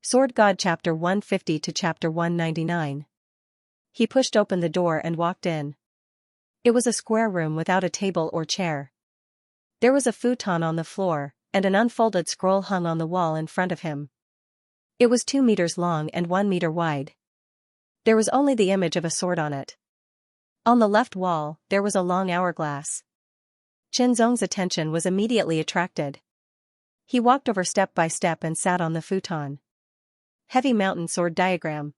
Sword God Chapter 150 to Chapter 199. He pushed open the door and walked in. It was a square room without a table or chair. There was a futon on the floor, and an unfolded scroll hung on the wall in front of him. It was 2 meters long and 1 meter wide. There was only the image of a sword on it. On the left wall, there was a long hourglass. Qinzong's attention was immediately attracted. He walked over step by step and sat on the futon. Heavy mountain sword diagram.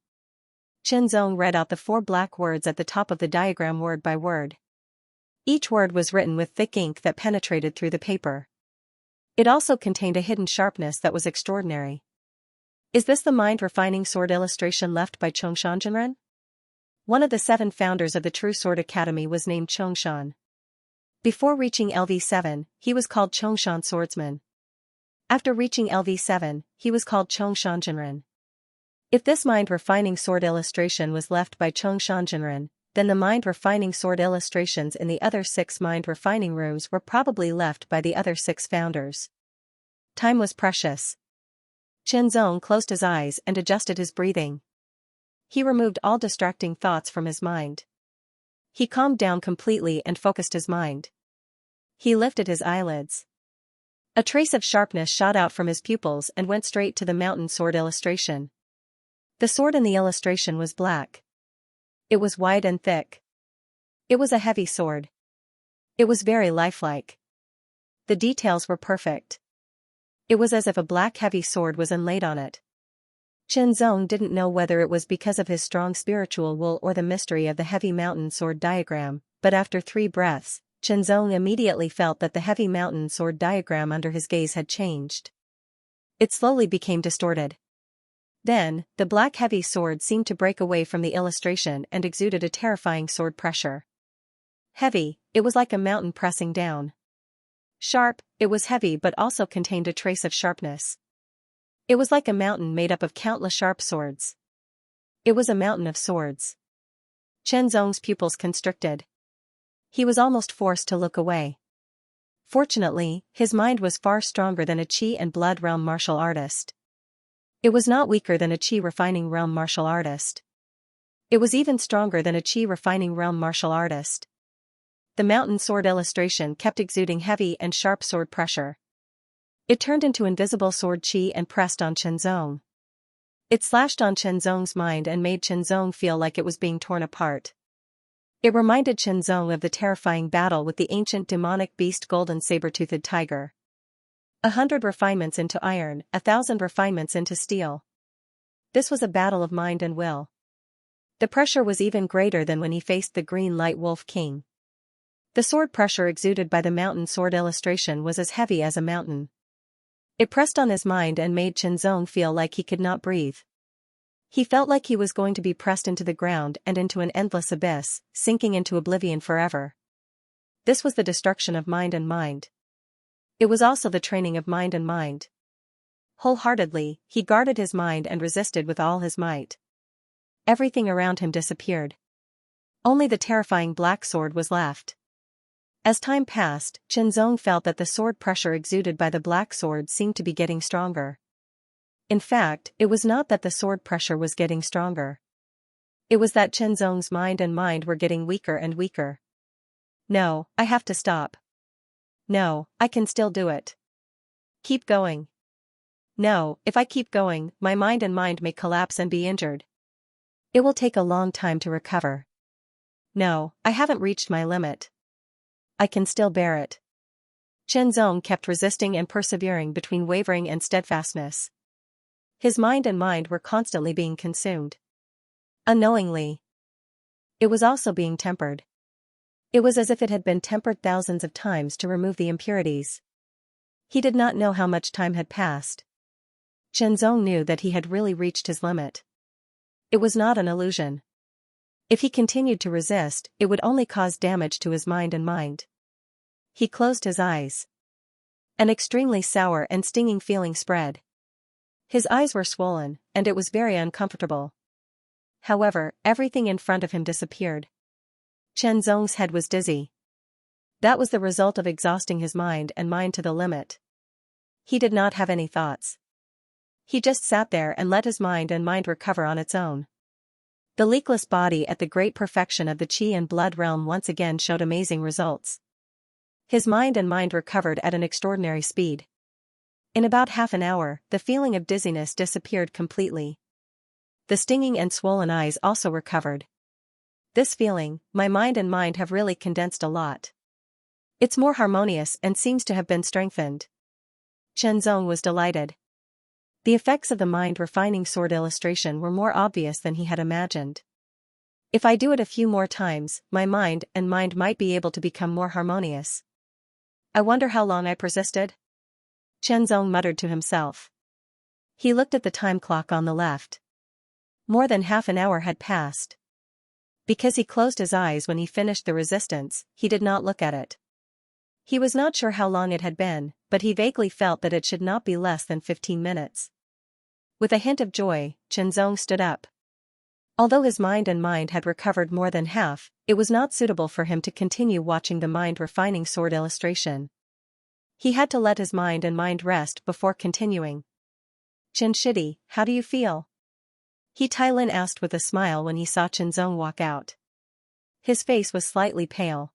Qinzong read out the 4 black words at the top of the diagram word by word. Each word was written with thick ink that penetrated through the paper. It also contained a hidden sharpness that was extraordinary. Is this the mind-refining sword illustration left by Xianxia? One of the 7 founders of the True Sword Academy was named Xianxia. Before reaching LV7, he was called Xianxia Swordsman. After reaching LV7, he was called Xianxia. If this mind-refining sword illustration was left by Xianxia, then the mind-refining sword illustrations in the other 6 mind-refining rooms were probably left by the other 6 founders. Time was precious. Qinzong closed his eyes and adjusted his breathing. He removed all distracting thoughts from his mind. He calmed down completely and focused his mind. He lifted his eyelids. A trace of sharpness shot out from his pupils and went straight to the mountain sword illustration. The sword in the illustration was black. It was wide and thick. It was a heavy sword. It was very lifelike. The details were perfect. It was as if a black heavy sword was inlaid on it. Qinzong didn't know whether it was because of his strong spiritual will or the mystery of the heavy mountain sword diagram, but after 3 breaths, Qinzong immediately felt that the heavy mountain sword diagram under his gaze had changed. It slowly became distorted. Then, the black heavy sword seemed to break away from the illustration and exuded a terrifying sword pressure. Heavy, it was like a mountain pressing down. Sharp, it was heavy but also contained a trace of sharpness. It was like a mountain made up of countless sharp swords. It was a mountain of swords. Qinzong's pupils constricted. He was almost forced to look away. Fortunately, his mind was far stronger than a Qi and blood realm martial artist. It was not weaker than a Qi refining realm martial artist. It was even stronger than a Qi refining realm martial artist. The mountain sword illustration kept exuding heavy and sharp sword pressure. It turned into invisible sword Qi and pressed on Qinzong. It slashed on Qinzong's mind and made Qinzong feel like it was being torn apart. It reminded Qinzong of the terrifying battle with the ancient demonic beast golden saber-toothed tiger. 100 refinements into iron, 1,000 refinements into steel. This was a battle of mind and will. The pressure was even greater than when he faced the green light wolf king. The sword pressure exuded by the mountain sword illustration was as heavy as a mountain. It pressed on his mind and made Qinzong feel like he could not breathe. He felt like he was going to be pressed into the ground and into an endless abyss, sinking into oblivion forever. This was the destruction of mind and mind. It was also the training of mind and mind. Wholeheartedly, he guarded his mind and resisted with all his might. Everything around him disappeared. Only the terrifying black sword was left. As time passed, Qinzong felt that the sword pressure exuded by the black sword seemed to be getting stronger. In fact, it was not that the sword pressure was getting stronger. It was that Qinzong's mind and mind were getting weaker and weaker. No, I have to stop. No, I can still do it. Keep going. No, if I keep going, my mind and mind may collapse and be injured. It will take a long time to recover. No, I haven't reached my limit. I can still bear it. Qinzong kept resisting and persevering between wavering and steadfastness. His mind and mind were constantly being consumed. Unknowingly. It was also being tempered. It was as if it had been tempered thousands of times to remove the impurities. He did not know how much time had passed. Qinzong knew that he had really reached his limit. It was not an illusion. If he continued to resist, it would only cause damage to his mind and mind. He closed his eyes. An extremely sour and stinging feeling spread. His eyes were swollen, and it was very uncomfortable. However, everything in front of him disappeared. Qinzong's head was dizzy. That was the result of exhausting his mind and mind to the limit. He did not have any thoughts. He just sat there and let his mind and mind recover on its own. The leakless body at the great perfection of the chi and blood realm once again showed amazing results. His mind and mind recovered at an extraordinary speed. In about half an hour, the feeling of dizziness disappeared completely. The stinging and swollen eyes also recovered. This feeling, my mind and mind have really condensed a lot. It's more harmonious and seems to have been strengthened. Chen Zong was delighted. The effects of the mind refining sword illustration were more obvious than he had imagined. If I do it a few more times, my mind and mind might be able to become more harmonious. I wonder how long I persisted? Chen Zong muttered to himself. He looked at the time clock on the left. More than half an hour had passed. Because he closed his eyes when he finished the resistance, he did not look at it. He was not sure how long it had been, but he vaguely felt that it should not be less than 15 minutes. With a hint of joy, Chen Zong stood up. Although his mind and mind had recovered more than half, it was not suitable for him to continue watching the mind-refining sword illustration. He had to let his mind and mind rest before continuing. Chen Shidi, how do you feel? He Tailin asked with a smile when he saw Chen Zong walk out. His face was slightly pale.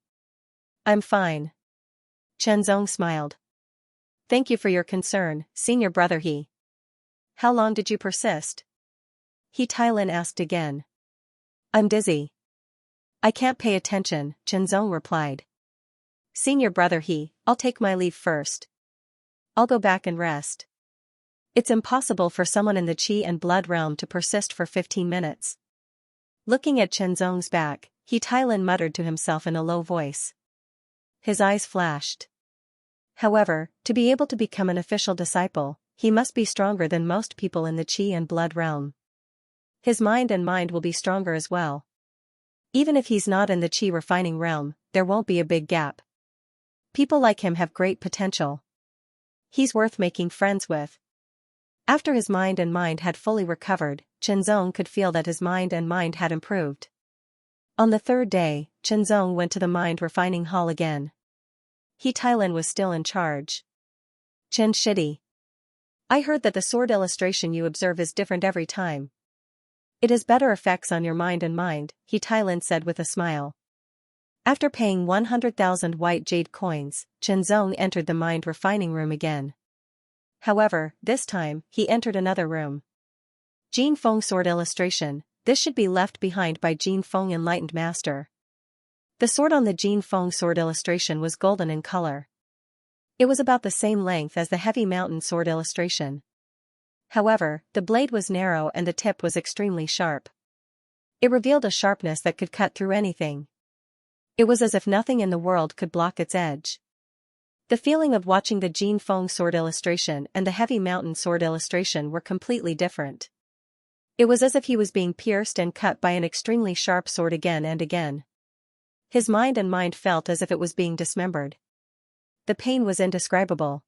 I'm fine. Chen Zong smiled. Thank you for your concern, senior brother He. How long did you persist? He Tailin asked again. I'm dizzy. I can't pay attention, Chen Zong replied. Senior brother He, I'll take my leave first. I'll go back and rest. It's impossible for someone in the chi and blood realm to persist for 15 minutes. Looking at Chen Zong's back, He Tailin muttered to himself in a low voice. His eyes flashed. However, to be able to become an official disciple, he must be stronger than most people in the chi and blood realm. His mind and mind will be stronger as well. Even if he's not in the chi refining realm, there won't be a big gap. People like him have great potential. He's worth making friends with. After his mind and mind had fully recovered, Chen Zong could feel that his mind and mind had improved. On the third day, Chen Zong went to the mind refining hall again. He Tailin was still in charge. Chen Shidi. I heard that the sword illustration you observe is different every time. It has better effects on your mind and mind, He Tailin said with a smile. After paying 100,000 white jade coins, Chen Zong entered the mind refining room again. However, this time, he entered another room. Jin Feng sword illustration, this should be left behind by Jin Feng enlightened master. The sword on the Jin Feng sword illustration was golden in color. It was about the same length as the heavy mountain sword illustration. However, the blade was narrow and the tip was extremely sharp. It revealed a sharpness that could cut through anything. It was as if nothing in the world could block its edge. The feeling of watching the Jin Feng sword illustration and the heavy mountain sword illustration were completely different. It was as if he was being pierced and cut by an extremely sharp sword again and again. His mind and mind felt as if it was being dismembered. The pain was indescribable.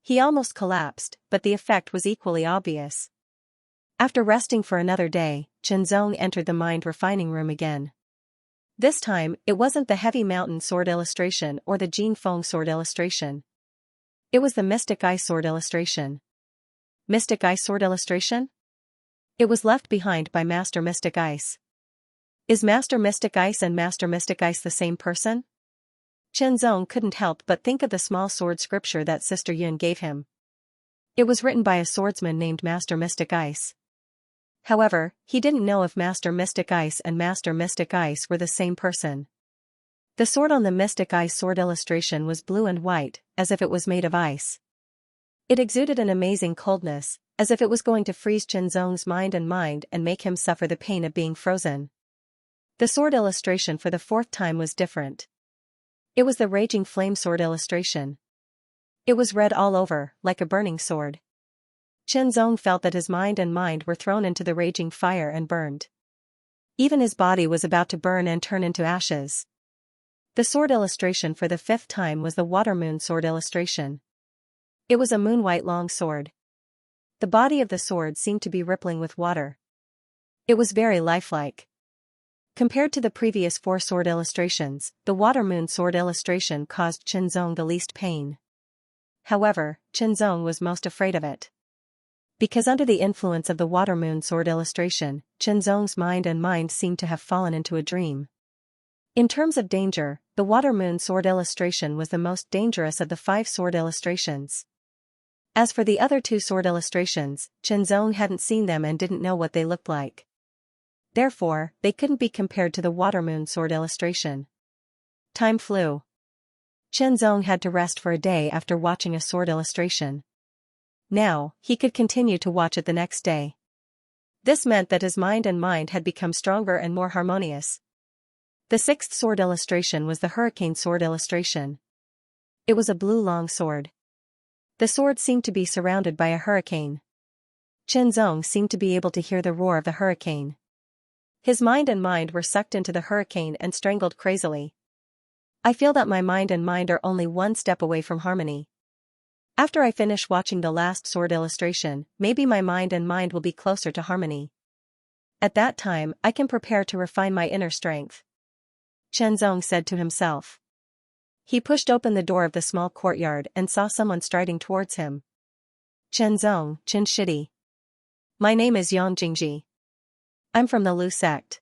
He almost collapsed, but the effect was equally obvious. After resting for another day, Chen Zong entered the mind refining room again. This time, it wasn't the heavy mountain sword illustration or the Jin Feng sword illustration. It was the Mystic Eye sword illustration. Mystic Eye sword illustration? It was left behind by Master Mystic Ice. Is Master Mystic Ice and Master Mystic Ice the same person? Chen Zong couldn't help but think of the small sword scripture that Sister Yun gave him. It was written by a swordsman named Master Mystic Ice. However, he didn't know if Master Mystic Ice and Master Mystic Ice were the same person. The sword on the Mystic Ice sword illustration was blue and white, as if it was made of ice. It exuded an amazing coldness, as if it was going to freeze Chen Zong's mind and make him suffer the pain of being frozen. The sword illustration for the fourth time was different. It was the Raging Flame sword illustration. It was red all over, like a burning sword. Chen Zong felt that his mind and mind were thrown into the raging fire and burned. Even his body was about to burn and turn into ashes. The sword illustration for the fifth time was the Water Moon sword illustration. It was a moon-white long sword. The body of the sword seemed to be rippling with water. It was very lifelike. Compared to the previous four sword illustrations, the Water Moon sword illustration caused Chen Zong the least pain. However, Chen Zong was most afraid of it. Because under the influence of the water moon sword illustration, Chenzong's mind seemed to have fallen into a dream. In terms of danger, the water moon sword illustration was the most dangerous of the 5 sword illustrations. As for the other 2 sword illustrations, Chenzong hadn't seen them and didn't know what they looked like. Therefore, they couldn't be compared to the water moon sword illustration. Time flew. Chenzong had to rest for a day after watching a sword illustration. Now, he could continue to watch it the next day. This meant that his mind had become stronger and more harmonious. The 6th sword illustration was the hurricane sword illustration. It was a blue long sword. The sword seemed to be surrounded by a hurricane. Chenzong seemed to be able to hear the roar of the hurricane. His mind were sucked into the hurricane and strangled crazily. I feel that my mind are only one step away from harmony. After I finish watching the last sword illustration, maybe my mind will be closer to harmony. At that time, I can prepare to refine my inner strength. Chenzong said to himself. He pushed open the door of the small courtyard and saw someone striding towards him. Chenzong, Chin Shidi. My name is Yang Jingji. I'm from the Lu sect.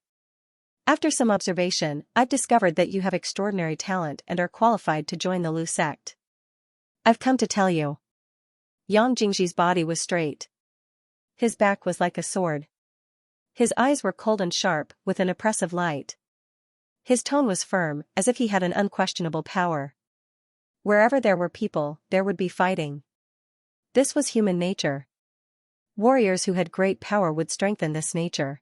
After some observation, I've discovered that you have extraordinary talent and are qualified to join the Lu sect. I've come to tell you. Yang Jingji's body was straight. His back was like a sword. His eyes were cold and sharp, with an oppressive light. His tone was firm, as if he had an unquestionable power. Wherever there were people, there would be fighting. This was human nature. Warriors who had great power would strengthen this nature.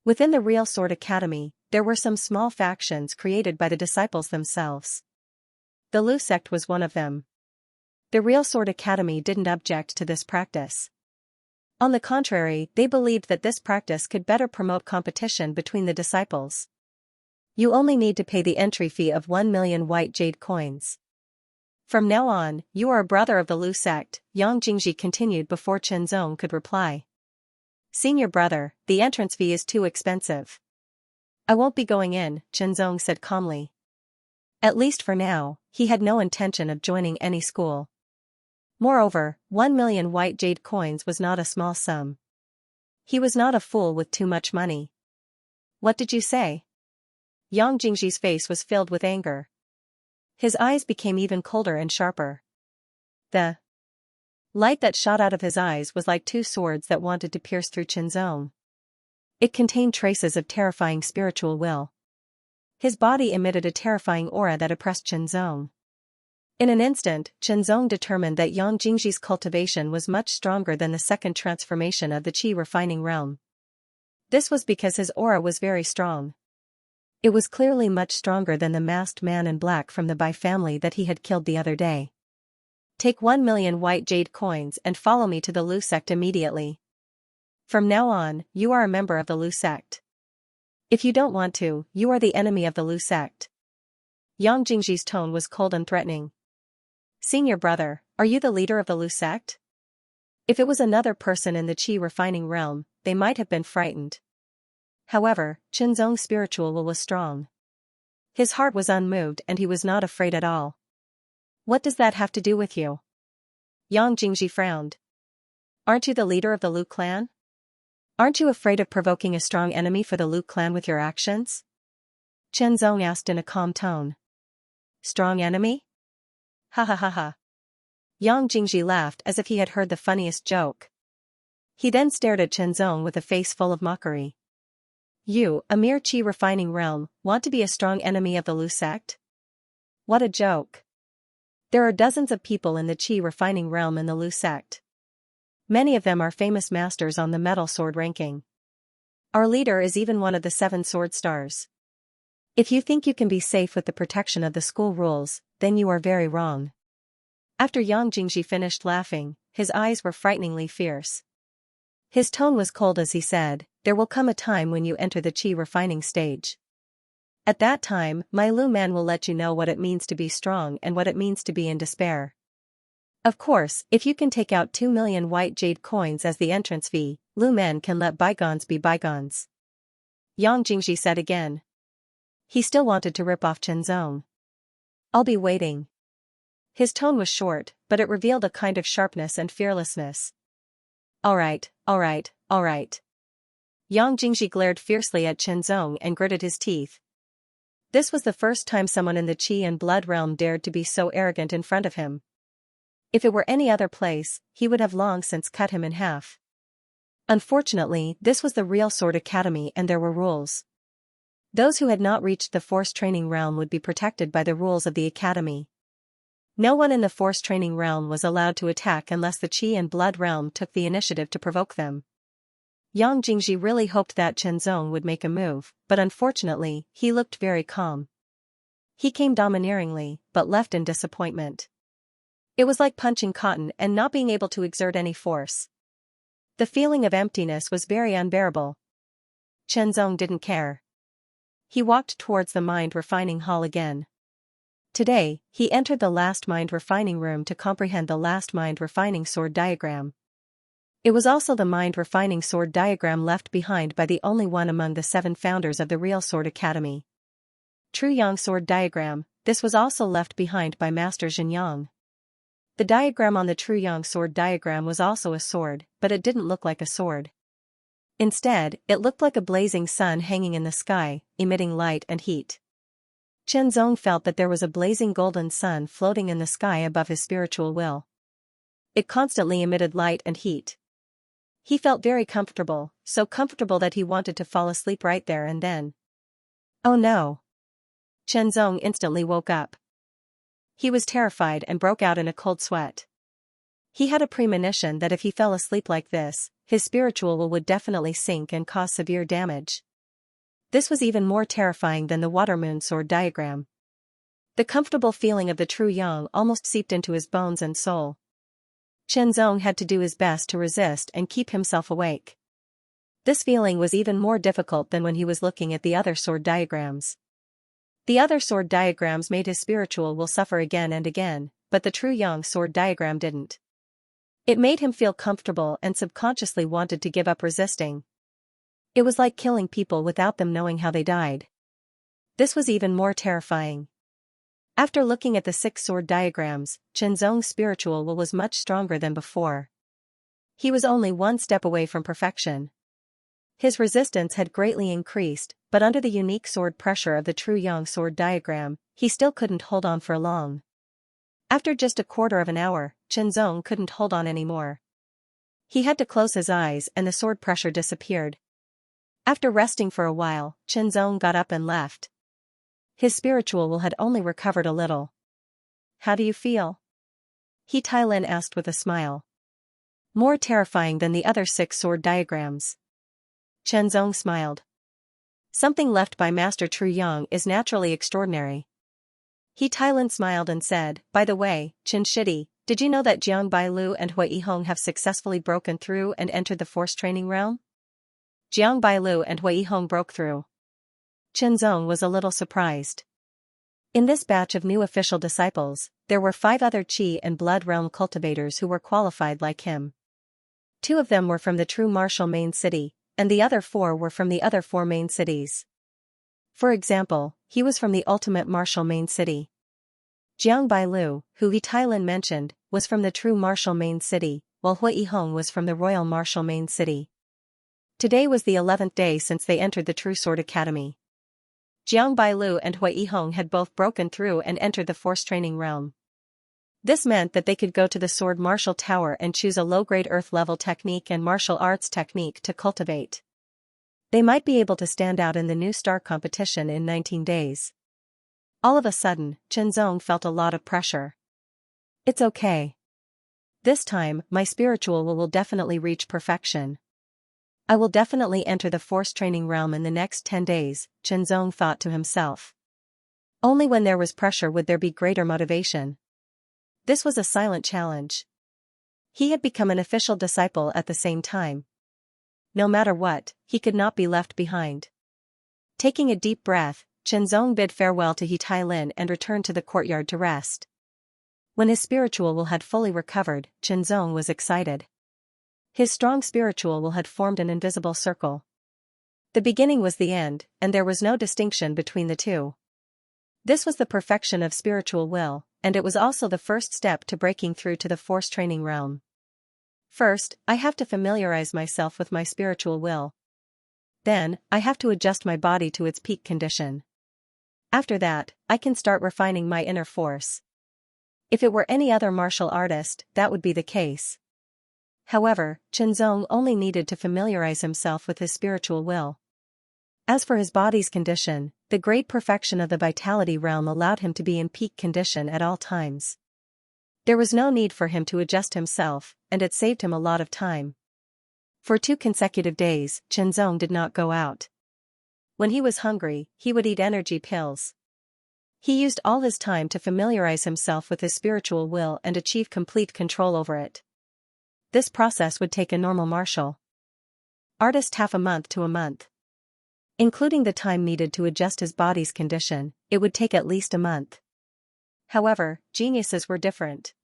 Within the Real Sword Academy, there were some small factions created by the disciples themselves. The Lu sect was one of them. The Real Sword Academy didn't object to this practice. On the contrary, they believed that this practice could better promote competition between the disciples. You only need to pay the entry fee of 1 million white jade coins. From now on, you are a brother of the Lu sect, Yang Jingji continued before Chenzong could reply. Senior brother, the entrance fee is too expensive. I won't be going in, Chenzong said calmly. At least for now, he had no intention of joining any school. Moreover, 1 million white jade coins was not a small sum. He was not a fool with too much money. What did you say? Yang Jingji's face was filled with anger. His eyes became even colder and sharper. The light that shot out of his eyes was like 2 swords that wanted to pierce through Chenzong. It contained traces of terrifying spiritual will. His body emitted a terrifying aura that oppressed Chenzong. In an instant, Chenzong determined that Yang Jingji's cultivation was much stronger than the second transformation of the qi refining realm. This was because his aura was very strong. It was clearly much stronger than the masked man in black from the Bai family that he had killed the other day. Take 1 million white jade coins and follow me to the Lu sect immediately. From now on, you are a member of the Lu sect. If you don't want to, you are the enemy of the Lu sect. Yang Jingji's tone was cold and threatening. Senior brother, are you the leader of the Lu sect? If it was another person in the qi refining realm, they might have been frightened. However, Chenzong's spiritual will was strong. His heart was unmoved and he was not afraid at all. What does that have to do with you? Yang Jingji frowned. Aren't you the leader of the Lu clan? Aren't you afraid of provoking a strong enemy for the Lu clan with your actions? Chenzong asked in a calm tone. Strong enemy? Ha ha ha ha. Yang Jingji laughed as if he had heard the funniest joke. He then stared at Chenzong with a face full of mockery. You, a mere qi refining realm, want to be a strong enemy of the Lu sect? What a joke. There are dozens of people in the qi refining realm in the Lu sect. Many of them are famous masters on the metal sword ranking. Our leader is even one of the 7 sword stars. If you think you can be safe with the protection of the school rules, then you are very wrong. After Yang Jingji finished laughing, his eyes were frighteningly fierce. His tone was cold as he said, there will come a time when you enter the qi refining stage. At that time, my Lu man will let you know what it means to be strong and what it means to be in despair. Of course, if you can take out 2 million white jade coins as the entrance fee, Lu men can let bygones be bygones. Yang Jingji said again. He still wanted to rip off Chenzong. I'll be waiting. His tone was short, but it revealed a kind of sharpness and fearlessness. Alright, alright, alright. Yang Jingji glared fiercely at Chen Zong and gritted his teeth. This was the first time someone in the Qi and blood realm dared to be so arrogant in front of him. If it were any other place, he would have long since cut him in half. Unfortunately, this was the real Sword Academy and there were rules. Those who had not reached the force training realm would be protected by the rules of the academy. No one in the force training realm was allowed to attack unless the Qi and blood realm took the initiative to provoke them. Yang Jingji really hoped that Chen Zong would make a move, but unfortunately, he looked very calm. He came domineeringly, but left in disappointment. It was like punching cotton and not being able to exert any force. The feeling of emptiness was very unbearable. Chen Zong didn't care. He walked towards the mind refining hall again. Today, he entered the last mind refining room to comprehend the last mind refining sword diagram. It was also the mind refining sword diagram left behind by the only one among the 7 founders of the real Sword Academy. True Yang sword diagram, this was also left behind by Master Xianxia. The diagram on the True Yang sword diagram was also a sword, but it didn't look like a sword. Instead, it looked like a blazing sun hanging in the sky, emitting light and heat. Chen Zong felt that there was a blazing golden sun floating in the sky above his spiritual will. It constantly emitted light and heat. He felt very comfortable, so comfortable that he wanted to fall asleep right there and then. Oh no! Chen Zong instantly woke up. He was terrified and broke out in a cold sweat. He had a premonition that if he fell asleep like this, his spiritual will would definitely sink and cause severe damage. This was even more terrifying than the water moon sword diagram. The comfortable feeling of the true Yang almost seeped into his bones and soul. Chen Zong had to do his best to resist and keep himself awake. This feeling was even more difficult than when he was looking at the other sword diagrams. The other sword diagrams made his spiritual will suffer again and again, but the true Yang sword diagram didn't. It made him feel comfortable and subconsciously wanted to give up resisting. It was like killing people without them knowing how they died. This was even more terrifying. After looking at the 6 sword diagrams, Chen Zong's spiritual will was much stronger than before. He was only one step away from perfection. His resistance had greatly increased, but under the unique sword pressure of the True Yang sword diagram, he still couldn't hold on for long. After just a quarter of an hour, Chen Zong couldn't hold on anymore. He had to close his eyes and the sword pressure disappeared. After resting for a while, Chen Zong got up and left. His spiritual will had only recovered a little. How do you feel? He Tailin asked with a smile. More terrifying than the other 6 sword diagrams. Chen Zong smiled. Something left by Master True Yang is naturally extraordinary. He Tailin smiled and said, by the way, Qin Shidi, did you know that Jiang Bailu and Hui Yihong have successfully broken through and entered the force training realm? Jiang Bailu and Hui Yihong broke through. Chen Zong was a little surprised. In this batch of new official disciples, there were 5 other Qi and blood realm cultivators who were qualified like him. 2 of them were from the true martial main city, and the other 4 were from the other 4 main cities. For example, he was from the ultimate martial main city. Jiang Bailu, who He Tailin mentioned, was from the true martial main city, while Hui Yihong was from the royal martial main city. Today was the 11th day since they entered the True Sword Academy. Jiang Bailu and Hui Yihong had both broken through and entered the force training realm. This meant that they could go to the Sword Martial Tower and choose a low-grade earth-level technique and martial arts technique to cultivate. They might be able to stand out in the new star competition in 19 days. All of a sudden, Chen Zong felt a lot of pressure. It's okay. This time, my spiritual will definitely reach perfection. I will definitely enter the force training realm in the next 10 days, Chen Zong thought to himself. Only when there was pressure would there be greater motivation. This was a silent challenge. He had become an official disciple at the same time. No matter what, he could not be left behind. Taking a deep breath, Chen Zong bid farewell to He Tailin and returned to the courtyard to rest. When his spiritual will had fully recovered, Chen Zong was excited. His strong spiritual will had formed an invisible circle. The beginning was the end, and there was no distinction between the two. This was the perfection of spiritual will, and it was also the first step to breaking through to the force training realm. First, I have to familiarize myself with my spiritual will. Then, I have to adjust my body to its peak condition. After that, I can start refining my inner force. If it were any other martial artist, that would be the case. However, Chenzong only needed to familiarize himself with his spiritual will. As for his body's condition, the great perfection of the vitality realm allowed him to be in peak condition at all times. There was no need for him to adjust himself, and it saved him a lot of time. For 2 consecutive days, Chenzong did not go out. When he was hungry, he would eat energy pills. He used all his time to familiarize himself with his spiritual will and achieve complete control over it. This process would take a normal martial artist half a month to a month. Including the time needed to adjust his body's condition, it would take at least a month. However, geniuses were different.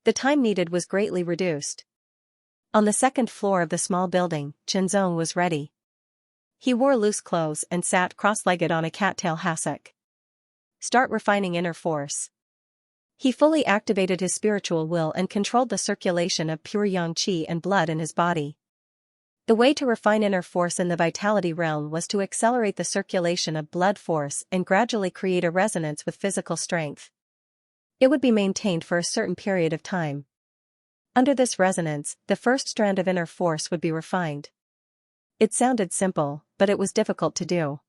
The time needed was greatly reduced. On the 2nd floor of the small building, Chenzong was ready. He wore loose clothes and sat cross-legged on a cattail hassock. Start refining inner force. He fully activated his spiritual will and controlled the circulation of pure yang qi and blood in his body. The way to refine inner force in the vitality realm was to accelerate the circulation of blood force and gradually create a resonance with physical strength. It would be maintained for a certain period of time. Under this resonance, the first strand of inner force would be refined. It sounded simple, but it was difficult to do.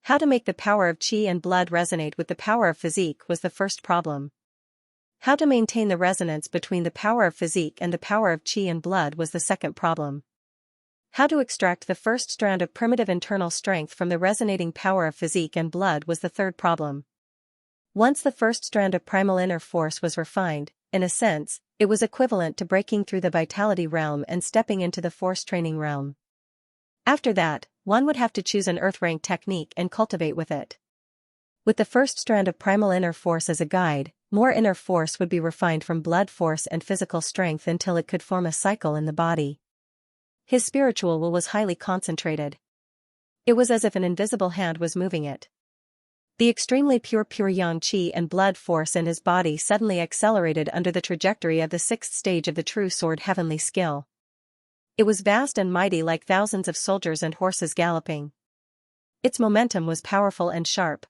How to make the power of qi and blood resonate with the power of physique was the first problem. How to maintain the resonance between the power of physique and the power of qi and blood was the second problem. How to extract the first strand of primitive internal strength from the resonating power of physique and blood was the third problem. Once the first strand of primal inner force was refined, in a sense, it was equivalent to breaking through the vitality realm and stepping into the force training realm. After that, one would have to choose an earth rank technique and cultivate with it. With the first strand of primal inner force as a guide, more inner force would be refined from blood force and physical strength until it could form a cycle in the body. His spiritual will was highly concentrated. It was as if an invisible hand was moving it. The extremely pure yang qi and blood force in his body suddenly accelerated under the trajectory of the 6th stage of the true sword heavenly skill. It was vast and mighty like thousands of soldiers and horses galloping. Its momentum was powerful and sharp.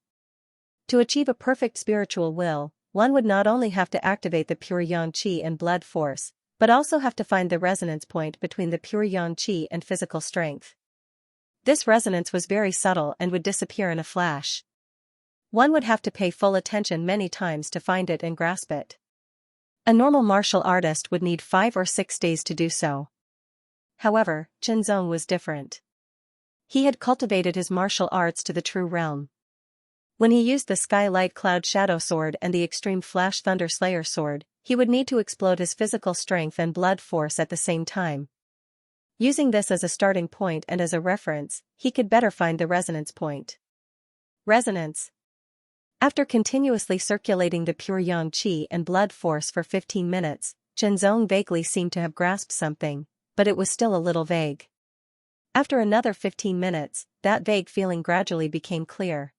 To achieve a perfect spiritual will, one would not only have to activate the pure yang qi and blood force, but also have to find the resonance point between the pure yang qi and physical strength. This resonance was very subtle and would disappear in a flash. One would have to pay full attention many times to find it and grasp it. A normal martial artist would need 5 or 6 days to do so. However, Chenzong was different. He had cultivated his martial arts to the true realm. When he used the Skylight Cloud Shadow Sword and the Extreme Flash Thunder Slayer Sword, he would need to explode his physical strength and blood force at the same time. Using this as a starting point and as a reference, he could better find the resonance point. Resonance. After continuously circulating the pure yang qi and blood force for 15 minutes, Chenzong vaguely seemed to have grasped something, but it was still a little vague. After another 15 minutes, that vague feeling gradually became clear.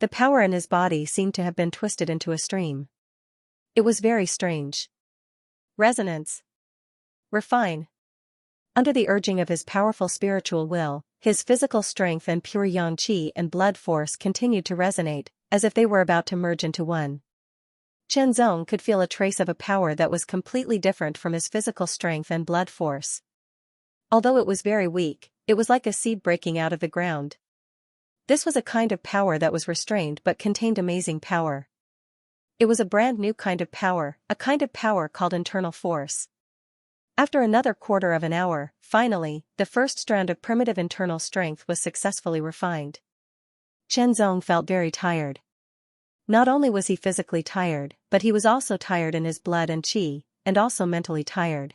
The power in his body seemed to have been twisted into a stream. It was very strange. Resonance. Refine. Under the urging of his powerful spiritual will, his physical strength and pure yang qi and blood force continued to resonate, as if they were about to merge into one. Chenzong could feel a trace of a power that was completely different from his physical strength and blood force. Although it was very weak, it was like a seed breaking out of the ground. This was a kind of power that was restrained but contained amazing power. It was a brand new kind of power, a kind of power called internal force. After another quarter of an hour, finally, the first strand of primitive internal strength was successfully refined. Chenzong felt very tired. Not only was he physically tired, but he was also tired in his blood and qi, and also mentally tired.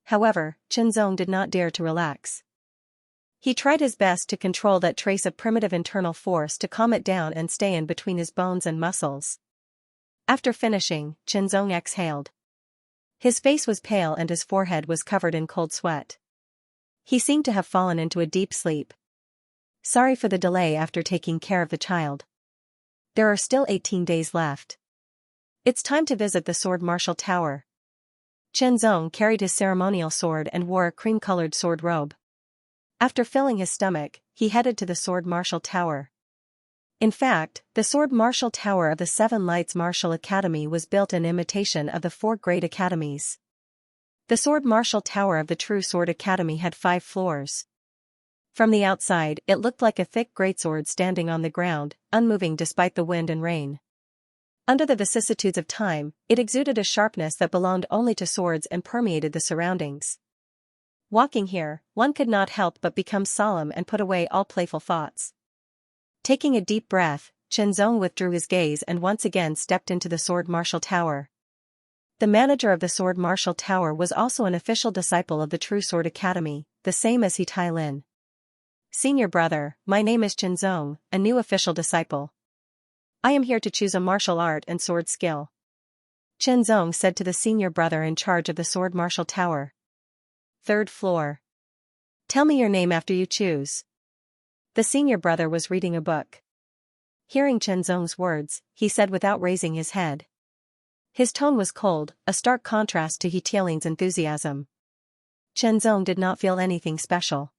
However, Chenzong did not dare to relax. He tried his best to control that trace of primitive internal force to calm it down and stay in between his bones and muscles. After finishing, Chenzong exhaled. His face was pale and his forehead was covered in cold sweat. He seemed to have fallen into a deep sleep. Sorry for the delay after taking care of the child. There are still 18 days left. It's time to visit the Sword Martial Tower. Chen Zong carried his ceremonial sword and wore a cream-colored sword robe. After filling his stomach, he headed to the Sword Martial Tower. In fact, the Sword Martial Tower of the Seven Lights Martial Academy was built in imitation of the four great academies. The Sword Martial Tower of the True Sword Academy had 5 floors. From the outside, it looked like a thick greatsword standing on the ground, unmoving despite the wind and rain. Under the vicissitudes of time, it exuded a sharpness that belonged only to swords and permeated the surroundings. Walking here, one could not help but become solemn and put away all playful thoughts. Taking a deep breath, Chen Zong withdrew his gaze and once again stepped into the Sword Martial Tower. The manager of the Sword Martial Tower was also an official disciple of the True Sword Academy, the same as He Tai Lin. "Senior brother, my name is Chen Zong, a new official disciple. I am here to choose a martial art and sword skill," Chen Zong said to the senior brother in charge of the Sword Martial Tower. "3rd floor. Tell me your name after you choose." The senior brother was reading a book. Hearing Chen Zong's words, he said without raising his head. His tone was cold, a stark contrast to He Tai Lin's enthusiasm. Chen Zong did not feel anything special.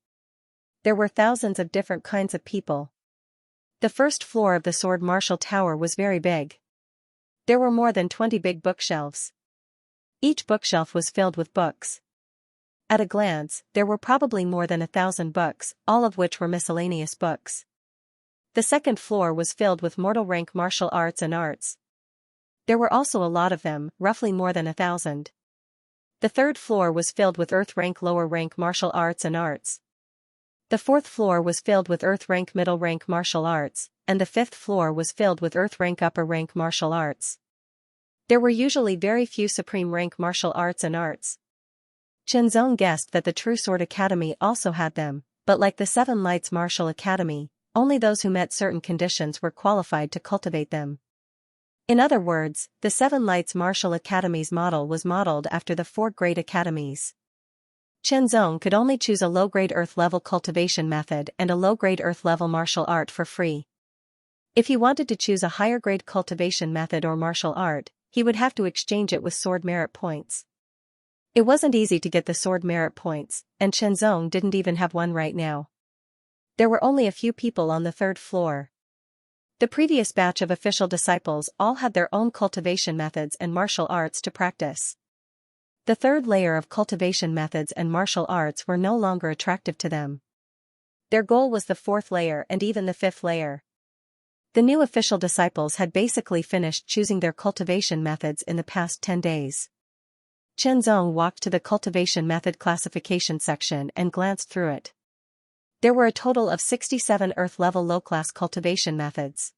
There were thousands of different kinds of people. The 1st floor of the Sword Martial Tower was very big. There were more than 20 big bookshelves. Each bookshelf was filled with books. At a glance, there were probably more than 1,000 books, all of which were miscellaneous books. The 2nd floor was filled with mortal rank martial arts and arts. There were also a lot of them, roughly more than 1,000. The 3rd floor was filled with earth rank lower rank martial arts and arts. The 4th floor was filled with earth rank middle rank martial arts, and the 5th floor was filled with earth rank upper rank martial arts. There were usually very few supreme rank martial arts and arts. Chen Zong guessed that the True Sword Academy also had them, but like the Seven Lights Martial Academy, only those who met certain conditions were qualified to cultivate them. In other words, the Seven Lights Martial Academy's model was modeled after the 4 great academies. Chen Zong could only choose a low-grade earth-level cultivation method and a low-grade earth-level martial art for free. If he wanted to choose a higher-grade cultivation method or martial art, he would have to exchange it with sword merit points. It wasn't easy to get the sword merit points, and Chen Zong didn't even have one right now. There were only a few people on the 3rd floor. The previous batch of official disciples all had their own cultivation methods and martial arts to practice. The 3rd layer of cultivation methods and martial arts were no longer attractive to them. Their goal was the 4th layer and even the 5th layer. The new official disciples had basically finished choosing their cultivation methods in the past 10 days. Chen Zong walked to the cultivation method classification section and glanced through it. There were a total of 67 earth-level low-class cultivation methods.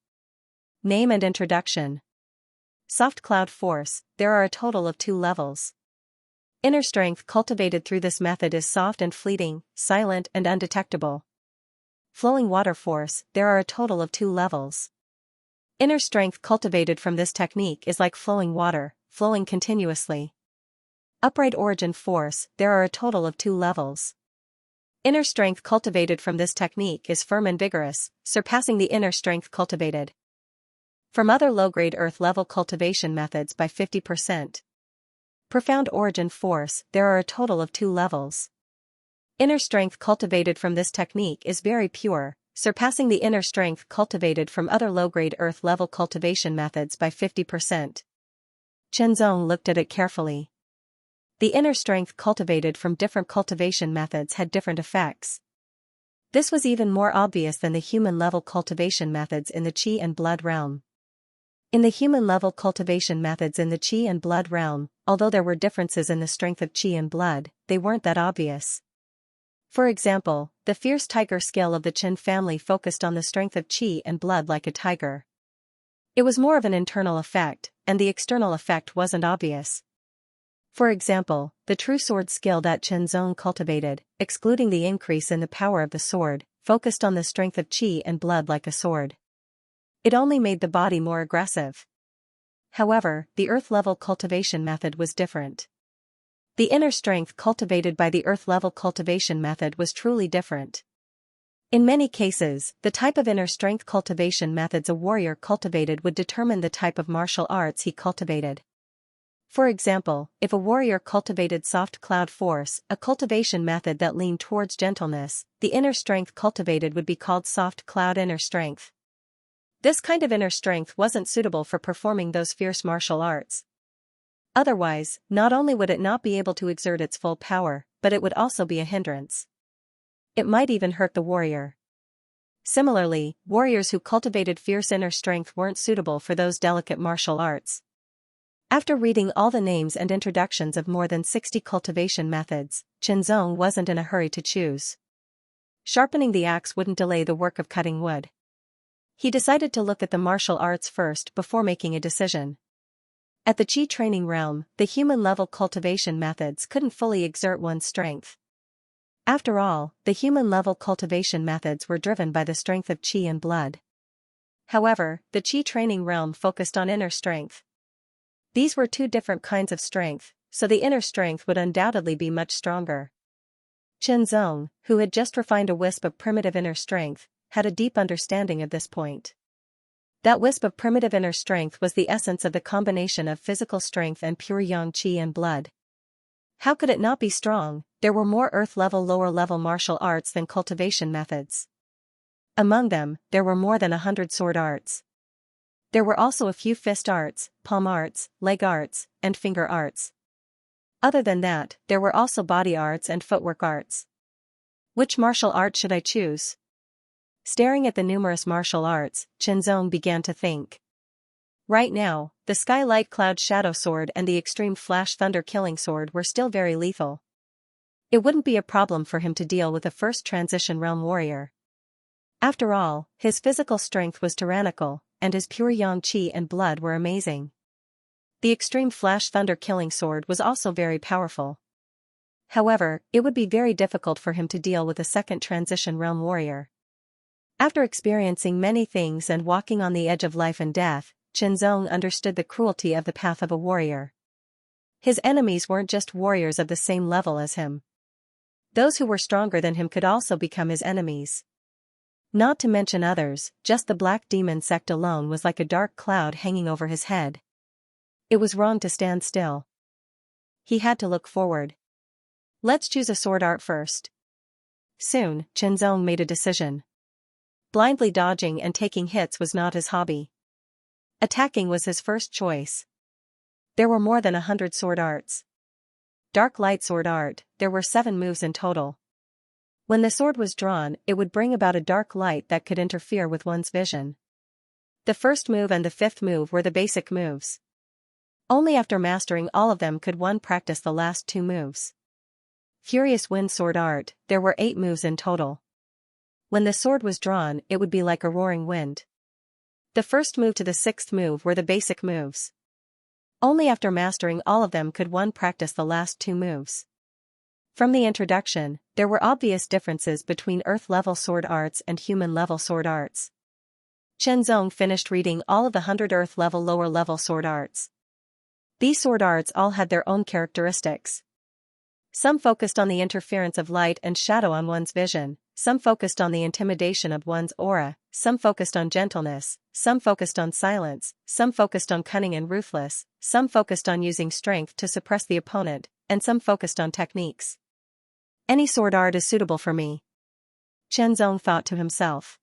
Name and introduction. Soft Cloud Force, there are a total of 2 levels. Inner strength cultivated through this method is soft and fleeting, silent and undetectable. Flowing Water Force, there are a total of 2 levels. Inner strength cultivated from this technique is like flowing water, flowing continuously. Upright Origin Force, there are a total of 2 levels. Inner strength cultivated from this technique is firm and vigorous, surpassing the inner strength cultivated from other low-grade earth-level cultivation methods by 50%. Profound Origin Force, there are a total of 2 levels. Inner strength cultivated from this technique is very pure, surpassing the inner strength cultivated from other low-grade earth-level cultivation methods by 50%. Chen Zong looked at it carefully. The inner strength cultivated from different cultivation methods had different effects. This was even more obvious than the human-level cultivation methods in the Qi and Blood realm. In the human-level cultivation methods in the Qi and Blood realm, although there were differences in the strength of Qi and Blood, they weren't that obvious. For example, the Fierce Tiger skill of the Chen family focused on the strength of Qi and Blood like a tiger. It was more of an internal effect, and the external effect wasn't obvious. For example, the True Sword skill that Chen Zong cultivated, excluding the increase in the power of the sword, focused on the strength of Qi and Blood like a sword. It only made the body more aggressive. However, the earth-level cultivation method was different. The inner strength cultivated by the earth-level cultivation method was truly different. In many cases, the type of inner strength cultivation methods a warrior cultivated would determine the type of martial arts he cultivated. For example, if a warrior cultivated soft cloud force, a cultivation method that leaned towards gentleness, the inner strength cultivated would be called soft cloud inner strength. This kind of inner strength wasn't suitable for performing those fierce martial arts. Otherwise, not only would it not be able to exert its full power, but it would also be a hindrance. It might even hurt the warrior. Similarly, warriors who cultivated fierce inner strength weren't suitable for those delicate martial arts. After reading all the names and introductions of more than 60 cultivation methods, Qianzong wasn't in a hurry to choose. Sharpening the axe wouldn't delay the work of cutting wood. He decided to look at the martial arts first before making a decision. At the Qi training realm, the human-level cultivation methods couldn't fully exert one's strength. After all, the human-level cultivation methods were driven by the strength of Qi and blood. However, the Qi training realm focused on inner strength. These were two different kinds of strength, so the inner strength would undoubtedly be much stronger. Qianzong, who had just refined a wisp of primitive inner strength, had a deep understanding of this point. That wisp of primitive inner strength was the essence of the combination of physical strength and pure yang qi and blood. How could it not be strong? There were more earth-level lower-level martial arts than cultivation methods. Among them, there were more than 100 sword arts. There were also a few fist arts, palm arts, leg arts, and finger arts. Other than that, there were also body arts and footwork arts. Which martial art should I choose? Staring at the numerous martial arts, Qianzong began to think. Right now, the Skylight Cloud Shadow Sword and the Extreme Flash Thunder Killing Sword were still very lethal. It wouldn't be a problem for him to deal with a first transition realm warrior. After all, his physical strength was tyrannical, and his pure yang qi and blood were amazing. The Extreme Flash Thunder Killing Sword was also very powerful. However, it would be very difficult for him to deal with a second transition realm warrior. After experiencing many things and walking on the edge of life and death, Qianzong understood the cruelty of the path of a warrior. His enemies weren't just warriors of the same level as him. Those who were stronger than him could also become his enemies. Not to mention others, just the Black Demon sect alone was like a dark cloud hanging over his head. It was wrong to stand still. He had to look forward. Let's choose a sword art first. Soon, Qianzong made a decision. Blindly dodging and taking hits was not his hobby. Attacking was his first choice. There were more than 100 sword arts. Dark Light Sword Art, there were 7 moves in total. When the sword was drawn, it would bring about a dark light that could interfere with one's vision. The first move and the 5th move were the basic moves. Only after mastering all of them could one practice the last 2 moves. Furious Wind Sword Art, there were 8 moves in total. When the sword was drawn, it would be like a roaring wind. The first move to the 6th move were the basic moves. Only after mastering all of them could one practice the last 2 moves. From the introduction, there were obvious differences between Earth-level sword arts and human-level sword arts. Qianzong finished reading all of the 100 Earth-level lower-level sword arts. These sword arts all had their own characteristics. Some focused on the interference of light and shadow on one's vision, some focused on the intimidation of one's aura, some focused on gentleness, some focused on silence, some focused on cunning and ruthless, some focused on using strength to suppress the opponent, and some focused on techniques. Any sword art is suitable for me, Qianzong thought to himself.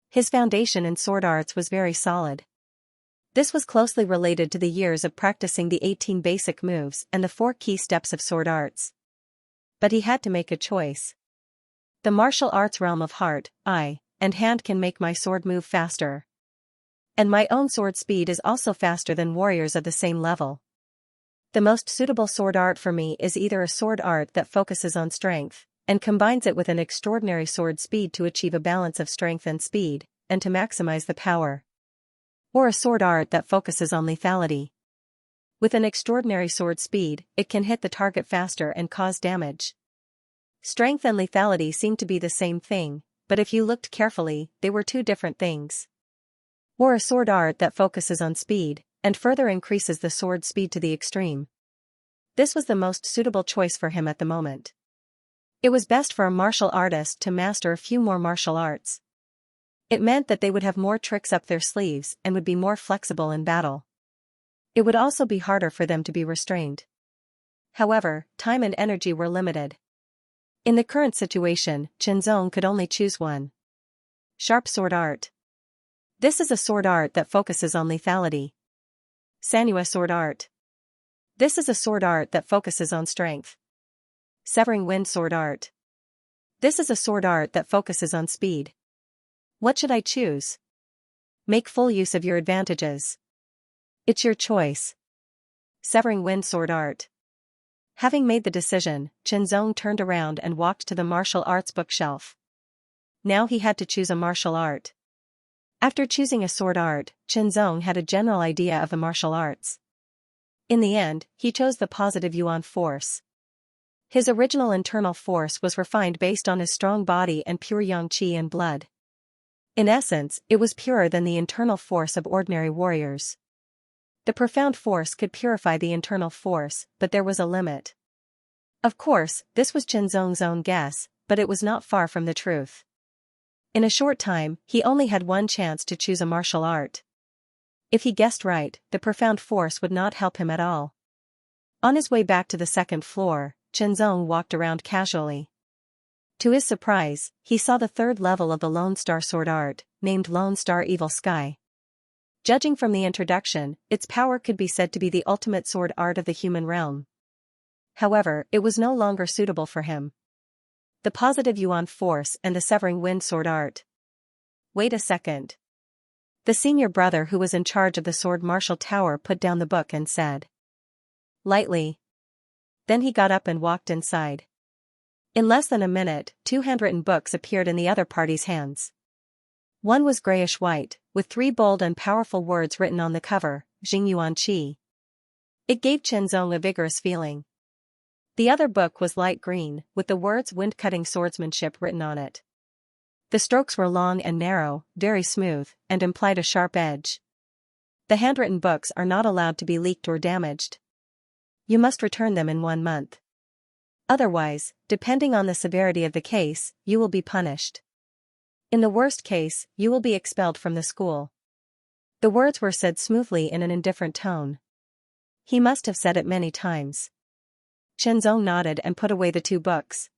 His foundation in sword arts was very solid. This was closely related to the years of practicing the 18 basic moves and the 4 key steps of sword arts. But he had to make a choice. The martial arts realm of heart, eye, and hand can make my sword move faster. And my own sword speed is also faster than warriors of the same level. The most suitable sword art for me is either a sword art that focuses on strength, and combines it with an extraordinary sword speed to achieve a balance of strength and speed, and to maximize the power. Or a sword art that focuses on lethality. With an extraordinary sword speed, it can hit the target faster and cause damage. Strength and lethality seem to be the same thing, but if you looked carefully, they were 2 different things. Or a sword art that focuses on speed, and further increases the sword speed to the extreme. This was the most suitable choice for him at the moment. It was best for a martial artist to master a few more martial arts. It meant that they would have more tricks up their sleeves and would be more flexible in battle. It would also be harder for them to be restrained. However, time and energy were limited. In the current situation, Qinzong could only choose one. Sharp sword art. This is a sword art that focuses on lethality. Xianxia sword art. This is a sword art that focuses on strength. Severing wind sword art. This is a sword art that focuses on speed. What should I choose? Make full use of your advantages. It's your choice. Severing wind sword art. Having made the decision, Qinzong turned around and walked to the martial arts bookshelf. Now he had to choose a martial art. After choosing a sword art, Qinzong had a general idea of the martial arts. In the end, he chose the positive yuan force. His original internal force was refined based on his strong body and pure yang qi and blood. In essence, it was purer than the internal force of ordinary warriors. The profound force could purify the internal force, but there was a limit. Of course, this was Qinzong's own guess, but it was not far from the truth. In a short time, he only had one chance to choose a martial art. If he guessed right, the profound force would not help him at all. On his way back to the second floor, Qinzong walked around casually. To his surprise, he saw the third level of the Lone Star sword art, named Lone Star Evil Sky. Judging from the introduction, its power could be said to be the ultimate sword art of the human realm. However, it was no longer suitable for him. The positive yuan force and the severing wind sword art. Wait a second. The senior brother who was in charge of the sword martial tower put down the book and said. Lightly. Then he got up and walked inside. In less than a minute, 2 handwritten books appeared in the other party's hands. One was grayish-white, with 3 bold and powerful words written on the cover, Jingyuan Qi. It gave Qinzong a vigorous feeling. The other book was light green, with the words wind-cutting swordsmanship written on it. The strokes were long and narrow, very smooth, and implied a sharp edge. The handwritten books are not allowed to be leaked or damaged. You must return them in 1 month. Otherwise, depending on the severity of the case, you will be punished. In the worst case, you will be expelled from the school. The words were said smoothly in an indifferent tone. He must have said it many times. Qinzong nodded and put away the 2 books.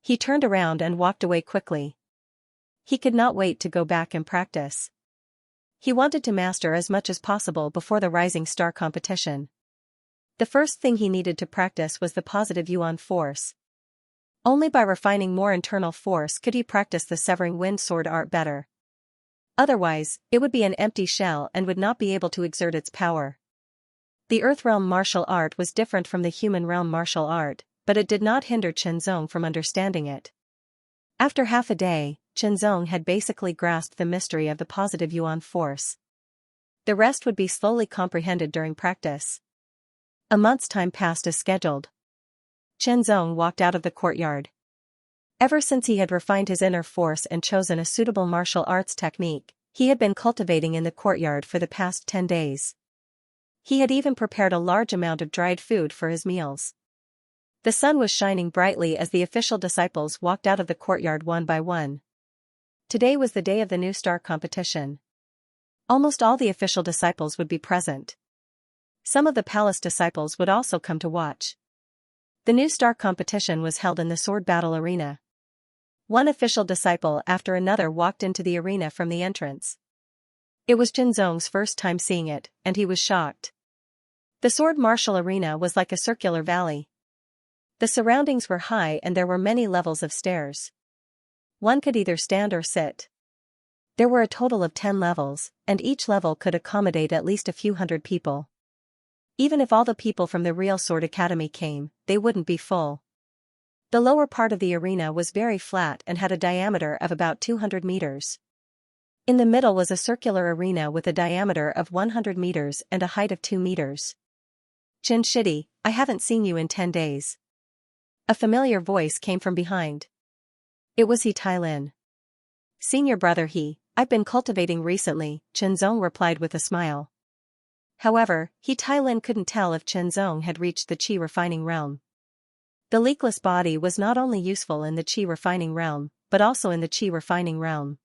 He turned around and walked away quickly. He could not wait to go back and practice. He wanted to master as much as possible before the Rising Star competition. The first thing he needed to practice was the positive yuan force. Only by refining more internal force could he practice the severing wind sword art better. Otherwise, it would be an empty shell and would not be able to exert its power. The Earth Realm martial art was different from the Human Realm martial art, but it did not hinder Qinzong from understanding it. After half a day, Qinzong had basically grasped the mystery of the positive yuan force. The rest would be slowly comprehended during practice. A month's time passed as scheduled. Qinzong walked out of the courtyard. Ever since he had refined his inner force and chosen a suitable martial arts technique, he had been cultivating in the courtyard for the past 10 days. He had even prepared a large amount of dried food for his meals. The sun was shining brightly as the official disciples walked out of the courtyard one by one. Today was the day of the new star competition. Almost all the official disciples would be present. Some of the palace disciples would also come to watch. The new star competition was held in the sword battle arena. One official disciple after another walked into the arena from the entrance. It was Qinzong's first time seeing it, and he was shocked. The sword martial arena was like a circular valley. The surroundings were high and there were many levels of stairs. One could either stand or sit. There were a total of 10 levels, and each level could accommodate at least a few hundred people. Even if all the people from the real Sword Academy came, they wouldn't be full. The lower part of the arena was very flat and had a diameter of about 200 meters. In the middle was a circular arena with a diameter of 100 meters and a height of 2 meters. Qin Shidi, I haven't seen you in 10 days. A familiar voice came from behind. It was He Tailin. Senior brother I've been cultivating recently, Qinzong replied with a smile. However, He Tailin couldn't tell if Qinzong had reached the qi refining realm. The leakless body was not only useful in the qi refining realm, but also in the qi refining realm.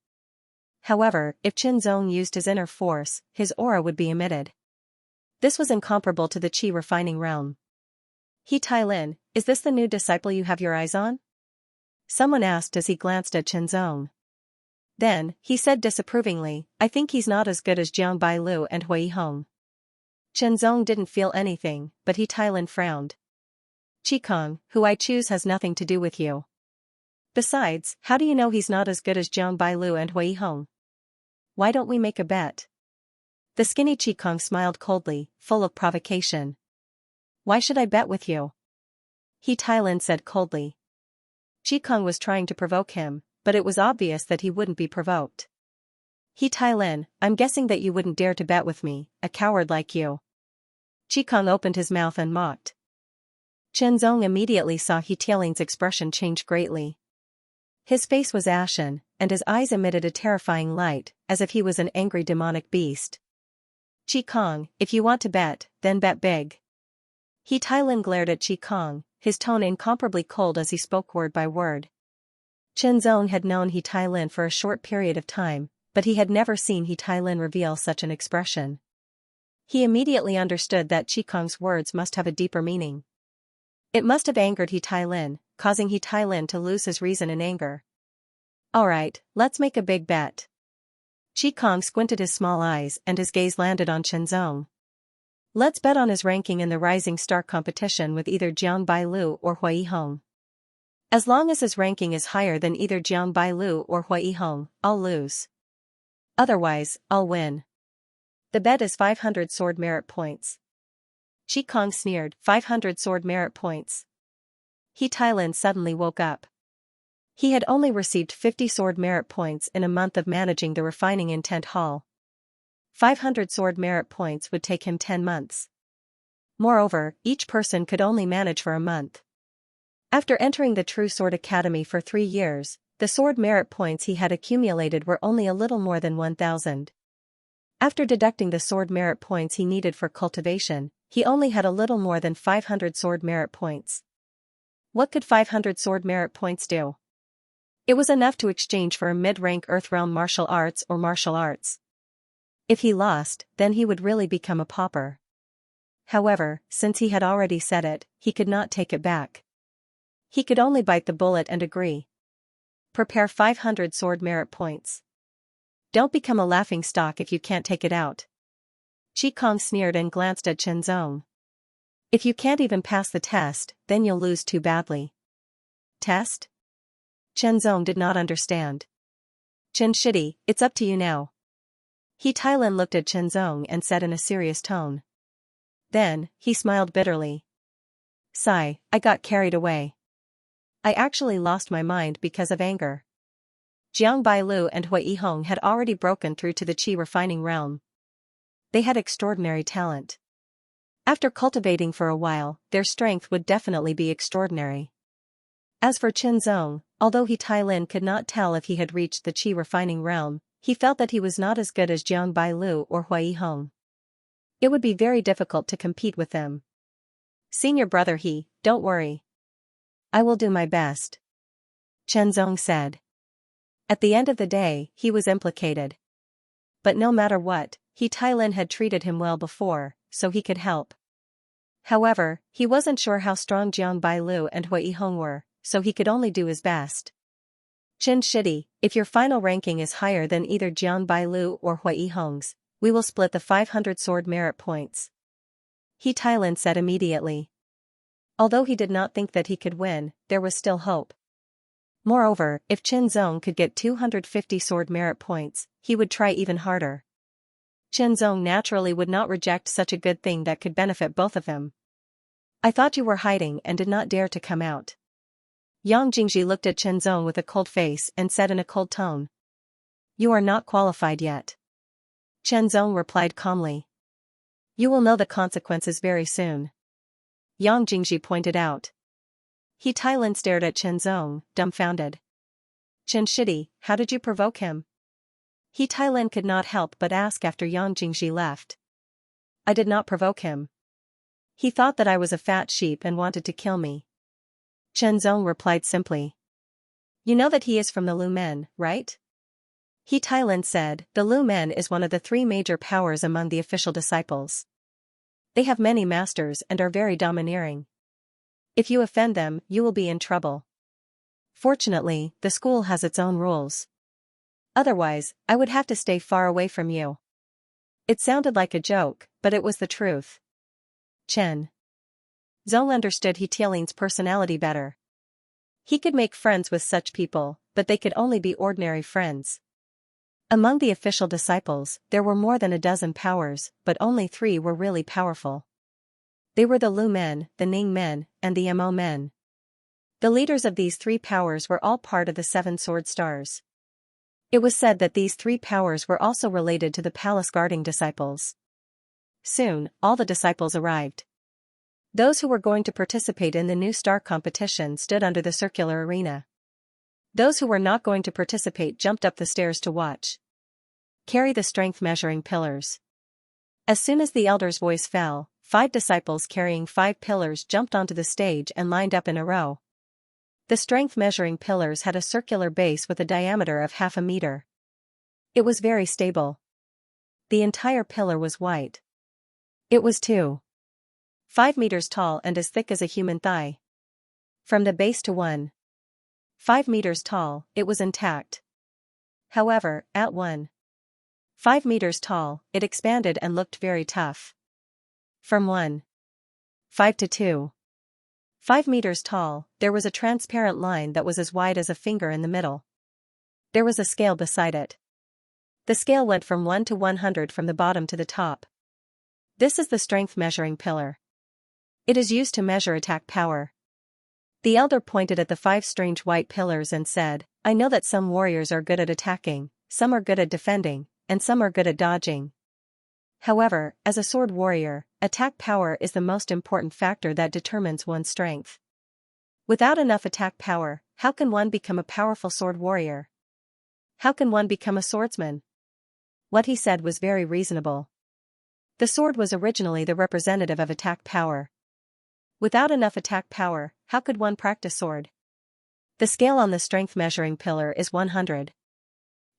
However, if Qinzong used his inner force, his aura would be emitted. This was incomparable to the qi refining realm. He Tailin, is this the new disciple you have your eyes on? Someone asked as he glanced at Chenzong. Then, he said disapprovingly, I think he's not as good as Jiang Bailu and Hui Hong. Chenzong didn't feel anything, but He Tailin frowned. Qigong, who I choose has nothing to do with you. Besides, how do you know he's not as good as Jiang Bailu and Hui Hong? Why don't we make a bet? The skinny Qigong smiled coldly, full of provocation. Why should I bet with you? He Tailin said coldly. Qigong was trying to provoke him, but it was obvious that he wouldn't be provoked. He Tailin, I'm guessing that you wouldn't dare to bet with me, a coward like you. Qigong opened his mouth and mocked. Chenzong immediately saw He Tailin's expression change greatly. His face was ashen, and his eyes emitted a terrifying light, as if he was an angry demonic beast. Qigong, if you want to bet, then bet big. He Tailin glared at Qigong, his tone incomparably cold as he spoke word by word. Chenzong had known He Tailin for a short period of time, but he had never seen He Tailin reveal such an expression. He immediately understood that Qigong's words must have a deeper meaning. It must have angered He Tailin, causing He Tailin to lose his reason in anger. Alright, let's make a big bet. Qigong squinted his small eyes and his gaze landed on Chenzong. Let's bet on his ranking in the Rising Star competition with either Jiang Bailu or Hui Hong. As long as his ranking is higher than either Jiang Bailu or Hui Hong, I'll lose. Otherwise, I'll win. The bet is 500 sword merit points. Qigong sneered, 500 sword merit points. He Tailin suddenly woke up. He had only received 50 sword merit points in a month of managing the refining intent hall. 500 sword merit points would take him 10 months. Moreover, each person could only manage for a month. After entering the True Sword Academy for 3 years, the sword merit points he had accumulated were only a little more than 1,000. After deducting the sword merit points he needed for cultivation, he only had a little more than 500 sword merit points. What could 500 sword merit points do? It was enough to exchange for a mid-rank Earthrealm martial arts or martial arts. If he lost, then he would really become a pauper. However, since he had already said it, he could not take it back. He could only bite the bullet and agree. Prepare 500 sword merit points. Don't become a laughingstock if you can't take it out. Qigong sneered and glanced at Chenzong. If you can't even pass the test, then you'll lose too badly. Test? Chenzong did not understand. Chen Shidi, it's up to you now. He Tailin looked at Chenzong and said in a serious tone. Then, he smiled bitterly. Sigh, I got carried away. I actually lost my mind because of anger. Jiang Bailu and Hui Hong had already broken through to the qi refining realm. They had extraordinary talent. After cultivating for a while, their strength would definitely be extraordinary. As for Chenzong, although He Tailin could not tell if he had reached the qi refining realm, he felt that he was not as good as Jiang Bailu or Hui Hong. It would be very difficult to compete with them. Senior brother He, don't worry. I will do my best. Chenzong said. At the end of the day, he was implicated. But no matter what, He Tailin had treated him well before, so he could help. However, he wasn't sure how strong Jiang Bailu and Hui Hong were, so he could only do his best. Chen Shidi, if your final ranking is higher than either Jiang Bailu or Hui Hong's, we will split the 500 sword merit points. He Tailin said immediately. Although he did not think that he could win, there was still hope. Moreover, if Chenzong could get 250 sword merit points, he would try even harder. Chenzong naturally would not reject such a good thing that could benefit both of them. I thought you were hiding and did not dare to come out. Yang Jingji looked at Chenzong with a cold face and said in a cold tone. You are not qualified yet. Chenzong replied calmly. You will know the consequences very soon. Yang Jingji pointed out. He Tailin stared at Chenzong, dumbfounded. Chen Shidi, how did you provoke him? He Tailin could not help but ask after Yang Jingji left. I did not provoke him. He thought that I was a fat sheep and wanted to kill me. Chenzong replied simply. You know that he is from the Lu Men, right? He Tailin said, the Lu Men is one of the 3 major powers among the official disciples. They have many masters and are very domineering. If you offend them, you will be in trouble. Fortunately, the school has its own rules. Otherwise, I would have to stay far away from you. It sounded like a joke, but it was the truth. Chen Zong understood He Tianling's personality better. He could make friends with such people, but they could only be ordinary friends. Among the official disciples, there were more than a dozen powers, but only 3 were really powerful. They were the Lu men, the Ning men, and the Mo men. The leaders of these 3 powers were all part of the 7 sword stars. It was said that these 3 powers were also related to the palace-guarding disciples. Soon, all the disciples arrived. Those who were going to participate in the new star competition stood under the circular arena. Those who were not going to participate jumped up the stairs to watch. Carry the strength measuring pillars. As soon as the elder's voice fell, 5 disciples carrying 5 pillars jumped onto the stage and lined up in a row. The strength measuring pillars had a circular base with a diameter of half a meter. It was very stable. The entire pillar was white. It was 2.5 meters tall and as thick as a human thigh. From the base to 1.5 meters tall, it was intact. However, at 1.5 meters tall, it expanded and looked very tough. From 1.5 to 2.5 meters tall, there was a transparent line that was as wide as a finger in the middle. There was a scale beside it. The scale went from 1 to 100 from the bottom to the top. This is the strength measuring pillar. It is used to measure attack power. The elder pointed at the 5 strange white pillars and said, I know that some warriors are good at attacking, some are good at defending, and some are good at dodging. However, as a sword warrior, attack power is the most important factor that determines one's strength. Without enough attack power, how can one become a powerful sword warrior? How can one become a swordsman? What he said was very reasonable. The sword was originally the representative of attack power. Without enough attack power, how could one practice sword? The scale on the strength measuring pillar is 100.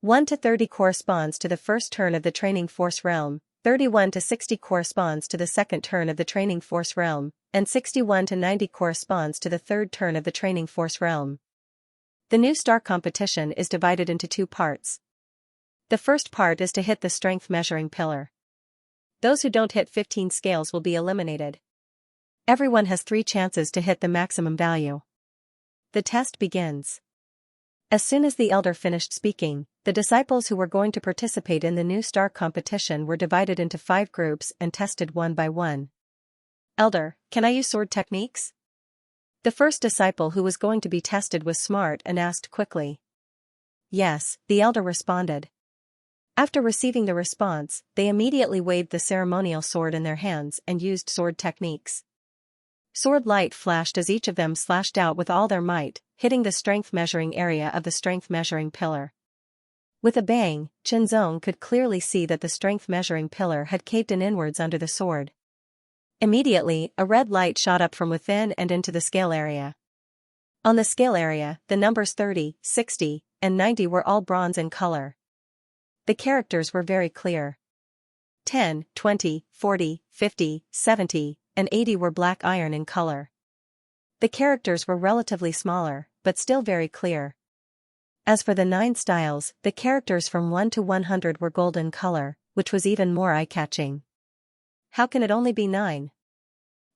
1 to 30 corresponds to the first turn of the training force realm, 31 to 60 corresponds to the second turn of the training force realm, and 61 to 90 corresponds to the third turn of the training force realm. The new star competition is divided into 2 parts. The first part is to hit the strength measuring pillar. Those who don't hit 15 scales will be eliminated. Everyone has 3 chances to hit the maximum value. The test begins. As soon as the elder finished speaking, the disciples who were going to participate in the new star competition were divided into 5 groups and tested one by one. Elder, can I use sword techniques? The first disciple who was going to be tested was smart and asked quickly. Yes, the elder responded. After receiving the response, they immediately waved the ceremonial sword in their hands and used sword techniques. Sword light flashed as each of them slashed out with all their might, hitting the strength measuring area of the strength measuring pillar. With a bang, Chen Zong could clearly see that the strength measuring pillar had caved in inwards under the sword. Immediately, a red light shot up from within and into the scale area. On the scale area, the numbers 30, 60, and 90 were all bronze in color. The characters were very clear. 10, 20, 40, 50, 70, and 80 were black iron in color. The characters were relatively smaller, but still very clear. As for the 9 styles, the characters from 1 to 100 were golden color, which was even more eye-catching. How can it only be 9?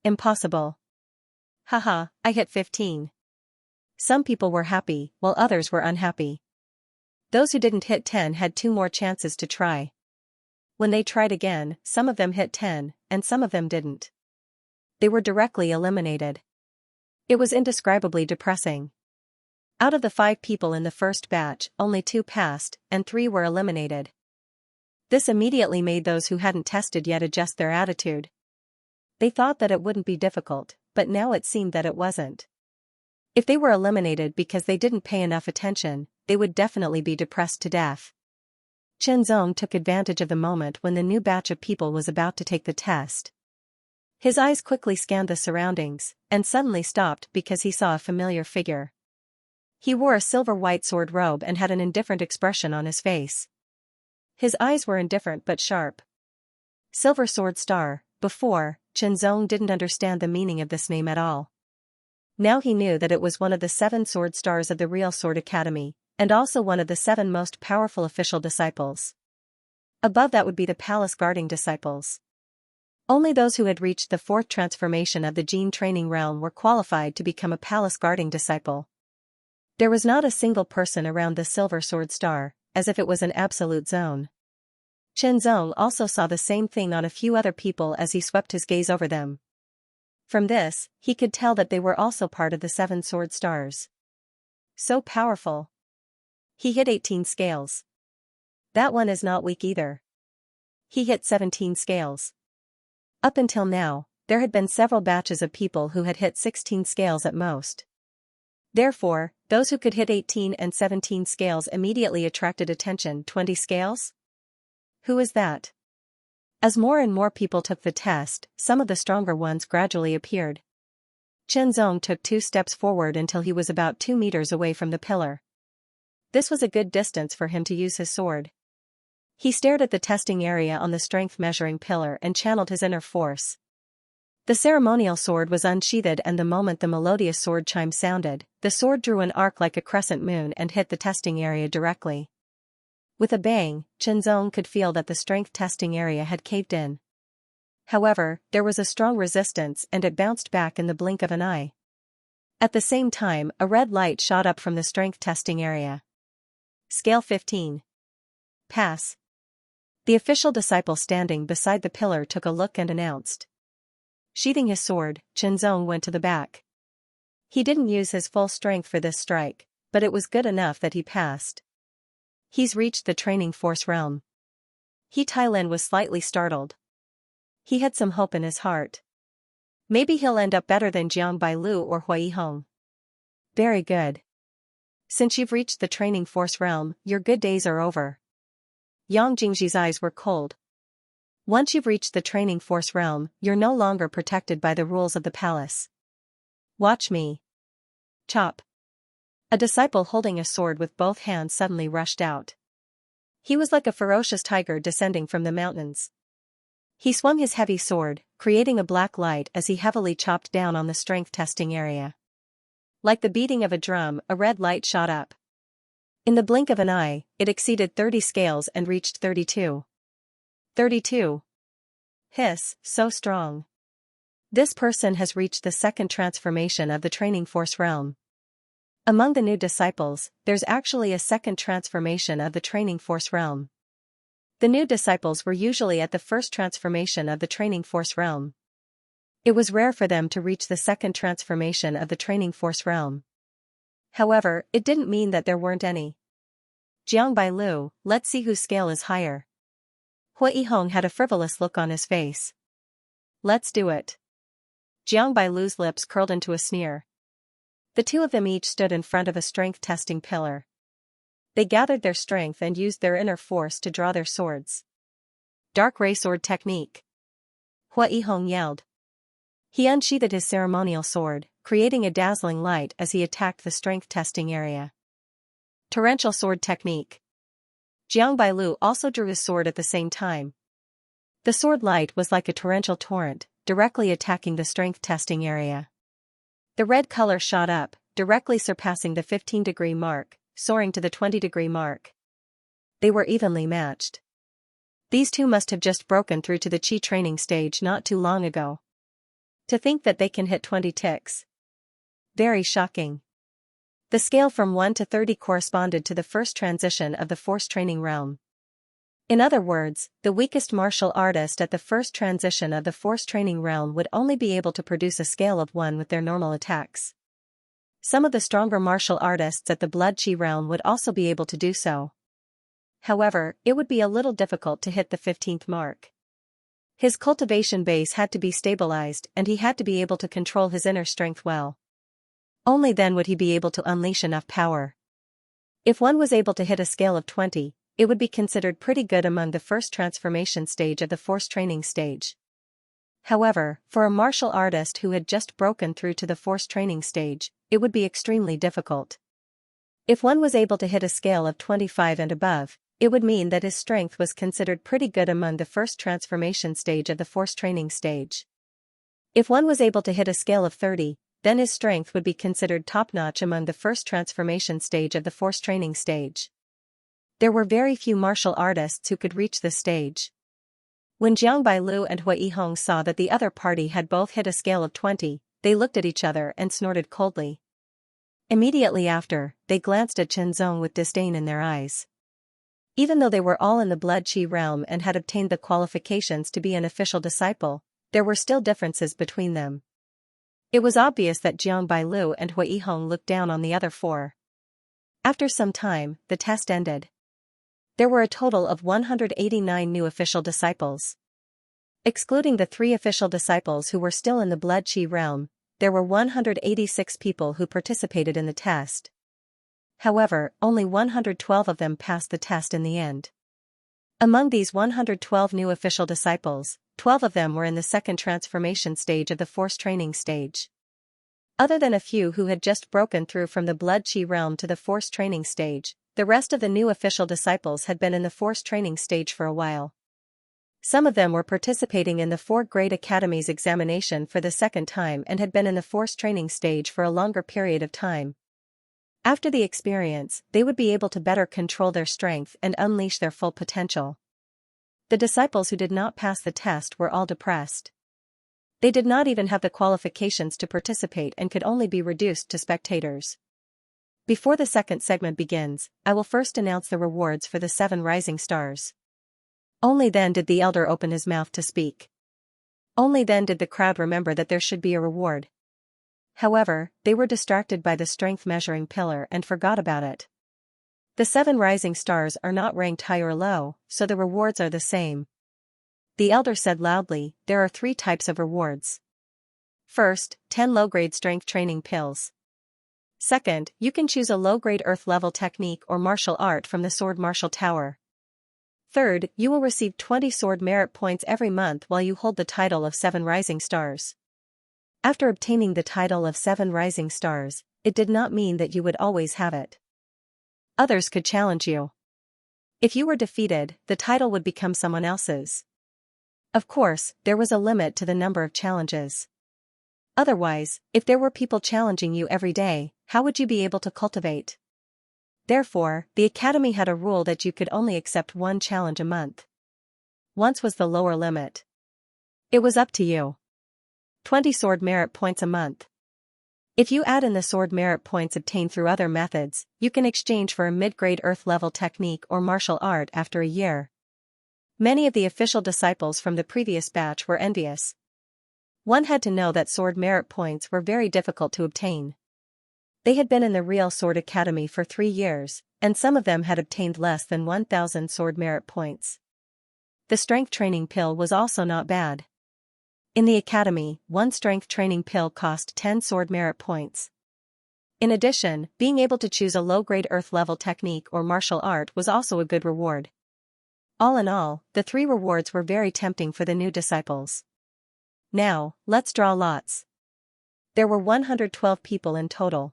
Impossible. Haha, I hit 15. Some people were happy, while others were unhappy. Those who didn't hit 10 had 2 more chances to try. When they tried again, some of them hit 10, and some of them didn't. They were directly eliminated. It was indescribably depressing. Out of the 5 people in the first batch, only 2 passed, and 3 were eliminated. This immediately made those who hadn't tested yet adjust their attitude. They thought that it wouldn't be difficult, but now it seemed that it wasn't. If they were eliminated because they didn't pay enough attention, they would definitely be depressed to death. Chen Zong took advantage of the moment when the new batch of people was about to take the test. His eyes quickly scanned the surroundings, and suddenly stopped because he saw a familiar figure. He wore a silver-white sword robe and had an indifferent expression on his face. His eyes were indifferent but sharp. Silver Sword Star, Before, Qianzong didn't understand the meaning of this name at all. Now he knew that it was one of the 7 sword stars of the Real Sword Academy, and also one of the 7 most powerful official disciples. Above that would be the palace guarding disciples. Only those who had reached the 4th transformation of the Jin training realm were qualified to become a palace guarding disciple. There was not a single person around the silver sword star, as if it was an absolute zone. Qianzong also saw the same thing on a few other people as he swept his gaze over them. From this, he could tell that they were also part of the 7 sword stars. So powerful. He hit 18 scales. That one is not weak either. He hit 17 scales. Up until now, there had been several batches of people who had hit 16 scales at most. Therefore, those who could hit 18 and 17 scales immediately attracted attention. 20 scales? Who is that? As more and more people took the test, some of the stronger ones gradually appeared. Qianzong took 2 steps forward until he was about 2 meters away from the pillar. This was a good distance for him to use his sword. He stared at the testing area on the strength measuring pillar and channeled his inner force. The ceremonial sword was unsheathed, and the moment the melodious sword chime sounded, the sword drew an arc like a crescent moon and hit the testing area directly. With a bang, Qianzong could feel that the strength testing area had caved in. However, there was a strong resistance and it bounced back in the blink of an eye. At the same time, a red light shot up from the strength testing area. Scale 15. Pass. The official disciple standing beside the pillar took a look and announced. Sheathing his sword, Qianzong went to the back. He didn't use his full strength for this strike, but it was good enough that he passed. He's reached the training force realm. He Tailin was slightly startled. He had some hope in his heart. Maybe he'll end up better than Jiang Bailu or Hui Hong. Very good. Since you've reached the training force realm, your good days are over. Yang Jingji's eyes were cold. Once you've reached the training force realm, you're no longer protected by the rules of the palace. Watch me. Chop. A disciple holding a sword with both hands suddenly rushed out. He was like a ferocious tiger descending from the mountains. He swung his heavy sword, creating a black light as he heavily chopped down on the strength testing area. Like the beating of a drum, a red light shot up. In the blink of an eye, it exceeded 30 scales and reached 32. 32. Hiss, so strong. This person has reached the 2nd transformation of the training force realm. Among the new disciples, there's actually a 2nd transformation of the training force realm. The new disciples were usually at the 1st transformation of the training force realm. It was rare for them to reach the 2nd transformation of the training force realm. However, it didn't mean that there weren't any. Jiang Bailu, let's see whose scale is higher. Hui Hong had a frivolous look on his face. Let's do it. Jiang Bailu's lips curled into a sneer. The two of them each stood in front of a strength-testing pillar. They gathered their strength and used their inner force to draw their swords. Dark ray sword technique. Hui Hong yelled. He unsheathed his ceremonial sword, creating a dazzling light as he attacked the strength-testing area. Torrential sword technique. Jiang Bailu also drew his sword at the same time. The sword light was like a torrential torrent, directly attacking the strength-testing area. The red color shot up, directly surpassing the 15-degree mark, soaring to the 20-degree mark. They were evenly matched. These two must have just broken through to the Qi training stage not too long ago. To think that they can hit 20 ticks. Very shocking. The scale from 1 to 30 corresponded to the 1st transition of the force training realm. In other words, the weakest martial artist at the 1st transition of the force training realm would only be able to produce a scale of 1 with their normal attacks. Some of the stronger martial artists at the blood Qi realm would also be able to do so. However, it would be a little difficult to hit the 15th mark. His cultivation base had to be stabilized and he had to be able to control his inner strength well. Only then would he be able to unleash enough power. If one was able to hit a scale of 20, it would be considered pretty good among the 1st transformation stage of the force training stage. However, for a martial artist who had just broken through to the force training stage, it would be extremely difficult. If one was able to hit a scale of 25 and above, it would mean that his strength was considered pretty good among the first transformation stage of the force training stage. If one was able to hit a scale of 30, then his strength would be considered top-notch among the first transformation stage of the force training stage. There were very few martial artists who could reach this stage. When Jiang Bailu and Hui Yihong saw that the other party had both hit a scale of 20, they looked at each other and snorted coldly. Immediately after, they glanced at Chen Zong with disdain in their eyes. Even though they were all in the blood qi realm and had obtained the qualifications to be an official disciple, there were still differences between them. It was obvious that Jiang Bailu and Hui Yihong looked down on the other four. After some time, the test ended. There were a total of 189 new official disciples. Excluding the 3 official disciples who were still in the blood qi realm, there were 186 people who participated in the test. However, only 112 of them passed the test in the end. Among these 112 new official disciples, 12 of them were in the second transformation stage of the force training stage. Other than a few who had just broken through from the blood qi realm to the force training stage, the rest of the new official disciples had been in the force training stage for a while. Some of them were participating in the 4 grade academies examination for the second time and had been in the force training stage for a longer period of time. After the experience, they would be able to better control their strength and unleash their full potential. The disciples who did not pass the test were all depressed. They did not even have the qualifications to participate and could only be reduced to spectators. Before the second segment begins, I will first announce the rewards for the 7 rising stars. Only then did the elder open his mouth to speak. Only then did the crowd remember that there should be a reward. However, they were distracted by the strength measuring pillar and forgot about it. The 7 rising stars are not ranked high or low, so the rewards are the same. The elder said loudly, there are 3 types of rewards. First, 10 low-grade strength training pills. Second, you can choose a low-grade earth-level technique or martial art from the Sword Martial Tower. Third, you will receive 20 sword merit points every month while you hold the title of 7 rising stars. After obtaining the title of 7 rising stars, it did not mean that you would always have it. Others could challenge you. If you were defeated, the title would become someone else's. Of course, there was a limit to the number of challenges. Otherwise, if there were people challenging you every day, how would you be able to cultivate? Therefore, the academy had a rule that you could only accept 1 challenge a month. Once was the lower limit. It was up to you. 20 sword merit points a month. If you add in the sword merit points obtained through other methods, you can exchange for a mid-grade earth-level technique or martial art after a year. Many of the official disciples from the previous batch were envious. One had to know that sword merit points were very difficult to obtain. They had been in the real Sword Academy for 3 years, and some of them had obtained less than 1,000 sword merit points. The strength training pill was also not bad. In the academy, 1 strength training pill cost 10 sword merit points. In addition, being able to choose a low-grade earth-level technique or martial art was also a good reward. All in all, the 3 rewards were very tempting for the new disciples. Now, let's draw lots. There were 112 people in total.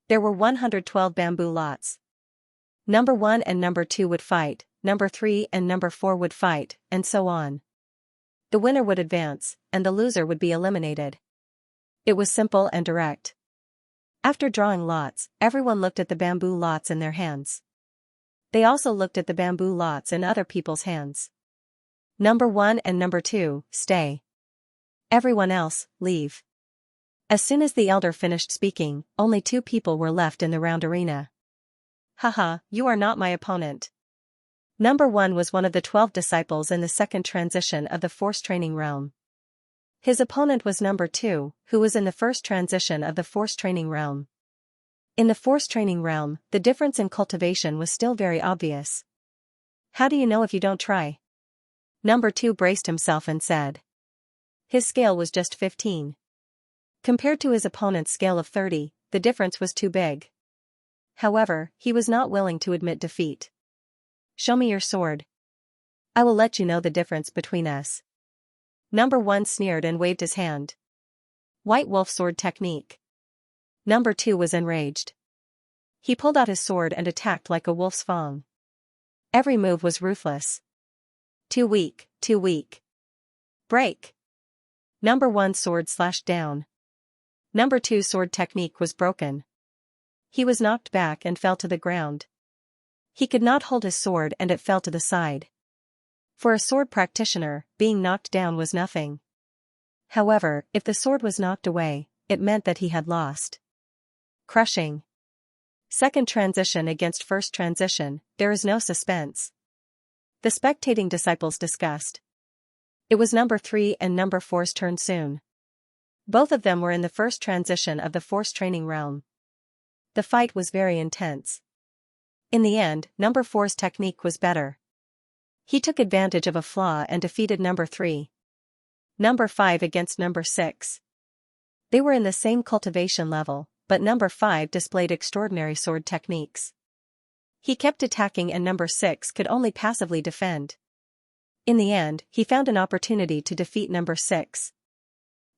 There were 112 bamboo lots. Number 1 and number 2 would fight, number 3 and number 4 would fight, and so on. The winner would advance, and the loser would be eliminated. It was simple and direct. After drawing lots, everyone looked at the bamboo lots in their hands. They also looked at the bamboo lots in other people's hands. Number 1 and number 2, stay. Everyone else, leave. As soon as the elder finished speaking, only 2 people were left in the round arena. Haha, you are not my opponent. Number 1 was one of the 12 disciples in the second transition of the force training realm. His opponent was number 2, who was in the first transition of the force training realm. In the force training realm, the difference in cultivation was still very obvious. How do you know if you don't try? Number 2 braced himself and said. His scale was just 15. Compared to his opponent's scale of 30, the difference was too big. However, he was not willing to admit defeat. Show me your sword. I will let you know the difference between us. Number 1 sneered and waved his hand. White wolf sword technique. Number 2 was enraged. He pulled out his sword and attacked like a wolf's fang. Every move was ruthless. Too weak, too weak. Break. Number 1 sword slashed down. Number 2 sword technique was broken. He was knocked back and fell to the ground. He could not hold his sword and it fell to the side. For a sword practitioner, being knocked down was nothing. However, if the sword was knocked away, it meant that he had lost. Crushing. Second transition against first transition, there is no suspense. The spectating disciples discussed. It was number 3 and number 4's turn soon. Both of them were in the first transition of the force training realm. The fight was very intense. In the end, number 4's technique was better. He took advantage of a flaw and defeated number 3. Number 5 against number 6. They were in the same cultivation level, but number 5 displayed extraordinary sword techniques. He kept attacking and number 6 could only passively defend. In the end, he found an opportunity to defeat number 6.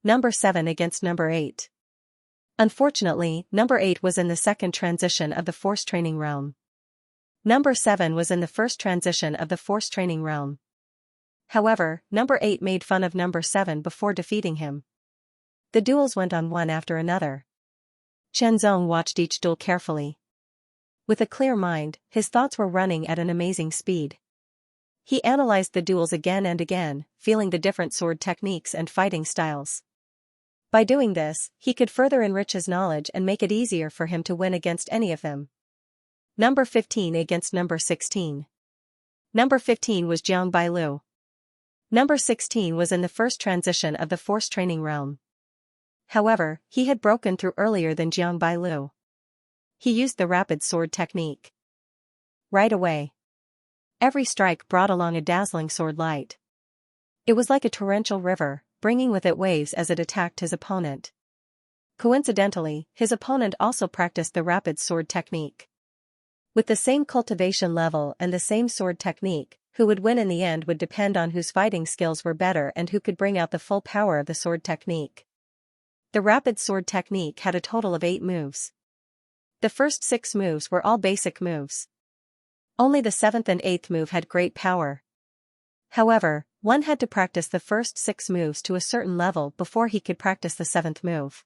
Number 7 against number 8. Unfortunately, number 8 was in the second transition of the force training realm. Number 7 was in the first transition of the force training realm. However, number 8 made fun of number 7 before defeating him. The duels went on one after another. Xianxia watched each duel carefully. With a clear mind, his thoughts were running at an amazing speed. He analyzed the duels again and again, feeling the different sword techniques and fighting styles. By doing this, he could further enrich his knowledge and make it easier for him to win against any of them. Number 15 against number 16. Number 15 was Jiang Bailu. Number 16 was in the first transition of the force training realm. However, he had broken through earlier than Jiang Bailu. He used the rapid sword technique. Right away. Every strike brought along a dazzling sword light. It was like a torrential river, bringing with it waves as it attacked his opponent. Coincidentally, his opponent also practiced the rapid sword technique. With the same cultivation level and the same sword technique, who would win in the end would depend on whose fighting skills were better and who could bring out the full power of the sword technique. The rapid sword technique had a total of 8 moves. The first 6 moves were all basic moves. Only the 7th and 8th move had great power. However, one had to practice the first 6 moves to a certain level before he could practice the 7th move.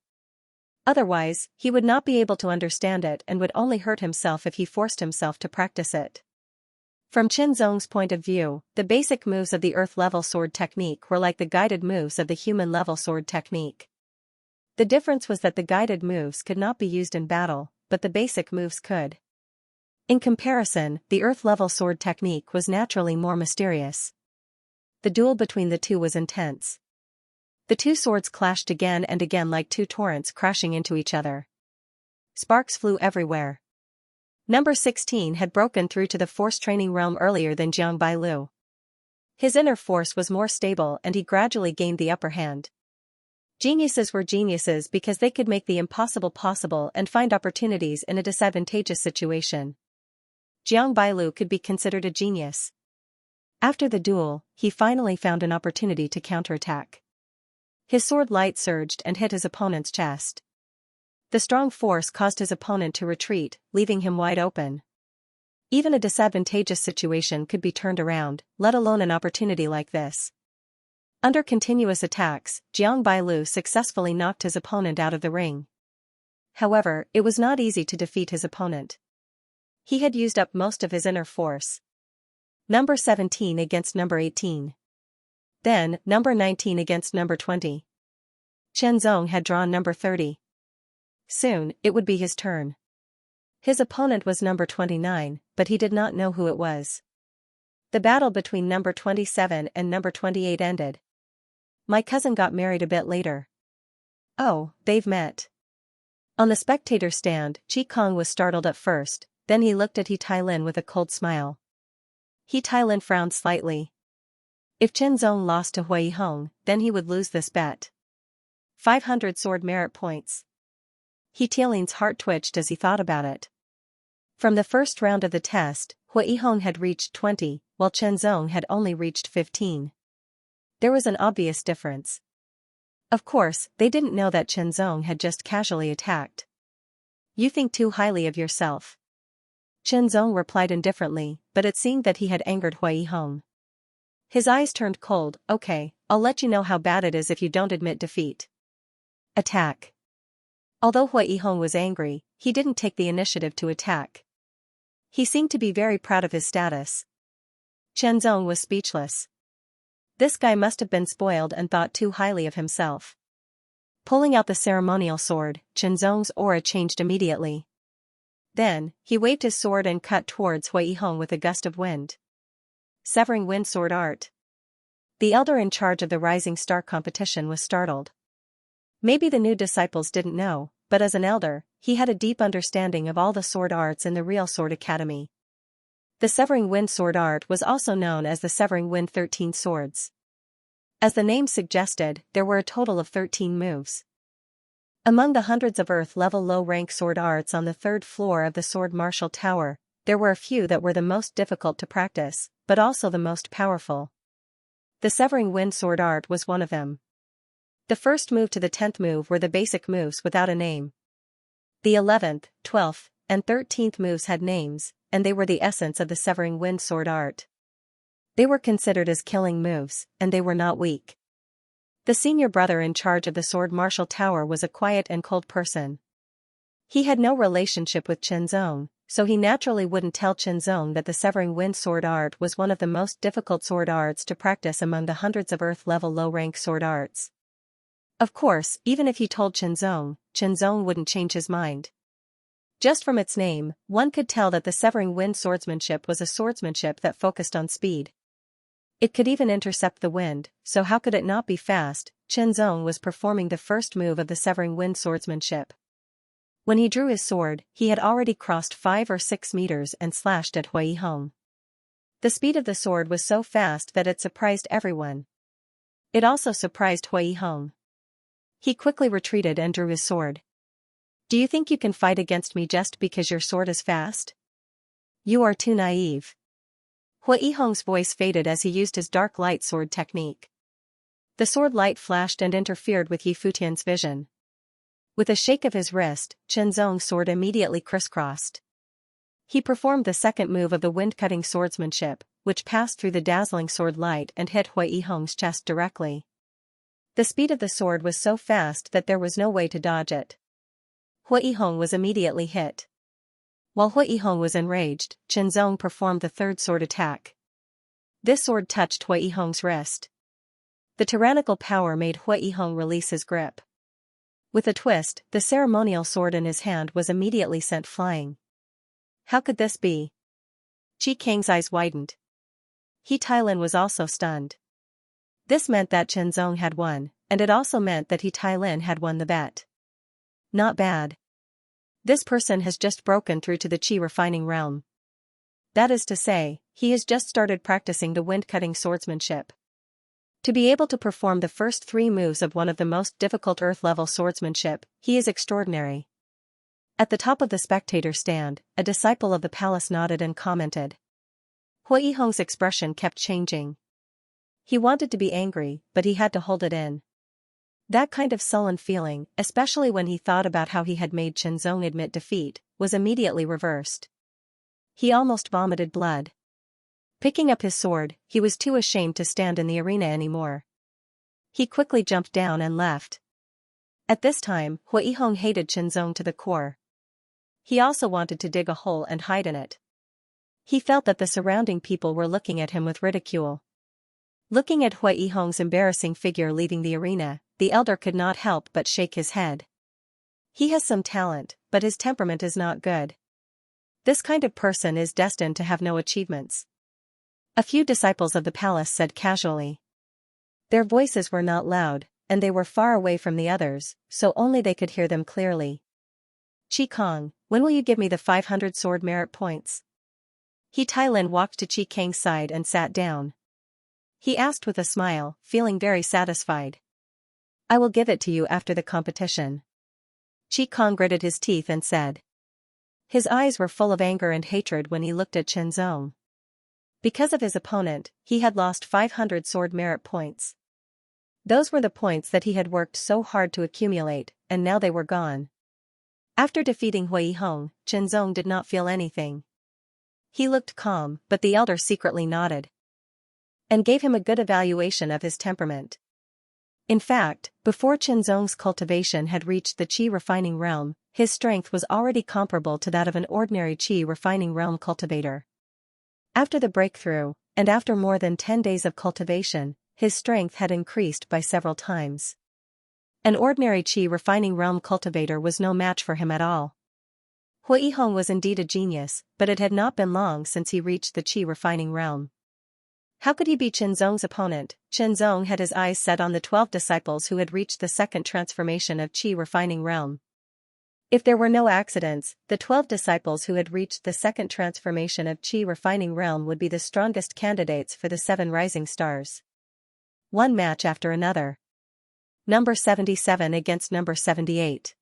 Otherwise, he would not be able to understand it and would only hurt himself if he forced himself to practice it. From Xianxia's point of view, the basic moves of the earth-level sword technique were like the guided moves of the human-level sword technique. The difference was that the guided moves could not be used in battle, but the basic moves could. In comparison, the earth-level sword technique was naturally more mysterious. The duel between the two was intense. The two swords clashed again and again like two torrents crashing into each other. Sparks flew everywhere. Number 16 had broken through to the force training realm earlier than Jiang Bailu. His inner force was more stable and he gradually gained the upper hand. Geniuses were geniuses because they could make the impossible possible and find opportunities in a disadvantageous situation. Jiang Bailu could be considered a genius. After the duel, he finally found an opportunity to counterattack. His sword light surged and hit his opponent's chest. The strong force caused his opponent to retreat, leaving him wide open. Even a disadvantageous situation could be turned around, let alone an opportunity like this. Under continuous attacks, Jiang Bailu successfully knocked his opponent out of the ring. However, it was not easy to defeat his opponent. He had used up most of his inner force. Number 17 against number 18. Then, number 19 against number 20. Xianxia had drawn number 30. Soon, it would be his turn. His opponent was number 29, but he did not know who it was. The battle between number 27 and number 28 ended. My cousin got married a bit later. Oh, they've met. On the spectator stand, Chi Kong was startled at first, then he looked at He Tai-lin with a cold smile. He Tai-lin frowned slightly. If Xianxia lost to Hui Hong, then he would lose this bet. 500 sword merit points. He Tai-lin's heart twitched as he thought about it. From the first round of the test, Hui Hong had reached 20, while Xianxia had only reached 15. There was an obvious difference. Of course, they didn't know that Xianxia had just casually attacked. You think too highly of yourself. Chen Zong replied indifferently, but it seemed that he had angered Hui Yihong. His eyes turned cold. Okay, I'll let you know how bad it is if you don't admit defeat. Attack. Although Hui Yihong was angry, he didn't take the initiative to attack. He seemed to be very proud of his status. Chen Zong was speechless. This guy must have been spoiled and thought too highly of himself. Pulling out the ceremonial sword, Chen Zong's aura changed immediately. Then, he waved his sword and cut towards Hui Yihong with a gust of wind. Severing Wind Sword Art. The elder in charge of the Rising Star competition was startled. Maybe the new disciples didn't know, but as an elder, he had a deep understanding of all the sword arts in the real Sword Academy. The Severing Wind Sword Art was also known as the Severing Wind 13 Swords. As the name suggested, there were a total of 13 moves. Among the hundreds of Earth-level low-rank sword arts on the third floor of the Sword Martial Tower, there were a few that were the most difficult to practice, but also the most powerful. The Severing Wind Sword Art was one of them. The first move to the 10th move were the basic moves without a name. The 11th, 12th, and 13th moves had names, and they were the essence of the Severing Wind Sword Art. They were considered as killing moves, and they were not weak. The senior brother in charge of the Sword Martial Tower was a quiet and cold person. He had no relationship with Chen Zong, so he naturally wouldn't tell Chen Zong that the Severing Wind Sword Art was one of the most difficult sword arts to practice among the hundreds of Earth-level low-rank sword arts. Of course, even if he told Chen Zong wouldn't change his mind. Just from its name, one could tell that the Severing Wind swordsmanship was a swordsmanship that focused on speed. It could even intercept the wind, so how could it not be fast? Chen Zong was performing the first move of the Severing Wind swordsmanship. When he drew his sword, he had already crossed 5 or 6 meters and slashed at Hui Yihong. The speed of the sword was so fast that it surprised everyone. It also surprised Hui Yihong. He quickly retreated and drew his sword. Do you think you can fight against me just because your sword is fast? You are too naive. Hui Yihong's voice faded as he used his dark light sword technique. The sword light flashed and interfered with Yi Futian's vision. With a shake of his wrist, Chen Zong's sword immediately crisscrossed. He performed the second move of the wind-cutting swordsmanship, which passed through the dazzling sword light and hit Hui Yihong's chest directly. The speed of the sword was so fast that there was no way to dodge it. Hui Yihong was immediately hit. While Hui Yihong was enraged, Chen Zong performed the third sword attack. This sword touched Hui Yihong's wrist. The tyrannical power made Hui Yihong release his grip. With a twist, the ceremonial sword in his hand was immediately sent flying. How could this be? Qi Kang's eyes widened. He Tailin was also stunned. This meant that Chen Zong had won, and it also meant that He Tailin had won the bet. Not bad. This person has just broken through to the Qi refining realm. That is to say, he has just started practicing the wind-cutting swordsmanship. To be able to perform the first 3 moves of one of the most difficult Earth-level swordsmanship, he is extraordinary. At the top of the spectator stand, a disciple of the palace nodded and commented. Hui Yihong's expression kept changing. He wanted to be angry, but he had to hold it in. That kind of sullen feeling, especially when he thought about how he had made Chen Zong admit defeat, was immediately reversed. He almost vomited blood. Picking up his sword, he was too ashamed to stand in the arena anymore. He quickly jumped down and left. At this time, Hui Yihong hated Chen Zong to the core. He also wanted to dig a hole and hide in it. He felt that the surrounding people were looking at him with ridicule. Looking at Hui Yihong's embarrassing figure leaving the arena, the elder could not help but shake his head. He has some talent, but his temperament is not good. This kind of person is destined to have no achievements. A few disciples of the palace said casually. Their voices were not loud, and they were far away from the others, so only they could hear them clearly. Qi Kang, when will you give me the 500 sword merit points? He Tailin walked to Qi Kang's side and sat down. He asked with a smile, feeling very satisfied. I will give it to you after the competition. Qi Kang gritted his teeth and said. His eyes were full of anger and hatred when he looked at Chen Zong. Because of his opponent, he had lost 500 sword merit points. Those were the points that he had worked so hard to accumulate, and now they were gone. After defeating Hui Yihong, Chen Zong did not feel anything. He looked calm, but the elder secretly nodded and gave him a good evaluation of his temperament. In fact, before Qinzong's cultivation had reached the qi refining realm, his strength was already comparable to that of an ordinary qi refining realm cultivator. After the breakthrough, and after more than 10 days of cultivation, his strength had increased by several times. An ordinary qi refining realm cultivator was no match for him at all. Hui Yihong was indeed a genius, but it had not been long since he reached the qi refining realm. How could he be Qinzong's opponent? Qinzong had his eyes set on the 12 disciples who had reached the second transformation of qi refining realm. If there were no accidents, the 12 disciples who had reached the second transformation of qi refining realm would be the strongest candidates for the 7 rising stars. One match after another. Number 77 against number 78.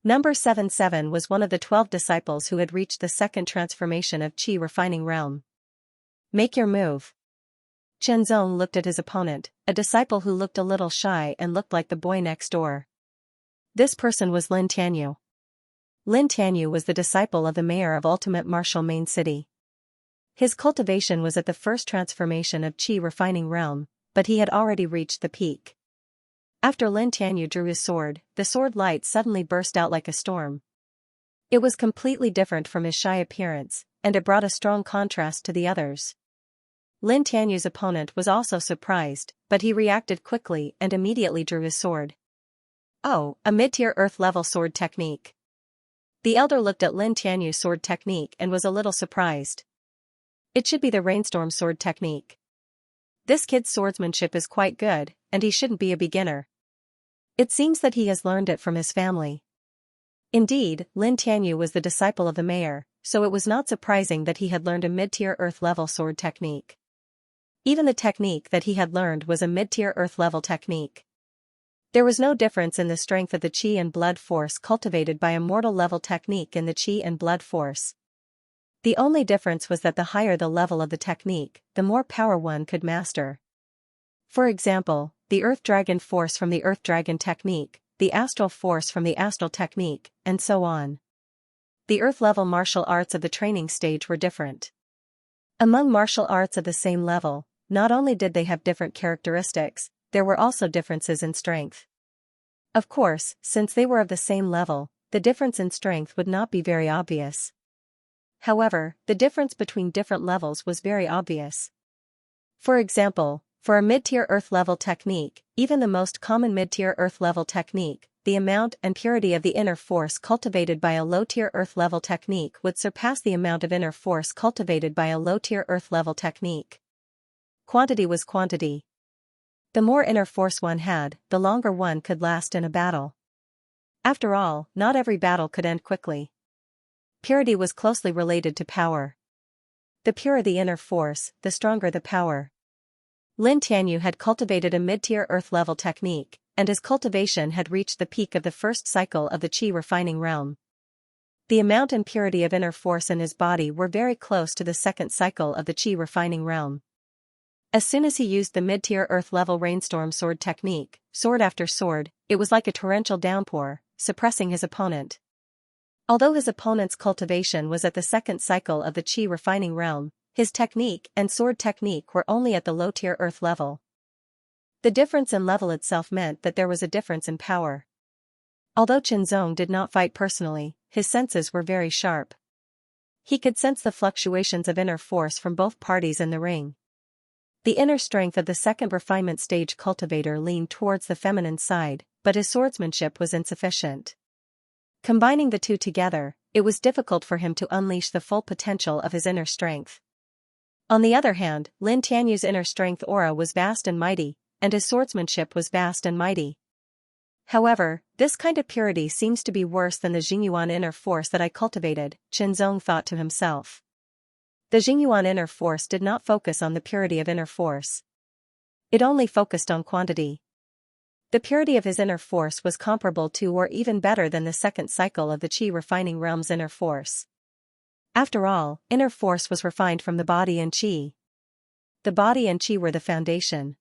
Number 77 was one of the 12 disciples who had reached the second transformation of qi refining realm. Make your move. Qinzong looked at his opponent, a disciple who looked a little shy and looked like the boy next door. This person was Lin Tianyu. Lin Tianyu was the disciple of the mayor of Ultimate Martial Main City. His cultivation was at the first transformation of qi refining realm, but he had already reached the peak. After Lin Tianyu drew his sword, the sword light suddenly burst out like a storm. It was completely different from his shy appearance, and it brought a strong contrast to the others. Lin Tianyu's opponent was also surprised, but he reacted quickly and immediately drew his sword. Oh, a mid-tier earth-level sword technique. The elder looked at Lin Tianyu's sword technique and was a little surprised. It should be the rainstorm sword technique. This kid's swordsmanship is quite good, and he shouldn't be a beginner. It seems that he has learned it from his family. Indeed, Lin Tianyu was the disciple of the mayor, so it was not surprising that he had learned a mid-tier earth-level sword technique. Even the technique that he had learned was a mid-tier earth-level technique. There was no difference in the strength of the qi and blood force cultivated by a mortal-level technique in the qi and blood force. The only difference was that the higher the level of the technique, the more power one could master. For example, the Earth Dragon force from the Earth Dragon technique, the Astral force from the Astral technique, and so on. The Earth-level martial arts of the training stage were different. Among martial arts of the same level, not only did they have different characteristics, there were also differences in strength. Of course, since they were of the same level, the difference in strength would not be very obvious. However, the difference between different levels was very obvious. For example, for a mid-tier earth-level technique, even the most common mid-tier earth-level technique, the amount and purity of the inner force cultivated by a low-tier earth-level technique would surpass the amount of inner force cultivated by a low-tier earth-level technique. Quantity was quantity. The more inner force one had, the longer one could last in a battle. After all, not every battle could end quickly. Purity was closely related to power. The purer the inner force, the stronger the power. Lin Tianyu had cultivated a mid-tier earth-level technique, and his cultivation had reached the peak of the first cycle of the qi refining realm. The amount and purity of inner force in his body were very close to the second cycle of the qi refining realm. As soon as he used the mid-tier earth-level rainstorm sword technique, sword after sword, it was like a torrential downpour, suppressing his opponent. Although his opponent's cultivation was at the second cycle of the qi refining realm, his technique and sword technique were only at the low-tier earth level. The difference in level itself meant that there was a difference in power. Although Qinzong did not fight personally, his senses were very sharp. He could sense the fluctuations of inner force from both parties in the ring. The inner strength of the second refinement stage cultivator leaned towards the feminine side, but his swordsmanship was insufficient. Combining the two together, it was difficult for him to unleash the full potential of his inner strength. On the other hand, Lin Tianyu's inner strength aura was vast and mighty, and his swordsmanship was vast and mighty. However, this kind of purity seems to be worse than the Jingyuan inner force that I cultivated, Qinzong thought to himself. The Jingyuan inner force did not focus on the purity of inner force. It only focused on quantity. The purity of his inner force was comparable to or even better than the second cycle of the qi refining realm's inner force. After all, inner force was refined from the body and qi. The body and qi were the foundation.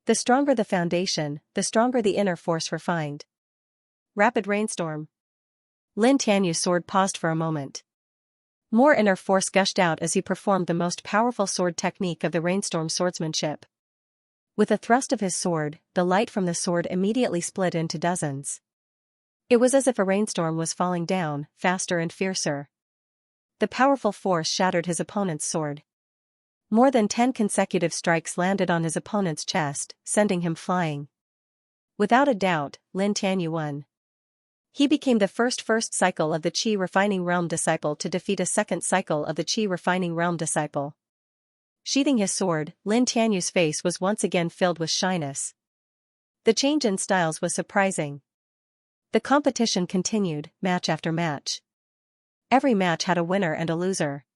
The stronger the foundation, the stronger the inner force refined. Rapid rainstorm. Lin Tianyu's sword paused for a moment. More inner force gushed out as he performed the most powerful sword technique of the rainstorm swordsmanship. With a thrust of his sword, the light from the sword immediately split into dozens. It was as if a rainstorm was falling down, faster and fiercer. The powerful force shattered his opponent's sword. More than 10 consecutive strikes landed on his opponent's chest, sending him flying. Without a doubt, Lin Tianyu won. He became the first cycle of the Qi Refining Realm disciple to defeat a second cycle of the Qi Refining Realm disciple. Sheathing his sword, Lin Tianyu's face was once again filled with shyness. The change in styles was surprising. The competition continued, match after match. Every match had a winner and a loser.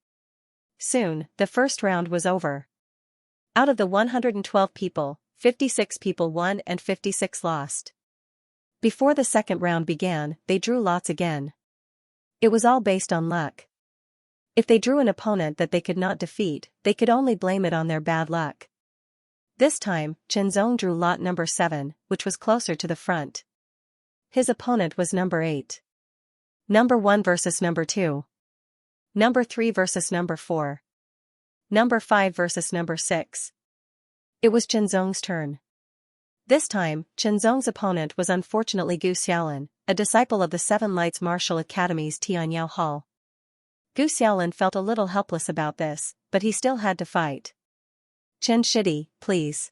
Soon, the first round was over. Out of the 112 people, 56 people won and 56 lost. Before the second round began, they drew lots again. It was all based on luck. If they drew an opponent that they could not defeat, they could only blame it on their bad luck. This time, Chenzong drew lot number 7, which was closer to the front. His opponent was number 8. Number 1 versus number 2. Number 3 versus number 4. Number 5 versus number 6. It was Chenzong's turn. This time, Chenzong's opponent was unfortunately Gu Xiaolin, a disciple of the Seven Lights Martial Academy's Tianyao Hall. Gu Xiaolin felt a little helpless about this, but he still had to fight. Chen Shidi, please.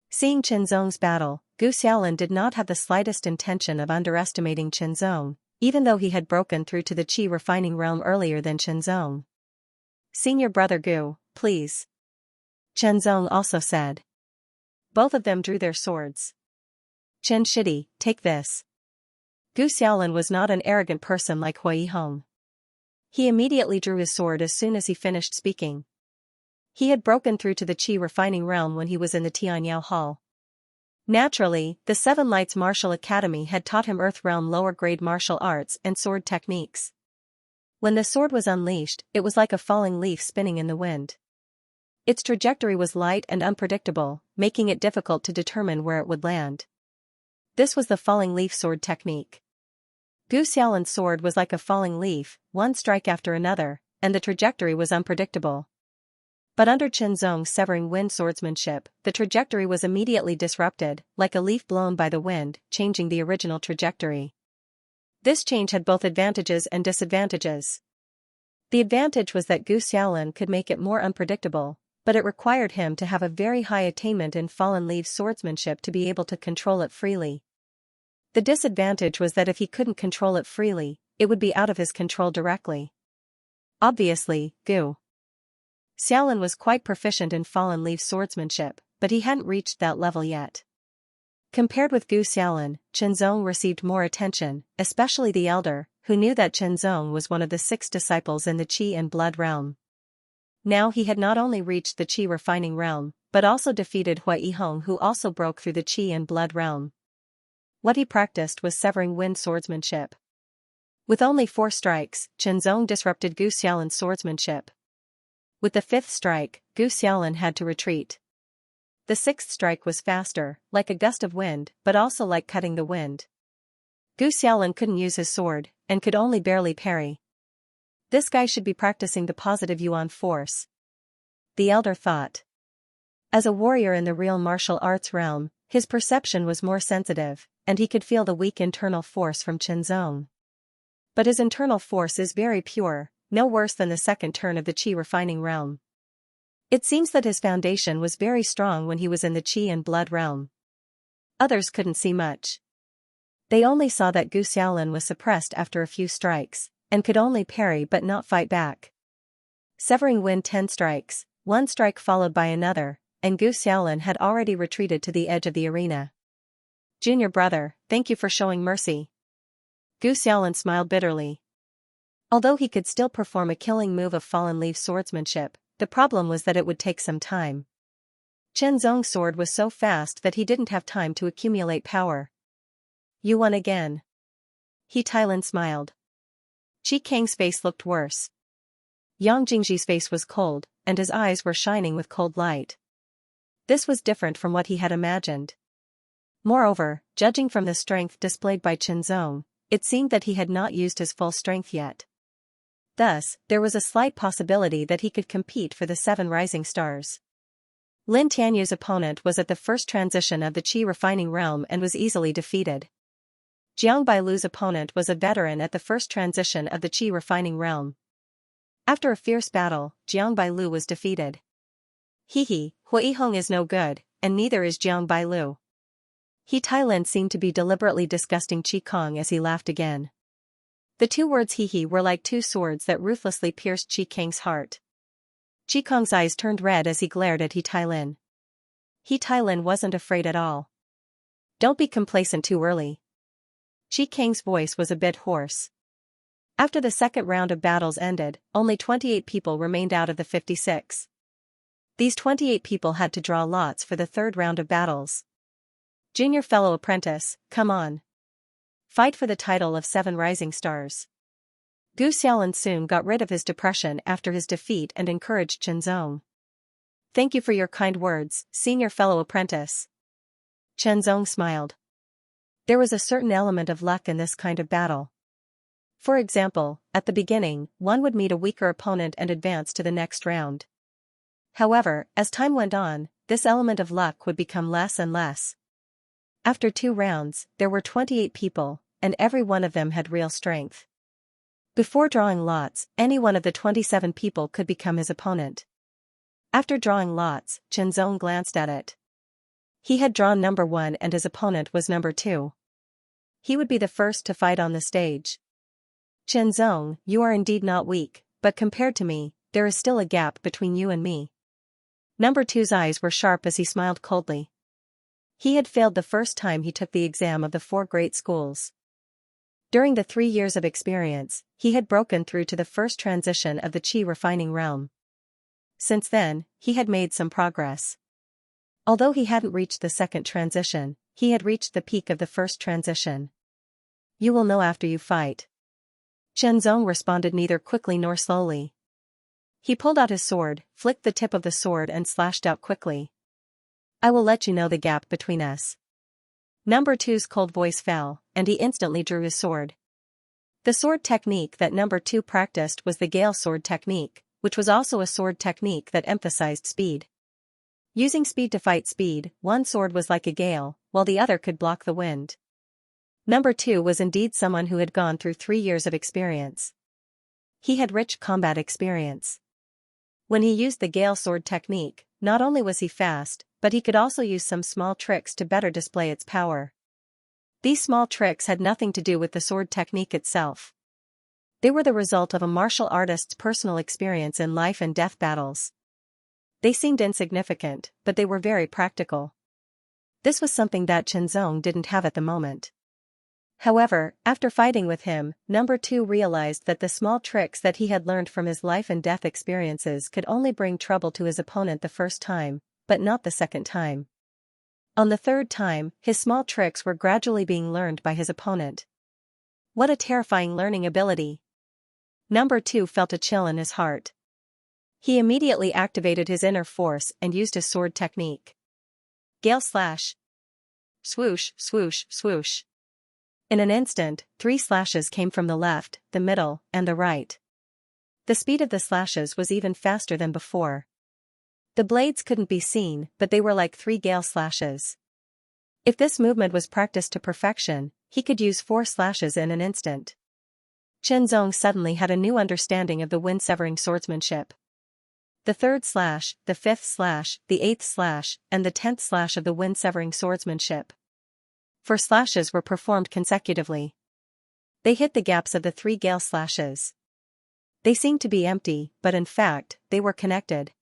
Seeing Chenzong's battle, Gu Xiaolin did not have the slightest intention of underestimating Chenzong, even though he had broken through to the Qi Refining Realm earlier than Chenzong. Senior brother Gu, please. Chenzong also said. Both of them drew their swords. Chen Shidi, take this. Gu Xiaolin was not an arrogant person like Hui Yihong. He immediately drew his sword as soon as he finished speaking. He had broken through to the Qi Refining Realm when he was in the Tianyao Hall. Naturally, the Seven Lights Martial Academy had taught him Earth Realm lower-grade martial arts and sword techniques. When the sword was unleashed, it was like a falling leaf spinning in the wind. Its trajectory was light and unpredictable, making it difficult to determine where it would land. This was the falling leaf sword technique. Gu Xiaolin's sword was like a falling leaf, one strike after another, and the trajectory was unpredictable. But under Chenzong's severing wind swordsmanship, the trajectory was immediately disrupted, like a leaf blown by the wind, changing the original trajectory. This change had both advantages and disadvantages. The advantage was that Gu Xiaolin could make it more unpredictable, but it required him to have a very high attainment in fallen leaf swordsmanship to be able to control it freely. The disadvantage was that if he couldn't control it freely, it would be out of his control directly. Obviously, Gu Xiaolin was quite proficient in fallen leaf swordsmanship, but he hadn't reached that level yet. Compared with Gu Xiaolin, Chenzong received more attention, especially the elder, who knew that Chenzong was one of the 6 disciples in the Qi and Blood realm. Now he had not only reached the Qi Refining Realm, but also defeated Hui Yihong, who also broke through the Qi and Blood realm. What he practiced was severing wind swordsmanship. With only 4 strikes, Chenzong disrupted Gu Xiaolin's swordsmanship. With the 5th strike, Gu Xiaolin had to retreat. The 6th strike was faster, like a gust of wind, but also like cutting the wind. Gu Xiaolin couldn't use his sword, and could only barely parry. This guy should be practicing the positive Yuan force. The elder thought. As a warrior in the real martial arts realm, his perception was more sensitive, and he could feel the weak internal force from Chenzong. But his internal force is very pure, no worse than the second turn of the Qi Refining Realm. It seems that his foundation was very strong when he was in the Qi and Blood realm. Others couldn't see much. They only saw that Gu Xiaolin was suppressed after a few strikes, and could only parry but not fight back. Severing wind 10 strikes, 1 strike followed by another, and Gu Xiaolin had already retreated to the edge of the arena. Junior brother, thank you for showing mercy. Gu Xiaolin smiled bitterly. Although he could still perform a killing move of fallen leaf swordsmanship, the problem was that it would take some time. Chenzong's sword was so fast that he didn't have time to accumulate power. You won again. He Tylin smiled. Qi Kang's face looked worse. Yang Jingji's face was cold, and his eyes were shining with cold light. This was different from what he had imagined. Moreover, judging from the strength displayed by Chenzong, it seemed that he had not used his full strength yet. Thus, there was a slight possibility that he could compete for the 7 rising stars. Lin Tianyu's opponent was at the first transition of the Qi refining realm and was easily defeated. Jiang Bailu's opponent was a veteran at the first transition of the Qi refining realm. After a fierce battle, Jiang Bailu was defeated. Hehe, Hui Yihong is no good, and neither is Jiang Bailu. He Tailin seemed to be deliberately disgusting Qi Kong as he laughed again. The 2 words hehe were like 2 swords that ruthlessly pierced Qi Kang's heart. Qi Kong's eyes turned red as he glared at He Tailin. He Tailin wasn't afraid at all. Don't be complacent too early. Qi Kang's voice was a bit hoarse. After the second round of battles ended, only 28 people remained out of the 56. These 28 people had to draw lots for the third round of battles. Junior fellow apprentice, come on. Fight for the title of 7 rising stars. Gu Xiaolin soon got rid of his depression after his defeat and encouraged Chen Zong. Thank you for your kind words, senior fellow apprentice. Chen Zong smiled. There was a certain element of luck in this kind of battle. For example, at the beginning, one would meet a weaker opponent and advance to the next round. However, as time went on, this element of luck would become less and less. After 2 rounds, there were 28 people, and every one of them had real strength. Before drawing lots, any one of the 27 people could become his opponent. After drawing lots, Chen Zong glanced at it. He had drawn number 1 and his opponent was number 2. He would be the first to fight on the stage. Chen Zong, you are indeed not weak, but compared to me, there is still a gap between you and me. Number 2's eyes were sharp as he smiled coldly. He had failed the first time he took the exam of the 4 great schools. During the 3 years of experience, he had broken through to the first transition of the Qi refining realm. Since then, he had made some progress. Although he hadn't reached the second transition, he had reached the peak of the first transition. You will know after you fight. Chen Zong responded neither quickly nor slowly. He pulled out his sword, flicked the tip of the sword and slashed out quickly. I will let you know the gap between us. Number 2's cold voice fell, and he instantly drew his sword. The sword technique that number 2 practiced was the Gale sword technique, which was also a sword technique that emphasized speed. Using speed to fight speed, one sword was like a gale, while the other could block the wind. Number 2 was indeed someone who had gone through 3 years of experience. He had rich combat experience. When he used the Gale sword technique, not only was he fast, but he could also use some small tricks to better display its power. These small tricks had nothing to do with the sword technique itself. They were the result of a martial artist's personal experience in life and death battles. They seemed insignificant, but they were very practical. This was something that Chen Zong didn't have at the moment. However, after fighting with him, number 2 realized that the small tricks that he had learned from his life and death experiences could only bring trouble to his opponent the first time, but not the second time. On the third time, his small tricks were gradually being learned by his opponent. What a terrifying learning ability! Number 2 felt a chill in his heart. He immediately activated his inner force and used his sword technique. Gale slash. Swoosh, swoosh, swoosh. In an instant, 3 slashes came from the left, the middle, and the right. The speed of the slashes was even faster than before. The blades couldn't be seen, but they were like 3 gale slashes. If this movement was practiced to perfection, he could use 4 slashes in an instant. Chen Zong suddenly had a new understanding of the wind-severing swordsmanship. The 3rd slash, the 5th slash, the 8th slash, and the 10th slash of the wind-severing swordsmanship. 4 slashes were performed consecutively. They hit the gaps of the 3 gale slashes. They seemed to be empty, but in fact, they were connected.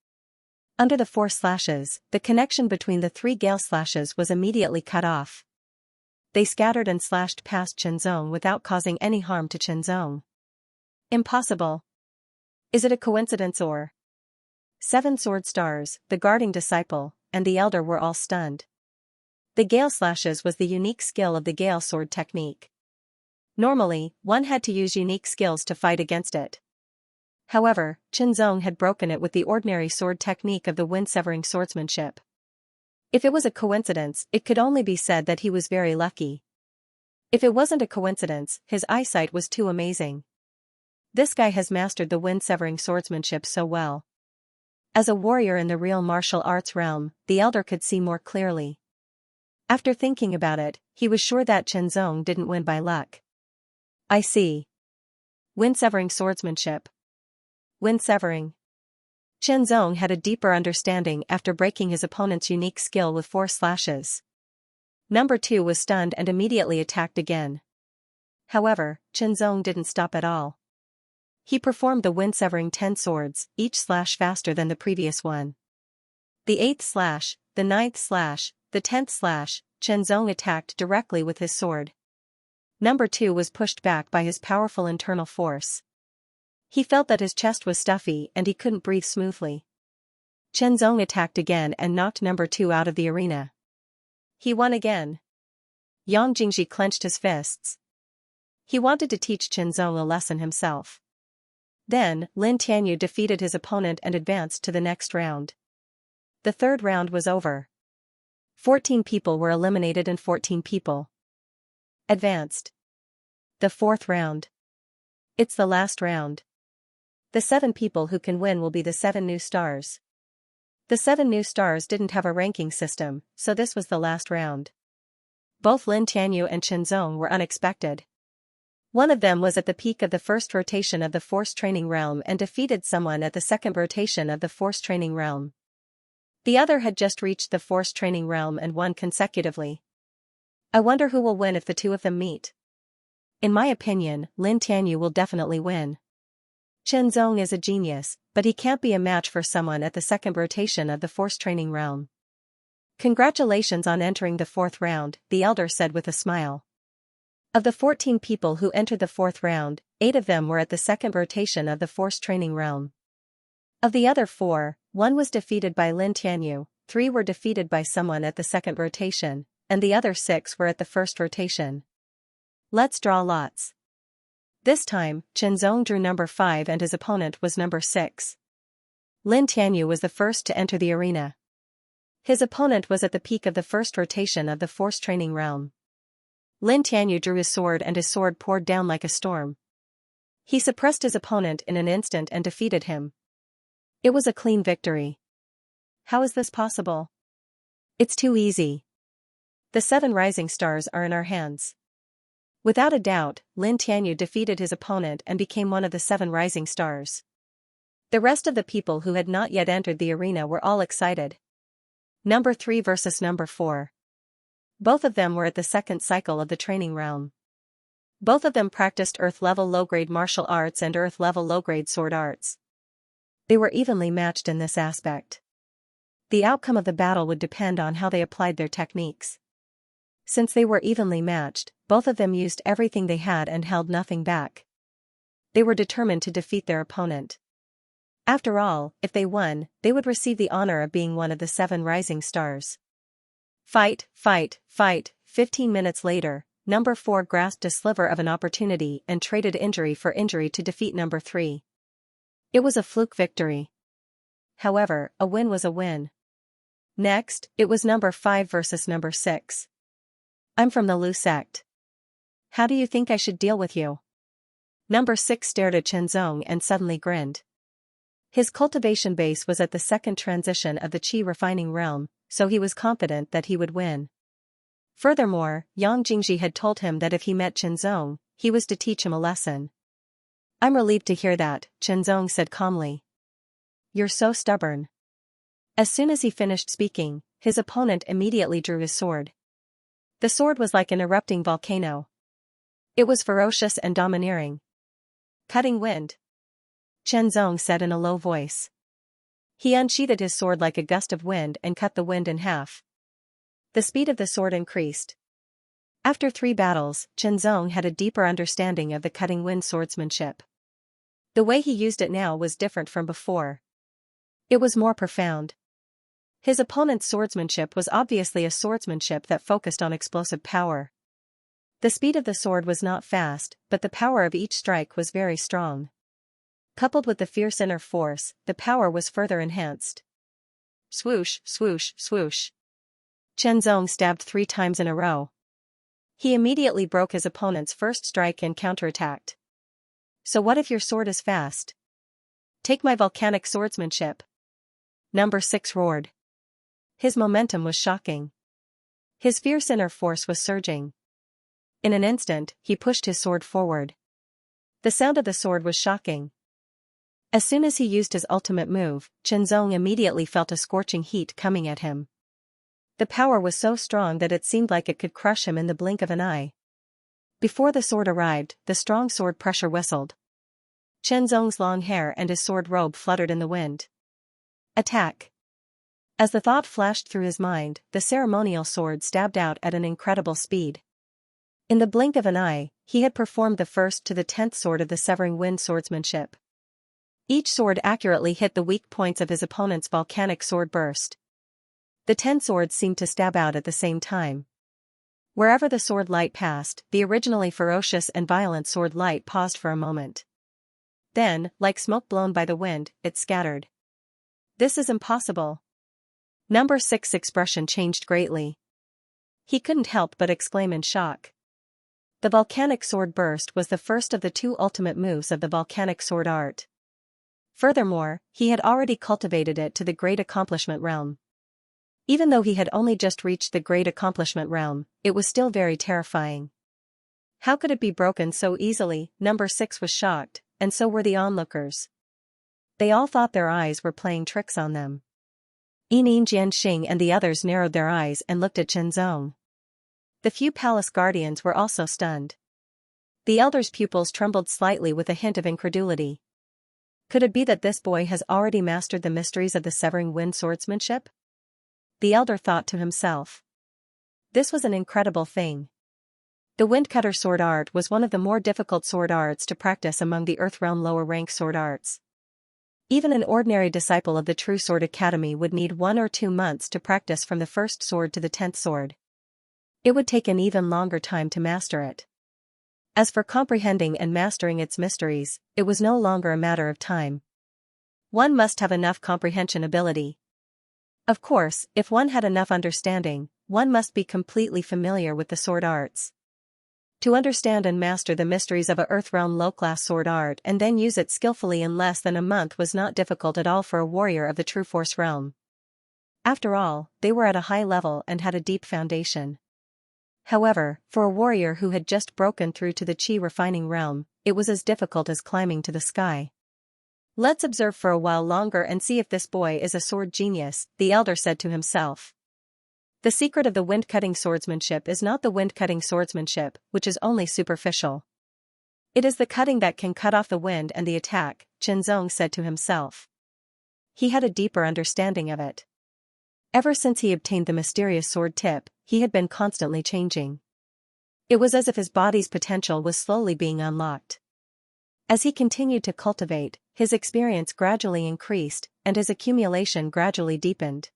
Under the 4 slashes, the connection between the 3 gale slashes was immediately cut off. They scattered and slashed past Chen Zong without causing any harm to Chen Zong. Impossible. Is it a coincidence or? 7 sword stars, the guarding disciple, and the elder were all stunned. The gale slashes was the unique skill of the Gale sword technique. Normally, one had to use unique skills to fight against it. However, Chen Zong had broken it with the ordinary sword technique of the wind-severing swordsmanship. If it was a coincidence, it could only be said that he was very lucky. If it wasn't a coincidence, his eyesight was too amazing. This guy has mastered the wind-severing swordsmanship so well. As a warrior in the real martial arts realm, the elder could see more clearly. After thinking about it, he was sure that Chen Zong didn't win by luck. I see. Wind-severing swordsmanship. Wind-severing. Chen Zong had a deeper understanding after breaking his opponent's unique skill with 4 slashes. Number 2 was stunned and immediately attacked again. However, Chen Zong didn't stop at all. He performed the wind-severing 10 swords, each slash faster than the previous one. The 8th slash, the 9th slash, the 10th slash, Chen Zong attacked directly with his sword. Number 2 was pushed back by his powerful internal force. He felt that his chest was stuffy and he couldn't breathe smoothly. Chen Zong attacked again and knocked number 2 out of the arena. He won again. Yang Jingji clenched his fists. He wanted to teach Chen Zong a lesson himself. Then, Lin Tianyu defeated his opponent and advanced to the next round. The third round was over. 14 people were eliminated and 14 people advanced. The fourth round. It's the last round. The 7 people who can win will be the 7 new stars. The 7 new stars didn't have a ranking system, so this was the last round. Both Lin Tianyu and Chen Zong were unexpected. One of them was at the peak of the first rotation of the Force Training Realm and defeated someone at the second rotation of the Force Training Realm. The other had just reached the Force Training Realm and won consecutively. I wonder who will win if the two of them meet. In my opinion, Lin Tianyu will definitely win. Chen Zong is a genius, but he can't be a match for someone at the second rotation of the Force Training Realm. Congratulations on entering the 4th round, the elder said with a smile. Of the 14 people who entered the 4th round, 8 of them were at the second rotation of the Force Training Realm. Of the other 4, 1 was defeated by Lin Tianyu, 3 were defeated by someone at the second rotation, and the other 6 were at the first rotation. Let's draw lots. This time, Chen Zong drew number 5 and his opponent was number 6. Lin Tianyu was the first to enter the arena. His opponent was at the peak of the first rotation of the Force Training Realm. Lin Tianyu drew his sword and his sword poured down like a storm. He suppressed his opponent in an instant and defeated him. It was a clean victory. How is this possible? It's too easy. The 7 rising stars are in our hands. Without a doubt, Lin Tianyu defeated his opponent and became one of the 7 rising stars. The rest of the people who had not yet entered the arena were all excited. Number 3 versus number 4. Both of them were at the second cycle of the training realm. Both of them practiced Earth-level low-grade martial arts and Earth-level low-grade sword arts. They were evenly matched in this aspect. The outcome of the battle would depend on how they applied their techniques. Since they were evenly matched, both of them used everything they had and held nothing back. They were determined to defeat their opponent. After all, if they won, they would receive the honor of being one of the 7 rising stars. Fight, fight, fight. 15 minutes later, number 4 grasped a sliver of an opportunity and traded injury for injury to defeat number 3. It was a fluke victory. However, a win was a win. Next, it was number 5 versus number 6. I'm from the Lu sect. How do you think I should deal with you? Number 6 stared at Chen Zong and suddenly grinned. His cultivation base was at the second transition of the Qi refining realm, so he was confident that he would win. Furthermore, Yang Jingji had told him that if he met Chen Zong, he was to teach him a lesson. I'm relieved to hear that, Chen Zong said calmly. You're so stubborn. As soon as he finished speaking, his opponent immediately drew his sword. The sword was like an erupting volcano. It was ferocious and domineering. Cutting wind, Chen Zong said in a low voice. He unsheathed his sword like a gust of wind and cut the wind in half. The speed of the sword increased. After 3 battles, Chen Zong had a deeper understanding of the cutting wind swordsmanship. The way he used it now was different from before. It was more profound. His opponent's swordsmanship was obviously a swordsmanship that focused on explosive power. The speed of the sword was not fast, but the power of each strike was very strong. Coupled with the fierce inner force, the power was further enhanced. Swoosh, swoosh, swoosh. Chen Zong stabbed 3 times in a row. He immediately broke his opponent's first strike and counterattacked. So what if your sword is fast? Take my volcanic swordsmanship. Number 6 roared. His momentum was shocking. His fierce inner force was surging. In an instant, he pushed his sword forward. The sound of the sword was shocking. As soon as he used his ultimate move, Xianxia immediately felt a scorching heat coming at him. The power was so strong that it seemed like it could crush him in the blink of an eye. Before the sword arrived, the strong sword pressure whistled. Xianxia's long hair and his sword robe fluttered in the wind. Attack! As the thought flashed through his mind, the ceremonial sword stabbed out at an incredible speed. In the blink of an eye, he had performed the first to the 10th sword of the Severing Wind swordsmanship. Each sword accurately hit the weak points of his opponent's volcanic sword burst. The 10 swords seemed to stab out at the same time. Wherever the sword light passed, the originally ferocious and violent sword light paused for a moment. Then, like smoke blown by the wind, it scattered. This is impossible. Number 6's expression changed greatly. He couldn't help but exclaim in shock. The volcanic sword burst was the first of the 2 ultimate moves of the volcanic sword art. Furthermore, he had already cultivated it to the Great Accomplishment realm. Even though he had only just reached the Great Accomplishment realm, it was still very terrifying. How could it be broken so easily? Number 6 was shocked, and so were the onlookers. They all thought their eyes were playing tricks on them. Xianxia and the others narrowed their eyes and looked at Xianxia. The few palace guardians were also stunned. The elder's pupils trembled slightly with a hint of incredulity. Could it be that this boy has already mastered the mysteries of the Severing Wind swordsmanship? The elder thought to himself. This was an incredible thing. The Windcutter sword art was one of the more difficult sword arts to practice among the Earthrealm lower rank sword arts. Even an ordinary disciple of the True Sword Academy would need 1 or 2 months to practice from the 1st sword to the 10th sword. It would take an even longer time to master it. As for comprehending and mastering its mysteries, it was no longer a matter of time. One must have enough comprehension ability. Of course, if one had enough understanding, one must be completely familiar with the sword arts. To understand and master the mysteries of a Earthrealm low-class sword art and then use it skillfully in less than a month was not difficult at all for a warrior of the True Force realm. After all, they were at a high level and had a deep foundation. However, for a warrior who had just broken through to the Qi refining realm, it was as difficult as climbing to the sky. Let's observe for a while longer and see if this boy is a sword genius, the elder said to himself. The secret of the wind-cutting swordsmanship is not the wind-cutting swordsmanship, which is only superficial. It is the cutting that can cut off the wind and the attack, Xianxia said to himself. He had a deeper understanding of it. Ever since he obtained the mysterious sword tip, he had been constantly changing. It was as if his body's potential was slowly being unlocked. As he continued to cultivate, his experience gradually increased, and his accumulation gradually deepened.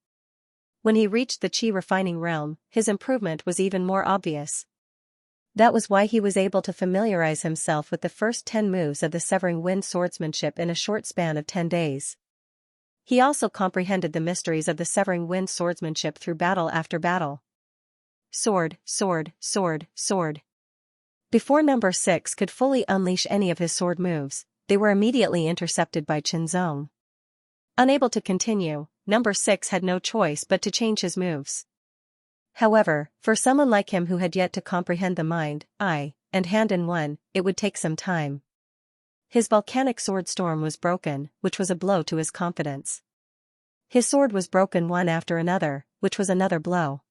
When he reached the Qi refining realm, his improvement was even more obvious. That was why he was able to familiarize himself with the first 10 moves of the Severing Wind swordsmanship in a short span of 10 days. He also comprehended the mysteries of the Severing Wind swordsmanship through battle after battle. Sword, sword, sword, sword. Before number 6 could fully unleash any of his sword moves, they were immediately intercepted by Xianxia. Unable to continue, number 6 had no choice but to change his moves. However, for someone like him who had yet to comprehend the mind, eye, and hand in one, it would take some time. His volcanic sword storm was broken, which was a blow to his confidence. His sword was broken one after another, which was another blow.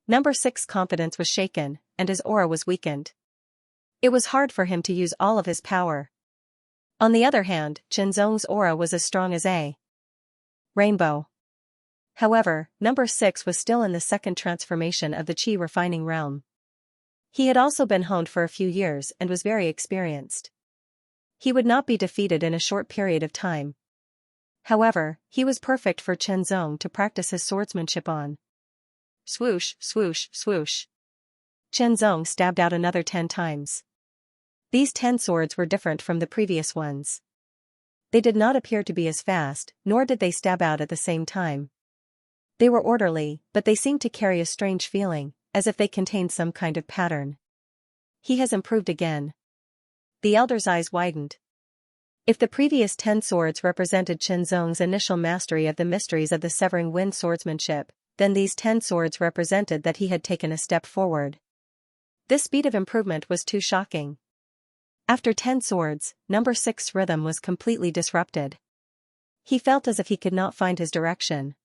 Number 6's confidence was shaken, and his aura was weakened. It was hard for him to use all of his power. On the other hand, Xianxia's aura was as strong as a rainbow. However, number 6 was still in the second transformation of the Qi refining realm. He had also been honed for a few years and was very experienced. He would not be defeated in a short period of time. However, he was perfect for Xianxia to practice his swordsmanship on. Swoosh, swoosh, swoosh. Xianxia stabbed out another 10 times. These 10 swords were different from the previous ones. They did not appear to be as fast, nor did they stab out at the same time. They were orderly, but they seemed to carry a strange feeling, as if they contained some kind of pattern. He has improved again. The elder's eyes widened. If the previous 10 swords represented Qianzong's initial mastery of the mysteries of the Severing Wind swordsmanship, then these 10 swords represented that he had taken a step forward. This speed of improvement was too shocking. After 10 swords, number 6's rhythm was completely disrupted. He felt as if he could not find his direction.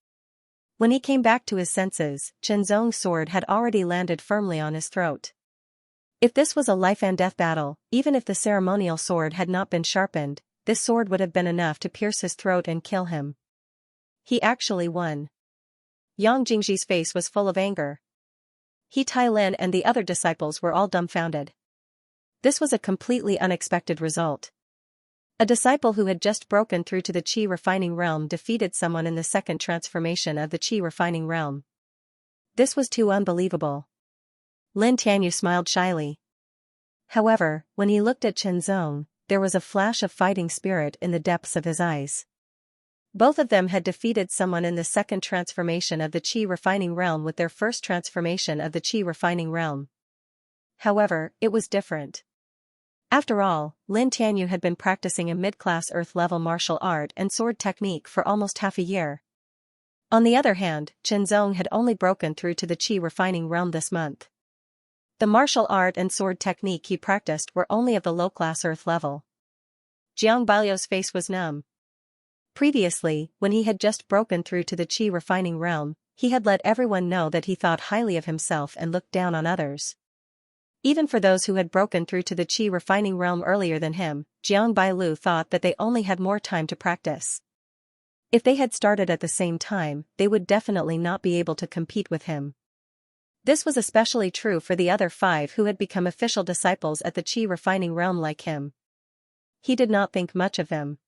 When he came back to his senses, Qianzong's sword had already landed firmly on his throat. If this was a life-and-death battle, even if the ceremonial sword had not been sharpened, this sword would have been enough to pierce his throat and kill him. He actually won. Yang Jingji's face was full of anger. He Tai Lin and the other disciples were all dumbfounded. This was a completely unexpected result. A disciple who had just broken through to the Qi refining realm defeated someone in the second transformation of the Qi refining realm. This was too unbelievable. Lin Tianyu smiled shyly. However, when he looked at Qianzong, there was a flash of fighting spirit in the depths of his eyes. Both of them had defeated someone in the second transformation of the Qi refining realm with their first transformation of the Qi refining realm. However, it was different. After all, Lin Tianyu had been practicing a mid-class earth-level martial art and sword technique for almost half a year. On the other hand, Qianzong had only broken through to the Qi refining realm this month. The martial art and sword technique he practiced were only of the low-class earth level. Jiang Bailiu's face was numb. Previously, when he had just broken through to the Qi refining realm, he had let everyone know that he thought highly of himself and looked down on others. Even for those who had broken through to the Qi refining realm earlier than him, Jiang Bailiu thought that they only had more time to practice. If they had started at the same time, they would definitely not be able to compete with him. This was especially true for the other 5 who had become official disciples at the Qi refining realm like him. He did not think much of them.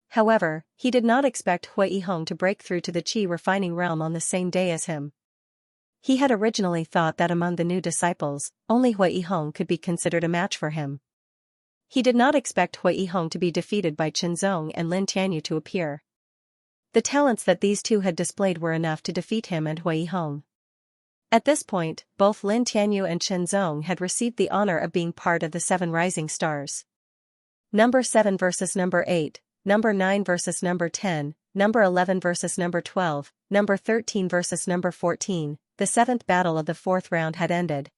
However, he did not expect Hui Yihong to break through to the Qi refining realm on the same day as him. He had originally thought that among the new disciples, only Hui Yihong could be considered a match for him. He did not expect Hui Yihong to be defeated by Qianzong and Lin Tianyu to appear. The talents that these two had displayed were enough to defeat him and Hui Yihong. At this point, both Lin Tianyu and Qianzong had received the honor of being part of the 7 rising stars. Number 7 versus number 8, number 9 versus number 10, number 11 versus number 12, number 13 versus number 14, the 7th battle of the 4th round had ended.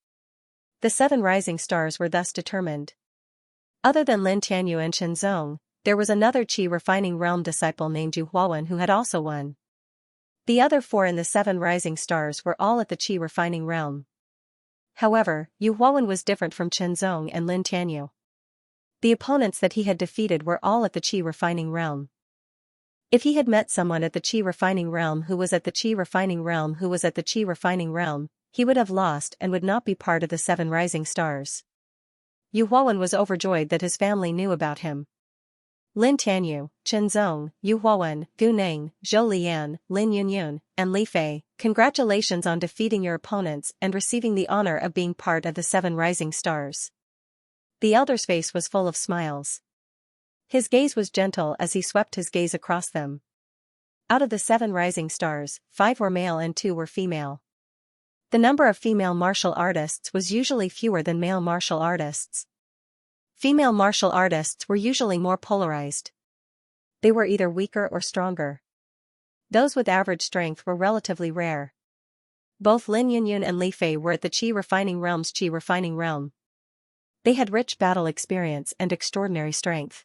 The 7 rising stars were thus determined. Other than Lin Tianyu and Qianzong, there was another Qi refining realm disciple named Yu Huawen who had also won. The other 4 in the 7 rising stars were all at the Qi refining realm. However, Yu Huawen was different from Qianzong and Lin Tianyu. The opponents that he had defeated were all at the Qi refining realm. If he had met someone at the Qi refining realm who was at the Qi refining realm who was at the Qi refining realm, he would have lost and would not be part of the 7 rising stars. Yu Huawen was overjoyed that his family knew about him. Lin Tianyu, Qianzong, Yu Huawen, Gu Ning, Zhou Lian, Lin Yunyun, and Li Fei, congratulations on defeating your opponents and receiving the honor of being part of the 7 rising stars. The elder's face was full of smiles. His gaze was gentle as he swept his gaze across them. Out of the 7 rising stars, 5 were male and 2 were female. The number of female martial artists was usually fewer than male martial artists. Female martial artists were usually more polarized. They were either weaker or stronger. Those with average strength were relatively rare. Both Lin Yunyun and Li Fei were at the Qi refining realm's Qi refining realm. They had rich battle experience and extraordinary strength.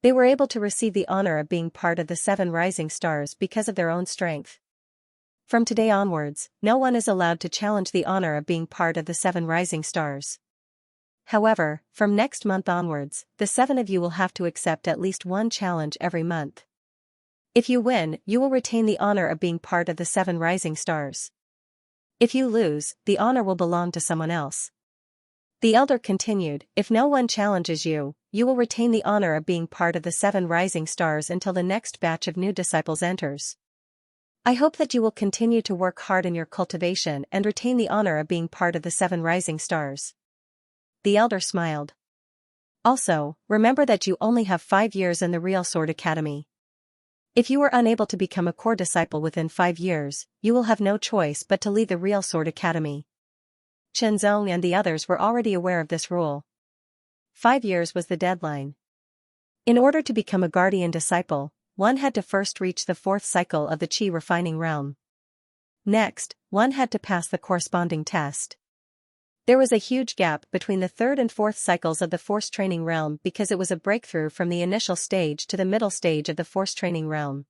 They were able to receive the honor of being part of the 7 rising stars because of their own strength. From today onwards, no one is allowed to challenge the honor of being part of the 7 rising stars. However, from next month onwards, the 7 of you will have to accept at least one challenge every month. If you win, you will retain the honor of being part of the 7 rising stars. If you lose, the honor will belong to someone else. The elder continued, if no one challenges you, you will retain the honor of being part of the 7 rising stars until the next batch of new disciples enters. I hope that you will continue to work hard in your cultivation and retain the honor of being part of the 7 rising stars. The elder smiled. Also, remember that you only have 5 years in the Real Sword Academy. If you are unable to become a core disciple within 5 years, you will have no choice but to leave the Real Sword Academy. Qianzong and the others were already aware of this rule. 5 years was the deadline. In order to become a guardian disciple, one had to first reach the 4th cycle of the qi refining realm. Next, one had to pass the corresponding test. There was a huge gap between the 3rd and 4th cycles of the force training realm because it was a breakthrough from the initial stage to the middle stage of the force training realm.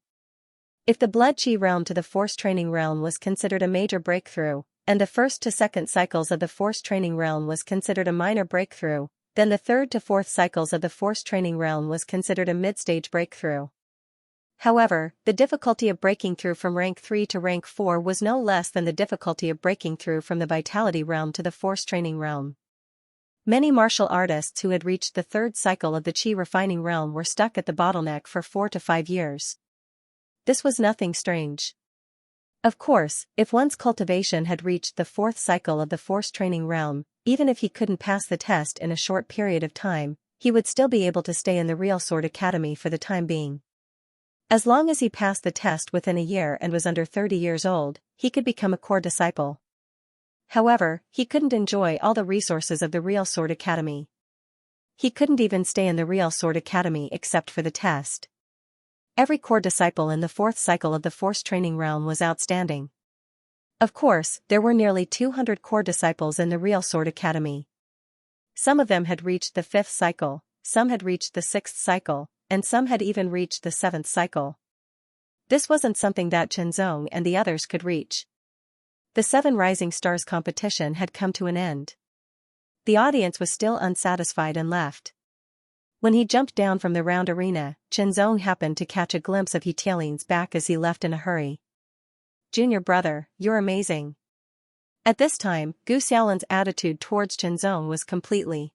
If the blood qi realm to the force training realm was considered a major breakthrough, and the 1st to 2nd cycles of the force training realm was considered a minor breakthrough, then the 3rd to 4th cycles of the force training realm was considered a mid-stage breakthrough. However, the difficulty of breaking through from rank 3 to rank 4 was no less than the difficulty of breaking through from the vitality realm to the force training realm. Many martial artists who had reached the 3rd cycle of the qi refining realm were stuck at the bottleneck for 4 to 5 years. This was nothing strange. Of course, if one's cultivation had reached the 4th cycle of the force training realm, even if he couldn't pass the test in a short period of time, he would still be able to stay in the Real Sword Academy for the time being. As long as he passed the test within a year and was under 30 years old, he could become a core disciple. However, he couldn't enjoy all the resources of the Real Sword Academy. He couldn't even stay in the Real Sword Academy except for the test. Every core disciple in the 4th cycle of the force training realm was outstanding. Of course, there were nearly 200 core disciples in the Real Sword Academy. Some of them had reached the 5th cycle, some had reached the 6th cycle, and some had even reached the 7th cycle. This wasn't something that Chenzong and the others could reach. The 7 Rising Stars competition had come to an end. The audience was still unsatisfied and left. When he jumped down from the round arena, Chenzong happened to catch a glimpse of He Tianlin's back as he left in a hurry. "Junior brother, you're amazing." At this time, Gu Xiaolin's attitude towards Chenzong was completely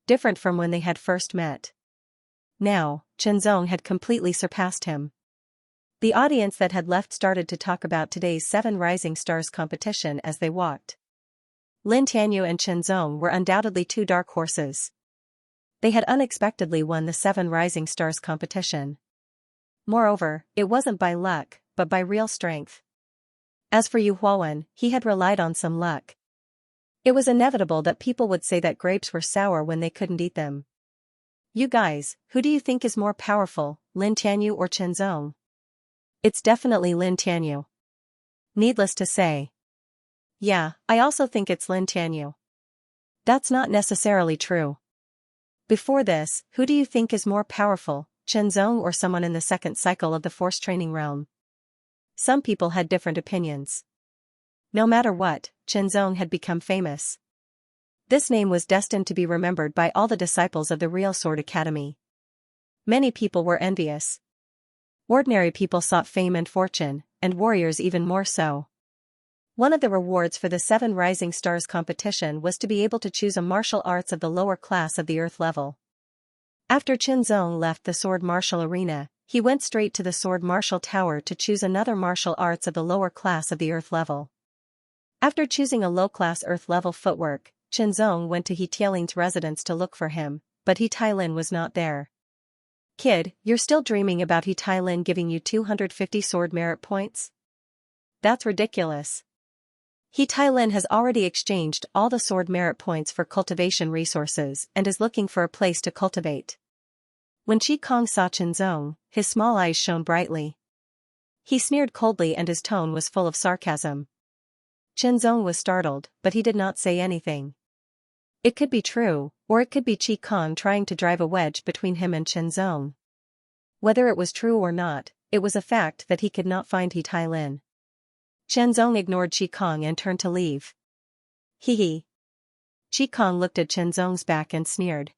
different from when they had first met. Now, Chenzong had completely surpassed him. The audience that had left started to talk about today's 7 Rising Stars competition as they walked. Lin Tianyu and Chenzong were undoubtedly 2 dark horses. They had unexpectedly won the 7 Rising Stars competition. Moreover, it wasn't by luck, but by real strength. As for Yu Huowen, he had relied on some luck. It was inevitable that people would say that grapes were sour when they couldn't eat them. "You guys, who do you think is more powerful, Lin Tianyu or Chenzong?" "It's definitely Lin Tianyu." "Needless to say." "Yeah, I also think it's Lin Tianyu." "That's not necessarily true." "Before this, who do you think is more powerful, Chenzong or someone in the 2nd cycle of the force training realm?" Some people had different opinions. No matter what, Chenzong had become famous. This name was destined to be remembered by all the disciples of the Real Sword Academy. Many people were envious. Ordinary people sought fame and fortune, and warriors even more so. One of the rewards for the 7 Rising Stars competition was to be able to choose a martial arts of the lower class of the earth level. After Chenzong left the sword martial arena, he went straight to the sword martial tower to choose another martial arts of the lower class of the earth level. After choosing a low-class earth level footwork, Chenzong went to He Tianlin's residence to look for him, but He Tianlin was not there. "Kid, you're still dreaming about He Tianlin giving you 250 sword merit points? That's ridiculous. He Tianlin has already exchanged all the sword merit points for cultivation resources and is looking for a place to cultivate." When Qi Kong saw Chenzong, his small eyes shone brightly. He sneered coldly and his tone was full of sarcasm. Chenzong was startled, but he did not say anything. It could be true, or it could be Qi Kong trying to drive a wedge between him and Chenzong. Whether it was true or not, it was a fact that he could not find He Tianlin. Chenzong ignored Qi Kong and turned to leave. "Hee hee." Qi Kong looked at Chenzong's back and sneered.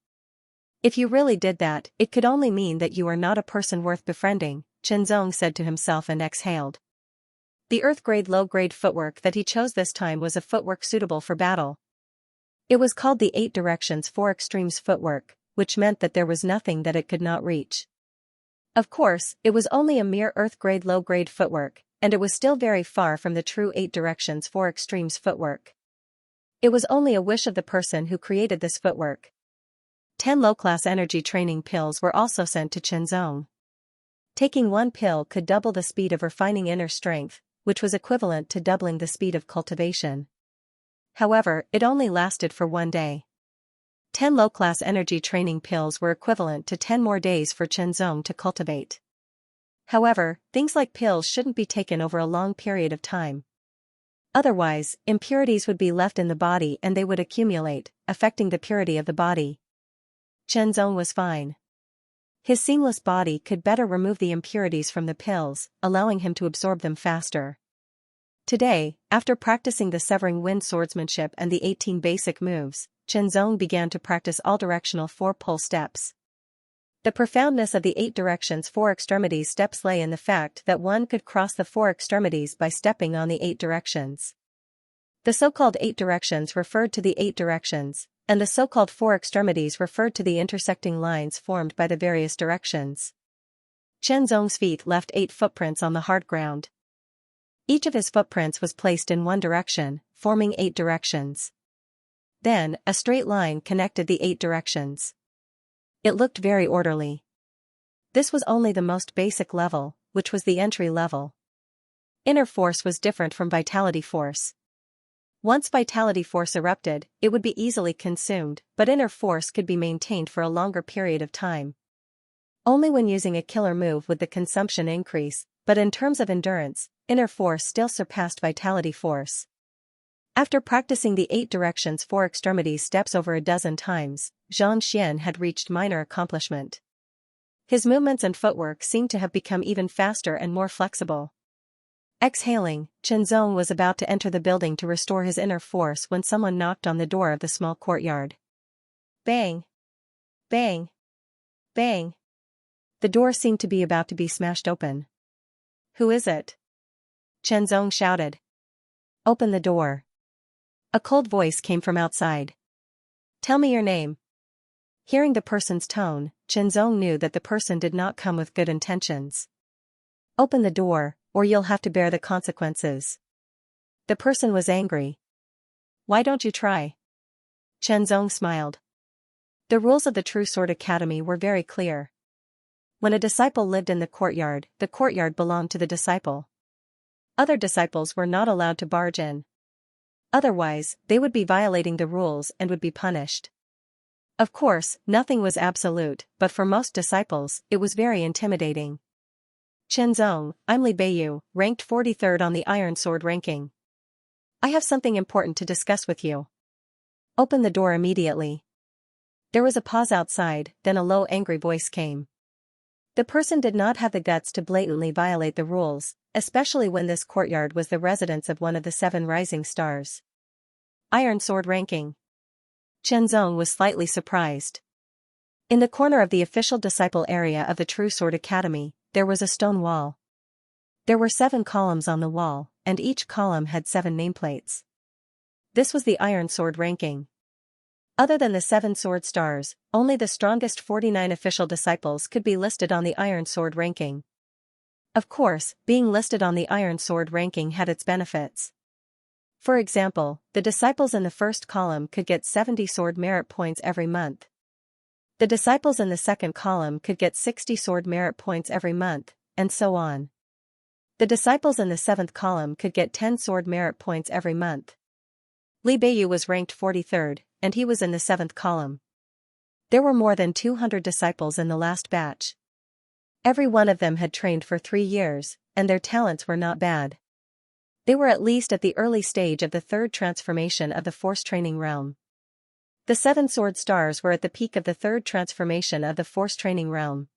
"If you really did that, it could only mean that you are not a person worth befriending," Chenzong said to himself and exhaled. The earth-grade low-grade footwork that he chose this time was a footwork suitable for battle. It was called the 8 Directions 4 Extremes footwork, which meant that there was nothing that it could not reach. Of course, it was only a mere earth-grade low-grade footwork, and it was still very far from the true 8 Directions 4 Extremes footwork. It was only a wish of the person who created this footwork. 10 low-class energy training pills were also sent to Chenzong. Taking one pill could double the speed of refining inner strength, which was equivalent to doubling the speed of cultivation. However, it only lasted for 1 day. 10 low-class energy training pills were equivalent to 10 more days for Chenzong to cultivate. However, things like pills shouldn't be taken over a long period of time. Otherwise, impurities would be left in the body and they would accumulate, affecting the purity of the body. Chenzong was fine. His seamless body could better remove the impurities from the pills, allowing him to absorb them faster. Today, after practicing the severing wind swordsmanship and the 18 basic moves, Chenzong began to practice all-directional 4-pole steps. The profoundness of the 8 directions 4 extremities steps lay in the fact that one could cross the 4 extremities by stepping on the 8 directions. The so-called 8 directions referred to the 8 directions, and the so-called 4 extremities referred to the intersecting lines formed by the various directions. Chenzong's feet left 8 footprints on the hard ground. Each of his footprints was placed in one direction, forming 8 directions. Then, a straight line connected the 8 directions. It looked very orderly. This was only the most basic level, which was the entry level. Inner force was different from vitality force. Once vitality force erupted, it would be easily consumed, but inner force could be maintained for a longer period of time. Only when using a killer move would the consumption increase, but in terms of endurance, inner force still surpassed vitality force. After practicing the 8 directions 4 extremities steps over a dozen times, Xianxia had reached minor accomplishment. His movements and footwork seemed to have become even faster and more flexible. Exhaling, Chenzong was about to enter the building to restore his inner force when someone knocked on the door of the small courtyard. Bang! Bang! Bang! The door seemed to be about to be smashed open. "Who is it?" Chenzong shouted. "Open the door." A cold voice came from outside. "Tell me your name." Hearing the person's tone, Chenzong knew that the person did not come with good intentions. "Open the door, or you'll have to bear the consequences." The person was angry. "Why don't you try?" Chenzong smiled. The rules of the True Sword Academy were very clear. When a disciple lived in the courtyard belonged to the disciple. Other disciples were not allowed to barge in. Otherwise, they would be violating the rules and would be punished. Of course, nothing was absolute, but for most disciples, it was very intimidating. "Chenzong, I'm Li Beiyu, ranked 43rd on the Iron Sword ranking. I have something important to discuss with you. Open the door immediately." There was a pause outside, then a low angry voice came. The person did not have the guts to blatantly violate the rules, especially when this courtyard was the residence of one of the 7 rising stars. Iron Sword ranking. Chenzong was slightly surprised. In the corner of the official disciple area of the True Sword Academy, there was a stone wall. There were 7 columns on the wall, and each column had 7 nameplates. This was the Iron Sword ranking. Other than the 7 sword stars, only the strongest 49 official disciples could be listed on the Iron Sword ranking. Of course, being listed on the Iron Sword ranking had its benefits. For example, the disciples in the first column could get 70 sword merit points every month. The disciples in the second column could get 60 sword merit points every month, and so on. The disciples in the 7th column could get 10 sword merit points every month. Li Beiyu was ranked 43rd, and he was in the 7th column. There were more than 200 disciples in the last batch. Every one of them had trained for 3 years, and their talents were not bad. They were at least at the early stage of the 3rd transformation of the Force Training Realm. The 7 sword stars were at the peak of the 3rd transformation of the Force Training Realm.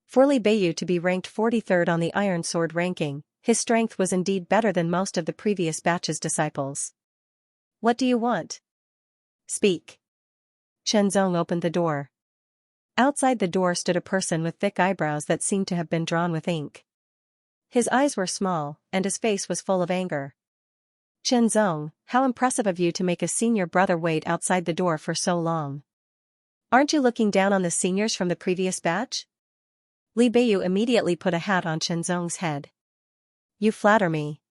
For Li Beiyu to be ranked 43rd on the Iron Sword ranking, his strength was indeed better than most of the previous batch's disciples. "What do you want?" "Speak." Chenzong opened the door. Outside the door stood a person with thick eyebrows that seemed to have been drawn with ink. His eyes were small, and his face was full of anger. "Chenzong, how impressive of you to make a senior brother wait outside the door for so long. Aren't you looking down on the seniors from the previous batch?" Li Beiyu immediately put a hat on Chenzong's head. "You flatter me.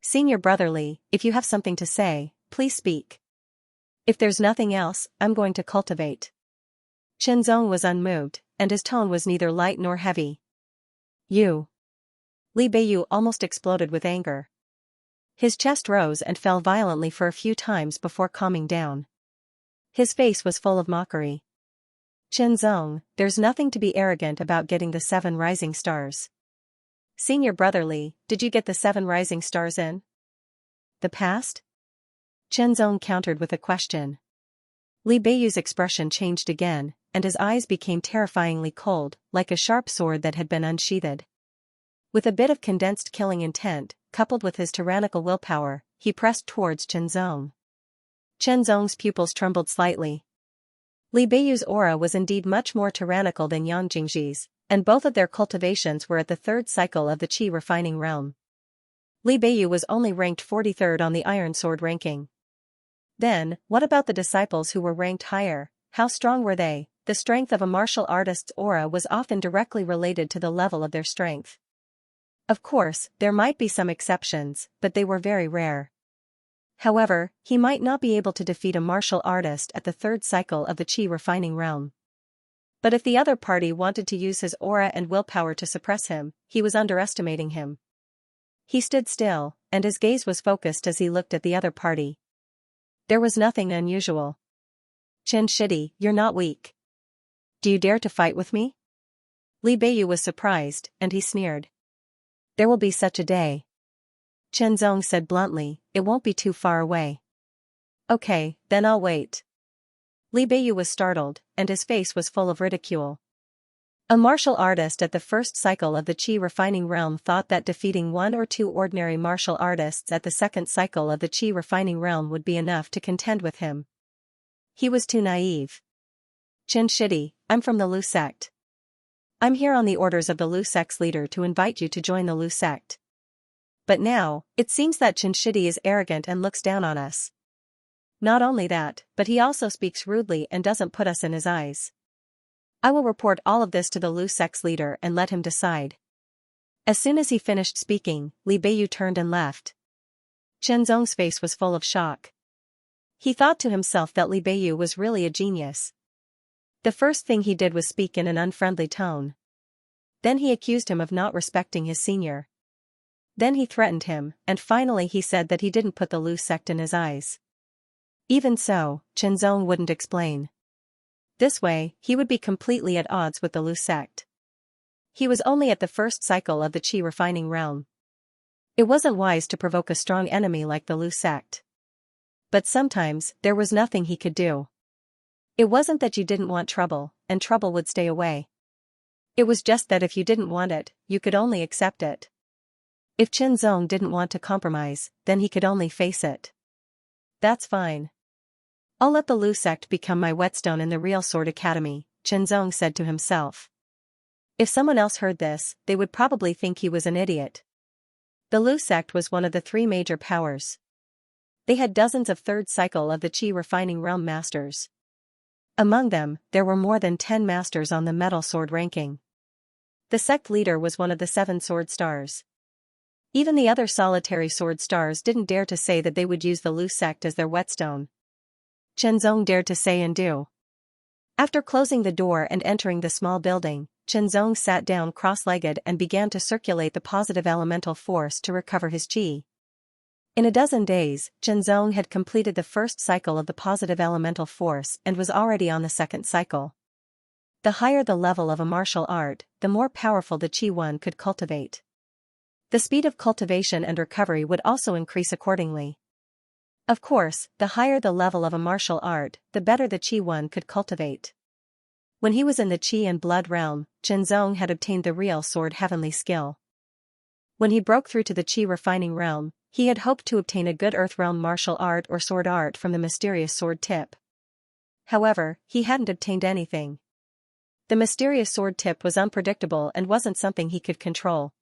Senior brother Li, if you have something to say, please speak. If there's nothing else, I'm going to cultivate." Chenzong was unmoved, and his tone was neither light nor heavy. "You." Li Beiyu almost exploded with anger. His chest rose and fell violently for a few times before calming down. His face was full of mockery. Qianzong, there's nothing to be arrogant about getting the 7 rising stars. Senior brother Li, did you get the 7 rising stars in the past? Qianzong countered with a question. Li Beiyu's expression changed again, and his eyes became terrifyingly cold, like a sharp sword that had been unsheathed. With a bit of condensed killing intent, coupled with his tyrannical willpower, he pressed towards Qianzong. Qianzong's pupils trembled slightly. Li Beiyu's aura was indeed much more tyrannical than Yang Jingji's, and both of their cultivations were at the 3rd cycle of the qi refining realm. Li Beiyu was only ranked 43rd on the Iron Sword ranking. Then, what about the disciples who were ranked higher? How strong were they? The strength of a martial artist's aura was often directly related to the level of their strength. Of course, there might be some exceptions, but they were very rare. However, he might not be able to defeat a martial artist at the 3rd cycle of the qi refining realm. But if the other party wanted to use his aura and willpower to suppress him, he was underestimating him. He stood still, and his gaze was focused as he looked at the other party. There was nothing unusual. Chen Shidi, you're not weak. Do you dare to fight with me? Li Beiyu was surprised, and he sneered. There will be such a day. Qianzong said bluntly, it won't be too far away. Okay, then I'll wait. Li Beiyu was startled, and his face was full of ridicule. A martial artist at the 1st cycle of the qi refining realm thought that defeating 1 or 2 ordinary martial artists at the 2nd cycle of the qi refining realm would be enough to contend with him. He was too naive. Chen Shidi, I'm from the Lu sect. I'm here on the orders of the Lu sect's leader to invite you to join the Lu sect. But now, it seems that Chen Shidi is arrogant and looks down on us. Not only that, but he also speaks rudely and doesn't put us in his eyes. I will report all of this to the Lu sect's leader and let him decide. As soon as he finished speaking, Li Beiyu turned and left. Qianzong's face was full of shock. He thought to himself that Li Beiyu was really a genius. The first thing he did was speak in an unfriendly tone. Then he accused him of not respecting his senior. Then he threatened him, and finally he said that he didn't put the Lu sect in his eyes. Even so, Qianzong wouldn't explain. This way, he would be completely at odds with the Lu sect. He was only at the 1st cycle of the qi refining realm. It wasn't wise to provoke a strong enemy like the Lu sect. But sometimes, there was nothing he could do. It wasn't that you didn't want trouble, and trouble would stay away. It was just that if you didn't want it, you could only accept it. If Qianzong didn't want to compromise, then he could only face it. That's fine. I'll let the Lu sect become my whetstone in the Real Sword Academy, Qianzong said to himself. If someone else heard this, they would probably think he was an idiot. The Lu sect was one of the 3 major powers. They had dozens of 3rd cycle of the qi refining realm masters. Among them, there were more than 10 masters on the metal sword ranking. The sect leader was one of the 7 sword stars. Even the other solitary sword stars didn't dare to say that they would use the Lu sect as their whetstone. Qianzong dared to say and do. After closing the door and entering the small building, Qianzong sat down cross-legged and began to circulate the positive elemental force to recover his qi. In a dozen days, Qianzong had completed the 1st cycle of the positive elemental force and was already on the 2nd cycle. The higher the level of a martial art, the more powerful the qi one could cultivate. The speed of cultivation and recovery would also increase accordingly. Of course, the higher the level of a martial art, the better the qi one could cultivate. When he was in the qi and blood realm, Qianzong had obtained the Real Sword Heavenly skill. When he broke through to the qi refining realm, he had hoped to obtain a good earth realm martial art or sword art from the mysterious sword tip. However, he hadn't obtained anything. The mysterious sword tip was unpredictable and wasn't something he could control.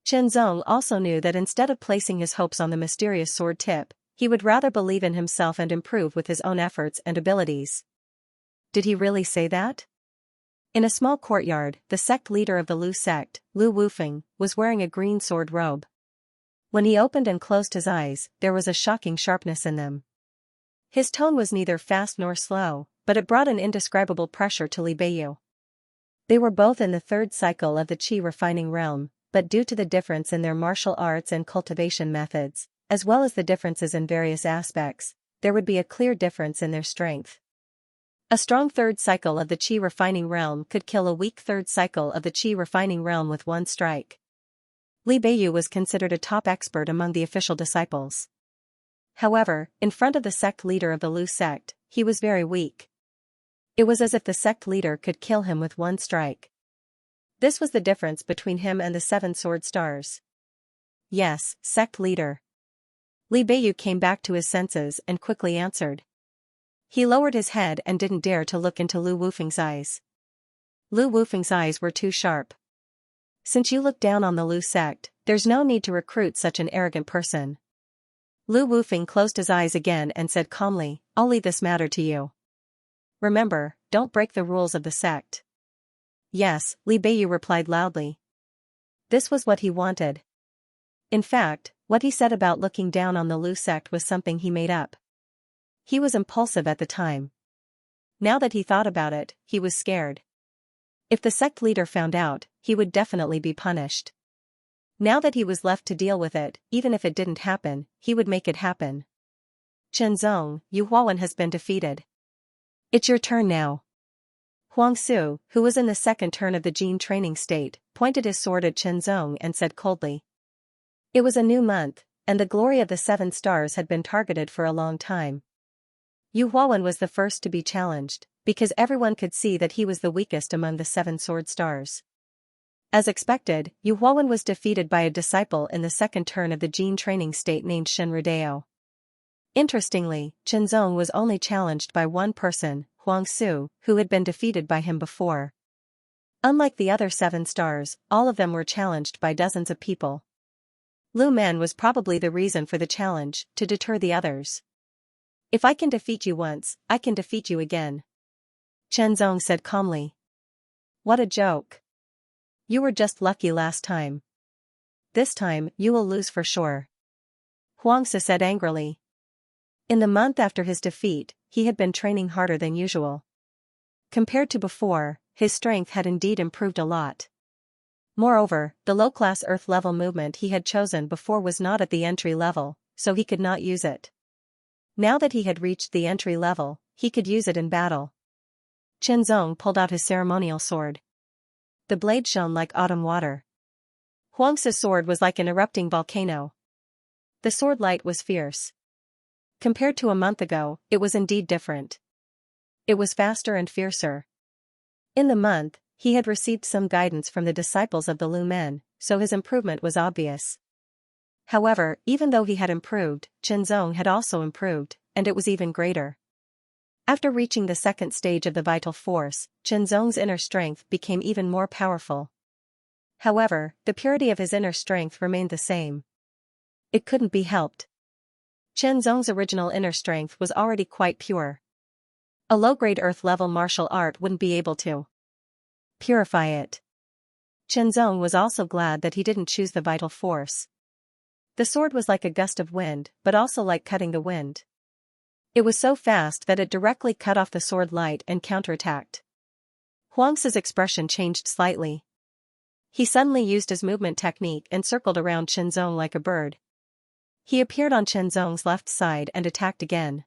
Qianzong also knew that instead of placing his hopes on the mysterious sword tip, he would rather believe in himself and improve with his own efforts and abilities. Did he really say that? In a small courtyard, the sect leader of the Lu sect, Lu Wufeng, was wearing a green sword robe. When he opened and closed his eyes, there was a shocking sharpness in them. His tone was neither fast nor slow, but it brought an indescribable pressure to Li Beiyu. They were both in the 3rd cycle of the qi refining realm, but due to the difference in their martial arts and cultivation methods, as well as the differences in various aspects, there would be a clear difference in their strength. A strong third cycle of the Qi refining realm could kill a weak third cycle of the Qi refining realm with one strike. Li Beiyu was considered a top expert among the official disciples. However, in front of the sect leader of the Lu sect, he was very weak. It was as if the sect leader could kill him with one strike. This was the difference between him and the 7 sword stars. Yes, sect leader. Li Beiyu came back to his senses and quickly answered. He lowered his head and didn't dare to look into Lu Wufeng's eyes. Lu Wufeng's eyes were too sharp. Since you look down on the Lu sect, there's no need to recruit such an arrogant person. Lu Wufeng closed his eyes again and said calmly, I'll leave this matter to you. Remember, don't break the rules of the sect. Yes, Li Beiyu replied loudly. This was what he wanted. In fact, what he said about looking down on the Lu sect was something he made up. He was impulsive at the time. Now that he thought about it, he was scared. If the sect leader found out, he would definitely be punished. Now that he was left to deal with it, even if it didn't happen, he would make it happen. Chenzong, Yu Huawen has been defeated. It's your turn now. Huang Su, who was in the second turn of the Jin training state, pointed his sword at Chenzong and said coldly. It was a new month, and the glory of the 7 stars had been targeted for a long time. Yu Huawen was the first to be challenged, because everyone could see that he was the weakest among the 7 sword stars. As expected, Yu Huawen was defeated by a disciple in the second turn of the Jin training state named Shen Rudeo. Interestingly, Chenzong was only challenged by one person, Huang Su, who had been defeated by him before. Unlike the other 7 stars, all of them were challenged by dozens of people. Lu Men was probably the reason for the challenge, to deter the others. If I can defeat you once, I can defeat you again. Chenzong said calmly. What a joke. You were just lucky last time. This time, you will lose for sure. Huangzi said angrily. In the month after his defeat, he had been training harder than usual. Compared to before, his strength had indeed improved a lot. Moreover, the low-class earth-level movement he had chosen before was not at the entry level, so he could not use it. Now that he had reached the entry level, he could use it in battle. Chenzong pulled out his ceremonial sword. The blade shone like autumn water. Huangzi's sword was like an erupting volcano. The sword light was fierce. Compared to a month ago, it was indeed different. It was faster and fiercer. In the month, he had received some guidance from the disciples of the Lu Men, so his improvement was obvious. However, even though he had improved, Chenzong had also improved, and it was even greater. After reaching the second stage of the vital force, Chenzong's inner strength became even more powerful. However, the purity of his inner strength remained the same. It couldn't be helped. Chenzong's original inner strength was already quite pure. A low-grade earth-level martial art wouldn't be able to purify it. Chenzong was also glad that he didn't choose the vital force. The sword was like a gust of wind, but also like cutting the wind. It was so fast that it directly cut off the sword light and counterattacked. Huangzi's expression changed slightly. He suddenly used his movement technique and circled around Chenzong like a bird. He appeared on Chenzong's left side and attacked again.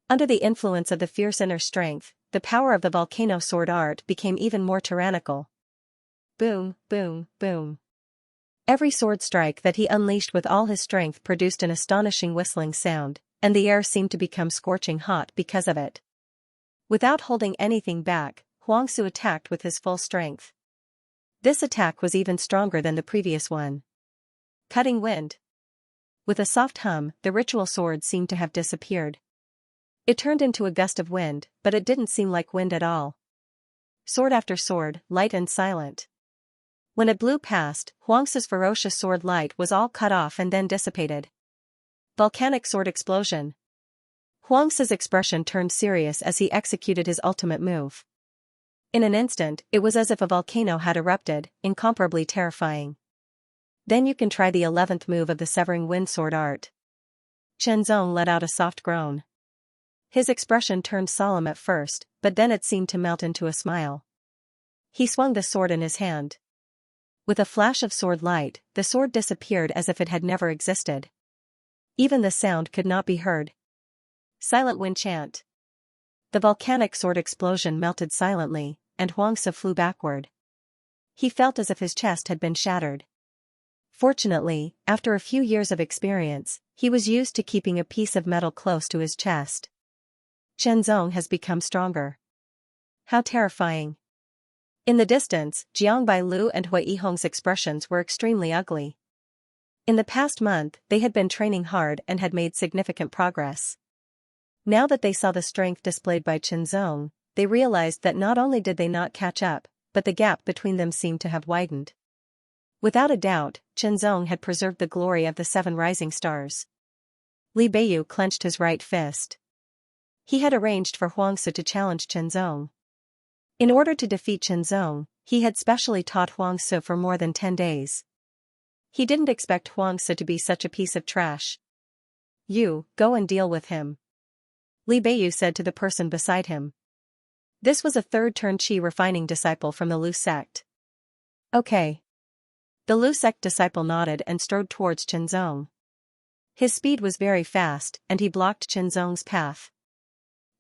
Under the influence of the fierce inner strength, the power of the volcano sword art became even more tyrannical. Boom, boom, boom. Every sword strike that he unleashed with all his strength produced an astonishing whistling sound, and the air seemed to become scorching hot because of it. Without holding anything back, Huangzi attacked with his full strength. This attack was even stronger than the previous one. Cutting wind. With a soft hum, the ritual sword seemed to have disappeared. It turned into a gust of wind, but it didn't seem like wind at all. Sword after sword, light and silent. When it blew past, Huangzi's ferocious sword light was all cut off and then dissipated. Volcanic sword explosion. Huangzi's expression turned serious as he executed his ultimate move. In an instant, it was as if a volcano had erupted, incomparably terrifying. Then you can try the 11th move of the Severing Wind sword art. Chenzong let out a soft groan. His expression turned solemn at first, but then it seemed to melt into a smile. He swung the sword in his hand. With a flash of sword light, the sword disappeared as if it had never existed. Even the sound could not be heard. Silent Wind chant. The volcanic sword explosion melted silently, and Xianxia flew backward. He felt as if his chest had been shattered. Fortunately, after a few years of experience, he was used to keeping a piece of metal close to his chest. Chenzong has become stronger. How terrifying. In the distance, Jiang Bailu and Hui Yihong's expressions were extremely ugly. In the past month, they had been training hard and had made significant progress. Now that they saw the strength displayed by Chenzong, they realized that not only did they not catch up, but the gap between them seemed to have widened. Without a doubt, Chenzong had preserved the glory of the 7 rising stars. Li Beiyu clenched his right fist. He had arranged for Xianxia to challenge Chenzong. In order to defeat Chenzong, he had specially taught Xianxia for more than 10 days. He didn't expect Xianxia to be such a piece of trash. You, go and deal with him. Li Beiyu said to the person beside him. This was a third-turn Qi refining disciple from the Lu sect. Okay. The Lu sect disciple nodded and strode towards Chenzong. His speed was very fast, and he blocked Chenzong's path.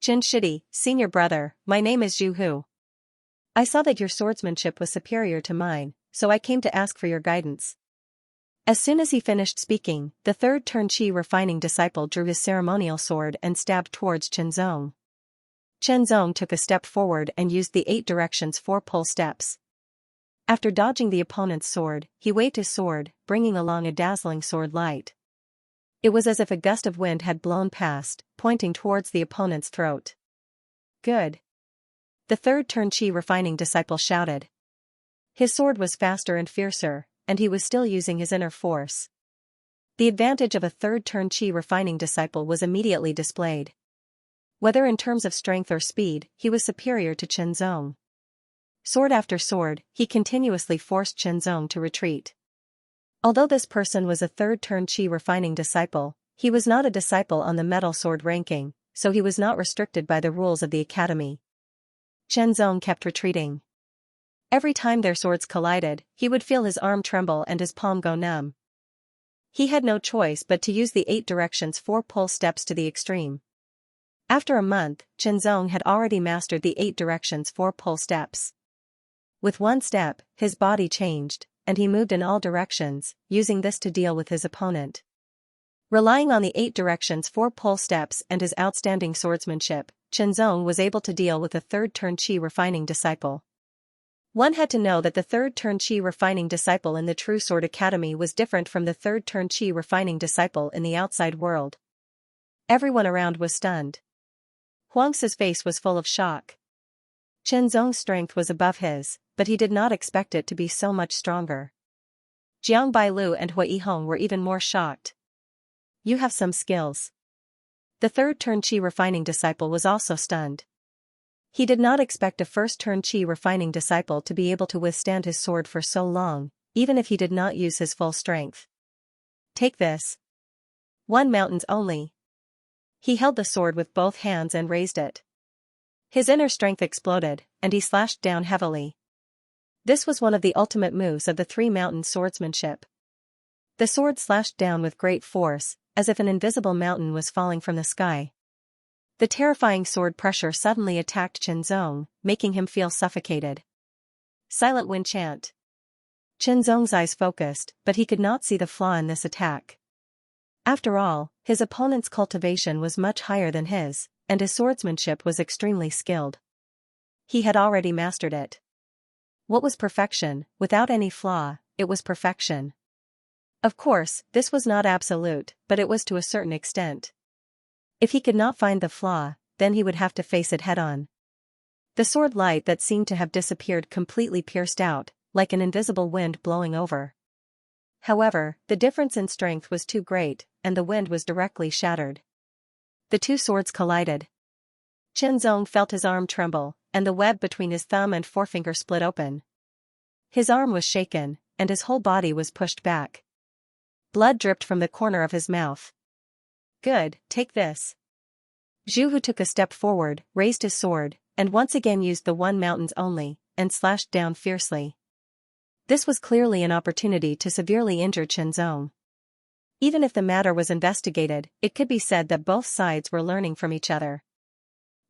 Qin Shidi, senior brother, my name is Zhu Hu. I saw that your swordsmanship was superior to mine, so I came to ask for your guidance. As soon as he finished speaking, the third-turn Qi refining disciple drew his ceremonial sword and stabbed towards Chenzong. Chenzong took a step forward and used the 8 directions 4 pull steps. After dodging the opponent's sword, he waved his sword, bringing along a dazzling sword light. It was as if a gust of wind had blown past, pointing towards the opponent's throat. Good. The third-turn Qi refining disciple shouted. His sword was faster and fiercer, and he was still using his inner force. The advantage of a third-turn Qi refining disciple was immediately displayed. Whether in terms of strength or speed, he was superior to Chenzong. Sword after sword, he continuously forced Chenzong to retreat. Although this person was a third-turn Qi refining disciple, he was not a disciple on the metal sword ranking, so he was not restricted by the rules of the academy. Chenzong kept retreating. Every time their swords collided, he would feel his arm tremble and his palm go numb. He had no choice but to use the 8 directions 4 pull steps to the extreme. After a month, Chenzong had already mastered the 8 directions 4 pull steps. With one step, his body changed, and he moved in all directions, using this to deal with his opponent. Relying on the 8 directions 4 pull steps and his outstanding swordsmanship, Chenzong was able to deal with a third-turn Qi refining disciple. One had to know that the third-turn Qi refining disciple in the True Sword Academy was different from the third-turn Qi refining disciple in the outside world. Everyone around was stunned. Xianxia's face was full of shock. Chenzong's strength was above his, but he did not expect it to be so much stronger. Jiang Bailu and Hui Yihong were even more shocked. You have some skills. The third-turn Qi refining disciple was also stunned. He did not expect a first-turn Qi refining disciple to be able to withstand his sword for so long, even if he did not use his full strength. Take this. 1 mountains only. He held the sword with both hands and raised it. His inner strength exploded, and he slashed down heavily. This was one of the ultimate moves of the 3 mountain swordsmanship. The sword slashed down with great force, as if an invisible mountain was falling from the sky. The terrifying sword pressure suddenly attacked Chenzong, making him feel suffocated. Silent Wind chant. Chenzong's eyes focused, but he could not see the flaw in this attack. After all, his opponent's cultivation was much higher than his, and his swordsmanship was extremely skilled. He had already mastered it. What was perfection? Without any flaw, it was perfection. Of course, this was not absolute, but it was to a certain extent. If he could not find the flaw, then he would have to face it head-on. The sword light that seemed to have disappeared completely pierced out, like an invisible wind blowing over. However, the difference in strength was too great, and the wind was directly shattered. The 2 swords collided. Chenzong felt his arm tremble, and the web between his thumb and forefinger split open. His arm was shaken, and his whole body was pushed back. Blood dripped from the corner of his mouth. Good, take this. Zhu Hu took a step forward, raised his sword, and once again used the 1 mountains only, and slashed down fiercely. This was clearly an opportunity to severely injure Chenzong. Even if the matter was investigated, it could be said that both sides were learning from each other.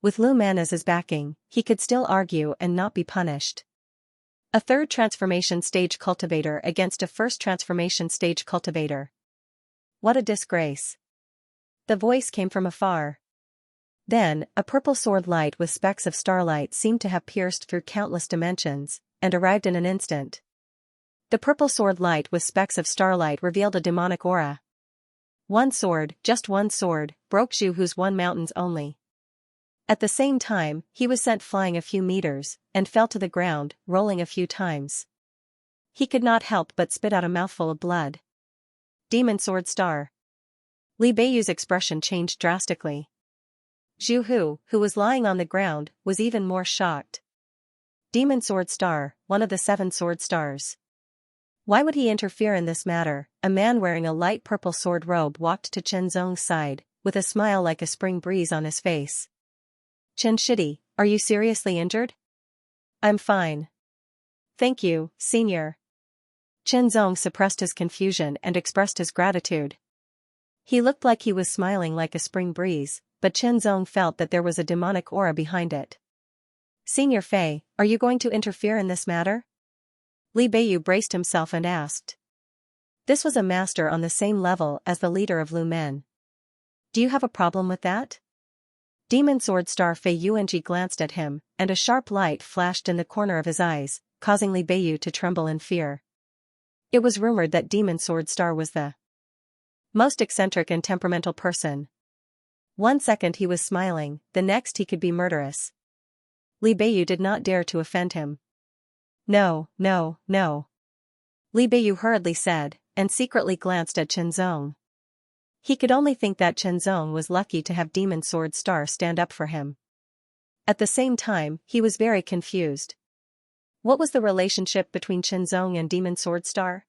with Lu Men as his backing, he could still argue and not be punished. A third transformation stage cultivator against a first transformation stage cultivator. What a disgrace. The voice came from afar. Then, a purple sword light with specks of starlight seemed to have pierced through countless dimensions, and arrived in an instant. The purple sword light with specks of starlight revealed a demonic aura. One sword, just one sword, broke Zhu Hu's one mountains only. At the same time, he was sent flying a few meters, and fell to the ground, rolling a few times. He could not help but spit out a mouthful of blood. Demon Sword Star. Li Beiyu's expression changed drastically. Zhu Hu, who was lying on the ground, was even more shocked. Demon Sword Star, one of the 7 sword stars. Why would he interfere in this matter? A man wearing a light purple sword robe walked to Chen Zong's side, with a smile like a spring breeze on his face. Chen Shidi, are you seriously injured? I'm fine. Thank you, senior. Chen Zong suppressed his confusion and expressed his gratitude. He looked like he was smiling like a spring breeze, but Chen Zong felt that there was a demonic aura behind it. Senior Fei, are you going to interfere in this matter? Li Beiyu braced himself and asked. This was a master on the same level as the leader of Lu Men. Do you have a problem with that? Demon Sword Star Fei Yuanji glanced at him, and a sharp light flashed in the corner of his eyes, causing Li Beiyu to tremble in fear. It was rumored that Demon Sword Star was the most eccentric and temperamental person. One second he was smiling, the next he could be murderous. Li Beiyu did not dare to offend him. No, no, no. Li Beiyu hurriedly said, and secretly glanced at Chen Zong. He could only think that Chen Zong was lucky to have Demon Sword Star stand up for him. At the same time, he was very confused. What was the relationship between Chen Zong and Demon Sword Star?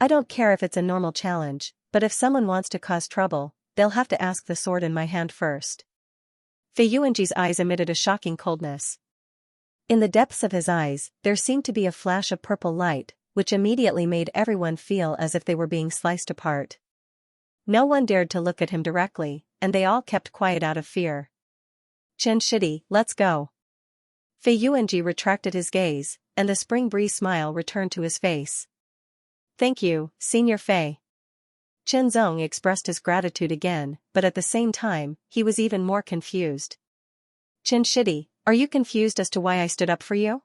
I don't care if it's a normal challenge, but if someone wants to cause trouble, they'll have to ask the sword in my hand first. Fei Yuanji's eyes emitted a shocking coldness. In the depths of his eyes, there seemed to be a flash of purple light, which immediately made everyone feel as if they were being sliced apart. No one dared to look at him directly, and they all kept quiet out of fear. Chen Shidi, let's go. Fei Yuanji retracted his gaze, and the spring breeze smile returned to his face. Thank you, Senior Fei. Chen Zong expressed his gratitude again, but at the same time, he was even more confused. Chen Shidi, are you confused as to why I stood up for you?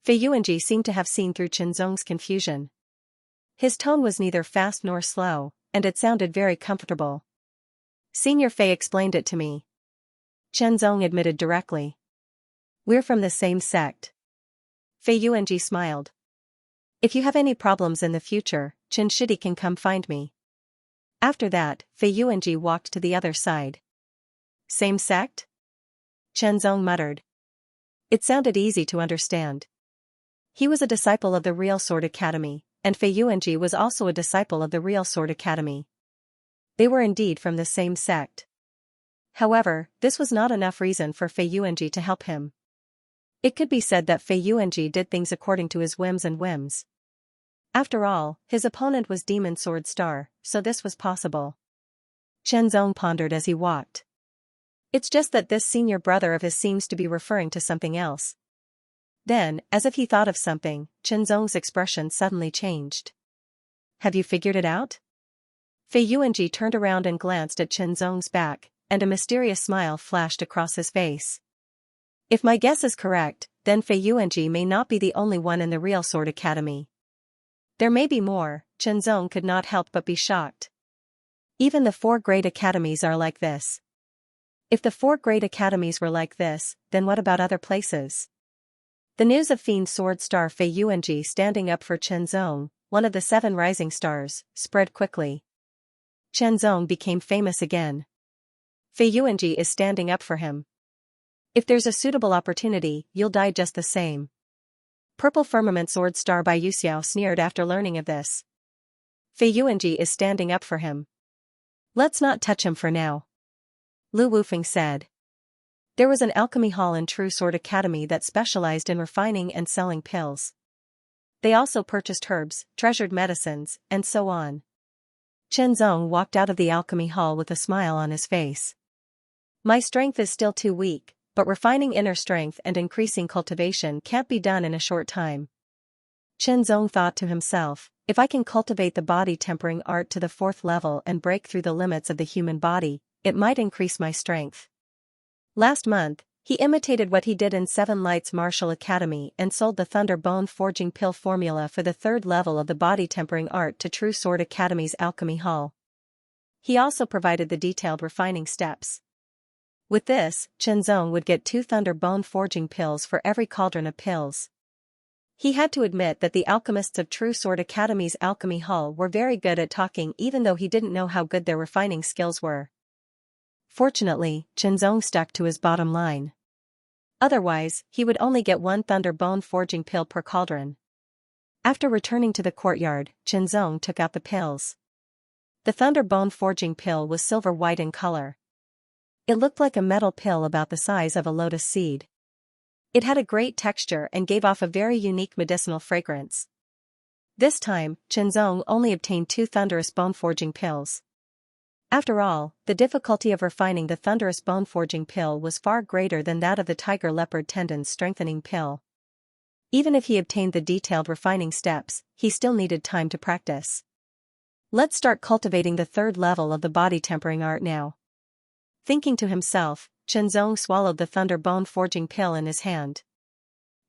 Fei Yuanji seemed to have seen through Chen Zong's confusion. His tone was neither fast nor slow, and it sounded very comfortable. Senior Fei explained it to me. Chen Zong admitted directly. We're from the same sect. Fei Yuanji smiled. If you have any problems in the future, Chen Shidi can come find me. After that, Fei Yuanji walked to the other side. Same sect? Chen Zong muttered. It sounded easy to understand. He was a disciple of the Real Sword Academy, and Fei Yuanji was also a disciple of the Real Sword Academy. They were indeed from the same sect. However, this was not enough reason for Fei Yuanji to help him. It could be said that Fei Yuanji did things according to his whims. After all, his opponent was Demon Sword Star, so this was possible. Chen Zong pondered as he walked. It's just that this senior brother of his seems to be referring to something else. Then, as if he thought of something, Chen Zong's expression suddenly changed. Have you figured it out? Fei Yuanji turned around and glanced at Chen Zong's back, and a mysterious smile flashed across his face. If my guess is correct, then Fei Yuanji may not be the only one in the Real Sword Academy. There may be more. Chen Zong could not help but be shocked. Even the 4 great academies are like this. If the 4 great academies were like this, then what about other places? The news of Fiend Sword Star Fei Yuanji standing up for Chen Zong, one of the 7 rising stars, spread quickly. Chen Zong became famous again. Fei Yuanji is standing up for him. If there's a suitable opportunity, you'll die just the same. Purple Firmament Sword Star by Yu Xiao sneered after learning of this. Fei Yuanji is standing up for him. Let's not touch him for now. Lu Wufeng said. There was an alchemy hall in True Sword Academy that specialized in refining and selling pills. They also purchased herbs, treasured medicines, and so on. Chen Zong walked out of the alchemy hall with a smile on his face. My strength is still too weak, but refining inner strength and increasing cultivation can't be done in a short time. Chen Zong thought to himself, if I can cultivate the body tempering art to the 4th level and break through the limits of the human body, it might increase my strength. Last month, he imitated what he did in Seven Lights Martial Academy and sold the Thunder Bone Forging Pill formula for the 3rd level of the body tempering art to True Sword Academy's Alchemy Hall. He also provided the detailed refining steps. With this, Chen Zong would get 2 Thunder Bone Forging Pills for every cauldron of pills. He had to admit that the alchemists of True Sword Academy's Alchemy Hall were very good at talking, even though he didn't know how good their refining skills were. Fortunately, Chen Zong stuck to his bottom line. Otherwise, he would only get 1 Thunder Bone Forging Pill per cauldron. After returning to the courtyard, Chen Zong took out the pills. The Thunder Bone Forging Pill was silver-white in color. It looked like a metal pill about the size of a lotus seed. It had a great texture and gave off a very unique medicinal fragrance. This time, Chen Zong only obtained 2 Thunderous Bone Forging Pills. After all, the difficulty of refining the Thunderous Bone Forging Pill was far greater than that of the Tiger Leopard Tendons Strengthening Pill. Even if he obtained the detailed refining steps, he still needed time to practice. Let's start cultivating the 3rd level of the body tempering art now. Thinking to himself, Chen Zong swallowed the Thunder Bone Forging Pill in his hand.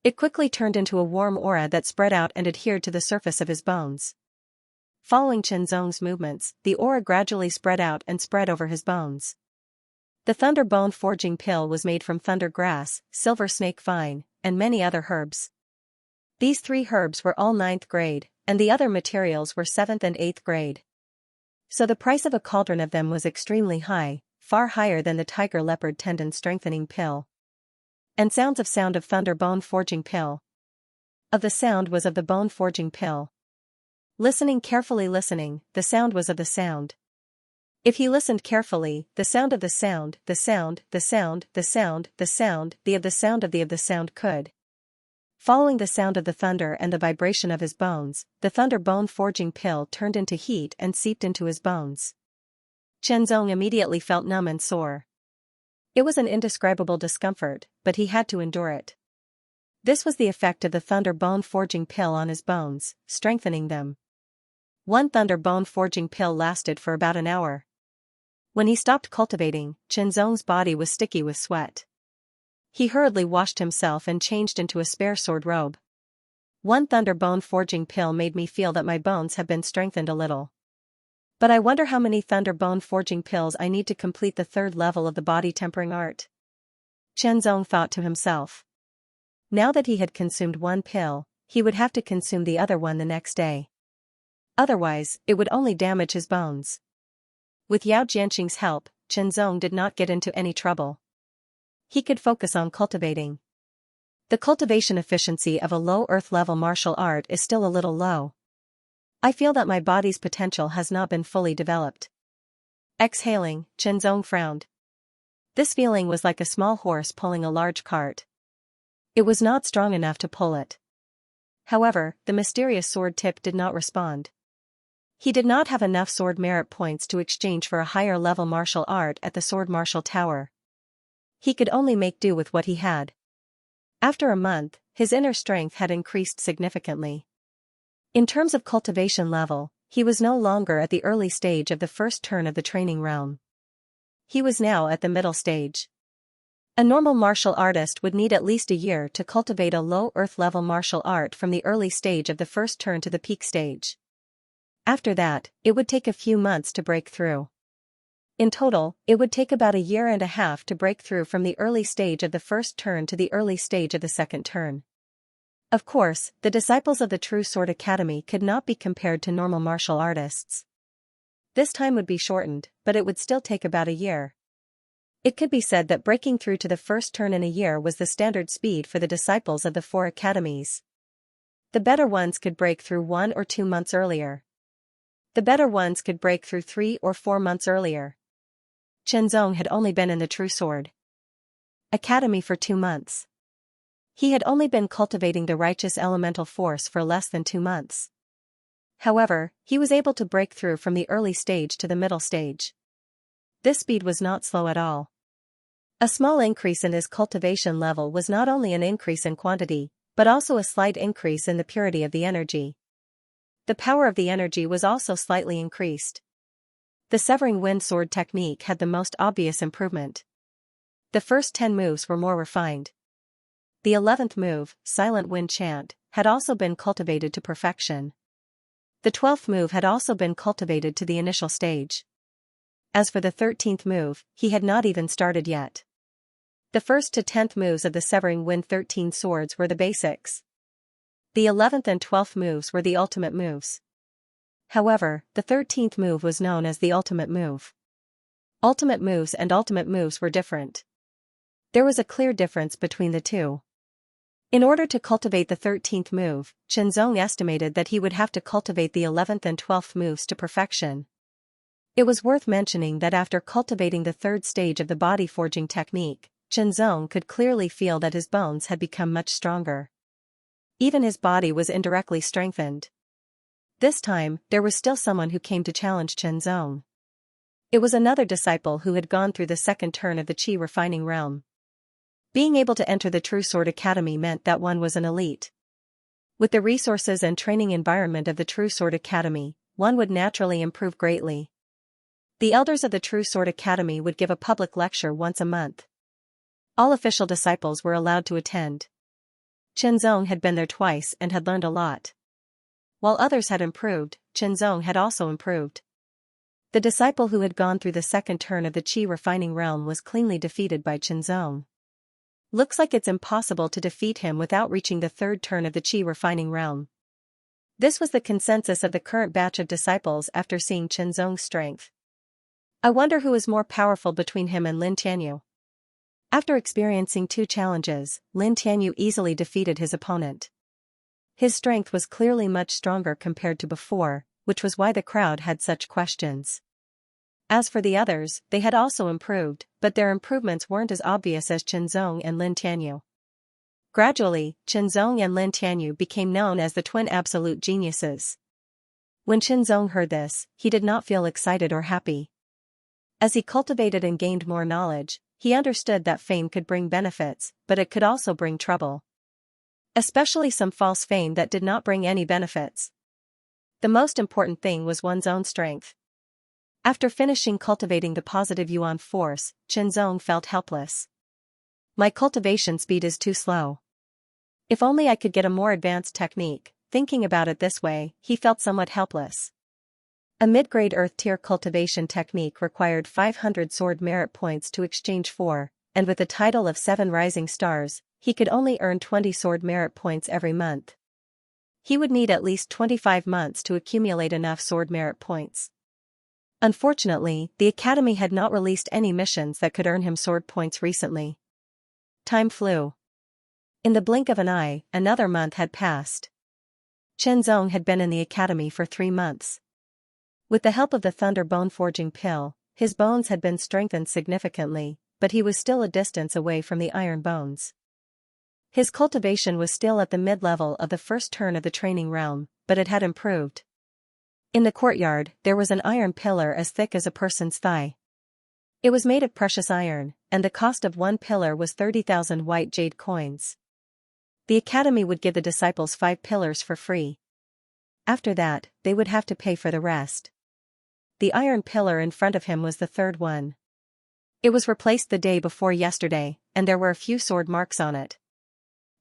It quickly turned into a warm aura that spread out and adhered to the surface of his bones. Following Chen Zong's movements, the aura gradually spread out and spread over his bones. The Thunder Bone Forging Pill was made from thunder grass, silver snake vine, and many other herbs. These 3 herbs were all 9th grade, and the other materials were 7th and 8th grade. So the price of a cauldron of them was extremely high, far higher than the Tiger Leopard Tendon Strengthening Pill. And sound of Thunder Bone Forging Pill. Of the sound was of the Bone Forging Pill. Listening carefully, the sound was of the sound. If he listened carefully, the sound of the sound, the sound, the sound, the sound, the sound, the of the sound could. Following the sound of the thunder and the vibration of his bones, the Thunder Bone Forging Pill turned into heat and seeped into his bones. Chen Zong immediately felt numb and sore. It was an indescribable discomfort, but he had to endure it. This was the effect of the Thunder Bone Forging Pill on his bones, strengthening them. 1 Thunder Bone Forging Pill lasted for about an hour. When he stopped cultivating, Chen Zong's body was sticky with sweat. He hurriedly washed himself and changed into a spare sword robe. 1 Thunder Bone Forging Pill made me feel that my bones have been strengthened a little. But I wonder how many Thunder Bone Forging Pills I need to complete the 3rd level of the body tempering art. Chen Zong thought to himself. Now that he had consumed 1 pill, he would have to consume the other one the next day. Otherwise, it would only damage his bones. With Yao Jianxing's help, Chen Zong did not get into any trouble. He could focus on cultivating. The cultivation efficiency of a low earth level martial art is still a little low. I feel that my body's potential has not been fully developed. Exhaling, Chen Zong frowned. This feeling was like a small horse pulling a large cart. It was not strong enough to pull it. However, the mysterious sword tip did not respond. He did not have enough sword merit points to exchange for a higher level martial art at the Sword Martial Tower. He could only make do with what he had. After a month, his inner strength had increased significantly. In terms of cultivation level, he was no longer at the early stage of the first turn of the training realm. He was now at the middle stage. A normal martial artist would need at least a year to cultivate a low earth level martial art from the early stage of the first turn to the peak stage. After that, it would take a few months to break through. In total, it would take about a year and a half to break through from the early stage of the first turn to the early stage of the second turn. Of course, the disciples of the True Sword Academy could not be compared to normal martial artists. This time would be shortened, but it would still take about a year. It could be said that breaking through to the first turn in a year was the standard speed for the disciples of the 4 academies. The better ones could break through 1 or 2 months earlier. The better ones could break through 3 or 4 months earlier. Chen Zong had only been in the True Sword Academy for 2 months. He had only been cultivating the righteous elemental force for less than 2 months. However, he was able to break through from the early stage to the middle stage. This speed was not slow at all. A small increase in his cultivation level was not only an increase in quantity, but also a slight increase in the purity of the energy. The power of the energy was also slightly increased. The Severing Wind Sword technique had the most obvious improvement. The first 10 moves were more refined. The 11th move, Silent Wind Chant, had also been cultivated to perfection. The 12th move had also been cultivated to the initial stage. As for the 13th move, he had not even started yet. The 1st to 10th moves of the Severing Wind 13 swords were the basics. The 11th and 12th moves were the ultimate moves. However, the 13th move was known as the ultimate move. Ultimate moves and ultimate moves were different. There was a clear difference between the two. In order to cultivate the 13th move, Xianxia estimated that he would have to cultivate the 11th and 12th moves to perfection. It was worth mentioning that after cultivating the third stage of the body forging technique, Xianxia could clearly feel that his bones had become much stronger. Even his body was indirectly strengthened. This time, there was still someone who came to challenge Xianxia. It was another disciple who had gone through the second turn of the Qi refining realm. Being able to enter the True Sword Academy meant that one was an elite. With the resources and training environment of the True Sword Academy, one would naturally improve greatly. The elders of the True Sword Academy would give a public lecture once a month. All official disciples were allowed to attend. Xianxia had been there twice and had learned a lot. While others had improved, Xianxia had also improved. The disciple who had gone through the second turn of the Qi refining realm was cleanly defeated by Xianxia. Looks like it's impossible to defeat him without reaching the third turn of the Qi refining realm. This was the consensus of the current batch of disciples after seeing Xianxia's strength. I wonder who is more powerful between him and Lin Tianyu. After experiencing 2 challenges, Lin Tianyu easily defeated his opponent. His strength was clearly much stronger compared to before, which was why the crowd had such questions. As for the others, they had also improved, but their improvements weren't as obvious as Xianxia and Lin Tianyu. Gradually, Xianxia and Lin Tianyu became known as the twin absolute geniuses. When Xianxia heard this, he did not feel excited or happy. As he cultivated and gained more knowledge, he understood that fame could bring benefits, but it could also bring trouble. Especially some false fame that did not bring any benefits. The most important thing was one's own strength. After finishing cultivating the positive yuan force, Xianxia felt helpless. My cultivation speed is too slow. If only I could get a more advanced technique. Thinking about it this way, he felt somewhat helpless. A mid-grade earth-tier cultivation technique required 500 sword merit points to exchange for, and with a title of 7 rising stars, he could only earn 20 sword merit points every month. He would need at least 25 months to accumulate enough sword merit points. Unfortunately, the Academy had not released any missions that could earn him sword points recently. Time flew. In the blink of an eye, another month had passed. Xianxia had been in the Academy for 3 months. With the help of the Thunder Bone Forging Pill, his bones had been strengthened significantly, but he was still a distance away from the iron bones. His cultivation was still at the mid-level of the first turn of the training realm, but it had improved. In the courtyard, there was an iron pillar as thick as a person's thigh. It was made of precious iron, and the cost of 1 pillar was 30,000 white jade coins. The Academy would give the disciples 5 pillars for free. After that, they would have to pay for the rest. The iron pillar in front of him was the third one. It was replaced the day before yesterday, and there were a few sword marks on it.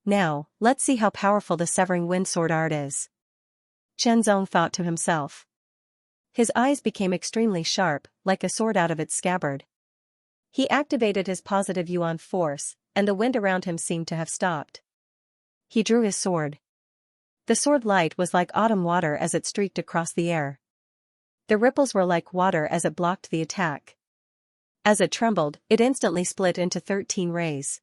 Now, let's see how powerful the Severing Wind Sword art is. Xianxia thought to himself. His eyes became extremely sharp, like a sword out of its scabbard. He activated his positive yuan force, and the wind around him seemed to have stopped. He drew his sword. The sword light was like autumn water as it streaked across the air. The ripples were like water as it blocked the attack. As it trembled, it instantly split into 13 rays.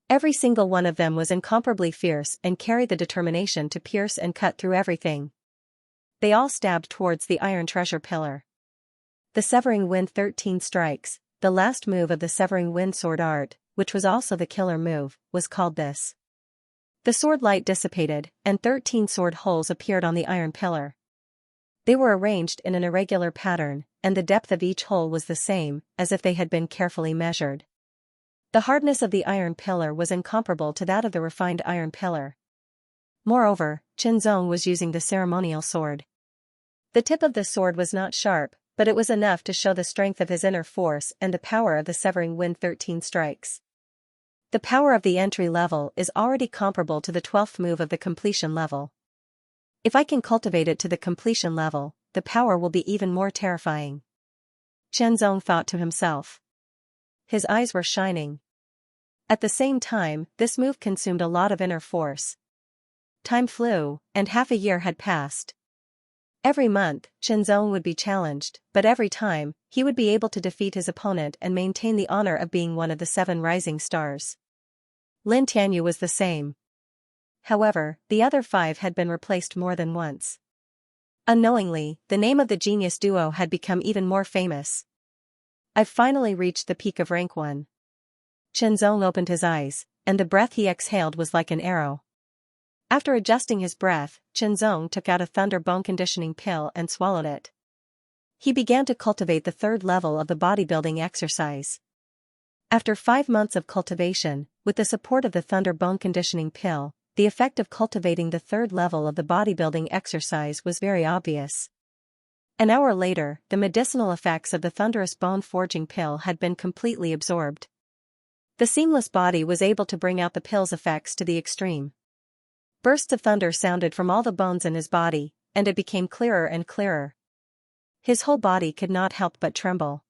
Every single one of them was incomparably fierce and carried the determination to pierce and cut through everything. They all stabbed towards the iron treasure pillar. The Severing Wind 13 strikes, the last move of the Severing Wind Sword art, which was also the killer move, was called this. The sword light dissipated, and 13 sword holes appeared on the iron pillar. They were arranged in an irregular pattern, and the depth of each hole was the same, as if they had been carefully measured. The hardness of the iron pillar was incomparable to that of the refined iron pillar. Moreover, Qinzong was using the ceremonial sword. The tip of the sword was not sharp, but it was enough to show the strength of his inner force and the power of the severing wind 13 strikes. The power of the entry level is already comparable to the 12th move of the completion level. If I can cultivate it to the completion level, the power will be even more terrifying. Qinzong thought to himself. His eyes were shining. At the same time, this move consumed a lot of inner force. Time flew, and half a year had passed. Every month, Qinzong would be challenged, but every time, he would be able to defeat his opponent and maintain the honor of being one of the 7 rising stars. Lin Tianyu was the same. However, the other 5 had been replaced more than once. Unknowingly, the name of the genius duo had become even more famous. I've finally reached the peak of rank 1. Qinzong opened his eyes, and the breath he exhaled was like an arrow. After adjusting his breath, Qinzong took out a thunder bone conditioning pill and swallowed it. He began to cultivate the 3rd level of the bodybuilding exercise. After 5 months of cultivation, with the support of the thunder bone conditioning pill, the effect of cultivating the 3rd level of the bodybuilding exercise was very obvious. An hour later, the medicinal effects of the thunderous bone forging pill had been completely absorbed. The seamless body was able to bring out the pill's effects to the extreme. Bursts of thunder sounded from all the bones in his body, and it became clearer and clearer. His whole body could not help but tremble.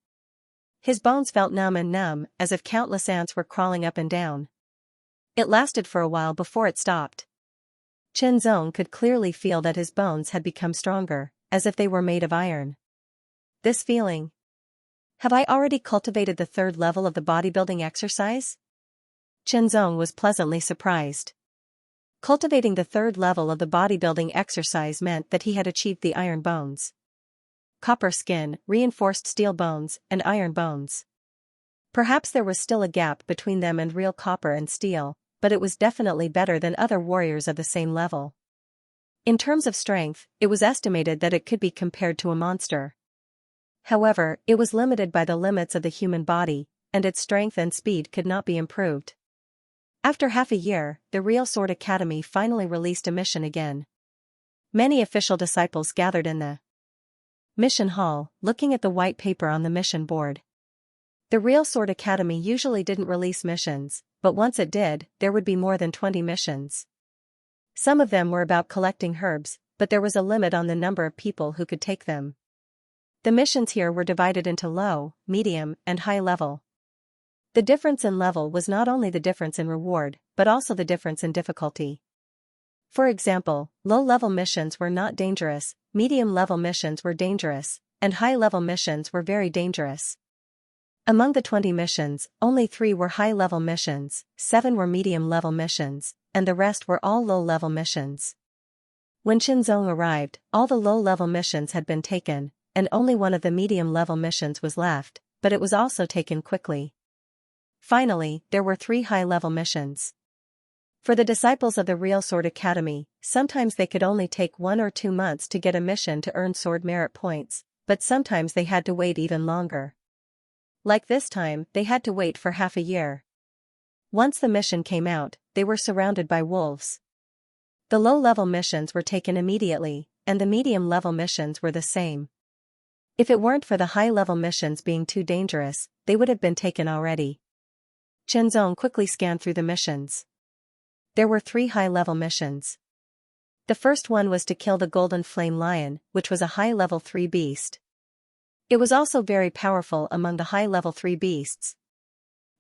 His bones felt numb, as if countless ants were crawling up and down. It lasted for a while before it stopped. Qinzong could clearly feel that his bones had become stronger, as if they were made of iron. This feeling. Have I already cultivated the 3rd level of the bodybuilding exercise? Qinzong was pleasantly surprised. Cultivating the 3rd level of the bodybuilding exercise meant that he had achieved the iron bones. Copper skin, reinforced steel bones, and iron bones. Perhaps there was still a gap between them and real copper and steel, but it was definitely better than other warriors of the same level. In terms of strength, it was estimated that it could be compared to a monster. However, it was limited by the limits of the human body, and its strength and speed could not be improved. After half a year, the Real Sword Academy finally released a mission again. Many official disciples gathered in the mission hall, looking at the white paper on the mission board. The Real Sword Academy usually didn't release missions, but once it did, there would be more than 20 missions. Some of them were about collecting herbs, but there was a limit on the number of people who could take them. The missions here were divided into low, medium, and high level. The difference in level was not only the difference in reward, but also the difference in difficulty. For example, low-level missions were not dangerous, medium-level missions were dangerous, and high-level missions were very dangerous. Among the 20 missions, only 3 were high-level missions, 7 were medium-level missions, and the rest were all low-level missions. When Qinzong arrived, all the low-level missions had been taken, and only one of the medium-level missions was left, but it was also taken quickly. Finally, there were 3 high-level missions. For the disciples of the Real Sword Academy, sometimes they could only take 1 or 2 months to get a mission to earn sword merit points, but sometimes they had to wait even longer. Like this time, they had to wait for half a year. Once the mission came out, they were surrounded by wolves. The low-level missions were taken immediately, and the medium-level missions were the same. If it weren't for the high-level missions being too dangerous, they would have been taken already. Qinzong quickly scanned through the missions. There were 3 high-level missions. The first one was to kill the golden flame lion, which was a high-level 3 beast. It was also very powerful among the high-level 3 beasts.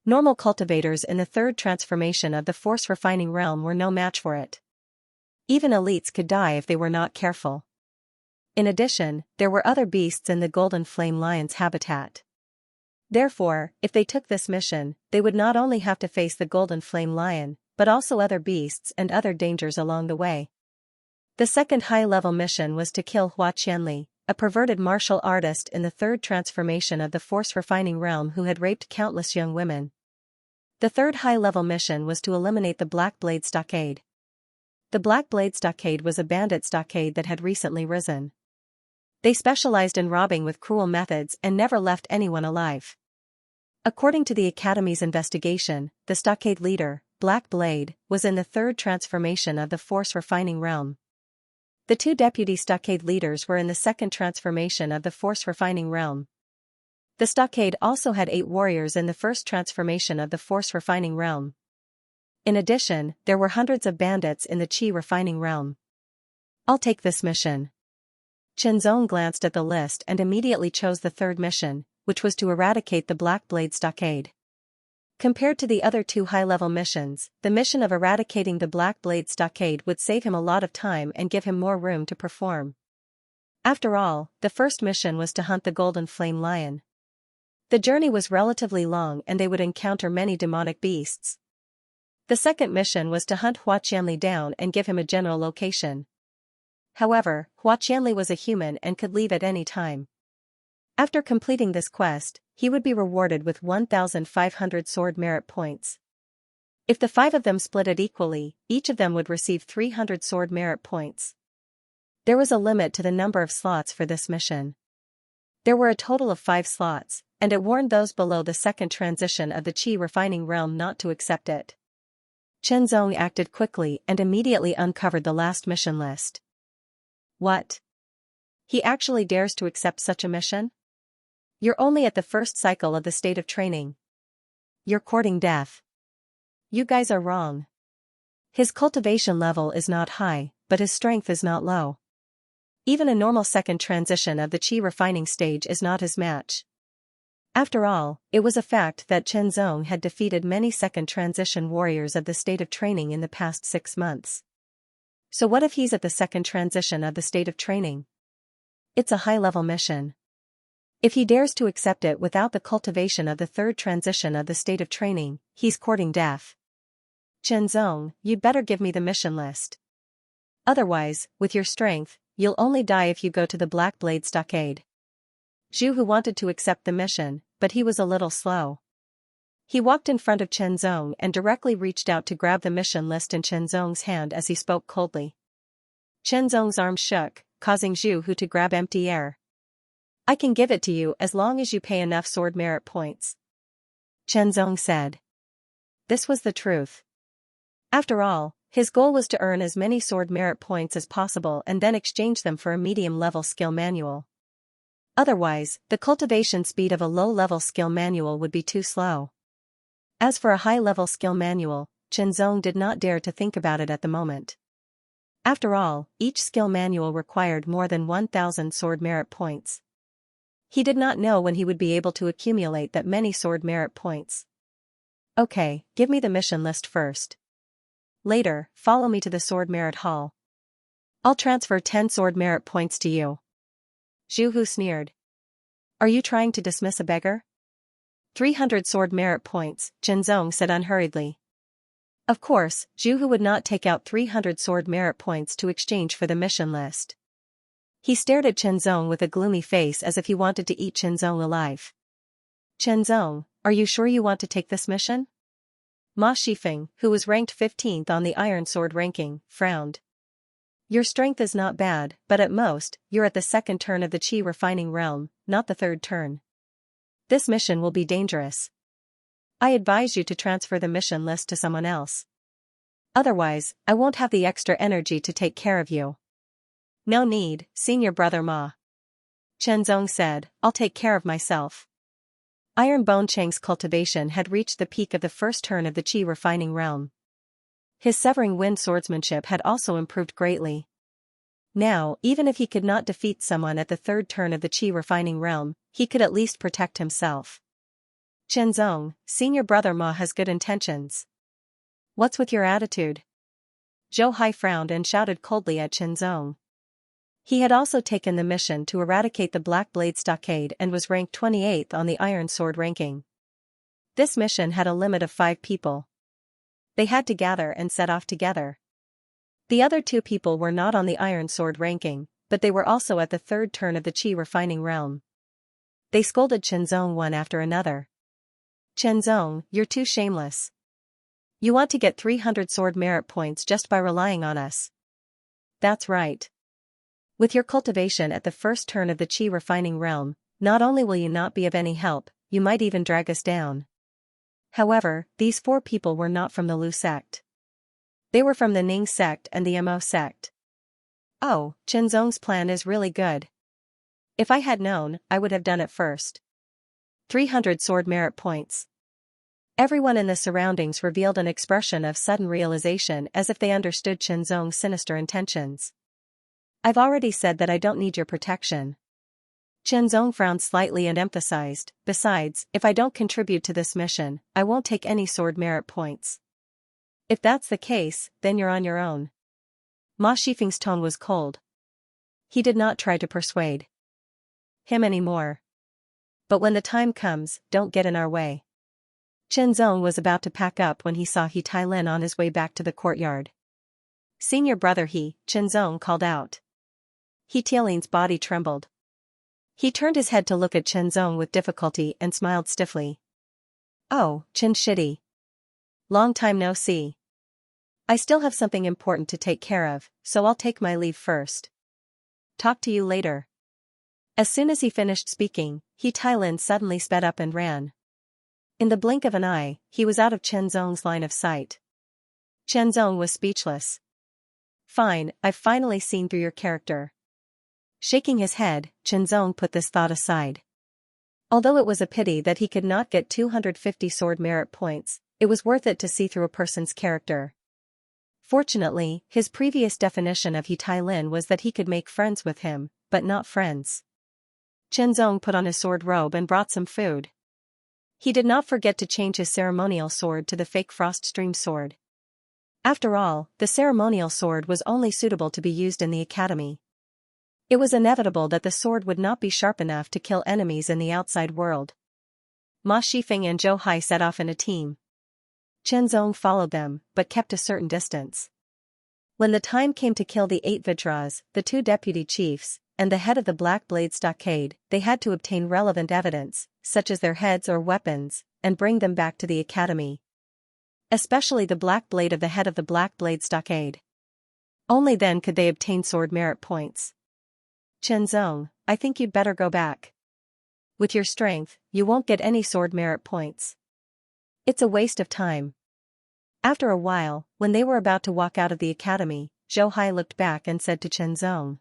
Normal cultivators in the 3rd transformation of the force refining realm were no match for it. Even elites could die if they were not careful. In addition, there were other beasts in the golden flame lion's habitat. Therefore, if they took this mission, they would not only have to face the golden flame lion, but also other beasts and other dangers along the way. The second high-level mission was to kill Hua Qianli, a perverted martial artist in the 3rd transformation of the force refining realm who had raped countless young women. The 3rd high-level mission was to eliminate the Black Blade Stockade. The Black Blade Stockade was a bandit stockade that had recently risen. They specialized in robbing with cruel methods and never left anyone alive. According to the Academy's investigation, the stockade leader, Black Blade, was in the third transformation of the force refining realm. The two deputy stockade leaders were in the second transformation of the force refining realm. The stockade also had 8 warriors in the first transformation of the force refining realm. In addition, there were hundreds of bandits in the chi refining realm. I'll take this mission. Qianzong glanced at the list and immediately chose the third mission, which was to eradicate the Black Blade stockade. Compared to the other 2 high-level missions, the mission of eradicating the Black Blade stockade would save him a lot of time and give him more room to perform. After all, the first mission was to hunt the Golden Flame Lion. The journey was relatively long and they would encounter many demonic beasts. The second mission was to hunt Hua Qianli down and give him a general location. However, Hua Qianli was a human and could leave at any time. After completing this quest, he would be rewarded with 1,500 sword merit points. If the 5 of them split it equally, each of them would receive 300 sword merit points. There was a limit to the number of slots for this mission. There were a total of 5 slots, and it warned those below the second transition of the Qi refining realm not to accept it. Qianzong acted quickly and immediately uncovered the last mission list. What? He actually dares to accept such a mission? You're only at the first cycle of the state of training. You're courting death. You guys are wrong. His cultivation level is not high, but his strength is not low. Even a normal second transition of the Qi refining stage is not his match. After all, it was a fact that Qianzong had defeated many second transition warriors of the state of training in the past 6 months. So what if he's at the second transition of the state of training? It's a high-level mission. If he dares to accept it without the cultivation of the third transition of the state of training, he's courting death. Qianzong, you'd better give me the mission list. Otherwise, with your strength, you'll only die if you go to the Black Blade stockade. Zhu Hu wanted to accept the mission, but he was a little slow. He walked in front of Qianzong and directly reached out to grab the mission list in Qianzong's hand as he spoke coldly. Qianzong's arm shook, causing Zhu Hu to grab empty air. I can give it to you as long as you pay enough sword merit points. Qianzong said. This was the truth. After all, his goal was to earn as many sword merit points as possible and then exchange them for a medium-level skill manual. Otherwise, the cultivation speed of a low-level skill manual would be too slow. As for a high-level skill manual, Qianzong did not dare to think about it at the moment. After all, each skill manual required more than 1,000 sword merit points. He did not know when he would be able to accumulate that many sword merit points. Okay, give me the mission list first. Later, follow me to the sword merit hall. I'll transfer 10 sword merit points to you. Zhu Hu sneered. Are you trying to dismiss a beggar? 300 sword merit points, Qianzong said unhurriedly. Of course, Zhu Hu would not take out 300 sword merit points to exchange for the mission list. He stared at Qianzong with a gloomy face as if he wanted to eat Qianzong alive. Qianzong, are you sure you want to take this mission? Ma Shifeng, who was ranked 15th on the Iron Sword ranking, frowned. Your strength is not bad, but at most, you're at the second turn of the Qi refining realm, not the third turn. This mission will be dangerous. I advise you to transfer the mission list to someone else. Otherwise, I won't have the extra energy to take care of you. No need, senior brother Ma. Qianzong said, I'll take care of myself. Iron Bone Chang's cultivation had reached the peak of the first turn of the Qi refining realm. His Severing Wind swordsmanship had also improved greatly. Now, even if he could not defeat someone at the third turn of the Qi refining realm, he could at least protect himself. Qianzong, senior brother Ma has good intentions. What's with your attitude? Zhou Hai frowned and shouted coldly at Qianzong. He had also taken the mission to eradicate the Black Blade stockade and was ranked 28th on the Iron Sword ranking. This mission had a limit of 5 people. They had to gather and set off together. The other 2 people were not on the Iron Sword ranking, but they were also at the third turn of the Qi refining realm. They scolded Qianzong one after another. Qianzong, you're too shameless. You want to get 300 sword merit points just by relying on us. That's right. With your cultivation at the first turn of the Qi refining realm, not only will you not be of any help, you might even drag us down. However, these 4 people were not from the Lu sect. They were from the Ning sect and the Mo sect. Oh, Zong's plan is really good. If I had known, I would have done it first. 300 sword merit points. Everyone in the surroundings revealed an expression of sudden realization as if they understood Zong's sinister intentions. I've already said that I don't need your protection. Zong frowned slightly and emphasized, besides, if I don't contribute to this mission, I won't take any sword merit points. If that's the case, then you're on your own. Ma Shifeng's tone was cold. He did not try to persuade him anymore. But when the time comes, don't get in our way. Zong was about to pack up when he saw He Tai-lin on his way back to the courtyard. Senior brother Zong called out. He Tai-lin's body trembled. He turned his head to look at Zong with difficulty and smiled stiffly. Oh, Shidi. Long time no see. I still have something important to take care of, so I'll take my leave first. Talk to you later. As soon as he finished speaking, He Tai-lin suddenly sped up and ran. In the blink of an eye, he was out of Zong's line of sight. Zong was speechless. Fine, I've finally seen through your character. Shaking his head, Zong put this thought aside. Although it was a pity that he could not get 250 sword merit points, it was worth it to see through a person's character. Fortunately, his previous definition of He Tai-lin was that he could make friends with him, but not friends. Zong put on his sword robe and brought some food. He did not forget to change his ceremonial sword to the fake Frost Stream sword. After all, the ceremonial sword was only suitable to be used in the academy. It was inevitable that the sword would not be sharp enough to kill enemies in the outside world. Ma Shifeng and Zhou Hai set off in a team. Zong followed them, but kept a certain distance. When the time came to kill the 8 Vajras, the 2 deputy chiefs, and the head of the Black Blade Stockade, they had to obtain relevant evidence, such as their heads or weapons, and bring them back to the academy. Especially the Black Blade of the head of the Black Blade Stockade. Only then could they obtain sword merit points. Zong, I think you'd better go back. With your strength, you won't get any sword merit points. It's a waste of time. After a while, when they were about to walk out of the academy, Zhou Hai looked back and said to Zong.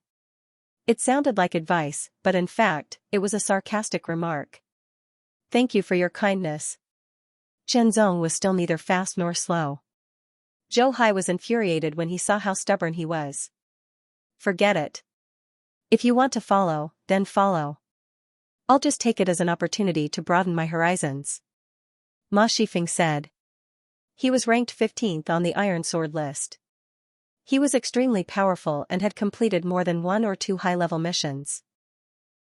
It sounded like advice, but in fact, it was a sarcastic remark. Thank you for your kindness. Zong was still neither fast nor slow. Zhou Hai was infuriated when he saw how stubborn he was. Forget it. If you want to follow, then follow. I'll just take it as an opportunity to broaden my horizons. Ma Shifeng said. He was ranked 15th on the Iron Sword list. He was extremely powerful and had completed more than 1 or 2 high-level missions.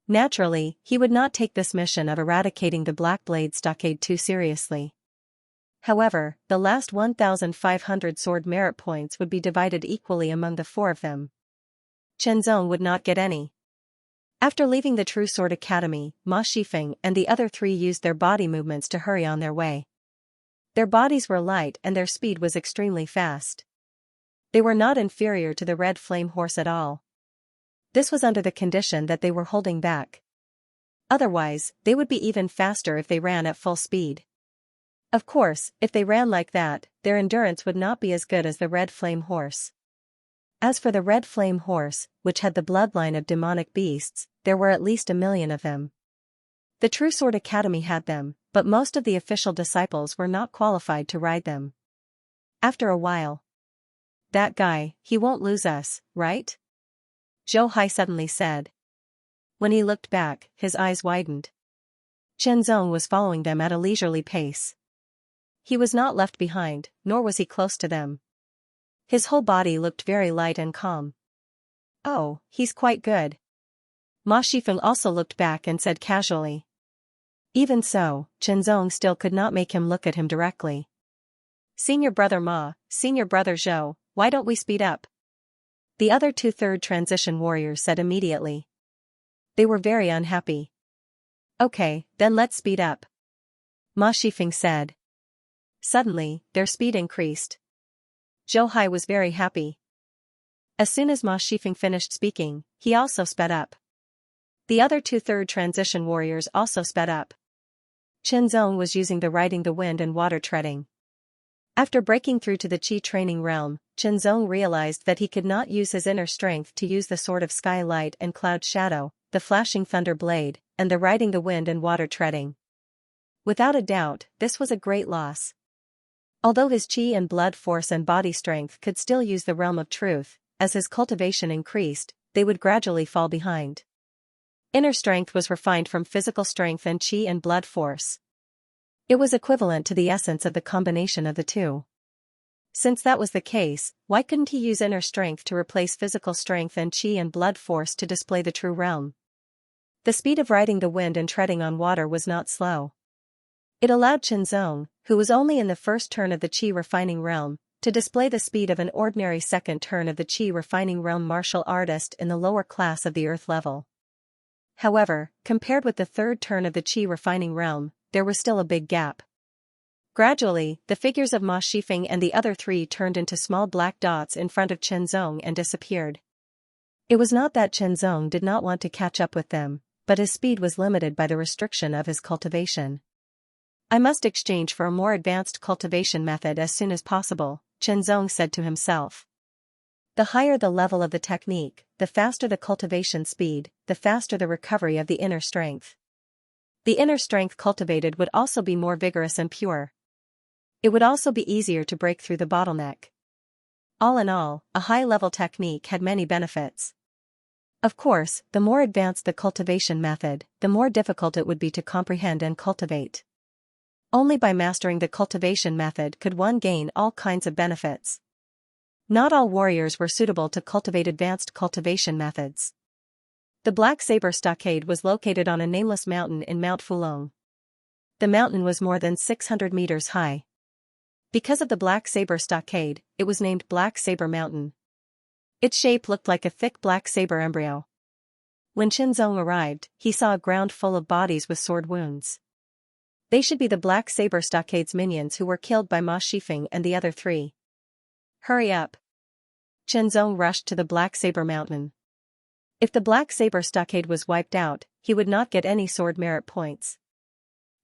Naturally, he would not take this mission of eradicating the Black Blade Stockade too seriously. However, the last 1,500 sword merit points would be divided equally among the 4 of them. Zong would not get any. After leaving the True Sword Academy, Ma Shifeng and the other 3 used their body movements to hurry on their way. Their bodies were light and their speed was extremely fast. They were not inferior to the Red Flame Horse at all. This was under the condition that they were holding back. Otherwise, they would be even faster if they ran at full speed. Of course, if they ran like that, their endurance would not be as good as the Red Flame Horse. As for the Red Flame Horse, which had the bloodline of demonic beasts, there were at least 1 million of them. The True Sword Academy had them, but most of the official disciples were not qualified to ride them. After a while. That guy, he won't lose us, right? Zhou Hai suddenly said. When he looked back, his eyes widened. Zong was following them at a leisurely pace. He was not left behind, nor was he close to them. His whole body looked very light and calm. Oh, he's quite good. Ma Shifeng also looked back and said casually. Even so, Zong still could not make him look at him directly. Senior brother Ma, senior brother Zhou, why don't we speed up? The other 2 third transition warriors said immediately. They were very unhappy. Okay, then let's speed up. Ma Shifeng said. Suddenly, their speed increased. Zhou Hai was very happy. As soon as Ma Shifeng finished speaking, he also sped up. The other 2 third transition warriors also sped up. Zong was using the riding the wind and water treading. After breaking through to the Qi training realm, Zong realized that he could not use his inner strength to use the sword of sky light and cloud shadow, the flashing thunder blade, and the riding the wind and water treading. Without a doubt, this was a great loss. Although his Qi and blood force and body strength could still use the realm of truth, as his cultivation increased, they would gradually fall behind. Inner strength was refined from physical strength and Qi and blood force. It was equivalent to the essence of the combination of the two. Since that was the case, why couldn't he use inner strength to replace physical strength and Qi and blood force to display the true realm? The speed of riding the wind and treading on water was not slow. It allowed Zong, who was only in the first turn of the Qi refining realm, to display the speed of an ordinary second turn of the Qi refining realm martial artist in the lower class of the earth level. However, compared with the third turn of the Qi refining realm, there was still a big gap. Gradually, the figures of Ma Shifeng and the other three turned into small black dots in front of Zong and disappeared. It was not that Zong did not want to catch up with them, but his speed was limited by the restriction of his cultivation. I must exchange for a more advanced cultivation method as soon as possible, Zong said to himself. The higher the level of the technique, the faster the cultivation speed, the faster the recovery of the inner strength. The inner strength cultivated would also be more vigorous and pure. It would also be easier to break through the bottleneck. All in all, a high-level technique had many benefits. Of course, the more advanced the cultivation method, the more difficult it would be to comprehend and cultivate. Only by mastering the cultivation method could one gain all kinds of benefits. Not all warriors were suitable to cultivate advanced cultivation methods. The Black Saber Stockade was located on a nameless mountain in Mount Fulong. The mountain was more than 600 meters high. Because of the Black Saber Stockade, it was named Black Saber Mountain. Its shape looked like a thick black saber embryo. When Zong arrived, he saw a ground full of bodies with sword wounds. They should be the Black Saber Stockade's minions who were killed by Ma Shifeng and the other three. Hurry up! Zong rushed to the Black Saber Mountain. If the Black Saber Stockade was wiped out, he would not get any sword merit points.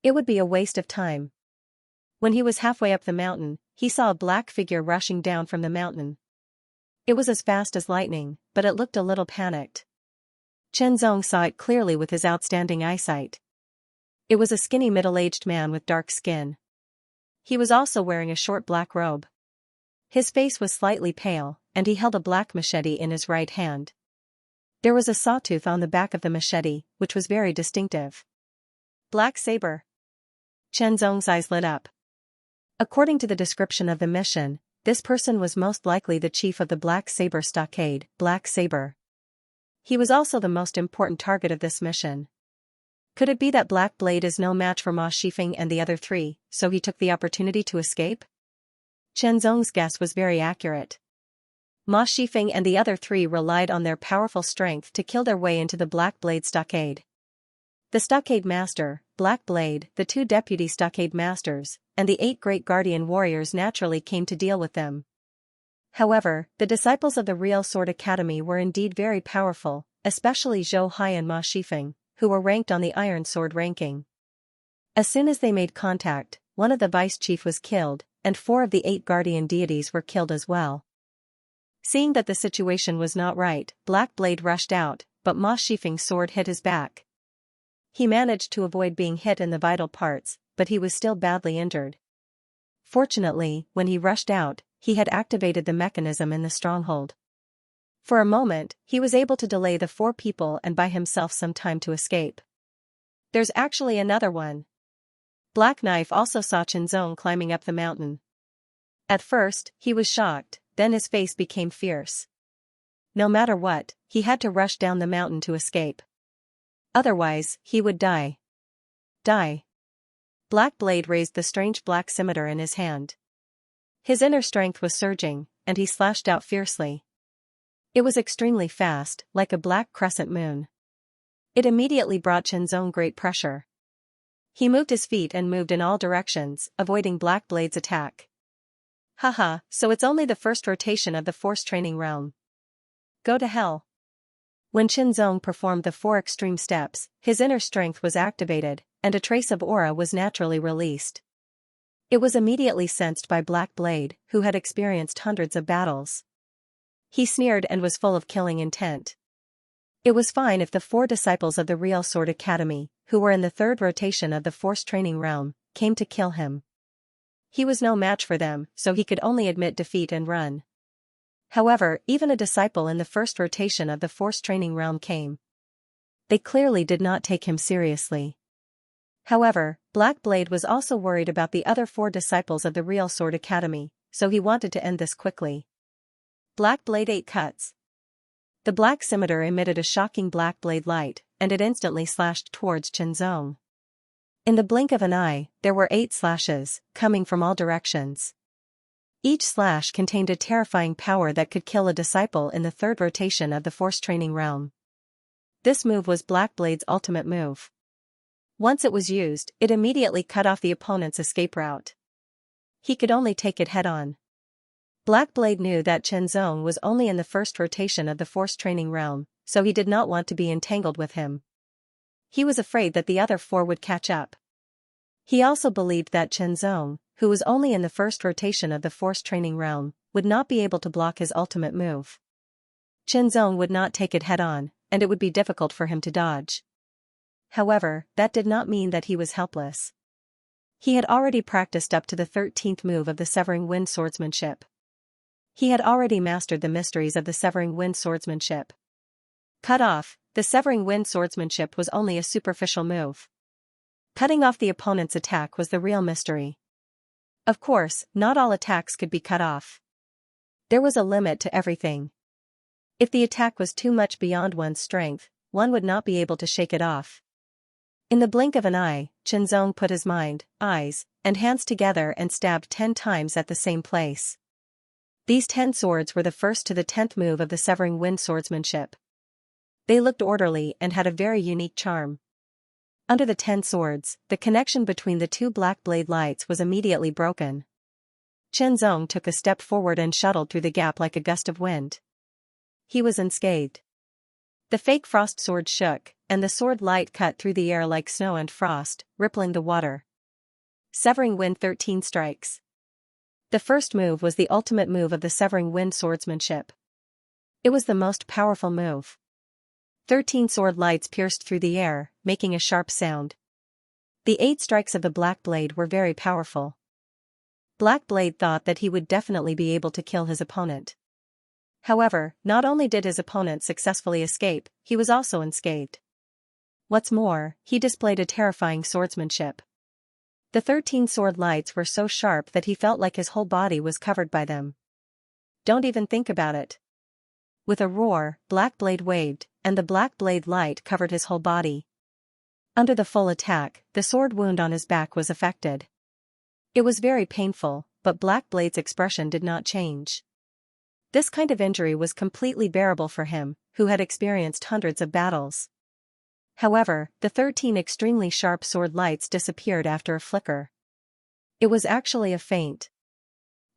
It would be a waste of time. When he was halfway up the mountain, he saw a black figure rushing down from the mountain. It was as fast as lightning, but it looked a little panicked. Zong saw it clearly with his outstanding eyesight. It was a skinny middle-aged man with dark skin. He was also wearing a short black robe. His face was slightly pale, and he held a black machete in his right hand. There was a sawtooth on the back of the machete, which was very distinctive. Black Saber. Zong's eyes lit up. According to the description of the mission, this person was most likely the chief of the Black Saber Stockade, Black Saber. He was also the most important target of this mission. Could it be that Black Blade is no match for Ma Shifeng and the other three, so he took the opportunity to escape? Zong's guess was very accurate. Ma Shifeng and the other three relied on their powerful strength to kill their way into the Black Blade Stockade. The Stockade Master, Black Blade, the 2 deputy Stockade Masters, and the 8 great guardian warriors naturally came to deal with them. However, the disciples of the Real Sword Academy were indeed very powerful, especially Zhou Hai and Ma Shifeng, who were ranked on the Iron Sword ranking. As soon as they made contact, one of the vice-chief was killed, and 4 of the 8 guardian deities were killed as well. Seeing that the situation was not right, Black Blade rushed out, but Ma Shifeng's sword hit his back. He managed to avoid being hit in the vital parts, but he was still badly injured. Fortunately, when he rushed out, he had activated the mechanism in the stronghold. For a moment, he was able to delay the 4 people and buy himself some time to escape. There's actually another one. Black Knife also saw Zong climbing up the mountain. At first, he was shocked, then his face became fierce. No matter what, he had to rush down the mountain to escape. Otherwise, he would die. Die. Black Blade raised the strange black scimitar in his hand. His inner strength was surging, and he slashed out fiercely. It was extremely fast, like a black crescent moon. It immediately brought Zong great pressure. He moved his feet and moved in all directions, avoiding Black Blade's attack. Haha, so it's only the first rotation of the force training realm. Go to hell. When Qinzong performed the 4 extreme steps, his inner strength was activated, and a trace of aura was naturally released. It was immediately sensed by Black Blade, who had experienced hundreds of battles. He sneered and was full of killing intent. It was fine if the 4 disciples of the Real Sword Academy, who were in the 3rd rotation of the Force Training Realm, came to kill him. He was no match for them, so he could only admit defeat and run. However, even a disciple in the 1st rotation of the Force Training Realm came. They clearly did not take him seriously. However, Black Blade was also worried about the other 4 disciples of the Real Sword Academy, so he wanted to end this quickly. Black Blade 8 cuts. The black scimitar emitted a shocking Black Blade light, and it instantly slashed towards Qinzong. In the blink of an eye, there were 8 slashes, coming from all directions. Each slash contained a terrifying power that could kill a disciple in the 3rd rotation of the Force Training Realm. This move was Black Blade's ultimate move. Once it was used, it immediately cut off the opponent's escape route. He could only take it head-on. Black Blade knew that Qinzong was only in the 1st rotation of the Force Training Realm, so he did not want to be entangled with him. He was afraid that the other 4 would catch up. He also believed that Qinzong, who was only in the 1st rotation of the Force Training Realm, would not be able to block his ultimate move. Qinzong would not take it head-on, and it would be difficult for him to dodge. However, that did not mean that he was helpless. He had already practiced up to the 13th move of the Severing Wind swordsmanship. He had already mastered the mysteries of the Severing Wind swordsmanship. Cut off, the Severing Wind swordsmanship was only a superficial move. Cutting off the opponent's attack was the real mystery. Of course, not all attacks could be cut off. There was a limit to everything. If the attack was too much beyond one's strength, one would not be able to shake it off. In the blink of an eye, Qinzong put his mind, eyes, and hands together and stabbed 10 times at the same place. These 10 swords were the 1st to the 10th move of the Severing Wind swordsmanship. They looked orderly and had a very unique charm. Under the 10 swords, the connection between the 2 Black Blade lights was immediately broken. Qinzong took a step forward and shuttled through the gap like a gust of wind. He was unscathed. The fake frost sword shook, and the sword light cut through the air like snow and frost, rippling the water. Severing Wind 13 strikes. The 1st move was the ultimate move of the Severing Wind swordsmanship. It was the most powerful move. 13 sword lights pierced through the air, making a sharp sound. The 8 strikes of the Black Blade were very powerful. Black Blade thought that he would definitely be able to kill his opponent. However, not only did his opponent successfully escape, he was also unscathed. What's more, he displayed a terrifying swordsmanship. The 13 sword lights were so sharp that he felt like his whole body was covered by them. Don't even think about it. With a roar, Black Blade waved, and the Black Blade light covered his whole body. Under the full attack, the sword wound on his back was affected. It was very painful, but Black Blade's expression did not change. This kind of injury was completely bearable for him, who had experienced hundreds of battles. However, the 13 extremely sharp sword lights disappeared after a flicker. It was actually a feint.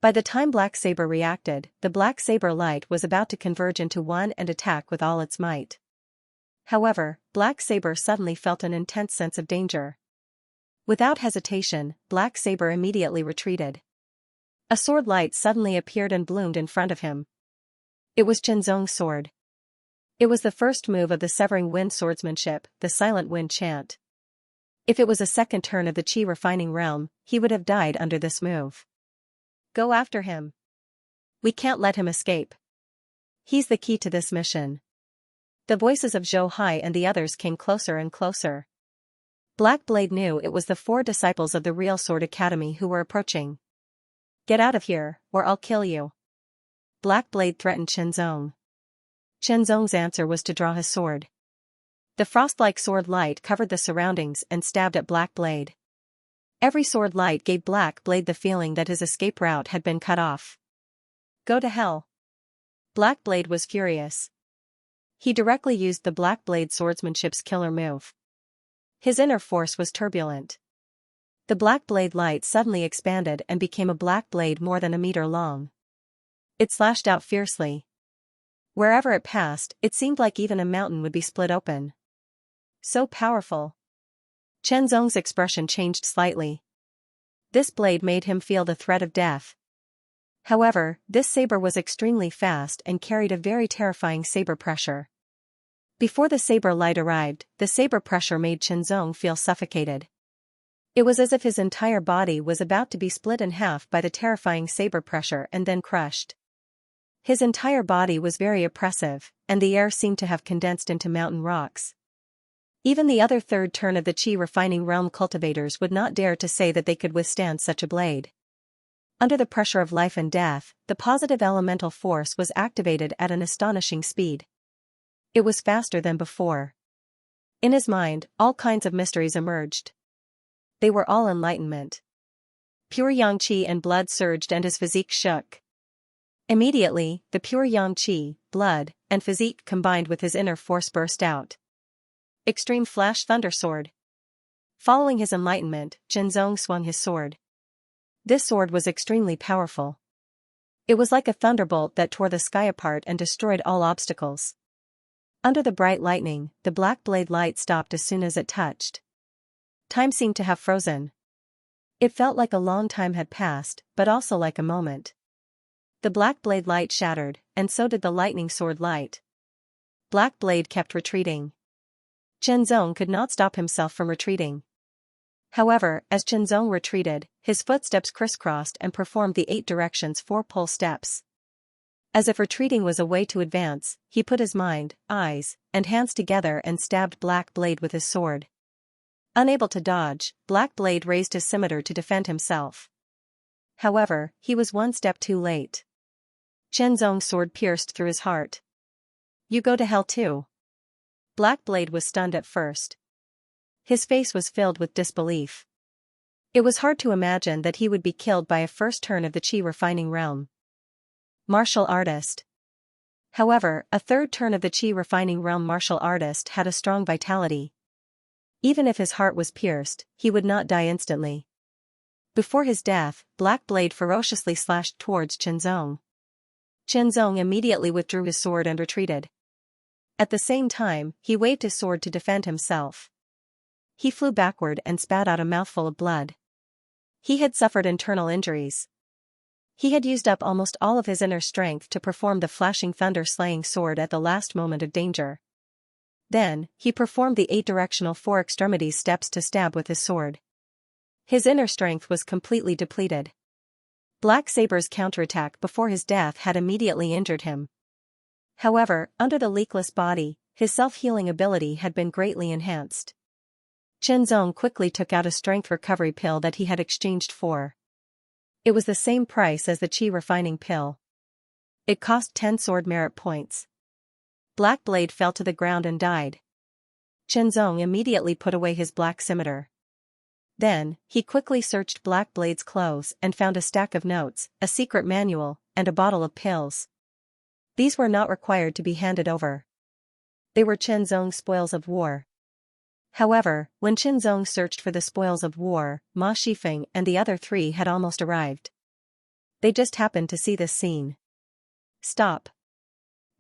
By the time Black Saber reacted, the Black Saber light was about to converge into one and attack with all its might. However, Black Saber suddenly felt an intense sense of danger. Without hesitation, Black Saber immediately retreated. A sword light suddenly appeared and bloomed in front of him. It was Qinzong's sword. It was the 1st move of the Severing Wind swordsmanship, the Silent Wind chant. If it was a 2nd turn of the Qi refining realm, he would have died under this move. Go after him. We can't let him escape. He's the key to this mission. The voices of Zhou Hai and the others came closer and closer. Black Blade knew it was the 4 disciples of the Real Sword Academy who were approaching. Get out of here, or I'll kill you. Black Blade threatened Qinzong. Qinzong's answer was to draw his sword. The frost-like sword light covered the surroundings and stabbed at Black Blade. Every sword light gave Black Blade the feeling that his escape route had been cut off. Go to hell. Black Blade was furious. He directly used the Black Blade swordsmanship's killer move. His inner force was turbulent. The Black Blade light suddenly expanded and became a black blade more than a meter long. It slashed out fiercely. Wherever it passed, it seemed like even a mountain would be split open. So powerful. Chen Zong's expression changed slightly. This blade made him feel the threat of death. However, this saber was extremely fast and carried a very terrifying saber pressure. Before the saber light arrived, the saber pressure made Chen Zong feel suffocated. It was as if his entire body was about to be split in half by the terrifying saber pressure and then crushed. His entire body was very oppressive, and the air seemed to have condensed into mountain rocks. Even the other third turn of the Qi refining realm cultivators would not dare to say that they could withstand such a blade. Under the pressure of life and death, the positive elemental force was activated at an astonishing speed. It was faster than before. In his mind, all kinds of mysteries emerged. They were all enlightenment. Pure yang qi and blood surged and his physique shook. Immediately, the pure yang qi, blood, and physique combined with his inner force burst out. Extreme Flash Thunder Sword. Following his enlightenment, Chen Zong swung his sword. This sword was extremely powerful. It was like a thunderbolt that tore the sky apart and destroyed all obstacles. Under the bright lightning, the black blade light stopped as soon as it touched. Time seemed to have frozen. It felt like a long time had passed, but also like a moment. The black blade light shattered, and so did the lightning sword light. Black blade kept retreating. Chen Zong could not stop himself from retreating. However, as Chen Zong retreated, his footsteps crisscrossed and performed the 8 directions 4 pole steps. As if retreating was a way to advance, he put his mind, eyes, and hands together and stabbed Black Blade with his sword. Unable to dodge, Black Blade raised his scimitar to defend himself. However, he was one step too late. Chen Zong's sword pierced through his heart. "You go to hell too." Black Blade was stunned at first. His face was filled with disbelief. It was hard to imagine that he would be killed by a first turn of the Qi refining realm. Martial artist. However, a third turn of the Qi refining realm martial artist had a strong vitality. Even if his heart was pierced, he would not die instantly. Before his death, Black Blade ferociously slashed towards Chen Zong. Chen Zong immediately withdrew his sword and retreated. At the same time, he waved his sword to defend himself. He flew backward and spat out a mouthful of blood. He had suffered internal injuries. He had used up almost all of his inner strength to perform the flashing thunder-slaying sword at the last moment of danger. Then, he performed the 8-directional 4 extremities steps to stab with his sword. His inner strength was completely depleted. Black Saber's counterattack before his death had immediately injured him. However, under the leakless body, his self-healing ability had been greatly enhanced. Chen Zong quickly took out a strength recovery pill that he had exchanged for. It was the same price as the Qi refining pill. It cost 10 sword merit points. Black Blade fell to the ground and died. Chen Zong immediately put away his black scimitar. Then, he quickly searched Black Blade's clothes and found a stack of notes, a secret manual, and a bottle of pills. These were not required to be handed over. They were Chen Zong's spoils of war. However, when Chen Zong searched for the spoils of war, Ma Shifeng and the other 3 had almost arrived. They just happened to see this scene. "Stop!"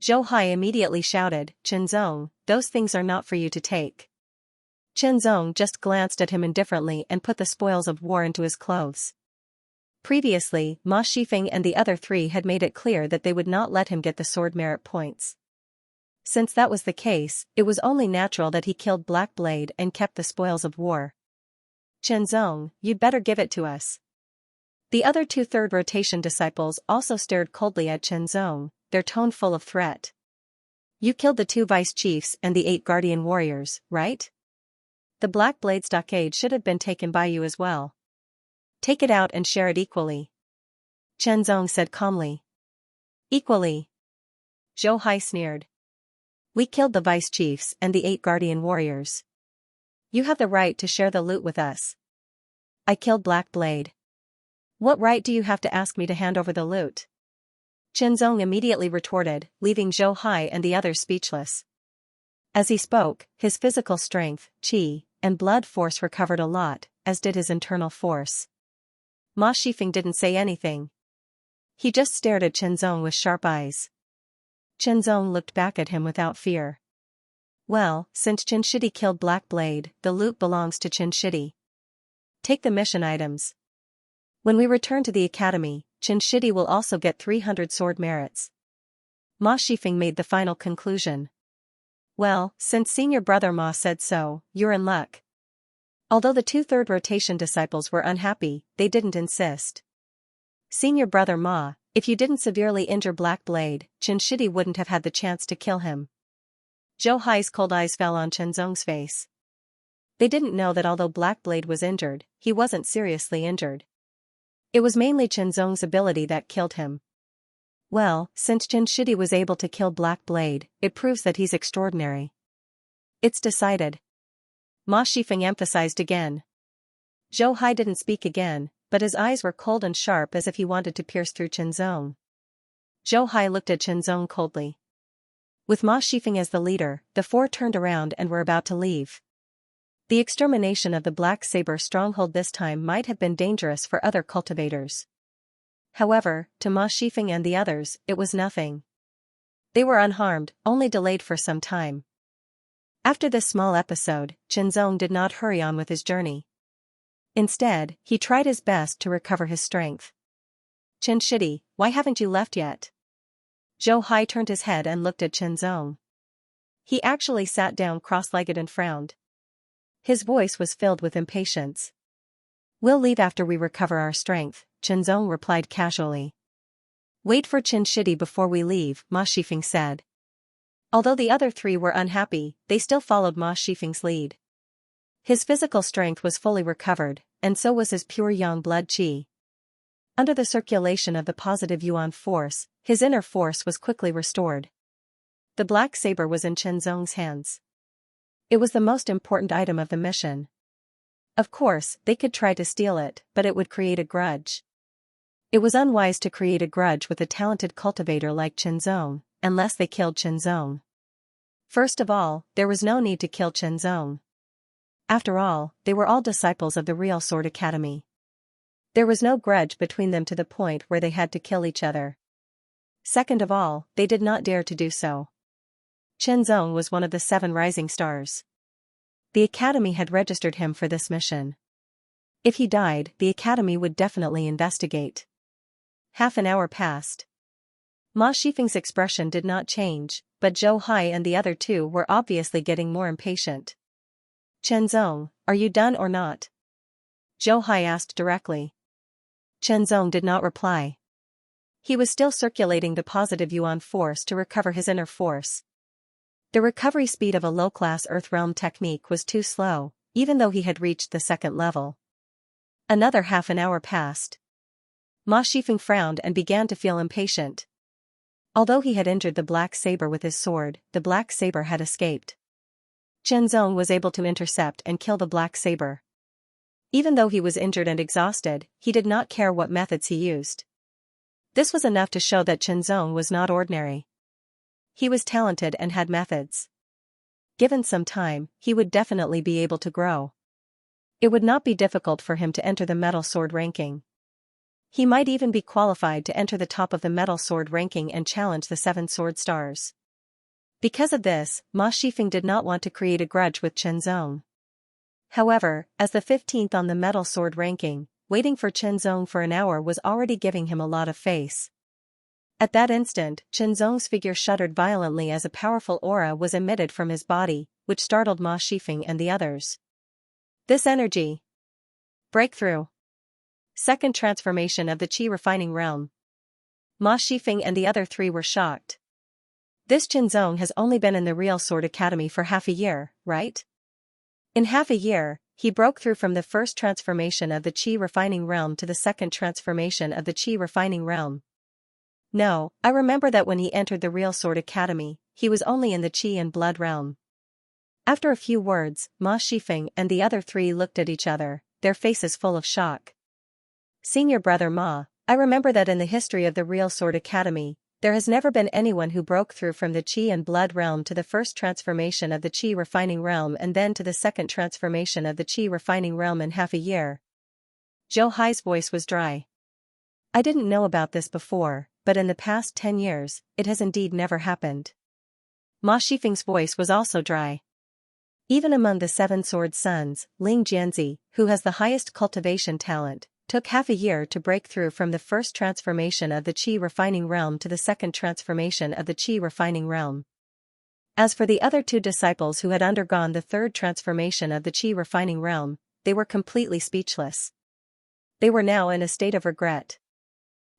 Zhou Hai immediately shouted, "Chen Zong, those things are not for you to take." Chen Zong just glanced at him indifferently and put the spoils of war into his clothes. Previously, Ma Shifeng and the other 3 had made it clear that they would not let him get the sword merit points. Since that was the case, it was only natural that he killed Black Blade and kept the spoils of war. "Chen Zong, you'd better give it to us." The other 2 third rotation disciples also stared coldly at Chen Zong, their tone full of threat. "You killed the 2 vice chiefs and the 8 guardian warriors, right? The Black Blade stockade should have been taken by you as well. Take it out and share it equally." Chen Zong said calmly. "Equally?" Zhou Hai sneered. "We killed the vice chiefs and the 8 guardian warriors. You have the right to share the loot with us." "I killed Black Blade. What right do you have to ask me to hand over the loot?" Chen Zong immediately retorted, leaving Zhou Hai and the others speechless. As he spoke, his physical strength, qi, and blood force recovered a lot, as did his internal force. Ma Shifeng didn't say anything. He just stared at Chen Zong with sharp eyes. Zong looked back at him without fear. Well, since Xianxia killed Black Blade, the loot belongs to Xianxia. Take the mission items. When we return to the academy, Xianxia will also get 300 sword merits. Ma Shifeng made the final conclusion. Well, since senior brother Ma said so, you're in luck. Although the 2/3 rotation disciples were unhappy, they didn't insist. Senior brother Ma, if you didn't severely injure Black Blade, Xianxia wouldn't have had the chance to kill him. Zhou Hai's cold eyes fell on Zong's face. They didn't know that although Black Blade was injured, he wasn't seriously injured. It was mainly Zong's ability that killed him. Well, since Xianxia was able to kill Black Blade, it proves that he's extraordinary. It's decided. Ma Shifeng emphasized again. Zhou Hai didn't speak again, but his eyes were cold and sharp as if he wanted to pierce through Zong. Zhou Hai looked at Zong coldly. With Ma Shifeng as the leader, the four turned around and were about to leave. The extermination of the Black Saber stronghold this time might have been dangerous for other cultivators. However, to Ma Shifeng and the others, it was nothing. They were unharmed, only delayed for some time. After this small episode, Zong did not hurry on with his journey. Instead, he tried his best to recover his strength. Xianxia, why haven't you left yet? Zhou Hai turned his head and looked at Zong. He actually sat down cross-legged and frowned. His voice was filled with impatience. We'll leave after we recover our strength, Zong replied casually. Wait for Xianxia before we leave, Ma Shifeng said. Although the other three were unhappy, they still followed Ma Shifeng's lead. His physical strength was fully recovered, and so was his pure yang blood qi. Under the circulation of the positive yuan force, his inner force was quickly restored. The Black Saber was in Zong's hands. It was the most important item of the mission. Of course, they could try to steal it, but it would create a grudge. It was unwise to create a grudge with a talented cultivator like Zong, unless they killed Zong. First of all, there was no need to kill Zong. After all, they were all disciples of the real Sword Academy. There was no grudge between them to the point where they had to kill each other. Second of all, they did not dare to do so. Zong was one of the 7 rising stars. The Academy had registered him for this mission. If he died, the Academy would definitely investigate. Half an hour passed. Ma Shifeng's expression did not change, but Zhou Hai and the other two were obviously getting more impatient. Zong, are you done or not? Zhou Hai asked directly. Zong did not reply. He was still circulating the positive yuan force to recover his inner force. The recovery speed of a low-class Earth Realm technique was too slow, even though he had reached the 2nd level. Another half an hour passed. Ma Shifeng frowned and began to feel impatient. Although he had injured the Black Saber with his sword, the Black Saber had escaped. Zong was able to intercept and kill the Black Saber. Even though he was injured and exhausted, he did not care what methods he used. This was enough to show that Zong was not ordinary. He was talented and had methods. Given some time, he would definitely be able to grow. It would not be difficult for him to enter the Metal Sword ranking. He might even be qualified to enter the top of the Metal Sword ranking and challenge the 7 sword stars. Because of this, Ma Shifeng did not want to create a grudge with Zong. However, as the 15th on the Metal Sword ranking, waiting for Zong for an hour was already giving him a lot of face. At that instant, Zong's figure shuddered violently as a powerful aura was emitted from his body, which startled Ma Shifeng and the others. This energy. Breakthrough. Second transformation of the Qi refining realm. Ma Shifeng and the other 3 were shocked. This Zong has only been in the real Sword Academy for half a year, right? In half a year, he broke through from the first transformation of the Qi refining realm to the second transformation of the Qi refining realm. No, I remember that when he entered the real Sword Academy, he was only in the Qi and Blood realm. After a few words, Ma Shifeng and the other 3 looked at each other, their faces full of shock. Senior brother Ma, I remember that in the history of the real Sword Academy, there has never been anyone who broke through from the Qi and Blood realm to the first transformation of the Qi refining realm and then to the second transformation of the Qi refining realm in half a year. Zhou Hai's voice was dry. I didn't know about this before, but in the past 10 years, it has indeed never happened. Ma Shifeng's voice was also dry. Even among the Seven Sword Sons, Ling Jianzi, who has the highest cultivation talent, took half a year to break through from the first transformation of the Qi refining realm to the second transformation of the Qi refining realm. As for the other two disciples who had undergone the third transformation of the Qi refining realm, they were completely speechless. They were now in a state of regret.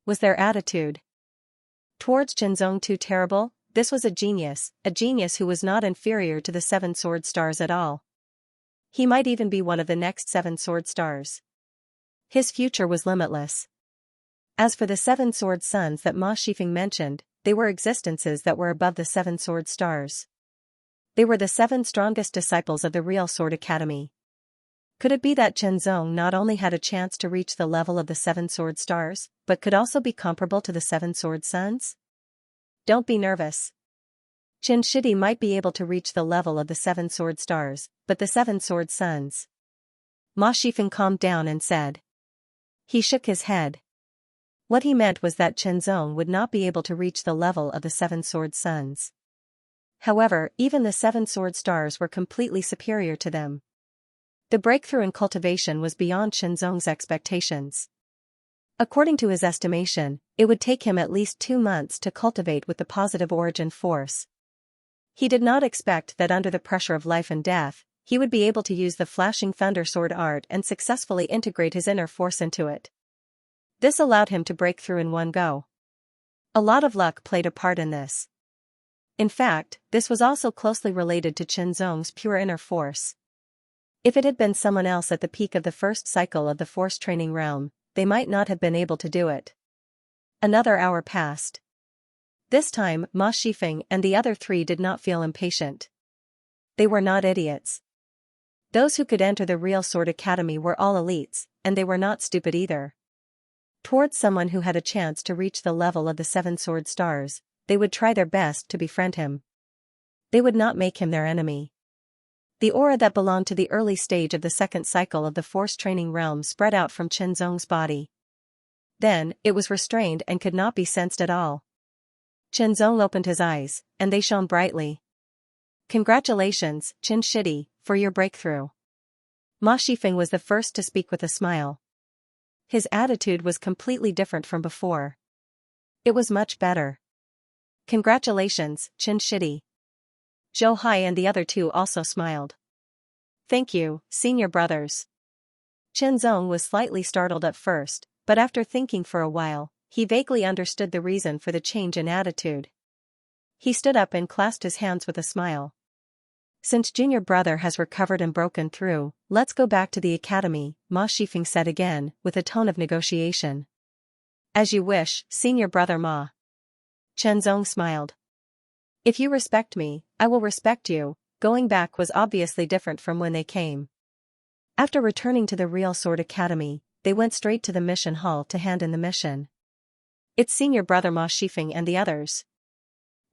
Was their attitude towards Qianzong too terrible? This was a genius who was not inferior to the Seven Sword Stars at all. He might even be one of the next Seven Sword Stars. His future was limitless. As for the Seven Sword Sons that Ma Shifeng mentioned, they were existences that were above the Seven Sword Stars. They were the seven strongest disciples of the real Sword Academy. Could it be that Qianzong not only had a chance to reach the level of the Seven Sword Stars, but could also be comparable to the Seven Sword Sons? Don't be nervous. Qin Shidi might be able to reach the level of the Seven Sword Stars, but the Seven Sword Sons. Ma Shifeng calmed down and said. He shook his head. What he meant was that Qianzong would not be able to reach the level of the Seven Sword Sons. However, even the Seven Sword Stars were completely superior to them. The breakthrough in cultivation was beyond Qianzong's expectations. According to his estimation, it would take him at least 2 months to cultivate with the positive origin force. He did not expect that under the pressure of life and death, he would be able to use the flashing thunder sword art and successfully integrate his inner force into it. This allowed him to break through in one go. A lot of luck played a part in this. In fact, this was also closely related to Qianzong's pure inner force. If it had been someone else at the peak of the first cycle of the force training realm, they might not have been able to do it. Another hour passed. This time, Ma Shifeng and the other three did not feel impatient. They were not idiots. Those who could enter the real Sword Academy were all elites, and they were not stupid either. Towards someone who had a chance to reach the level of the Seven Sword Stars, they would try their best to befriend him. They would not make him their enemy. The aura that belonged to the early stage of the second cycle of the force training realm spread out from Qianzong's body. Then, it was restrained and could not be sensed at all. Qianzong opened his eyes, and they shone brightly. Congratulations, Qin Shidi, for your breakthrough. Ma Shifeng was the first to speak with a smile. His attitude was completely different from before. It was much better. Congratulations, Qin Shidi. Zhou Hai and the other two also smiled. Thank you, senior brothers. Qianzong was slightly startled at first, but after thinking for a while, he vaguely understood the reason for the change in attitude. He stood up and clasped his hands with a smile. Since junior brother has recovered and broken through, let's go back to the academy, Ma Shifeng said again, with a tone of negotiation. As you wish, senior brother Ma. Qianzong smiled. If you respect me, I will respect you. Going back was obviously different from when they came. After returning to the real Sword Academy, they went straight to the mission hall to hand in the mission. It's senior brother Ma Shifeng and the others.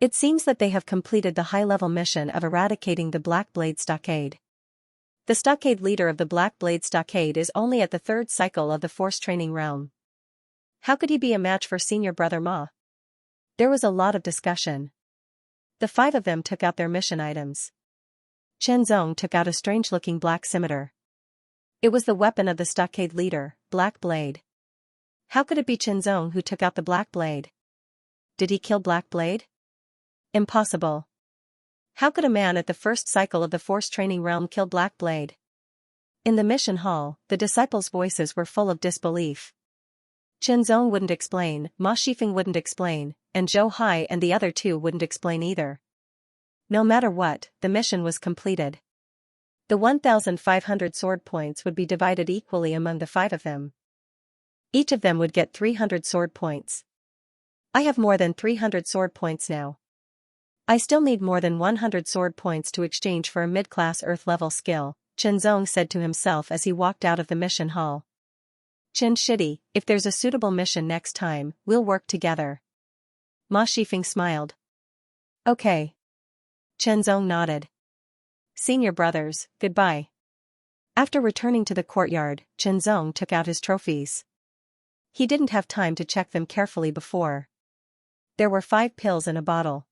It seems that they have completed the high-level mission of eradicating the Black Blade Stockade. The stockade leader of the Black Blade Stockade is only at the third cycle of the force training realm. How could he be a match for senior brother Ma? There was a lot of discussion. The 5 of them took out their mission items. Qianzong took out a strange-looking black scimitar. It was the weapon of the stockade leader, Black Blade. How could it be Qianzong who took out the Black Blade? Did he kill Black Blade? Impossible. How could a man at the first cycle of the force training realm kill Black Blade? In the mission hall, the disciples' voices were full of disbelief. Qianzong wouldn't explain, Ma Shifeng wouldn't explain, and Zhou Hai and the other two wouldn't explain either. No matter what, the mission was completed. The 1,500 sword points would be divided equally among the 5 of them. Each of them would get 300 sword points. I have more than 300 sword points now. I still need more than 100 sword points to exchange for a mid-class Earth-level skill, Qianzong said to himself as he walked out of the mission hall. Qin Shidi, if there's a suitable mission next time, we'll work together. Ma Shifeng smiled. Okay. Qianzong nodded. Senior brothers, goodbye. After returning to the courtyard, Qianzong took out his trophies. He didn't have time to check them carefully before. There were 5 pills in a bottle.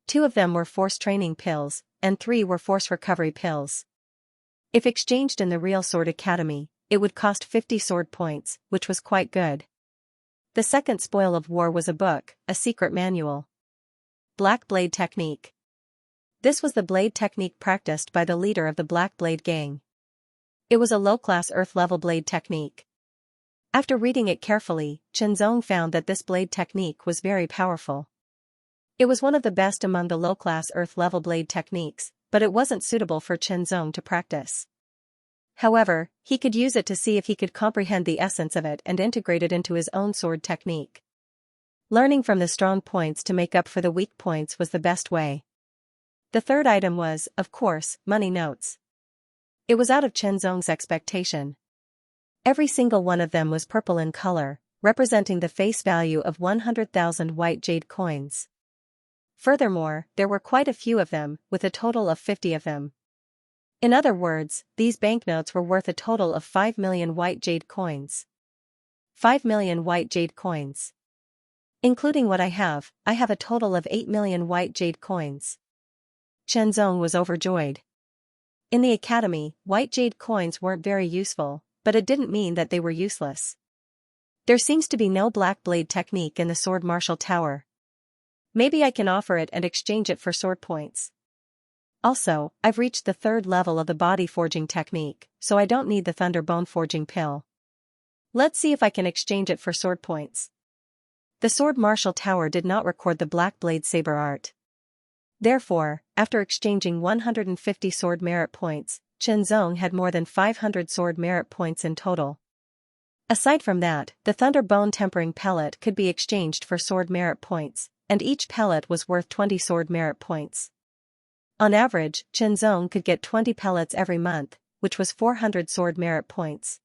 2 of them were force training pills, and 3 were force recovery pills. If exchanged in the real Sword Academy, it would cost 50 sword points, which was quite good. The second spoil of war was a book, a secret manual. Black Blade Technique. This was the blade technique practiced by the leader of the Black Blade gang. It was a low-class earth-level blade technique. After reading it carefully, Chenzong found that this blade technique was very powerful. It was one of the best among the low-class earth-level blade techniques, but it wasn't suitable for Chenzong to practice. However, he could use it to see if he could comprehend the essence of it and integrate it into his own sword technique. Learning from the strong points to make up for the weak points was the best way. The third item was, of course, money notes. It was out of Chenzong's expectation. Every single one of them was purple in color, representing the face value of 100,000 white jade coins. Furthermore, there were quite a few of them, with a total of 50 of them. In other words, these banknotes were worth a total of 5 million white jade coins. 5 million white jade coins. Including what I have a total of 8 million white jade coins. Chenzong was overjoyed. In the academy, white jade coins weren't very useful, but it didn't mean that they were useless. There seems to be no black blade technique in the Sword Martial Tower. Maybe I can offer it and exchange it for sword points. Also, I've reached the 3rd level of the body forging technique, so I don't need the thunder bone forging pill. Let's see if I can exchange it for sword points. The Sword Martial Tower did not record the black blade saber art. Therefore, after exchanging 150 sword merit points, Chenzong had more than 500 sword merit points in total. Aside from that, the thunder bone tempering pellet could be exchanged for sword merit points, and each pellet was worth 20 sword merit points. On average, Chenzong could get 20 pellets every month, which was 400 sword merit points.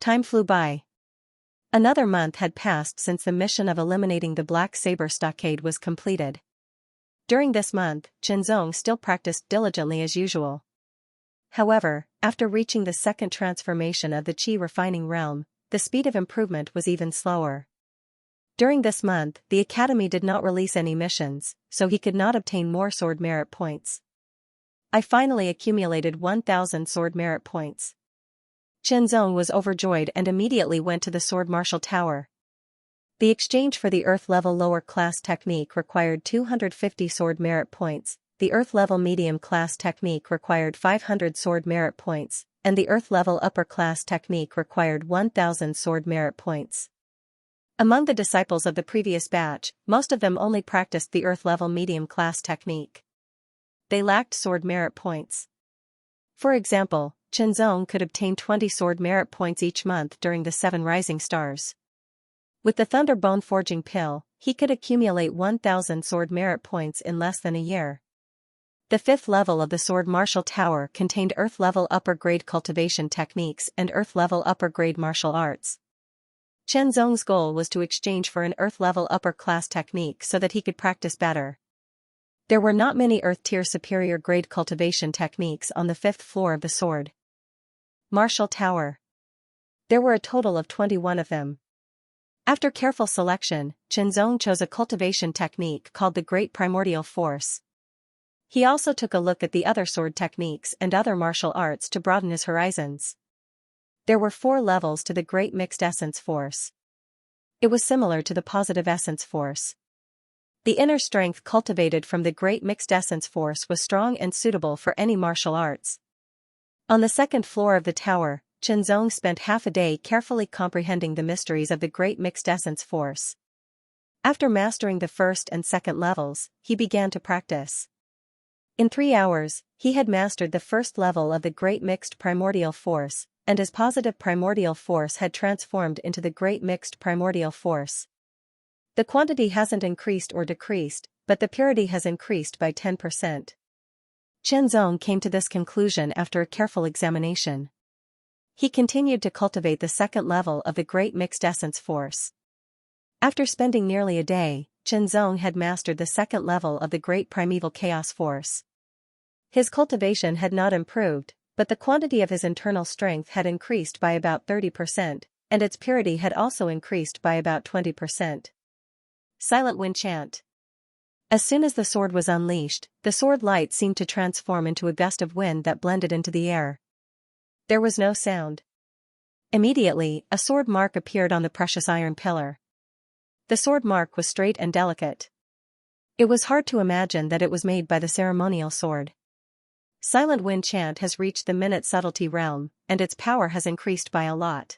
Time flew by. Another month had passed since the mission of eliminating the Black Saber Stockade was completed. During this month, Chenzong still practiced diligently as usual. However, after reaching the 2nd transformation of the Qi refining realm, the speed of improvement was even slower. During this month, the Academy did not release any missions, so he could not obtain more sword merit points. I finally accumulated 1,000 sword merit points. Chenzong was overjoyed and immediately went to the Sword Martial Tower. The exchange for the Earth-level lower-class technique required 250 sword merit points, the Earth-level medium-class technique required 500 sword merit points, and the Earth-level upper-class technique required 1,000 sword merit points. Among the disciples of the previous batch, most of them only practiced the Earth-level medium-class technique. They lacked sword merit points. For example, Chenzong could obtain 20 sword merit points each month during the 7 rising stars. With the Thunder Bone Forging Pill, he could accumulate 1,000 sword merit points in less than a year. The 5th level of the Sword Martial Tower contained Earth-level upper-grade cultivation techniques and Earth-level upper-grade martial arts. Chenzong's goal was to exchange for an Earth-level upper-class technique so that he could practice better. There were not many Earth-tier superior-grade cultivation techniques on the 5th floor of the Sword Martial Tower. There were a total of 21 of them. After careful selection, Chenzong chose a cultivation technique called the Great Primordial Force. He also took a look at the other sword techniques and other martial arts to broaden his horizons. There were 4 levels to the Great Mixed Essence Force. It was similar to the Positive Essence Force. The inner strength cultivated from the Great Mixed Essence Force was strong and suitable for any martial arts. On the 2nd floor of the tower, Chenzong spent half a day carefully comprehending the mysteries of the Great Mixed Essence Force. After mastering the 1st and 2nd levels, he began to practice. In 3 hours, he had mastered the 1st level of the Great Mixed Primordial Force, and his Positive Primordial Force had transformed into the Great Mixed Primordial Force. The quantity hasn't increased or decreased, but the purity has increased by 10%. Chenzong came to this conclusion after a careful examination. He continued to cultivate the 2nd level of the Great Mixed Essence Force. After spending nearly a day, Chenzong had mastered the 2nd level of the Great Primeval Chaos Force. His cultivation had not improved, but the quantity of his internal strength had increased by about 30%, and its purity had also increased by about 20%. Silent Wind Chant. As soon as the sword was unleashed, the sword light seemed to transform into a gust of wind that blended into the air. There was no sound. Immediately, a sword mark appeared on the precious iron pillar. The sword mark was straight and delicate. It was hard to imagine that it was made by the ceremonial sword. Silent Wind Chant has reached the minute subtlety realm, and its power has increased by a lot.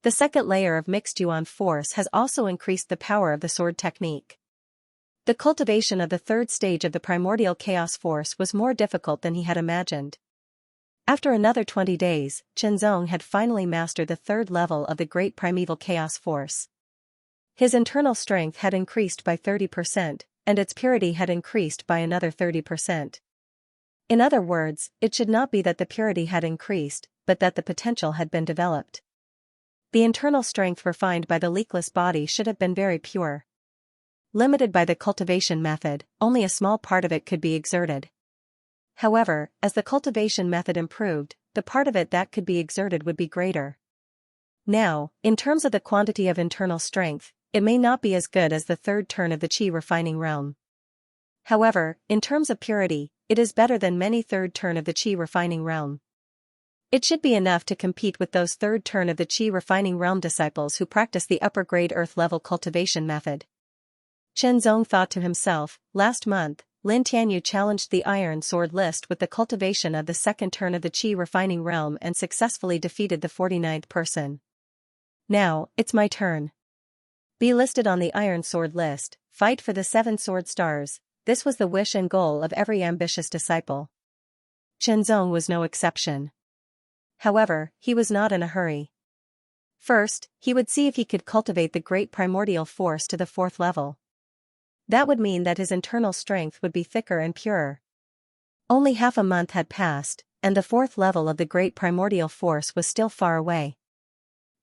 The second layer of mixed yuan force has also increased the power of the sword technique. The cultivation of the third stage of the primordial chaos force was more difficult than he had imagined. After another 20 days, Chenzong had finally mastered the third level of the great primeval chaos force. His internal strength had increased by 30%, and its purity had increased by another 30%. In other words, it should not be that the purity had increased, but that the potential had been developed. The internal strength refined by the leakless body should have been very pure. Limited by the cultivation method, only a small part of it could be exerted. However, as the cultivation method improved, the part of it that could be exerted would be greater. Now, in terms of the quantity of internal strength, it may not be as good as the third turn of the qi refining realm. However, in terms of purity, it is better than many third turn of the qi refining realm. It should be enough to compete with those third turn of the qi refining realm disciples who practice the upper grade earth level cultivation method. Chenzong thought to himself, last month, Lin Tianyu challenged the Iron Sword list with the cultivation of the second turn of the qi refining realm and successfully defeated the 49th person. Now, it's my turn. Be listed on the Iron Sword list, fight for the 7 sword stars. This was the wish and goal of every ambitious disciple. Chenzong was no exception. However, he was not in a hurry. First, he would see if he could cultivate the great primordial force to the 4th level. That would mean that his internal strength would be thicker and purer. Only half a month had passed, and the 4th level of the great primordial force was still far away.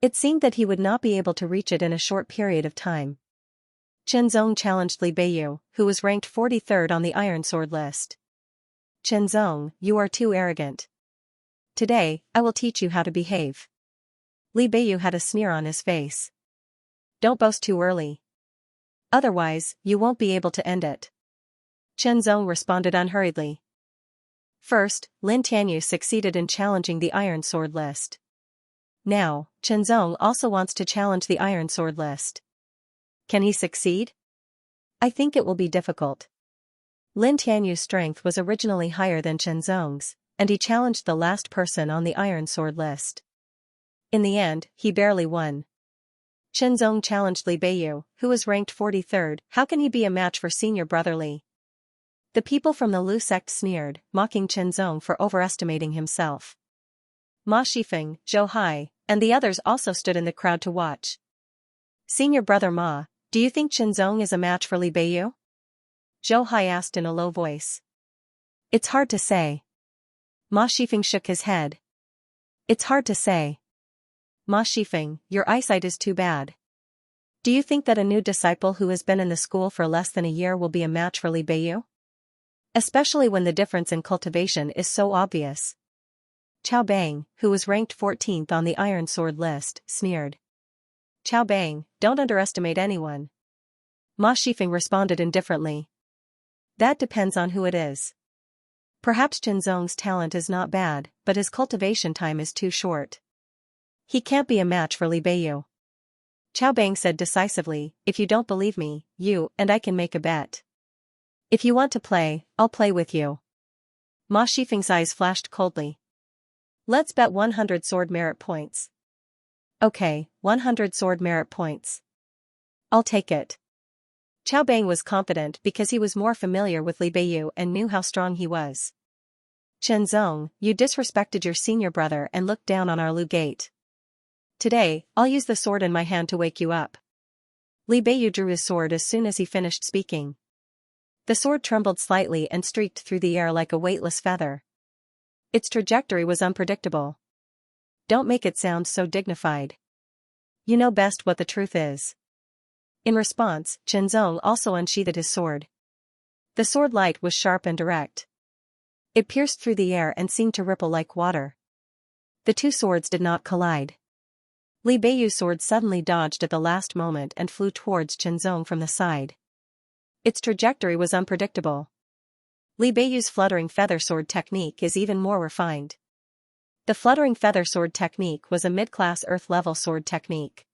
It seemed that he would not be able to reach it in a short period of time. Chenzong challenged Li Beiyu, who was ranked 43rd on the Iron Sword list. Chenzong, you are too arrogant. Today, I will teach you how to behave. Li Beiyu had a sneer on his face. Don't boast too early. Otherwise, you won't be able to end it. Chenzong responded unhurriedly. First, Lin Tianyu succeeded in challenging the Iron Sword list. Now, Chenzong also wants to challenge the Iron Sword list. Can he succeed? I think it will be difficult. Lin Tianyu's strength was originally higher than Chenzong's, and he challenged the last person on the Iron Sword list. In the end, he barely won. Chenzong challenged Li Beiyu, who was ranked 43rd. How can he be a match for senior brother Li? The people from the Lu sect sneered, mocking Chenzong for overestimating himself. Ma Shifeng, Zhou Hai, and the others also stood in the crowd to watch. Senior brother Ma, do you think Chenzong is a match for Li Beiyu? Zhou Hai asked in a low voice. It's hard to say. Ma Shifeng shook his head. It's hard to say. Ma Shifeng, your eyesight is too bad. Do you think that a new disciple who has been in the school for less than a year will be a match for Li Beiyu? Especially when the difference in cultivation is so obvious. Chao Bang, who was ranked 14th on the Iron Sword list, sneered. Chao Bang, don't underestimate anyone. Ma Shifeng responded indifferently. That depends on who it is. Perhaps Chenzong's talent is not bad, but his cultivation time is too short. He can't be a match for Li Beiyu. Chao Bang said decisively, if you don't believe me, you and I can make a bet. If you want to play, I'll play with you. Ma Shifeng's eyes flashed coldly. Let's bet 100 sword merit points. Okay, 100 sword merit points. I'll take it. Chao Bang was confident because he was more familiar with Li Beiyu and knew how strong he was. Chenzong, you disrespected your senior brother and looked down on our Lu gate. Today, I'll use the sword in my hand to wake you up. Li Beiyu drew his sword as soon as he finished speaking. The sword trembled slightly and streaked through the air like a weightless feather. Its trajectory was unpredictable. Don't make it sound so dignified. You know best what the truth is. In response, Chenzong also unsheathed his sword. The sword light was sharp and direct. It pierced through the air and seemed to ripple like water. The two swords did not collide. Li Beiyu's sword suddenly dodged at the last moment and flew towards Chenzong from the side. Its trajectory was unpredictable. Li Beiyu's fluttering feather sword technique is even more refined. The fluttering feather sword technique was a mid-class earth-level sword technique.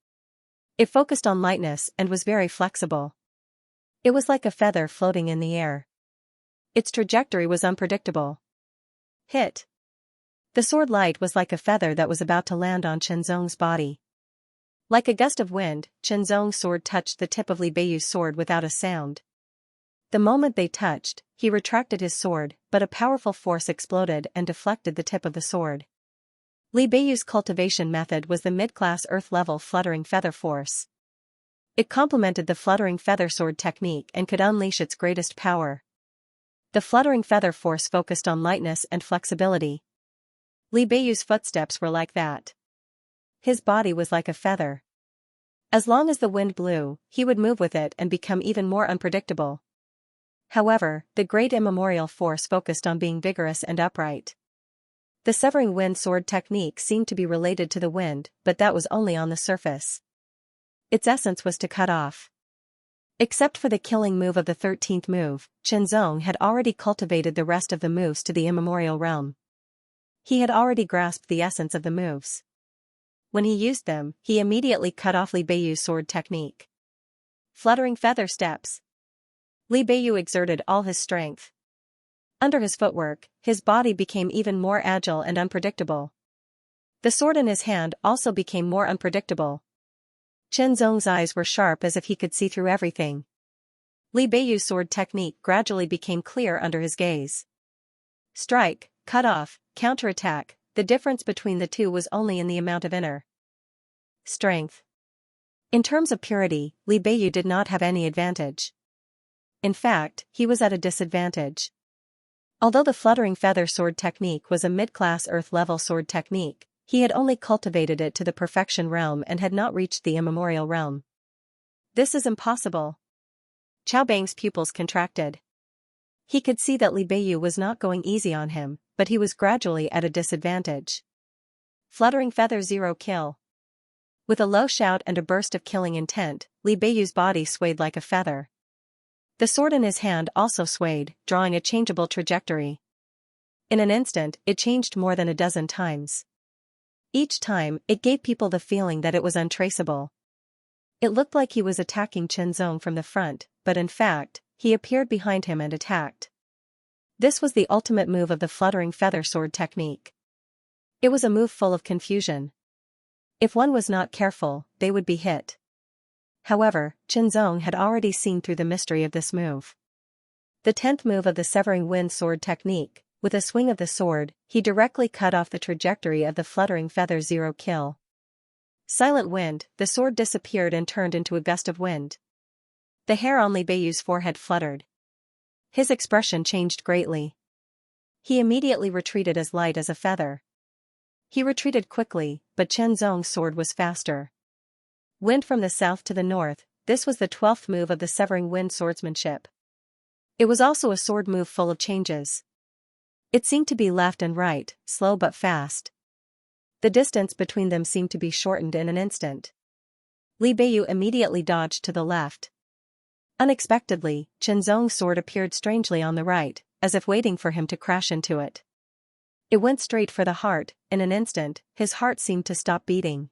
It focused on lightness and was very flexible. It was like a feather floating in the air. Its trajectory was unpredictable. Hit. The sword light was like a feather that was about to land on Chenzong's body. Like a gust of wind, Chenzong's sword touched the tip of Li Beiyu's sword without a sound. The moment they touched, he retracted his sword, but a powerful force exploded and deflected the tip of the sword. Li Beiyu's cultivation method was the mid-class earth-level fluttering feather force. It complemented the fluttering feather sword technique and could unleash its greatest power. The fluttering feather force focused on lightness and flexibility. Li Beiyu's footsteps were like that. His body was like a feather. As long as the wind blew, he would move with it and become even more unpredictable. However, the great immemorial force focused on being vigorous and upright. The severing wind sword technique seemed to be related to the wind, but that was only on the surface. Its essence was to cut off. Except for the killing move of the 13th move, Chenzong had already cultivated the rest of the moves to the immemorial realm. He had already grasped the essence of the moves. When he used them, he immediately cut off Li Beiyu's sword technique. Fluttering feather steps. Li Beiyu exerted all his strength. Under his footwork, his body became even more agile and unpredictable. The sword in his hand also became more unpredictable. Chenzong's eyes were sharp as if he could see through everything. Li Beiyu's sword technique gradually became clear under his gaze. Strike, cut off, counterattack, the difference between the two was only in the amount of inner strength. In terms of purity, Li Beiyu did not have any advantage. In fact, he was at a disadvantage. Although the fluttering feather sword technique was a mid-class earth-level sword technique, he had only cultivated it to the perfection realm and had not reached the immemorial realm. This is impossible. Qiao Bang's pupils contracted. He could see that Li Beiyu was not going easy on him, but he was gradually at a disadvantage. Fluttering feather zero kill. With a low shout and a burst of killing intent, Li Beiyu's body swayed like a feather. The sword in his hand also swayed, drawing a changeable trajectory. In an instant, it changed more than a dozen times. Each time, it gave people the feeling that it was untraceable. It looked like he was attacking Chenzong from the front, but in fact, he appeared behind him and attacked. This was the ultimate move of the fluttering feather sword technique. It was a move full of confusion. If one was not careful, they would be hit. However, Chenzong had already seen through the mystery of this move. The 10th move of the severing wind sword technique, with a swing of the sword, he directly cut off the trajectory of the fluttering feather zero kill. Silent wind, the sword disappeared and turned into a gust of wind. The hair on Li Beiyu's forehead fluttered. His expression changed greatly. He immediately retreated as light as a feather. He retreated quickly, but Chenzong's sword was faster. Wind from the south to the north, this was the 12th move of the severing wind swordsmanship. It was also a sword move full of changes. It seemed to be left and right, slow but fast. The distance between them seemed to be shortened in an instant. Li Beiyu immediately dodged to the left. Unexpectedly, Chenzong's sword appeared strangely on the right, as if waiting for him to crash into it. It went straight for the heart. In an instant, his heart seemed to stop beating.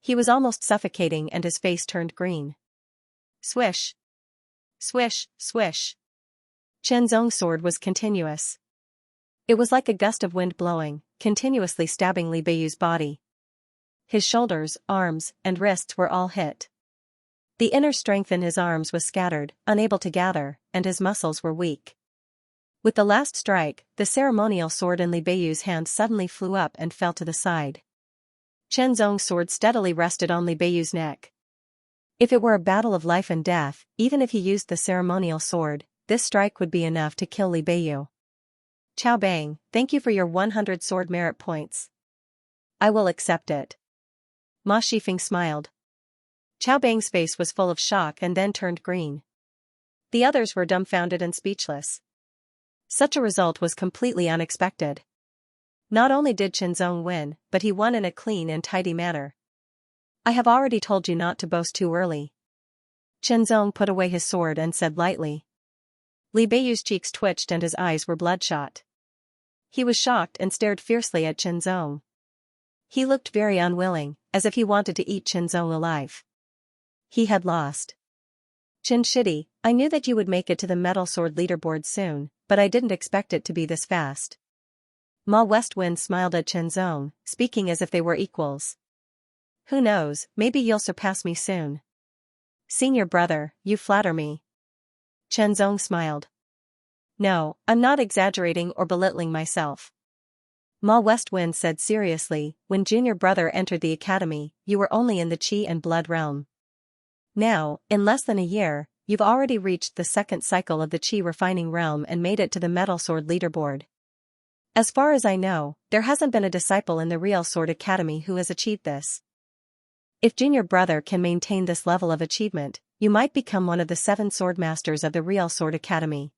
He was almost suffocating and his face turned green. Swish! Swish, swish! Chenzong's sword was continuous. It was like a gust of wind blowing, continuously stabbing Li Beiyu's body. His shoulders, arms, and wrists were all hit. The inner strength in his arms was scattered, unable to gather, and his muscles were weak. With the last strike, the ceremonial sword in Li Beiyu's hand suddenly flew up and fell to the side. Chenzong's sword steadily rested on Li Beiyu's neck. If it were a battle of life and death, even if he used the ceremonial sword, this strike would be enough to kill Li Beiyu. Qiao Bang, thank you for your 100 sword merit points. I will accept it. Ma Shifeng smiled. Qiao Bang's face was full of shock and then turned green. The others were dumbfounded and speechless. Such a result was completely unexpected. Not only did Chenzong win, but he won in a clean and tidy manner. I have already told you not to boast too early. Chenzong put away his sword and said lightly. Li Beiyu's cheeks twitched and his eyes were bloodshot. He was shocked and stared fiercely at Chenzong. He looked very unwilling, as if he wanted to eat Chenzong alive. He had lost. Chen Shidi, I knew that you would make it to the metal sword leaderboard soon, but I didn't expect it to be this fast. Ma Westwind smiled at Chenzong, speaking as if they were equals. Who knows, maybe you'll surpass me soon. Senior brother, you flatter me. Chenzong smiled. No, I'm not exaggerating or belittling myself. Ma Westwind said seriously, when junior brother entered the academy, you were only in the Qi and Blood realm. Now, in less than a year, you've already reached the second cycle of the Qi refining realm and made it to the metal sword leaderboard. As far as I know, there hasn't been a disciple in the Real Sword Academy who has achieved this. If junior brother can maintain this level of achievement, you might become one of the 7 sword masters of the Real Sword Academy.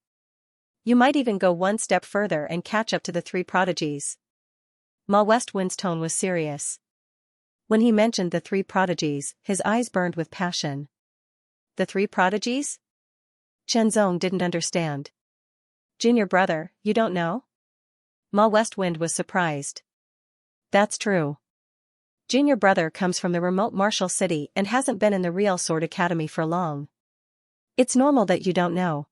You might even go one step further and catch up to the 3 prodigies. Ma Westwind's tone was serious. When he mentioned the 3 prodigies, his eyes burned with passion. The 3 prodigies? Chenzong didn't understand. Junior brother, you don't know? Ma Westwind was surprised. That's true. Junior brother comes from the remote martial city and hasn't been in the Real Sword Academy for long. It's normal that you don't know.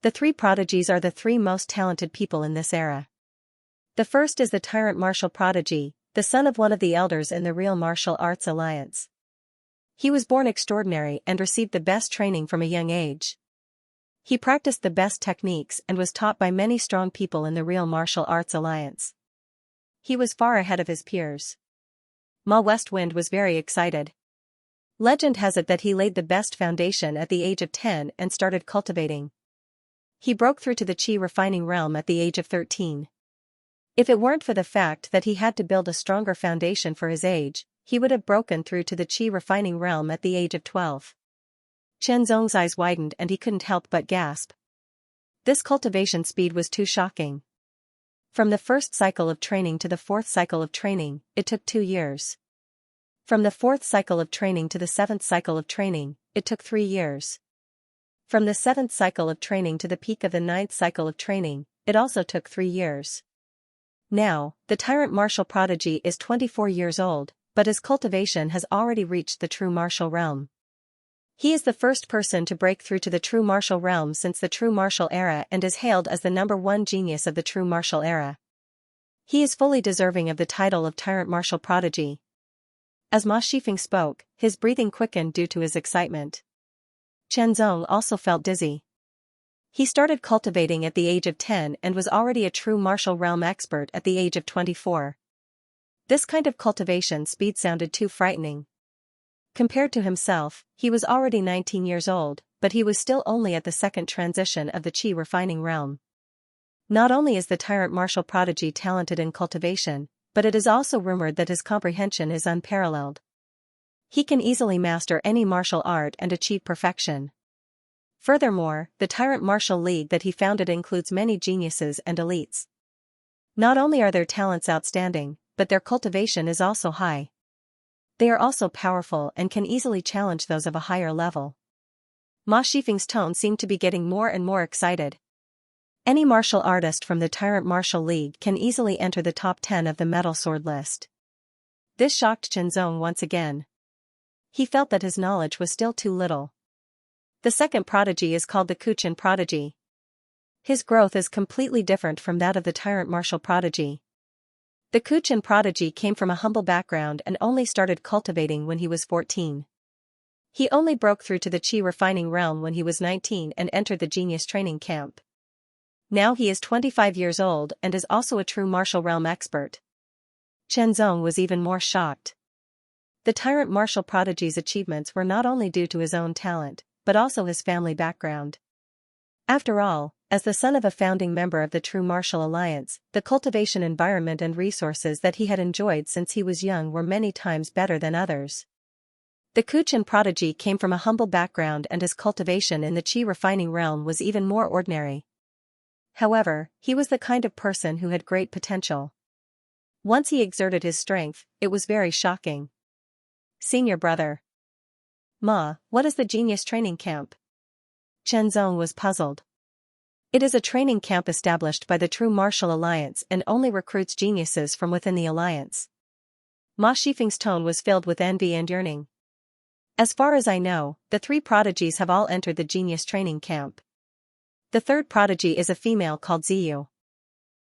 The 3 prodigies are the 3 most talented people in this era. The first is the Tyrant Martial Prodigy, the son of one of the elders in the Real Martial Arts Alliance. He was born extraordinary and received the best training from a young age. He practiced the best techniques and was taught by many strong people in the Real Martial Arts Alliance. He was far ahead of his peers. Ma Westwind was very excited. Legend has it that he laid the best foundation at the age of 10 and started cultivating. He broke through to the Qi refining realm at the age of 13. If it weren't for the fact that he had to build a stronger foundation for his age, he would have broken through to the Qi refining realm at the age of 12. Chenzong's eyes widened and he couldn't help but gasp. This cultivation speed was too shocking. From the first cycle of training to the 4th cycle of training, it took 2 years. From the 4th cycle of training to the 7th cycle of training, it took 3 years. From the 7th cycle of training to the peak of the 9th cycle of training, it also took 3 years. Now, the Tyrant Martial Prodigy is 24 years old, but his cultivation has already reached the true martial realm. He is the first person to break through to the true martial realm since the true martial era and is hailed as the #1 genius of the true martial era. He is fully deserving of the title of Tyrant Martial Prodigy. As Ma Shifeng spoke, his breathing quickened due to his excitement. Chenzong also felt dizzy. He started cultivating at the age of 10 and was already a true martial realm expert at the age of 24. This kind of cultivation speed sounded too frightening. Compared to himself, he was already 19 years old, but he was still only at the second transition of the Qi refining realm. Not only is the Tyrant Martial Prodigy talented in cultivation, but it is also rumored that his comprehension is unparalleled. He can easily master any martial art and achieve perfection. Furthermore, the Tyrant Martial League that he founded includes many geniuses and elites. Not only are their talents outstanding, but their cultivation is also high. They are also powerful and can easily challenge those of a higher level. Ma Shifeng's tone seemed to be getting more and more excited. Any martial artist from the Tyrant Martial League can easily enter the top 10 of the metal sword list. This shocked Chenzong once again. He felt that his knowledge was still too little. The second prodigy is called the Kuchen Prodigy. His growth is completely different from that of the Tyrant Martial Prodigy. The Kuchen Prodigy came from a humble background and only started cultivating when he was 14. He only broke through to the Qi refining realm when he was 19 and entered the genius training camp. Now he is 25 years old and is also a true martial realm expert. Chenzong was even more shocked. The Tyrant Martial Prodigy's achievements were not only due to his own talent, but also his family background. After all, as the son of a founding member of the True Martial Alliance, the cultivation environment and resources that he had enjoyed since he was young were many times better than others. The Kuchen Prodigy came from a humble background and his cultivation in the Qi refining realm was even more ordinary. However, he was the kind of person who had great potential. Once he exerted his strength, it was very shocking. senior brother. Ma, what is the genius training camp? Chenzong was puzzled. It is a training camp established by the True Martial Alliance and only recruits geniuses from within the alliance. Ma Shifeng's tone was filled with envy and yearning. As far as I know, the 3 prodigies have all entered the genius training camp. The third prodigy is a female called Ziyu.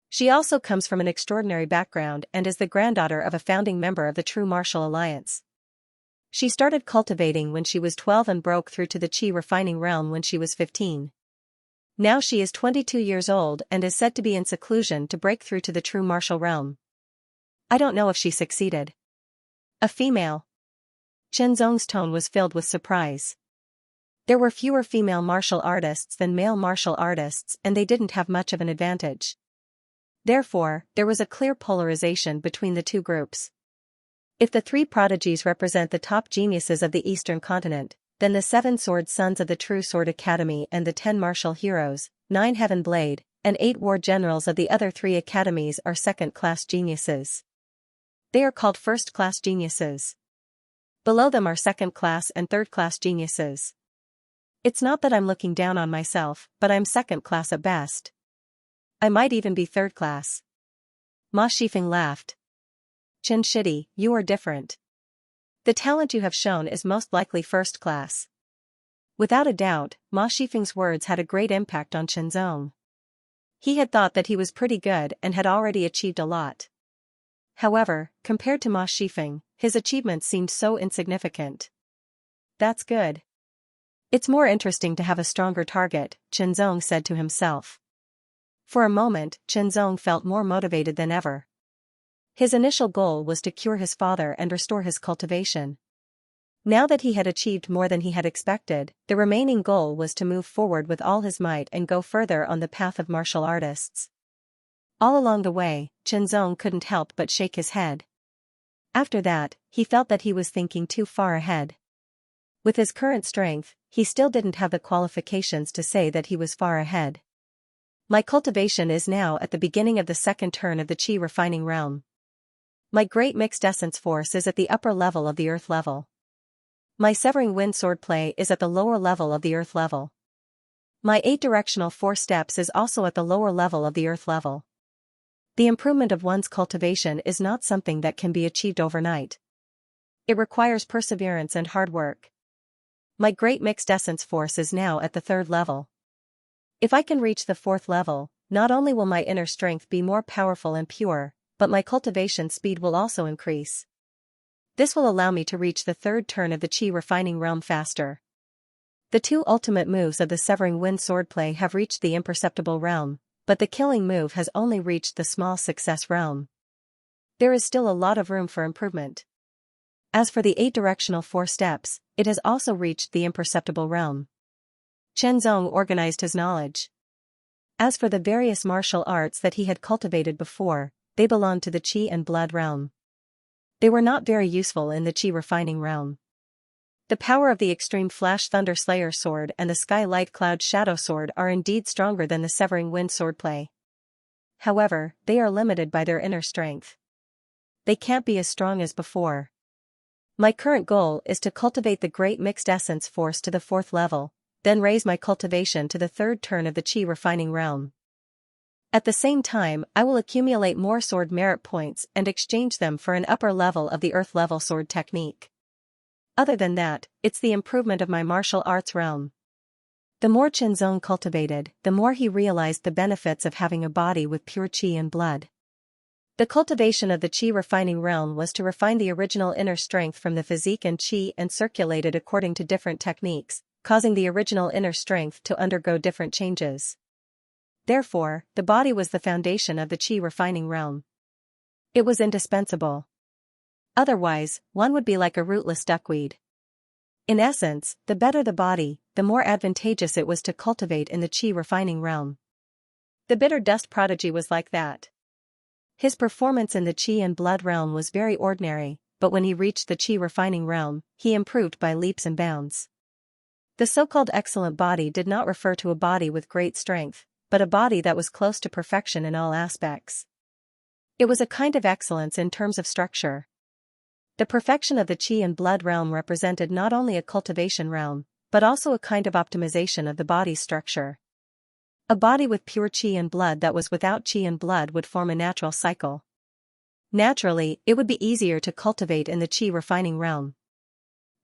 She also comes from an extraordinary background and is the granddaughter of a founding member of the True Martial Alliance. She started cultivating when she was 12 and broke through to the Qi refining realm when she was 15. Now she is 22 years old and is said to be in seclusion to break through to the True Martial realm. I don't know if she succeeded. A female. Chenzong's tone was filled with surprise. There were fewer female martial artists than male martial artists and they didn't have much of an advantage. Therefore, there was a clear polarization between the two groups. If the 3 prodigies represent the top geniuses of the Eastern continent, then the 7 sword sons of the True Sword Academy and the 10 martial heroes, 9 Heaven Blade, and 8 war generals of the other 3 academies are second-class geniuses. They are called first-class geniuses. Below them are second-class and third-class geniuses. It's not that I'm looking down on myself, but I'm second-class at best. I might even be third-class. Ma Shifeng laughed. Chen Shidi, you are different. The talent you have shown is most likely first class. Without a doubt, Ma Shifeng's words had a great impact on Chenzong. He had thought that he was pretty good and had already achieved a lot. However, compared to Ma Shifeng, his achievements seemed so insignificant. That's good. It's more interesting to have a stronger target, Chenzong said to himself. For a moment, Chenzong felt more motivated than ever. His initial goal was to cure his father and restore his cultivation. Now that he had achieved more than he had expected, the remaining goal was to move forward with all his might and go further on the path of martial artists. All along the way, Chenzong couldn't help but shake his head. After that, he felt that he was thinking too far ahead. With his current strength, he still didn't have the qualifications to say that he was far ahead. My cultivation is now at the beginning of the second turn of the Qi refining realm. My great mixed essence force is at the upper level of the earth level. My severing wind swordplay is at the lower level of the earth level. My 8-directional 4 steps is also at the lower level of the earth level. The improvement of one's cultivation is not something that can be achieved overnight. It requires perseverance and hard work. My great mixed essence force is now at the 3rd level. If I can reach the 4th level, not only will my inner strength be more powerful and pure, but my cultivation speed will also increase. This will allow me to reach the 3rd turn of the Qi refining realm faster. The 2 ultimate moves of the Severing Wind swordplay have reached the imperceptible realm, but the killing move has only reached the small success realm. There is still a lot of room for improvement. As for the 8-directional 4 steps, it has also reached the imperceptible realm. Chenzong organized his knowledge. As for the various martial arts that he had cultivated before, they belonged to the Qi and blood realm. They were not very useful in the Qi refining realm. The power of the extreme Flash Thunder Slayer sword and the Sky Light Cloud Shadow sword are indeed stronger than the Severing Wind swordplay. However, they are limited by their inner strength. They can't be as strong as before. My current goal is to cultivate the great mixed essence force to the 4th level, then raise my cultivation to the 3rd turn of the Qi refining realm. At the same time, I will accumulate more sword merit points and exchange them for an upper level of the earth level sword technique. Other than that, it's the improvement of my martial arts realm. The more Chenzong cultivated, the more he realized the benefits of having a body with pure Qi and blood. The cultivation of the Qi refining realm was to refine the original inner strength from the physique and Qi and circulate it according to different techniques, causing the original inner strength to undergo different changes. Therefore, the body was the foundation of the Qi refining realm. It was indispensable. Otherwise, one would be like a rootless duckweed. In essence, the better the body, the more advantageous it was to cultivate in the Qi refining realm. The bitter dust prodigy was like that. His performance in the Qi and blood realm was very ordinary, but when he reached the Qi refining realm, he improved by leaps and bounds. The so-called excellent body did not refer to a body with great strength, but a body that was close to perfection in all aspects. It was a kind of excellence in terms of structure. The perfection of the qi and blood realm represented not only a cultivation realm, but also a kind of optimization of the body's structure. A body with pure qi and blood that was without qi and blood would form a natural cycle. Naturally, it would be easier to cultivate in the qi refining realm.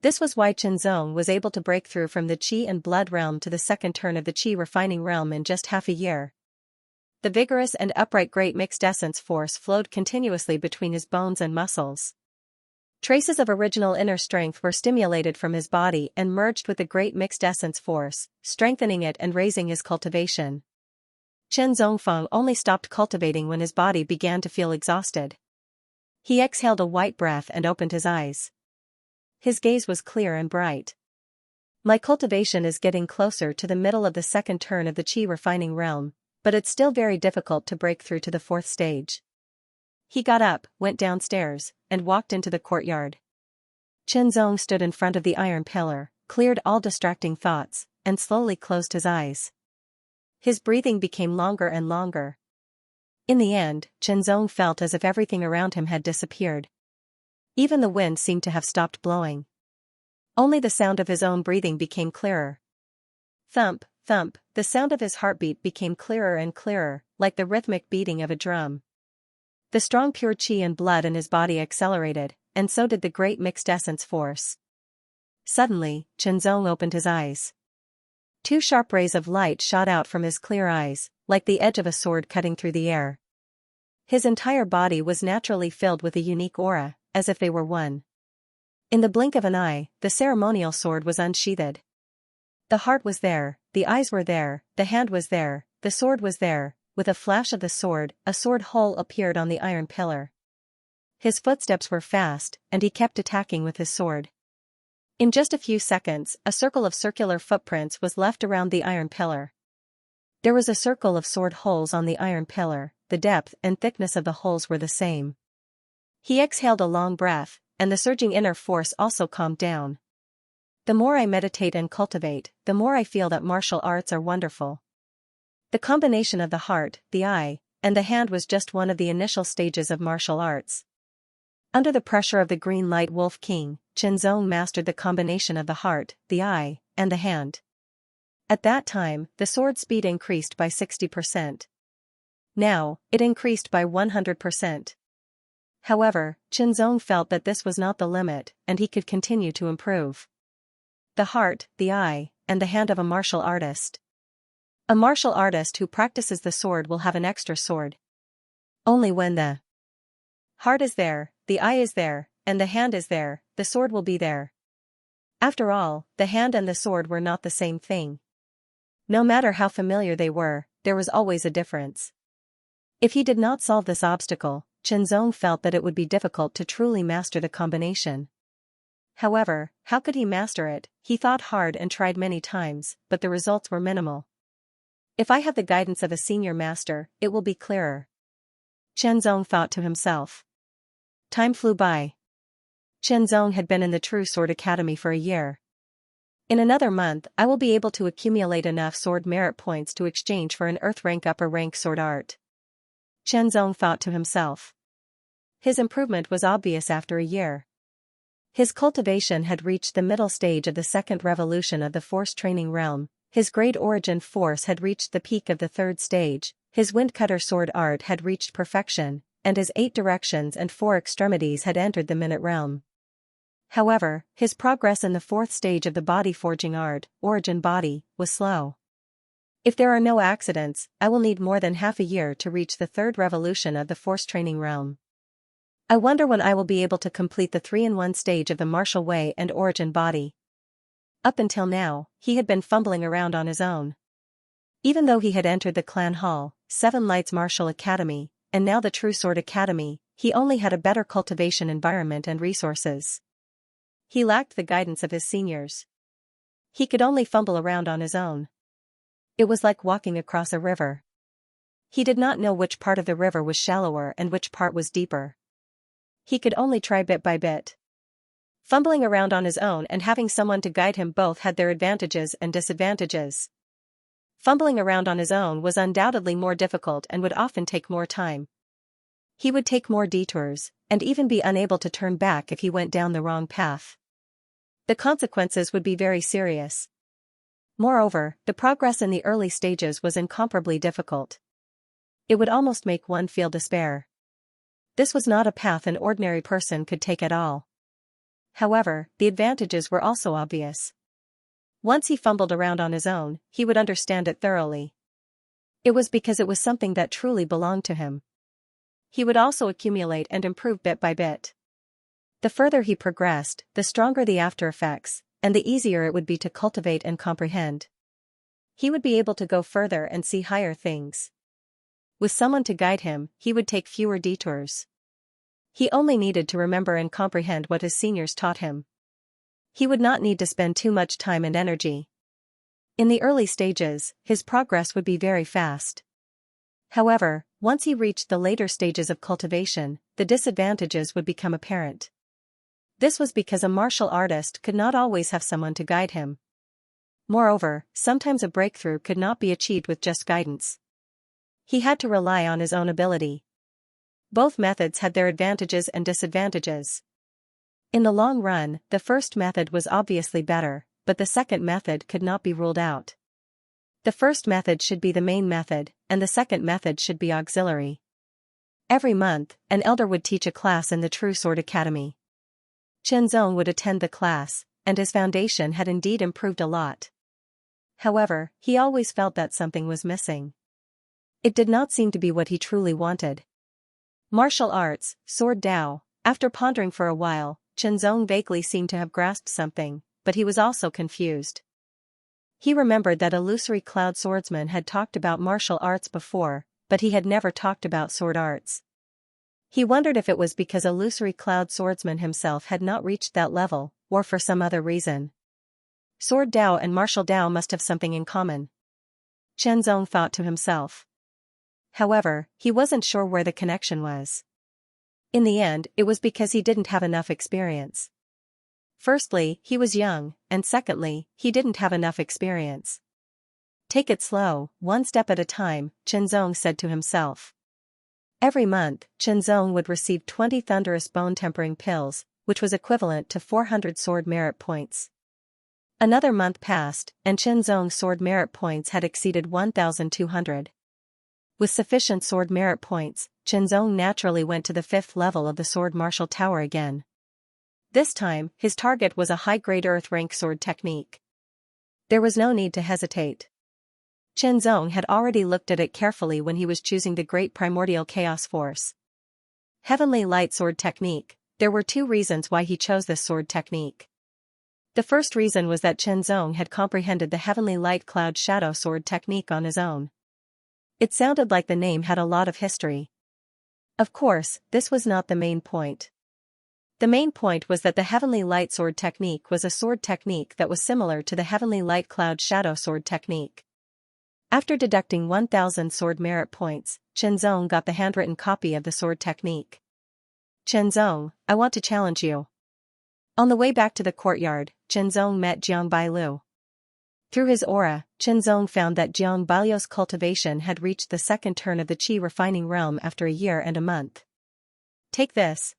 This was why Qianzong was able to break through from the qi and blood realm to the second turn of the qi refining realm in just half a year. The vigorous and upright great mixed essence force flowed continuously between his bones and muscles. Traces of original inner strength were stimulated from his body and merged with the great mixed essence force, strengthening it and raising his cultivation. Chen Zongfeng only stopped cultivating when his body began to feel exhausted. He exhaled a white breath and opened his eyes. His gaze was clear and bright. My cultivation is getting closer to the middle of the second turn of the qi refining realm, but it's still very difficult to break through to the fourth stage. He got up, went downstairs, and walked into the courtyard. Qianzong stood in front of the iron pillar, cleared all distracting thoughts, and slowly closed his eyes. His breathing became longer and longer. In the end, Qianzong felt as if everything around him had disappeared. Even the wind seemed to have stopped blowing. Only the sound of his own breathing became clearer. Thump, thump, the sound of his heartbeat became clearer and clearer, like the rhythmic beating of a drum. The strong pure qi and blood in his body accelerated, and so did the great mixed essence force. Suddenly, Qianzong opened his eyes. Two sharp rays of light shot out from his clear eyes, like the edge of a sword cutting through the air. His entire body was naturally filled with a unique aura, as if they were one. In the blink of an eye, the ceremonial sword was unsheathed. The heart was there, the eyes were there, the hand was there, the sword was there. With a flash of the sword, a sword hole appeared on the iron pillar. His footsteps were fast, and he kept attacking with his sword. In just a few seconds, a circle of circular footprints was left around the iron pillar. There was a circle of sword holes on the iron pillar, the depth and thickness of the holes were the same. He exhaled a long breath, and the surging inner force also calmed down. The more I meditate and cultivate, the more I feel that martial arts are wonderful. The combination of the heart, the eye, and the hand was just one of the initial stages of martial arts. Under the pressure of the green light Wolf King, Qianzong mastered the combination of the heart, the eye, and the hand. At that time, the sword speed increased by 60%. Now, it increased by 100%. However, Qianzong felt that this was not the limit, and he could continue to improve. The heart, the eye, and the hand of a martial artist. A martial artist who practices the sword will have an extra sword. Only when the heart is there, the eye is there, and the hand is there, the sword will be there. After all, the hand and the sword were not the same thing. No matter how familiar they were, there was always a difference. If he did not solve this obstacle, Qianzong felt that it would be difficult to truly master the combination. However, how could he master it? He thought hard and tried many times, but the results were minimal. If I have the guidance of a senior master, it will be clearer. Qianzong thought to himself. Time flew by. Qianzong had been in the True Sword Academy for a year. In another month, I will be able to accumulate enough sword merit points to exchange for an earth rank upper rank sword art. Qianzong thought to himself. His improvement was obvious after a year. His cultivation had reached the middle stage of the second revolution of the force training realm. His great origin force had reached the peak of the third stage, his windcutter sword art had reached perfection, and his 8 directions and 4 extremities had entered the minute realm. However, his progress in the fourth stage of the body forging art, origin body, was slow. If there are no accidents, I will need more than half a year to reach the third revolution of the force training realm. I wonder when I will be able to complete the 3-in-1 stage of the martial way and origin body. Up until now, he had been fumbling around on his own. Even though he had entered the Clan Hall, 7 Lights Martial Academy, and now the True Sword Academy, he only had a better cultivation environment and resources. He lacked the guidance of his seniors. He could only fumble around on his own. It was like walking across a river. He did not know which part of the river was shallower and which part was deeper. He could only try bit by bit. Fumbling around on his own and having someone to guide him both had their advantages and disadvantages. Fumbling around on his own was undoubtedly more difficult and would often take more time. He would take more detours, and even be unable to turn back if he went down the wrong path. The consequences would be very serious. Moreover, the progress in the early stages was incomparably difficult. It would almost make one feel despair. This was not a path an ordinary person could take at all. However, the advantages were also obvious. Once he fumbled around on his own, he would understand it thoroughly. It was because it was something that truly belonged to him. He would also accumulate and improve bit by bit. The further he progressed, the stronger the after effects, and the easier it would be to cultivate and comprehend. He would be able to go further and see higher things. With someone to guide him, he would take fewer detours. He only needed to remember and comprehend what his seniors taught him. He would not need to spend too much time and energy. In the early stages, his progress would be very fast. However, once he reached the later stages of cultivation, the disadvantages would become apparent. This was because a martial artist could not always have someone to guide him. Moreover, sometimes a breakthrough could not be achieved with just guidance. He had to rely on his own ability. Both methods had their advantages and disadvantages. In the long run, the first method was obviously better, but the second method could not be ruled out. The first method should be the main method, and the second method should be auxiliary. Every month, an elder would teach a class in the True Sword Academy. Qianzong would attend the class, and his foundation had indeed improved a lot. However, he always felt that something was missing. It did not seem to be what he truly wanted. Martial arts, sword Dao. After pondering for a while, Qianzong vaguely seemed to have grasped something, but he was also confused. He remembered that illusory cloud swordsman had talked about martial arts before, but he had never talked about sword arts. He wondered if it was because illusory cloud swordsman himself had not reached that level, or for some other reason. Sword Dao and martial Dao must have something in common. Qianzong thought to himself. However, he wasn't sure where the connection was. In the end, it was because he didn't have enough experience. Firstly, he was young, and secondly, he didn't have enough experience. Take it slow, one step at a time, Qianzong said to himself. Every month, Qianzong would receive 20 thunderous bone-tempering pills, which was equivalent to 400 sword merit points. Another month passed, and Qianzong's sword merit points had exceeded 1,200. With sufficient sword merit points, Qianzong naturally went to the 5th level of the sword martial tower again. This time, his target was a high-grade earth-rank sword technique. There was no need to hesitate. Qianzong had already looked at it carefully when he was choosing the Great Primordial Chaos Force. Heavenly Light Sword Technique. There were two reasons why he chose this sword technique. The first reason was that Qianzong had comprehended the Heavenly Light Cloud Shadow Sword technique on his own. It sounded like the name had a lot of history. Of course, this was not the main point. The main point was that the Heavenly Light Sword technique was a sword technique that was similar to the Heavenly Light Cloud Shadow Sword technique. After deducting 1,000 sword merit points, Qianzong got the handwritten copy of the sword technique. Qianzong, I want to challenge you. On the way back to the courtyard, Qianzong met Jiang Bailu. Through his aura, Qianzong found that Jiang Bailu's cultivation had reached the second turn of the qi refining realm after a year and a month. Take this.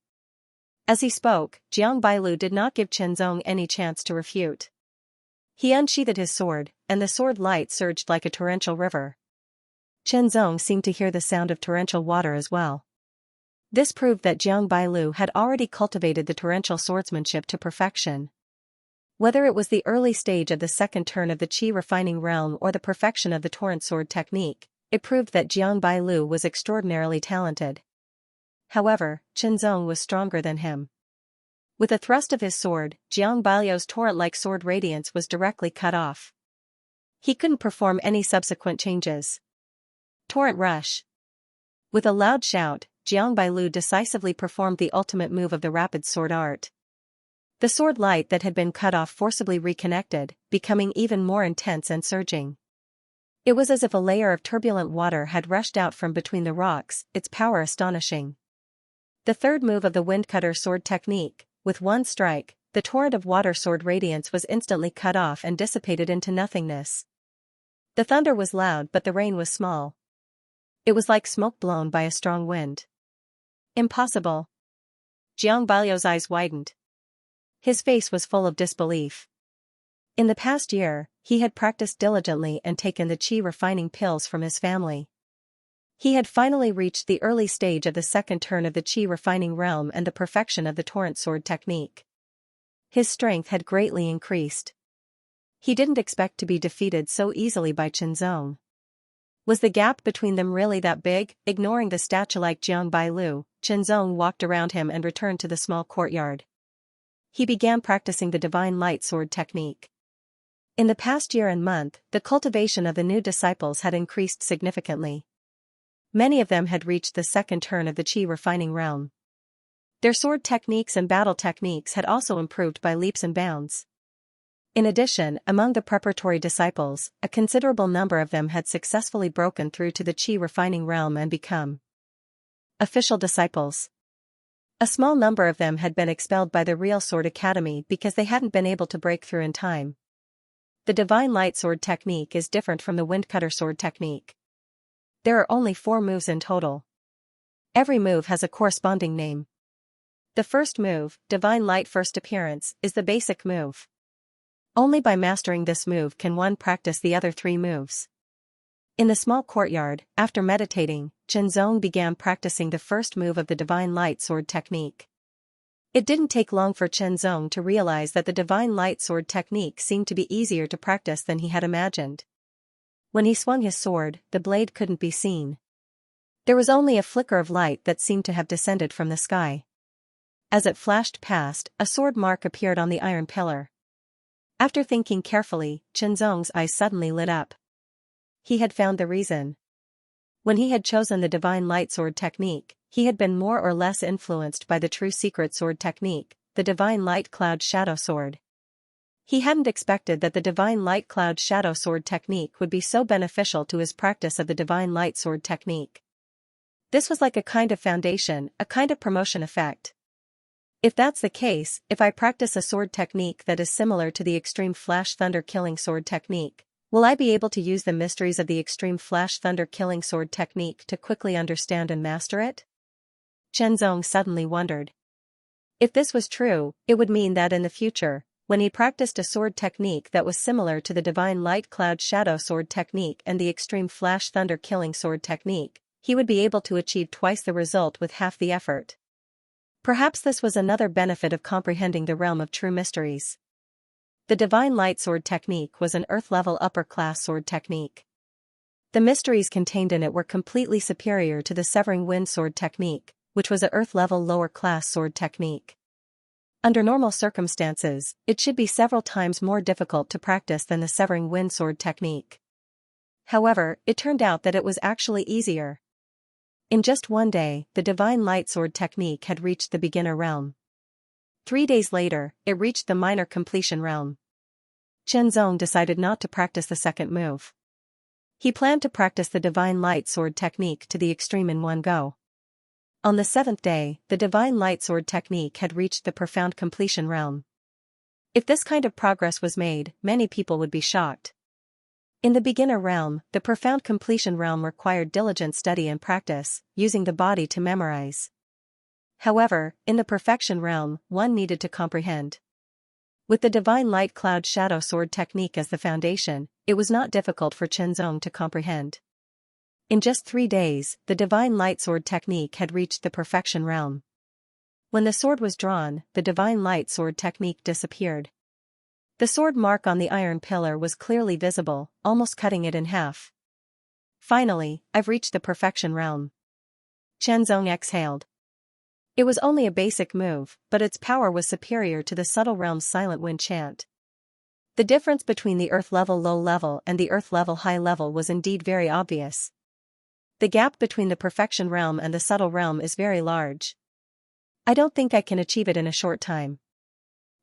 As he spoke, Jiang Bailu did not give Qianzong any chance to refute. He unsheathed his sword, and the sword light surged like a torrential river. Qianzong seemed to hear the sound of torrential water as well. This proved that Jiang Bailu had already cultivated the torrential swordsmanship to perfection. Whether it was the early stage of the second turn of the qi refining realm or the perfection of the torrent sword technique, it proved that Jiang Bailu was extraordinarily talented. However, Qianzong was stronger than him. With a thrust of his sword, Jiang Bailu's torrent-like sword radiance was directly cut off. He couldn't perform any subsequent changes. Torrent Rush. With a loud shout, Jiang Bailu decisively performed the ultimate move of the rapid sword art. The sword light that had been cut off forcibly reconnected, becoming even more intense and surging. It was as if a layer of turbulent water had rushed out from between the rocks, its power astonishing. The third move of the Windcutter sword technique, with one strike, the torrent of water sword radiance was instantly cut off and dissipated into nothingness. The thunder was loud but the rain was small. It was like smoke blown by a strong wind. Impossible. Jiang Bailiu's eyes widened. His face was full of disbelief. In the past year, he had practiced diligently and taken the qi refining pills from his family. He had finally reached the early stage of the second turn of the qi refining realm and the perfection of the torrent sword technique. His strength had greatly increased. He didn't expect to be defeated so easily by Qianzong. Was the gap between them really that big? Ignoring the statue-like Jiang Bailu, Qianzong walked around him and returned to the small courtyard. He began practicing the divine light sword technique. In the past year and month, the cultivation of the new disciples had increased significantly. Many of them had reached the second turn of the qi refining realm. Their sword techniques and battle techniques had also improved by leaps and bounds. In addition, among the preparatory disciples, a considerable number of them had successfully broken through to the qi refining realm and become official disciples. A small number of them had been expelled by the real sword academy because they hadn't been able to break through in time. The divine light sword technique is different from the windcutter sword technique. There are only 4 moves in total. Every move has a corresponding name. The first move, Divine Light First Appearance, is the basic move. Only by mastering this move can one practice the other 3 moves. In the small courtyard, after meditating, Qianzong began practicing the first move of the Divine Light Sword technique. It didn't take long for Qianzong to realize that the Divine Light Sword technique seemed to be easier to practice than he had imagined. When he swung his sword, the blade couldn't be seen. There was only a flicker of light that seemed to have descended from the sky. As it flashed past, a sword mark appeared on the iron pillar. After thinking carefully, Qianzong's eyes suddenly lit up. He had found the reason. When he had chosen the Divine Light Sword technique, he had been more or less influenced by the true secret sword technique, the Divine Light Cloud Shadow Sword. He hadn't expected that the Divine Light Cloud Shadow Sword technique would be so beneficial to his practice of the Divine Light Sword technique. This was like a kind of foundation, a kind of promotion effect. If that's the case, if I practice a sword technique that is similar to the Extreme Flash Thunder Killing Sword technique, will I be able to use the mysteries of the Extreme Flash Thunder Killing Sword technique to quickly understand and master it? Qianzong suddenly wondered. If this was true, it would mean that in the future, when he practiced a sword technique that was similar to the Divine Light Cloud Shadow Sword technique and the Extreme Flash Thunder Killing Sword technique, he would be able to achieve twice the result with half the effort. Perhaps this was another benefit of comprehending the realm of true mysteries. The Divine Light Sword technique was an earth-level upper-class sword technique. The mysteries contained in it were completely superior to the Severing Wind Sword technique, which was a earth-level lower-class sword technique. Under normal circumstances, it should be several times more difficult to practice than the Severing Wind Sword technique. However, it turned out that it was actually easier. In just one day, the Divine Light Sword technique had reached the beginner realm. 3 days later, it reached the minor completion realm. Qianzong decided not to practice the second move. He planned to practice the Divine Light Sword technique to the extreme in one go. On the 7th day, the Divine Light Sword technique had reached the profound completion realm. If this kind of progress was made, many people would be shocked. In the beginner realm, the profound completion realm required diligent study and practice, using the body to memorize. However, in the perfection realm, one needed to comprehend. With the Divine Light Cloud Shadow Sword technique as the foundation, it was not difficult for Qianzong to comprehend. In just 3 days, the Divine Light Sword technique had reached the perfection realm. When the sword was drawn, the Divine Light Sword technique disappeared. The sword mark on the iron pillar was clearly visible, almost cutting it in half. Finally, I've reached the perfection realm. Qianzong exhaled. It was only a basic move, but its power was superior to the subtle realm's silent wind chant. The difference between the earth level low level and the earth level high level was indeed very obvious. The gap between the perfection realm and the subtle realm is very large. I don't think I can achieve it in a short time.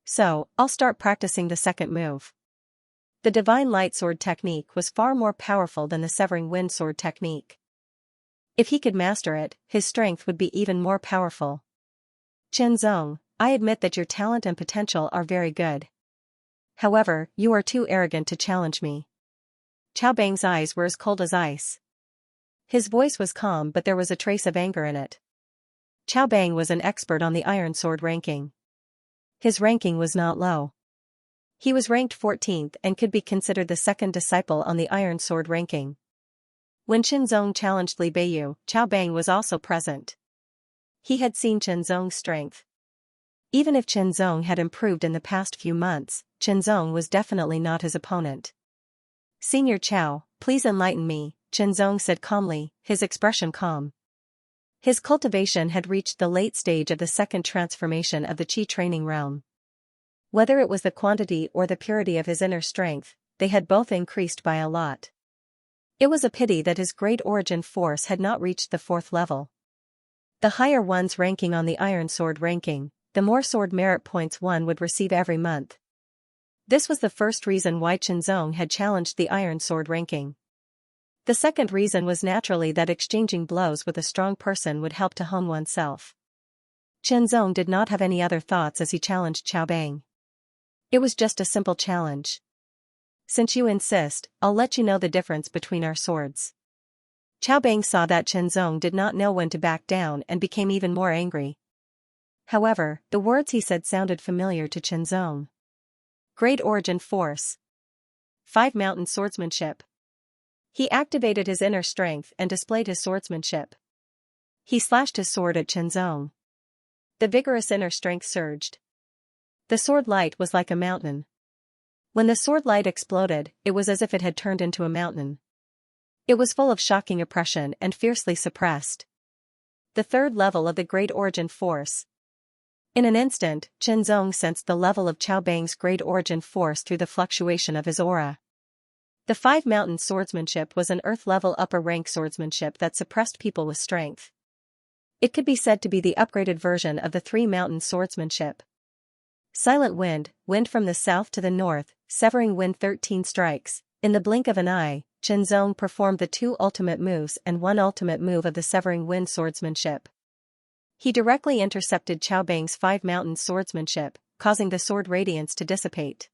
So, I'll start practicing the second move. The Divine Light Sword technique was far more powerful than the Severing Wind Sword technique. If he could master it, his strength would be even more powerful. Qianzong, I admit that your talent and potential are very good. However, you are too arrogant to challenge me. Qiao Bang's eyes were as cold as ice. His voice was calm, but there was a trace of anger in it. Qiao Bang was an expert on the Iron Sword ranking. His ranking was not low. He was ranked 14th and could be considered the second disciple on the Iron Sword ranking. When Qinzong challenged Li Beiyu, Qiao Bang was also present. He had seen Qinzong's strength. Even if Qinzong had improved in the past few months, Qinzong was definitely not his opponent. "Senior Qiao, please enlighten me," Qinzong said calmly, his expression calm. His cultivation had reached the late stage of the second transformation of the Qi training realm. Whether it was the quantity or the purity of his inner strength, they had both increased by a lot. It was a pity that his great origin force had not reached the 4th level. The higher one's ranking on the Iron Sword ranking, the more sword merit points one would receive every month. This was the first reason why Qinzong had challenged the Iron Sword ranking. The second reason was naturally that exchanging blows with a strong person would help to hone oneself. Qinzong did not have any other thoughts as he challenged Qiao Bang. It was just a simple challenge. "Since you insist, I'll let you know the difference between our swords." Qiao Bang saw that Qinzong did not know when to back down and became even more angry. However, the words he said sounded familiar to Qinzong. Great origin force. 5 mountain swordsmanship. He activated his inner strength and displayed his swordsmanship. He slashed his sword at Qinzong. The vigorous inner strength surged. The sword light was like a mountain. When the sword light exploded, it was as if it had turned into a mountain. It was full of shocking oppression and fiercely suppressed. The 3rd level of the great origin force. In an instant, Qinzong sensed the level of Qiao Bang's great origin force through the fluctuation of his aura. The 5 mountain swordsmanship was an earth-level upper-rank swordsmanship that suppressed people with strength. It could be said to be the upgraded version of the 3 mountain swordsmanship. Silent wind, wind from the south to the north, severing wind 13 strikes. In the blink of an eye, Qinzong performed the 2 ultimate moves and 1 ultimate move of the severing wind swordsmanship. He directly intercepted Qiao Bang's 5 mountain swordsmanship, causing the sword radiance to dissipate.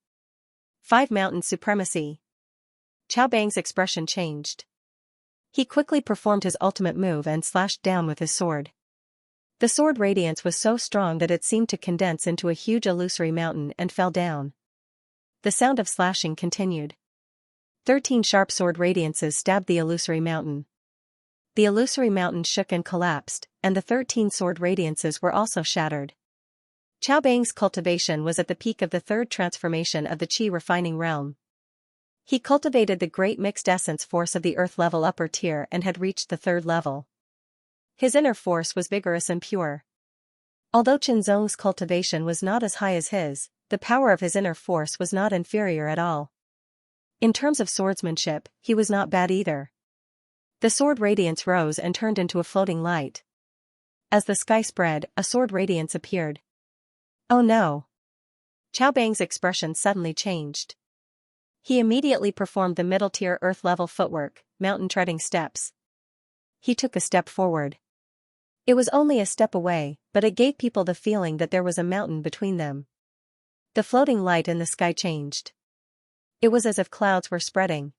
5 mountain supremacy. Qiao Bang's expression changed. He quickly performed his ultimate move and slashed down with his sword. The sword radiance was so strong that it seemed to condense into a huge illusory mountain and fell down. The sound of slashing continued. 13 sharp sword radiances stabbed the illusory mountain. The illusory mountain shook and collapsed, and the 13 sword radiances were also shattered. Qiao Bang's cultivation was at the peak of the 3rd transformation of the Qi refining realm. He cultivated the great mixed essence force of the earth level upper tier and had reached the 3rd level. His inner force was vigorous and pure. Although Qinzong's cultivation was not as high as his, the power of his inner force was not inferior at all. In terms of swordsmanship, he was not bad either. The sword radiance rose and turned into a floating light. As the sky spread, a sword radiance appeared. "Oh no!" Qiao Bang's expression suddenly changed. He immediately performed the middle-tier earth-level footwork, mountain treading steps. He took a step forward. It was only a step away, but it gave people the feeling that there was a mountain between them. The floating light in the sky changed. It was as if clouds were spreading.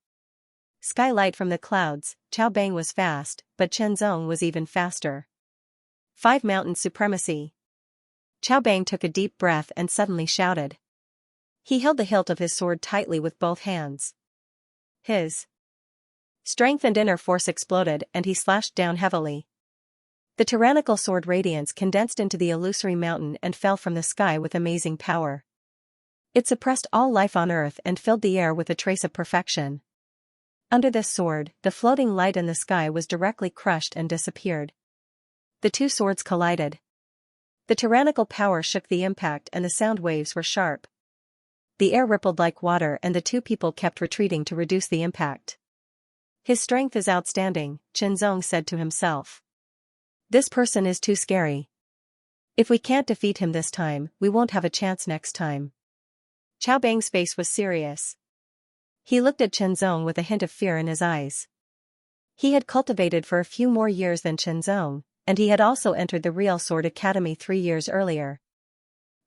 Skylight from the clouds, Qiao Bang was fast, but Qinzong was even faster. 5 mountain supremacy. Qiao Bang took a deep breath and suddenly shouted. He held the hilt of his sword tightly with both hands. His strength and inner force exploded and he slashed down heavily. The tyrannical sword radiance condensed into the illusory mountain and fell from the sky with amazing power. It suppressed all life on earth and filled the air with a trace of perfection. Under this sword, the floating light in the sky was directly crushed and disappeared. The 2 swords collided. The tyrannical power shook the impact and the sound waves were sharp. The air rippled like water and the 2 people kept retreating to reduce the impact. His strength is outstanding, Qinzong said to himself. This person is too scary. If we can't defeat him this time, we won't have a chance next time. Qiao Bang's face was serious. He looked at Qinzong with a hint of fear in his eyes. He had cultivated for a few more years than Qinzong, and he had also entered the Real Sword Academy 3 years earlier.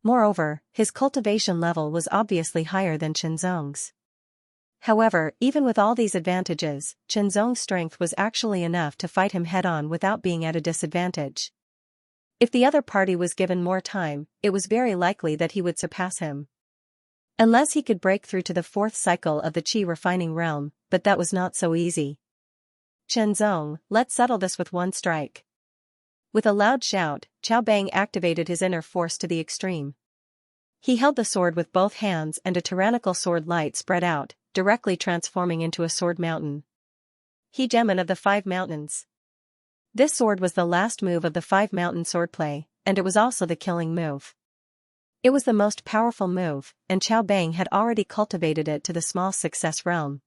Moreover, his cultivation level was obviously higher than Qinzong's. However, even with all these advantages, Qinzong's strength was actually enough to fight him head-on without being at a disadvantage. If the other party was given more time, it was very likely that he would surpass him. Unless he could break through to the fourth cycle of the qi refining realm, but that was not so easy. Chenzong, let's settle this with one strike. With a loud shout, Qiao Bang activated his inner force to the extreme. He held the sword with both hands and a tyrannical sword light spread out, directly transforming into a sword mountain. Xianxia of the Five Mountains. This sword was the last move of the Five Mountain swordplay, and it was also the killing move. It was the most powerful move, and Qiao Bang had already cultivated it to the small success realm.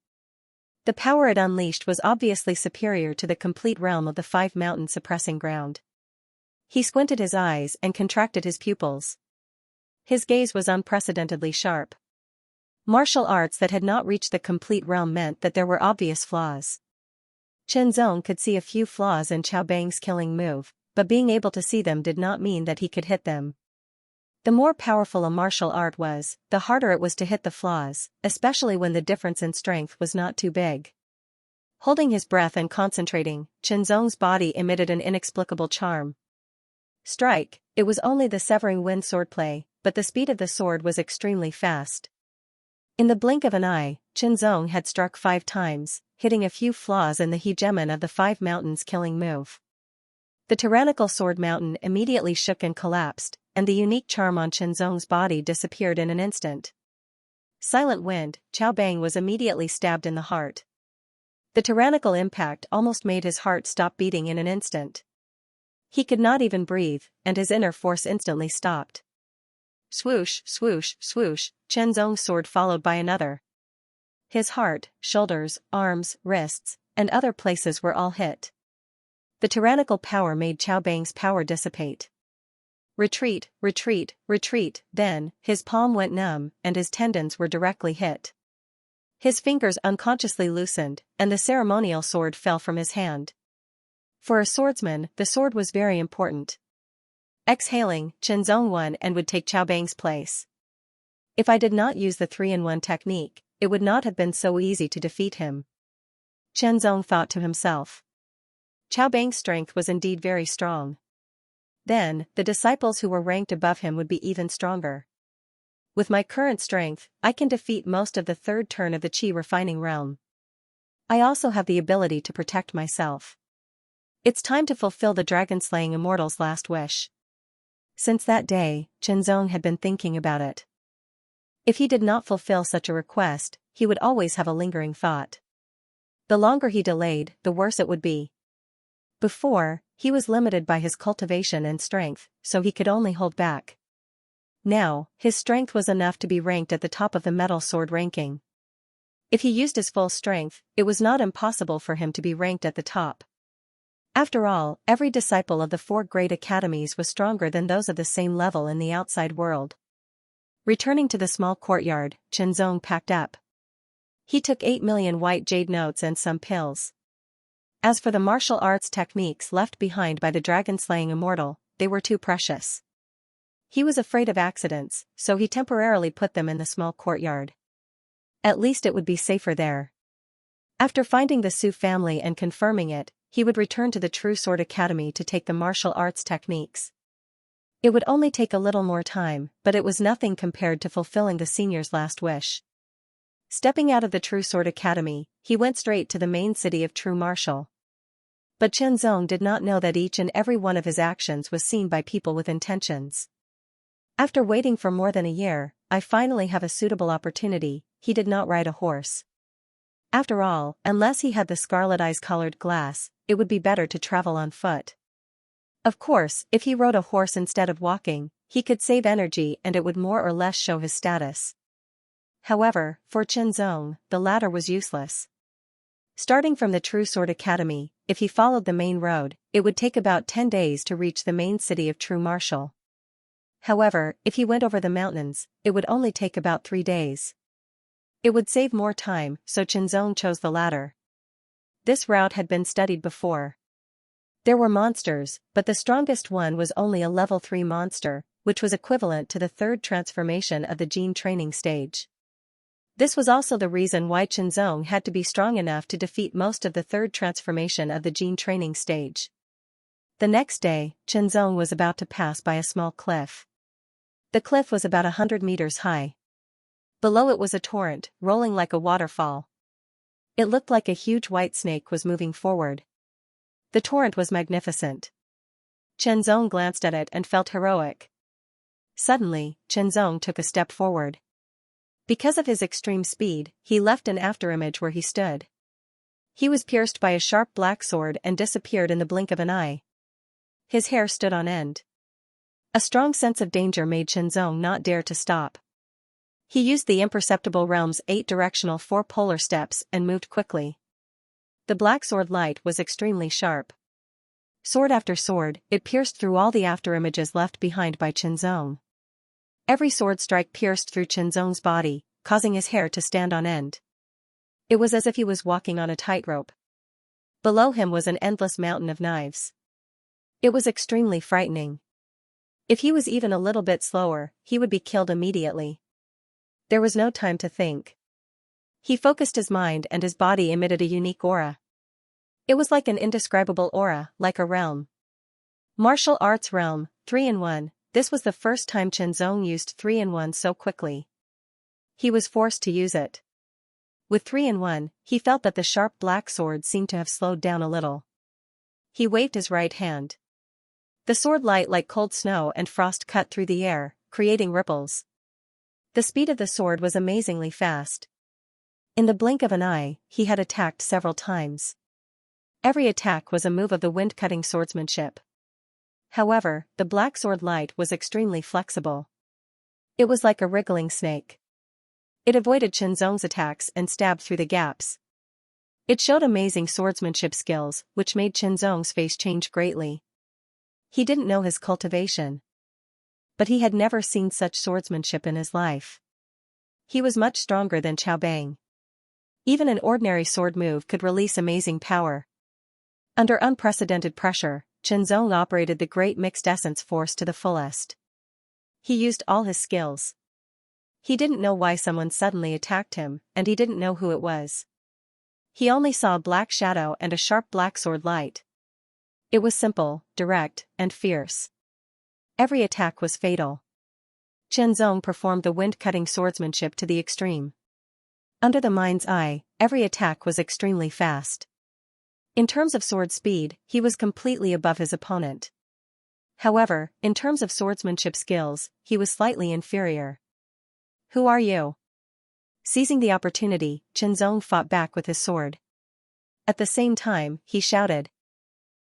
The power it unleashed was obviously superior to the complete realm of the Five Mountain suppressing ground. He squinted his eyes and contracted his pupils. His gaze was unprecedentedly sharp. Martial arts that had not reached the complete realm meant that there were obvious flaws. Chenzong could see a few flaws in Qiao Bang's killing move, but being able to see them did not mean that he could hit them. The more powerful a martial art was, the harder it was to hit the flaws, especially when the difference in strength was not too big. Holding his breath and concentrating, Chenzong's body emitted an inexplicable charm. Strike, it was only the severing wind swordplay, but the speed of the sword was extremely fast. In the blink of an eye, Chenzong had struck 5 times, hitting a few flaws in the hegemon of the Five Mountains killing move. The tyrannical sword mountain immediately shook and collapsed, and the unique charm on Chenzong's body disappeared in an instant. Silent wind, Qiao Bang was immediately stabbed in the heart. The tyrannical impact almost made his heart stop beating in an instant. He could not even breathe, and his inner force instantly stopped. Swoosh, swoosh, swoosh, Chenzong's sword followed by another. His heart, shoulders, arms, wrists, and other places were all hit. The tyrannical power made Qiao Bang's power dissipate. Retreat, retreat, retreat, then, his palm went numb, and his tendons were directly hit. His fingers unconsciously loosened, and the ceremonial sword fell from his hand. For a swordsman, the sword was very important. Exhaling, Chenzong won and would take Qiao Bang's place. If I did not use the 3-in-1 technique, it would not have been so easy to defeat him. Chenzong thought to himself. Qiao Bang's strength was indeed very strong. Then, the disciples who were ranked above him would be even stronger. With my current strength, I can defeat most of the third turn of the qi refining realm. I also have the ability to protect myself. It's time to fulfill the dragon-slaying immortal's last wish. Since that day, Chenzong had been thinking about it. If he did not fulfill such a request, he would always have a lingering thought. The longer he delayed, the worse it would be. Before, he was limited by his cultivation and strength, so he could only hold back. Now, his strength was enough to be ranked at the top of the metal sword ranking. If he used his full strength, it was not impossible for him to be ranked at the top. After all, every disciple of the 4 great academies was stronger than those of the same level in the outside world. Returning to the small courtyard, Chenzong packed up. He took 8 million white jade notes and some pills. As for the martial arts techniques left behind by the dragon-slaying immortal, they were too precious. He was afraid of accidents, so he temporarily put them in the small courtyard. At least it would be safer there. After finding the Su family and confirming it, he would return to the True Sword Academy to take the martial arts techniques. It would only take a little more time, but it was nothing compared to fulfilling the senior's last wish. Stepping out of the True Sword Academy, he went straight to the main city of True Martial. But Chenzong did not know that each and every one of his actions was seen by people with intentions. After waiting for more than a year, I finally have a suitable opportunity. He did not ride a horse. After all, unless he had the scarlet eyes-colored glass, it would be better to travel on foot. Of course, if he rode a horse instead of walking, he could save energy and it would more or less show his status. However, for Chenzong, the latter was useless. Starting from the True Sword Academy, if he followed the main road, it would take about 10 days to reach the main city of True Martial. However, if he went over the mountains, it would only take about 3 days. It would save more time, so Chenzong chose the latter. This route had been studied before. There were monsters, but the strongest one was only a level 3 monster, which was equivalent to the 3rd transformation of the gene training stage. This was also the reason why Chenzong had to be strong enough to defeat most of the 3rd transformation of the gene training stage. The next day, Chenzong was about to pass by a small cliff. The cliff was about 100 meters high. Below it was a torrent, rolling like a waterfall. It looked like a huge white snake was moving forward. The torrent was magnificent. Chenzong glanced at it and felt heroic. Suddenly, Chenzong took a step forward. Because of his extreme speed, he left an afterimage where he stood. He was pierced by a sharp black sword and disappeared in the blink of an eye. His hair stood on end. A strong sense of danger made Chenzong not dare to stop. He used the imperceptible realm's 8 directional 4 polar steps and moved quickly. The black sword light was extremely sharp. Sword after sword, it pierced through all the afterimages left behind by Chenzong. Every sword strike pierced through Chenzong's body, causing his hair to stand on end. It was as if he was walking on a tightrope. Below him was an endless mountain of knives. It was extremely frightening. If he was even a little bit slower, he would be killed immediately. There was no time to think. He focused his mind and his body emitted a unique aura. It was like an indescribable aura, like a realm. Martial arts realm, 3-in-1. This was the first time Chenzong used 3-in-1 so quickly. He was forced to use it. With 3-in-1, he felt that the sharp black sword seemed to have slowed down a little. He waved his right hand. The sword light like cold snow and frost cut through the air, creating ripples. The speed of the sword was amazingly fast. In the blink of an eye, he had attacked several times. Every attack was a move of the wind-cutting swordsmanship. However, the black sword light was extremely flexible. It was like a wriggling snake. It avoided Chenzong's attacks and stabbed through the gaps. It showed amazing swordsmanship skills, which made Chenzong's face change greatly. He didn't know his cultivation. But he had never seen such swordsmanship in his life. He was much stronger than Qiao Bang. Even an ordinary sword move could release amazing power. Under unprecedented pressure, Chenzong operated the great mixed essence force to the fullest. He used all his skills. He didn't know why someone suddenly attacked him, and he didn't know who it was. He only saw a black shadow and a sharp black sword light. It was simple, direct, and fierce. Every attack was fatal. Chenzong performed the wind-cutting swordsmanship to the extreme. Under the mind's eye, every attack was extremely fast. In terms of sword speed, he was completely above his opponent. However, in terms of swordsmanship skills, he was slightly inferior. "Who are you?" Seizing the opportunity, Chenzong fought back with his sword. At the same time, he shouted.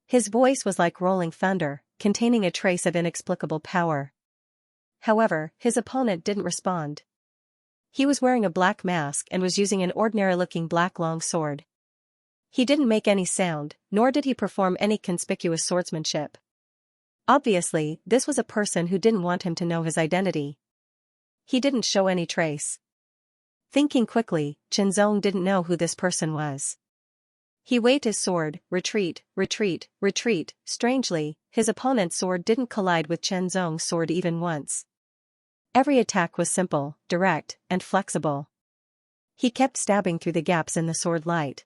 His voice was like rolling thunder, containing a trace of inexplicable power. However, his opponent didn't respond. He was wearing a black mask and was using an ordinary-looking black long sword. He didn't make any sound, nor did he perform any conspicuous swordsmanship. Obviously, this was a person who didn't want him to know his identity. He didn't show any trace. Thinking quickly, Chenzong didn't know who this person was. He waved his sword, retreat, retreat, retreat. Strangely, his opponent's sword didn't collide with Chenzong's sword even once. Every attack was simple, direct, and flexible. He kept stabbing through the gaps in the sword light.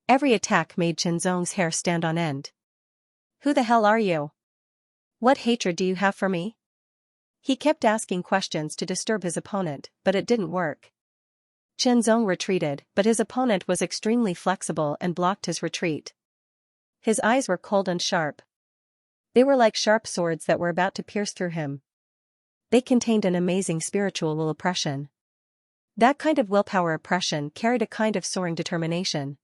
Every attack made Chenzong's hair stand on end. "Who the hell are you? What hatred do you have for me?" He kept asking questions to disturb his opponent, but it didn't work. Chenzong retreated, but his opponent was extremely flexible and blocked his retreat. His eyes were cold and sharp. They were like sharp swords that were about to pierce through him. They contained an amazing spiritual will oppression. That kind of willpower oppression carried a kind of soaring determination.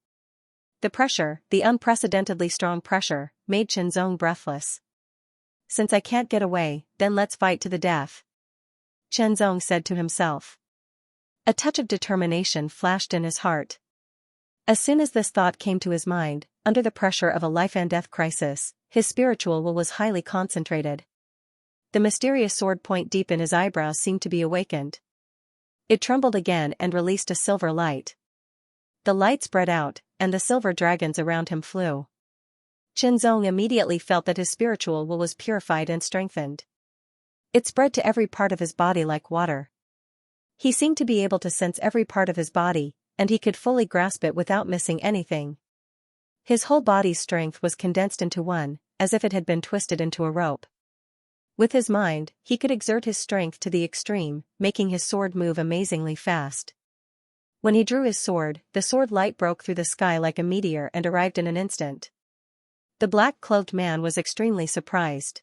The pressure, the unprecedentedly strong pressure, made Chenzong breathless. "Since I can't get away, then let's fight to the death," Chenzong said to himself. A touch of determination flashed in his heart. As soon as this thought came to his mind, under the pressure of a life-and-death crisis, his spiritual will was highly concentrated. The mysterious sword point deep in his eyebrows seemed to be awakened. It trembled again and released a silver light. The light spread out, and the silver dragons around him flew. Chenzong immediately felt that his spiritual will was purified and strengthened. It spread to every part of his body like water. He seemed to be able to sense every part of his body, and he could fully grasp it without missing anything. His whole body's strength was condensed into one, as if it had been twisted into a rope. With his mind, he could exert his strength to the extreme, making his sword move amazingly fast. When he drew his sword, the sword light broke through the sky like a meteor and arrived in an instant. The black-cloaked man was extremely surprised.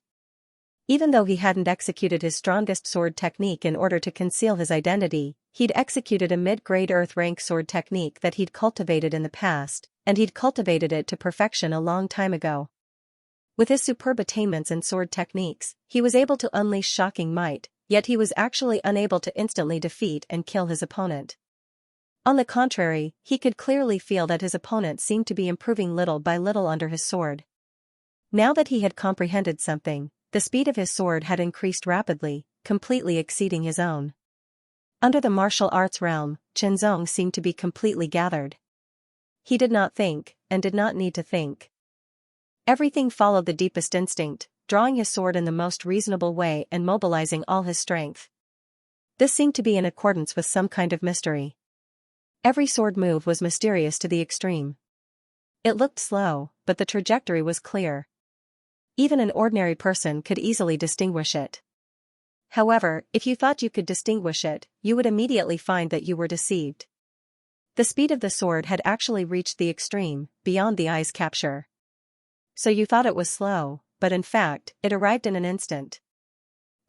Even though he hadn't executed his strongest sword technique in order to conceal his identity, he'd executed a mid-grade earth-rank sword technique that he'd cultivated in the past, and he'd cultivated it to perfection a long time ago. With his superb attainments in sword techniques, he was able to unleash shocking might, yet he was actually unable to instantly defeat and kill his opponent. On the contrary, he could clearly feel that his opponent seemed to be improving little by little under his sword. Now that he had comprehended something, the speed of his sword had increased rapidly, completely exceeding his own. Under the martial arts realm, Xianxia seemed to be completely gathered. He did not think, and did not need to think. Everything followed the deepest instinct, drawing his sword in the most reasonable way and mobilizing all his strength. This seemed to be in accordance with some kind of mystery. Every sword move was mysterious to the extreme. It looked slow, but the trajectory was clear. Even an ordinary person could easily distinguish it. However, if you thought you could distinguish it, you would immediately find that you were deceived. The speed of the sword had actually reached the extreme, beyond the eye's capture. So you thought it was slow, but in fact, it arrived in an instant.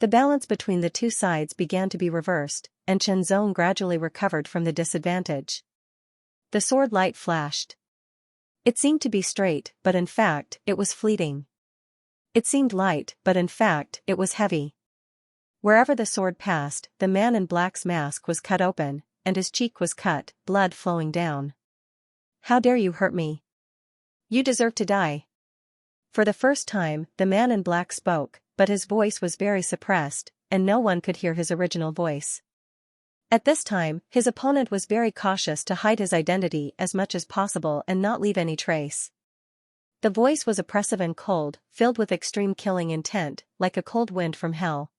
The balance between the two sides began to be reversed, and Xianxia gradually recovered from the disadvantage. The sword light flashed. It seemed to be straight, but in fact, it was fleeting. It seemed light, but in fact, it was heavy. Wherever the sword passed, the man in black's mask was cut open, and his cheek was cut, blood flowing down. "How dare you hurt me? You deserve to die." For the first time, the man in black spoke, but his voice was very suppressed, and no one could hear his original voice. At this time, his opponent was very cautious to hide his identity as much as possible and not leave any trace. The voice was oppressive and cold, filled with extreme killing intent, like a cold wind from hell.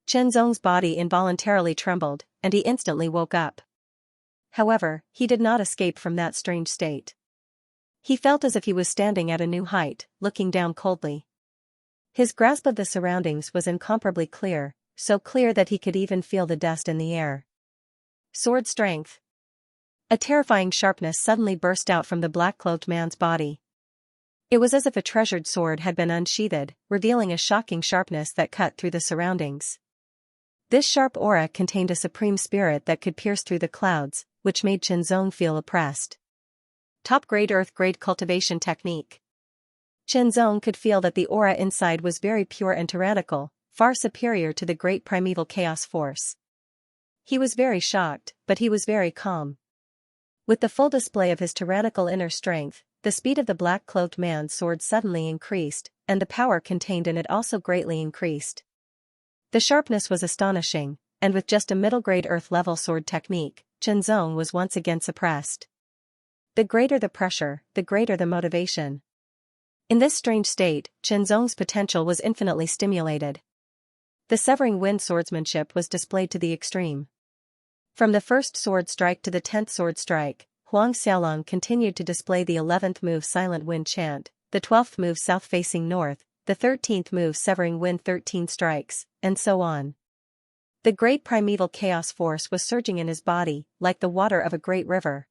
Xianxia's body involuntarily trembled, and he instantly woke up. However, he did not escape from that strange state. He felt as if he was standing at a new height, looking down coldly. His grasp of the surroundings was incomparably clear, so clear that he could even feel the dust in the air. Sword strength. A terrifying sharpness suddenly burst out from the black-cloaked man's body. It was as if a treasured sword had been unsheathed, revealing a shocking sharpness that cut through the surroundings. This sharp aura contained a supreme spirit that could pierce through the clouds, which made Xianxia feel oppressed. Top-grade earth-grade cultivation technique. Xianxia could feel that the aura inside was very pure and tyrannical, far superior to the great primeval chaos force. He was very shocked, but he was very calm. With the full display of his tyrannical inner strength, the speed of the black-cloaked man's sword suddenly increased, and the power contained in it also greatly increased. The sharpness was astonishing, and with just a middle-grade earth-level sword technique, Xianxia was once again suppressed. The greater the pressure, the greater the motivation. In this strange state, Xianxia's potential was infinitely stimulated. The severing wind swordsmanship was displayed to the extreme. From the first sword strike to the 10th sword strike, Huang Xiaolong continued to display the 11th move Silent Wind Chant, the 12th move South-Facing North, the 13th move Severing Wind 13 Strikes, and so on. The great primeval chaos force was surging in his body, like the water of a great river.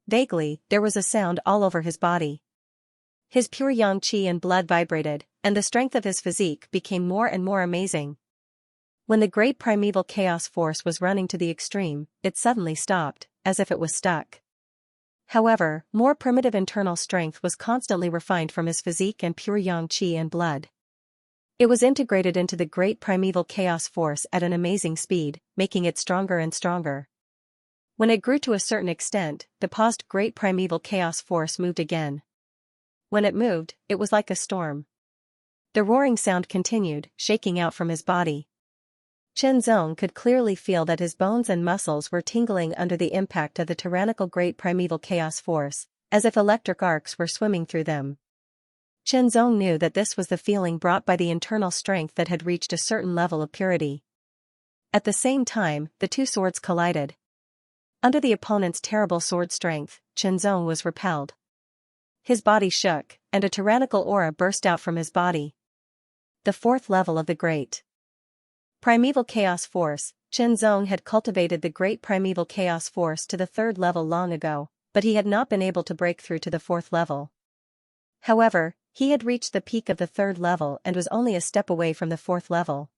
Vaguely, there was a sound all over his body. His pure yang qi and blood vibrated, and the strength of his physique became more and more amazing. When the great primeval chaos force was running to the extreme, it suddenly stopped, as if it was stuck. However, more primitive internal strength was constantly refined from his physique and pure yang qi and blood. It was integrated into the great primeval chaos force at an amazing speed, making it stronger and stronger. When it grew to a certain extent, the paused great primeval chaos force moved again. When it moved, it was like a storm. The roaring sound continued, shaking out from his body. Xianxia could clearly feel that his bones and muscles were tingling under the impact of the tyrannical great primeval chaos force, as if electric arcs were swimming through them. Xianxia knew that this was the feeling brought by the internal strength that had reached a certain level of purity. At the same time, the two swords collided. Under the opponent's terrible sword strength, Xianxia was repelled. His body shook, and a tyrannical aura burst out from his body. The fourth level of the Great Primeval Chaos Force. Xianxia had cultivated the Great Primeval Chaos Force to the third level long ago, but he had not been able to break through to the fourth level. However, he had reached the peak of the third level and was only a step away from the fourth level.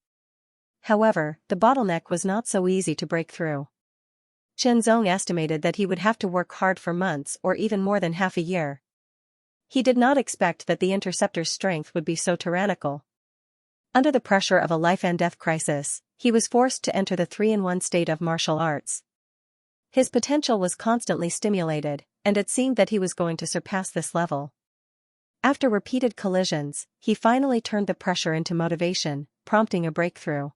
However, the bottleneck was not so easy to break through. Xianxia estimated that he would have to work hard for months or even more than half a year. He did not expect that the Interceptor's strength would be so tyrannical. Under the pressure of a life-and-death crisis, he was forced to enter the 3-in-1 state of martial arts. His potential was constantly stimulated, and it seemed that he was going to surpass this level. After repeated collisions, he finally turned the pressure into motivation, prompting a breakthrough.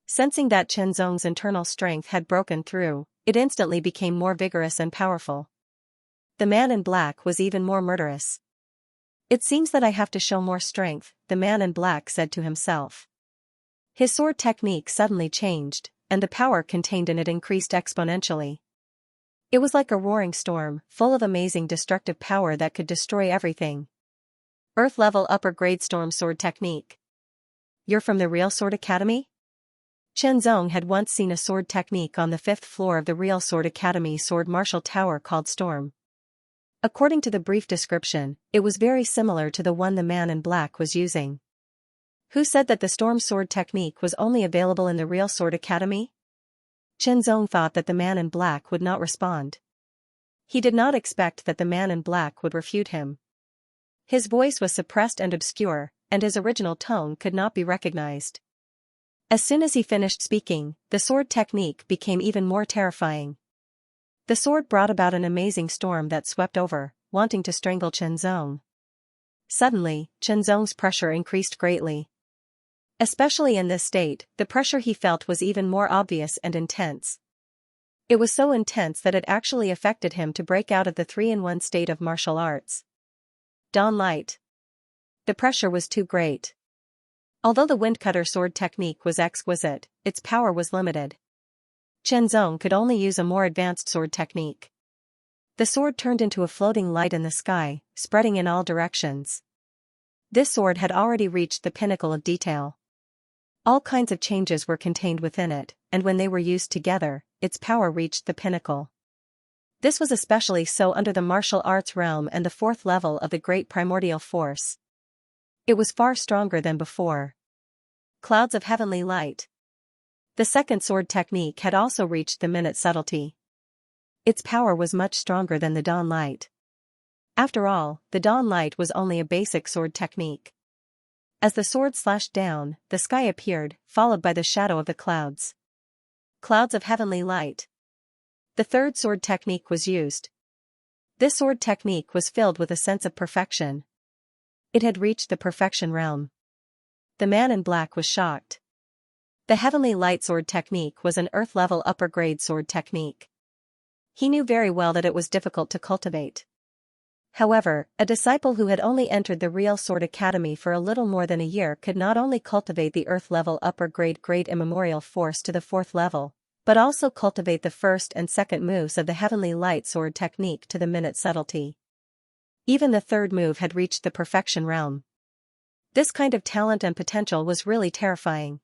Sensing that Xianxia's internal strength had broken through, it instantly became more vigorous and powerful. The man in black was even more murderous. "It seems that I have to show more strength," the man in black said to himself. His sword technique suddenly changed, and the power contained in it increased exponentially. It was like a roaring storm, full of amazing destructive power that could destroy everything. Earth-level upper-grade storm sword technique. "You're from the Real Sword Academy?" Xianxia had once seen a sword technique on the 5th floor of the Real Sword Academy sword martial tower called Storm. According to the brief description, it was very similar to the one the man in black was using. Who said that the storm sword technique was only available in the Real Sword Academy? Xianxia thought that the man in black would not respond. He did not expect that the man in black would refute him. His voice was suppressed and obscure, and his original tone could not be recognized. As soon as he finished speaking, the sword technique became even more terrifying. The sword brought about an amazing storm that swept over, wanting to strangle Xianxia. Suddenly, Xianxia's pressure increased greatly. Especially in this state, the pressure he felt was even more obvious and intense. It was so intense that it actually affected him to break out of the 3-in-1 state of martial arts. Dawn light. The pressure was too great. Although the windcutter sword technique was exquisite, its power was limited. Xianxia could only use a more advanced sword technique. The sword turned into a floating light in the sky, spreading in all directions. This sword had already reached the pinnacle of detail. All kinds of changes were contained within it, and when they were used together, its power reached the pinnacle. This was especially so under the martial arts realm and the fourth level of the Great Primordial Force. It was far stronger than before. Clouds of heavenly light. The second sword technique had also reached the minute subtlety. Its power was much stronger than the dawn light. After all, the dawn light was only a basic sword technique. As the sword slashed down, the sky appeared, followed by the shadow of the clouds. Clouds of heavenly light. The third sword technique was used. This sword technique was filled with a sense of perfection. It had reached the perfection realm. The man in black was shocked. The heavenly light sword technique was an earth-level upper-grade sword technique. He knew very well that it was difficult to cultivate. However, a disciple who had only entered the Real Sword Academy for a little more than a year could not only cultivate the earth-level upper-grade Great Immemorial Force to the 4th level, but also cultivate the first and second moves of the heavenly light sword technique to the minute subtlety. Even the third move had reached the perfection realm. This kind of talent and potential was really terrifying.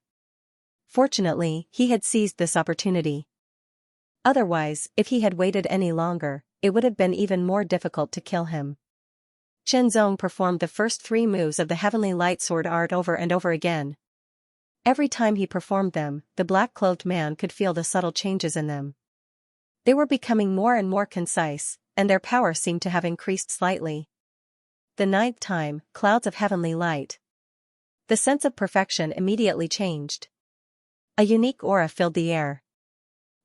Fortunately, he had seized this opportunity. Otherwise, if he had waited any longer, it would have been even more difficult to kill him. Xianxia performed the first 3 moves of the heavenly light sword art over and over again. Every time he performed them, the black-clothed man could feel the subtle changes in them. They were becoming more and more concise, and their power seemed to have increased slightly. The 9th time, clouds of heavenly light. The sense of perfection immediately changed. A unique aura filled the air.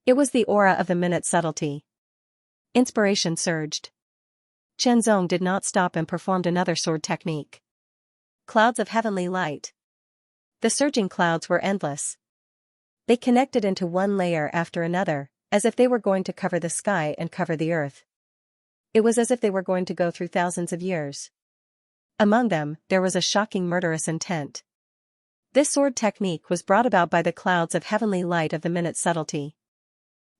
It was the aura of the minute subtlety. Inspiration surged. Xianxia did not stop and performed another sword technique. Clouds of heavenly light. The surging clouds were endless. They connected into one layer after another, as if they were going to cover the sky and cover the earth. It was as if they were going to go through thousands of years. Among them, there was a shocking murderous intent. This sword technique was brought about by the clouds of heavenly light of the minute subtlety.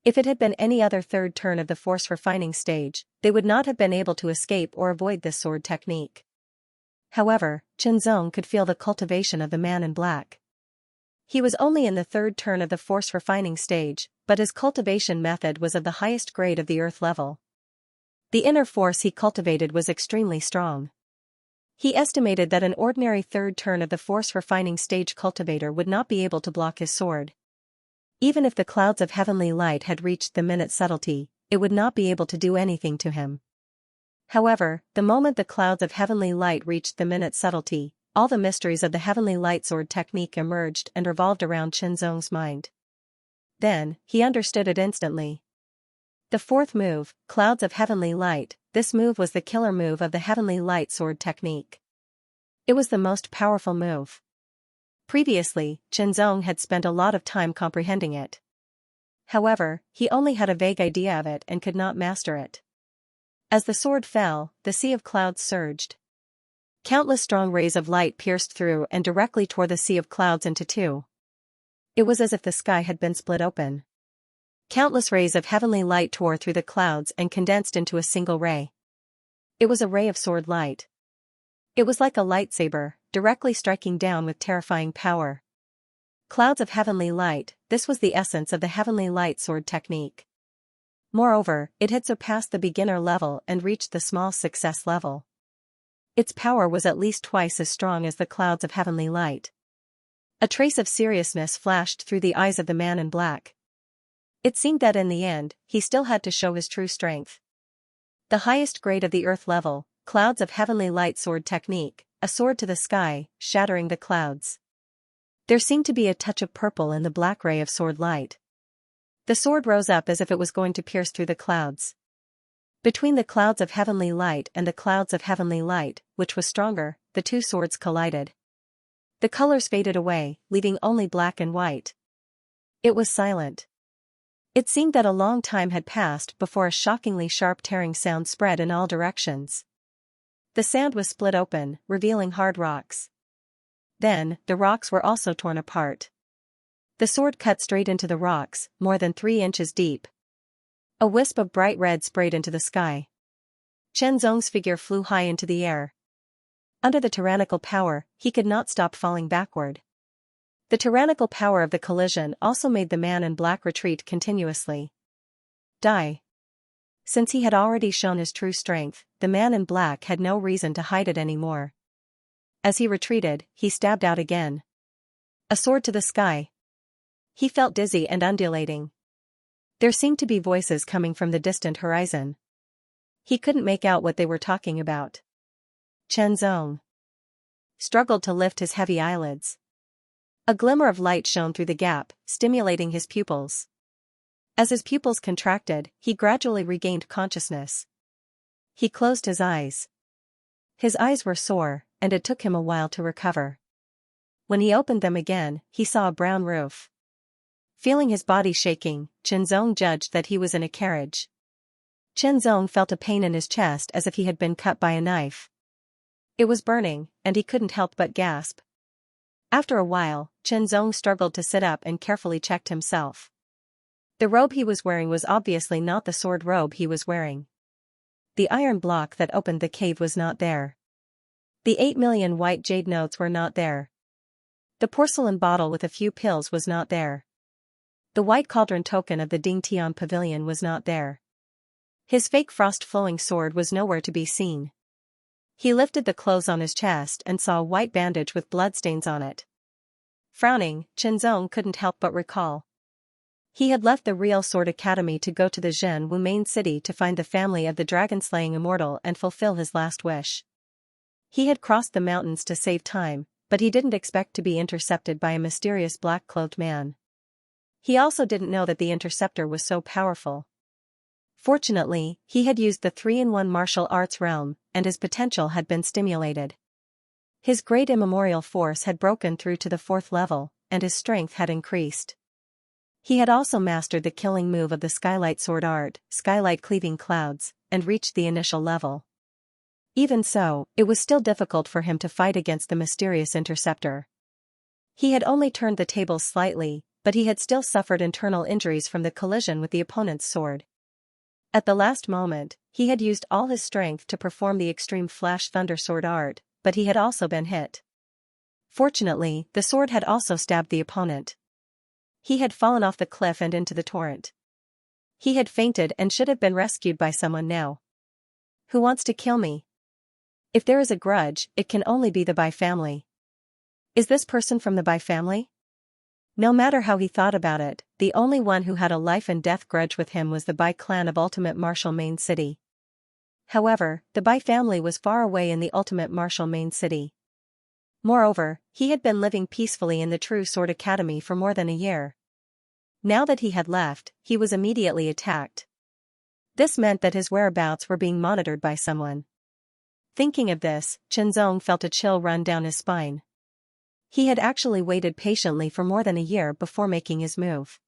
If it had been any other third turn of the force refining stage, they would not have been able to escape or avoid this sword technique. However, Zhenzong could feel the cultivation of the man in black. He was only in the third turn of the force refining stage, but his cultivation method was of the highest grade of the earth level. The inner force he cultivated was extremely strong. He estimated that an ordinary third turn of the force refining stage cultivator would not be able to block his sword. Even if the clouds of heavenly light had reached the minute subtlety, it would not be able to do anything to him. However, the moment the clouds of heavenly light reached the minute subtlety, all the mysteries of the heavenly light sword technique emerged and revolved around Zhenzong's mind. Then, he understood it instantly. The fourth move, Clouds of Heavenly Light, this move was the killer move of the heavenly light sword technique. It was the most powerful move. Previously, Zhenzong had spent a lot of time comprehending it. However, he only had a vague idea of it and could not master it. As the sword fell, the sea of clouds surged. Countless strong rays of light pierced through and directly tore the sea of clouds into two. It was as if the sky had been split open. Countless rays of heavenly light tore through the clouds and condensed into a single ray. It was a ray of sword light. It was like a lightsaber, directly striking down with terrifying power. Clouds of heavenly light, this was the essence of the heavenly light sword technique. Moreover, it had surpassed the beginner level and reached the small success level. Its power was at least twice as strong as the clouds of heavenly light. A trace of seriousness flashed through the eyes of the man in black. It seemed that in the end, he still had to show his true strength. The highest grade of the earth level, Clouds of Heavenly Light sword technique, a sword to the sky, shattering the clouds. There seemed to be a touch of purple in the black ray of sword light. The sword rose up as if it was going to pierce through the clouds. Between the clouds of heavenly light and the clouds of heavenly light, which was stronger, the two swords collided. The colors faded away, leaving only black and white. It was silent. It seemed that a long time had passed before a shockingly sharp tearing sound spread in all directions. The sand was split open, revealing hard rocks. Then, the rocks were also torn apart. The sword cut straight into the rocks, more than 3 inches deep. A wisp of bright red sprayed into the sky. Zhenzong's figure flew high into the air. Under the tyrannical power, he could not stop falling backward. The tyrannical power of the collision also made the man in black retreat continuously. Die. Since he had already shown his true strength, the man in black had no reason to hide it anymore. As he retreated, he stabbed out again. A sword to the sky. He felt dizzy and undulating. There seemed to be voices coming from the distant horizon. He couldn't make out what they were talking about. Zhenzong struggled to lift his heavy eyelids. A glimmer of light shone through the gap, stimulating his pupils. As his pupils contracted, he gradually regained consciousness. He closed his eyes. His eyes were sore, and it took him a while to recover. When he opened them again, he saw a brown roof. Feeling his body shaking, Zhenzong judged that he was in a carriage. Zhenzong felt a pain in his chest as if he had been cut by a knife. It was burning, and he couldn't help but gasp. After a while, Zhenzong struggled to sit up and carefully checked himself. The robe he was wearing was obviously not the sword robe he was wearing. The iron block that opened the cave was not there. The 8 million white jade notes were not there. The porcelain bottle with a few pills was not there. The white cauldron token of the Dingtian pavilion was not there. His fake frost-flowing sword was nowhere to be seen. He lifted the clothes on his chest and saw a white bandage with bloodstains on it. Frowning, Zhenzong couldn't help but recall. He had left the Real Sword Academy to go to the Zhenwu main city to find the family of the dragon-slaying immortal and fulfill his last wish. He had crossed the mountains to save time, but he didn't expect to be intercepted by a mysterious black-clothed man. He also didn't know that the interceptor was so powerful. Fortunately, he had used the 3-in-1 martial arts realm, and his potential had been stimulated. His great immemorial force had broken through to the 4th level, and his strength had increased. He had also mastered the killing move of the Skylight Sword art, Skylight Cleaving Clouds, and reached the initial level. Even so, it was still difficult for him to fight against the mysterious interceptor. He had only turned the tables slightly, but he had still suffered internal injuries from the collision with the opponent's sword. At the last moment, he had used all his strength to perform the extreme flash thunder sword art, but he had also been hit. Fortunately, the sword had also stabbed the opponent. He had fallen off the cliff and into the torrent. He had fainted and should have been rescued by someone now. Who wants to kill me? If there is a grudge, it can only be the Bai family. Is this person from the Bai family? No matter how he thought about it, the only one who had a life and death grudge with him was the Bai clan of Ultimate Martial Main City. However, the Bai family was far away in the Ultimate Martial Main City. Moreover, he had been living peacefully in the True Sword Academy for more than a year. Now that he had left, he was immediately attacked. This meant that his whereabouts were being monitored by someone. Thinking of this, Chenzong felt a chill run down his spine. He had actually waited patiently for more than a year before making his move.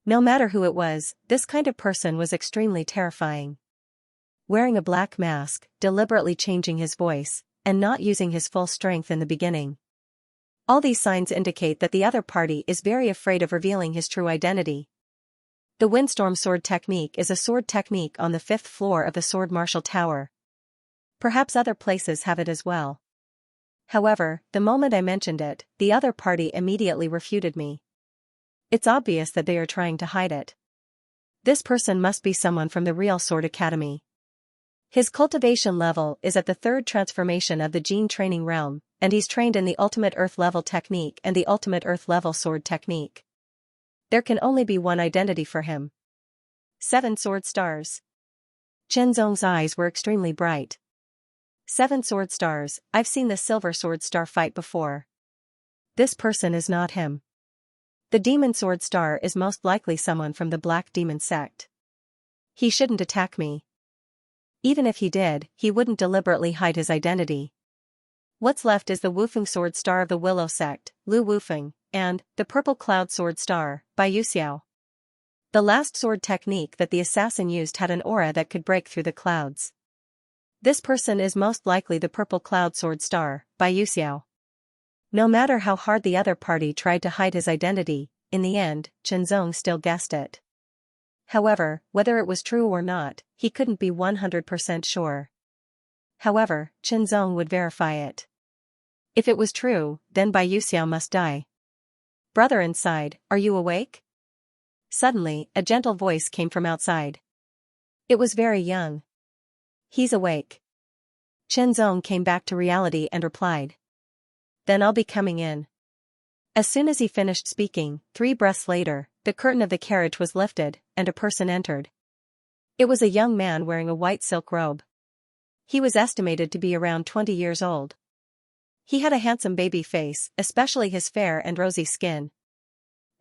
No matter who it was, this kind of person was extremely terrifying. Wearing a black mask, deliberately changing his voice, and not using his full strength in the beginning. All these signs indicate that the other party is very afraid of revealing his true identity. The Windstorm Sword Technique is a sword technique on the 5th floor of the Sword Martial Tower. Perhaps other places have it as well. However, the moment I mentioned it, the other party immediately refuted me. It's obvious that they are trying to hide it. This person must be someone from the real Sword Academy. His cultivation level is at the 3rd transformation of the Gene Training Realm, and he's trained in the Ultimate Earth Level Technique and the Ultimate Earth Level Sword Technique. There can only be one identity for him. 7 sword stars. Chenzong's eyes were extremely bright. 7 sword stars, I've seen the silver sword star fight before. This person is not him. The demon sword star is most likely someone from the Black Demon sect. He shouldn't attack me. Even if he did, he wouldn't deliberately hide his identity. What's left is the Wufeng Sword Star of the Willow Sect, Lu Wufeng, and the Purple Cloud Sword Star, Bai Yuxiao. The last sword technique that the assassin used had an aura that could break through the clouds. This person is most likely the Purple Cloud Sword Star, Bai Yuxiao. No matter how hard the other party tried to hide his identity, in the end, Chenzong still guessed it. However, whether it was true or not, he couldn't be 100% sure. However, Chenzong would verify it. If it was true, then Bai Yuxiao must die. Brother inside, are you awake? Suddenly, a gentle voice came from outside. It was very young. He's awake. Chenzong came back to reality and replied. Then I'll be coming in. As soon as he finished speaking, 3 breaths later, the curtain of the carriage was lifted, and a person entered. It was a young man wearing a white silk robe. He was estimated to be around 20 years old. He had a handsome baby face, especially his fair and rosy skin.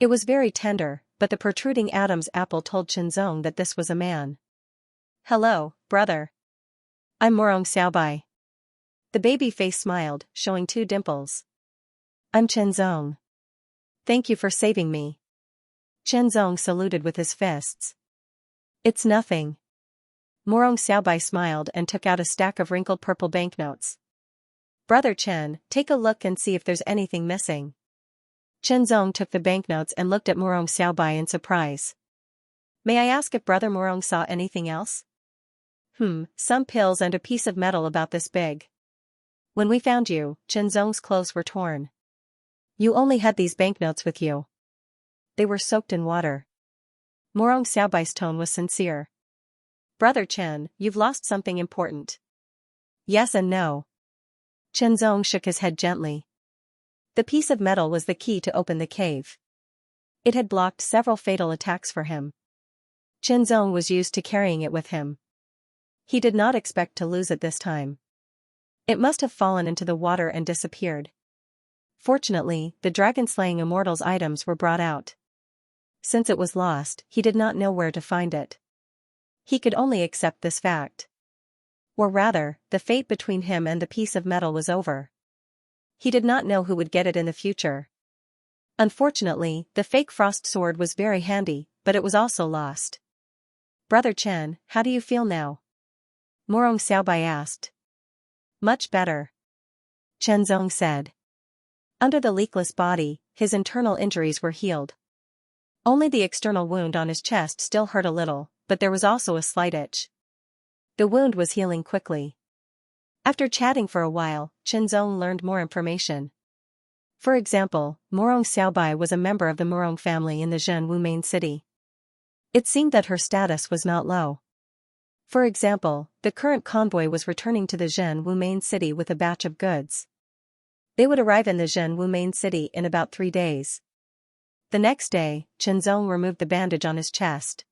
It was very tender, but the protruding Adam's apple told Chenzong that this was a man. Hello, brother. I'm Morong Xiaobai. The baby face smiled, showing 2 dimples. I'm Chenzong. Thank you for saving me. Chenzong saluted with his fists. It's nothing. Morong Xiaobai smiled and took out a stack of wrinkled purple banknotes. Brother Chen, take a look and see if there's anything missing. Chenzong took the banknotes and looked at Morong Xiaobai in surprise. May I ask if Brother Morong saw anything else? Some pills and a piece of metal about this big. When we found you, Chenzong's clothes were torn. You only had these banknotes with you. They were soaked in water. Morong Xiaobai's tone was sincere. Brother Chen, you've lost something important. Yes and no. Chenzong shook his head gently. The piece of metal was the key to open the cave. It had blocked several fatal attacks for him. Chenzong was used to carrying it with him. He did not expect to lose it this time. It must have fallen into the water and disappeared. Fortunately, the dragon-slaying immortals' items were brought out. Since it was lost, he did not know where to find it. He could only accept this fact. Or rather, the fate between him and the piece of metal was over. He did not know who would get it in the future. Unfortunately, the fake frost sword was very handy, but it was also lost. Brother Chen, how do you feel now? Morong Xiaobai asked. Much better. Chenzong said. Under the leakless body, his internal injuries were healed. Only the external wound on his chest still hurt a little, but there was also a slight itch. The wound was healing quickly. After chatting for a while, Chenzong learned more information. For example, Morong Xiaobai was a member of the Morong family in the Zhenwu main city. It seemed that her status was not low. For example, the current convoy was returning to the Zhenwu main city with a batch of goods. They would arrive in the Zhenwu main city in about 3 days. The next day, Chenzong removed the bandage on his chest.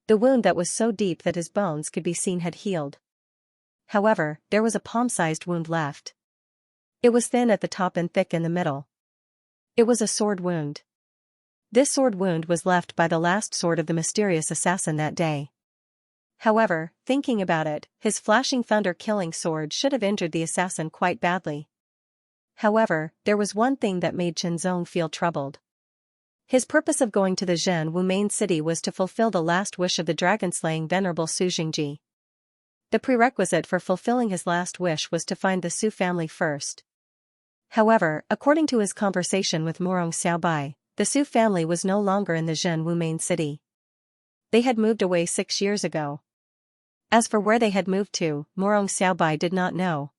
The wound that was so deep that his bones could be seen had healed. However, there was a palm-sized wound left. It was thin at the top and thick in the middle. It was a sword wound. This sword wound was left by the last sword of the mysterious assassin that day. However, thinking about it, his flashing thunder-killing sword should have injured the assassin quite badly. However, there was one thing that made Chenzong feel troubled. His purpose of going to the Zhenwu main city was to fulfill the last wish of the dragon-slaying Venerable Su Jingji. The prerequisite for fulfilling his last wish was to find the Su family first. However, according to his conversation with Morong Xiaobai, the Su family was no longer in the Zhenwu main city. They had moved away 6 years ago. As for where they had moved to, Morong Xiaobai did not know.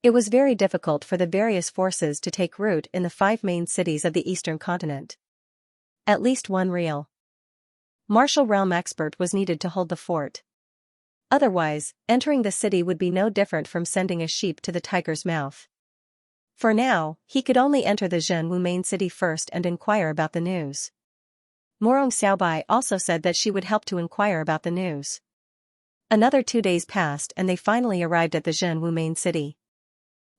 It was very difficult for the various forces to take root in the 5 main cities of the eastern continent. At least one real martial realm expert was needed to hold the fort. Otherwise, entering the city would be no different from sending a sheep to the tiger's mouth. For now, he could only enter the Zhenwu main city first and inquire about the news. Morong Xiaobai also said that she would help to inquire about the news. Another 2 days passed and they finally arrived at the Zhenwu main city.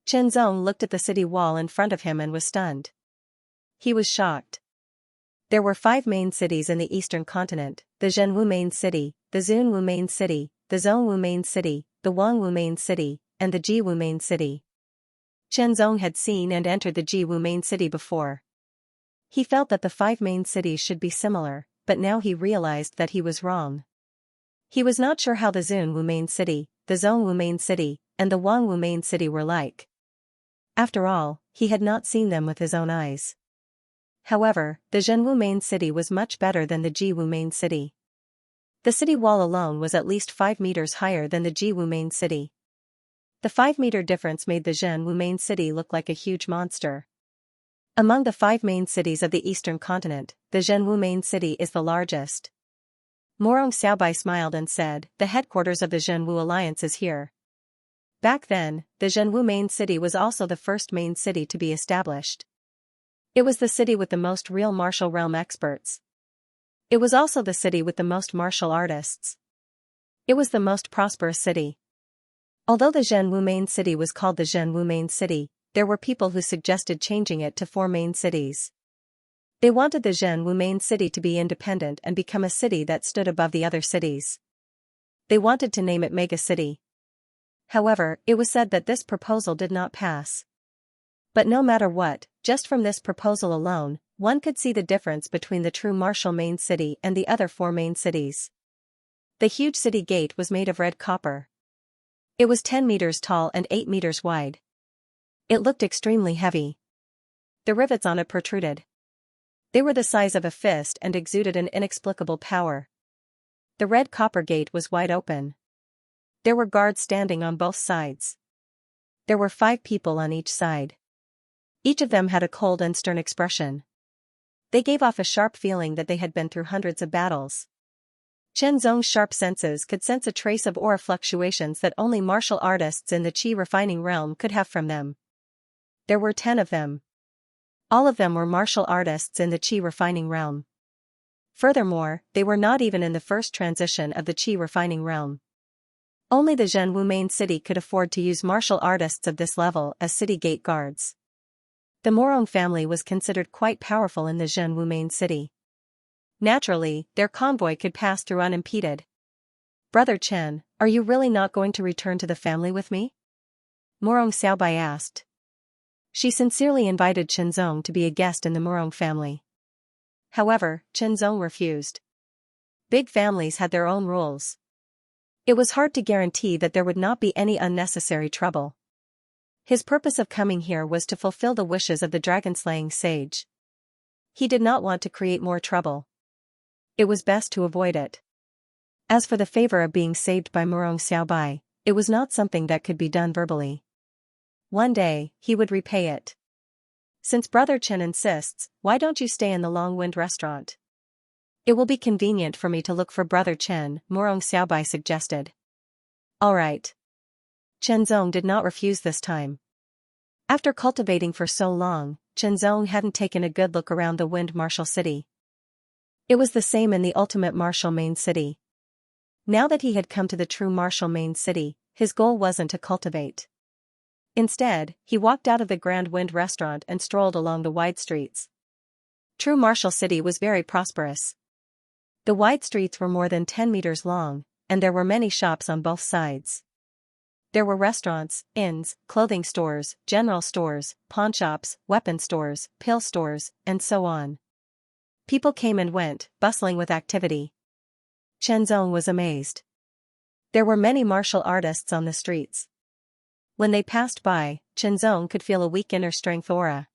Chenzong looked at the city wall in front of him and was stunned. He was shocked. There were 5 main cities in the eastern continent: the Zhenwu main city, the Zunwu main city, the Zhongwu main city, the Wangwu main city, and the Jiwu main city. Chenzong had seen and entered the Jiwu main city before. He felt that the 5 main cities should be similar, but now he realized that he was wrong. He was not sure how the Zunwu main city, the Zhongwu main city, and the Wangwu main city were like. After all, he had not seen them with his own eyes. However, the Zhenwu main city was much better than the Jiwu main city. The city wall alone was at least 5 meters higher than the Jiwu main city. The 5-meter difference made the Zhenwu main city look like a huge monster. Among the 5 main cities of the eastern continent, the Zhenwu main city is the largest. Morong Xiaobai smiled and said, "The headquarters of the Zhenwu Alliance is here." Back then, the Zhenwu main city was also the first main city to be established. It was the city with the most real martial realm experts. It was also the city with the most martial artists. It was the most prosperous city. Although the Zhenwu main city was called the Zhenwu main city, there were people who suggested changing it to 4 main cities. They wanted the Zhenwu main city to be independent and become a city that stood above the other cities. They wanted to name it Mega City. However, it was said that this proposal did not pass. But no matter what, just from this proposal alone, one could see the difference between the true martial main city and the other 4 main cities. The huge city gate was made of red copper. It was 10 meters tall and 8 meters wide. It looked extremely heavy. The rivets on it protruded. They were the size of a fist and exuded an inexplicable power. The red copper gate was wide open. There were guards standing on both sides. There were 5 people on each side. Each of them had a cold and stern expression. They gave off a sharp feeling that they had been through hundreds of battles. Chenzong's sharp senses could sense a trace of aura fluctuations that only martial artists in the qi refining realm could have from them. There were 10 of them. All of them were martial artists in the qi refining realm. Furthermore, they were not even in the first transition of the qi refining realm. Only the Zhenwu main city could afford to use martial artists of this level as city gate guards. The Morong family was considered quite powerful in the Zhenwu main city. Naturally, their convoy could pass through unimpeded. "Brother Chen, are you really not going to return to the family with me?" Morong Xiaobai asked. She sincerely invited Chenzong to be a guest in the Morong family. However, Chenzong refused. Big families had their own rules. It was hard to guarantee that there would not be any unnecessary trouble. His purpose of coming here was to fulfill the wishes of the dragon-slaying sage. He did not want to create more trouble. It was best to avoid it. As for the favor of being saved by Murong Xiaobai, it was not something that could be done verbally. One day, he would repay it. Since Brother Chen insists, why don't you stay in the Long Wind restaurant? It will be convenient for me to look for Brother Chen, Murong Xiaobai suggested. All right. Chen Zong did not refuse this time. After cultivating for so long, Chen Zong hadn't taken a good look around the Wind Martial City. It was the same in the ultimate martial main city. Now that he had come to the true martial main city, his goal wasn't to cultivate. Instead, he walked out of the Grand Wind restaurant and strolled along the wide streets. True martial city was very prosperous. The wide streets were more than 10 meters long, and there were many shops on both sides. There were restaurants, inns, clothing stores, general stores, pawnshops, weapon stores, pill stores, and so on. People came and went, bustling with activity. Chen Zong was amazed. There were many martial artists on the streets. When they passed by, Chen Zong could feel a weak inner strength aura.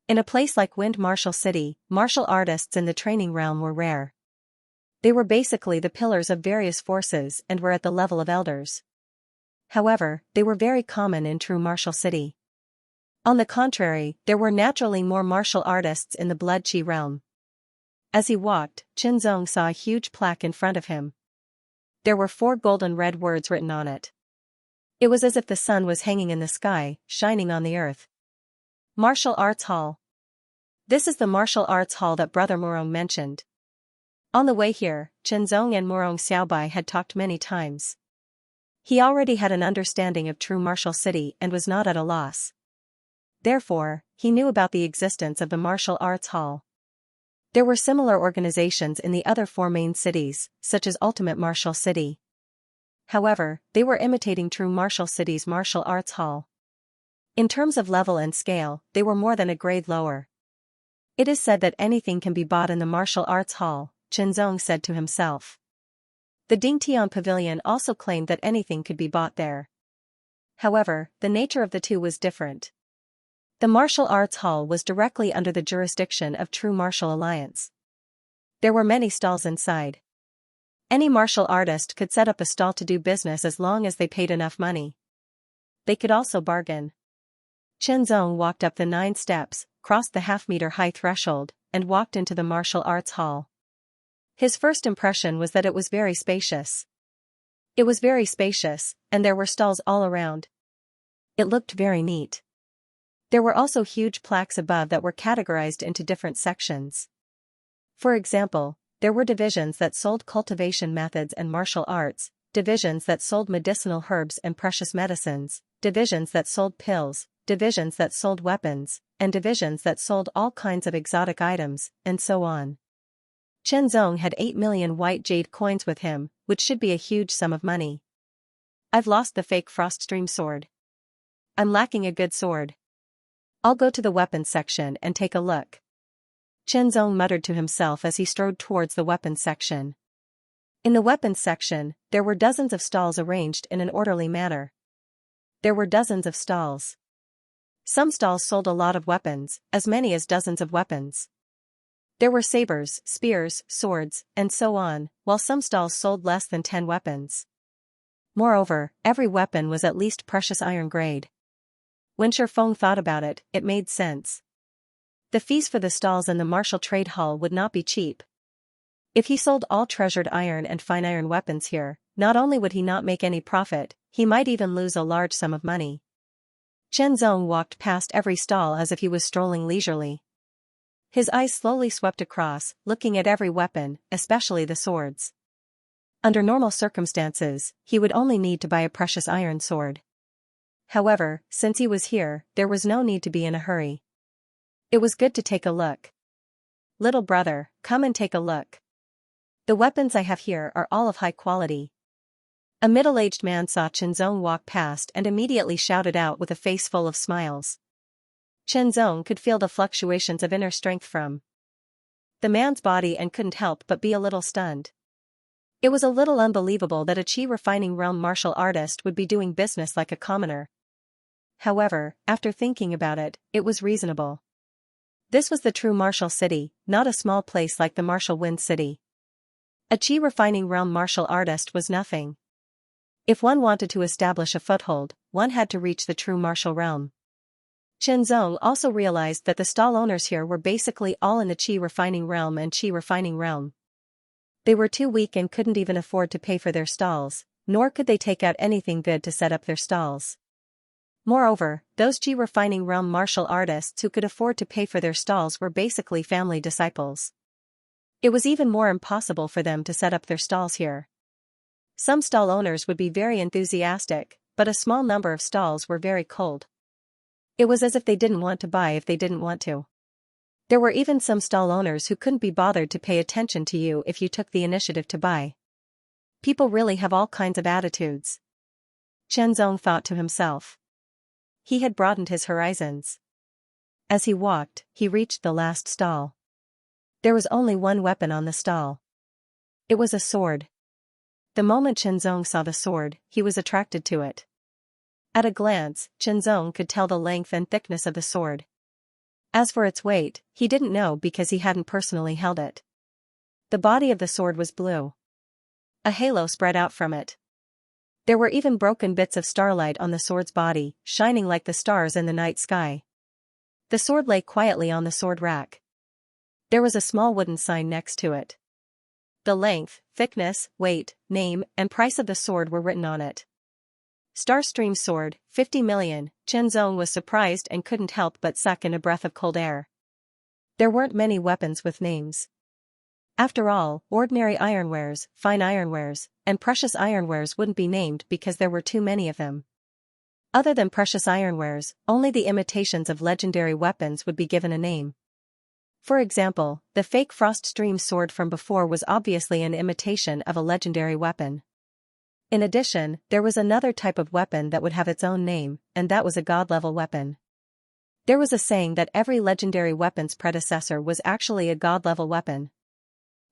In a place like Wind Martial City, martial artists in the training realm were rare. They were basically the pillars of various forces and were at the level of elders. However, they were very common in true martial city. On the contrary, there were naturally more martial artists in the blood chi realm. As he walked, Chen Zong saw a huge plaque in front of him. There were 4 golden red words written on it. It was as if the sun was hanging in the sky, shining on the earth. Martial Arts Hall. This is the martial arts hall that Brother Murong mentioned. On the way here, Chen Zong and Murong Xiaobai had talked many times. He already had an understanding of true martial city and was not at a loss. Therefore, he knew about the existence of the martial arts hall. There were similar organizations in the other 4 main cities, such as Ultimate Martial City. However, they were imitating true martial city's martial arts hall. In terms of level and scale, they were more than a grade lower. It is said that anything can be bought in the martial arts hall, Chen Zong said to himself. The Dingtian Pavilion also claimed that anything could be bought there. However, the nature of the two was different. The martial arts hall was directly under the jurisdiction of True Martial Alliance. There were many stalls inside. Any martial artist could set up a stall to do business as long as they paid enough money. They could also bargain. Chen Zong walked up the 9 steps, crossed the half-meter-high threshold, and walked into the martial arts hall. His first impression was that it was very spacious. It was very spacious, and there were stalls all around. It looked very neat. There were also huge plaques above that were categorized into different sections. For example, there were divisions that sold cultivation methods and martial arts, divisions that sold medicinal herbs and precious medicines, divisions that sold pills, divisions that sold weapons, and divisions that sold all kinds of exotic items, and so on. Chen Zong had 8 million white jade coins with him, which should be a huge sum of money. I've lost the fake Frost Stream sword. I'm lacking a good sword. I'll go to the weapons section and take a look. Chen Zong muttered to himself as he strode towards the weapons section. In the weapons section, there were dozens of stalls arranged in an orderly manner. There were dozens of stalls. Some stalls sold a lot of weapons, as many as dozens of weapons. There were sabers, spears, swords, and so on, while some stalls sold less than 10 weapons. Moreover, every weapon was at least precious iron grade. When Shifeng thought about it, it made sense. The fees for the stalls in the martial trade hall would not be cheap. If he sold all treasured iron and fine iron weapons here, not only would he not make any profit, he might even lose a large sum of money. Chen Zong walked past every stall as if he was strolling leisurely. His eyes slowly swept across, looking at every weapon, especially the swords. Under normal circumstances, he would only need to buy a precious iron sword. However, since he was here, there was no need to be in a hurry. It was good to take a look. Little brother, come and take a look. The weapons I have here are all of high quality. A middle-aged man saw Chen Zong walk past and immediately shouted out with a face full of smiles. Chen Zong could feel the fluctuations of inner strength from the man's body and couldn't help but be a little stunned. It was a little unbelievable that a chi refining realm martial artist would be doing business like a commoner. However, after thinking about it, it was reasonable. This was the true martial city, not a small place like the martial wind city. A Qi refining realm martial artist was nothing. If one wanted to establish a foothold, one had to reach the true martial realm. Zong also realized that the stall owners here were basically all in the Qi refining realm and Qi refining realm. They were too weak and couldn't even afford to pay for their stalls, nor could they take out anything good to set up their stalls. Moreover, those Qi refining realm martial artists who could afford to pay for their stalls were basically family disciples. It was even more impossible for them to set up their stalls here. Some stall owners would be very enthusiastic, but a small number of stalls were very cold. It was as if they didn't want to buy if they didn't want to. There were even some stall owners who couldn't be bothered to pay attention to you if you took the initiative to buy. People really have all kinds of attitudes. Zong thought to himself. He had broadened his horizons. As he walked, he reached the last stall. There was only one weapon on the stall. It was a sword. The moment Zong saw the sword, he was attracted to it. At a glance, Zong could tell the length and thickness of the sword. As for its weight, he didn't know because he hadn't personally held it. The body of the sword was blue. A halo spread out from it. There were even broken bits of starlight on the sword's body, shining like the stars in the night sky. The sword lay quietly on the sword rack. There was a small wooden sign next to it. The length, thickness, weight, name, and price of the sword were written on it. Starstream sword, 50 million, Zong was surprised and couldn't help but suck in a breath of cold air. There weren't many weapons with names. After all, ordinary ironwares, fine ironwares, and precious ironwares wouldn't be named because there were too many of them. Other than precious ironwares, only the imitations of legendary weapons would be given a name. For example, the fake Froststream sword from before was obviously an imitation of a legendary weapon. In addition, there was another type of weapon that would have its own name, and that was a god-level weapon. There was a saying that every legendary weapon's predecessor was actually a god-level weapon.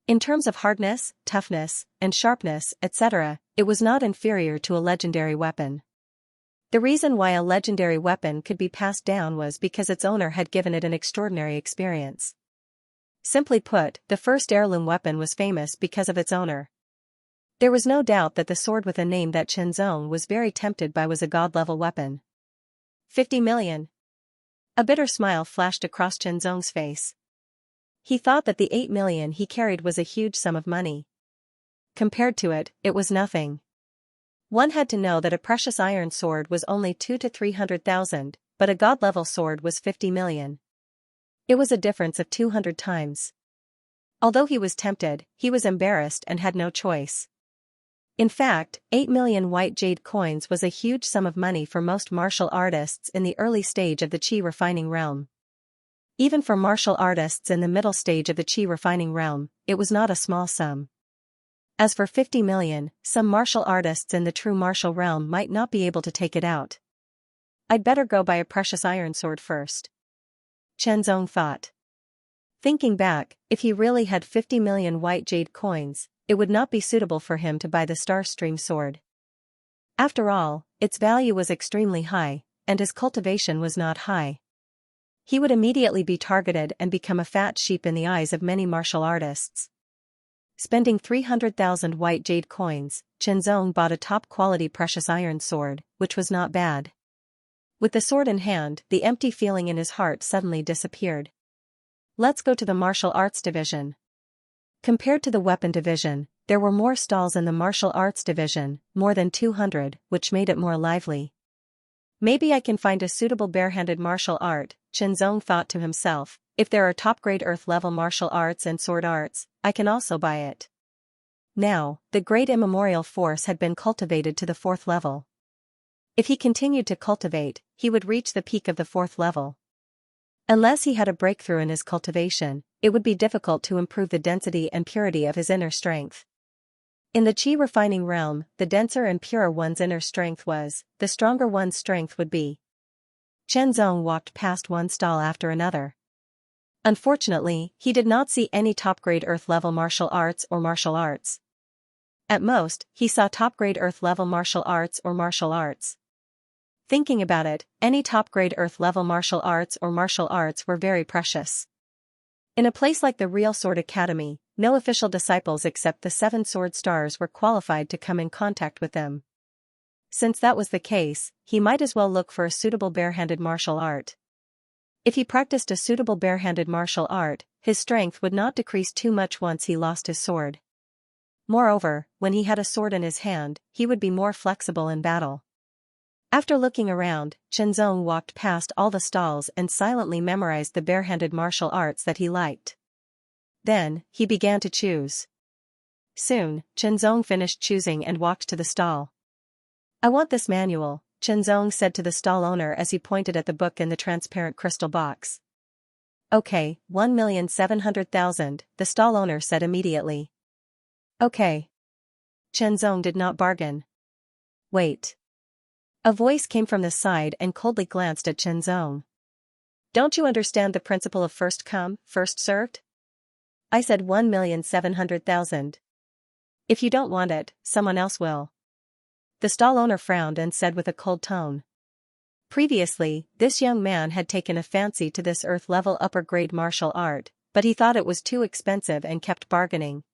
In terms of hardness, toughness, and sharpness, etc., it was not inferior to a legendary weapon. The reason why a legendary weapon could be passed down was because its owner had given it an extraordinary experience. Simply put, the first heirloom weapon was famous because of its owner. There was no doubt that the sword with a name that Zong was very tempted by was a god-level weapon. 50 million. A bitter smile flashed across Zong's face. He thought that the 8 million he carried was a huge sum of money. Compared to it, it was nothing. One had to know that a precious iron sword was only 200 to 300,000, but a god-level sword was 50 million. It was a difference of 200 times. Although he was tempted, he was embarrassed and had no choice. In fact, 8 million white jade coins was a huge sum of money for most martial artists in the early stage of the Qi refining realm. Even for martial artists in the middle stage of the Qi refining realm, it was not a small sum. As for 50 million, some martial artists in the true martial realm might not be able to take it out. I'd better go buy a precious iron sword first. Zong thought. Thinking back, if he really had 50 million white jade coins, it would not be suitable for him to buy the Starstream sword. After all, its value was extremely high, and his cultivation was not high. He would immediately be targeted and become a fat sheep in the eyes of many martial artists. Spending 300,000 white jade coins, Zong bought a top-quality precious iron sword, which was not bad. With the sword in hand, the empty feeling in his heart suddenly disappeared. Let's go to the martial arts division. Compared to the weapon division, there were more stalls in the martial arts division, more than 200, which made it more lively. Maybe I can find a suitable barehanded martial art, Zong thought to himself. If there are top-grade earth-level martial arts and sword arts, I can also buy it. Now, the great immemorial force had been cultivated to the 4th level. If he continued to cultivate, he would reach the peak of the 4th level. Unless he had a breakthrough in his cultivation, it would be difficult to improve the density and purity of his inner strength. In the Qi refining realm, the denser and purer one's inner strength was, the stronger one's strength would be. Zong walked past one stall after another. Unfortunately, he did not see any top-grade earth-level martial arts or martial arts. At most, he saw top-grade earth-level martial arts or martial arts. Thinking about it, any top-grade Earth-level martial arts were very precious. In a place like the Real Sword Academy, no official disciples except the 7 sword stars were qualified to come in contact with them. Since that was the case, he might as well look for a suitable barehanded martial art. If he practiced a suitable barehanded martial art, his strength would not decrease too much once he lost his sword. Moreover, when he had a sword in his hand, he would be more flexible in battle. After looking around, Chenzong walked past all the stalls and silently memorized the barehanded martial arts that he liked. Then, he began to choose. Soon, Chenzong finished choosing and walked to the stall. "I want this manual," Chenzong said to the stall owner as he pointed at the book in the transparent crystal box. "Okay, 1,700,000, the stall owner said immediately. "Okay." Chenzong did not bargain. "Wait." A voice came from the side and coldly glanced at Chenzong. "Don't you understand the principle of first come, first served? I said 1,700,000. If you don't want it, someone else will." The stall owner frowned and said with a cold tone. Previously, this young man had taken a fancy to this Earth-level upper-grade martial art, but he thought it was too expensive and kept bargaining.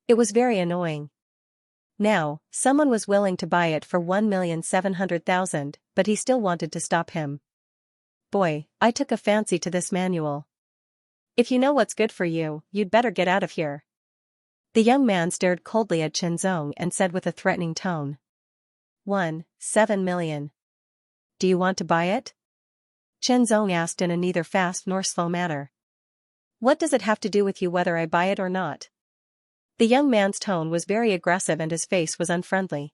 It was very annoying. Now, someone was willing to buy it for 1,700,000, but he still wanted to stop him. "Boy, I took a fancy to this manual. If you know what's good for you, you'd better get out of here." The young man stared coldly at Chenzong and said with a threatening tone. 7 million. "Do you want to buy it?" Chenzong asked in a neither fast nor slow manner. "What does it have to do with you whether I buy it or not?" The young man's tone was very aggressive and his face was unfriendly.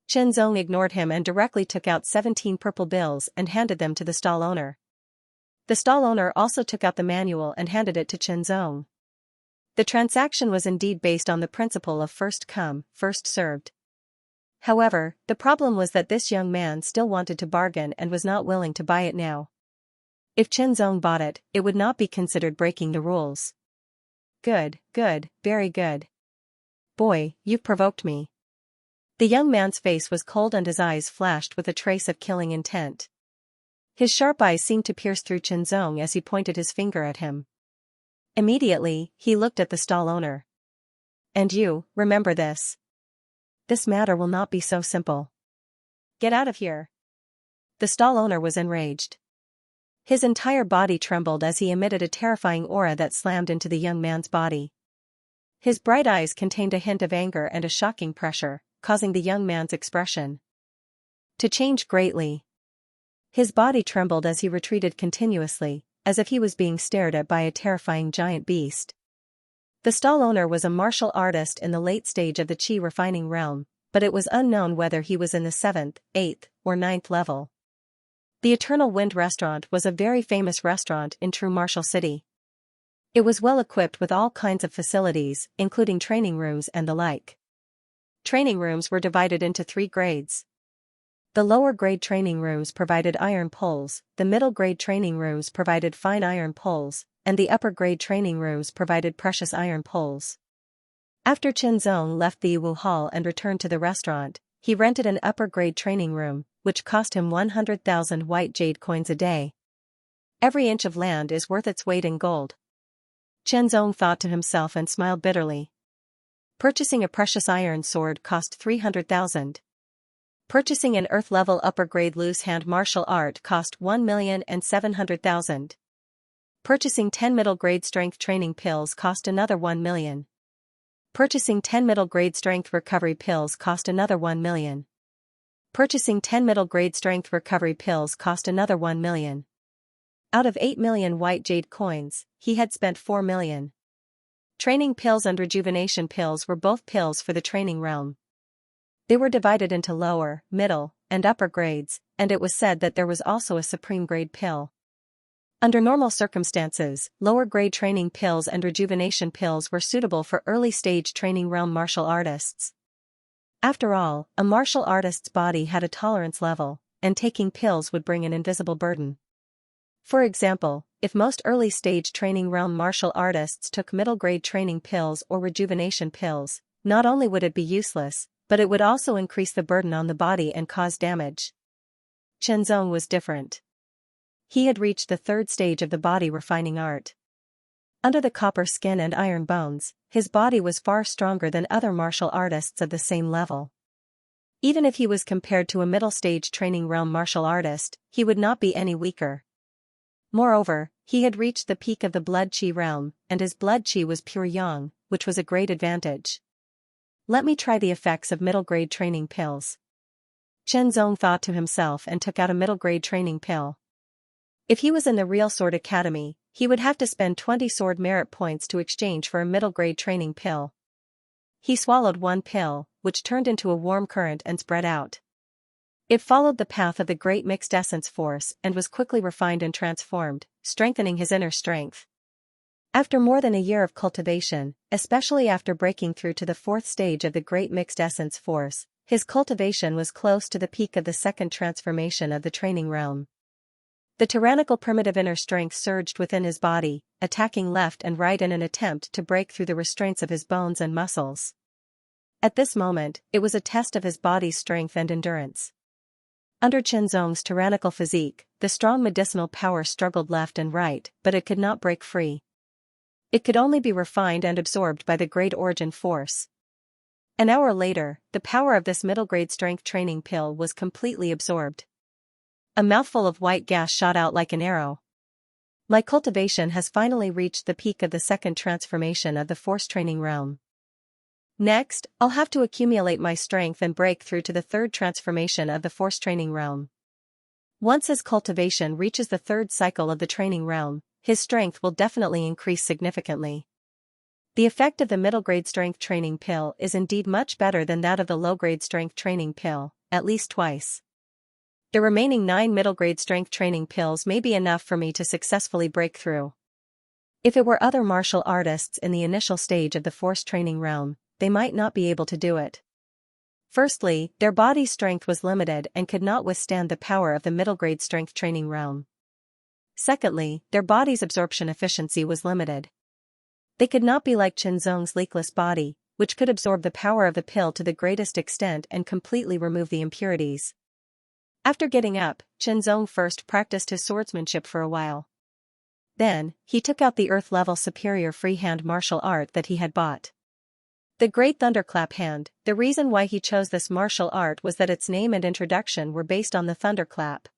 Chenzong ignored him and directly took out 17 purple bills and handed them to the stall owner. The stall owner also took out the manual and handed it to Chenzong. The transaction was indeed based on the principle of first come, first served. However, the problem was that this young man still wanted to bargain and was not willing to buy it now. If Chenzong bought it, it would not be considered breaking the rules. "Good, very good. Boy, you've provoked me." The young man's face was cold and his eyes flashed with a trace of killing intent. His sharp eyes seemed to pierce through Chenzong as he pointed his finger at him. Immediately, he looked at the stall owner. "And you, remember this. This matter will not be so simple. Get out of here." The stall owner was enraged. His entire body trembled as he emitted a terrifying aura that slammed into the young man's body. His bright eyes contained a hint of anger and a shocking pressure, causing the young man's expression to change greatly. His body trembled as he retreated continuously, as if he was being stared at by a terrifying giant beast. The stall owner was a martial artist in the late stage of the Qi refining realm, but it was unknown whether he was in the 7th, 8th, or 9th level. The Eternal Wind restaurant was a very famous restaurant in True Martial City. It was well equipped with all kinds of facilities, including training rooms and the like. Training rooms were divided into 3 grades. The lower grade training rooms provided iron poles, the middle grade training rooms provided fine iron poles, and the upper grade training rooms provided precious iron poles. After Chenzong left the Yiwu Hall and returned to the restaurant, he rented an upper grade training room, which cost him 100,000 white jade coins a day. Every inch of land is worth its weight in gold. Chenzong thought to himself and smiled bitterly. Purchasing a precious iron sword cost 300,000. Purchasing an earth-level upper-grade loose-hand martial art cost 1,700,000. Purchasing 10 middle-grade strength training pills cost another 1 million. Purchasing 10 middle-grade strength recovery pills cost another 1 million. Purchasing 10 middle-grade strength recovery pills cost another 1 million. Out of 8 million white jade coins, he had spent 4 million. Training pills and rejuvenation pills were both pills for the training realm. They were divided into lower, middle, and upper grades, and it was said that there was also a supreme grade pill. Under normal circumstances, lower grade training pills and rejuvenation pills were suitable for early stage training realm martial artists. After all, a martial artist's body had a tolerance level, and taking pills would bring an invisible burden. For example, if most early stage training realm martial artists took middle grade training pills or rejuvenation pills, not only would it be useless, but it would also increase the burden on the body and cause damage. Chenzong was different. He had reached the third stage of the body refining art. Under the copper skin and iron bones, his body was far stronger than other martial artists of the same level. Even if he was compared to a middle-stage training realm martial artist, he would not be any weaker. Moreover, he had reached the peak of the blood qi realm, and his blood qi was pure yang, which was a great advantage. Let me try the effects of middle-grade training pills. Chenzong thought to himself and took out a middle-grade training pill. If he was in the real sword academy, he would have to spend 20 sword merit points to exchange for a middle-grade training pill. He swallowed one pill, which turned into a warm current and spread out. It followed the path of the great mixed essence force and was quickly refined and transformed, strengthening his inner strength. After more than a year of cultivation, especially after breaking through to the fourth stage of the great mixed essence force, his cultivation was close to the peak of the second transformation of the training realm. The tyrannical primitive inner strength surged within his body, attacking left and right in an attempt to break through the restraints of his bones and muscles. At this moment, it was a test of his body's strength and endurance. Under Chenzong's tyrannical physique, the strong medicinal power struggled left and right, but it could not break free. It could only be refined and absorbed by the great origin force. An hour later, the power of this middle-grade strength training pill was completely absorbed. A mouthful of white gas shot out like an arrow. My cultivation has finally reached the peak of the second transformation of the force training realm. Next, I'll have to accumulate my strength and break through to the third transformation of the force training realm. Once his cultivation reaches the third cycle of the training realm, his strength will definitely increase significantly. The effect of the middle-grade strength training pill is indeed much better than that of the low-grade strength training pill, at least twice. The remaining 9 middle-grade strength training pills may be enough for me to successfully break through. If it were other martial artists in the initial stage of the force training realm, they might not be able to do it. Firstly, their body's strength was limited and could not withstand the power of the middle-grade strength training realm. Secondly, their body's absorption efficiency was limited. They could not be like Chenzong's leakless body, which could absorb the power of the pill to the greatest extent and completely remove the impurities. After getting up, Chenzong first practiced his swordsmanship for a while. Then, he took out the earth-level superior freehand martial art that he had bought. The Great Thunderclap Hand. The reason why he chose this martial art was that its name and introduction were based on the thunderclap.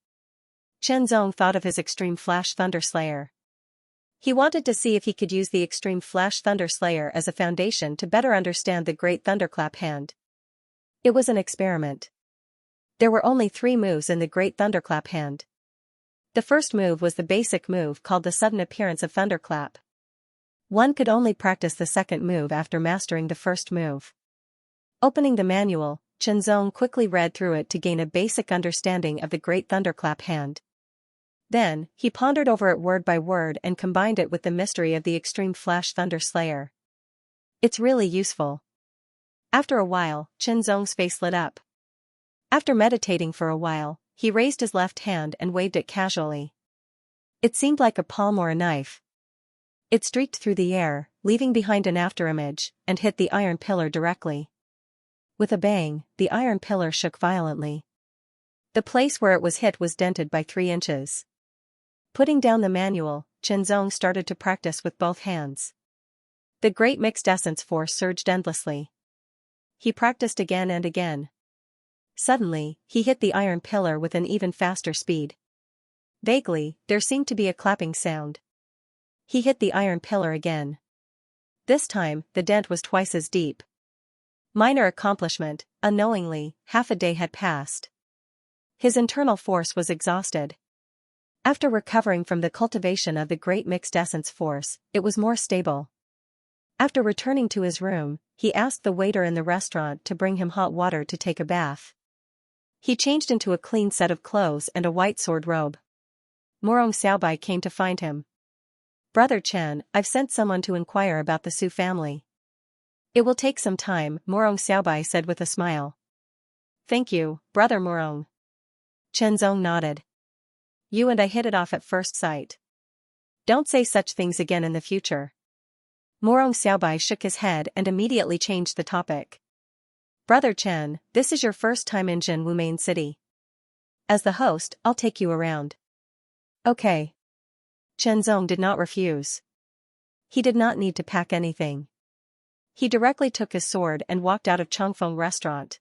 Chenzong thought of his Extreme Flash Thunder Slayer. He wanted to see if he could use the Extreme Flash Thunder Slayer as a foundation to better understand the Great Thunderclap Hand. It was an experiment. There were only 3 moves in the Great Thunderclap Hand. The first move was the basic move called the Sudden Appearance of Thunderclap. One could only practice the second move after mastering the first move. Opening the manual, Chenzong quickly read through it to gain a basic understanding of the Great Thunderclap Hand. Then, he pondered over it word by word and combined it with the mystery of the Extreme Flash Thunder Slayer. It's really useful. After a while, Chenzong's face lit up. After meditating for a while, he raised his left hand and waved it casually. It seemed like a palm or a knife. It streaked through the air, leaving behind an afterimage, and hit the iron pillar directly. With a bang, the iron pillar shook violently. The place where it was hit was dented by 3 inches. Putting down the manual, Chenzong started to practice with both hands. The great mixed essence force surged endlessly. He practiced again and again. Suddenly, he hit the iron pillar with an even faster speed. Vaguely, there seemed to be a clapping sound. He hit the iron pillar again. This time, the dent was twice as deep. Minor accomplishment, unknowingly, half a day had passed. His internal force was exhausted. After recovering from the cultivation of the great mixed essence force, it was more stable. After returning to his room, he asked the waiter in the restaurant to bring him hot water to take a bath. He changed into a clean set of clothes and a white sword robe. Morong Xiaobai came to find him. "Brother Chen, I've sent someone to inquire about the Su family." "It will take some time," Morong Xiaobai said with a smile. "Thank you, Brother Morong." Chenzong nodded. "You and I hit it off at first sight. Don't say such things again in the future." Morong Xiaobai shook his head and immediately changed the topic. "Brother Chen, this is your first time in Jinwu Main City." As the host, I'll take you around. Okay. Chen Zong did not refuse. He did not need to pack anything. He directly took his sword and walked out of Chongfeng restaurant.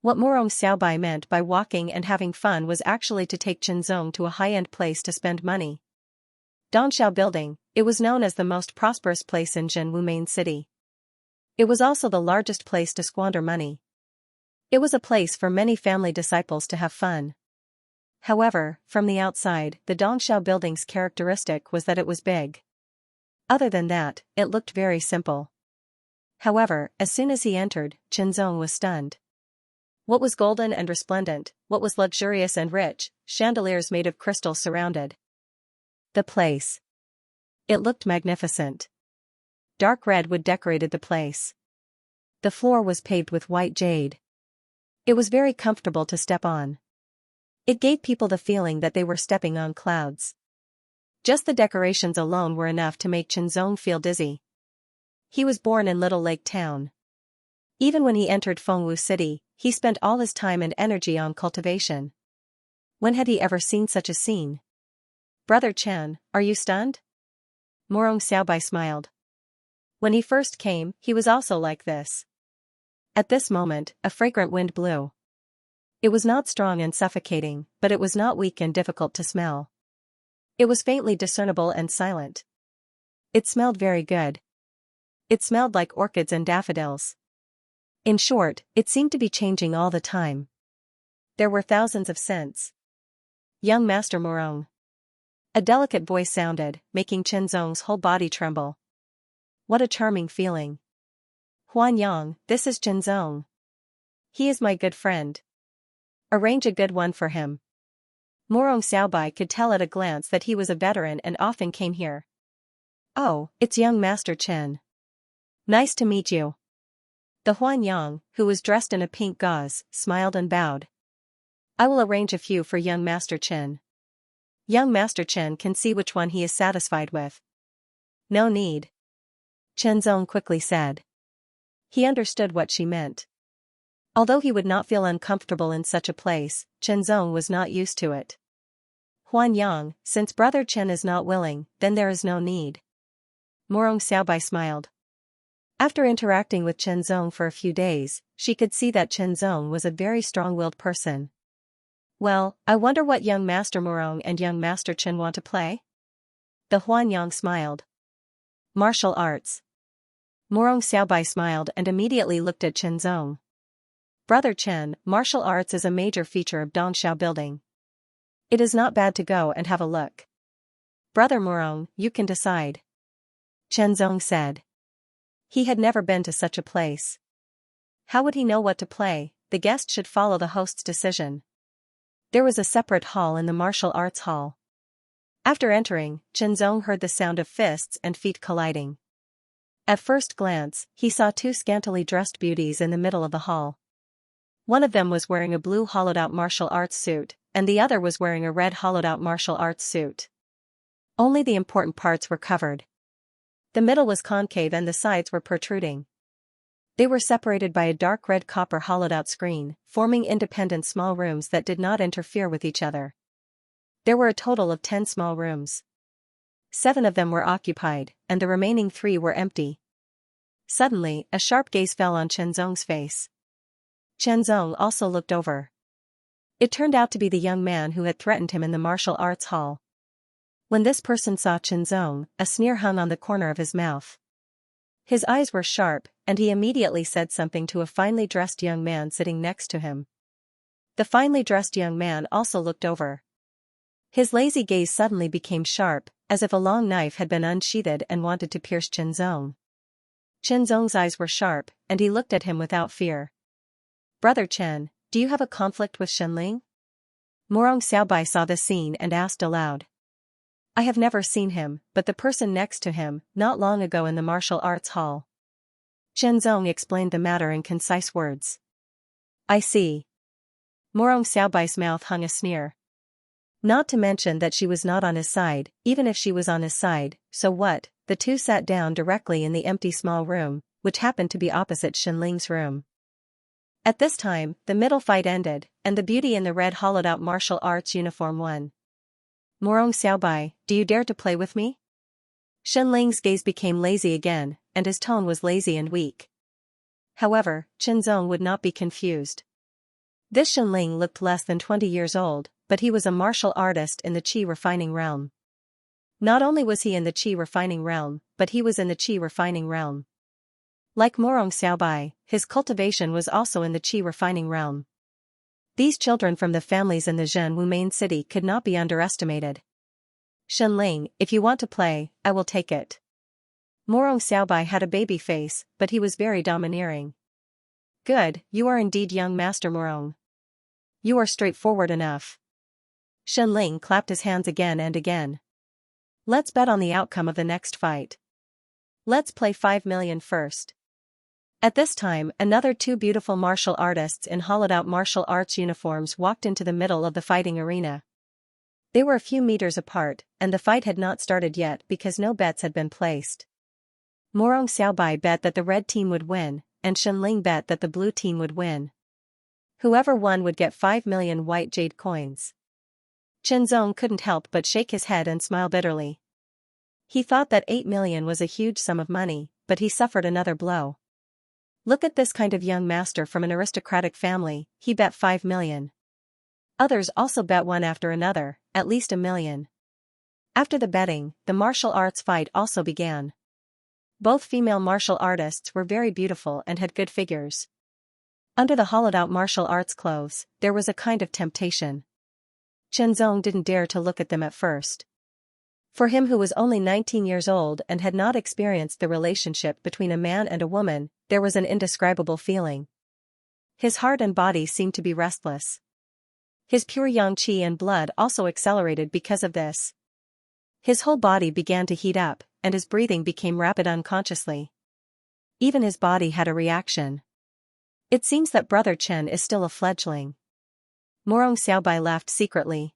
What Morong Xiaobai meant by walking and having fun was actually to take Chen Zong to a high-end place to spend money. Dongxiao Building, it was known as the most prosperous place in Zhenwu main city. It was also the largest place to squander money. It was a place for many family disciples to have fun. However, from the outside, the Dongxiao Building's characteristic was that it was big. Other than that, it looked very simple. However, as soon as he entered, Chen Zong was stunned. What was golden and resplendent, what was luxurious and rich, chandeliers made of crystal surrounded the place. It looked magnificent. Dark red wood decorated the place. The floor was paved with white jade. It was very comfortable to step on. It gave people the feeling that they were stepping on clouds. Just the decorations alone were enough to make Chen Zong feel dizzy. He was born in Little Lake Town. Even when he entered Fengwu City, he spent all his time and energy on cultivation. When had he ever seen such a scene? Brother Chen, are you stunned? Morong Xiaobai smiled. When he first came, he was also like this. At this moment, a fragrant wind blew. It was not strong and suffocating, but it was not weak and difficult to smell. It was faintly discernible and silent. It smelled very good. It smelled like orchids and daffodils. In short, it seemed to be changing all the time. There were thousands of scents. Young Master Morong. A delicate voice sounded, making Chen Zong's whole body tremble. What a charming feeling. Huan Yang, this is Chen Zong. He is my good friend. Arrange a good one for him. Morong Xiaobai could tell at a glance that he was a veteran and often came here. Oh, it's young Master Chen. Nice to meet you. The Huan Yang, who was dressed in a pink gauze, smiled and bowed. I will arrange a few for young Master Chen. Young Master Chen can see which one he is satisfied with. No need. Chen Zong quickly said. He understood what she meant. Although he would not feel uncomfortable in such a place, Chen Zong was not used to it. Huan Yang, since Brother Chen is not willing, then there is no need. Morong Xiaobai smiled. After interacting with Chen Zong for a few days, she could see that Chen Zong was a very strong-willed person. Well, I wonder what young Master Morong and young Master Chen want to play? The Huan Yang smiled. Martial arts. Morong Xiaobai smiled and immediately looked at Chen Zong. Brother Chen, martial arts is a major feature of Dongxiao Building. It is not bad to go and have a look. Brother Morong, you can decide. Chen Zong said. He had never been to such a place. How would he know what to play? The guest should follow the host's decision. There was a separate hall in the martial arts hall. After entering, Chen Zong heard the sound of fists and feet colliding. At first glance, he saw two scantily dressed beauties in the middle of the hall. One of them was wearing a blue hollowed-out martial arts suit, and the other was wearing a red hollowed-out martial arts suit. Only the important parts were covered. The middle was concave and the sides were protruding. They were separated by a dark red copper hollowed-out screen, forming independent small rooms that did not interfere with each other. There were a total of 10 small rooms. 7 of them were occupied, and the remaining 3 were empty. Suddenly, a sharp gaze fell on Chen Zong's face. Chen Zong also looked over. It turned out to be the young man who had threatened him in the martial arts hall. When this person saw Chen Zong, a sneer hung on the corner of his mouth. His eyes were sharp, and he immediately said something to a finely dressed young man sitting next to him. The finely dressed young man also looked over. His lazy gaze suddenly became sharp, as if a long knife had been unsheathed and wanted to pierce Chen Zong. Chen Zong's eyes were sharp, and he looked at him without fear. Brother Chen, do you have a conflict with Shenling? Morong Xiaobai saw the scene and asked aloud. I have never seen him, but the person next to him, not long ago in the martial arts hall. Chen Zong explained the matter in concise words. I see. Morong Xiaobai's mouth hung a sneer. Not to mention that she was not on his side, even if she was on his side, so what? The two sat down directly in the empty small room, which happened to be opposite Shenling's room. At this time, the middle fight ended, and the beauty in the red hollowed-out martial arts uniform won. Morong Xiaobai, do you dare to play with me? Shen Ling's gaze became lazy again, and his tone was lazy and weak. However, Qinzong would not be confused. This Shen Ling looked less than 20 years old, but he was a martial artist in the qi refining realm. Not only was he in the qi refining realm, but he was in the qi refining realm. Like Morong Xiaobai, his cultivation was also in the qi refining realm. These children from the families in the Zhenwu main city could not be underestimated. Shen Ling, if you want to play, I will take it. Morong Xiaobai had a baby face, but he was very domineering. Good, you are indeed young Master Morong. You are straightforward enough. Shen Ling clapped his hands again and again. Let's bet on the outcome of the next fight. Let's play 5 million first. At this time, another two beautiful martial artists in hollowed-out martial arts uniforms walked into the middle of the fighting arena. They were a few meters apart, and the fight had not started yet because no bets had been placed. Morong Xiaobai bet that the red team would win, and Shen Ling bet that the blue team would win. Whoever won would get 5 million white jade coins. Qinzong couldn't help but shake his head and smile bitterly. He thought that 8 million was a huge sum of money, but he suffered another blow. Look at this kind of young master from an aristocratic family, he bet 5 million. Others also bet one after another, at least 1 million. After the betting, the martial arts fight also began. Both female martial artists were very beautiful and had good figures. Under the hollowed-out martial arts clothes, there was a kind of temptation. Qinzong didn't dare to look at them at first. For him who was only 19 years old and had not experienced the relationship between a man and a woman, there was an indescribable feeling. His heart and body seemed to be restless. His pure yang qi and blood also accelerated because of this. His whole body began to heat up, and his breathing became rapid unconsciously. Even his body had a reaction. It seems that Brother Chen is still a fledgling. Morong Xiaobai laughed secretly.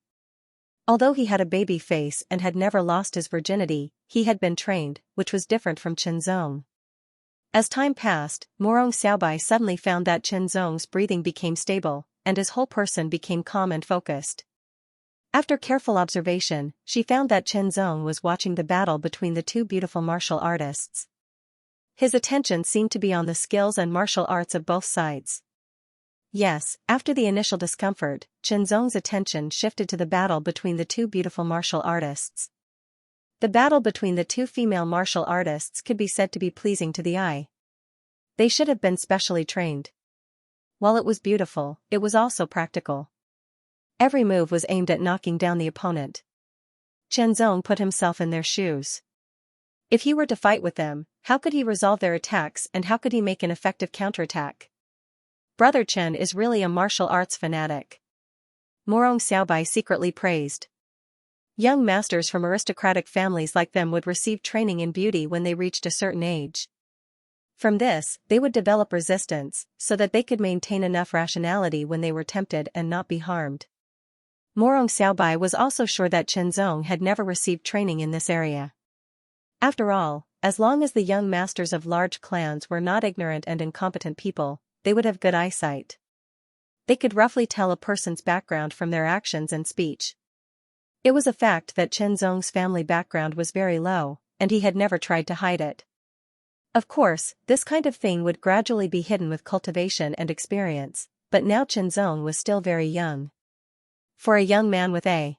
Although he had a baby face and had never lost his virginity, he had been trained, which was different from Qinzong. As time passed, Morong Xiaobai suddenly found that Qinzong's breathing became stable, and his whole person became calm and focused. After careful observation, she found that Qinzong was watching the battle between the two beautiful martial artists. His attention seemed to be on the skills and martial arts of both sides. Yes, after the initial discomfort, Qinzong's attention shifted to the battle between the two beautiful martial artists. The battle between the two female martial artists could be said to be pleasing to the eye. They should have been specially trained. While it was beautiful, it was also practical. Every move was aimed at knocking down the opponent. Qinzong put himself in their shoes. If he were to fight with them, how could he resolve their attacks and how could he make an effective counterattack? Brother Chen is really a martial arts fanatic. Morong Xiaobai secretly praised. Young masters from aristocratic families like them would receive training in beauty when they reached a certain age. From this, they would develop resistance, so that they could maintain enough rationality when they were tempted and not be harmed. Morong Xiaobai was also sure that Qinzong had never received training in this area. After all, as long as the young masters of large clans were not ignorant and incompetent people, they would have good eyesight. They could roughly tell a person's background from their actions and speech. It was a fact that Qinzong's family background was very low, and he had never tried to hide it. Of course, this kind of thing would gradually be hidden with cultivation and experience, but now Qinzong was still very young. For a young man with a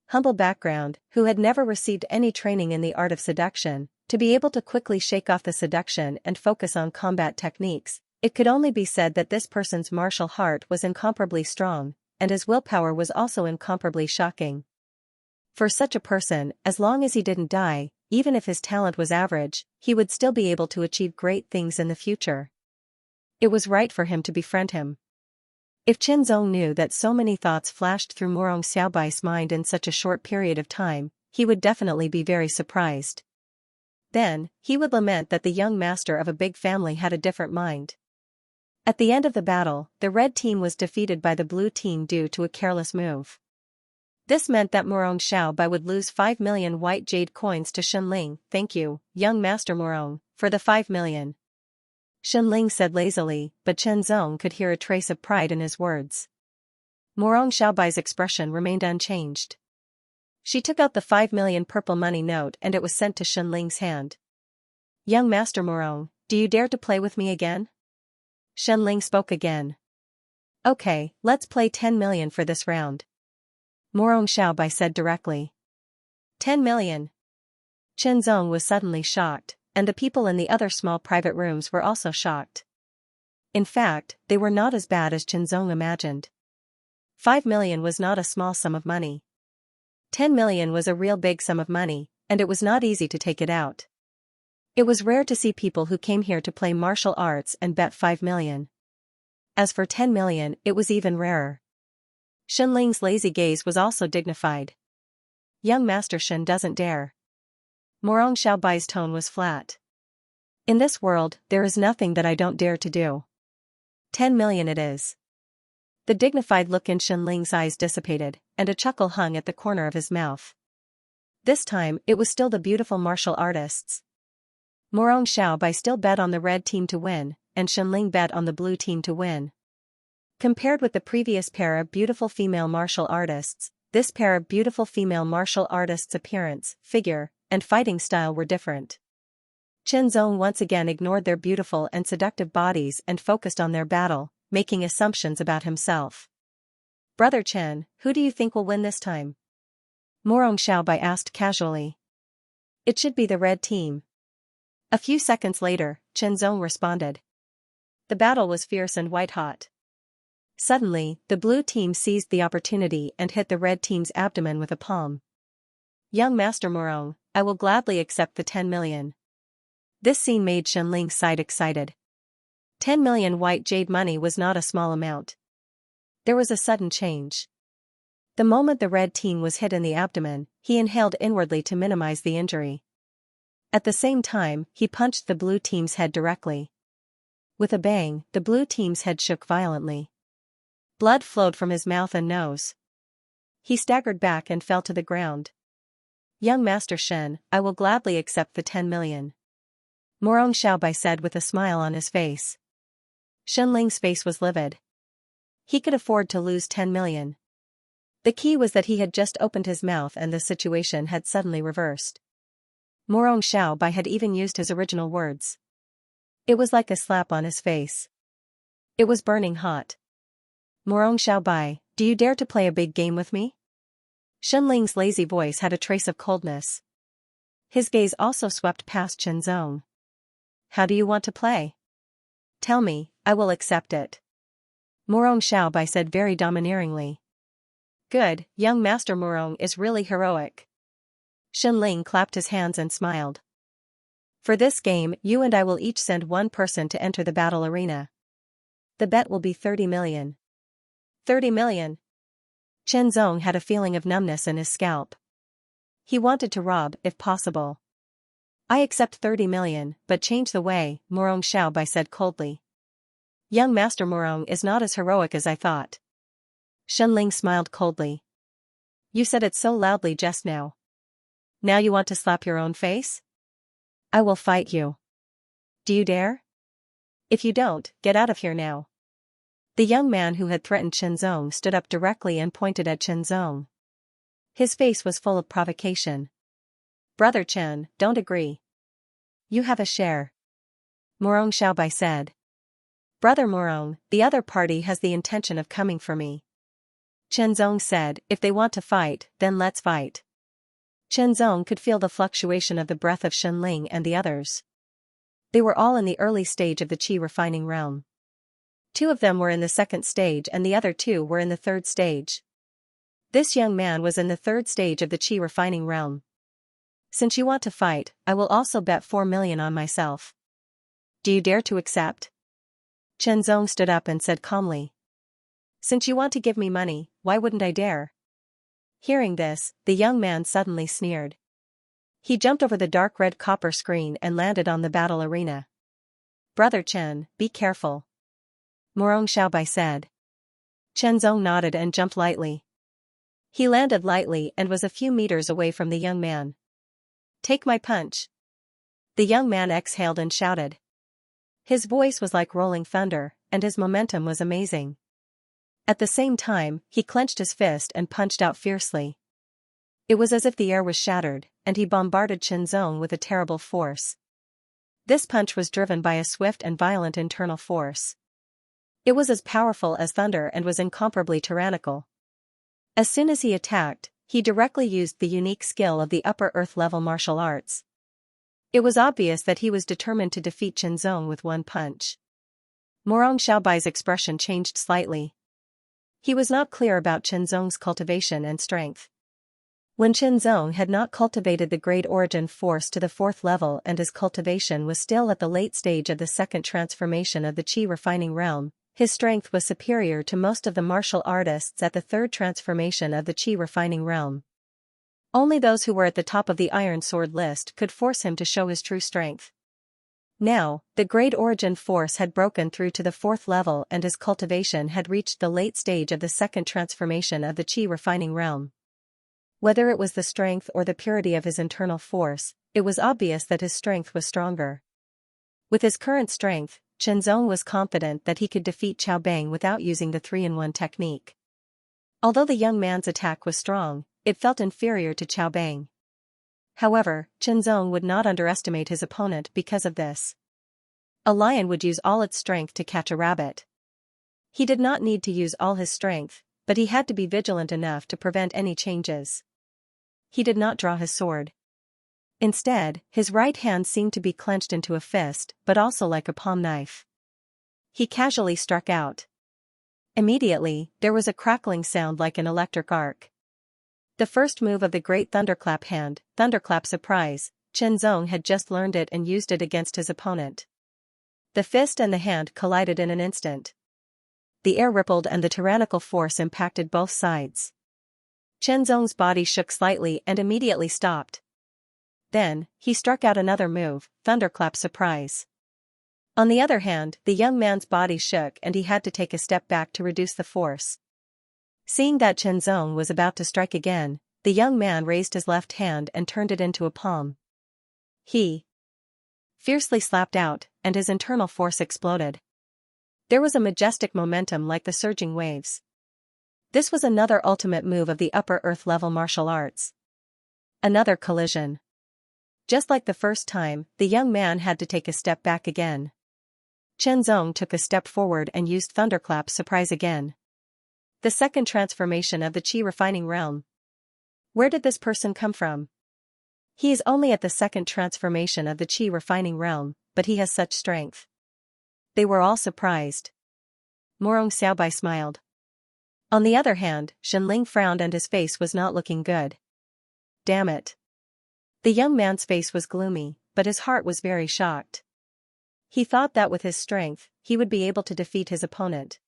humble background, who had never received any training in the art of seduction, to be able to quickly shake off the seduction and focus on combat techniques, it could only be said that this person's martial heart was incomparably strong, and his willpower was also incomparably shocking. For such a person, as long as he didn't die, even if his talent was average, he would still be able to achieve great things in the future. It was right for him to befriend him. If Qinzong knew that so many thoughts flashed through Morong Xiaobai's mind in such a short period of time, he would definitely be very surprised. Then, he would lament that the young master of a big family had a different mind. At the end of the battle, the red team was defeated by the blue team due to a careless move. This meant that Morong Xiaobai would lose 5 million white jade coins to Shen Ling. Thank you, young Master Morong, for the 5 million. Shenling said lazily, but Chen Zong could hear a trace of pride in his words. Morong Xiaobai's expression remained unchanged. She took out the 5 million purple money note and it was sent to Shenling's hand. Young Master Morong, do you dare to play with me again? Shenling spoke again. Okay, let's play 10 million for this round. Morong Xiaobai said directly. 10 million. Chen Zong was suddenly shocked, and the people in the other small private rooms were also shocked. In fact, they were not as bad as Chen Zong imagined. 5 million was not a small sum of money. 10 million was a real big sum of money, and it was not easy to take it out. It was rare to see people who came here to play martial arts and bet 5 million. As for 10 million, it was even rarer. Shenling's lazy gaze was also dignified. Young Master Shen doesn't dare. Morong Xiaobai's tone was flat. In this world, there is nothing that I don't dare to do. 10 million it is. The dignified look in Shenling's eyes dissipated, and a chuckle hung at the corner of his mouth. This time, it was still the beautiful martial artists. Morong Xiaobai still bet on the red team to win, and Shenling bet on the blue team to win. Compared with the previous pair of beautiful female martial artists, this pair of beautiful female martial artists' appearance, figure, and fighting style were different. Chen Zong once again ignored their beautiful and seductive bodies and focused on their battle, making assumptions about himself. Brother Chen, who do you think will win this time? Morong Xiaobai asked casually. It should be the red team. A few seconds later, Chen Zong responded. The battle was fierce and white-hot. Suddenly, the blue team seized the opportunity and hit the red team's abdomen with a palm. Young Master Morong, I will gladly accept the 10 million. This scene made Shenling's side excited. 10 million white jade money was not a small amount. There was a sudden change. The moment the red team was hit in the abdomen, he inhaled inwardly to minimize the injury. At the same time, he punched the blue team's head directly. With a bang, the blue team's head shook violently. Blood flowed from his mouth and nose. He staggered back and fell to the ground. Young Master Shen, I will gladly accept the 10 million. Morong Xiaobai said with a smile on his face. Shenling's face was livid. He could afford to lose 10 million. The key was that he had just opened his mouth and the situation had suddenly reversed. Morong Xiaobai had even used his original words. It was like a slap on his face. It was burning hot. Morong Xiaobai, do you dare to play a big game with me? Shenling's lazy voice had a trace of coldness. His gaze also swept past Chen Zong. How do you want to play? Tell me, I will accept it. Morong Xiaobai said very domineeringly. Good, young Master Morong is really heroic. Shenling clapped his hands and smiled. For this game, you and I will each send one person to enter the battle arena. The bet will be 30 million. 30 million. Chen Zong had a feeling of numbness in his scalp. He wanted to rob, if possible. I accept 30 million, but change the way, Morong Xiaobai said coldly. Young Master Morong is not as heroic as I thought. Shenling smiled coldly. You said it so loudly just now. Now you want to slap your own face? I will fight you. Do you dare? If you don't, get out of here now. The young man who had threatened Chen Zong stood up directly and pointed at Chen Zong. His face was full of provocation. Brother Chen, don't agree. You have a share. Morong Xiaobai said. Brother Morong, the other party has the intention of coming for me. Chen Zong said, if they want to fight, then let's fight. Chen Zong could feel the fluctuation of the breath of Shenling and the others. They were all in the early stage of the qi refining realm. 2 of them were in the 2nd stage and the other 2 were in the 3rd stage. This young man was in the 3rd stage of the qi refining realm. Since you want to fight, I will also bet 4 million on myself. Do you dare to accept? Chen Zong stood up and said calmly. Since you want to give me money, why wouldn't I dare? Hearing this, the young man suddenly sneered. He jumped over the dark red copper screen and landed on the battle arena. Brother Chen, be careful. Morong Xiaobai said. Chen Zong nodded and jumped lightly. He landed lightly and was a few meters away from the young man. Take my punch. The young man exhaled and shouted. His voice was like rolling thunder, and his momentum was amazing. At the same time, he clenched his fist and punched out fiercely. It was as if the air was shattered, and he bombarded Qianzong with a terrible force. This punch was driven by a swift and violent internal force. It was as powerful as thunder and was incomparably tyrannical. As soon as he attacked, he directly used the unique skill of the upper earth-level martial arts. It was obvious that he was determined to defeat Qianzong with one punch. Morong Xiaobai's expression changed slightly. He was not clear about Qianzong's cultivation and strength. When Qianzong had not cultivated the Great Origin Force to the 4th level and his cultivation was still at the late stage of the second transformation of the Qi refining realm, his strength was superior to most of the martial artists at the 3rd transformation of the Qi refining realm. Only those who were at the top of the Iron Sword list could force him to show his true strength. Now, the Great Origin Force had broken through to the 4th level and his cultivation had reached the late stage of the second transformation of the Qi refining realm. Whether it was the strength or the purity of his internal force, it was obvious that his strength was stronger. With his current strength, Qianzong was confident that he could defeat Qiao Bang without using the 3-in-1 technique. Although the young man's attack was strong, it felt inferior to Qiao Bang. However, Qianzong would not underestimate his opponent because of this. A lion would use all its strength to catch a rabbit. He did not need to use all his strength, but he had to be vigilant enough to prevent any changes. He did not draw his sword. Instead, his right hand seemed to be clenched into a fist, but also like a palm knife. He casually struck out. Immediately, there was a crackling sound like an electric arc. The first move of the Great Thunderclap hand, Thunderclap Surprise, Qianzong had just learned it and used it against his opponent. The fist and the hand collided in an instant. The air rippled and the tyrannical force impacted both sides. Qianzong's body shook slightly and immediately stopped. Then, he struck out another move, Thunderclap Surprise. On the other hand, the young man's body shook and he had to take a step back to reduce the force. Seeing that Qianzong was about to strike again, the young man raised his left hand and turned it into a palm. He fiercely slapped out, and his internal force exploded. There was a majestic momentum like the surging waves. This was another ultimate move of the upper earth-level martial arts. Another collision. Just like the first time, the young man had to take a step back again. Qianzong took a step forward and used Thunderclap Surprise again. The second transformation of the Qi refining realm. Where did this person come from? He is only at the second transformation of the Qi refining realm, but he has such strength. They were all surprised. Morong Xiaobai smiled. On the other hand, Shenling frowned and his face was not looking good. Damn it. The young man's face was gloomy, but his heart was very shocked. He thought that with his strength, he would be able to defeat his opponent.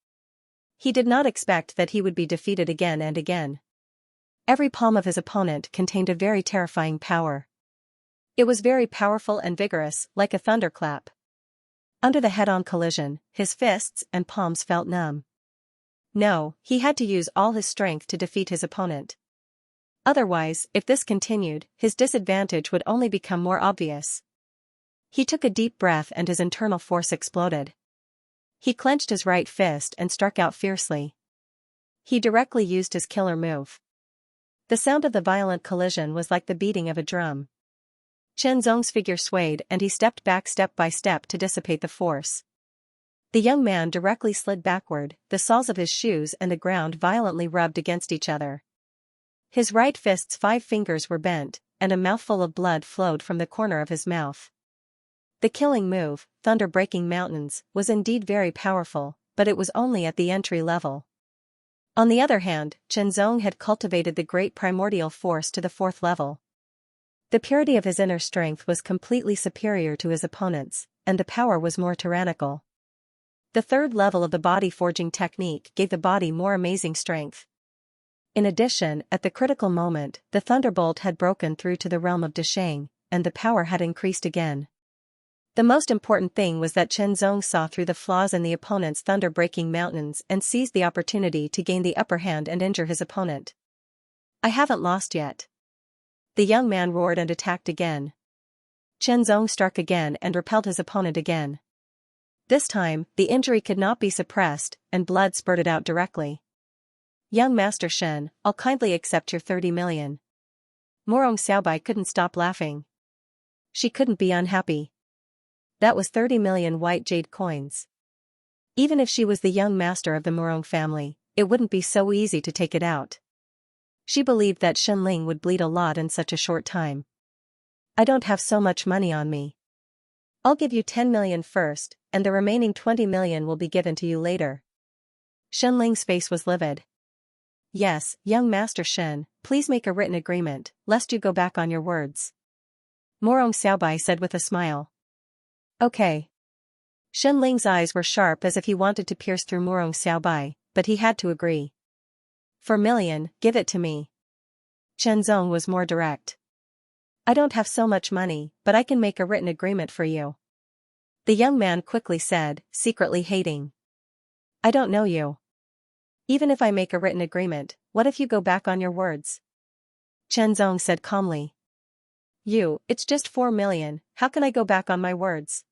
He did not expect that he would be defeated again and again. Every palm of his opponent contained a very terrifying power. It was very powerful and vigorous, like a thunderclap. Under the head-on collision, his fists and palms felt numb. No, he had to use all his strength to defeat his opponent. Otherwise, if this continued, his disadvantage would only become more obvious. He took a deep breath and his internal force exploded. He clenched his right fist and struck out fiercely. He directly used his killer move. The sound of the violent collision was like the beating of a drum. Qianzong's figure swayed and he stepped back step by step to dissipate the force. The young man directly slid backward, the soles of his shoes and the ground violently rubbed against each other. His right fist's 5 fingers were bent, and a mouthful of blood flowed from the corner of his mouth. The killing move, Thunder Breaking Mountains, was indeed very powerful, but it was only at the entry level. On the other hand, Qianzong had cultivated the great primordial force to the 4th level. The purity of his inner strength was completely superior to his opponent's, and the power was more tyrannical. The 3rd level of the body forging technique gave the body more amazing strength. In addition, at the critical moment, the thunderbolt had broken through to the realm of Deshang, and the power had increased again. The most important thing was that Qianzong saw through the flaws in the opponent's thunder-breaking mountains and seized the opportunity to gain the upper hand and injure his opponent. I haven't lost yet. The young man roared and attacked again. Qianzong struck again and repelled his opponent again. This time, the injury could not be suppressed, and blood spurted out directly. Young Master Shen, I'll kindly accept your 30 million. Morong Xiaobai couldn't stop laughing. She couldn't be unhappy. That was 30 million white jade coins. Even if she was the young master of the Morong family, it wouldn't be so easy to take it out. She believed that Shenling would bleed a lot in such a short time. I don't have so much money on me. I'll give you 10 million first, and the remaining 20 million will be given to you later. Shenling's face was livid. Yes, young Master Shen, please make a written agreement, lest you go back on your words. Morong Xiaobai said with a smile. Okay. Shenling's eyes were sharp as if he wanted to pierce through Morong Xiaobai, but he had to agree. 4 million, give it to me. Chen Zong was more direct. I don't have so much money, but I can make a written agreement for you. The young man quickly said, secretly hating. I don't know you. Even if I make a written agreement, what if you go back on your words? Chen Zong said calmly. It's just 4 million, how can I go back on my words?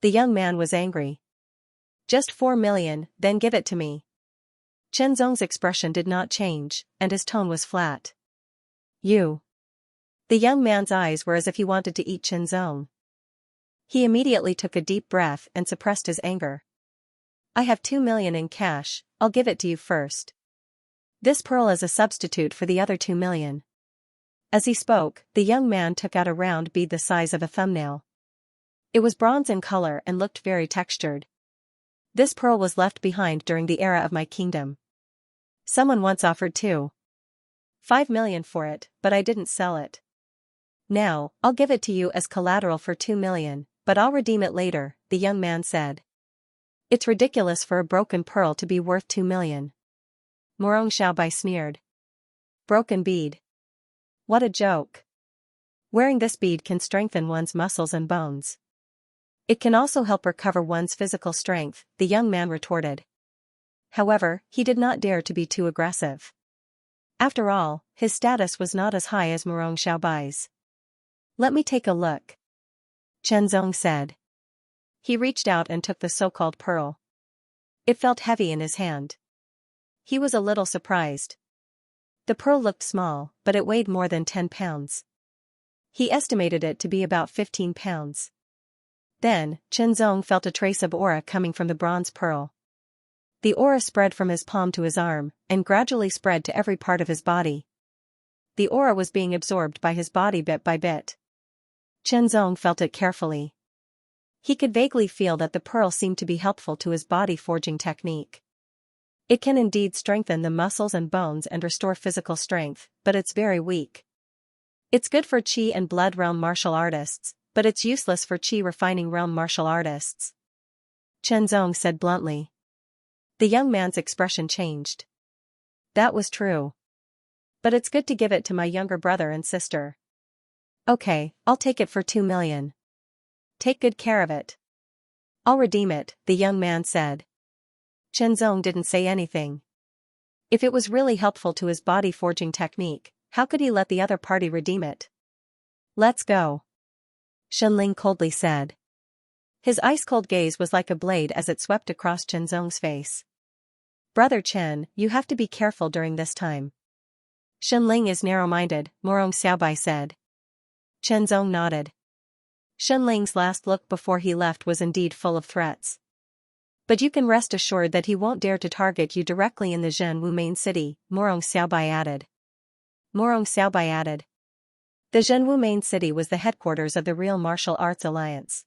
The young man was angry. Just 4 million, then give it to me. Chen Zong's expression did not change, and his tone was flat. The young man's eyes were as if he wanted to eat Chen Zong. He immediately took a deep breath and suppressed his anger. I have 2 million in cash, I'll give it to you first. This pearl is a substitute for the other 2 million. As he spoke, the young man took out a round bead the size of a thumbnail. It was bronze in color and looked very textured. This pearl was left behind during the era of my kingdom. Someone once offered 5 million for it, but I didn't sell it. Now, I'll give it to you as collateral for 2 million, but I'll redeem it later, the young man said. It's ridiculous for a broken pearl to be worth 2 million. Morong Xiaobai sneered. Broken bead. What a joke. Wearing this bead can strengthen one's muscles and bones. It can also help recover one's physical strength, the young man retorted. However, he did not dare to be too aggressive. After all, his status was not as high as Morong Xiaobai's. Let me take a look. Chen Zong said. He reached out and took the so-called pearl. It felt heavy in his hand. He was a little surprised. The pearl looked small, but it weighed more than 10 pounds. He estimated it to be about 15 pounds. Then, Chen Zong felt a trace of aura coming from the bronze pearl. The aura spread from his palm to his arm, and gradually spread to every part of his body. The aura was being absorbed by his body bit by bit. Chen Zong felt it carefully. He could vaguely feel that the pearl seemed to be helpful to his body forging technique. It can indeed strengthen the muscles and bones and restore physical strength, but it's very weak. It's good for Qi and Blood Realm martial artists, but it's useless for Qi refining realm martial artists. Chen Zong said bluntly. The young man's expression changed. That was true. But it's good to give it to my younger brother and sister. Okay, I'll take it for 2 million. Take good care of it. I'll redeem it, the young man said. Chen Zong didn't say anything. If it was really helpful to his body forging technique, how could he let the other party redeem it? Let's go. Shenling coldly said. His ice-cold gaze was like a blade as it swept across Chen Zong's face. Brother Chen, you have to be careful during this time. Shenling is narrow-minded, Morong Xiaobai said. Chen Zong nodded. Shenling's last look before he left was indeed full of threats. But you can rest assured that he won't dare to target you directly in the Zhenwu main city, Morong Xiaobai added. Morong Xiaobai added. The Zhenwu main city was the headquarters of the Real Martial Arts Alliance.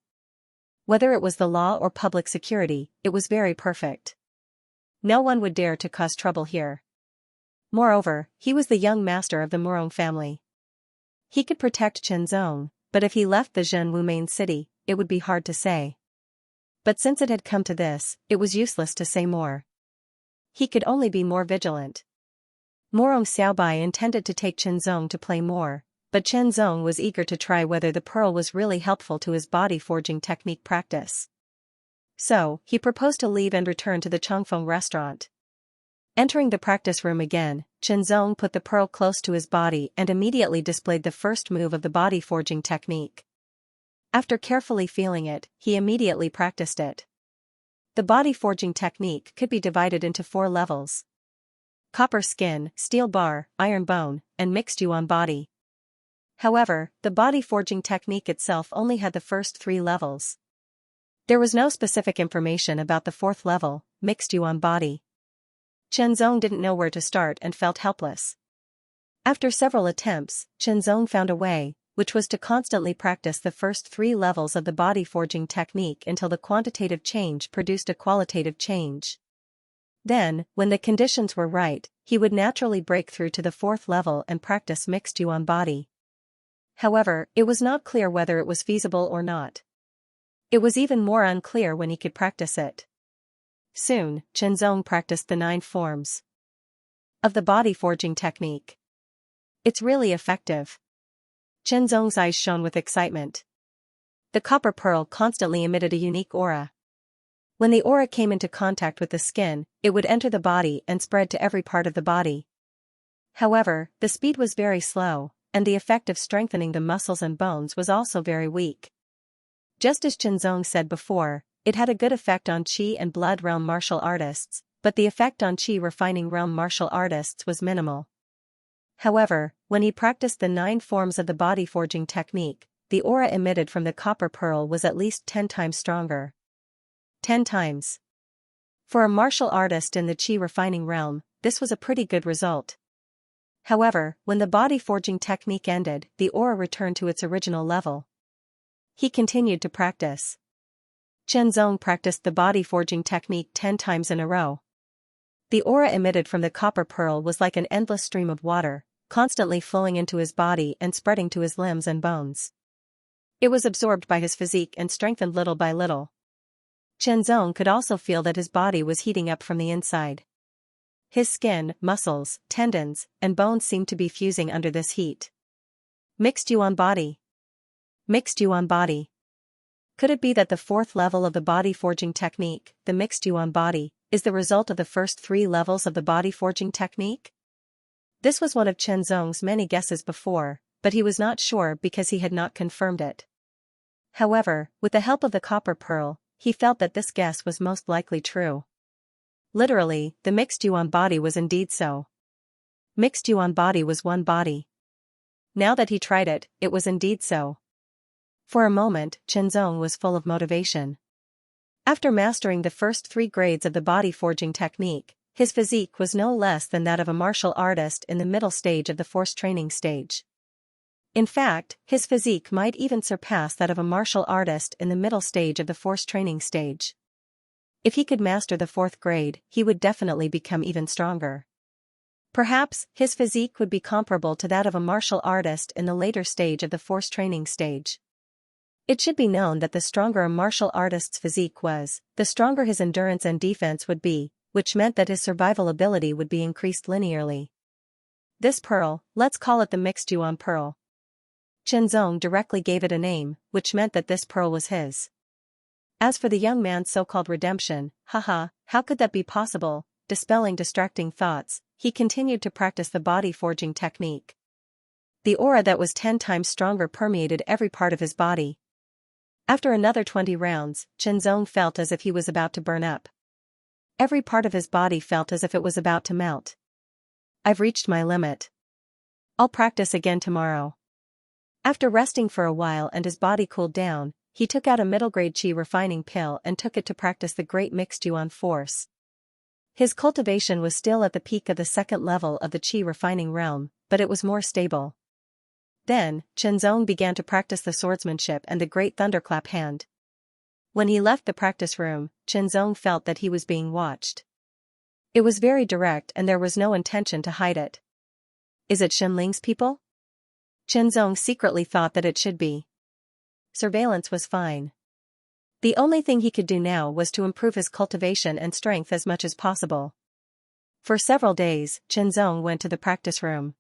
Whether it was the law or public security, it was very perfect. No one would dare to cause trouble here. Moreover, he was the young master of the Morong family. He could protect Chen Zong, but if he left the Zhenwu main city, it would be hard to say. But since it had come to this, it was useless to say more. He could only be more vigilant. Morong Xiaobai intended to take Chen Zong to play more, but Chen Zong was eager to try whether the pearl was really helpful to his body forging technique practice. So, he proposed to leave and return to the Chongfeng restaurant. Entering the practice room again, Chen Zong put the pearl close to his body and immediately displayed the first move of the body forging technique. After carefully feeling it, he immediately practiced it. The body forging technique could be divided into 4 levels: copper skin, steel bar, iron bone, and mixed yuan body. However, the body forging technique itself only had the first 3 levels. There was no specific information about the 4th level, mixed yuan body. Chenzong didn't know where to start and felt helpless. After several attempts, Chenzong found a way, which was to constantly practice the first 3 levels of the body forging technique until the quantitative change produced a qualitative change. Then, when the conditions were right, he would naturally break through to the 4th level and practice mixed yuan body. However, it was not clear whether it was feasible or not. It was even more unclear when he could practice it. Soon, Chenzong practiced the 9 forms of the body forging technique. It's really effective. Chenzong's eyes shone with excitement. The copper pearl constantly emitted a unique aura. When the aura came into contact with the skin, it would enter the body and spread to every part of the body. However, the speed was very slow, and the effect of strengthening the muscles and bones was also very weak. Just as Chenzong said before, it had a good effect on Qi and Blood realm martial artists, but the effect on Qi refining realm martial artists was minimal. However, when he practiced the 9 forms of the body forging technique, the aura emitted from the copper pearl was at least 10 times stronger. 10 times. For a martial artist in the Qi refining realm, this was a pretty good result. However, when the body forging technique ended, the aura returned to its original level. He continued to practice. Chenzong practiced the body forging technique 10 times in a row. The aura emitted from the copper pearl was like an endless stream of water, constantly flowing into his body and spreading to his limbs and bones. It was absorbed by his physique and strengthened little by little. Chenzong could also feel that his body was heating up from the inside. His skin, muscles, tendons, and bones seemed to be fusing under this heat. Mixed yuan body. Mixed yuan body. Could it be that the 4th level of the body forging technique, the mixed yuan body, is the result of the first 3 levels of the body forging technique? This was one of Chenzong's many guesses before, but he was not sure because he had not confirmed it. However, with the help of the copper pearl, he felt that this guess was most likely true. Literally, the mixed yuan body was indeed so. Mixed yuan body was one body. Now that he tried it, it was indeed so. For a moment, Chenzong was full of motivation. After mastering the first 3 grades of the body forging technique, his physique was no less than that of a martial artist in the middle stage of the force training stage. In fact, his physique might even surpass that of a martial artist in the middle stage of the force training stage. If he could master the 4th grade, he would definitely become even stronger. Perhaps, his physique would be comparable to that of a martial artist in the later stage of the force training stage. It should be known that the stronger a martial artist's physique was, the stronger his endurance and defense would be, which meant that his survival ability would be increased linearly. This pearl, let's call it the mixed yuan pearl. Chenzong directly gave it a name, which meant that this pearl was his. As for the young man's so-called redemption, haha, how could that be possible? Dispelling distracting thoughts, he continued to practice the body forging technique. The aura that was 10 times stronger permeated every part of his body. After another 20 rounds, Chenzong felt as if he was about to burn up. Every part of his body felt as if it was about to melt. I've reached my limit. I'll practice again tomorrow. After resting for a while and his body cooled down, he took out a middle-grade Qi refining pill and took it to practice the Great Mixed Yuan Force. His cultivation was still at the peak of the 2nd level of the Qi refining realm, but it was more stable. Then, Chenzong began to practice the swordsmanship and the Great Thunderclap hand. When he left the practice room, Chenzong felt that he was being watched. It was very direct and there was no intention to hide it. Is it Shenling's people? Chenzong secretly thought that it should be. Surveillance was fine. The only thing he could do now was to improve his cultivation and strength as much as possible. For several days, Chenzong went to the practice room.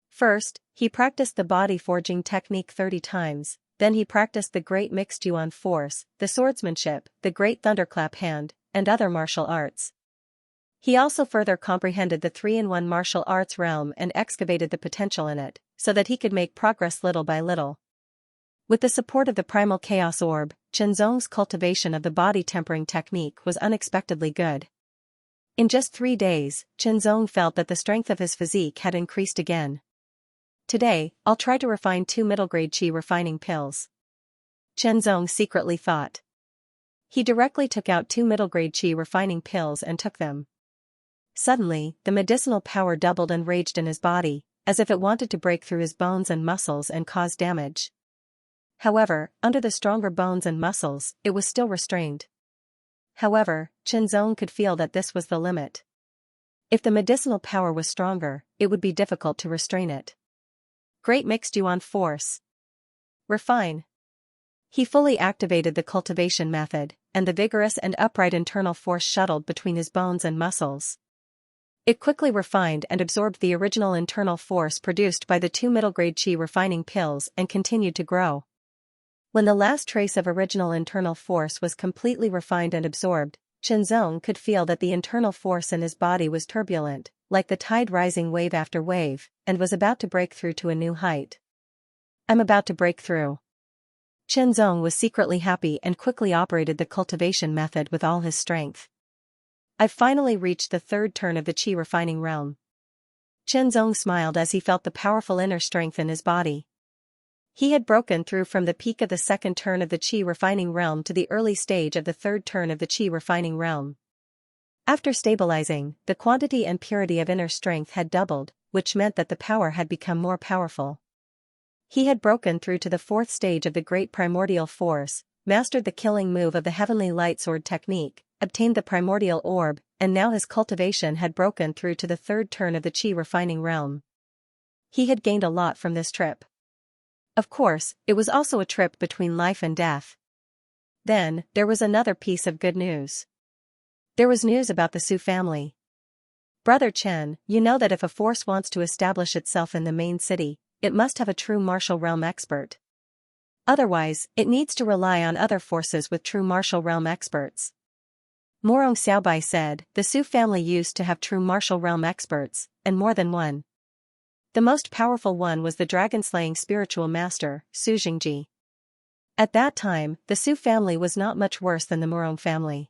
First, he practiced the body forging technique 30 times, then he practiced the Great Mixed Yuan Force, the swordsmanship, the Great Thunderclap hand, and other martial arts. He also further comprehended the 3-in-1 martial arts realm and excavated the potential in it, so that he could make progress little by little. With the support of the primal chaos orb, Chenzong's cultivation of the body tempering technique was unexpectedly good. In just 3 days, Chenzong felt that the strength of his physique had increased again. Today, I'll try to refine 2 middle-grade qi refining pills. Chenzong secretly thought. He directly took out 2 middle-grade qi refining pills and took them. Suddenly, the medicinal power doubled and raged in his body, as if it wanted to break through his bones and muscles and cause damage. However, under the stronger bones and muscles, it was still restrained. However, Chenzong could feel that this was the limit. If the medicinal power was stronger, it would be difficult to restrain it. Great mixed yuan force. Refine. He fully activated the cultivation method, and the vigorous and upright internal force shuttled between his bones and muscles. It quickly refined and absorbed the original internal force produced by the 2 middle-grade qi refining pills and continued to grow. When the last trace of original internal force was completely refined and absorbed, Chenzong could feel that the internal force in his body was turbulent, like the tide rising wave after wave, and was about to break through to a new height. I'm about to break through. Chenzong was secretly happy and quickly operated the cultivation method with all his strength. I've finally reached the 3rd turn of the qi refining realm. Chenzong smiled as he felt the powerful inner strength in his body. He had broken through from the peak of the 2nd turn of the qi refining realm to the early stage of the 3rd turn of the qi refining realm. After stabilizing, the quantity and purity of inner strength had doubled, which meant that the power had become more powerful. He had broken through to the 4th stage of the great primordial force, mastered the killing move of the heavenly light sword technique, obtained the primordial orb, and now his cultivation had broken through to the 3rd turn of the qi refining realm. He had gained a lot from this trip. Of course, it was also a trip between life and death. Then, there was another piece of good news. There was news about the Su family. Brother Chen, you know that if a force wants to establish itself in the main city, it must have a true martial realm expert. Otherwise, it needs to rely on other forces with true martial realm experts. Morong Xiaobai said, the Su family used to have true martial realm experts, and more than one. The most powerful one was the dragon-slaying spiritual master, Su Jingji. At that time, the Su family was not much worse than the Morong family.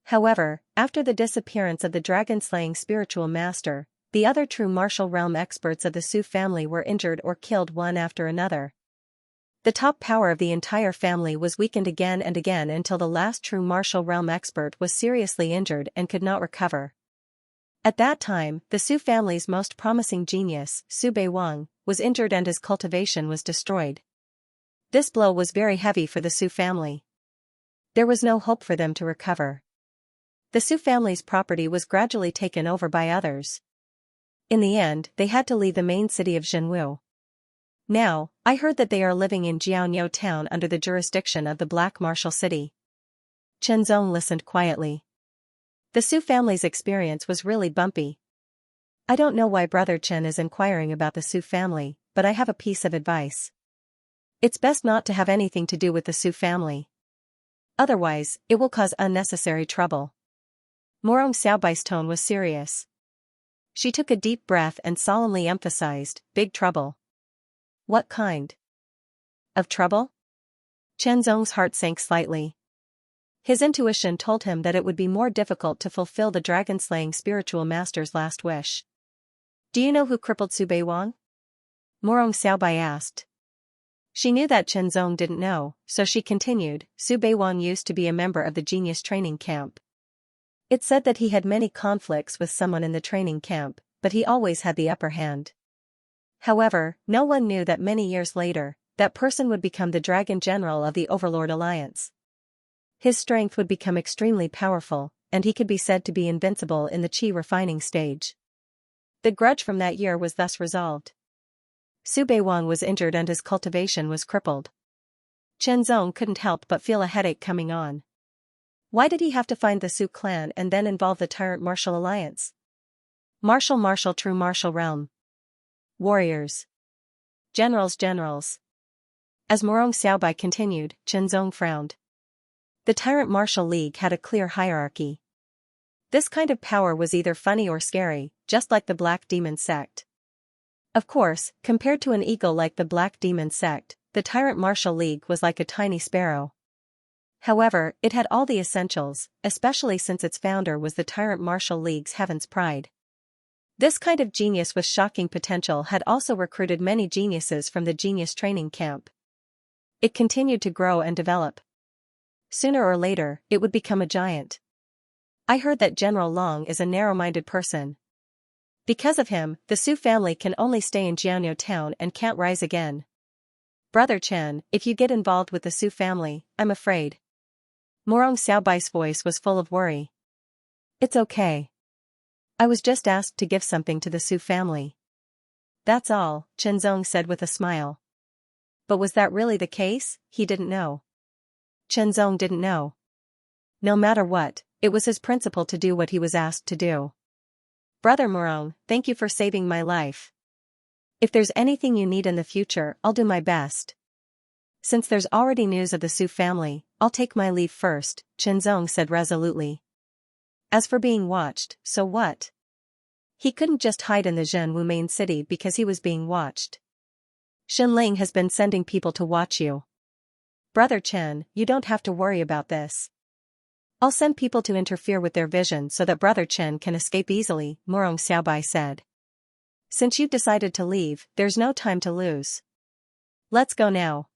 However, after the disappearance of the dragon-slaying spiritual master, the other true martial realm experts of the Su family were injured or killed one after another. The top power of the entire family was weakened again and again until the last true martial realm expert was seriously injured and could not recover. At that time, the Su family's most promising genius, Su Beiwang, was injured and his cultivation was destroyed. This blow was very heavy for the Su family. There was no hope for them to recover. The Su family's property was gradually taken over by others. In the end, they had to leave the main city of Zhenwu. Now, I heard that they are living in Jiaoniao town under the jurisdiction of the Black Martial City. Chenzong listened quietly. The Su family's experience was really bumpy. I don't know why Brother Chen is inquiring about the Su family, but I have a piece of advice. It's best not to have anything to do with the Su family. Otherwise, it will cause unnecessary trouble. Morong Xiaobai's tone was serious. She took a deep breath and solemnly emphasized, big trouble. What kind of trouble? Chenzong's heart sank slightly. His intuition told him that it would be more difficult to fulfill the dragon-slaying spiritual master's last wish. Do you know who crippled Su Beiwang? Morong Xiaobai asked. She knew that Chenzong didn't know, so she continued, Su Beiwang used to be a member of the genius training camp. It said that he had many conflicts with someone in the training camp, but he always had the upper hand. However, no one knew that many years later, that person would become the Dragon General of the Overlord Alliance. His strength would become extremely powerful, and he could be said to be invincible in the qi refining stage. The grudge from that year was thus resolved. Su Beiwang was injured and his cultivation was crippled. Chenzong couldn't help but feel a headache coming on. Why did he have to find the Su clan and then involve the Tyrant Martial Alliance? Martial true martial realm. Warriors. Generals. As Morong Xiaobai continued, Chenzong frowned. The Tyrant Martial League had a clear hierarchy. This kind of power was either funny or scary, just like the Black Demon sect. Of course, compared to an ego like the Black Demon sect, the Tyrant Martial League was like a tiny sparrow. However, it had all the essentials, especially since its founder was the Tyrant Martial League's Heaven's Pride. This kind of genius with shocking potential had also recruited many geniuses from the genius training camp. It continued to grow and develop. Sooner or later, it would become a giant. I heard that General Long is a narrow-minded person. Because of him, the Su family can only stay in Jianyo town and can't rise again. Brother Chen, if you get involved with the Su family, I'm afraid. Morong Xiaobai's voice was full of worry. It's okay. I was just asked to give something to the Su family. That's all, Chen Zong said with a smile. But was that really the case? He didn't know. Chen Zong didn't know. No matter what, it was his principle to do what he was asked to do. Brother Morong, thank you for saving my life. If there's anything you need in the future, I'll do my best. Since there's already news of the Su family, I'll take my leave first, Chen Zong said resolutely. As for being watched, so what? He couldn't just hide in the Zhenwu main city because he was being watched. Shenling has been sending people to watch you. Brother Chen, you don't have to worry about this. I'll send people to interfere with their vision so that Brother Chen can escape easily, Morong Xiaobai said. Since you've decided to leave, there's no time to lose. Let's go now.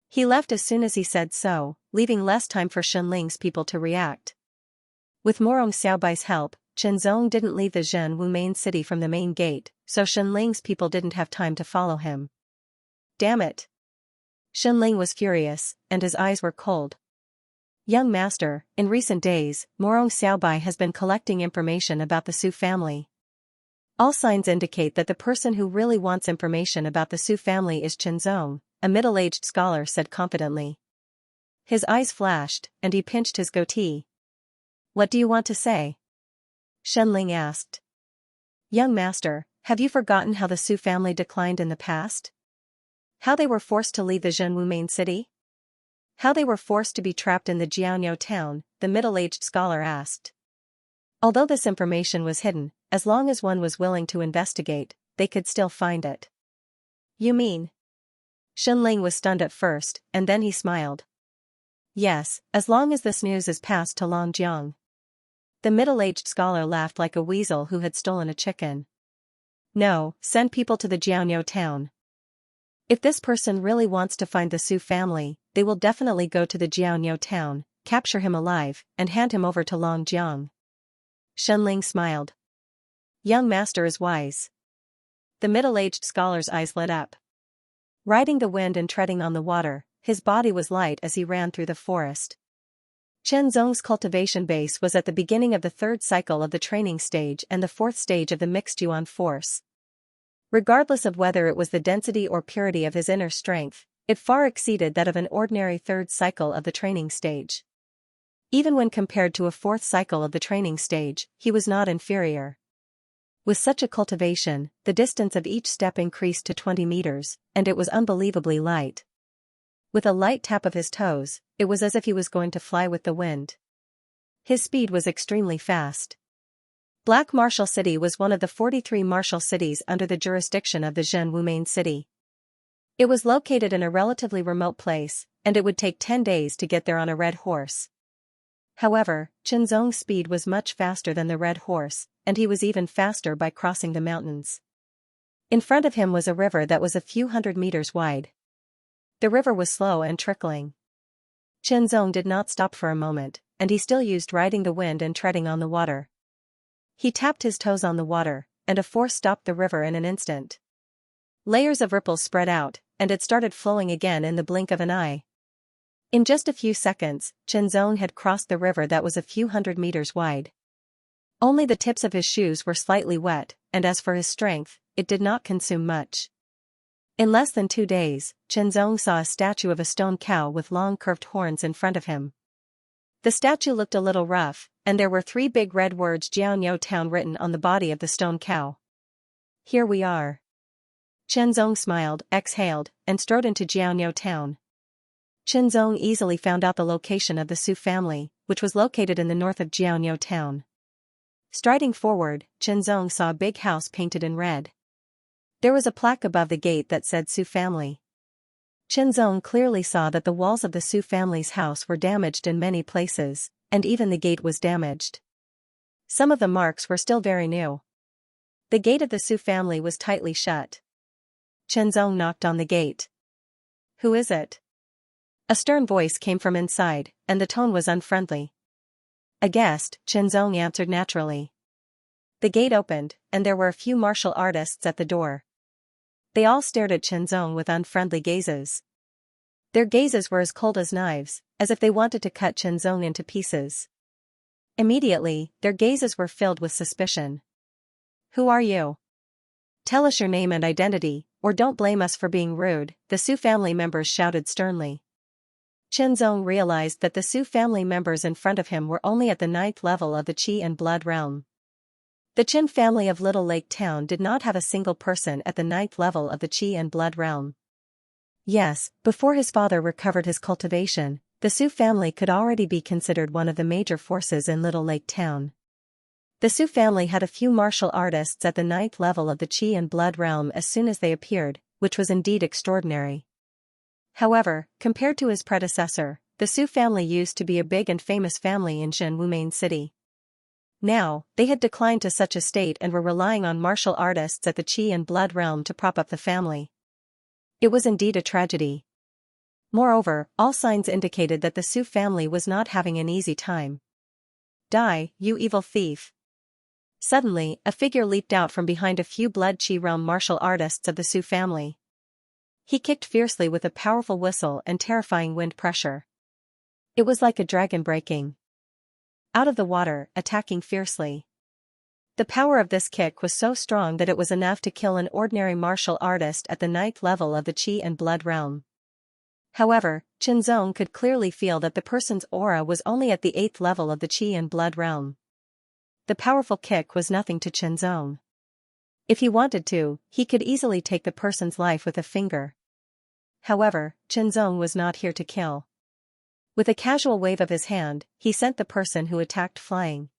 He left as soon as he said so, leaving less time for Shenling's people to react. With Morong Xiaobai's help, Chen Zong didn't leave the Zhenwu main city from the main gate, so Shenling's people didn't have time to follow him. Damn it! Shenling was furious, and his eyes were cold. Young master, in recent days, Morong Xiaobai has been collecting information about the Su family. All signs indicate that the person who really wants information about the Su family is Chen Zong, a middle-aged scholar said confidently. His eyes flashed, and he pinched his goatee. What do you want to say? Shenling asked. Young master, have you forgotten how the Su family declined in the past? How they were forced to leave the Zhenwu main city? How they were forced to be trapped in the Jianyo town, the middle-aged scholar asked. Although this information was hidden, as long as one was willing to investigate, they could still find it. You mean? Shenling was stunned at first, and then he smiled. Yes, as long as this news is passed to Longjiang. The middle-aged scholar laughed like a weasel who had stolen a chicken. No, send people to the Jianyo town. If this person really wants to find the Su family, they will definitely go to the Jianyo town, capture him alive, and hand him over to Longjiang. Shenling smiled. Young master is wise. The middle-aged scholar's eyes lit up. Riding the wind and treading on the water, his body was light as he ran through the forest. Chen Zong's cultivation base was at the beginning of the third cycle of the training stage and the fourth stage of the mixed yuan force. Regardless of whether it was the density or purity of his inner strength, it far exceeded that of an ordinary third cycle of the training stage. Even when compared to a fourth cycle of the training stage, he was not inferior. With such a cultivation, the distance of each step increased to 20 meters, and it was unbelievably light. With a light tap of his toes, it was as if he was going to fly with the wind. His speed was extremely fast. Black Martial City was one of the 43 martial cities under the jurisdiction of the Zhenwu main city. It was located in a relatively remote place, and it would take 10 days to get there on a red horse. However, Chen Zong's speed was much faster than the red horse, and he was even faster by crossing the mountains. In front of him was a river that was a few hundred meters wide. The river was slow and trickling. Chen Zong did not stop for a moment, and he still used riding the wind and treading on the water. He tapped his toes on the water, and a force stopped the river in an instant. Layers of ripples spread out, and it started flowing again in the blink of an eye. In just a few seconds, Chen Zong had crossed the river that was a few hundred meters wide. Only the tips of his shoes were slightly wet, and as for his strength, it did not consume much. In less than 2 days, Chen Zong saw a statue of a stone cow with long curved horns in front of him. The statue looked a little rough, and there were 3 big red words Jianyo Town written on the body of the stone cow. Here we are. Chen Zong smiled, exhaled, and strode into Jianyo Town. Chen Zong easily found out the location of the Su family, which was located in the north of Jianyo Town. Striding forward, Chen Zong saw a big house painted in red. There was a plaque above the gate that said Su family. Zhong clearly saw that the walls of the Su family's house were damaged in many places, and even the gate was damaged. Some of the marks were still very new. The gate of the Su family was tightly shut. Zhong knocked on the gate. "Who is it?" A stern voice came from inside, and the tone was unfriendly. "A guest," Zhong answered naturally. The gate opened, and there were a few martial artists at the door. They all stared at Zhong with unfriendly gazes. Their gazes were as cold as knives, as if they wanted to cut Zhong into pieces. Immediately, their gazes were filled with suspicion. "Who are you? Tell us your name and identity, or don't blame us for being rude," the Su family members shouted sternly. Zhong realized that the Su family members in front of him were only at the 9th level of the Qi and Blood realm. The Qin family of Little Lake Town did not have a single person at the 9th level of the Qi and Blood realm. Yes, before his father recovered his cultivation, the Su family could already be considered one of the major forces in Little Lake Town. The Su family had a few martial artists at the 9th level of the Qi and Blood realm as soon as they appeared, which was indeed extraordinary. However, compared to his predecessor, the Su family used to be a big and famous family in Zhenwu Main City. Now, they had declined to such a state and were relying on martial artists at the Qi and Blood realm to prop up the family. It was indeed a tragedy. Moreover, all signs indicated that the Su family was not having an easy time. "Die, you evil thief!" Suddenly, a figure leaped out from behind a few Blood Qi realm martial artists of the Su family. He kicked fiercely with a powerful whistle and terrifying wind pressure. It was like a dragon breaking out of the water, attacking fiercely. The power of this kick was so strong that it was enough to kill an ordinary martial artist at the 9th level of the Qi and Blood realm. However, Zhong could clearly feel that the person's aura was only at the 8th level of the Qi and Blood realm. The powerful kick was nothing to Zhong. If he wanted to, he could easily take the person's life with a finger. However, Zhong was not here to kill. With a casual wave of his hand, he sent the person who attacked flying.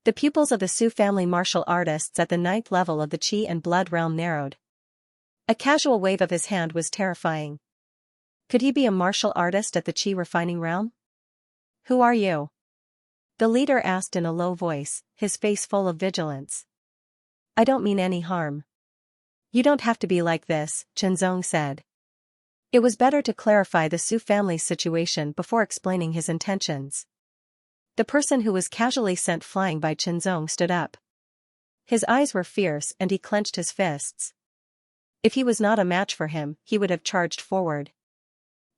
The pupils of the Su family martial artists at the 9th level of the Qi and Blood realm narrowed. A casual wave of his hand was terrifying. Could he be a martial artist at the Qi refining realm? "Who are you?" the leader asked in a low voice, his face full of vigilance. "I don't mean any harm." "You don't have to be like this," Zhong said. It was better to clarify the Su family's situation before explaining his intentions. The person who was casually sent flying by Zhong stood up. His eyes were fierce and he clenched his fists. If he was not a match for him, he would have charged forward.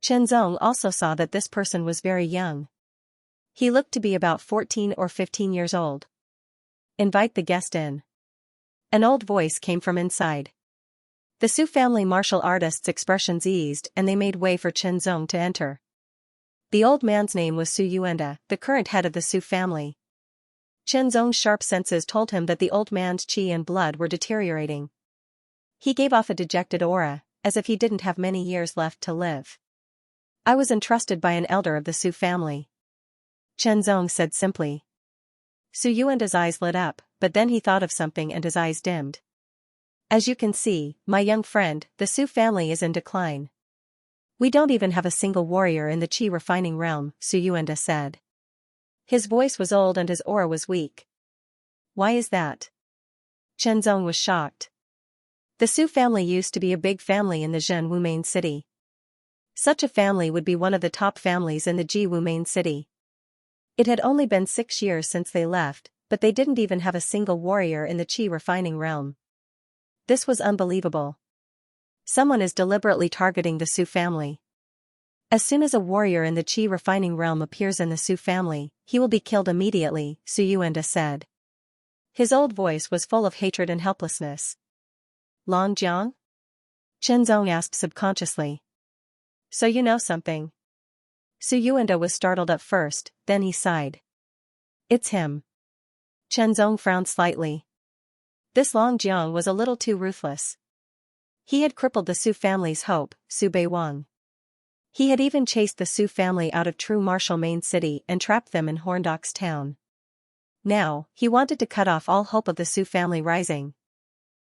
Zhong also saw that this person was very young. He looked to be about 14 or 15 years old. "Invite the guest in." An old voice came from inside. The Su family martial artists' expressions eased and they made way for Zhong to enter. The old man's name was Su Yuanda, the current head of the Su family. Zhong's sharp senses told him that the old man's qi and blood were deteriorating. He gave off a dejected aura, as if he didn't have many years left to live. "I was entrusted by an elder of the Su family," Zhong said simply. Su Yuanda's eyes lit up, but then he thought of something and his eyes dimmed. "As you can see, my young friend, the Su family is in decline. We don't even have a single warrior in the Qi refining realm," Su Yuanda said. His voice was old and his aura was weak. "Why is that?" Zhong was shocked. The Su family used to be a big family in the Zhenwu Main City. Such a family would be one of the top families in the Jiwu Main City. It had only been 6 years since they left, but they didn't even have a single warrior in the Qi refining realm. This was unbelievable. Someone is deliberately targeting the Su family. As soon as a warrior in the Qi refining realm appears in the Su family, he will be killed immediately, Su Yuanda said. His old voice was full of hatred and helplessness. "Long Jiang?" Zhong asked subconsciously. "So you know something." Su Yuanda was startled at first, then he sighed. "It's him." Zhong frowned slightly. This Long Jiang was a little too ruthless. He had crippled the Su family's hope, Su Beiwang. He had even chased the Su family out of True Martial Main City and trapped them in Horndox Town. Now, he wanted to cut off all hope of the Su family rising.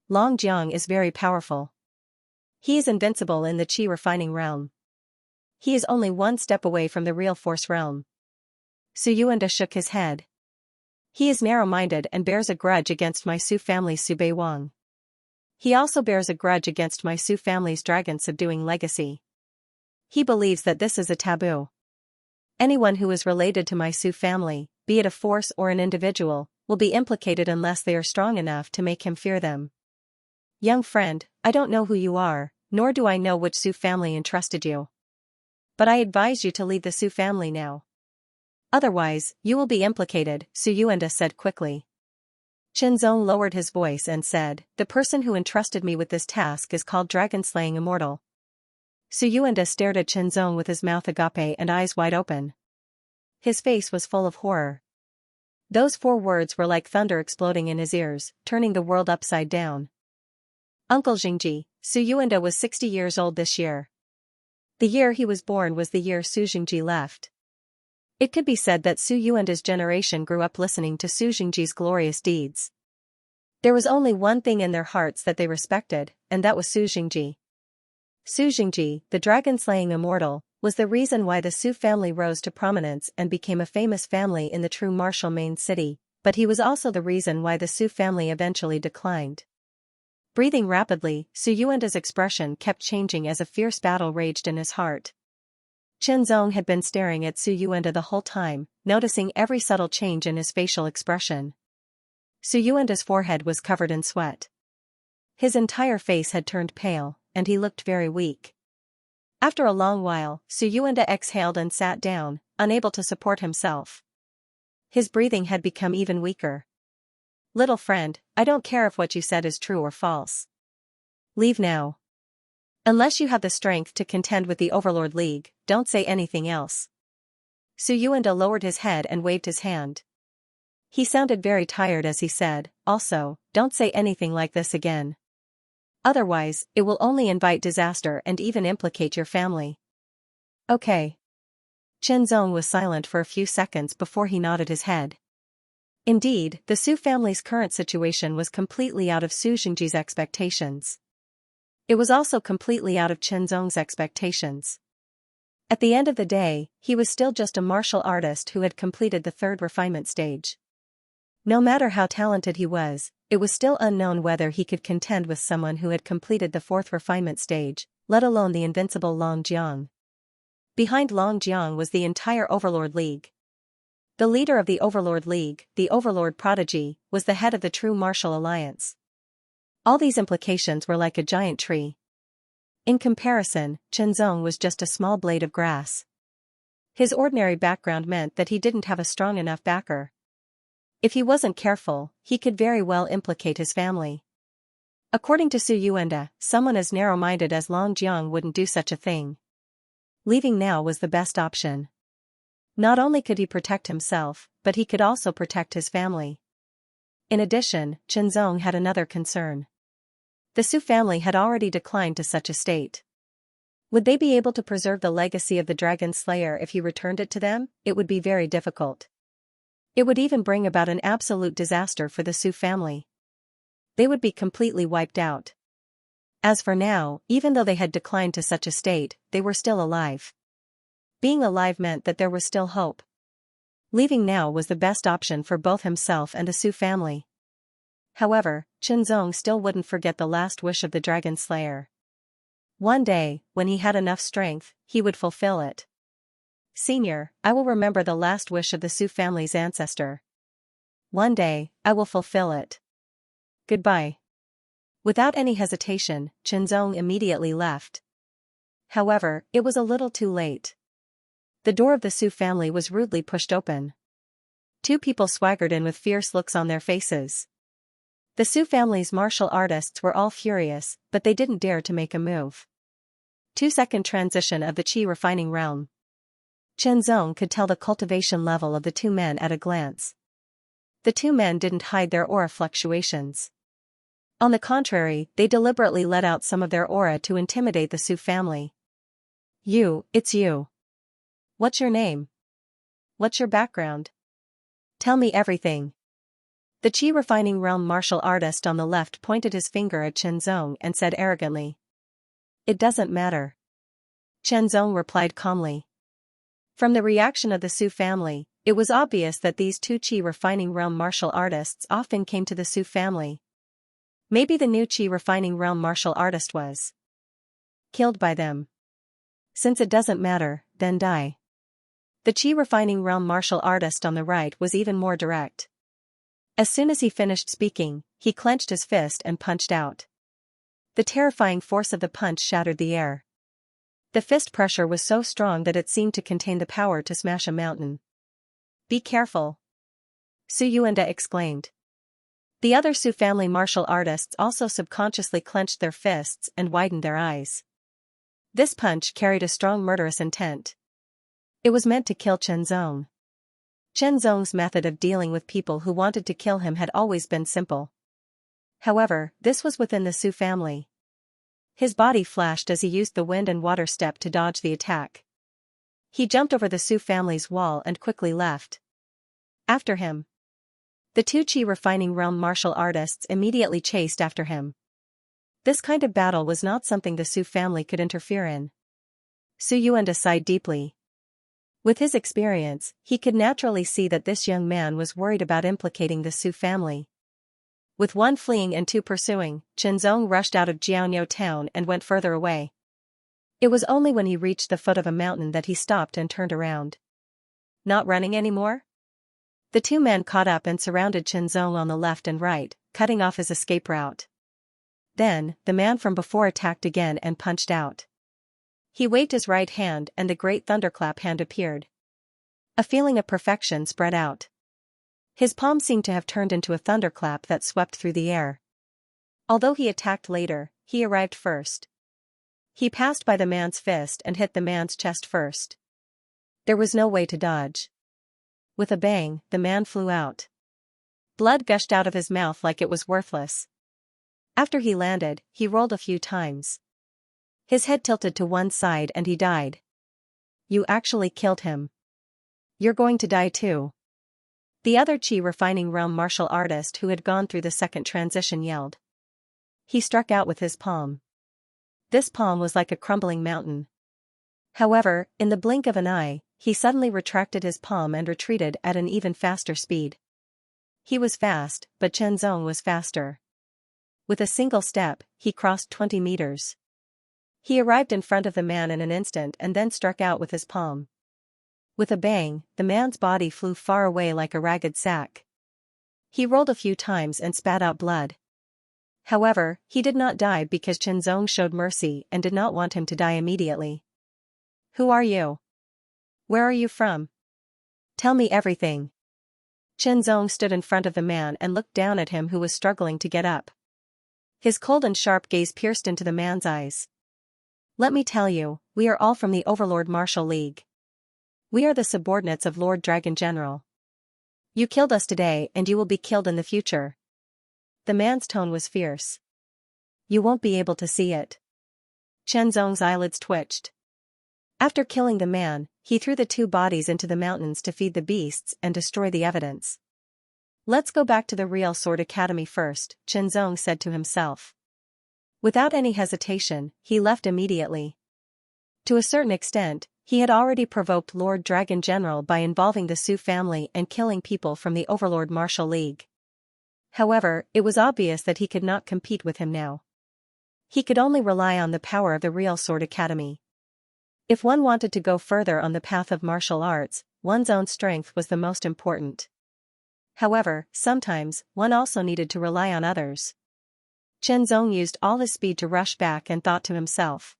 Long Jiang is very powerful. He is invincible in the Qi refining realm. He is only one step away from the real force realm. Su Yuanda shook his head. He is narrow-minded and bears a grudge against my Su family's Su Bei Wang. He also bears a grudge against my Su family's dragon-subduing legacy. He believes that this is a taboo. Anyone who is related to my Su family, be it a force or an individual, will be implicated unless they are strong enough to make him fear them. Young friend, I don't know who you are, nor do I know which Su family entrusted you. But I advise you to leave the Su family now. Otherwise, you will be implicated, Su Yuanda said quickly. Qinzong lowered his voice and said, the person who entrusted me with this task is called Dragon-Slaying Immortal. Su Yuanda stared at Qinzong with his mouth agape and eyes wide open. His face was full of horror. Those 4 words were like thunder exploding in his ears, turning the world upside down. Uncle Xingji, Su Yuanda was 60 years old this year. The year he was born was the year Su Xingji left. It could be said that Su Yuanda's generation grew up listening to Su Xingji's glorious deeds. There was only one thing in their hearts that they respected, and that was Su Xingji. Su Xingji, the dragon-slaying immortal, was the reason why the Su family rose to prominence and became a famous family in the true martial main city, but he was also the reason why the Su family eventually declined. Breathing rapidly, Su Yuanda's expression kept changing as a fierce battle raged in his heart. Qinzong had been staring at Su Yuanda the whole time, noticing every subtle change in his facial expression. Su Yuanda's forehead was covered in sweat. His entire face had turned pale, and he looked very weak. After a long while, Su Yuanda exhaled and sat down, unable to support himself. His breathing had become even weaker. Little friend, I don't care if what you said is true or false. Leave now. Unless you have the strength to contend with the Overlord League, don't say anything else. Su Yuanda lowered his head and waved his hand. He sounded very tired as he said, also, don't say anything like this again. Otherwise, it will only invite disaster and even implicate your family. Okay. Qinzong was silent for a few seconds before he nodded his head. Indeed, the Su family's current situation was completely out of Su Xingji's expectations. It was also completely out of Qinzong's expectations. At the end of the day, he was still just a martial artist who had completed the 3rd refinement stage. No matter how talented he was, it was still unknown whether he could contend with someone who had completed the 4th refinement stage, let alone the invincible Long Jiang. Behind Long Jiang was the entire Overlord League. The leader of the Overlord League, the Overlord Prodigy, was the head of the True Martial Alliance. All these implications were like a giant tree. In comparison, Qinzong was just a small blade of grass. His ordinary background meant that he didn't have a strong enough backer. If he wasn't careful, he could very well implicate his family. According to Su Yuanda, someone as narrow-minded as Long Jiang wouldn't do such a thing. Leaving now was the best option. Not only could he protect himself, but he could also protect his family. In addition, Qinzong had another concern. The Su family had already declined to such a state. Would they be able to preserve the legacy of the Dragon Slayer if he returned it to them? It would be very difficult. It would even bring about an absolute disaster for the Su family. They would be completely wiped out. As for now, even though they had declined to such a state, they were still alive. Being alive meant that there was still hope. Leaving now was the best option for both himself and the Su family. However, Qinzong still wouldn't forget the last wish of the Dragon Slayer. One day, when he had enough strength, he would fulfill it. Senior, I will remember the last wish of the Su family's ancestor. One day, I will fulfill it. Goodbye. Without any hesitation, Qinzong immediately left. However, it was a little too late. The door of the Su family was rudely pushed open. 2 people swaggered in with fierce looks on their faces. The Su family's martial artists were all furious, but they didn't dare to make a move. 2-second transition of the Qi refining realm. Qinzong could tell the cultivation level of the 2 men at a glance. The 2 men didn't hide their aura fluctuations. On the contrary, they deliberately let out some of their aura to intimidate the Su family. It's you. What's your name? What's your background? Tell me everything. The Qi refining realm martial artist on the left pointed his finger at Qinzong and said arrogantly. It doesn't matter. Chen Zong replied calmly. From the reaction of the Su family, it was obvious that these two Qi refining realm martial artists often came to the Su family. Maybe the new Qi refining realm martial artist was killed by them. Since it doesn't matter, then die. The Qi refining realm martial artist on the right was even more direct. As soon as he finished speaking, he clenched his fist and punched out. The terrifying force of the punch shattered the air. The fist pressure was so strong that it seemed to contain the power to smash a mountain. Be careful. Su Yuanda exclaimed. The other Su family martial artists also subconsciously clenched their fists and widened their eyes. This punch carried a strong murderous intent. It was meant to kill Chen Zong. Chen Zong's method of dealing with people who wanted to kill him had always been simple. However, this was within the Su family. His body flashed as he used the wind and water step to dodge the attack. He jumped over the Su family's wall and quickly left. After him. The two Qi refining realm martial artists immediately chased after him. This kind of battle was not something the Su family could interfere in. Su Yuanda sighed deeply. With his experience, he could naturally see that this young man was worried about implicating the Su family. With one fleeing and two pursuing, Chen Zong rushed out of Jiaoniao town and went further away. It was only when he reached the foot of a mountain that he stopped and turned around. Not running anymore? The two men caught up and surrounded Chen Zong on the left and right, cutting off his escape route. Then, the man from before attacked again and punched out. He waved his right hand and the great thunderclap hand appeared. A feeling of perfection spread out. His palm seemed to have turned into a thunderclap that swept through the air. Although he attacked later, he arrived first. He passed by the man's fist and hit the man's chest first. There was no way to dodge. With a bang, the man flew out. Blood gushed out of his mouth like it was worthless. After he landed, he rolled a few times. His head tilted to one side and he died. You actually killed him. You're going to die too. The other Qi refining realm martial artist who had gone through the second transition yelled. He struck out with his palm. This palm was like a crumbling mountain. However, in the blink of an eye, he suddenly retracted his palm and retreated at an even faster speed. He was fast, but Chen Zong was faster. With a single step, he crossed 20 meters. He arrived in front of the man in an instant and then struck out with his palm. With a bang, the man's body flew far away like a ragged sack. He rolled a few times and spat out blood. However, he did not die because Chen Zong showed mercy and did not want him to die immediately. Who are you? Where are you from? Tell me everything. Chen Zong stood in front of the man and looked down at him who was struggling to get up. His cold and sharp gaze pierced into the man's eyes. Let me tell you, we are all from the Overlord Martial League. We are the subordinates of Lord Dragon General. You killed us today and you will be killed in the future. The man's tone was fierce. You won't be able to see it. Chen Zong's eyelids twitched. After killing the man, he threw the two bodies into the mountains to feed the beasts and destroy the evidence. Let's go back to the Real Sword Academy first, Chen Zong said to himself. Without any hesitation, he left immediately. To a certain extent, he had already provoked Lord Dragon General by involving the Su family and killing people from the Overlord Martial League. However, it was obvious that he could not compete with him now. He could only rely on the power of the Real Sword Academy. If one wanted to go further on the path of martial arts, one's own strength was the most important. However, sometimes, one also needed to rely on others. Chen Zong used all his speed to rush back and thought to himself.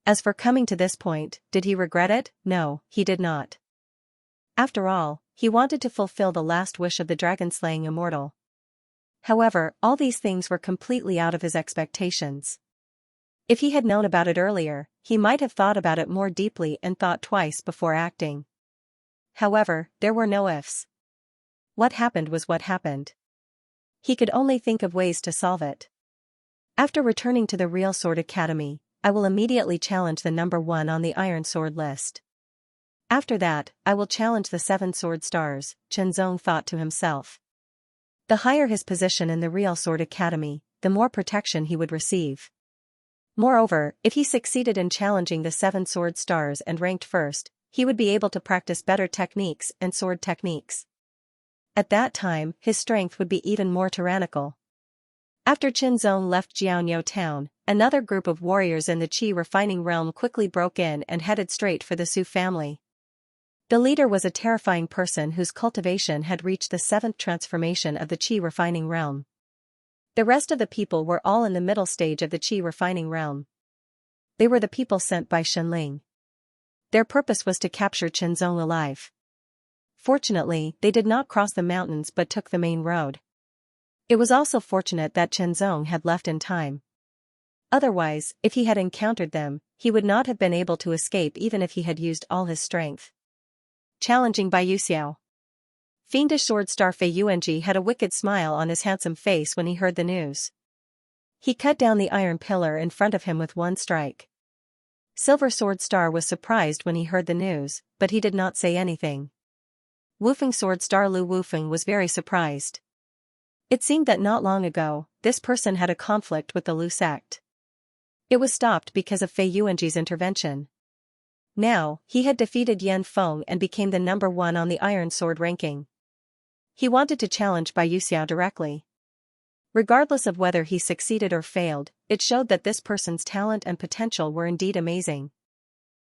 As for coming to this point, did he regret it? No, he did not. After all, he wanted to fulfill the last wish of the dragon-slaying immortal. However, all these things were completely out of his expectations. If he had known about it earlier, he might have thought about it more deeply and thought twice before acting. However, there were no ifs. What happened was what happened. He could only think of ways to solve it. After returning to the Real Sword Academy, I will immediately challenge the number 1 on the Iron Sword list. After that, I will challenge the 7 sword stars, Chen Zong thought to himself. The higher his position in the Real Sword Academy, the more protection he would receive. Moreover, if he succeeded in challenging the 7 sword stars and ranked first, he would be able to practice better techniques and sword techniques. At that time, his strength would be even more tyrannical. After Qinzong left Jiaonyou town, another group of warriors in the Qi refining realm quickly broke in and headed straight for the Su family. The leader was a terrifying person whose cultivation had reached the 7th transformation of the Qi refining realm. The rest of the people were all in the middle stage of the Qi refining realm. They were the people sent by Shenling. Their purpose was to capture Qinzong alive. Fortunately, they did not cross the mountains but took the main road. It was also fortunate that Qinzong had left in time. Otherwise, if he had encountered them, he would not have been able to escape even if he had used all his strength. Challenging by Yuxiao. Fiendish sword star Fei Yuanji had a wicked smile on his handsome face when he heard the news. He cut down the iron pillar in front of him with one strike. Silver sword star was surprised when he heard the news, but he did not say anything. Wufeng sword star Lu Wufeng was very surprised. It seemed that not long ago, this person had a conflict with the Lu sect. It was stopped because of Fei Yuanji's intervention. Now, he had defeated Yan Feng and became the number 1 on the iron sword ranking. He wanted to challenge Bai Yuxiao directly. Regardless of whether he succeeded or failed, it showed that this person's talent and potential were indeed amazing.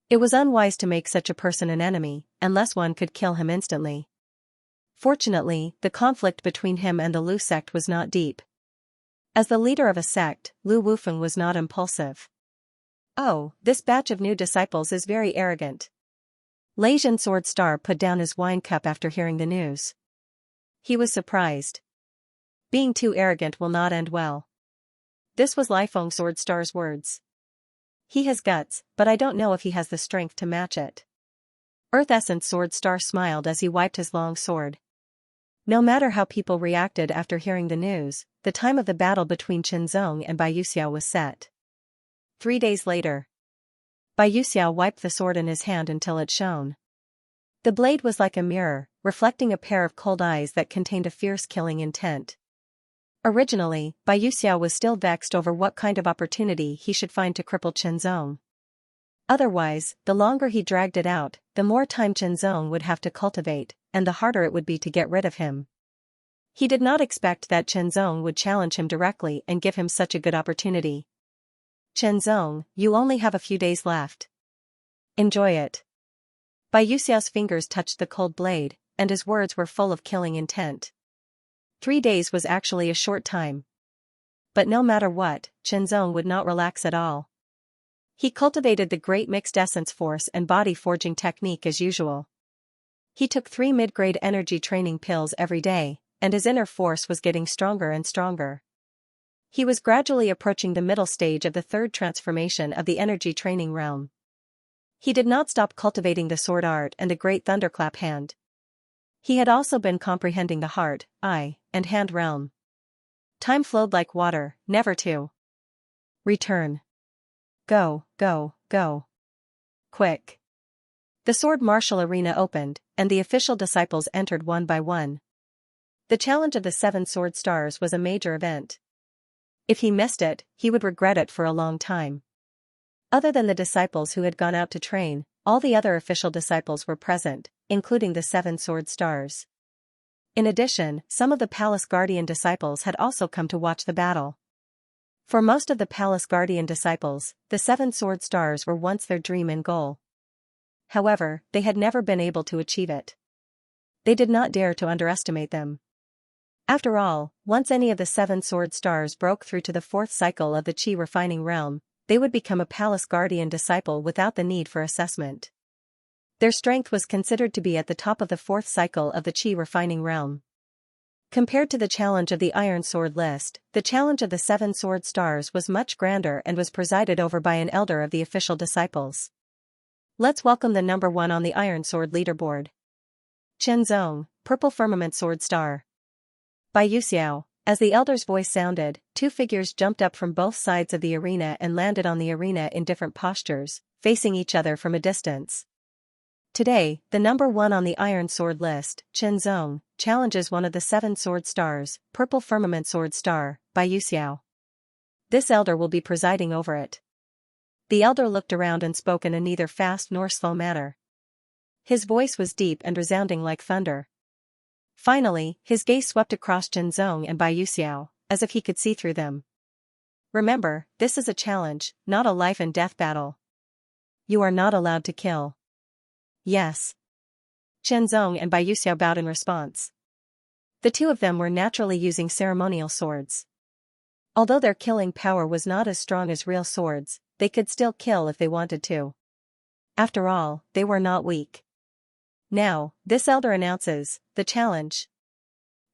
It was unwise to make such a person an enemy, unless one could kill him instantly. Fortunately, the conflict between him and the Lu sect was not deep. As the leader of a sect, Lu Wufeng was not impulsive. Oh, this batch of new disciples is very arrogant. Leijin sword star put down his wine cup after hearing the news. He was surprised. Being too arrogant will not end well. This was Lifeng sword star's words. He has guts, but I don't know if he has the strength to match it. Earth Essence sword star smiled as he wiped his long sword. No matter how people reacted after hearing the news, the time of the battle between Qinzong and Bai Yuxiao was set. 3 days later. Bai Yuxiao wiped the sword in his hand until it shone. The blade was like a mirror, reflecting a pair of cold eyes that contained a fierce killing intent. Originally, Bai Yuxiao was still vexed over what kind of opportunity he should find to cripple Qinzong. Otherwise, the longer he dragged it out, the more time Qinzong would have to cultivate, and the harder it would be to get rid of him. He did not expect that Qinzong would challenge him directly and give him such a good opportunity. Qinzong, you only have a few days left. Enjoy it. Bai Yuxiao's fingers touched the cold blade, and his words were full of killing intent. 3 days was actually a short time. But no matter what, Qinzong would not relax at all. He cultivated the great mixed essence force and body forging technique as usual. He took 3 mid-grade energy training pills every day, and his inner force was getting stronger and stronger. He was gradually approaching the middle stage of the 3rd transformation of the energy training realm. He did not stop cultivating the sword art and the great thunderclap hand. He had also been comprehending the heart, eye, and hand realm. Time flowed like water, never to return. Go, go, go. Quick. The sword martial arena opened, and the official disciples entered one by one. The challenge of the 7 sword stars was a major event. If he missed it, he would regret it for a long time. Other than the disciples who had gone out to train, all the other official disciples were present, including the 7 sword stars. In addition, some of the Palace Guardian disciples had also come to watch the battle. For most of the Palace Guardian disciples, the 7 sword stars were once their dream and goal. However, they had never been able to achieve it. They did not dare to underestimate them. After all, once any of the 7 sword stars broke through to the 4th cycle of the Qi refining realm, they would become a Palace Guardian disciple without the need for assessment. Their strength was considered to be at the top of the 4th cycle of the Qi refining realm. Compared to the challenge of the Iron Sword list, the challenge of the 7 sword stars was much grander and was presided over by an elder of the official disciples. Let's welcome the number 1 on the Iron Sword leaderboard. Qinzong, Purple Firmament Sword Star. Bai Yuxiao. As the elder's voice sounded, 2 figures jumped up from both sides of the arena and landed on the arena in different postures, facing each other from a distance. Today, the number 1 on the Iron Sword list, Qinzong, challenges one of the 7 sword stars, Purple Firmament Sword Star, Bai Yuxiao. This elder will be presiding over it. The elder looked around and spoke in a neither fast nor slow manner. His voice was deep and resounding like thunder. Finally, his gaze swept across Zhenzong and Bai Yuxiao, as if he could see through them. Remember, this is a challenge, not a life and death battle. You are not allowed to kill. Yes. Zhenzong and Bai Yuxiao bowed in response. The two of them were naturally using ceremonial swords. Although their killing power was not as strong as real swords, they could still kill if they wanted to. After all, they were not weak. Now, this elder announces, the challenge.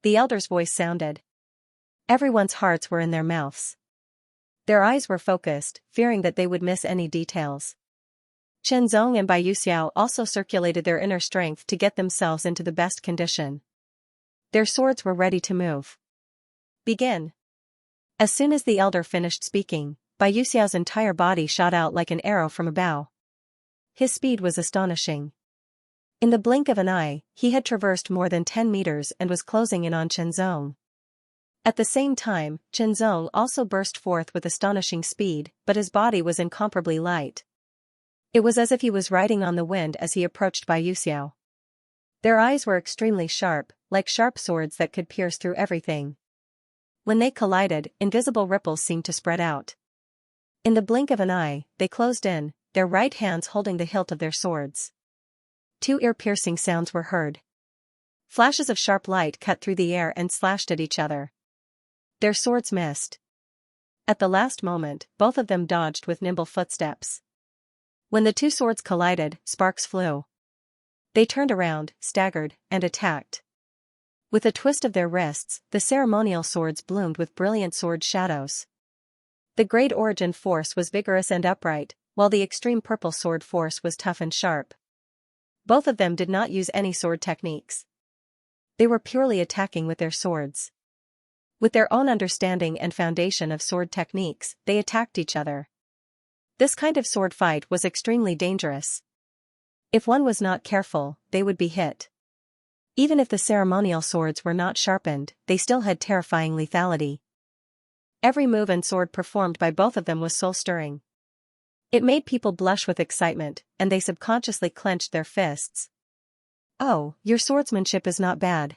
The elder's voice sounded. Everyone's hearts were in their mouths. Their eyes were focused, fearing that they would miss any details. Zhenzong and Bai Yuxiao also circulated their inner strength to get themselves into the best condition. Their swords were ready to move. Begin. As soon as the elder finished speaking, Bai Yuxiao's entire body shot out like an arrow from a bow. His speed was astonishing. In the blink of an eye, he had traversed more than 10 meters and was closing in on Zhenzong. At the same time, Zhenzong also burst forth with astonishing speed, but his body was incomparably light. It was as if he was riding on the wind as he approached Bai Yuxiao. Their eyes were extremely sharp, like sharp swords that could pierce through everything. When they collided, invisible ripples seemed to spread out. In the blink of an eye, they closed in, their right hands holding the hilt of their swords. Two ear-piercing sounds were heard. Flashes of sharp light cut through the air and slashed at each other. Their swords missed. At the last moment, both of them dodged with nimble footsteps. When the two swords collided, sparks flew. They turned around, staggered, and attacked. With a twist of their wrists, the ceremonial swords bloomed with brilliant sword shadows. The Great Origin force was vigorous and upright, while the extreme purple sword force was tough and sharp. Both of them did not use any sword techniques. They were purely attacking with their swords. With their own understanding and foundation of sword techniques, they attacked each other. This kind of sword fight was extremely dangerous. If one was not careful, they would be hit. Even if the ceremonial swords were not sharpened, they still had terrifying lethality. Every move and sword performed by both of them was soul-stirring. It made people blush with excitement, and they subconsciously clenched their fists. Oh, your swordsmanship is not bad.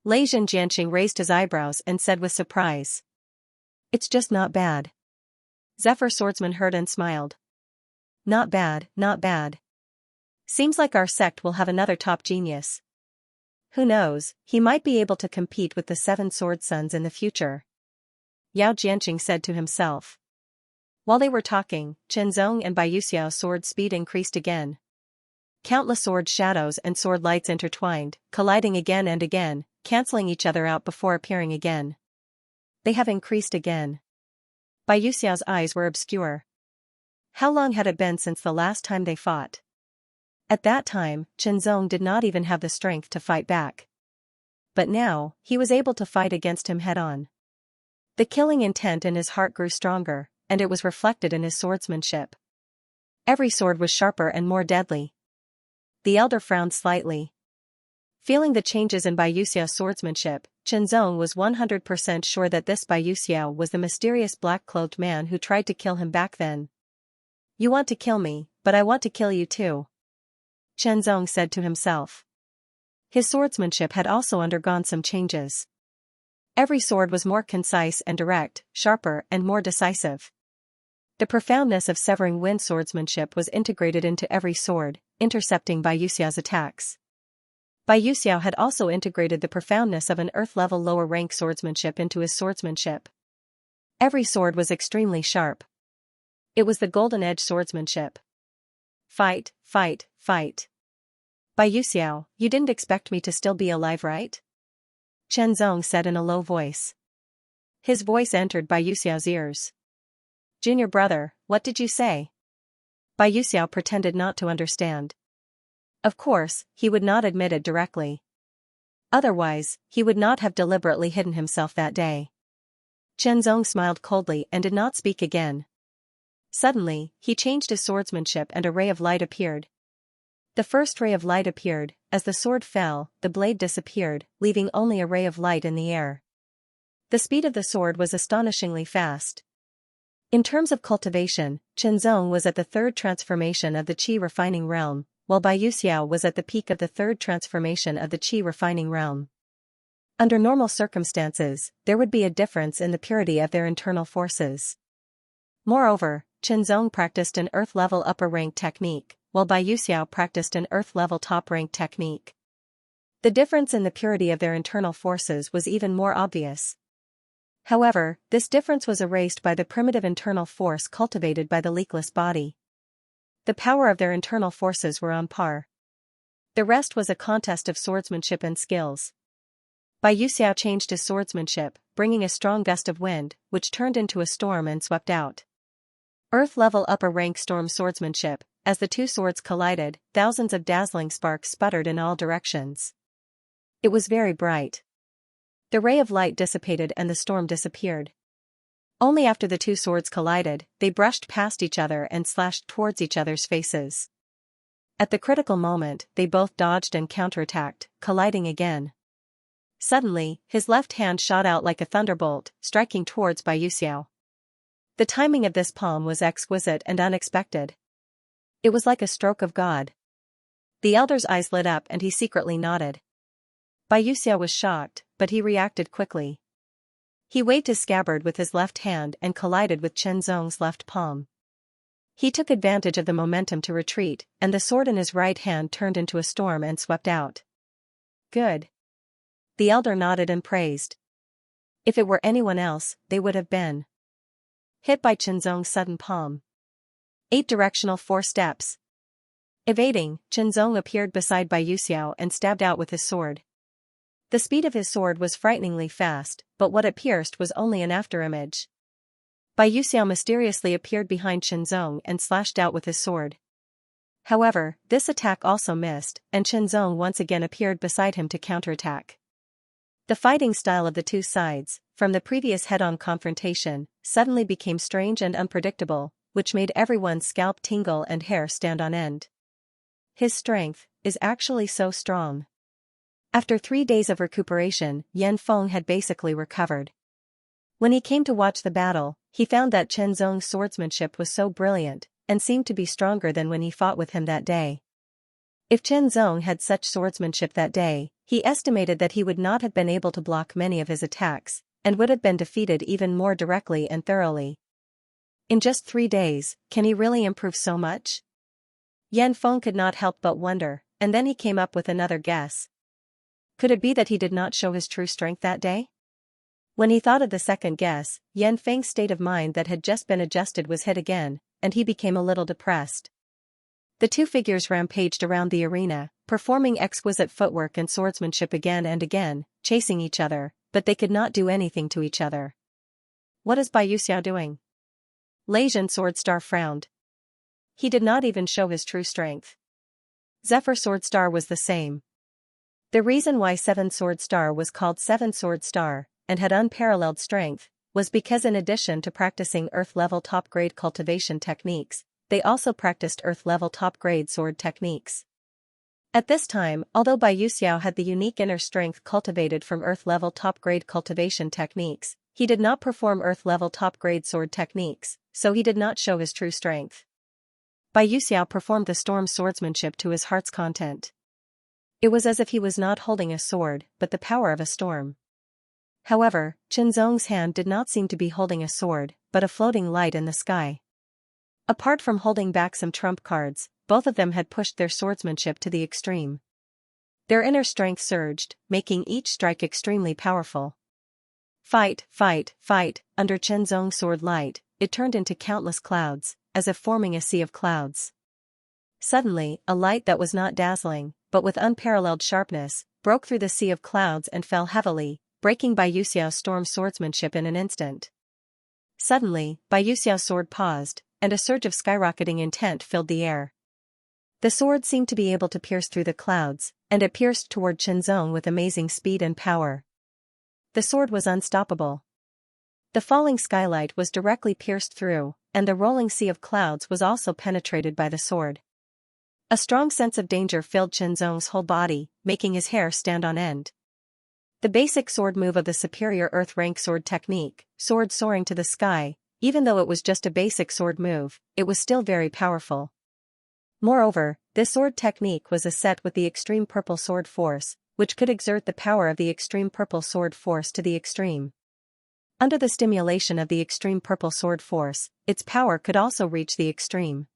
Lei Zhenjianqing raised his eyebrows and said with surprise. It's just not bad. Zephyr Swordsman heard and smiled. Not bad, not bad. Seems like our sect will have another top genius. Who knows, he might be able to compete with the 7 Sword Sons in the future. Yao Jianqing said to himself. While they were talking, Zhenzong and Bai Yuxiao's sword speed increased again. Countless sword shadows and sword lights intertwined, colliding again and again, canceling each other out before appearing again. They have increased again. Bai Yuxiao's eyes were obscure. How long had it been since the last time they fought? At that time, Zhenzong did not even have the strength to fight back. But now, he was able to fight against him head-on. The killing intent in his heart grew stronger, and it was reflected in his swordsmanship. Every sword was sharper and more deadly. The elder frowned slightly. Feeling the changes in Bai Yuxiao's swordsmanship, Zhenzong was 100% sure that this Bai Yuxiao was the mysterious black-clothed man who tried to kill him back then. You want to kill me, but I want to kill you too. Zhenzong said to himself. His swordsmanship had also undergone some changes. Every sword was more concise and direct, sharper and more decisive. The profoundness of severing wind swordsmanship was integrated into every sword, intercepting Bai Yuxiao's attacks. Bai Yuxiao had also integrated the profoundness of an earth-level lower-rank swordsmanship into his swordsmanship. Every sword was extremely sharp. It was the golden-edge swordsmanship. Fight, fight, fight. Bai Yuxiao, you didn't expect me to still be alive, right? Zhenzong said in a low voice. His voice entered Bai Yuxiao's ears. Junior brother, what did you say? Bai Yuxiao pretended not to understand. Of course, he would not admit it directly. Otherwise, he would not have deliberately hidden himself that day. Zhenzong smiled coldly and did not speak again. Suddenly, he changed his swordsmanship and a ray of light appeared. The first ray of light appeared, as the sword fell, the blade disappeared, leaving only a ray of light in the air. The speed of the sword was astonishingly fast. In terms of cultivation, Zhenzong was at the third transformation of the qi refining realm, while Bai Yuxiao was at the peak of the third transformation of the qi refining realm. Under normal circumstances, there would be a difference in the purity of their internal forces. Moreover, Zhenzong practiced an earth-level upper-rank technique, while Bai Yuxiao practiced an earth-level top-rank technique. The difference in the purity of their internal forces was even more obvious. However, this difference was erased by the primitive internal force cultivated by the leakless body. The power of their internal forces were on par. The rest was a contest of swordsmanship and skills. Bai Yuxiao changed his swordsmanship, bringing a strong gust of wind, which turned into a storm and swept out. Earth-level upper-rank storm swordsmanship. As the two swords collided, thousands of dazzling sparks sputtered in all directions. It was very bright. The ray of light dissipated and the storm disappeared. Only after the two swords collided, they brushed past each other and slashed towards each other's faces. At the critical moment, they both dodged and counterattacked, colliding again. Suddenly, his left hand shot out like a thunderbolt, striking towards Bai Yuxiao. The timing of this palm was exquisite and unexpected. It was like a stroke of God. The elder's eyes lit up and he secretly nodded. Bai Yuxiao was shocked, but he reacted quickly. He waved his scabbard with his left hand and collided with Zhenzong's left palm. He took advantage of the momentum to retreat, and the sword in his right hand turned into a storm and swept out. Good. The elder nodded and praised. If it were anyone else, they would have been hit by Zhenzong's sudden palm. 8 directional 4 steps. Evading, Zhenzong appeared beside Bai Yuxiao and stabbed out with his sword. The speed of his sword was frighteningly fast, but what it pierced was only an afterimage. Bai Yuxiao mysteriously appeared behind Zhenzong and slashed out with his sword. However, this attack also missed, and Zhenzong once again appeared beside him to counterattack. The fighting style of the two sides, from the previous head-on confrontation, suddenly became strange and unpredictable, which made everyone's scalp tingle and hair stand on end. His strength is actually so strong. After 3 days of recuperation, Yan Feng had basically recovered. When he came to watch the battle, he found that Zhenzong's swordsmanship was so brilliant, and seemed to be stronger than when he fought with him that day. If Zhenzong had such swordsmanship that day, he estimated that he would not have been able to block many of his attacks, and would have been defeated even more directly and thoroughly. In just 3 days, can he really improve so much? Yan Feng could not help but wonder, and then he came up with another guess. Could it be that he did not show his true strength that day? When he thought of the second guess, Yan Feng's state of mind that had just been adjusted was hit again, and he became a little depressed. The two figures rampaged around the arena, performing exquisite footwork and swordsmanship again and again, chasing each other, but they could not do anything to each other. What is Bai Yuxiao doing? Leijin Swordstar frowned. He did not even show his true strength. Zephyr Swordstar was the same. The reason why Seven Sword Star was called Seven Sword Star, and had unparalleled strength, was because in addition to practicing Earth-level top-grade cultivation techniques, they also practiced Earth-level top-grade sword techniques. At this time, although Bai Yuxiao had the unique inner strength cultivated from Earth-level top-grade cultivation techniques, he did not perform Earth-level top-grade sword techniques, so he did not show his true strength. Bai Yuxiao performed the storm swordsmanship to his heart's content. It was as if he was not holding a sword, but the power of a storm. However, Zhenzong's hand did not seem to be holding a sword, but a floating light in the sky. Apart from holding back some trump cards, both of them had pushed their swordsmanship to the extreme. Their inner strength surged, making each strike extremely powerful. Fight, fight, fight, under Zhenzong's sword light, it turned into countless clouds, as if forming a sea of clouds. Suddenly, a light that was not dazzling, but with unparalleled sharpness, broke through the sea of clouds and fell heavily, breaking Bai Yuxiao's storm swordsmanship in an instant. Suddenly, Bai Yuxiao's sword paused, and a surge of skyrocketing intent filled the air. The sword seemed to be able to pierce through the clouds, and it pierced toward Zhenzong with amazing speed and power. The sword was unstoppable. The falling skylight was directly pierced through, and the rolling sea of clouds was also penetrated by the sword. A strong sense of danger filled Zhenzong's whole body, making his hair stand on end. The basic sword move of the superior earth rank sword technique, sword soaring to the sky, even though it was just a basic sword move, it was still very powerful. Moreover, this sword technique was a set with the extreme purple sword force, which could exert the power of the extreme purple sword force to the extreme. Under the stimulation of the extreme purple sword force, its power could also reach the extreme.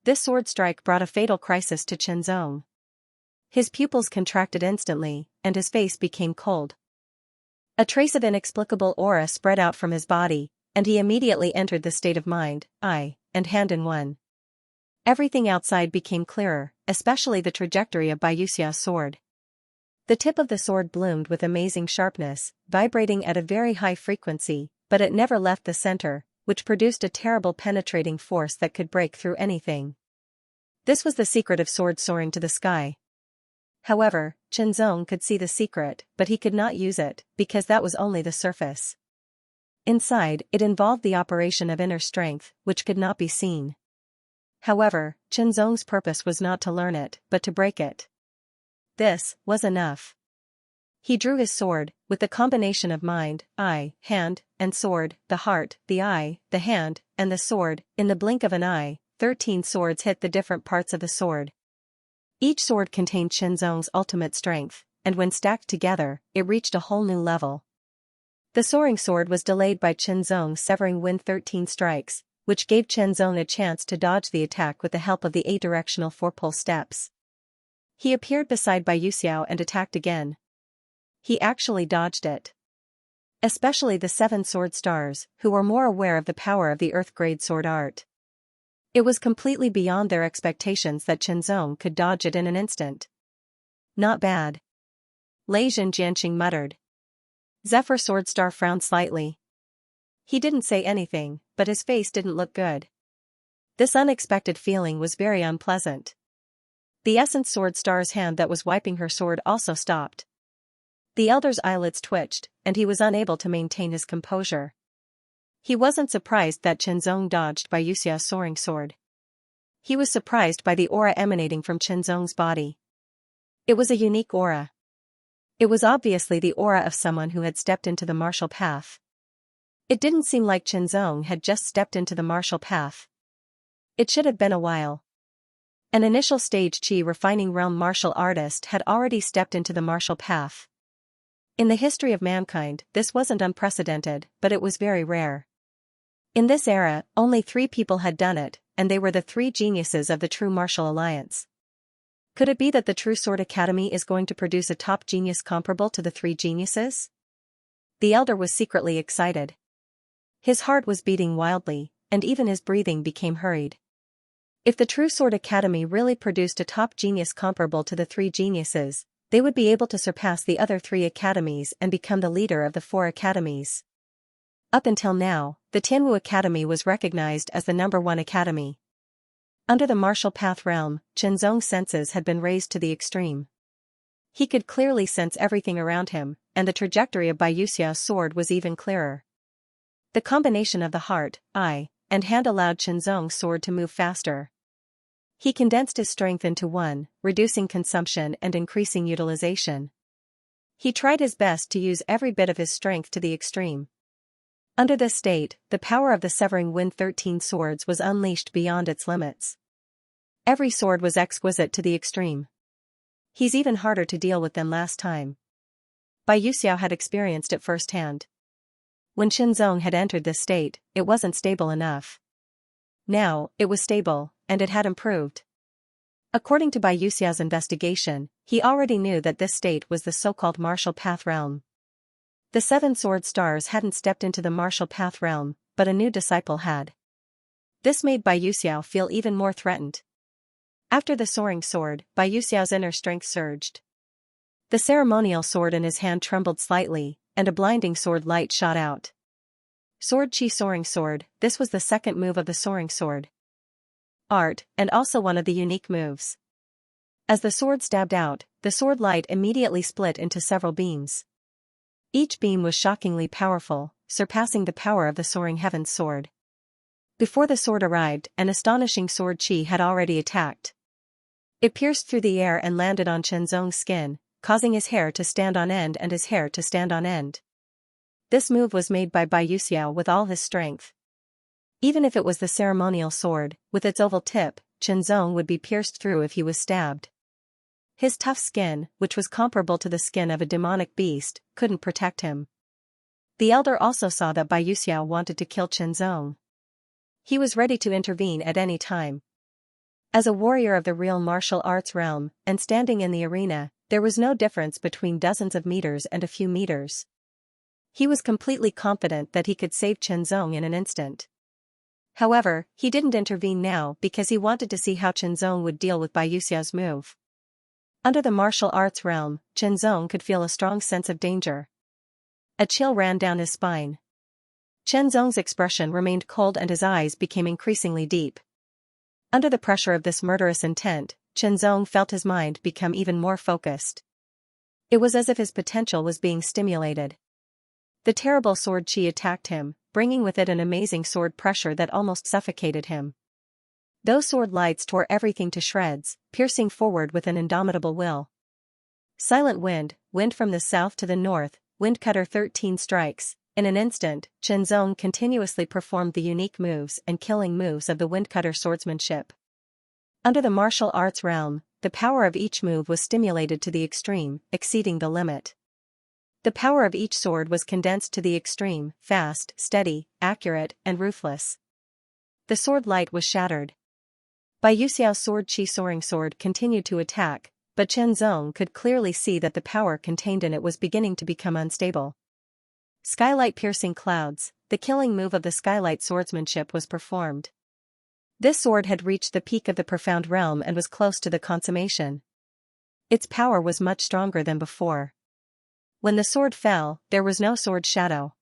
This sword strike brought a fatal crisis to Xianxia. His pupils contracted instantly, and his face became cold. A trace of inexplicable aura spread out from his body, and he immediately entered the state of mind, eye, and hand in one. Everything outside became clearer, especially the trajectory of Xiaoxia's sword. The tip of the sword bloomed with amazing sharpness, vibrating at a very high frequency, but it never left the center, which produced a terrible penetrating force that could break through anything. This was the secret of sword soaring to the sky. However, Xianxia could see the secret, but he could not use it, because that was only the surface. Inside, it involved the operation of inner strength, which could not be seen. However, Xianxia's purpose was not to learn it, but to break it. This was enough. He drew his sword, with the combination of mind, eye, hand, and sword, the heart, the eye, the hand, and the sword. In the blink of an eye, 13 swords hit the different parts of the sword. Each sword contained Xianxia's ultimate strength, and when stacked together, it reached a whole new level. The soaring sword was delayed by Xianxia's severing wind 13 strikes, which gave Xianxia a chance to dodge the attack with the help of the 8 directional 4-pole steps. He appeared beside Xiaoxia and attacked again. He actually dodged it. Especially the 7 sword stars, who were more aware of the power of the earth-grade sword art. It was completely beyond their expectations that Xianxia could dodge it in an instant. Not bad. Lei Jianxing muttered. Zephyr Sword Star frowned slightly. He didn't say anything, but his face didn't look good. This unexpected feeling was very unpleasant. The Essence Sword Star's hand that was wiping her sword also stopped. The elder's eyelids twitched, and he was unable to maintain his composure. He wasn't surprised that Xianxia dodged Xiaoxia's soaring sword. He was surprised by the aura emanating from Xianxia's body. It was a unique aura. It was obviously the aura of someone who had stepped into the martial path. It didn't seem like Xianxia had just stepped into the martial path. It should have been a while. An initial stage Qi refining realm martial artist had already stepped into the martial path. In the history of mankind, this wasn't unprecedented, but it was very rare. In this era, only 3 people had done it, and they were the 3 geniuses of the True Martial Alliance. Could it be that the True Sword Academy is going to produce a top genius comparable to the 3 geniuses? The elder was secretly excited. His heart was beating wildly, and even his breathing became hurried. If the True Sword Academy really produced a top genius comparable to the 3 geniuses, they would be able to surpass the other 3 academies and become the leader of the 4 academies. Up until now, the Tianwu Academy was recognized as the #1 academy. Under the martial path realm, Xianxia's senses had been raised to the extreme. He could clearly sense everything around him, and the trajectory of Xiaoxia's sword was even clearer. The combination of the heart, eye, and hand allowed Xianxia's sword to move faster. He condensed his strength into one, reducing consumption and increasing utilization. He tried his best to use every bit of his strength to the extreme. Under this state, the power of the severing wind 13 swords was unleashed beyond its limits. Every sword was exquisite to the extreme. He's even harder to deal with than last time. Xiaoxia had experienced it firsthand. When Xianxia had entered this state, it wasn't stable enough. Now, it was stable, and it had improved. According to Xiaoxia's investigation, he already knew that this state was the so-called martial path realm. The 7 sword stars hadn't stepped into the martial path realm, but a new disciple had. This made Xiaoxia feel even more threatened. After the soaring sword, Xiaoxia's inner strength surged. The ceremonial sword in his hand trembled slightly, and a blinding sword light shot out. Sword Qi Soaring Sword, this was the second move of the soaring sword art, and also one of the unique moves. As the sword stabbed out, the sword light immediately split into several beams. Each beam was shockingly powerful, surpassing the power of the soaring heavens sword. Before the sword arrived, an astonishing sword Qi had already attacked. It pierced through the air and landed on Xianxia's skin, causing his hair to stand on end and his hair to stand on end. This move was made by Xiaoxia with all his strength. Even if it was the ceremonial sword, with its oval tip, Qianzong would be pierced through if he was stabbed. His tough skin, which was comparable to the skin of a demonic beast, couldn't protect him. The elder also saw that Bai Yuxiao wanted to kill Qianzong. He was ready to intervene at any time. As a warrior of the real martial arts realm, and standing in the arena, there was no difference between dozens of meters and a few meters. He was completely confident that he could save Qianzong in an instant. However, he didn't intervene now because he wanted to see how Qianzong would deal with Bai Yuxiao's move. Under the martial arts realm, Qianzong could feel a strong sense of danger. A chill ran down his spine. Qianzong's expression remained cold and his eyes became increasingly deep. Under the pressure of this murderous intent, Qianzong felt his mind become even more focused. It was as if his potential was being stimulated. The terrible sword qi attacked him, bringing with it an amazing sword pressure that almost suffocated him. Those sword lights tore everything to shreds, piercing forward with an indomitable will. Silent wind, wind from the south to the north, windcutter 13 strikes. In an instant, Qianzong continuously performed the unique moves and killing moves of the windcutter swordsmanship. Under the martial arts realm, the power of each move was stimulated to the extreme, exceeding the limit. The power of each sword was condensed to the extreme, fast, steady, accurate, and ruthless. The sword light was shattered. Bai Yuxiao's sword qi soaring sword continued to attack, but Qianzong could clearly see that the power contained in it was beginning to become unstable. Skylight piercing clouds, the killing move of the skylight swordsmanship was performed. This sword had reached the peak of the profound realm and was close to the consummation. Its power was much stronger than before. When the sword fell, there was no sword shadow.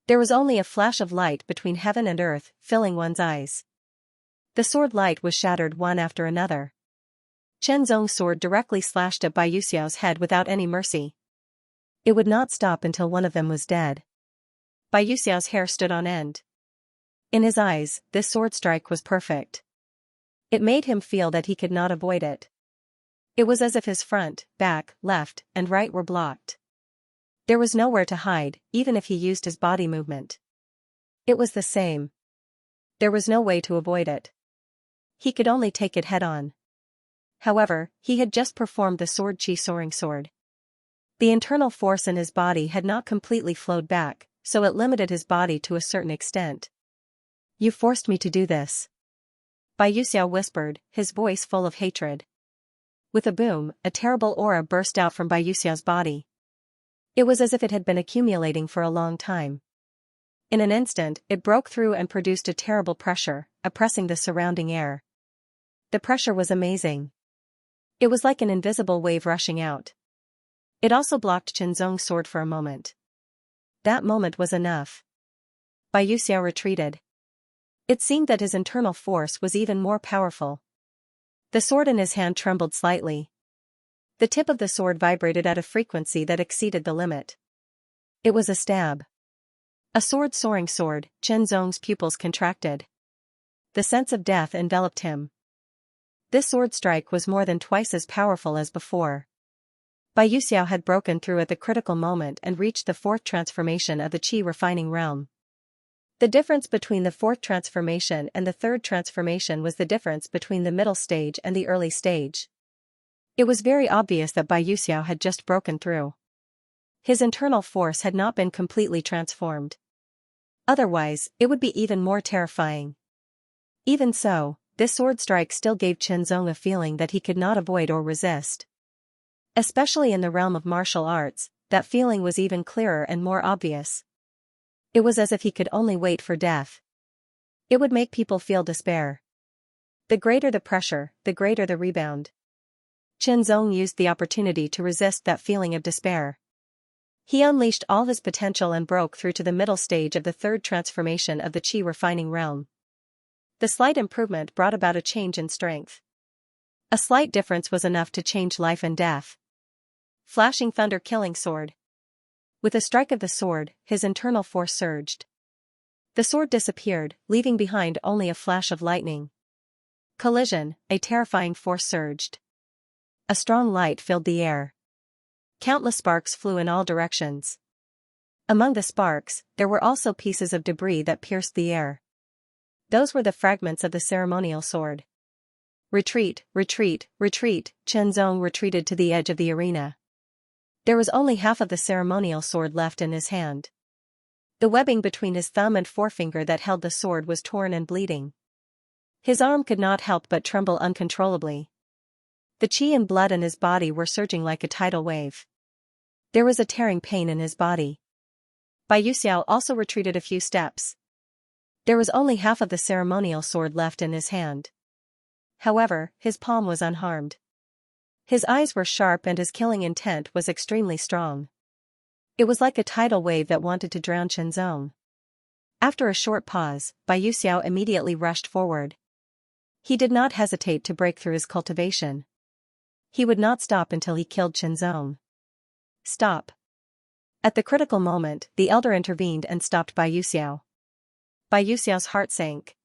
There was only a flash of light between heaven and earth, filling one's eyes. The sword light was shattered one after another. Qianzong's sword directly slashed at Bai Yuxiao's head without any mercy. It would not stop until one of them was dead. Bai Yuxiao's hair stood on end. In his eyes, this sword strike was perfect. It made him feel that he could not avoid it. It was as if his front, back, left, and right were blocked. There was nowhere to hide, even if he used his body movement. It was the same. There was no way to avoid it. He could only take it head-on. However, he had just performed the sword qi soaring sword. The internal force in his body had not completely flowed back, so it limited his body to a certain extent. "You forced me to do this," Bai Yuxiao whispered, his voice full of hatred. With a boom, a terrible aura burst out from Bai Yuxiao's body. It was as if it had been accumulating for a long time. In an instant, it broke through and produced a terrible pressure, oppressing the surrounding air. The pressure was amazing. It was like an invisible wave rushing out. It also blocked Qianzong's sword for a moment. That moment was enough. Bai Yuxiao retreated. It seemed that his internal force was even more powerful. The sword in his hand trembled slightly. The tip of the sword vibrated at a frequency that exceeded the limit. It was a stab. A sword soaring sword, Qianzong's pupils contracted. The sense of death enveloped him. This sword strike was more than twice as powerful as before. Bai Yuxiao had broken through at the critical moment and reached the fourth transformation of the qi refining realm. The difference between the fourth transformation and the third transformation was the difference between the middle stage and the early stage. It was very obvious that Bai Yuxiao had just broken through. His internal force had not been completely transformed. Otherwise, it would be even more terrifying. Even so, this sword strike still gave Qianzong a feeling that he could not avoid or resist. Especially in the realm of martial arts, that feeling was even clearer and more obvious. It was as if he could only wait for death. It would make people feel despair. The greater the pressure, the greater the rebound. Qianzong used the opportunity to resist that feeling of despair. He unleashed all his potential and broke through to the middle stage of the third transformation of the qi refining realm. The slight improvement brought about a change in strength. A slight difference was enough to change life and death. Flashing thunder killing sword. With a strike of the sword, his internal force surged. The sword disappeared, leaving behind only a flash of lightning. Collision, a terrifying force surged. A strong light filled the air. Countless sparks flew in all directions. Among the sparks, there were also pieces of debris that pierced the air. Those were the fragments of the ceremonial sword. Retreat, retreat, retreat, Chen Zong retreated to the edge of the arena. There was only half of the ceremonial sword left in his hand. The webbing between his thumb and forefinger that held the sword was torn and bleeding. His arm could not help but tremble uncontrollably. The qi and blood in his body were surging like a tidal wave. There was a tearing pain in his body. Bai Yuxiao also retreated a few steps. There was only half of the ceremonial sword left in his hand. However, his palm was unharmed. His eyes were sharp and his killing intent was extremely strong. It was like a tidal wave that wanted to drown Chen Zong. After a short pause, Bai Yuxiao immediately rushed forward. He did not hesitate to break through his cultivation. He would not stop until he killed Chen Zong. Stop. At the critical moment, the elder intervened and stopped Bai Yuxiao. Bai Yuxiao's heart sank.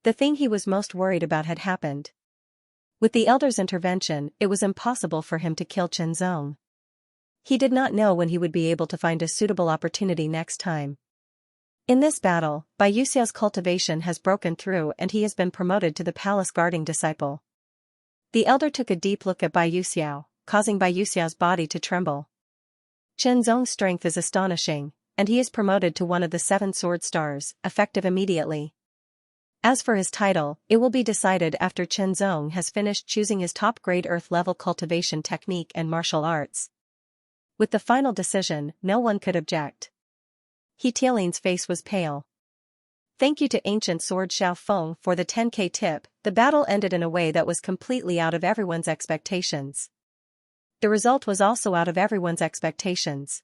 The thing he was most worried about had happened. With the elder's intervention, it was impossible for him to kill Chen Zong. He did not know when he would be able to find a suitable opportunity next time. In this battle, Bai Yuxiao's cultivation has broken through and he has been promoted to the palace guarding disciple. The elder took a deep look at Bai Yuxiao, causing Bai Yuxiao's body to tremble. Chen Zong's strength is astonishing, and he is promoted to one of the 7 sword stars, effective immediately. As for his title, it will be decided after Chen Zong has finished choosing his top-grade earth-level cultivation technique and martial arts. With the final decision, no one could object. He Tialin's face was pale. Thank you to Ancient Sword Xiao Feng for the 10k tip. The battle ended in a way that was completely out of everyone's expectations. The result was also out of everyone's expectations.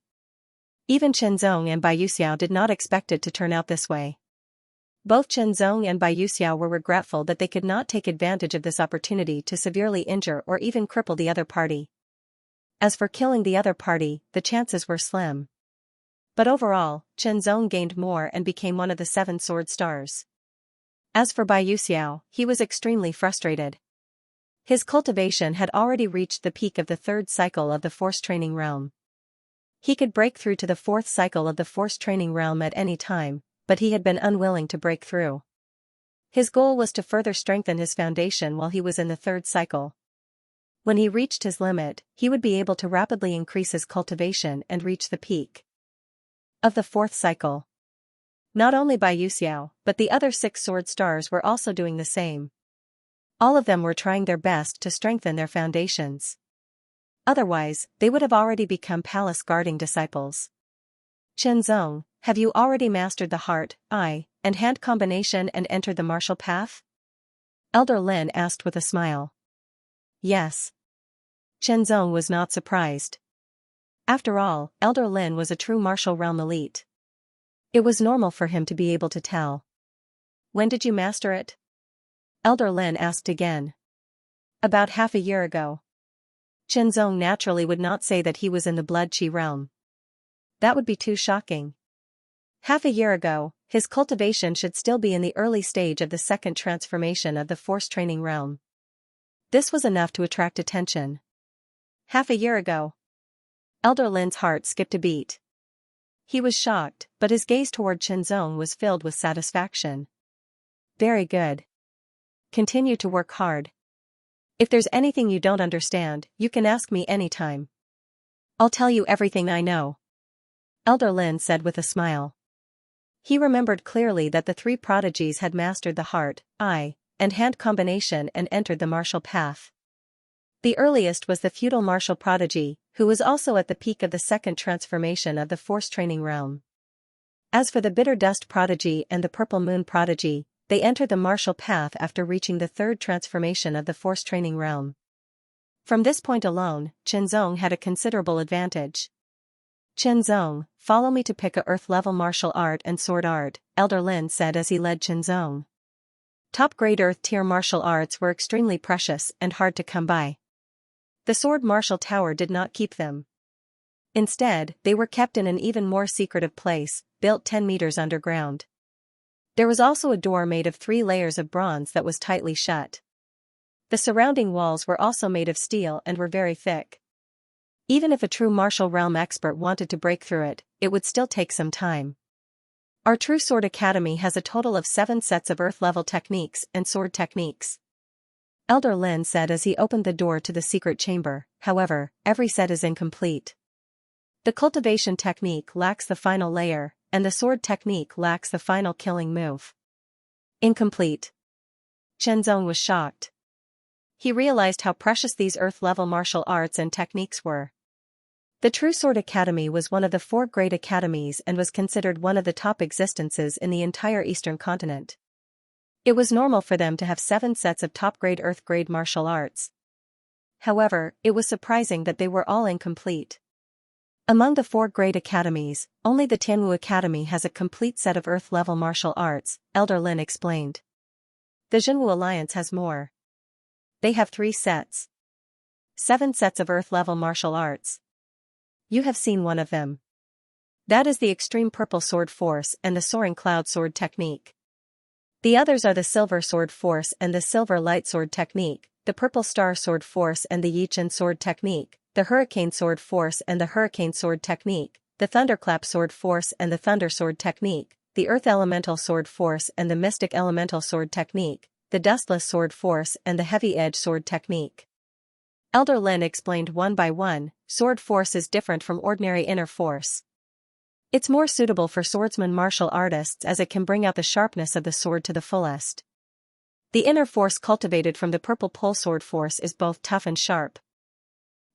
Even Chen Zong and Bai Yuxiao did not expect it to turn out this way. Both Chen Zong and Bai Yuxiao were regretful that they could not take advantage of this opportunity to severely injure or even cripple the other party. As for killing the other party, the chances were slim. But overall, Chen Zong gained more and became one of the 7 sword stars. As for Bai Yuxiao, he was extremely frustrated. His cultivation had already reached the peak of the 3rd cycle of the Force Training Realm. He could break through to the 4th cycle of the Force Training Realm at any time, but he had been unwilling to break through. His goal was to further strengthen his foundation while he was in the 3rd cycle. When he reached his limit, he would be able to rapidly increase his cultivation and reach the peak of the 4th cycle. Not only Bai Yuxiao, but the other 6 sword stars were also doing the same. All of them were trying their best to strengthen their foundations. Otherwise, they would have already become palace guarding disciples. Chen Zong, have you already mastered the heart, eye, and hand combination and entered the martial path? Elder Lin asked with a smile. Yes. Chen Zong was not surprised. After all, Elder Lin was a true martial realm elite. It was normal for him to be able to tell. When did you master it? Elder Lin asked again. About half a year ago. Chen Zong naturally would not say that he was in the blood qi realm. That would be too shocking. Half a year ago, his cultivation should still be in the early stage of the 2nd transformation of the Force Training Realm. This was enough to attract attention. Half a year ago. Elder Lin's heart skipped a beat. He was shocked, but his gaze toward Chen Zong was filled with satisfaction. Very good. Continue to work hard. If there's anything you don't understand, you can ask me anytime. I'll tell you everything I know. Elder Lin said with a smile. He remembered clearly that the 3 prodigies had mastered the heart, eye, and hand combination and entered the martial path. The earliest was the feudal martial prodigy, who was also at the peak of the 2nd transformation of the Force Training Realm. As for the bitter dust prodigy and the purple moon prodigy, they entered the martial path after reaching the 3rd transformation of the Force Training Realm. From this point alone, Chen Zong had a considerable advantage. Chen Zong, follow me to pick a earth-level martial art and sword art, Elder Lin said as he led Chen Zong. Top-grade earth-tier martial arts were extremely precious and hard to come by. The sword martial tower did not keep them. Instead, they were kept in an even more secretive place, built 10 meters underground. There was also a door made of 3 layers of bronze that was tightly shut. The surrounding walls were also made of steel and were very thick. Even if a true martial realm expert wanted to break through it, it would still take some time. Our True Sword Academy has a total of 7 sets of earth-level techniques and sword techniques. Elder Lin said as he opened the door to the secret chamber. However, every set is incomplete. The cultivation technique lacks the final layer, and the sword technique lacks the final killing move. Incomplete. Chen Zong was shocked. He realized how precious these earth-level martial arts and techniques were. The True Sword Academy was one of the 4 great academies and was considered one of the top existences in the entire Eastern continent. It was normal for them to have 7 sets of top-grade earth-grade martial arts. However, it was surprising that they were all incomplete. Among the 4 great academies, only the Tianwu Academy has a complete set of earth-level martial arts, Elder Lin explained. The Jinwu Alliance has more. They have 3 sets. 7 sets of earth-level martial arts. You have seen one of them. That is the Extreme Purple Sword Force and the Soaring Cloud Sword Technique. The others are the Silver Sword Force and the Silver Light Sword Technique, the Purple Star Sword Force and the Yichen Sword Technique, the Hurricane Sword Force and the Hurricane Sword Technique, the Thunderclap Sword Force and the Thunder Sword Technique, the Earth Elemental Sword Force and the Mystic Elemental Sword Technique, the Dustless Sword Force and the Heavy Edge Sword Technique. Elder Lin explained one by one. Sword Force is different from ordinary Inner Force. It's more suitable for swordsman martial artists as it can bring out the sharpness of the sword to the fullest. The Inner Force cultivated from the Purple Pole Sword Force is both tough and sharp.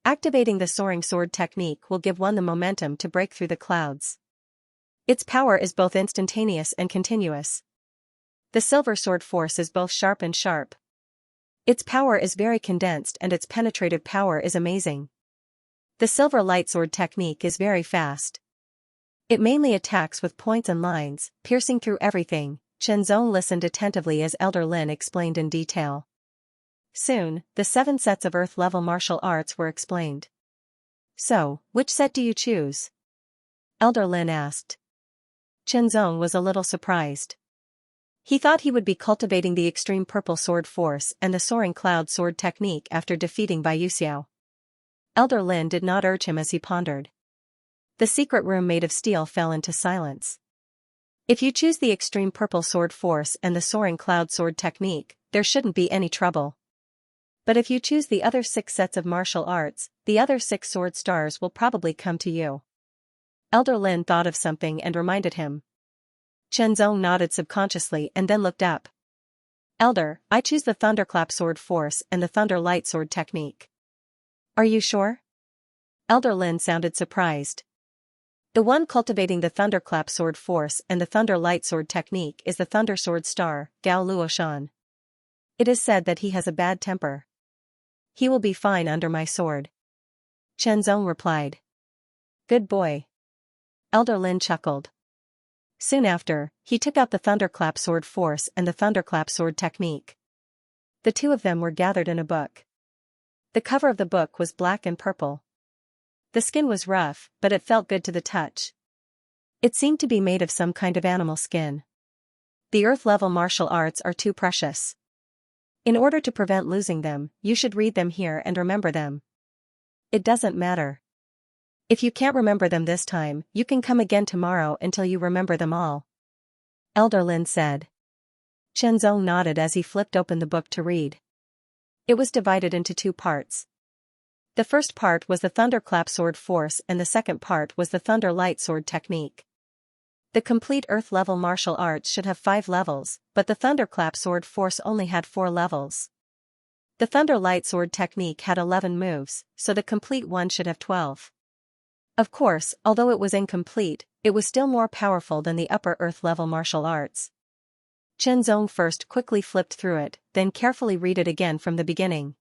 Activating the Soaring Sword Technique will give one the momentum to break through the clouds. Its power is both instantaneous and continuous. The Silver Sword Force is both sharp and sharp. Its power is very condensed and its penetrative power is amazing. The Silver Light Sword Technique is very fast. It mainly attacks with points and lines, piercing through everything. Chen Zong listened attentively as Elder Lin explained in detail. Soon, the 7 sets of earth-level martial arts were explained. So, which set do you choose? Elder Lin asked. Chen Zong was a little surprised. He thought he would be cultivating the Extreme Purple Sword Force and the Soaring Cloud Sword Technique after defeating Bai Yuxiao. Elder Lin did not urge him as he pondered. The secret room made of steel fell into silence. If you choose the Extreme Purple Sword Force and the Soaring Cloud Sword Technique, there shouldn't be any trouble. But if you choose the other 6 sets of martial arts, the other 6 sword stars will probably come to you. Elder Lin thought of something and reminded him. Chen Zong nodded subconsciously and then looked up. Elder, I choose the Thunderclap Sword Force and the Thunder Light Sword Technique. Are you sure? Elder Lin sounded surprised. The one cultivating the Thunderclap Sword Force and the Thunder Light Sword Technique is the Thunder Sword Star, Gao Luoshan. It is said that he has a bad temper. He will be fine under my sword. Chen Zong replied. Good boy. Elder Lin chuckled. Soon after, he took out the Thunderclap Sword Force and the Thunderclap Sword Technique. The 2 of them were gathered in a book. The cover of the book was black and purple. The skin was rough, but it felt good to the touch. It seemed to be made of some kind of animal skin. The earth-level martial arts are too precious. In order to prevent losing them, you should read them here and remember them. It doesn't matter. If you can't remember them this time, you can come again tomorrow until you remember them all. Elder Lin said. Chen Zong nodded as he flipped open the book to read. It was divided into 2 parts. The first part was the Thunderclap Sword Force and the second part was the Thunder Light Sword Technique. The complete earth-level martial arts should have 5 levels, but the Thunderclap Sword Force only had 4 levels. The Thunder Light Sword Technique had 11 moves, so the complete one should have 12. Of course, although it was incomplete, it was still more powerful than the upper earth-level martial arts. Chen Zong first quickly flipped through it, then carefully read it again from the beginning.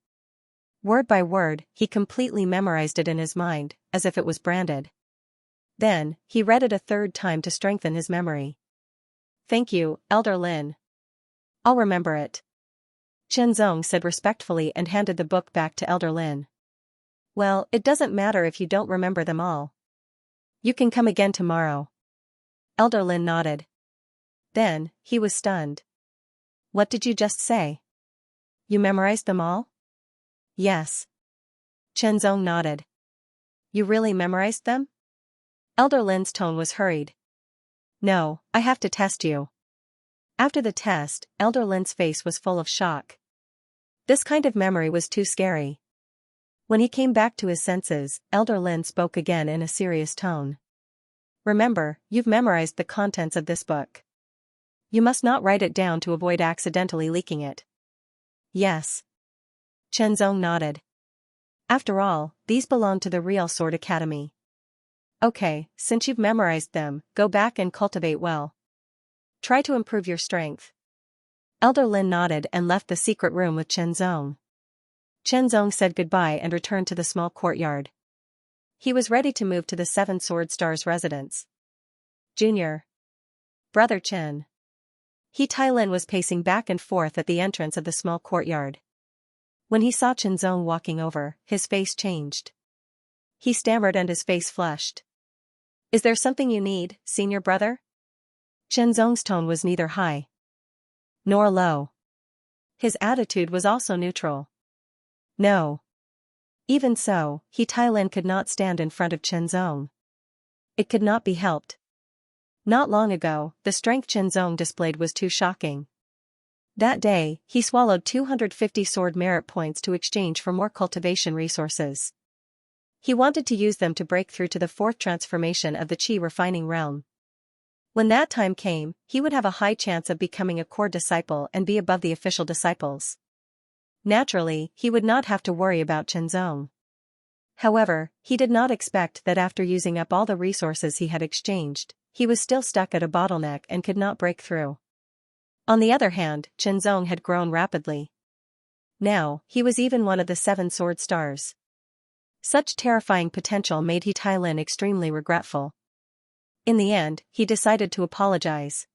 Word by word, he completely memorized it in his mind, as if it was branded. Then, he read it a 3rd time to strengthen his memory. Thank you, Elder Lin. I'll remember it. Chen Zong said respectfully and handed the book back to Elder Lin. Well, it doesn't matter if you don't remember them all. You can come again tomorrow. Elder Lin nodded. Then, he was stunned. What did you just say? You memorized them all? Yes. Chen Zong nodded. You really memorized them? Elder Lin's tone was hurried. No, I have to test you. After the test, Elder Lin's face was full of shock. This kind of memory was too scary. When he came back to his senses, Elder Lin spoke again in a serious tone. Remember, you've memorized the contents of this book. You must not write it down to avoid accidentally leaking it. Yes. Chen Zong nodded. After all, these belong to the real Sword Academy. Okay, since you've memorized them, go back and cultivate well. Try to improve your strength. Elder Lin nodded and left the secret room with Chen Zong. Chen Zong said goodbye and returned to the small courtyard. He was ready to move to the Seven Sword Stars residence. Junior. Brother Chen. He Tai-Lin was pacing back and forth at the entrance of the small courtyard. When he saw Chen Zong walking over, his face changed. He stammered and his face flushed. Is there something you need, senior brother? Chen Zong's tone was neither high nor low. His attitude was also neutral. No. Even so, he Tai-Lin could not stand in front of Chen Zong. It could not be helped. Not long ago, the strength Chen Zong displayed was too shocking. That day, he swallowed 250 sword merit points to exchange for more cultivation resources. He wanted to use them to break through to the fourth transformation of the Qi refining realm. When that time came, he would have a high chance of becoming a core disciple and be above the official disciples. Naturally, he would not have to worry about Chen Zong. However, he did not expect that after using up all the resources he had exchanged, he was still stuck at a bottleneck and could not break through. On the other hand, Chen Zong had grown rapidly. Now, he was even one of the 7 sword stars. Such terrifying potential made He Tai-Lin extremely regretful. In the end, he decided to apologize.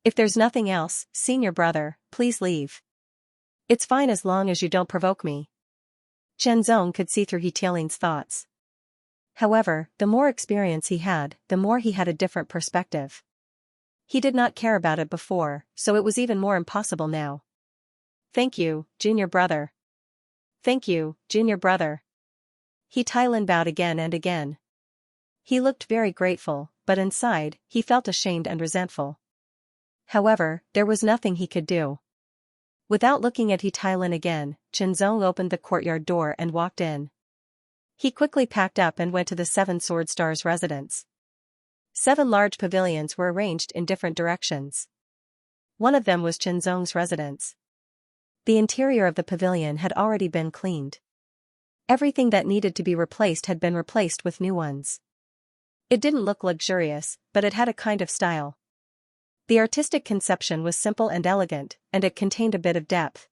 If there's nothing else, senior brother, please leave. It's fine as long as you don't provoke me. Chen Zong could see through He Tai-Lin's thoughts. However, the more experience he had, the more he had a different perspective. He did not care about it before, so it was even more impossible now. Thank you, junior brother. Thank you, junior brother. He Tai-Lin bowed again and again. He looked very grateful, but inside, he felt ashamed and resentful. However, there was nothing he could do. Without looking at He Tai-Lin again, Chen Zong opened the courtyard door and walked in. He quickly packed up and went to the 7 Sword Stars residence. 7 large pavilions were arranged in different directions. One of them was Chen Zong's residence. The interior of the pavilion had already been cleaned. Everything that needed to be replaced had been replaced with new ones. It didn't look luxurious, but it had a kind of style. The artistic conception was simple and elegant, and it contained a bit of depth.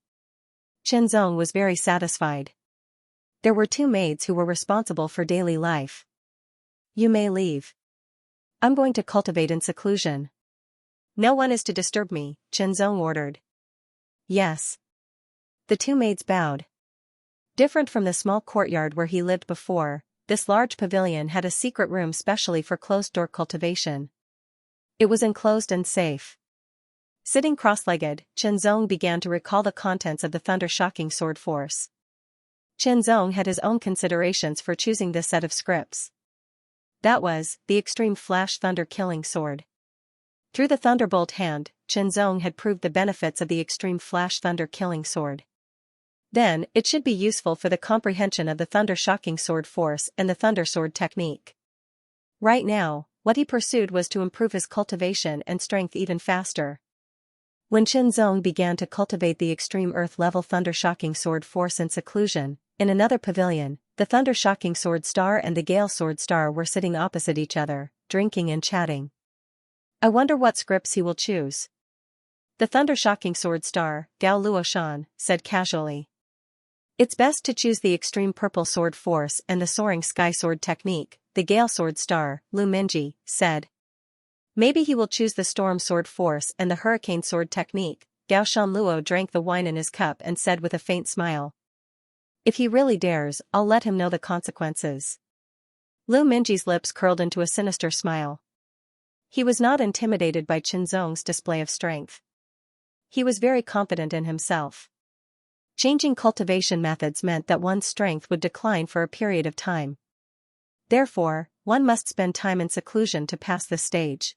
Chen Zong was very satisfied. There were 2 maids who were responsible for daily life. You may leave. I'm going to cultivate in seclusion. No one is to disturb me, Chen Zong ordered. Yes. The 2 maids bowed. Different from the small courtyard where he lived before, this large pavilion had a secret room specially for closed-door cultivation. It was enclosed and safe. Sitting cross-legged, Chen Zong began to recall the contents of the thunder-shocking sword force. Chen Zong had his own considerations for choosing this set of scripts. That was, the extreme flash thunder-killing sword. Through the thunderbolt hand, Chen Zong had proved the benefits of the extreme flash thunder-killing sword. Then, it should be useful for the comprehension of the thunder-shocking sword force and the thunder sword technique. Right now, what he pursued was to improve his cultivation and strength even faster. When Chen Zong began to cultivate the extreme earth-level thunder-shocking sword force in seclusion, in another pavilion, the thunder-shocking sword star and the gale sword star were sitting opposite each other, drinking and chatting. I wonder what scripts he will choose. The thunder-shocking sword star, Gao Luoshan, said casually. It's best to choose the extreme purple sword force and the soaring sky sword technique, the gale sword star, Lu Minji, said. Maybe he will choose the storm sword force and the hurricane sword technique. Gao Shanluo drank the wine in his cup and said with a faint smile. If he really dares, I'll let him know the consequences. Lu Minji's lips curled into a sinister smile. He was not intimidated by Chen Zong's display of strength. He was very confident in himself. Changing cultivation methods meant that one's strength would decline for a period of time. Therefore, one must spend time in seclusion to pass this stage.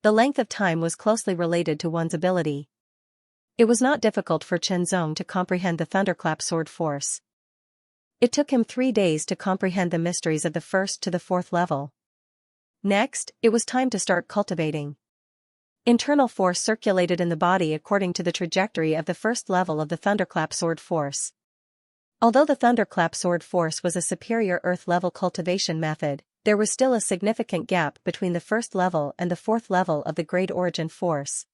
The length of time was closely related to one's ability. It was not difficult for Chen Zong to comprehend the thunderclap sword force. It took him 3 days to comprehend the mysteries of the first to the fourth level. Next, it was time to start cultivating. Internal force circulated in the body according to the trajectory of the first level of the thunderclap sword force. Although the thunderclap sword force was a superior earth-level cultivation method, there was still a significant gap between the first level and the fourth level of the Great Origin Force.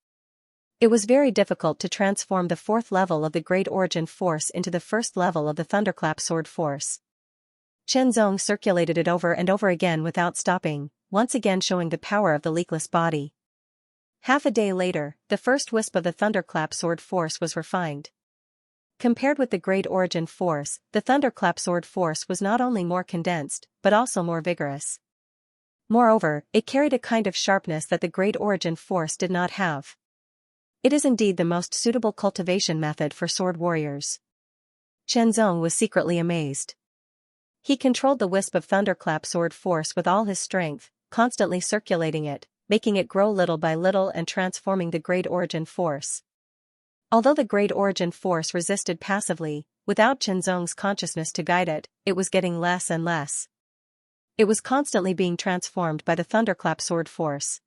It was very difficult to transform the fourth level of the Great Origin Force into the first level of the thunderclap sword force. Chen Zong circulated it over and over again without stopping, once again showing the power of the leakless body. Half a day later, the first wisp of the thunderclap sword force was refined. Compared with the Great Origin Force, the thunderclap sword force was not only more condensed, but also more vigorous. Moreover, it carried a kind of sharpness that the Great Origin Force did not have. It is indeed the most suitable cultivation method for sword warriors. Chen Zong was secretly amazed. He controlled the wisp of thunderclap sword force with all his strength, constantly circulating it, making it grow little by little and transforming the Great Origin Force. Although the Great Origin Force resisted passively, without Chen Zong's consciousness to guide it, it was getting less and less. It was constantly being transformed by the thunderclap sword force.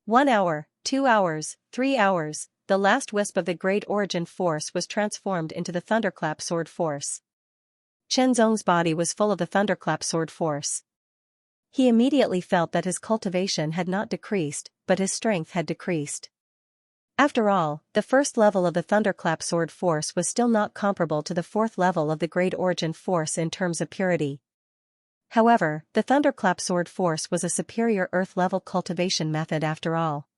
1 hour, 2 hours, 3 hours, the last wisp of the Great Origin Force was transformed into the thunderclap sword force. Chen Zong's body was full of the thunderclap sword force. He immediately felt that his cultivation had not decreased, but his strength had decreased. After all, the first level of the thunderclap sword force was still not comparable to the fourth level of the Great Origin Force in terms of purity. However, the thunderclap sword force was a superior earth-level cultivation method after all.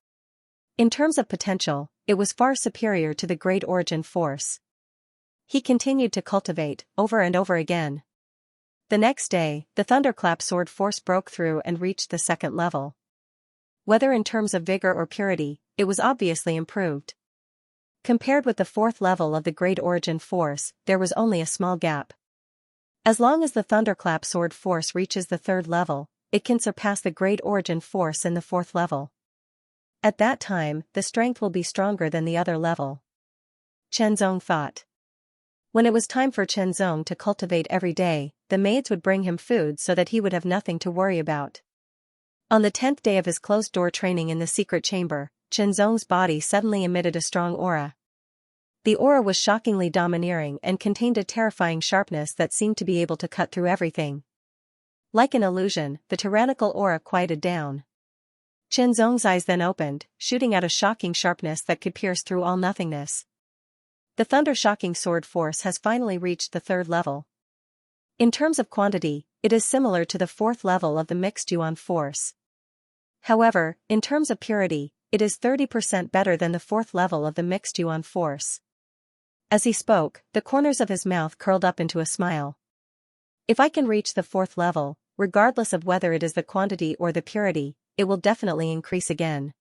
In terms of potential, it was far superior to the Great Origin Force. He continued to cultivate, over and over again. The next day, the thunderclap sword force broke through and reached the second level. Whether in terms of vigor or purity, it was obviously improved. Compared with the fourth level of the Great Origin Force, there was only a small gap. As long as the thunderclap sword force reaches the third level, it can surpass the Great Origin Force in the fourth level. At that time, the strength will be stronger than the other level. Chen Zong thought. When it was time for Chen Zong to cultivate every day, the maids would bring him food so that he would have nothing to worry about. On the 10th day of his closed-door training in the secret chamber, Chen Zong's body suddenly emitted a strong aura. The aura was shockingly domineering and contained a terrifying sharpness that seemed to be able to cut through everything. Like an illusion, the tyrannical aura quieted down. Chen Zong's eyes then opened, shooting out a shocking sharpness that could pierce through all nothingness. The thunder-shocking sword force has finally reached the third level. In terms of quantity, it is similar to the fourth level of the mixed yuan force. However, in terms of purity, it is 30% better than the fourth level of the mixed yuan force. As he spoke, the corners of his mouth curled up into a smile. If I can reach the fourth level, regardless of whether it is the quantity or the purity, it will definitely increase again.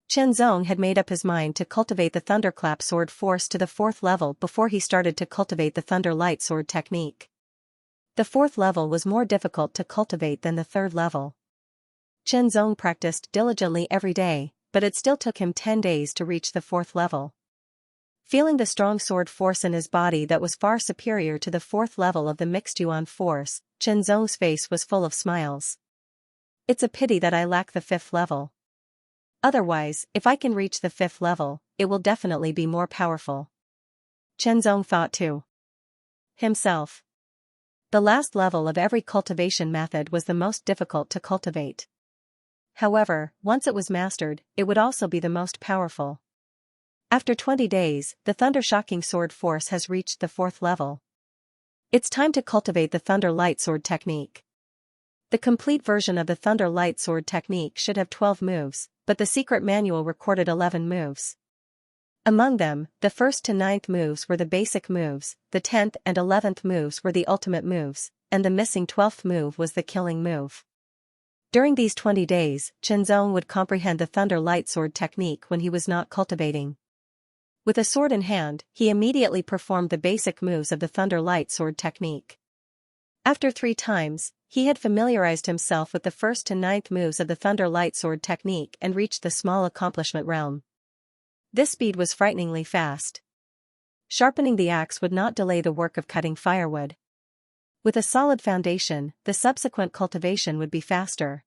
Chen Zong had made up his mind to cultivate the thunderclap sword force to the fourth level before he started to cultivate the thunder light sword technique. The fourth level was more difficult to cultivate than the third level. Chen Zong practiced diligently every day, but it still took him 10 days to reach the fourth level. Feeling the strong sword force in his body that was far superior to the fourth level of the mixed yuan force, Chen Zong's face was full of smiles. It's a pity that I lack the fifth level. Otherwise, if I can reach the fifth level, it will definitely be more powerful. Chen Zong thought to himself. The last level of every cultivation method was the most difficult to cultivate. However, once it was mastered, it would also be the most powerful. After 20 days, the thunder-shocking sword force has reached the fourth level. It's time to cultivate the thunder light sword technique. The complete version of the thunder light sword technique should have 12 moves, but the secret manual recorded 11 moves. Among them, the 1st to 9th moves were the basic moves, the 10th and 11th moves were the ultimate moves, and the missing 12th move was the killing move. During these 20 days, Chen Zong would comprehend the thunder light sword technique when he was not cultivating. With a sword in hand, he immediately performed the basic moves of the thunder light sword technique. After 3 times, he had familiarized himself with the first to ninth moves of the Thunder Light Sword technique and reached the small accomplishment realm. This speed was frighteningly fast. Sharpening the axe would not delay the work of cutting firewood. With a solid foundation, the subsequent cultivation would be faster.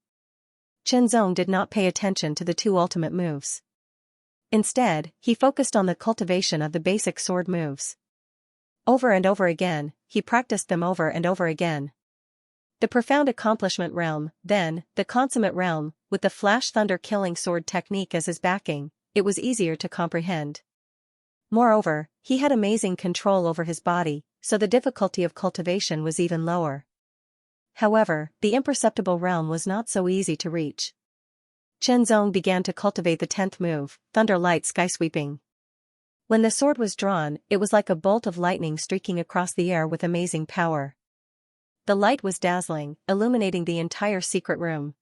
Qianzong did not pay attention to the two ultimate moves. Instead, he focused on the cultivation of the basic sword moves. Over and over again, he practiced them over and over again. The profound accomplishment realm, then, the consummate realm, with the flash thunder killing sword technique as his backing, it was easier to comprehend. Moreover, he had amazing control over his body, so the difficulty of cultivation was even lower. However, the imperceptible realm was not so easy to reach. Qianzong began to cultivate the 10th move, Thunder Light Sky Sweeping. When the sword was drawn, it was like a bolt of lightning streaking across the air with amazing power. The light was dazzling, illuminating the entire secret room.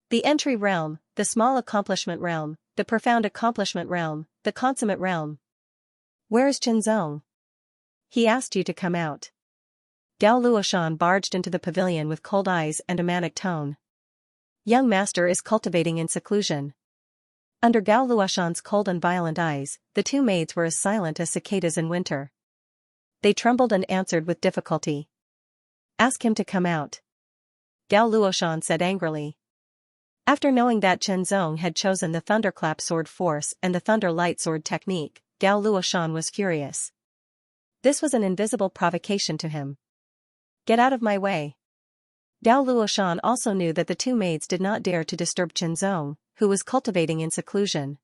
The entry realm, the small accomplishment realm, the profound accomplishment realm, the consummate realm. "Where is Qianzong? He asked you to come out." Gao Luoshan barged into the pavilion with cold eyes and a manic tone. "Young master is cultivating in seclusion." Under Gao Luoshan's cold and violent eyes, the two maids were as silent as cicadas in winter. They trembled and answered with difficulty. "Ask him to come out," Gao Luoshan said angrily. After knowing that Qianzong had chosen the Thunderclap Sword Force and the Thunder Light Sword technique, Gao Luoshan was furious. This was an invisible provocation to him. "Get out of my way." Gao Luoshan also knew that the two maids did not dare to disturb Qianzong, who was cultivating in seclusion.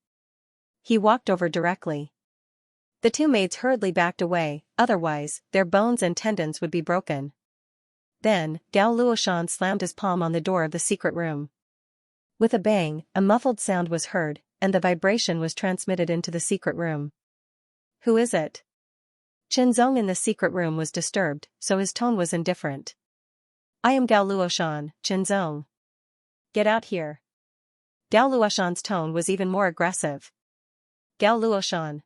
He walked over directly. The two maids hurriedly backed away, otherwise, their bones and tendons would be broken. Then, Gao Luoshan slammed his palm on the door of the secret room. With a bang, a muffled sound was heard, and the vibration was transmitted into the secret room. "Who is it?" Qianzong in the secret room was disturbed, so his tone was indifferent. "I am Gao Luoshan, Qianzong. Get out here." Gao Luoshan's tone was even more aggressive. "Gao Luoshan."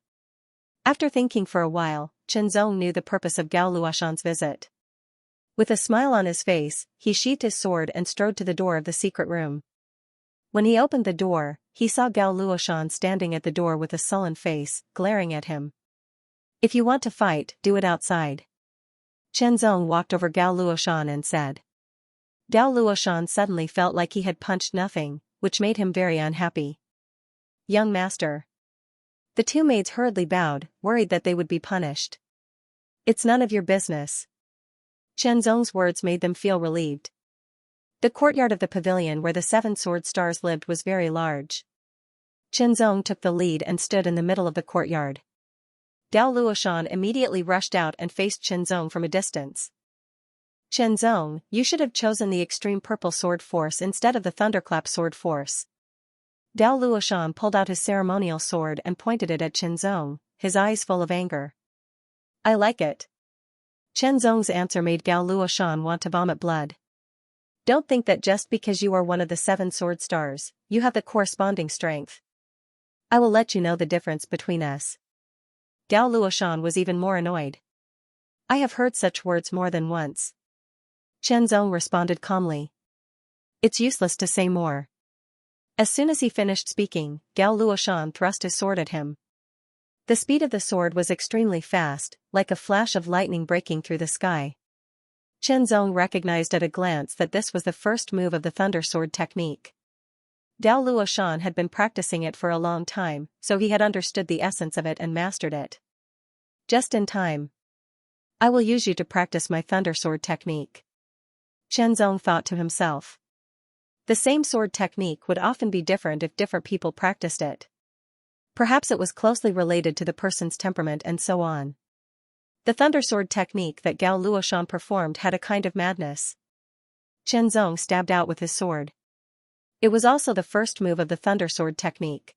After thinking for a while, Qianzong knew the purpose of Gao Luoshan's visit. With a smile on his face, he sheathed his sword and strode to the door of the secret room. When he opened the door, he saw Gao Luoshan standing at the door with a sullen face, glaring at him. "If you want to fight, do it outside." Qianzong walked over Gao Luoshan and said. Gao Luoshan suddenly felt like he had punched nothing, which made him very unhappy. "Young master." The two maids hurriedly bowed, worried that they would be punished. "It's none of your business." Qianzong's words made them feel relieved. The courtyard of the pavilion where the 7 sword stars lived was very large. Qianzong took the lead and stood in the middle of the courtyard. Gao Luoshan immediately rushed out and faced Qianzong from a distance. "Qianzong, you should have chosen the extreme purple sword force instead of the thunderclap sword force." Gao Luoshan pulled out his ceremonial sword and pointed it at Qianzong, his eyes full of anger. "I like it." Qianzong's answer made Gao Luoshan want to vomit blood. "Don't think that just because you are one of the 7 sword stars, you have the corresponding strength. I will let you know the difference between us." Gao Luoshan was even more annoyed. "I have heard such words more than once." Qianzong responded calmly. "It's useless to say more." As soon as he finished speaking, Gao Luoshan thrust his sword at him. The speed of the sword was extremely fast, like a flash of lightning breaking through the sky. Qianzong recognized at a glance that this was the first move of the Thunder Sword technique. Gao Luoshan had been practicing it for a long time, so he had understood the essence of it and mastered it. Just in time. "I will use you to practice my Thunder Sword technique." Qianzong thought to himself. The same sword technique would often be different if different people practiced it. Perhaps it was closely related to the person's temperament and so on. The Thunder Sword technique that Gao Luoshan performed had a kind of madness. Qianzong stabbed out with his sword. It was also the first move of the Thunder Sword technique.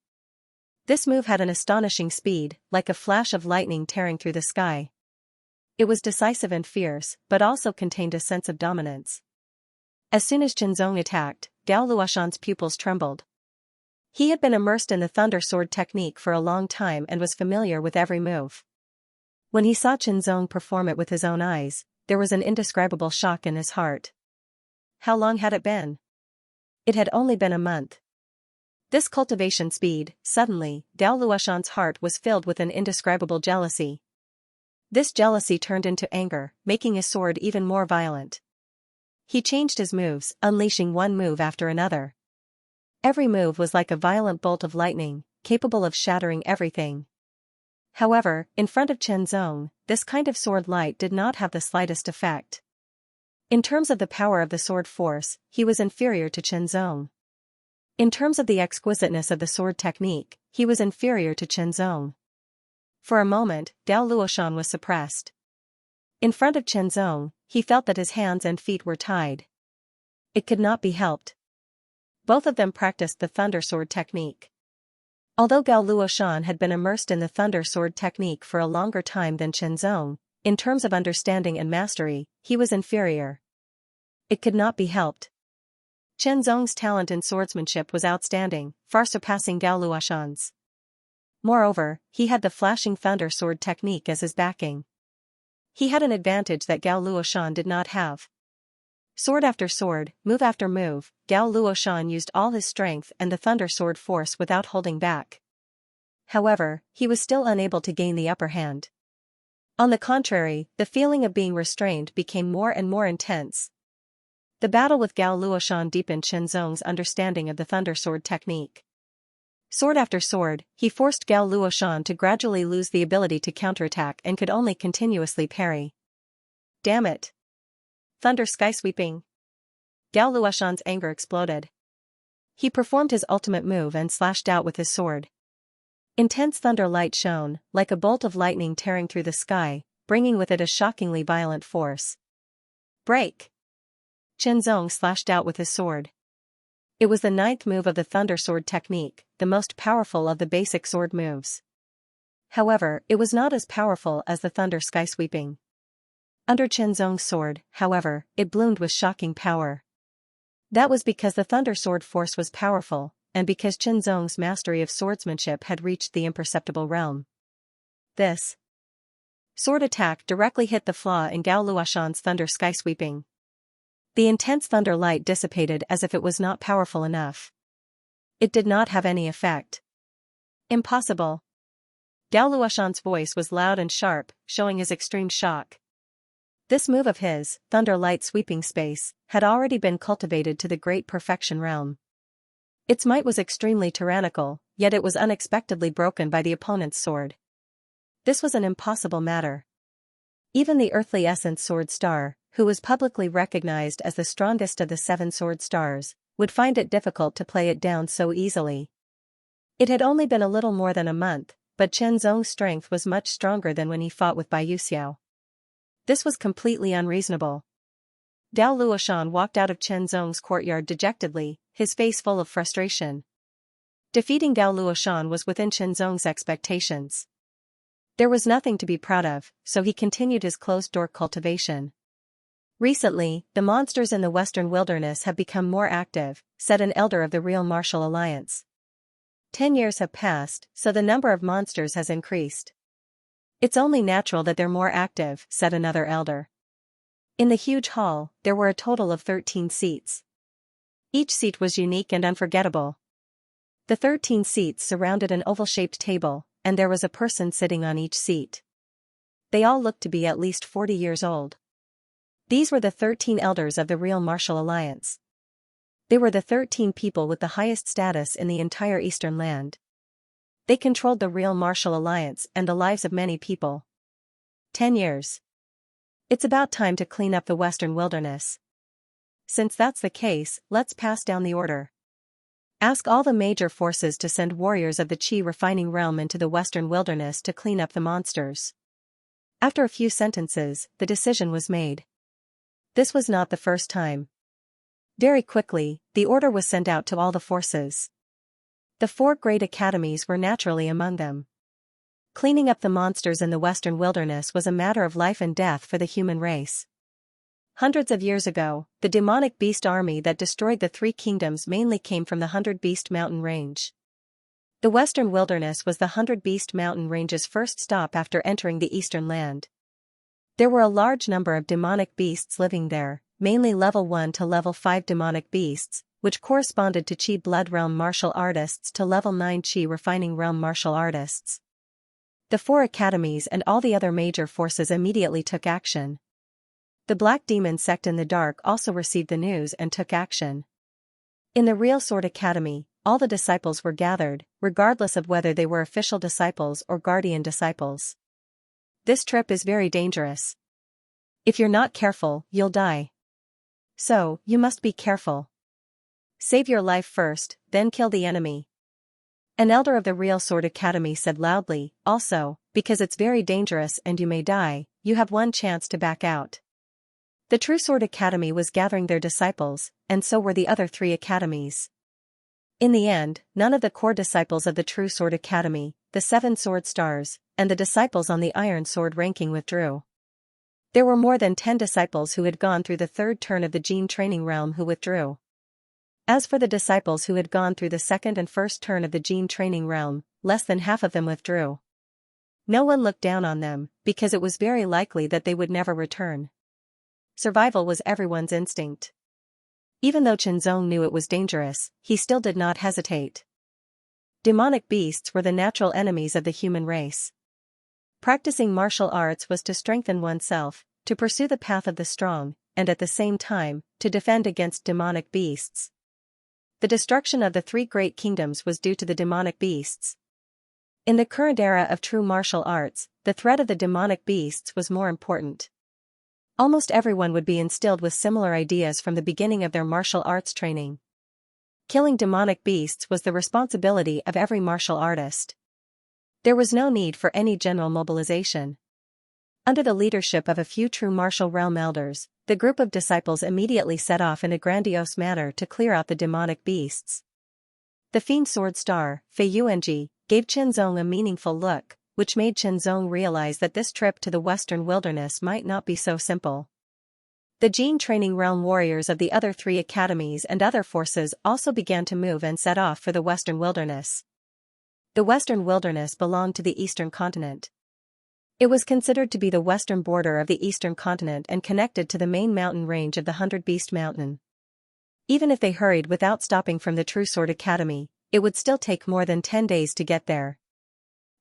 This move had an astonishing speed, like a flash of lightning tearing through the sky. It was decisive and fierce, but also contained a sense of dominance. As soon as Qianzong attacked, Gao Luoshan's pupils trembled. He had been immersed in the Thunder Sword technique for a long time and was familiar with every move. When he saw Qianzong perform it with his own eyes, there was an indescribable shock in his heart. how long had it been? It had only been a month. This cultivation speed, suddenly, Dao Luoshan's heart was filled with an indescribable jealousy. This jealousy turned into anger, making his sword even more violent. He changed his moves, unleashing one move after another. Every move was like a violent bolt of lightning, capable of shattering everything. However, in front of Chen Zong, this kind of sword light did not have the slightest effect. In terms of the power of the sword force, he was inferior to Chen Zong. In terms of the exquisiteness of the sword technique, he was inferior to Chen Zong. For a moment, Dao Luoshan was suppressed. In front of Chen Zong, he felt that his hands and feet were tied. It could not be helped. Both of them practiced the thunder sword technique. Although Dao Luoshan had been immersed in the thunder sword technique for a longer time than Chen Zong, in terms of understanding and mastery, he was inferior. It could not be helped. Chen Zong's talent in swordsmanship was outstanding, far surpassing Dao Luoshan's. Moreover, he had the flashing thunder sword technique as his backing. He had an advantage that Dao Luoshan did not have. Sword after sword, move after move, Dao Luoshan used all his strength and the thunder sword force without holding back. However, he was still unable to gain the upper hand. On the contrary, the feeling of being restrained became more and more intense. The battle with Dao Luoshan deepened Chen Zong's understanding of the thunder sword technique. Sword after sword, he forced Dao Luoshan to gradually lose the ability to counterattack and could only continuously parry. Damn it! Thunder sky sweeping. Dao Luoshan's anger exploded. He performed his ultimate move and slashed out with his sword. Intense thunder light shone, like a bolt of lightning tearing through the sky, bringing with it a shockingly violent force. Break! Chen Zong slashed out with his sword. It was the 9th move of the thunder sword technique, the most powerful of the basic sword moves. However, it was not as powerful as the thunder sky sweeping. Under Chen Zong's sword, however, it bloomed with shocking power. That was because the thunder sword force was powerful, and because Chen Zong's mastery of swordsmanship had reached the imperceptible realm. This sword attack directly hit the flaw in Dao Luoshan's thunder sky sweeping. The intense thunder light dissipated as if it was not powerful enough. It did not have any effect. Impossible. Dao Luoshan's voice was loud and sharp, showing his extreme shock. This move of his, thunder light sweeping space, had already been cultivated to the great perfection realm. Its might was extremely tyrannical, yet it was unexpectedly broken by the opponent's sword. This was an impossible matter. Even the earthly essence sword star, who was publicly recognized as the strongest of the 7 sword stars, would find it difficult to play it down so easily. It had only been a little more than a month, but Chen Zong's strength was much stronger than when he fought with Bai Yuxiao. This was completely unreasonable. Dao Luoshan walked out of Chen Zong's courtyard dejectedly, his face full of frustration. Defeating Dao Luoshan was within Chen Zong's expectations. There was nothing to be proud of, so he continued his closed-door cultivation. Recently, the monsters in the Western Wilderness have become more active, said an elder of the Real Martial Alliance. 10 years have passed, so the number of monsters has increased. It's only natural that they're more active, said another elder. In the huge hall, there were a total of 13 seats. Each seat was unique and unforgettable. The 13 seats surrounded an oval-shaped table, and there was a person sitting on each seat. They all looked to be at least 40 years old. These were the 13 elders of the Real Martial Alliance. They were the 13 people with the highest status in the entire Eastern land. They controlled the Real Martial Alliance and the lives of many people. 10 years. It's about time to clean up the Western Wilderness. Since that's the case, let's pass down the order. Ask all the major forces to send warriors of the Qi refining realm into the Western Wilderness to clean up the monsters. After a few sentences, the decision was made. This was not the first time. Very quickly, the order was sent out to all the forces. The 4 great academies were naturally among them. Cleaning up the monsters in the Western Wilderness was a matter of life and death for the human race. Hundreds of years ago, the demonic beast army that destroyed the 3 kingdoms mainly came from the 100 Beast Mountain Range. The Western Wilderness was the 100 Beast Mountain Range's first stop after entering the Eastern land. There were a large number of demonic beasts living there, mainly level 1 to level 5 demonic beasts, which corresponded to Qi Blood Realm martial artists, to level 9 Qi Refining Realm martial artists. The 4 academies and all the other major forces immediately took action. The Black Demon sect in the dark also received the news and took action. In the Real Sword Academy, all the disciples were gathered, regardless of whether they were official disciples or guardian disciples. This trip is very dangerous. If you're not careful, you'll die. So, you must be careful. Save your life first, then kill the enemy. An elder of the Real Sword Academy said loudly, also, because it's very dangerous and you may die, you have one chance to back out. The True Sword Academy was gathering their disciples, and so were the other 3 academies. In the end, none of the core disciples of the True Sword Academy, the 7 Sword Stars, and the disciples on the Iron Sword ranking withdrew. There were more than 10 disciples who had gone through the 3rd turn of the Gene Training Realm who withdrew. As for the disciples who had gone through the 2nd and 1st turn of the Gene Training Realm, less than half of them withdrew. No one looked down on them, because it was very likely that they would never return. Survival was everyone's instinct. Even though Qianzong knew it was dangerous, he still did not hesitate. Demonic beasts were the natural enemies of the human race. Practicing martial arts was to strengthen oneself, to pursue the path of the strong, and at the same time, to defend against demonic beasts. The destruction of the 3 great kingdoms was due to the demonic beasts. In the current era of true martial arts, the threat of the demonic beasts was more important. Almost everyone would be instilled with similar ideas from the beginning of their martial arts training. Killing demonic beasts was the responsibility of every martial artist. There was no need for any general mobilization. Under the leadership of a few true martial realm elders, the group of disciples immediately set off in a grandiose manner to clear out the demonic beasts. The Fiend Sword Star, Fei Yuanji, gave Qianzong a meaningful look, which made Qianzong realize that this trip to the Western Wilderness might not be so simple. The Gene Training Realm warriors of the other 3 academies and other forces also began to move and set off for the Western Wilderness. The Western Wilderness belonged to the Eastern Continent. It was considered to be the western border of the Eastern Continent and connected to the main mountain range of the 100 Beast Mountain. Even if they hurried without stopping from the True Sword Academy, it would still take more than 10 days to get there.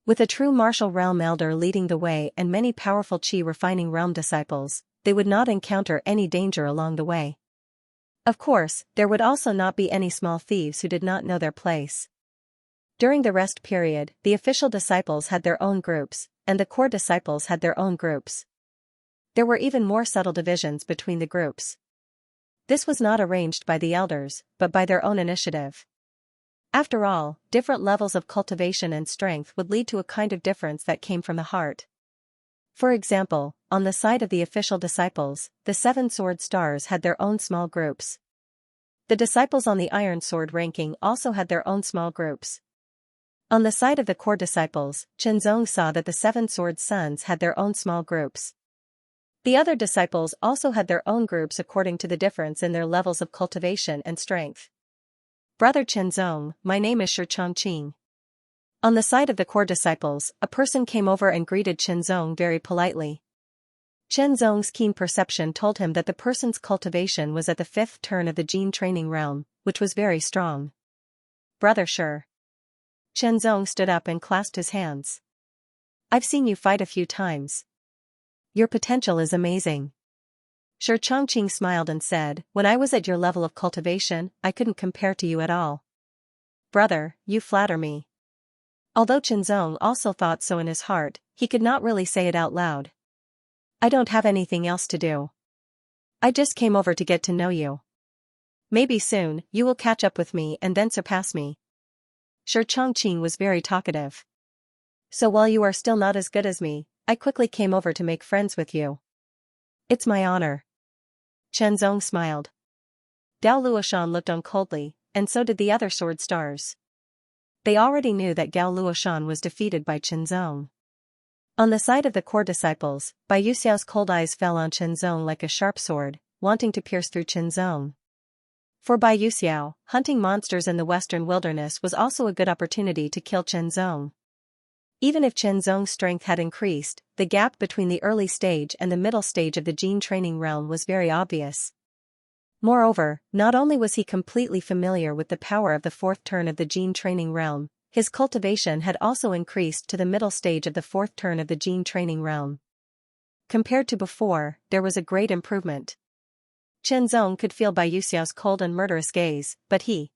With a true martial realm elder leading the way and many powerful Qi Refining Realm disciples, they would not encounter any danger along the way. Of course, there would also not be any small thieves who did not know their place. During the rest period, the official disciples had their own groups, and the core disciples had their own groups. There were even more subtle divisions between the groups. This was not arranged by the elders, but by their own initiative. After all, different levels of cultivation and strength would lead to a kind of difference that came from the heart. For example, on the side of the official disciples, the 7 Sword Stars had their own small groups. The disciples on the Iron Sword ranking also had their own small groups. On the side of the core disciples, Qianzong saw that the 7 Sword Sons had their own small groups. The other disciples also had their own groups according to the difference in their levels of cultivation and strength. Brother Qianzong, my name is Xianxia. On the side of the core disciples, a person came over and greeted Qianzong very politely. Qianzong's keen perception told him that the person's cultivation was at the 5th turn of the Gene Training Realm, which was very strong. Brother Shi. Qianzong stood up and clasped his hands. I've seen you fight a few times. Your potential is amazing. Xianxia smiled and said, when I was at your level of cultivation, I couldn't compare to you at all. Brother, you flatter me. Although Qianzong also thought so in his heart, he could not really say it out loud. I don't have anything else to do. I just came over to get to know you. Maybe soon, you will catch up with me and then surpass me. Xianxia was very talkative. So while you are still not as good as me, I quickly came over to make friends with you. It's my honor. Qianzong smiled. Gao Luoshan looked on coldly, and so did the other Sword Stars. They already knew that Gao Luoshan was defeated by Qianzong. On the side of the core disciples, Bai Yuxiao's cold eyes fell on Qianzong like a sharp sword, wanting to pierce through Qianzong. For Bai Yuxiao, hunting monsters in the Western Wilderness was also a good opportunity to kill Qianzong. Even if Qianzong's strength had increased, the gap between the early stage and the middle stage of the Gene Training Realm was very obvious. Moreover, not only was he completely familiar with the power of the fourth turn of the gene training realm, his cultivation had also increased to the middle stage of the fourth turn of the gene training realm. Compared to before, there was a great improvement. Chen Zong could feel Bai Yuxiao's cold and murderous gaze, but he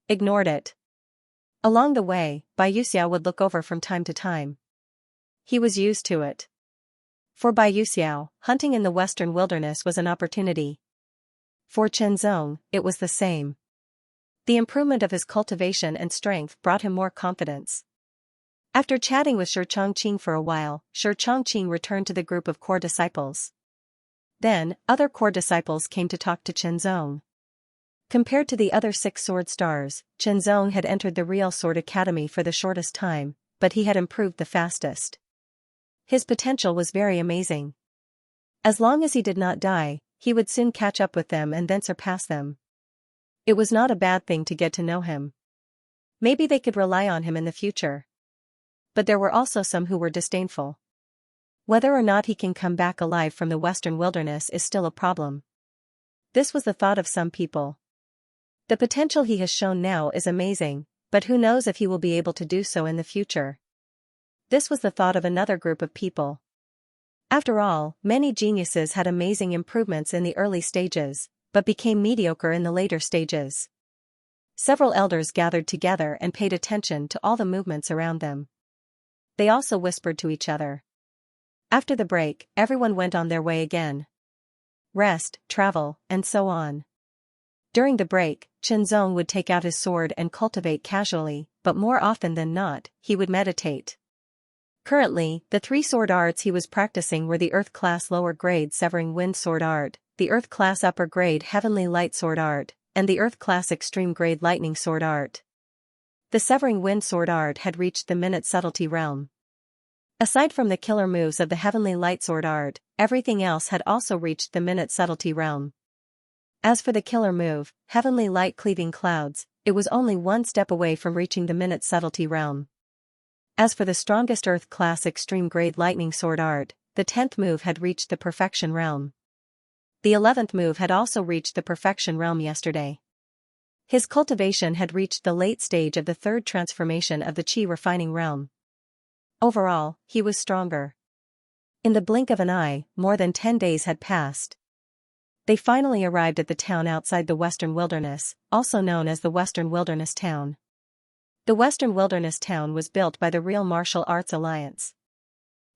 ignored it. Along the way, Bai Yuxiao would look over from time to time. He was used to it. For Bai Yuxiao, hunting in the western wilderness was an opportunity. For Chen Zong, it was the same. The improvement of his cultivation and strength brought him more confidence. After chatting with Shi Chongqing for a while, Shi Chongqing returned to the group of core disciples. Then, other core disciples came to talk to Chen Zong. Compared to the other 6 sword stars, Chen Zong had entered the Real Sword Academy for the shortest time, but he had improved the fastest. His potential was very amazing. As long as he did not die, he would soon catch up with them and then surpass them. It was not a bad thing to get to know him. Maybe they could rely on him in the future. But there were also some who were disdainful. Whether or not he can come back alive from the western wilderness is still a problem. This was the thought of some people. The potential he has shown now is amazing, but who knows if he will be able to do so in the future. This was the thought of another group of people. After all, many geniuses had amazing improvements in the early stages, but became mediocre in the later stages. Several elders gathered together and paid attention to all the movements around them. They also whispered to each other. After the break, everyone went on their way again. Rest, travel, and so on. During the break, Chen Zong would take out his sword and cultivate casually, but more often than not, he would meditate. Currently, the 3 sword arts he was practicing were the Earth class lower grade Severing Wind sword art, the Earth class upper grade Heavenly Light sword art, and the Earth class extreme grade Lightning sword art. The Severing Wind sword art had reached the minute subtlety realm. Aside from the killer moves of the Heavenly Light sword art, everything else had also reached the minute subtlety realm. As for the killer move, Heavenly Light cleaving clouds, it was only 1 step away from reaching the minute subtlety realm. As for the strongest Earth class extreme grade Lightning sword art, the 10th move had reached the perfection realm. The 11th move had also reached the perfection realm yesterday. His cultivation had reached the late stage of the 3rd transformation of the Qi refining realm. Overall, he was stronger. In the blink of an eye, more than 10 days had passed. They finally arrived at the town outside the Western Wilderness, also known as the Western Wilderness Town. The Western Wilderness Town was built by the Real Martial Arts Alliance.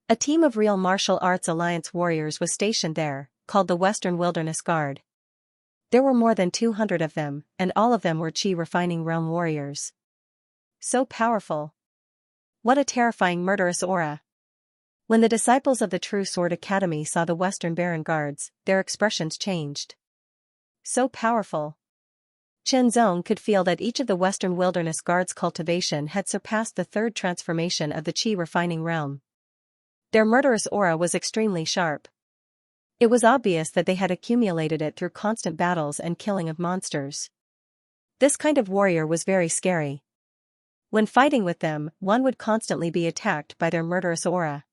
A team of Real Martial Arts Alliance warriors was stationed there, called the Western Wilderness Guard. There were more than 200 of them, and all of them were Qi refining realm warriors. So powerful. What a terrifying murderous aura. When the disciples of the True Sword Academy saw the Western Baron Guards, their expressions changed. So powerful. Chen Zong could feel that each of the Western Wilderness Guards' cultivation had surpassed the 3rd transformation of the Qi refining realm. Their murderous aura was extremely sharp. It was obvious that they had accumulated it through constant battles and killing of monsters. This kind of warrior was very scary. When fighting with them, one would constantly be attacked by their murderous aura.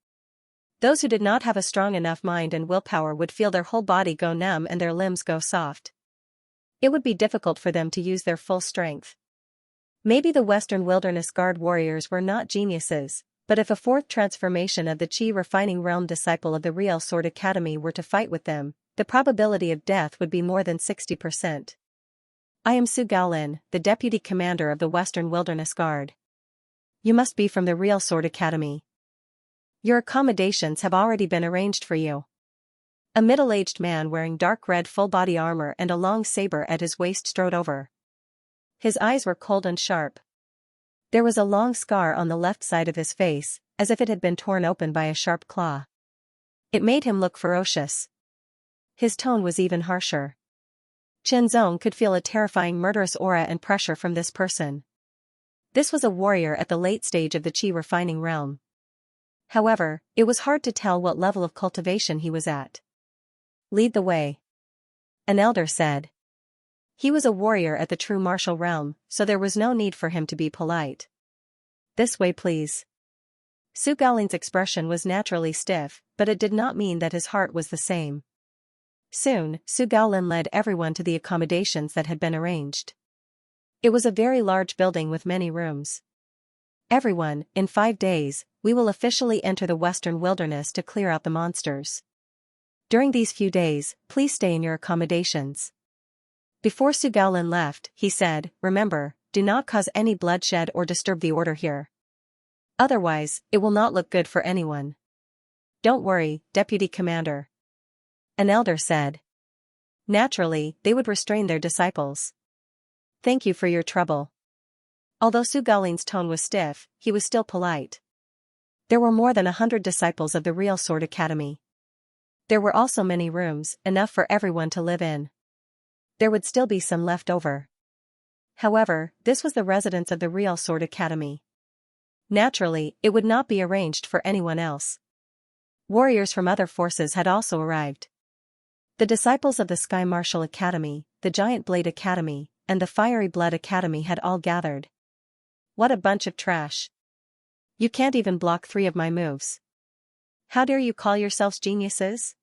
Those who did not have a strong enough mind and willpower would feel their whole body go numb and their limbs go soft. It would be difficult for them to use their full strength. Maybe the Western Wilderness Guard warriors were not geniuses, but if a 4th transformation of the Qi refining realm disciple of the Real Sword Academy were to fight with them, the probability of death would be more than 60%. I am Su Gaolin, the Deputy Commander of the Western Wilderness Guard. You must be from the Real Sword Academy. Your accommodations have already been arranged for you. A middle-aged man wearing dark red full-body armor and a long saber at his waist strode over. His eyes were cold and sharp. There was a long scar on the left side of his face, as if it had been torn open by a sharp claw. It made him look ferocious. His tone was even harsher. Chen Zong could feel a terrifying murderous aura and pressure from this person. This was a warrior at the late stage of the Qi refining realm. However, it was hard to tell what level of cultivation he was at. Lead the way. An elder said. He was a warrior at the true martial realm, so there was no need for him to be polite. This way please. Su Gaolin's expression was naturally stiff, but it did not mean that his heart was the same. Soon, Su Gaolin led everyone to the accommodations that had been arranged. It was a very large building with many rooms. Everyone, in 5 days, we will officially enter the western wilderness to clear out the monsters. During these few days, please stay in your accommodations. Before Su Gaolin left, he said, remember, do not cause any bloodshed or disturb the order here. Otherwise, it will not look good for anyone. Don't worry, Deputy Commander. An elder said. Naturally, they would restrain their disciples. Thank you for your trouble. Although Su Gaolin's tone was stiff, he was still polite. There were more than 100 disciples of the Real Sword Academy. There were also many rooms, enough for everyone to live in. There would still be some left over. However, this was the residence of the Real Sword Academy. Naturally, it would not be arranged for anyone else. Warriors from other forces had also arrived. The disciples of the Sky Martial Academy, the Giant Blade Academy, and the Fiery Blood Academy had all gathered. What a bunch of trash. You can't even block 3 of my moves. How dare you call yourselves geniuses?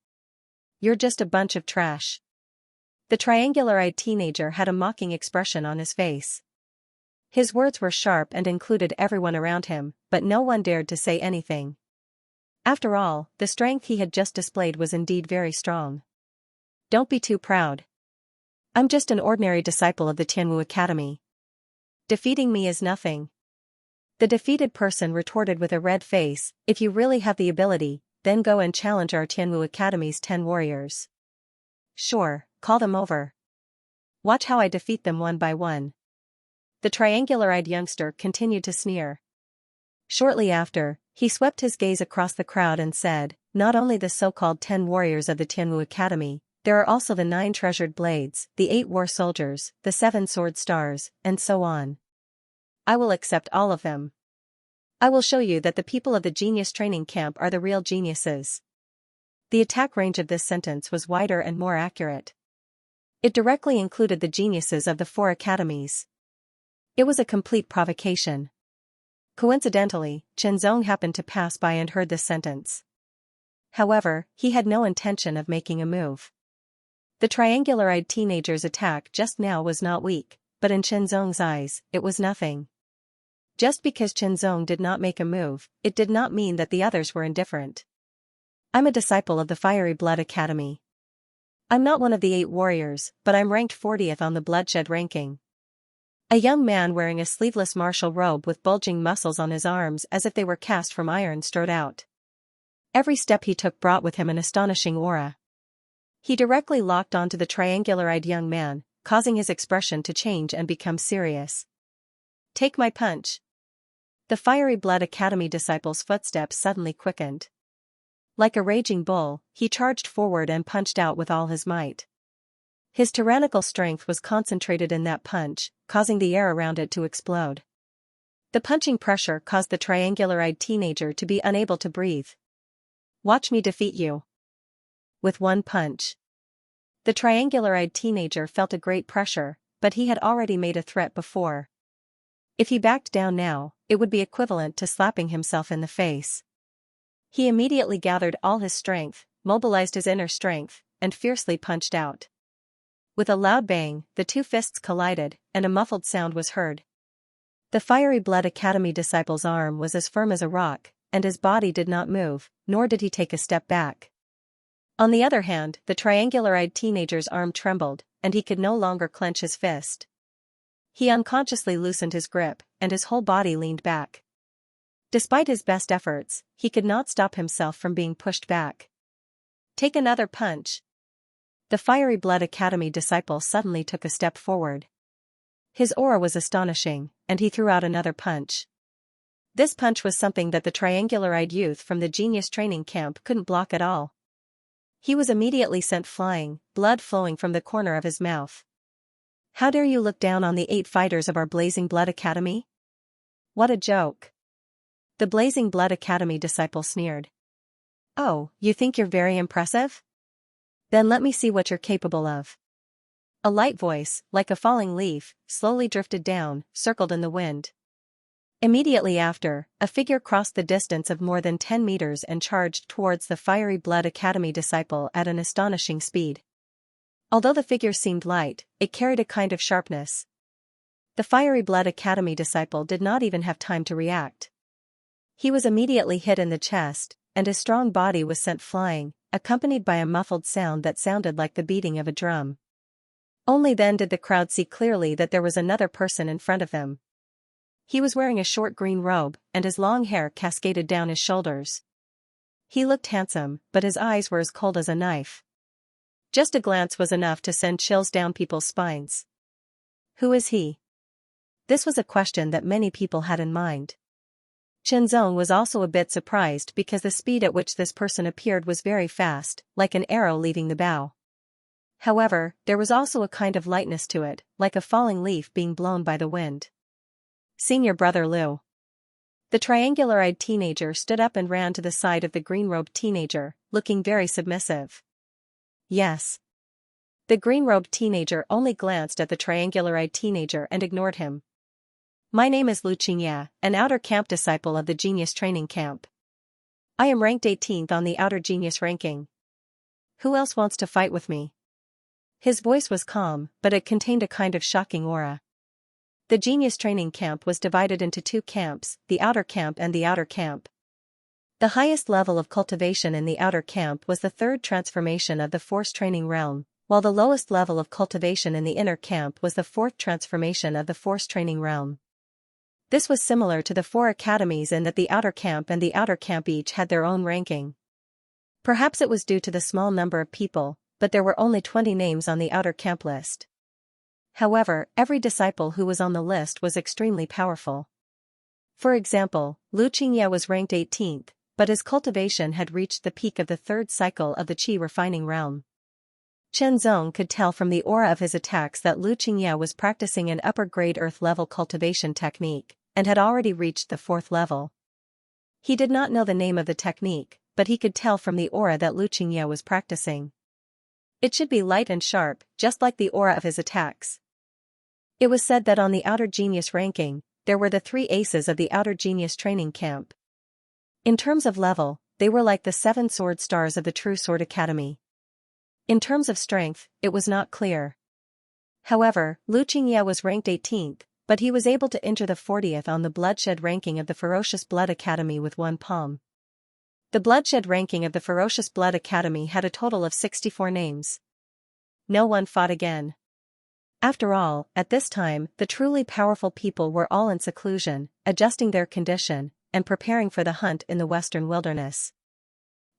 You're just a bunch of trash. The triangular-eyed teenager had a mocking expression on his face. His words were sharp and included everyone around him, but no one dared to say anything. After all, the strength he had just displayed was indeed very strong. Don't be too proud. I'm just an ordinary disciple of the Tianwu Academy. Defeating me is nothing. The defeated person retorted with a red face, if you really have the ability, then go and challenge our Tianwu Academy's 10 warriors. Sure, call them over. Watch how I defeat them one by one. The triangular-eyed youngster continued to sneer. Shortly after, he swept his gaze across the crowd and said, not only the so-called 10 warriors of the Tianwu Academy, there are also the 9 treasured blades, the 8 war soldiers, the 7 sword stars, and so on. I will accept all of them. I will show you that the people of the genius training camp are the real geniuses. The attack range of this sentence was wider and more accurate. It directly included the geniuses of the 4 academies. It was a complete provocation. Coincidentally, Chenzong happened to pass by and heard this sentence. However, he had no intention of making a move. The triangular-eyed teenager's attack just now was not weak, but in Chenzong's eyes, it was nothing. Just because Chenzong did not make a move, it did not mean that the others were indifferent. I'm a disciple of the Fiery Blood Academy. I'm not one of the 8 warriors, but I'm ranked 40th on the bloodshed ranking. A young man wearing a sleeveless martial robe with bulging muscles on his arms as if they were cast from iron strode out. Every step he took brought with him an astonishing aura. He directly locked onto the triangular-eyed young man, causing his expression to change and become serious. Take my punch. The Fiery Blood Academy disciple's footsteps suddenly quickened. Like a raging bull, he charged forward and punched out with all his might. His tyrannical strength was concentrated in that punch, causing the air around it to explode. The punching pressure caused the triangular-eyed teenager to be unable to breathe. Watch me defeat you. With one punch. The triangular-eyed teenager felt a great pressure, but he had already made a threat before. If he backed down now, it would be equivalent to slapping himself in the face. He immediately gathered all his strength, mobilized his inner strength, and fiercely punched out. With a loud bang, the 2 fists collided, and a muffled sound was heard. The Fiery Blood Academy disciple's arm was as firm as a rock, and his body did not move, nor did he take a step back. On the other hand, the triangular-eyed teenager's arm trembled, and he could no longer clench his fist. He unconsciously loosened his grip, and his whole body leaned back. Despite his best efforts, he could not stop himself from being pushed back. Take another punch. The Fiery Blood Academy disciple suddenly took a step forward. His aura was astonishing, and he threw out another punch. This punch was something that the triangular-eyed youth from the genius training camp couldn't block at all. He was immediately sent flying, blood flowing from the corner of his mouth. How dare you look down on the 8 fighters of our Blazing Blood Academy? What a joke. The Blazing Blood Academy disciple sneered. Oh, you think you're very impressive? Then let me see what you're capable of. A light voice, like a falling leaf, slowly drifted down, circled in the wind. Immediately after, a figure crossed the distance of more than 10 meters and charged towards the Fiery Blood Academy disciple at an astonishing speed. Although the figure seemed light, it carried a kind of sharpness. The Fiery Blood Academy disciple did not even have time to react. He was immediately hit in the chest, and his strong body was sent flying, accompanied by a muffled sound that sounded like the beating of a drum. Only then did the crowd see clearly that there was another person in front of them. He was wearing a short green robe, and his long hair cascaded down his shoulders. He looked handsome, but his eyes were as cold as a knife. Just a glance was enough to send chills down people's spines. Who is he? This was a question that many people had in mind. Xianxia was also a bit surprised because the speed at which this person appeared was very fast, like an arrow leaving the bow. However, there was also a kind of lightness to it, like a falling leaf being blown by the wind. Senior Brother Liu. The triangular-eyed teenager stood up and ran to the side of the green-robed teenager, looking very submissive. Yes. The green-robed teenager only glanced at the triangular-eyed teenager and ignored him. My name is Xianxia, an outer camp disciple of the Genius Training Camp. I am ranked 18th on the outer genius ranking. Who else wants to fight with me? His voice was calm, but it contained a kind of shocking aura. The Genius Training Camp was divided into two camps, the Outer Camp and the Outer Camp. The highest level of cultivation in the Outer Camp was the third transformation of the Force Training Realm, while the lowest level of cultivation in the Inner Camp was the fourth transformation of the Force Training Realm. This was similar to the four academies in that the Outer Camp and the Outer Camp each had their own ranking. Perhaps it was due to the small number of people, but there were only 20 names on the Outer Camp list. However, every disciple who was on the list was extremely powerful. For example, Xianxia was ranked 18th, but his cultivation had reached the peak of the third cycle of the Qi refining realm. Xianxia could tell from the aura of his attacks that Xianxia was practicing an upper-grade earth-level cultivation technique, and had already reached the fourth level. He did not know the name of the technique, but he could tell from the aura that Xianxia was practicing. It should be light and sharp, just like the aura of his attacks. It was said that on the Outer Genius ranking, there were the three aces of the Outer Genius Training Camp. In terms of level, they were like the 7 sword stars of the True Sword Academy. In terms of strength, it was not clear. However, Xianxia was ranked 18th, but he was able to enter the 40th on the Bloodshed ranking of the Ferocious Blood Academy with one palm. The Bloodshed ranking of the Ferocious Blood Academy had a total of 64 names. No one fought again. After all, at this time, the truly powerful people were all in seclusion, adjusting their condition, and preparing for the hunt in the western wilderness.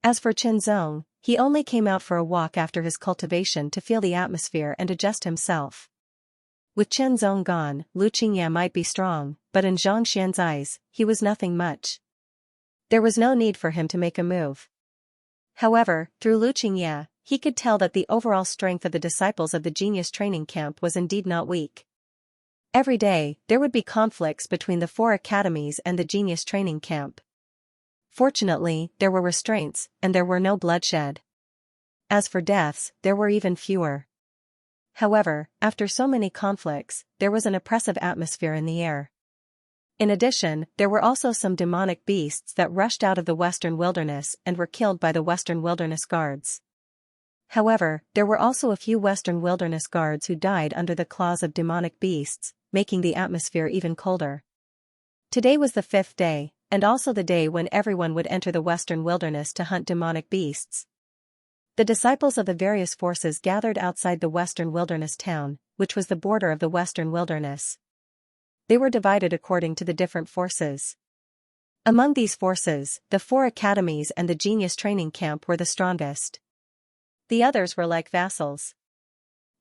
As for Xianxia, he only came out for a walk after his cultivation to feel the atmosphere and adjust himself. With Xianxia gone, Xianxia might be strong, but in Xianxian's eyes, he was nothing much. There was no need for him to make a move. However, through Xianxia, he could tell that the overall strength of the disciples of the Genius Training Camp was indeed not weak. Every day, there would be conflicts between the four academies and the Genius Training Camp. Fortunately, there were restraints, and there were no bloodshed. As for deaths, there were even fewer. However, after so many conflicts, there was an oppressive atmosphere in the air. In addition, there were also some demonic beasts that rushed out of the western wilderness and were killed by the western wilderness guards. However, there were also a few western wilderness guards who died under the claws of demonic beasts, making the atmosphere even colder. Today was the 5th day, and also the day when everyone would enter the western wilderness to hunt demonic beasts. The disciples of the various forces gathered outside the western wilderness town, which was the border of the western wilderness. They were divided according to the different forces. Among these forces, the four academies and the Genius Training Camp were the strongest. The others were like vassals.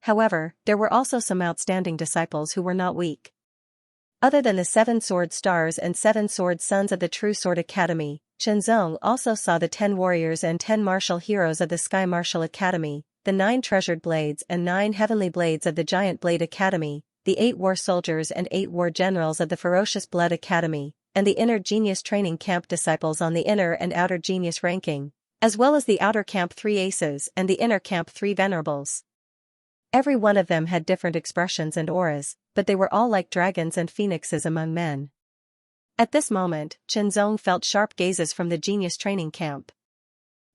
However, there were also some outstanding disciples who were not weak. Other than the 7 sword stars and 7 sword sons of the True Sword Academy, Xianxia also saw the 10 warriors and 10 martial heroes of the Sky Martial Academy, the 9 treasured blades and 9 heavenly blades of the Giant Blade Academy, the 8 war soldiers and 8 war generals of the Ferocious Blood Academy, and the Inner Genius Training Camp disciples on the Inner and Outer Genius ranking, as well as the Outer Camp 3 aces and the Inner Camp 3 venerables. Every one of them had different expressions and auras, but they were all like dragons and phoenixes among men. At this moment, Xianxia felt sharp gazes from the Genius Training Camp.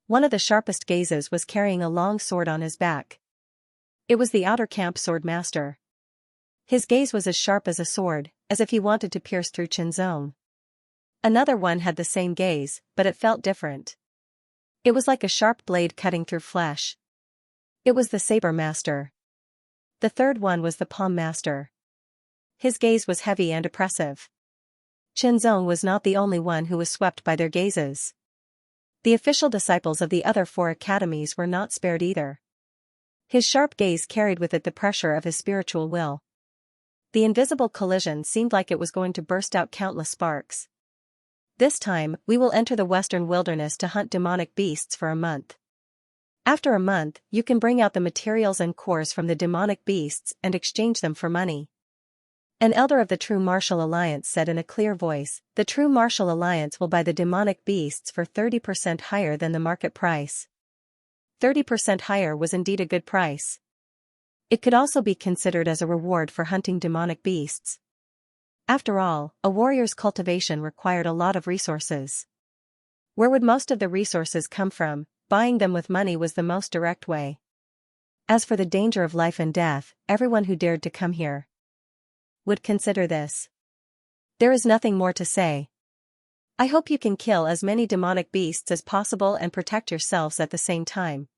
One of the sharpest gazes was carrying a long sword on his back. It was the outer camp sword master. His gaze was as sharp as a sword, as if he wanted to pierce through Qianzong. Another one had the same gaze, but it felt different. It was like a sharp blade cutting through flesh. It was the saber master. The third one was the palm master. His gaze was heavy and oppressive. Qianzong was not the only one who was swept by their gazes. The official disciples of the other 4 academies were not spared either. His sharp gaze carried with it the pressure of his spiritual will. The invisible collision seemed like it was going to burst out countless sparks. This time, we will enter the western wilderness to hunt demonic beasts for a month. After a month, you can bring out the materials and cores from the demonic beasts and exchange them for money. An elder of the True Martial Alliance said in a clear voice, "The True Martial Alliance will buy the demonic beasts for 30% higher than the market price." 30% higher was indeed a good price. It could also be considered as a reward for hunting demonic beasts. After all, a warrior's cultivation required a lot of resources. Where would most of the resources come from? Buying them with money was the most direct way. As for the danger of life and death, everyone who dared to come here would consider this. There is nothing more to say. I hope you can kill as many demonic beasts as possible and protect yourselves at the same time.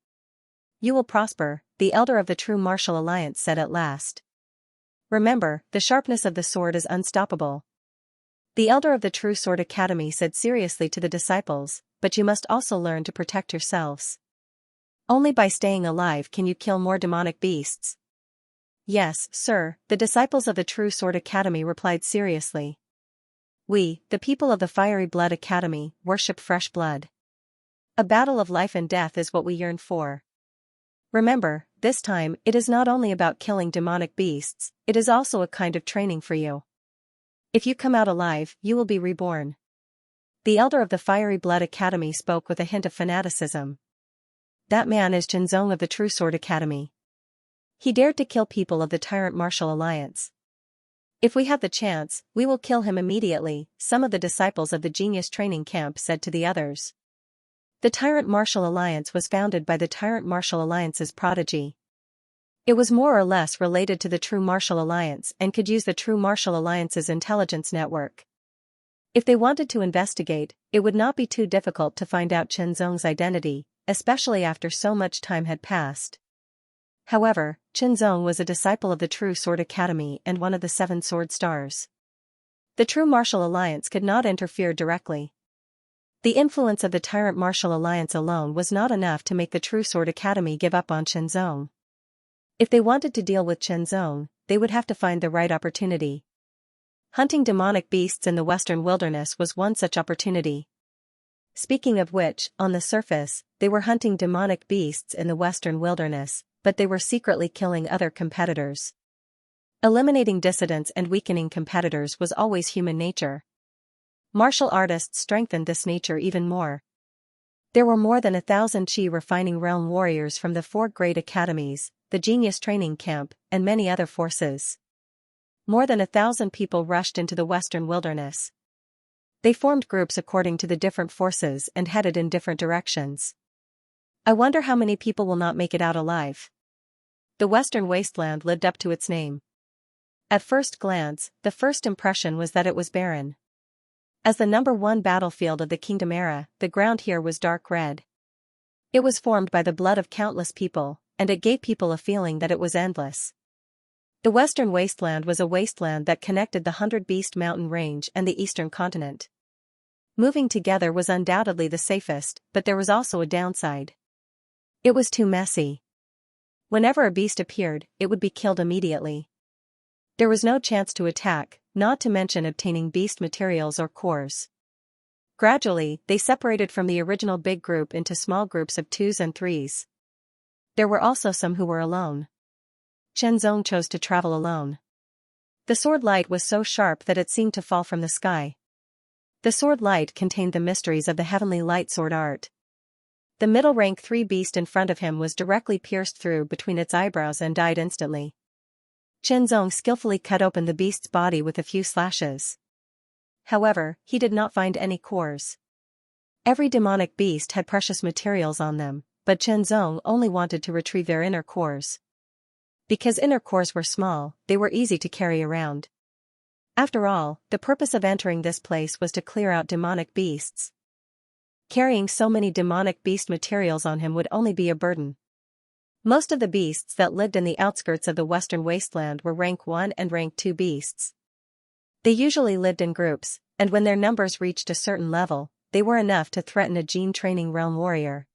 You will prosper, the elder of the True Martial Alliance said at last. Remember, the sharpness of the sword is unstoppable. The elder of the True Sword Academy said seriously to the disciples, but you must also learn to protect yourselves. Only by staying alive can you kill more demonic beasts. Yes, sir, the disciples of the True Sword Academy replied seriously. We, the people of the Fiery Blood Academy, worship fresh blood. A battle of life and death is what we yearn for. Remember, this time, it is not only about killing demonic beasts, it is also a kind of training for you. If you come out alive, you will be reborn. The elder of the Fiery Blood Academy spoke with a hint of fanaticism. That man is Qianzong of the True Sword Academy. He dared to kill people of the Tyrant Martial Alliance. If we have the chance, we will kill him immediately, some of the disciples of the Genius Training Camp said to the others. The Tyrant Martial Alliance was founded by the Tyrant Martial Alliance's prodigy. It was more or less related to the True Martial Alliance and could use the True Martial Alliance's intelligence network. If they wanted to investigate, it would not be too difficult to find out Qianzong's identity, especially after so much time had passed. However, Qianzong was a disciple of the True Sword Academy and one of the 7 Sword Stars. The True Martial Alliance could not interfere directly. The influence of the Tyrant Martial Alliance alone was not enough to make the True Sword Academy give up on Qianzong. If they wanted to deal with Qianzong, they would have to find the right opportunity. Hunting demonic beasts in the western wilderness was one such opportunity. Speaking of which, on the surface, they were hunting demonic beasts in the western wilderness, but they were secretly killing other competitors. Eliminating dissidents and weakening competitors was always human nature. Martial artists strengthened this nature even more. There were more than 1,000 Qi refining realm warriors from the 4 great academies, the Genius Training Camp, and many other forces. More than 1,000 people rushed into the western wilderness. They formed groups according to the different forces and headed in different directions. I wonder how many people will not make it out alive. The western wasteland lived up to its name. At first glance, the first impression was that it was barren. As the #1 battlefield of the Kingdom era, the ground here was dark red. It was formed by the blood of countless people, and it gave people a feeling that it was endless. The western wasteland was a wasteland that connected the 100 Beast Mountain Range and the eastern continent. Moving together was undoubtedly the safest, but there was also a downside. It was too messy. Whenever a beast appeared, it would be killed immediately. There was no chance to attack, not to mention obtaining beast materials or cores. Gradually, they separated from the original big group into small groups of 2s and 3s. There were also some who were alone. Qianzong chose to travel alone. The sword light was so sharp that it seemed to fall from the sky. The sword light contained the mysteries of the heavenly light sword art. The middle rank 3 beast in front of him was directly pierced through between its eyebrows and died instantly. Qianzong skillfully cut open the beast's body with a few slashes. However, he did not find any cores. Every demonic beast had precious materials on them, but Qianzong only wanted to retrieve their inner cores. Because inner cores were small, they were easy to carry around. After all, the purpose of entering this place was to clear out demonic beasts. Carrying so many demonic beast materials on him would only be a burden. Most of the beasts that lived in the outskirts of the Western Wasteland were rank 1 and rank 2 beasts. They usually lived in groups, and when their numbers reached a certain level, they were enough to threaten a gene training realm warrior.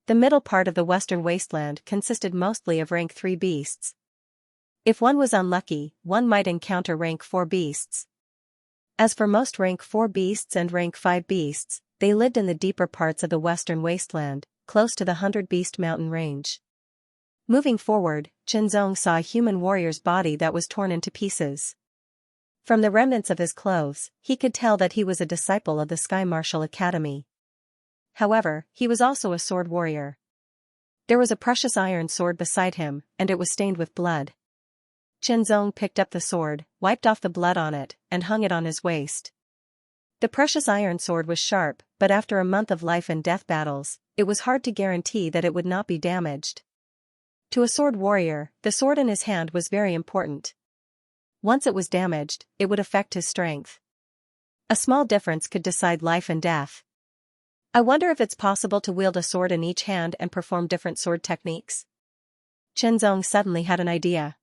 The middle part of the Western Wasteland consisted mostly of rank 3 beasts. If one was unlucky, one might encounter rank 4 beasts. As for most rank 4 beasts and rank 5 beasts, they lived in the deeper parts of the Western Wasteland, close to the 100 Beast Mountain range. Moving forward, Qianzong saw a human warrior's body that was torn into pieces. From the remnants of his clothes, he could tell that he was a disciple of the Sky Martial Academy. However, he was also a sword warrior. There was a precious iron sword beside him, and it was stained with blood. Qianzong picked up the sword, wiped off the blood on it, and hung it on his waist. The precious iron sword was sharp, but after a month of life and death battles, it was hard to guarantee that it would not be damaged. To a sword warrior, the sword in his hand was very important. Once it was damaged, it would affect his strength. A small difference could decide life and death. I wonder if it's possible to wield a sword in each hand and perform different sword techniques. Qianzong suddenly had an idea.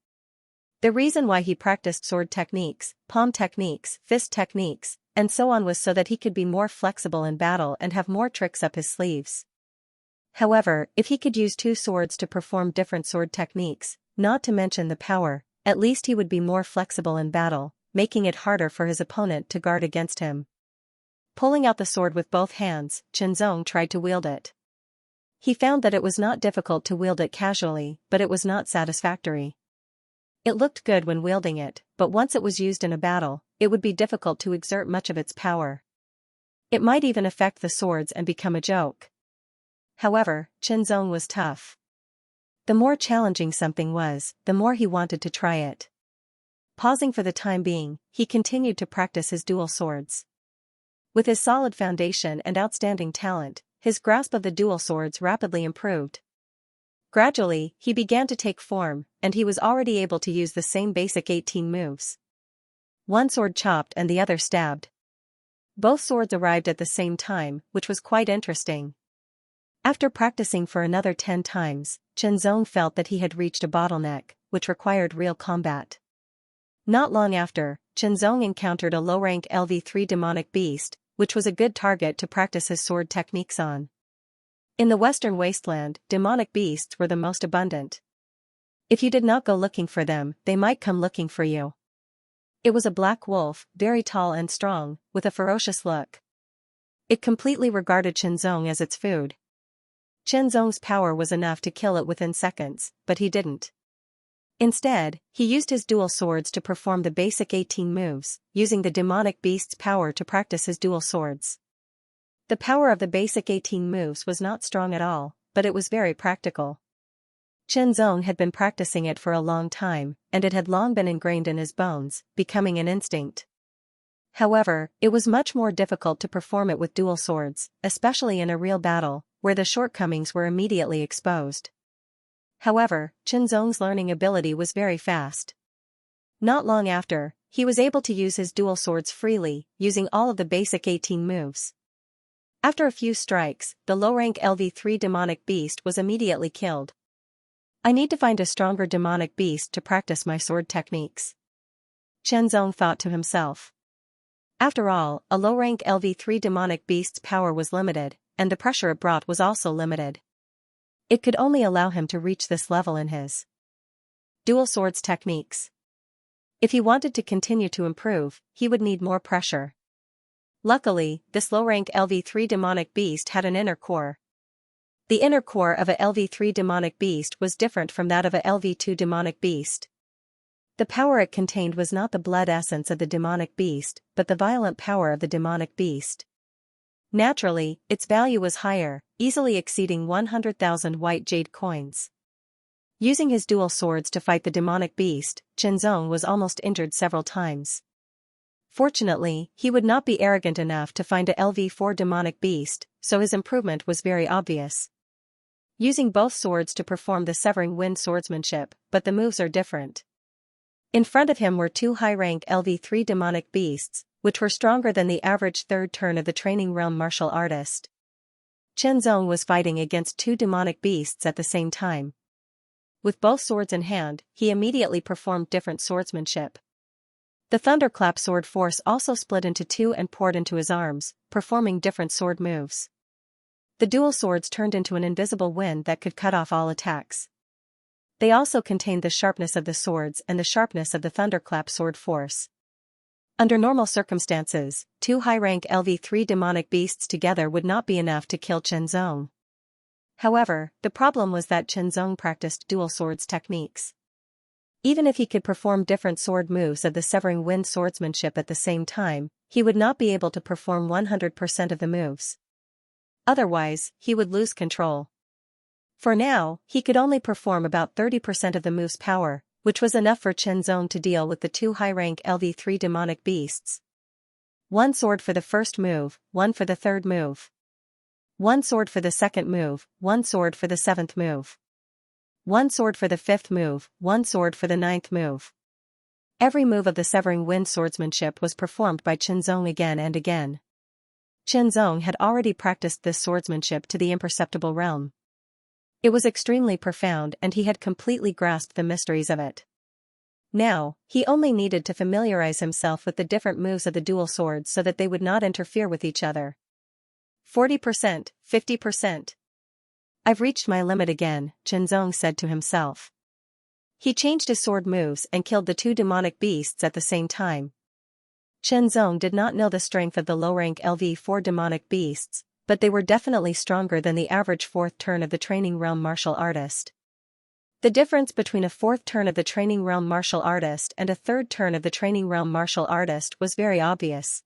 The reason why he practiced sword techniques, palm techniques, fist techniques, and so on was so that he could be more flexible in battle and have more tricks up his sleeves. However, if he could use 2 swords to perform different sword techniques, not to mention the power, at least he would be more flexible in battle, making it harder for his opponent to guard against him. Pulling out the sword with both hands, Qianzong tried to wield it. He found that it was not difficult to wield it casually, but it was not satisfactory. It looked good when wielding it, but once it was used in a battle, it would be difficult to exert much of its power. It might even affect the swords and become a joke. However, Qianzong was tough. The more challenging something was, the more he wanted to try it. Pausing for the time being, he continued to practice his dual swords. With his solid foundation and outstanding talent, his grasp of the dual swords rapidly improved. Gradually, he began to take form, and he was already able to use the same basic 18 moves. One sword chopped and the other stabbed. Both swords arrived at the same time, which was quite interesting. After practicing for another 10 times, Qianzong felt that he had reached a bottleneck, which required real combat. Not long after, Qianzong encountered a low-rank LV3 demonic beast, which was a good target to practice his sword techniques on. In the Western Wasteland, demonic beasts were the most abundant. If you did not go looking for them, they might come looking for you. It was a black wolf, very tall and strong, with a ferocious look. It completely regarded Qianzong as its food. Qianzong's power was enough to kill it within seconds, but he didn't. Instead, he used his dual swords to perform the basic 18 moves, using the demonic beast's power to practice his dual swords. The power of the basic 18 moves was not strong at all, but it was very practical. Qianzong had been practicing it for a long time, and it had long been ingrained in his bones, becoming an instinct. However, it was much more difficult to perform it with dual swords, especially in a real battle, where the shortcomings were immediately exposed. However, Qianzong's learning ability was very fast. Not long after, he was able to use his dual swords freely, using all of the basic 18 moves. After a few strikes, the low-rank LV3 demonic beast was immediately killed. I need to find a stronger demonic beast to practice my sword techniques. Qianzong thought to himself. After all, a low-rank LV3 demonic beast's power was limited, and the pressure it brought was also limited. It could only allow him to reach this level in his dual swords techniques. If he wanted to continue to improve, he would need more pressure. Luckily, this low-rank LV3 demonic beast had an inner core. The inner core of a LV3 demonic beast was different from that of a LV2 demonic beast. The power it contained was not the blood essence of the demonic beast, but the violent power of the demonic beast. Naturally, its value was higher, easily exceeding 100,000 white jade coins. Using his dual swords to fight the demonic beast, Qianzong was almost injured several times. Fortunately, he would not be arrogant enough to find a LV4 demonic beast, so his improvement was very obvious. using both swords to perform the severing wind swordsmanship, but the moves are different. In front of him were two high-rank LV3 demonic beasts, which were stronger than the average third turn of the training realm martial artist. Chen Zong was fighting against two demonic beasts at the same time. With both swords in hand, he immediately performed different swordsmanship. The thunderclap sword force also split into two and poured into his arms, performing different sword moves. The dual swords turned into an invisible wind that could cut off all attacks. They also contained the sharpness of the swords and the sharpness of the thunderclap sword force. Under normal circumstances, two high-rank LV3 demonic beasts together would not be enough to kill Chen Zong. However, the problem was that Chen Zong practiced dual swords techniques. Even if he could perform different sword moves of the severing wind swordsmanship at the same time, he would not be able to perform 100% of the moves. Otherwise, he would lose control. For now, he could only perform about 30% of the move's power, which was enough for Chen Zong to deal with the two high-rank LV3 demonic beasts. One sword for the first move, one for the third move. One sword for the second move, one sword for the seventh move. One sword for the fifth move, one sword for the ninth move. Every move of the severing wind swordsmanship was performed by Chen Zong again and again. Chen Zong had already practiced this swordsmanship to the imperceptible realm. It was extremely profound and he had completely grasped the mysteries of it. Now, he only needed to familiarize himself with the different moves of the dual swords so that they would not interfere with each other. 40%, 50%. I've reached my limit again, Chen Zong said to himself. He changed his sword moves and killed the two demonic beasts at the same time. Chen Zong did not know the strength of the low-rank LV4 demonic beasts, but they were definitely stronger than the average fourth turn of the training realm martial artist. The difference between a fourth turn of the training realm martial artist and a third turn of the training realm martial artist was very obvious.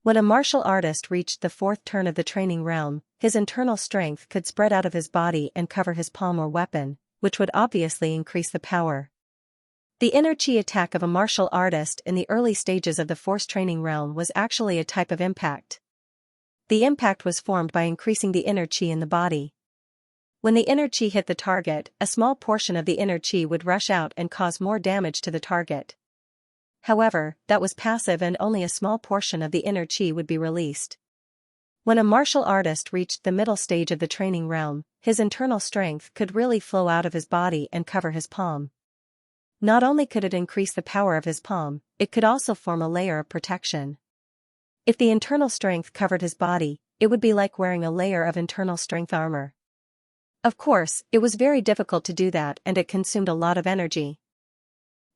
When a martial artist reached the fourth turn of the training realm, his internal strength could spread out of his body and cover his palm or weapon, which would obviously increase the power. The inner chi attack of a martial artist in the early stages of the force training realm was actually a type of impact. The impact was formed by increasing the inner chi in the body. When the inner chi hit the target, a small portion of the inner chi would rush out and cause more damage to the target. However, that was passive and only a small portion of the inner chi would be released. When a martial artist reached the middle stage of the training realm, his internal strength could really flow out of his body and cover his palm. Not only could it increase the power of his palm, it could also form a layer of protection. If the internal strength covered his body, it would be like wearing a layer of internal strength armor. Of course, it was very difficult to do that and it consumed a lot of energy.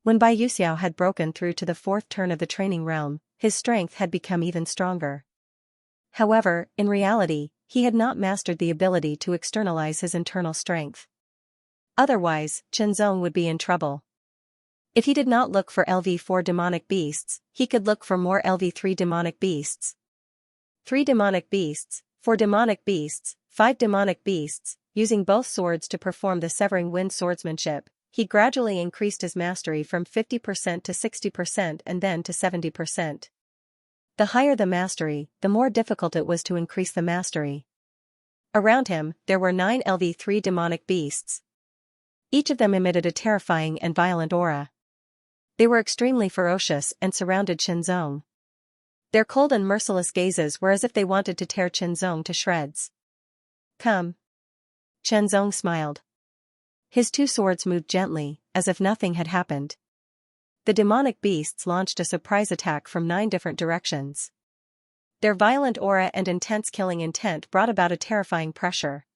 When Bai Yuxiao had broken through to the fourth turn of the training realm, his strength had become even stronger. However, in reality, he had not mastered the ability to externalize his internal strength. Otherwise, Chen Zong would be in trouble. If he did not look for LV4 demonic beasts, he could look for more LV3 demonic beasts. 3 demonic beasts, 4 demonic beasts, 5 demonic beasts, using both swords to perform the severing wind swordsmanship. He gradually increased his mastery from 50% to 60% and then to 70%. The higher the mastery, the more difficult it was to increase the mastery. Around him, there were 9 LV3 demonic beasts. Each of them emitted a terrifying and violent aura. They were extremely ferocious and surrounded Chen Zong. Their cold and merciless gazes were as if they wanted to tear Chen Zong to shreds. Come. Chen Zong smiled. His 2 swords moved gently, as if nothing had happened. The demonic beasts launched a surprise attack from 9 different directions. Their violent aura and intense killing intent brought about a terrifying pressure.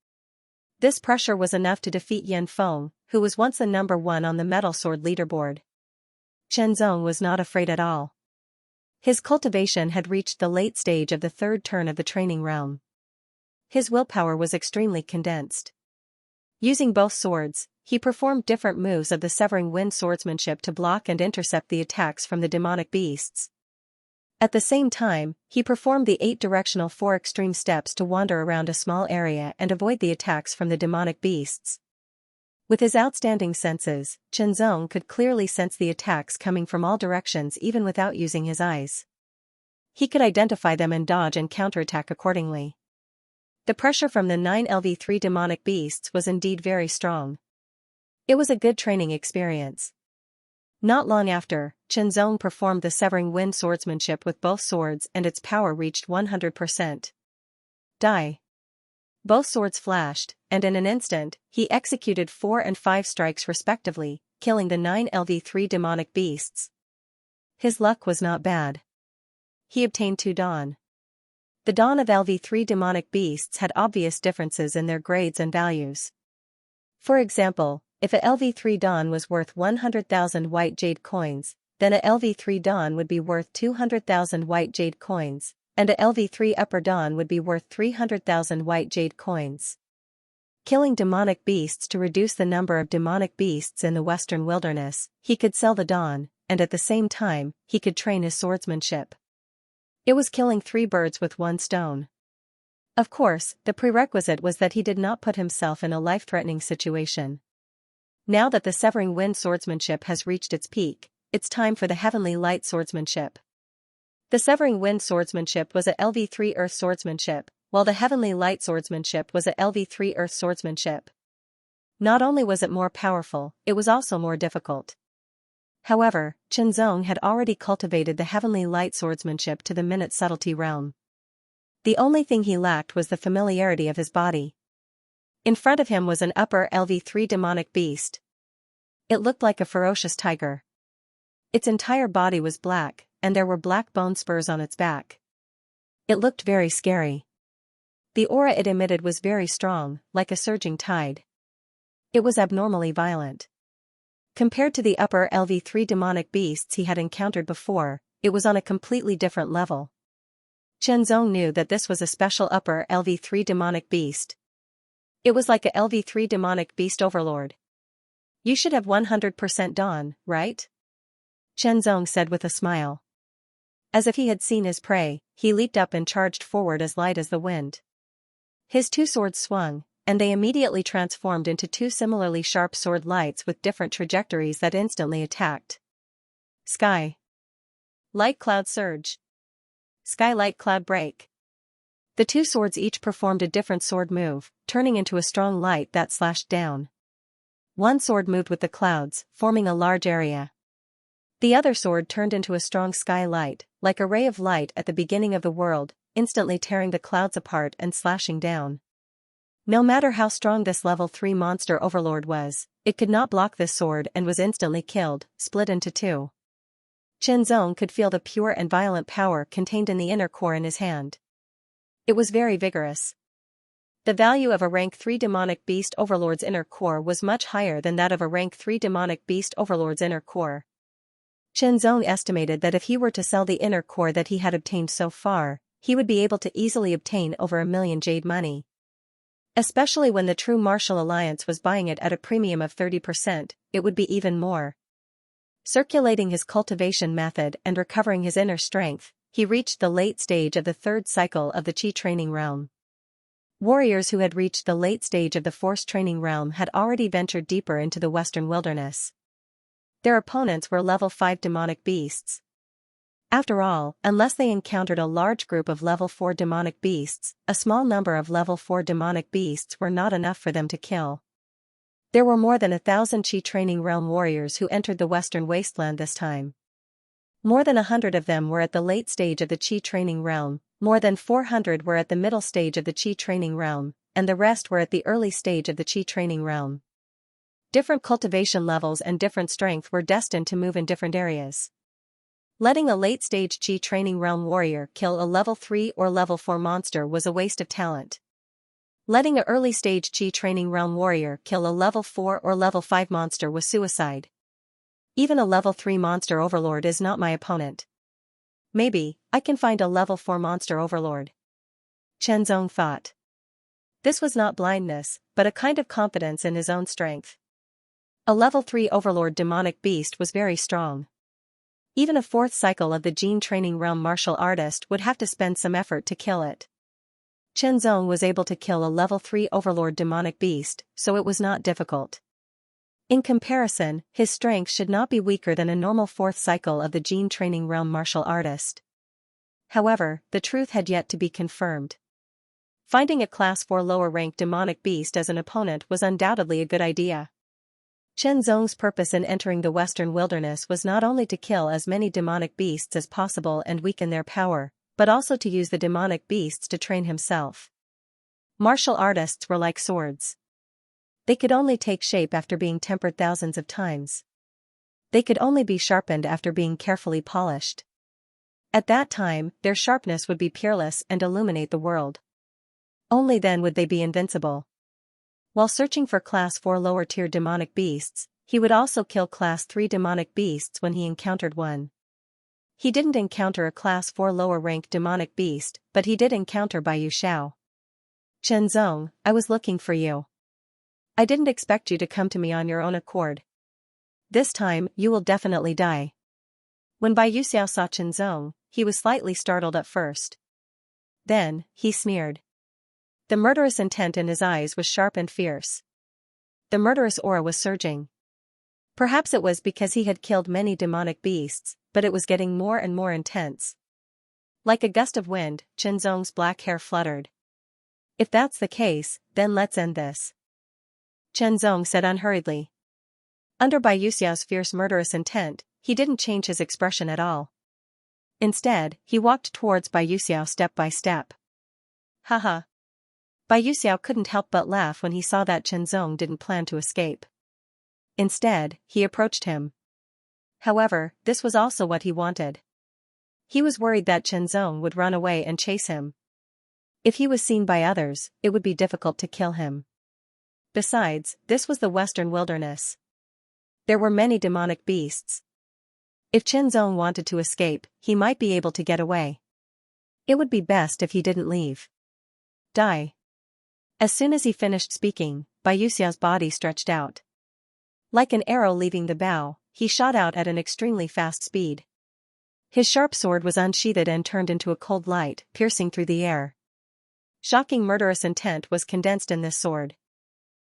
This pressure was enough to defeat Yan Feng, who was once the number 1 on the metal sword leaderboard. Chen Zong was not afraid at all. His cultivation had reached the late stage of the third turn of the training realm. His willpower was extremely condensed. Using both swords, he performed different moves of the severing wind swordsmanship to block and intercept the attacks from the demonic beasts. At the same time, he performed the 8 directional 4 extreme steps to wander around a small area and avoid the attacks from the demonic beasts. With his outstanding senses, Chen Zong could clearly sense the attacks coming from all directions even without using his eyes. He could identify them and dodge and counterattack accordingly. The pressure from the 9LV3 demonic beasts was indeed very strong. It was a good training experience. Not long after, Qianzong performed the severing wind swordsmanship with both swords and its power reached 100%. Die. Both swords flashed, and in an instant, he executed 4 and 5 strikes respectively, killing the 9LV3 demonic beasts. His luck was not bad. He obtained 2 dawn. The dawn of LV3 demonic beasts had obvious differences in their grades and values. For example, if a LV3 dawn was worth 100,000 white jade coins, then a LV3 dawn would be worth 200,000 white jade coins, and a LV3 upper dawn would be worth 300,000 white jade coins. Killing demonic beasts to reduce the number of demonic beasts in the western wilderness, he could sell the dawn, and at the same time, he could train his swordsmanship. It was killing 3 birds with 1 stone. Of course, the prerequisite was that he did not put himself in a life-threatening situation. Now that the severing wind swordsmanship has reached its peak, it's time for the heavenly light swordsmanship. The severing wind swordsmanship was a LV3 earth swordsmanship, while the heavenly light swordsmanship was a LV3 earth swordsmanship. Not only was it more powerful, it was also more difficult. However, Qianzong had already cultivated the heavenly light swordsmanship to the minute subtlety realm. The only thing he lacked was the familiarity of his body. In front of him was an upper LV3 demonic beast. It looked like a ferocious tiger. Its entire body was black, and there were black bone spurs on its back. It looked very scary. The aura it emitted was very strong, like a surging tide. It was abnormally violent. Compared to the upper LV3 demonic beasts he had encountered before, it was on a completely different level. Qianzong knew that this was a special upper LV3 demonic beast. It was like a LV3 demonic beast overlord. You should have 100% dawn, right? Qianzong said with a smile. As if he had seen his prey, he leaped up and charged forward as light as the wind. His 2 swords swung, and they immediately transformed into 2 similarly sharp sword lights with different trajectories that instantly attacked. Sky. Light cloud surge. Sky light cloud break. The 2 swords each performed a different sword move, turning into a strong light that slashed down. One sword moved with the clouds, forming a large area. The other sword turned into a strong sky light, like a ray of light at the beginning of the world, instantly tearing the clouds apart and slashing down. No matter how strong this level 3 monster overlord was, it could not block this sword and was instantly killed, split into 2. Qianzong could feel the pure and violent power contained in the inner core in his hand. It was very vigorous. The value of a rank 3 demonic beast overlord's inner core was much higher than that of a rank 3 demonic beast overlord's inner core. Qianzong estimated that if he were to sell the inner core that he had obtained so far, he would be able to easily obtain over 1 million jade money. Especially when the True Martial Alliance was buying it at a premium of 30%, it would be even more. Circulating his cultivation method and recovering his inner strength, he reached the late stage of the 3rd cycle of the Qi training realm. Warriors who had reached the late stage of the Force training realm had already ventured deeper into the western wilderness. Their opponents were level 5 demonic beasts. After all, unless they encountered a large group of level 4 demonic beasts, a small number of level 4 demonic beasts were not enough for them to kill. There were more than 1,000 Qi training realm warriors who entered the western wasteland this time. More than 100 of them were at the late stage of the Qi training realm, more than 400 were at the middle stage of the Qi training realm, and the rest were at the early stage of the Qi training realm. Different cultivation levels and different strength were destined to move in different areas. Letting a late-stage Qi training realm warrior kill a level 3 or level 4 monster was a waste of talent. Letting a early-stage Qi training realm warrior kill a level 4 or level 5 monster was suicide. Even a level 3 monster overlord is not my opponent. Maybe, I can find a level 4 monster overlord. Qianzong thought. This was not blindness, but a kind of confidence in his own strength. A level 3 overlord demonic beast was very strong. Even a 4th cycle of the Jin training realm martial artist would have to spend some effort to kill it. Qianzong was able to kill a level 3 overlord demonic beast, so it was not difficult. In comparison, his strength should not be weaker than a normal 4th cycle of the Jin training realm martial artist. However, the truth had yet to be confirmed. Finding a Class 4 lower-ranked demonic beast as an opponent was undoubtedly a good idea. Chen Zong's purpose in entering the western wilderness was not only to kill as many demonic beasts as possible and weaken their power, but also to use the demonic beasts to train himself. Martial artists were like swords. They could only take shape after being tempered thousands of times. They could only be sharpened after being carefully polished. At that time, their sharpness would be peerless and illuminate the world. Only then would they be invincible. While searching for Class 4 lower-tier demonic beasts, he would also kill Class 3 demonic beasts when he encountered one. He didn't encounter a Class 4 lower-ranked demonic beast, but he did encounter Bai Xiao. Chen Zong, I was looking for you. I didn't expect you to come to me on your own accord. This time, you will definitely die. When Bai Xiao saw Chen Zong, he was slightly startled at first. Then, he sneered. The murderous intent in his eyes was sharp and fierce. The murderous aura was surging. Perhaps it was because he had killed many demonic beasts, but it was getting more and more intense. Like a gust of wind, Chen Zong's black hair fluttered. If that's the case, then let's end this. Chen Zong said unhurriedly. Under Bai Xiao's fierce murderous intent, he didn't change his expression at all. Instead, he walked towards Bai Xiao step by step. Haha. Bai Xiao couldn't help but laugh when he saw that Chen Zong didn't plan to escape. Instead, he approached him. However, this was also what he wanted. He was worried that Chen Zong would run away and chase him. If he was seen by others, it would be difficult to kill him. Besides, this was the western wilderness. There were many demonic beasts. If Chen Zong wanted to escape, he might be able to get away. It would be best if he didn't leave. Die. As soon as he finished speaking, Bai Xiao's body stretched out. Like an arrow leaving the bow, he shot out at an extremely fast speed. His sharp sword was unsheathed and turned into a cold light, piercing through the air. Shocking murderous intent was condensed in this sword.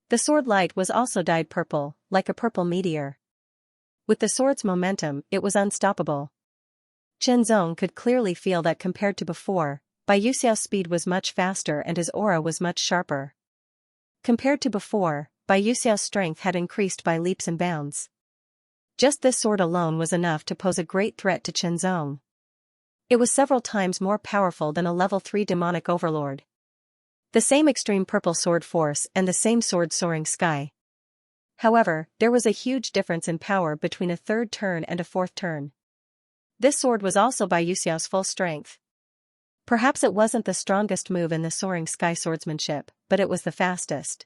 The sword light was also dyed purple, like a purple meteor. With the sword's momentum, it was unstoppable. Chen Zong could clearly feel that compared to before, Bai Xiao's speed was much faster and his aura was much sharper. Compared to before, Bai Xiao's strength had increased by leaps and bounds. Just this sword alone was enough to pose a great threat to Chen Zong. It was several times more powerful than a level 3 demonic overlord. The same extreme purple sword force and the same sword soaring sky. However, there was a huge difference in power between a third turn and a fourth turn. This sword was also Bai Xiao's full strength. Perhaps it wasn't the strongest move in the soaring sky swordsmanship, but it was the fastest.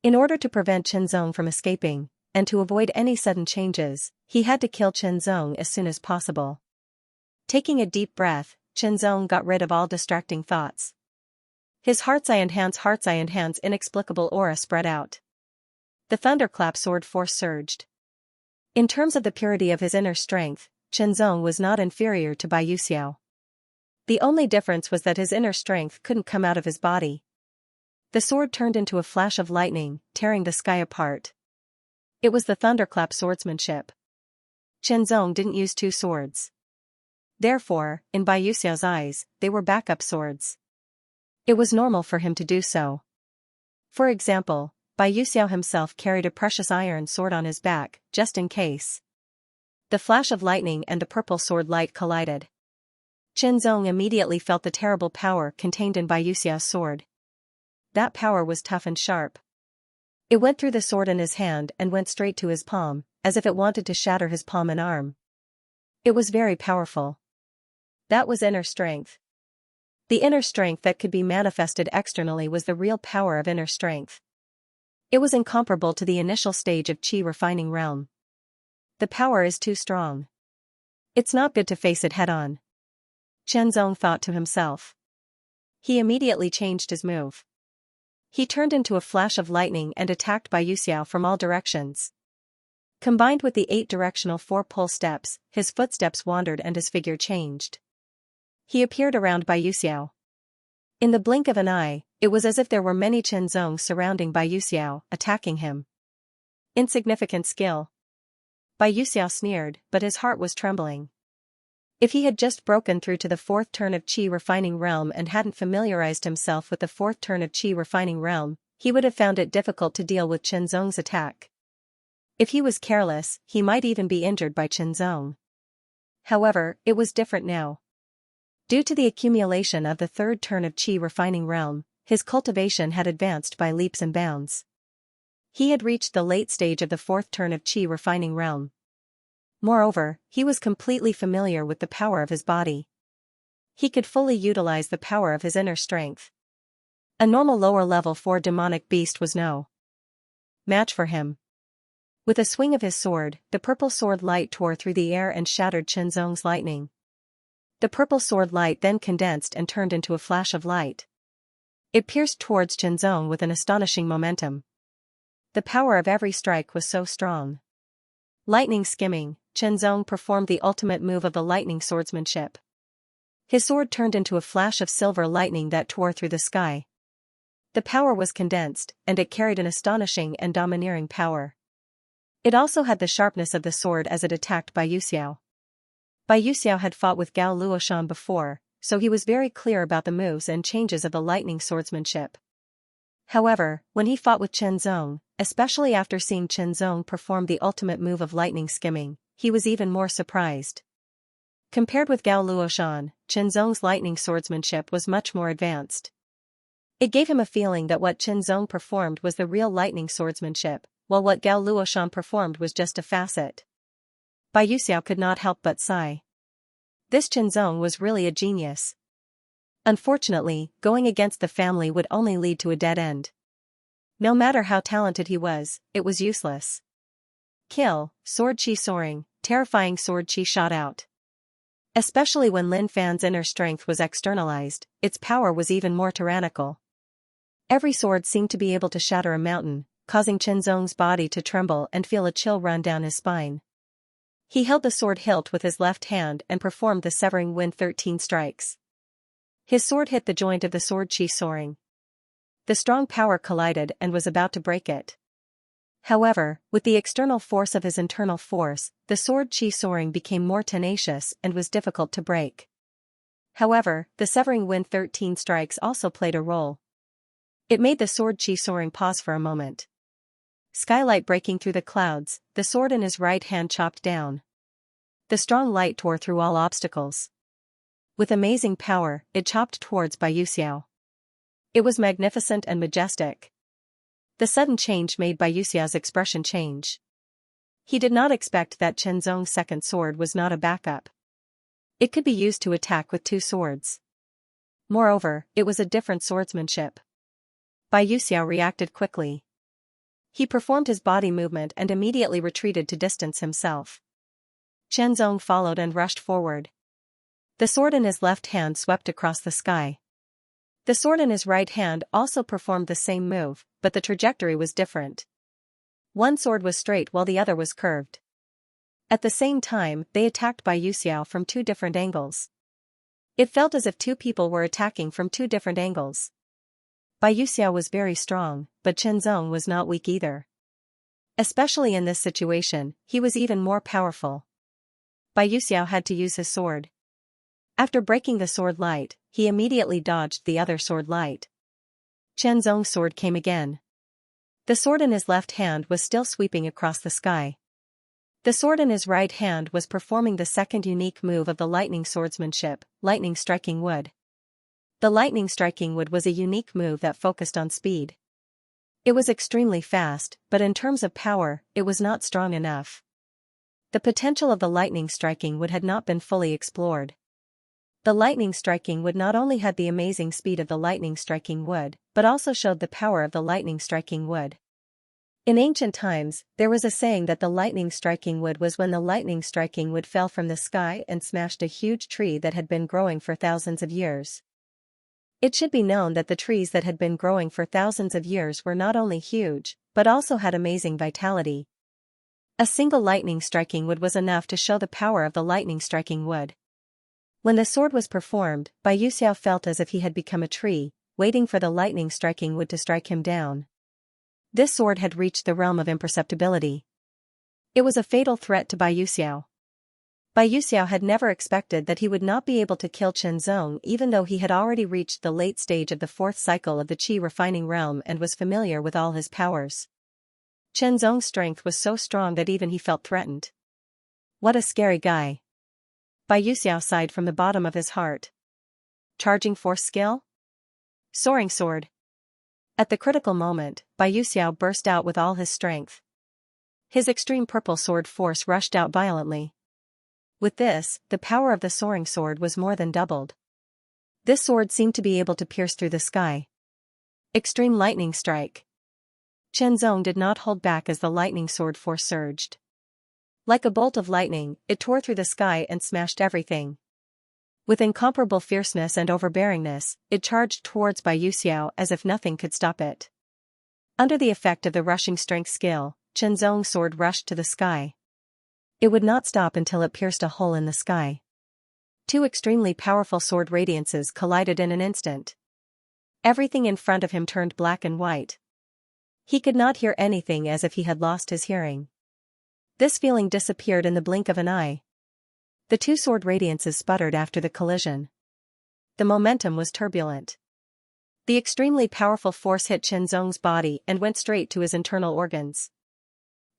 In order to prevent Chen Zong from escaping, and to avoid any sudden changes, he had to kill Chen Zong as soon as possible. Taking a deep breath, Chen Zong got rid of all distracting thoughts. His heart's eye and hand's inexplicable aura spread out. The thunderclap sword force surged. In terms of the purity of his inner strength, Chen Zong was not inferior to Bai Xiao. The only difference was that his inner strength couldn't come out of his body. The sword turned into a flash of lightning, tearing the sky apart. It was the thunderclap swordsmanship. Chen Zong didn't use two swords. Therefore, in Bai Xiao's eyes, they were backup swords. It was normal for him to do so. For example, Bai Xiao himself carried a precious iron sword on his back, just in case. The flash of lightning and the purple sword light collided. Chen Zong immediately felt the terrible power contained in Bai Xiao's sword. That power was tough and sharp. It went through the sword in his hand and went straight to his palm, as if it wanted to shatter his palm and arm. It was very powerful. That was inner strength. The inner strength that could be manifested externally was the real power of inner strength. It was incomparable to the initial stage of Qi refining realm. The power is too strong. It's not good to face it head-on. Chen Zong thought to himself. He immediately changed his move. He turned into a flash of lightning and attacked Bai Xiao from all directions. Combined with the 8-directional 4-pole steps, his footsteps wandered and his figure changed. He appeared around Bai Xiao. In the blink of an eye, it was as if there were many Chen Zong surrounding Bai Xiao, attacking him. Insignificant skill. Bai Xiao sneered, but his heart was trembling. If he had just broken through to the fourth turn of Qi refining realm and hadn't familiarized himself with the fourth turn of Qi refining realm, he would have found it difficult to deal with Qinzong's attack. If he was careless, he might even be injured by Qinzong. However, it was different now. Due to the accumulation of the third turn of Qi refining realm, his cultivation had advanced by leaps and bounds. He had reached the late stage of the fourth turn of Qi refining realm. Moreover, he was completely familiar with the power of his body. He could fully utilize the power of his inner strength. A normal lower level 4 demonic beast was no match for him. With a swing of his sword, the purple sword light tore through the air and shattered Qinzong's lightning. The purple sword light then condensed and turned into a flash of light. It pierced towards Qinzong with an astonishing momentum. The power of every strike was so strong. Lightning skimming, Qinzong performed the ultimate move of the lightning swordsmanship. His sword turned into a flash of silver lightning that tore through the sky. The power was condensed, and it carried an astonishing and domineering power. It also had the sharpness of the sword as it attacked Bai Yuxiao. Bai Yuxiao had fought with Gao Luoshan before, so he was very clear about the moves and changes of the lightning swordsmanship. However, when he fought with Qinzong, especially after seeing Qinzong perform the ultimate move of lightning skimming, he was even more surprised. Compared with Gao Luoshan, Qinzong's lightning swordsmanship was much more advanced. It gave him a feeling that what Qinzong performed was the real lightning swordsmanship, while what Gao Luoshan performed was just a facet. Bai Yuxiao could not help but sigh. This Qinzong was really a genius. Unfortunately, going against the family would only lead to a dead end. No matter how talented he was, it was useless. Kill, sword chi soaring, terrifying sword chi shot out. Especially when Lin Fan's inner strength was externalized, its power was even more tyrannical. Every sword seemed to be able to shatter a mountain, causing Qinzong's body to tremble and feel a chill run down his spine. He held the sword hilt with his left hand and performed the severing wind 13 strikes. His sword hit the joint of the sword chi soaring. The strong power collided and was about to break it. However, with the external force of his internal force, the sword chi soaring became more tenacious and was difficult to break. However, the severing wind 13 strikes also played a role. It made the sword chi soaring pause for a moment. Skylight breaking through the clouds, the sword in his right hand chopped down. The strong light tore through all obstacles. With amazing power, it chopped towards Bai Yuxiao. It was magnificent and majestic. The sudden change made Bai Yuxiao's expression change. He did not expect that Qinzong's second sword was not a backup. It could be used to attack with 2 swords. Moreover, it was a different swordsmanship. Bai Yuxiao reacted quickly. He performed his body movement and immediately retreated to distance himself. Qinzong followed and rushed forward. The sword in his left hand swept across the sky. The sword in his right hand also performed the same move, but the trajectory was different. One sword was straight while the other was curved. At the same time, they attacked Bai Yuxiao from 2 different angles. It felt as if 2 people were attacking from 2 different angles. Bai Yuxiao was very strong, but Qinzong was not weak either. Especially in this situation, he was even more powerful. Bai Yuxiao had to use his sword. After breaking the sword light, he immediately dodged the other sword light. Qinzong's sword came again. The sword in his left hand was still sweeping across the sky. The sword in his right hand was performing the second unique move of the lightning swordsmanship, lightning striking wood. The lightning striking wood was a unique move that focused on speed. It was extremely fast, but in terms of power, it was not strong enough. The potential of the lightning striking wood had not been fully explored. The lightning striking wood not only had the amazing speed of the lightning striking wood, but also showed the power of the lightning striking wood. In ancient times, there was a saying that the lightning striking wood was when the lightning striking wood fell from the sky and smashed a huge tree that had been growing for thousands of years. It should be known that the trees that had been growing for thousands of years were not only huge, but also had amazing vitality. A single lightning striking wood was enough to show the power of the lightning striking wood. When the sword was performed, Bai Yuxiao felt as if he had become a tree, waiting for the lightning striking wood to strike him down. This sword had reached the realm of imperceptibility. It was a fatal threat to Bai Yuxiao. Bai Yuxiao had never expected that he would not be able to kill Chen Zong even though he had already reached the late stage of the fourth cycle of the qi refining realm and was familiar with all his powers. Chen Zong's strength was so strong that even he felt threatened. What a scary guy. Bai Yuxiao sighed from the bottom of his heart. Charging force skill? Soaring sword. At the critical moment, Bai Yuxiao burst out with all his strength. His extreme purple sword force rushed out violently. With this, the power of the soaring sword was more than doubled. This sword seemed to be able to pierce through the sky. Extreme lightning strike. Chen Zong did not hold back as the lightning sword force surged. Like a bolt of lightning, it tore through the sky and smashed everything. With incomparable fierceness and overbearingness, it charged towards Bai Yuxiao as if nothing could stop it. Under the effect of the rushing strength skill, Chen Zong's sword rushed to the sky. It would not stop until it pierced a hole in the sky. Two extremely powerful sword radiances collided in an instant. Everything in front of him turned black and white. He could not hear anything as if he had lost his hearing. This feeling disappeared in the blink of an eye. The two sword radiances sputtered after the collision. The momentum was turbulent. The extremely powerful force hit Chen Zong's body and went straight to his internal organs.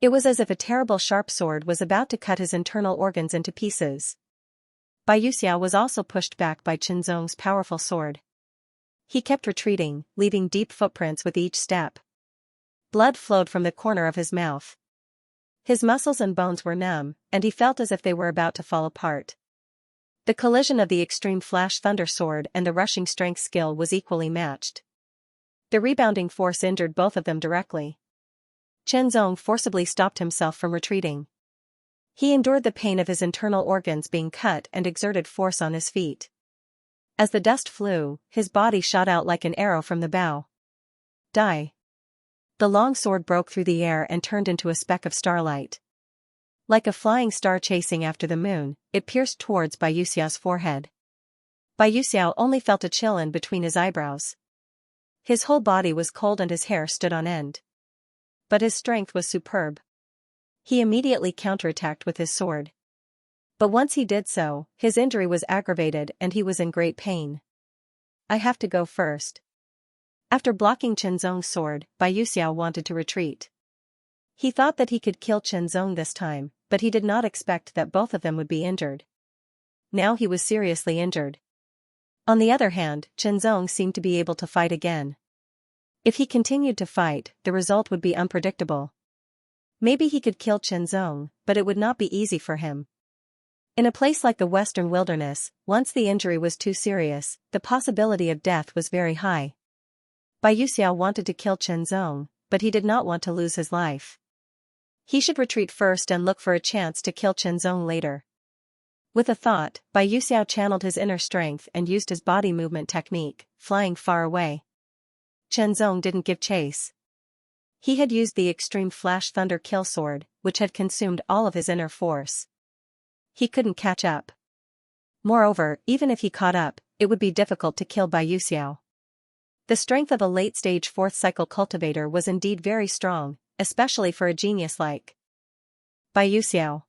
It was as if a terrible sharp sword was about to cut his internal organs into pieces. Bai Yuxiao was also pushed back by Chen Zong's powerful sword. He kept retreating, leaving deep footprints with each step. Blood flowed from the corner of his mouth. His muscles and bones were numb, and he felt as if they were about to fall apart. The collision of the extreme flash thunder sword and the rushing strength skill was equally matched. The rebounding force injured both of them directly. Chen Zong forcibly stopped himself from retreating. He endured the pain of his internal organs being cut and exerted force on his feet. As the dust flew, his body shot out like an arrow from the bow. Die. The long sword broke through the air and turned into a speck of starlight. Like a flying star chasing after the moon, it pierced towards Bai Yuxiao's forehead. Bai Yuxiao only felt a chill in between his eyebrows. His whole body was cold and his hair stood on end. But his strength was superb. He immediately counterattacked with his sword. But once he did so, his injury was aggravated and he was in great pain. I have to go first. After blocking Chen Zong's sword, Bai Yuxiao wanted to retreat. He thought that he could kill Chen Zong this time, but he did not expect that both of them would be injured. Now he was seriously injured. On the other hand, Chen Zong seemed to be able to fight again. If he continued to fight, the result would be unpredictable. Maybe he could kill Chen Zong, but it would not be easy for him. In a place like the Western Wilderness, once the injury was too serious, the possibility of death was very high. Bai Yuxiao wanted to kill Chen Zong, but he did not want to lose his life. He should retreat first and look for a chance to kill Chen Zong later. With a thought, Bai Yuxiao channeled his inner strength and used his body movement technique, flying far away. Chen Zong didn't give chase. He had used the extreme flash thunder kill sword, which had consumed all of his inner force. He couldn't catch up. Moreover, even if he caught up, it would be difficult to kill Bai Yuxiao. The strength of a late-stage fourth cycle cultivator was indeed very strong, especially for a genius like Bai Yuxiao.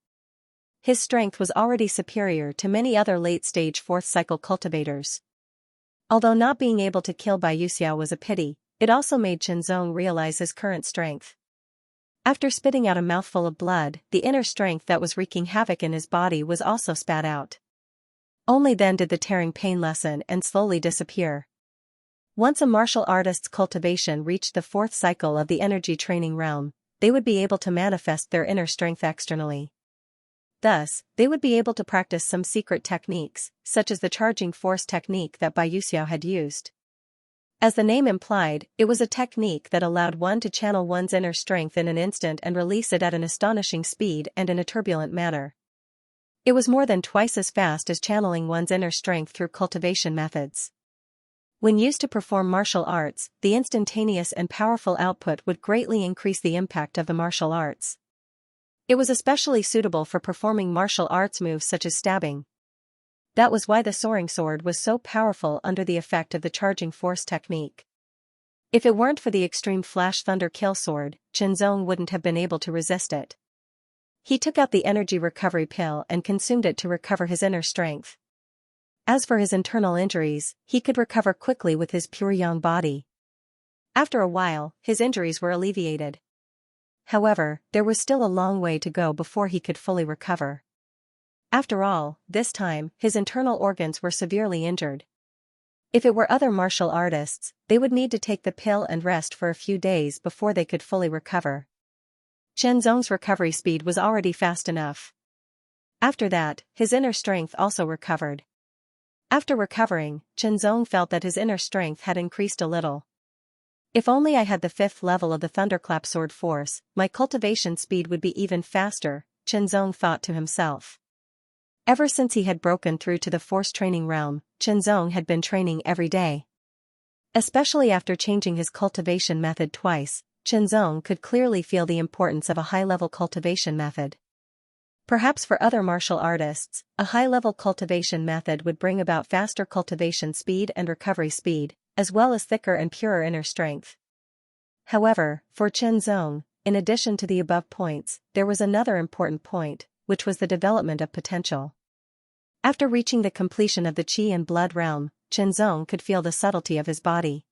His strength was already superior to many other late-stage fourth cycle cultivators. Although not being able to kill Bai Yuxiao was a pity, it also made Chen Zong realize his current strength. After spitting out a mouthful of blood, the inner strength that was wreaking havoc in his body was also spat out. Only then did the tearing pain lessen and slowly disappear. Once a martial artist's cultivation reached the fourth cycle of the energy training realm, they would be able to manifest their inner strength externally. Thus, they would be able to practice some secret techniques, such as the charging force technique that Bai Yuxiao had used. As the name implied, it was a technique that allowed one to channel one's inner strength in an instant and release it at an astonishing speed and in a turbulent manner. It was more than twice as fast as channeling one's inner strength through cultivation methods. When used to perform martial arts, the instantaneous and powerful output would greatly increase the impact of the martial arts. It was especially suitable for performing martial arts moves such as stabbing. That was why the soaring sword was so powerful under the effect of the charging force technique. If it weren't for the extreme flash thunder kill sword, Chen Zong wouldn't have been able to resist it. He took out the energy recovery pill and consumed it to recover his inner strength. As for his internal injuries, he could recover quickly with his pure yang body. After a while, his injuries were alleviated. However, there was still a long way to go before he could fully recover. After all, this time, his internal organs were severely injured. If it were other martial artists, they would need to take the pill and rest for a few days before they could fully recover. Chen Zong's recovery speed was already fast enough. After that, his inner strength also recovered. After recovering, Chen Zong felt that his inner strength had increased a little. If only I had the 5th level of the Thunderclap Sword Force, my cultivation speed would be even faster, Chen Zong thought to himself. Ever since he had broken through to the force training realm, Chen Zong had been training every day. Especially after changing his cultivation method twice, Chen Zong could clearly feel the importance of a high-level cultivation method. Perhaps for other martial artists, a high-level cultivation method would bring about faster cultivation speed and recovery speed, as well as thicker and purer inner strength. However, for Chen Zong, in addition to the above points, there was another important point, which was the development of potential. After reaching the completion of the Qi and Blood realm, Chen Zong could feel the subtlety of his body.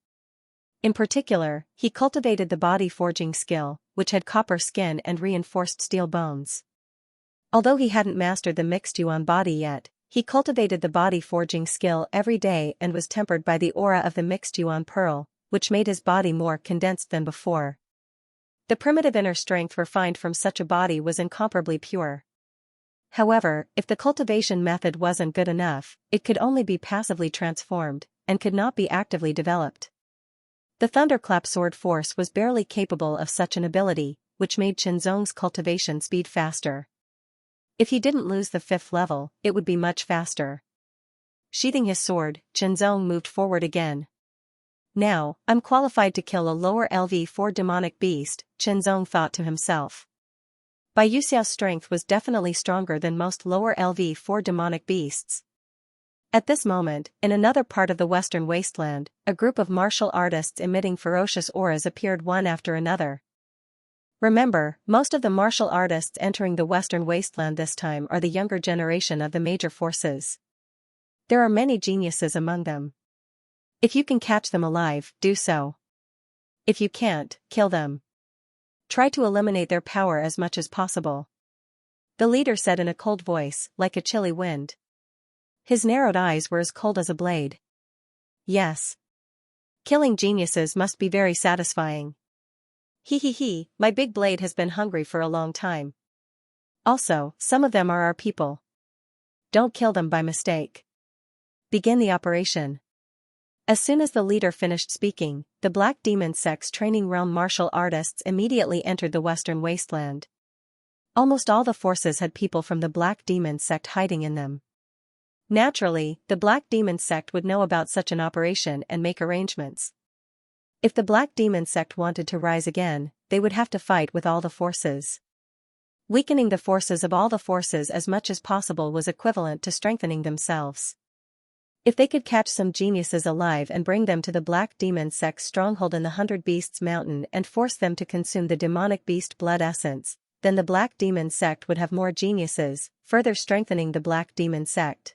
In particular, he cultivated the body forging skill, which had copper skin and reinforced steel bones. Although he hadn't mastered the mixed yuan body yet, he cultivated the body forging skill every day and was tempered by the aura of the mixed yuan pearl, which made his body more condensed than before. The primitive inner strength refined from such a body was incomparably pure. However, if the cultivation method wasn't good enough, it could only be passively transformed, and could not be actively developed. The Thunderclap Sword Force was barely capable of such an ability, which made Chen Zong's cultivation speed faster. If he didn't lose the 5th level, it would be much faster. Sheathing his sword, Chen Zong moved forward again. Now, I'm qualified to kill a lower LV4 demonic beast, Chen Zong thought to himself. Bai Yuxiao's strength was definitely stronger than most lower LV4 demonic beasts. At this moment, in another part of the Western Wasteland, a group of martial artists emitting ferocious auras appeared one after another. Remember, most of the martial artists entering the Western Wasteland this time are the younger generation of the major forces. There are many geniuses among them. If you can catch them alive, do so. If you can't, kill them. Try to eliminate their power as much as possible. The leader said in a cold voice, like a chilly wind. His narrowed eyes were as cold as a blade. Yes. Killing geniuses must be very satisfying. He, my big blade has been hungry for a long time. Also, some of them are our people. Don't kill them by mistake. Begin the operation. As soon as the leader finished speaking, the Black Demon Sect's training realm martial artists immediately entered the Western Wasteland. Almost all the forces had people from the Black Demon Sect hiding in them. Naturally, the Black Demon Sect would know about such an operation and make arrangements. If the Black Demon Sect wanted to rise again, they would have to fight with all the forces. Weakening the forces of all the forces as much as possible was equivalent to strengthening themselves. If they could catch some geniuses alive and bring them to the Black Demon Sect's stronghold in the 100 Beasts Mountain and force them to consume the demonic beast blood essence, then the Black Demon Sect would have more geniuses, further strengthening the Black Demon Sect.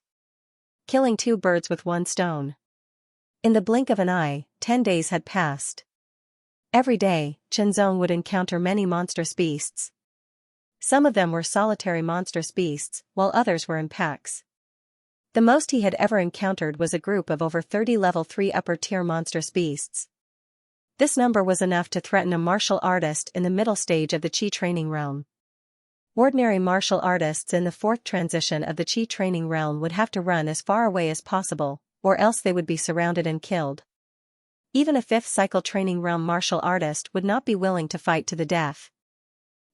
Killing 2 birds with 1 stone. In the blink of an eye, 10 days had passed. Every day, Chen Zong would encounter many monstrous beasts. Some of them were solitary monstrous beasts, while others were in packs. The most he had ever encountered was a group of over 30 level 3 upper-tier monstrous beasts. This number was enough to threaten a martial artist in the middle stage of the Qi training realm. Ordinary martial artists in the 4th transition of the Qi training realm would have to run as far away as possible, or else they would be surrounded and killed. Even a 5th cycle training realm martial artist would not be willing to fight to the death.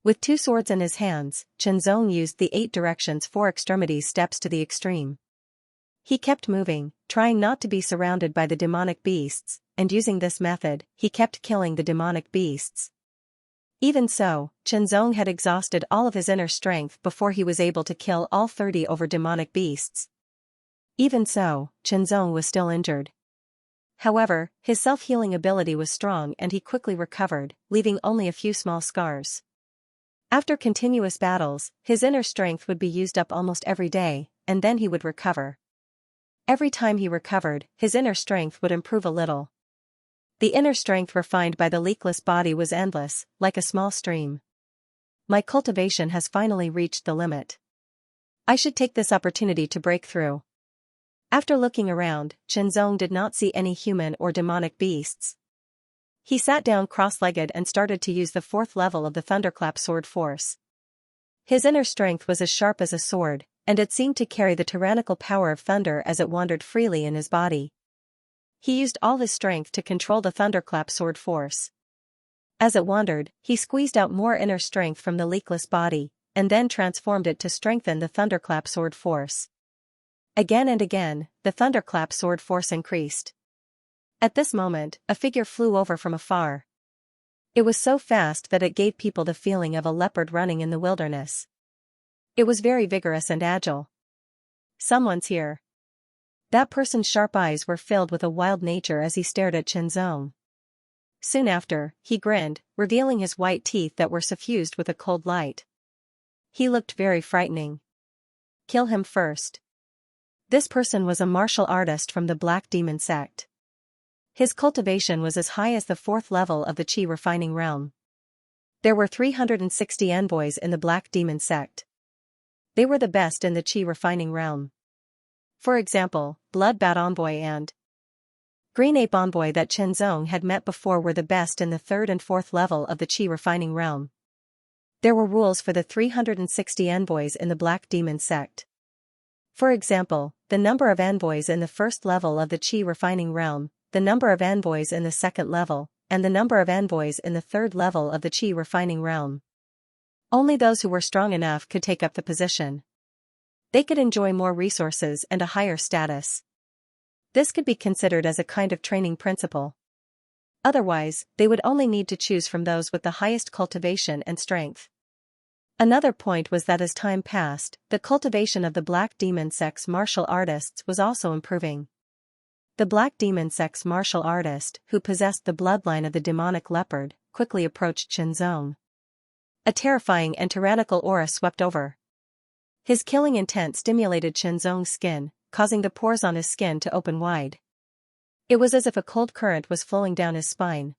With 2 swords in his hands, Chen Zong used the 8 directions 4 extremities steps to the extreme. He kept moving, trying not to be surrounded by the demonic beasts, and using this method, he kept killing the demonic beasts. Even so, Chen Zong had exhausted all of his inner strength before he was able to kill all 30 over demonic beasts. Even so, Chen Zong was still injured. However, his self-healing ability was strong and he quickly recovered, leaving only a few small scars. After continuous battles, his inner strength would be used up almost every day, and then he would recover. Every time he recovered, his inner strength would improve a little. The inner strength refined by the leakless body was endless, like a small stream. My cultivation has finally reached the limit. I should take this opportunity to break through. After looking around, Qianzong did not see any human or demonic beasts. He sat down cross-legged and started to use the 4th level of the thunderclap sword force. His inner strength was as sharp as a sword, and it seemed to carry the tyrannical power of thunder as it wandered freely in his body. He used all his strength to control the thunderclap sword force. As it wandered, he squeezed out more inner strength from the leakless body, and then transformed it to strengthen the thunderclap sword force. Again and again, the thunderclap sword force increased. At this moment, a figure flew over from afar. It was so fast that it gave people the feeling of a leopard running in the wilderness. It was very vigorous and agile. Someone's here. That person's sharp eyes were filled with a wild nature as he stared at Qianzong. Soon after, he grinned, revealing his white teeth that were suffused with a cold light. He looked very frightening. Kill him first. This person was a martial artist from the Black Demon sect. His cultivation was as high as the 4th level of the Qi refining realm. There were 360 envoys in the Black Demon sect. They were the best in the Qi refining realm. For example, Blood Bat Envoy and Green Ape Envoy that Qianzong had met before were the best in the 3rd and 4th level of the Qi refining realm. There were rules for the 360 envoys in the Black Demon sect. For example, the number of envoys in the 1st level of the Qi refining realm, the number of envoys in the 2nd level, and the number of envoys in the 3rd level of the Qi refining realm. Only those who were strong enough could take up the position. They could enjoy more resources and a higher status. This could be considered as a kind of training principle. Otherwise, they would only need to choose from those with the highest cultivation and strength. Another point was that as time passed, the cultivation of the Black Demon sect's martial artists was also improving. The Black Demon sect's martial artist, who possessed the bloodline of the demonic leopard, quickly approached Qianzong. A terrifying and tyrannical aura swept over. His killing intent stimulated Qianzong's skin, causing the pores on his skin to open wide. It was as if a cold current was flowing down his spine.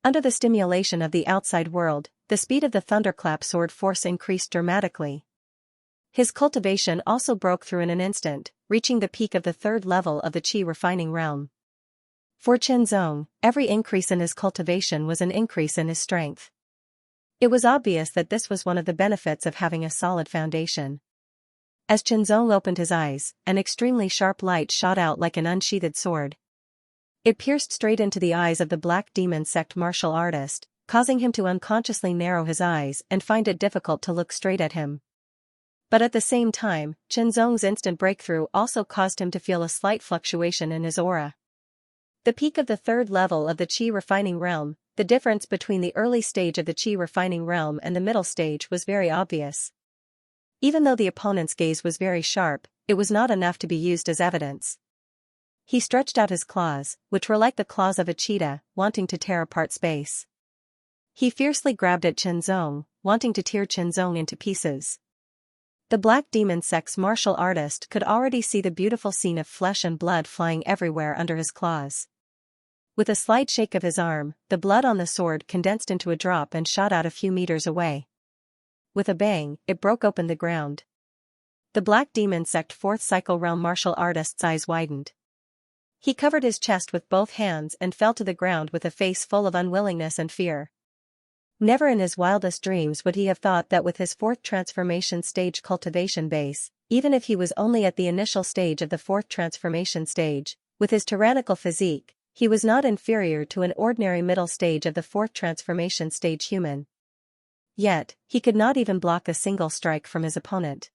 Under the stimulation of the outside world, the speed of the thunderclap sword force increased dramatically. His cultivation also broke through in an instant, reaching the peak of the 3rd level of the Qi refining realm. For Qianzong, every increase in his cultivation was an increase in his strength. It was obvious that this was one of the benefits of having a solid foundation. As Qianzong opened his eyes, an extremely sharp light shot out like an unsheathed sword. It pierced straight into the eyes of the Black Demon sect martial artist, causing him to unconsciously narrow his eyes and find it difficult to look straight at him. But at the same time, Qianzong's instant breakthrough also caused him to feel a slight fluctuation in his aura. The peak of the 3rd level of the Qi refining realm, the difference between the early stage of the Qi refining realm and the middle stage was very obvious. Even though the opponent's gaze was very sharp, it was not enough to be used as evidence. He stretched out his claws, which were like the claws of a cheetah, wanting to tear apart space. He fiercely grabbed at Qianzong, wanting to tear Qianzong into pieces. The Black Demon sect's martial artist could already see the beautiful scene of flesh and blood flying everywhere under his claws. With a slight shake of his arm, the blood on the sword condensed into a drop and shot out a few meters away. With a bang, it broke open the ground. The Black Demon sect 4th cycle realm martial artist's eyes widened. He covered his chest with both hands and fell to the ground with a face full of unwillingness and fear. Never in his wildest dreams would he have thought that with his 4th transformation stage cultivation base, even if he was only at the initial stage of the 4th transformation stage, with his tyrannical physique, he was not inferior to an ordinary middle stage of the 4th transformation stage human. Yet, he could not even block a single strike from his opponent.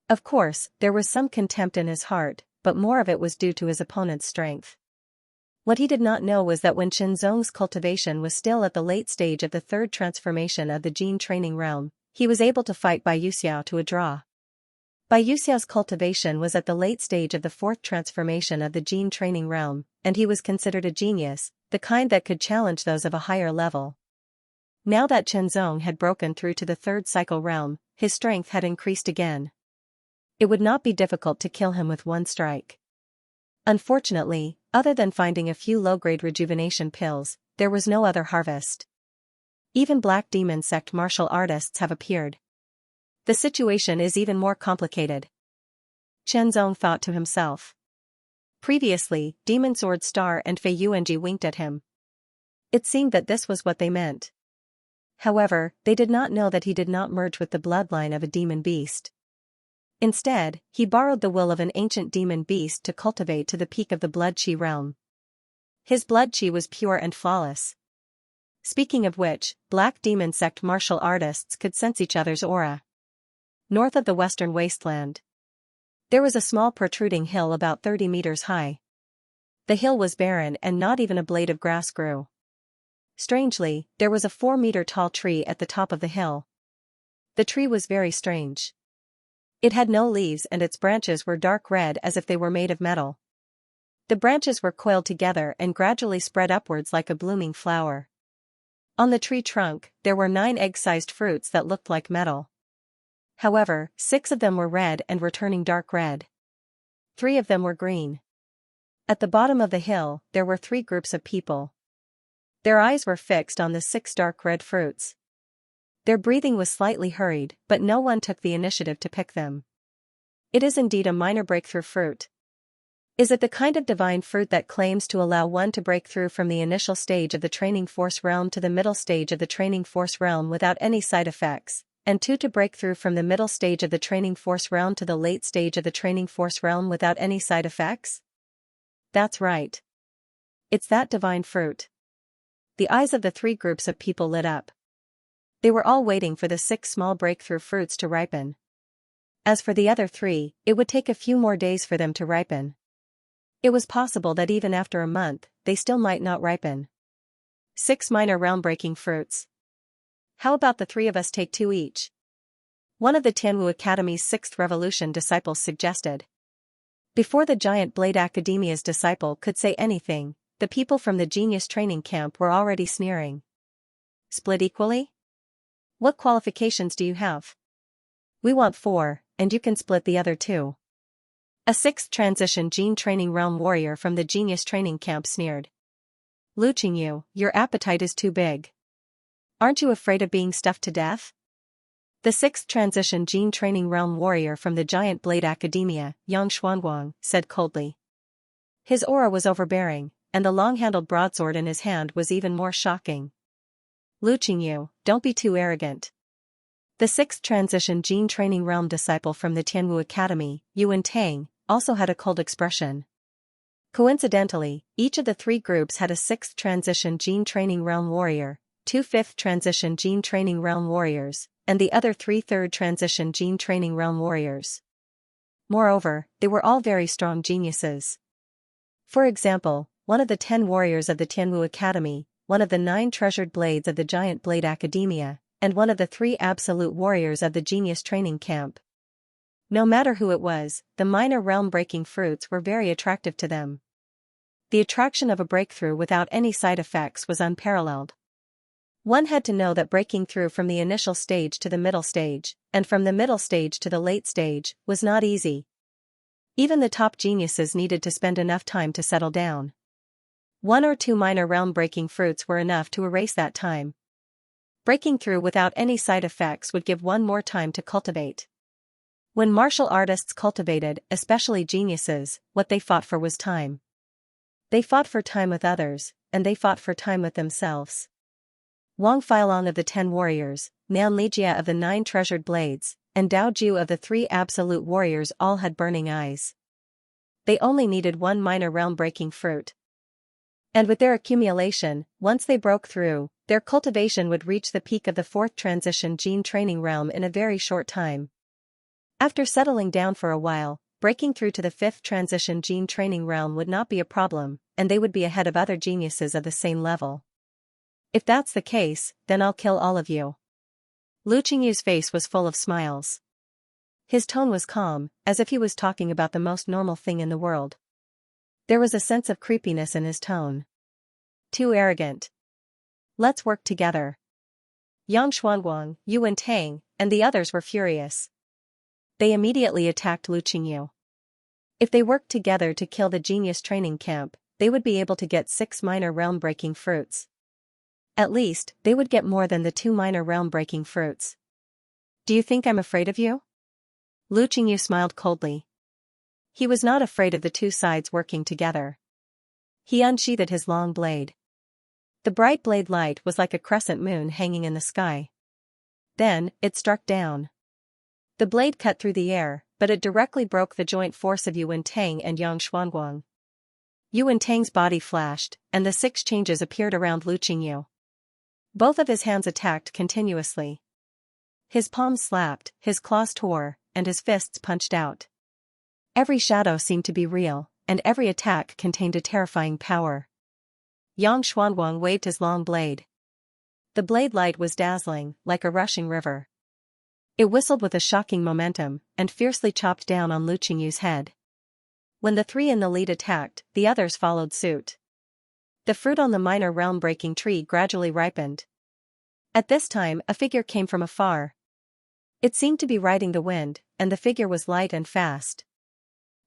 Of course, there was some contempt in his heart, but more of it was due to his opponent's strength. What he did not know was that when Qianzong's cultivation was still at the late stage of the 3rd transformation of the gene training realm, he was able to fight Bai Yuxiao to a draw. Bai Yuxiao's cultivation was at the late stage of the 4th transformation of the gene training realm, and he was considered a genius, the kind that could challenge those of a higher level. Now that Chenzong had broken through to the third cycle realm, his strength had increased again. It would not be difficult to kill him with one strike. Unfortunately, other than finding a few low-grade rejuvenation pills, there was no other harvest. Even Black Demon sect martial artists have appeared. The situation is even more complicated. Chenzong thought to himself. Previously, Demon Sword Star and Fei Yuanji winked at him. It seemed that this was what they meant. However, they did not know that he did not merge with the bloodline of a demon beast. Instead, he borrowed the will of an ancient demon beast to cultivate to the peak of the blood chi realm. His blood chi was pure and flawless. Speaking of which, Black Demon sect martial artists could sense each other's aura. North of the western wasteland, there was a small protruding hill about 30 meters high. The hill was barren and not even a blade of grass grew. Strangely, there was a 4-meter-tall tree at the top of the hill. The tree was very strange. It had no leaves and its branches were dark red as if they were made of metal. The branches were coiled together and gradually spread upwards like a blooming flower. On the tree trunk, there were 9 egg-sized fruits that looked like metal. However, 6 of them were red and were turning dark red. 3 of them were green. At the bottom of the hill, there were 3 groups of people. Their eyes were fixed on the 6 dark red fruits. Their breathing was slightly hurried, but no one took the initiative to pick them. It is indeed a minor breakthrough fruit. Is it the kind of divine fruit that claims to allow one to break through from the initial stage of the training force realm to the middle stage of the training force realm without any side effects, and 2 to break through from the middle stage of the training force realm to the late stage of the training force realm without any side effects? That's right. It's that divine fruit. The eyes of the 3 groups of people lit up. They were all waiting for the 6 small breakthrough fruits to ripen. As for the other 3, it would take a few more days for them to ripen. It was possible that even after a month, they still might not ripen. 6 minor realm-breaking fruits. How about the 3 of us take 2 each? One of the Tianwu Academy's 6th Revolution disciples suggested. Before the Giant Blade Academia's disciple could say anything, the people from the genius training camp were already sneering. Split equally? What qualifications do you have? We want 4, and you can split the other 2. A 6th transition gene training realm warrior from the genius training camp sneered. Lu Qingyu, your appetite is too big. Aren't you afraid of being stuffed to death? The 6th transition gene training realm warrior from the Giant Blade Academia, Yang Xuanguang, said coldly. His aura was overbearing, and the long-handled broadsword in his hand was even more shocking. Lu Qingyu, don't be too arrogant. The 6th transition gene training realm disciple from the Tianwu Academy, Yuan Tang, also had a cold expression. Coincidentally, each of the 3 groups had a 6th transition gene training realm warrior, 2 5th transition gene training realm warriors, and the other 3 3rd transition gene training realm warriors. Moreover, they were all very strong geniuses. For example, one of the 10 warriors of the Tianwu Academy, one of the 9 treasured blades of the Giant Blade Academia, and one of the 3 absolute warriors of the Genius Training Camp. No matter who it was, the minor realm-breaking fruits were very attractive to them. The attraction of a breakthrough without any side effects was unparalleled. One had to know that breaking through from the initial stage to the middle stage, and from the middle stage to the late stage, was not easy. Even the top geniuses needed to spend enough time to settle down. 1 or 2 minor realm-breaking fruits were enough to erase that time. Breaking through without any side effects would give one more time to cultivate. When martial artists cultivated, especially geniuses, what they fought for was time. They fought for time with others, and they fought for time with themselves. Wang Feilong of the 10 warriors, Nan Lijia of the 9 treasured blades, and Dao Ju of the 3 absolute warriors all had burning eyes. They only needed 1 minor realm-breaking fruit. And with their accumulation, once they broke through, their cultivation would reach the peak of the 4th transition gene training realm in a very short time. After settling down for a while, breaking through to the 5th transition gene training realm would not be a problem, and they would be ahead of other geniuses of the same level. If that's the case, then I'll kill all of you. Lu Qingyu's face was full of smiles. His tone was calm, as if he was talking about the most normal thing in the world. There was a sense of creepiness in his tone. Too arrogant. Let's work together. Yang Xuanguang, Yu and Tang, and the others were furious. They immediately attacked Lu Qingyu. If they worked together to kill the genius training camp, they would be able to get 6 minor realm-breaking fruits. At least, they would get more than the 2 minor realm-breaking fruits. Do you think I'm afraid of you? Lu Qingyu smiled coldly. He was not afraid of the two sides working together. He unsheathed his long blade. The bright blade light was like a crescent moon hanging in the sky. Then, it struck down. The blade cut through the air, but it directly broke the joint force of Yu and Tang and Yang Xuanguang. Yu and Tang's body flashed, and the 6 changes appeared around Lu Qingyu. Both of his hands attacked continuously. His palms slapped, his claws tore, and his fists punched out. Every shadow seemed to be real, and every attack contained a terrifying power. Yang Xuanguang waved his long blade. The blade light was dazzling, like a rushing river. It whistled with a shocking momentum, and fiercely chopped down on Lu Qingyu's head. When the 3 in the lead attacked, the others followed suit. The fruit on the minor realm-breaking tree gradually ripened. At this time, a figure came from afar. It seemed to be riding the wind, and the figure was light and fast.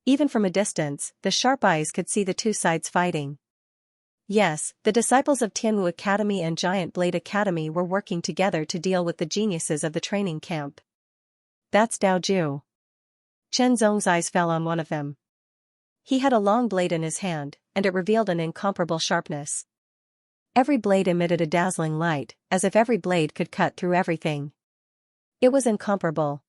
Even from a distance, the sharp eyes could see the two sides fighting. Yes, the disciples of Tianwu Academy and Giant Blade Academy were working together to deal with the geniuses of the training camp. That's Dao Ju. Chen Zong's eyes fell on one of them. He had a long blade in his hand, and it revealed an incomparable sharpness. Every blade emitted a dazzling light, as if every blade could cut through everything. It was incomparable.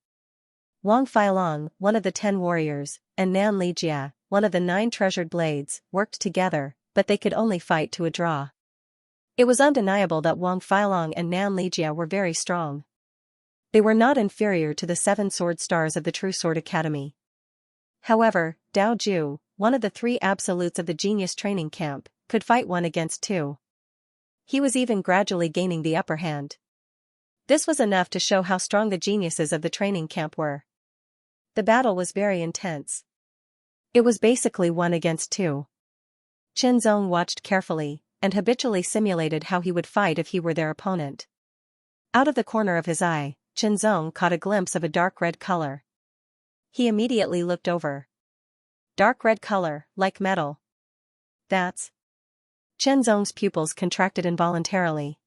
Wang Feilong, one of the 10 warriors, and Nan Lijia, one of the 9 treasured blades, worked together, but they could only fight to a draw. It was undeniable that Wang Feilong and Nan Lijia were very strong. They were not inferior to the 7 sword stars of the True Sword Academy. However, Dao Ju, one of the 3 absolutes of the genius training camp, could fight 1 against 2. He was even gradually gaining the upper hand. This was enough to show how strong the geniuses of the training camp were. The battle was very intense. It was basically 1 against 2. Chen Zong watched carefully, and habitually simulated how he would fight if he were their opponent. Out of the corner of his eye, Chen Zong caught a glimpse of a dark red color. He immediately looked over. Dark red color, like metal. That's... Chen Zong's pupils contracted involuntarily.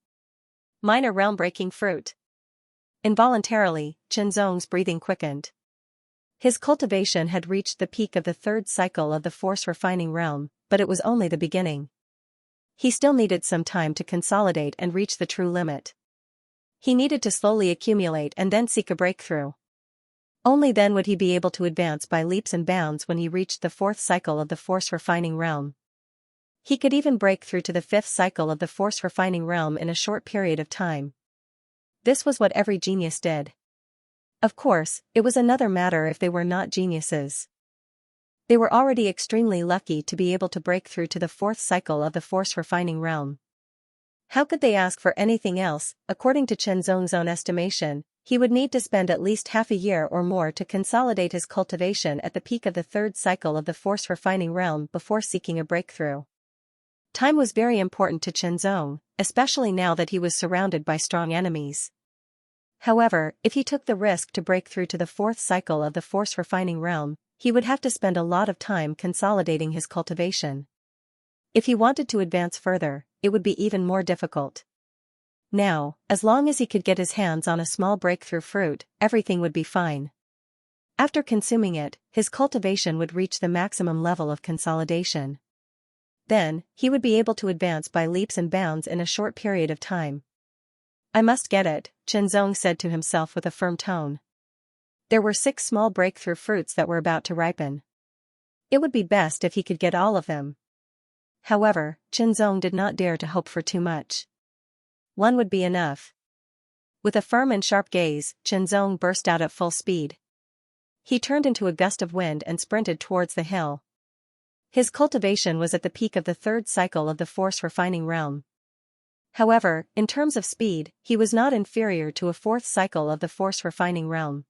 Minor realm-breaking fruit. Involuntarily, Chen Zong's breathing quickened. His cultivation had reached the peak of the 3rd cycle of the force-refining realm, but it was only the beginning. He still needed some time to consolidate and reach the true limit. He needed to slowly accumulate and then seek a breakthrough. Only then would he be able to advance by leaps and bounds when he reached the 4th cycle of the force-refining realm. He could even break through to the 5th cycle of the force-refining realm in a short period of time. This was what every genius did. Of course, it was another matter if they were not geniuses. They were already extremely lucky to be able to break through to the 4th cycle of the force-refining realm. How could they ask for anything else? According to Chen Zong's own estimation, he would need to spend at least half a year or more to consolidate his cultivation at the peak of the 3rd cycle of the force-refining realm before seeking a breakthrough. Time was very important to Chen Zong, especially now that he was surrounded by strong enemies. However, if he took the risk to break through to the 4th cycle of the force-refining realm, he would have to spend a lot of time consolidating his cultivation. If he wanted to advance further, it would be even more difficult. Now, as long as he could get his hands on a small breakthrough fruit, everything would be fine. After consuming it, his cultivation would reach the maximum level of consolidation. Then, he would be able to advance by leaps and bounds in a short period of time. I must get it, Chen Zong said to himself with a firm tone. There were 6 small breakthrough fruits that were about to ripen. It would be best if he could get all of them. However, Chen Zong did not dare to hope for too much. 1 would be enough. With a firm and sharp gaze, Chen Zong burst out at full speed. He turned into a gust of wind and sprinted towards the hill. His cultivation was at the peak of the 3rd cycle of the force-refining realm. However, in terms of speed, he was not inferior to a 4th cycle of the force-refining realm.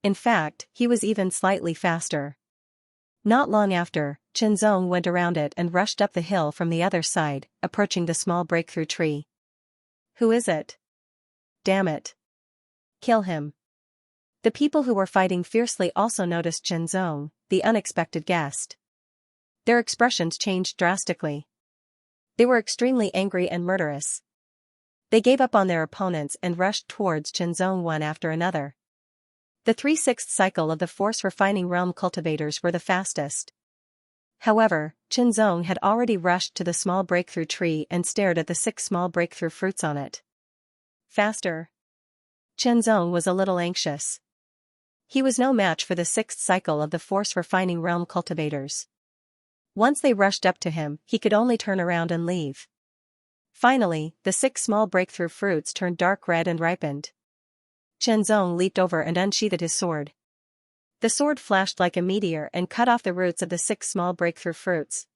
In fact, he was even slightly faster. Not long after, Chen Zong went around it and rushed up the hill from the other side, approaching the small breakthrough tree. Who is it? damn it. Kill him. The people who were fighting fiercely also noticed Xianxia, the unexpected guest. Their expressions changed drastically. They were extremely angry and murderous. They gave up on their opponents and rushed towards Xianxia one after another. The 3/6 cycle of the Force Refining Realm cultivators were the fastest. However, Xianxia had already rushed to the small breakthrough tree and stared at the 6 small breakthrough fruits on it. Faster. Xianxia was a little anxious. He was no match for the 6th cycle of the Force Refining Realm cultivators. Once they rushed up to him, he could only turn around and leave. Finally, the 6 small breakthrough fruits turned dark red and ripened. Xianxia leaped over and unsheathed his sword. The sword flashed like a meteor and cut off the roots of the 6 small breakthrough fruits.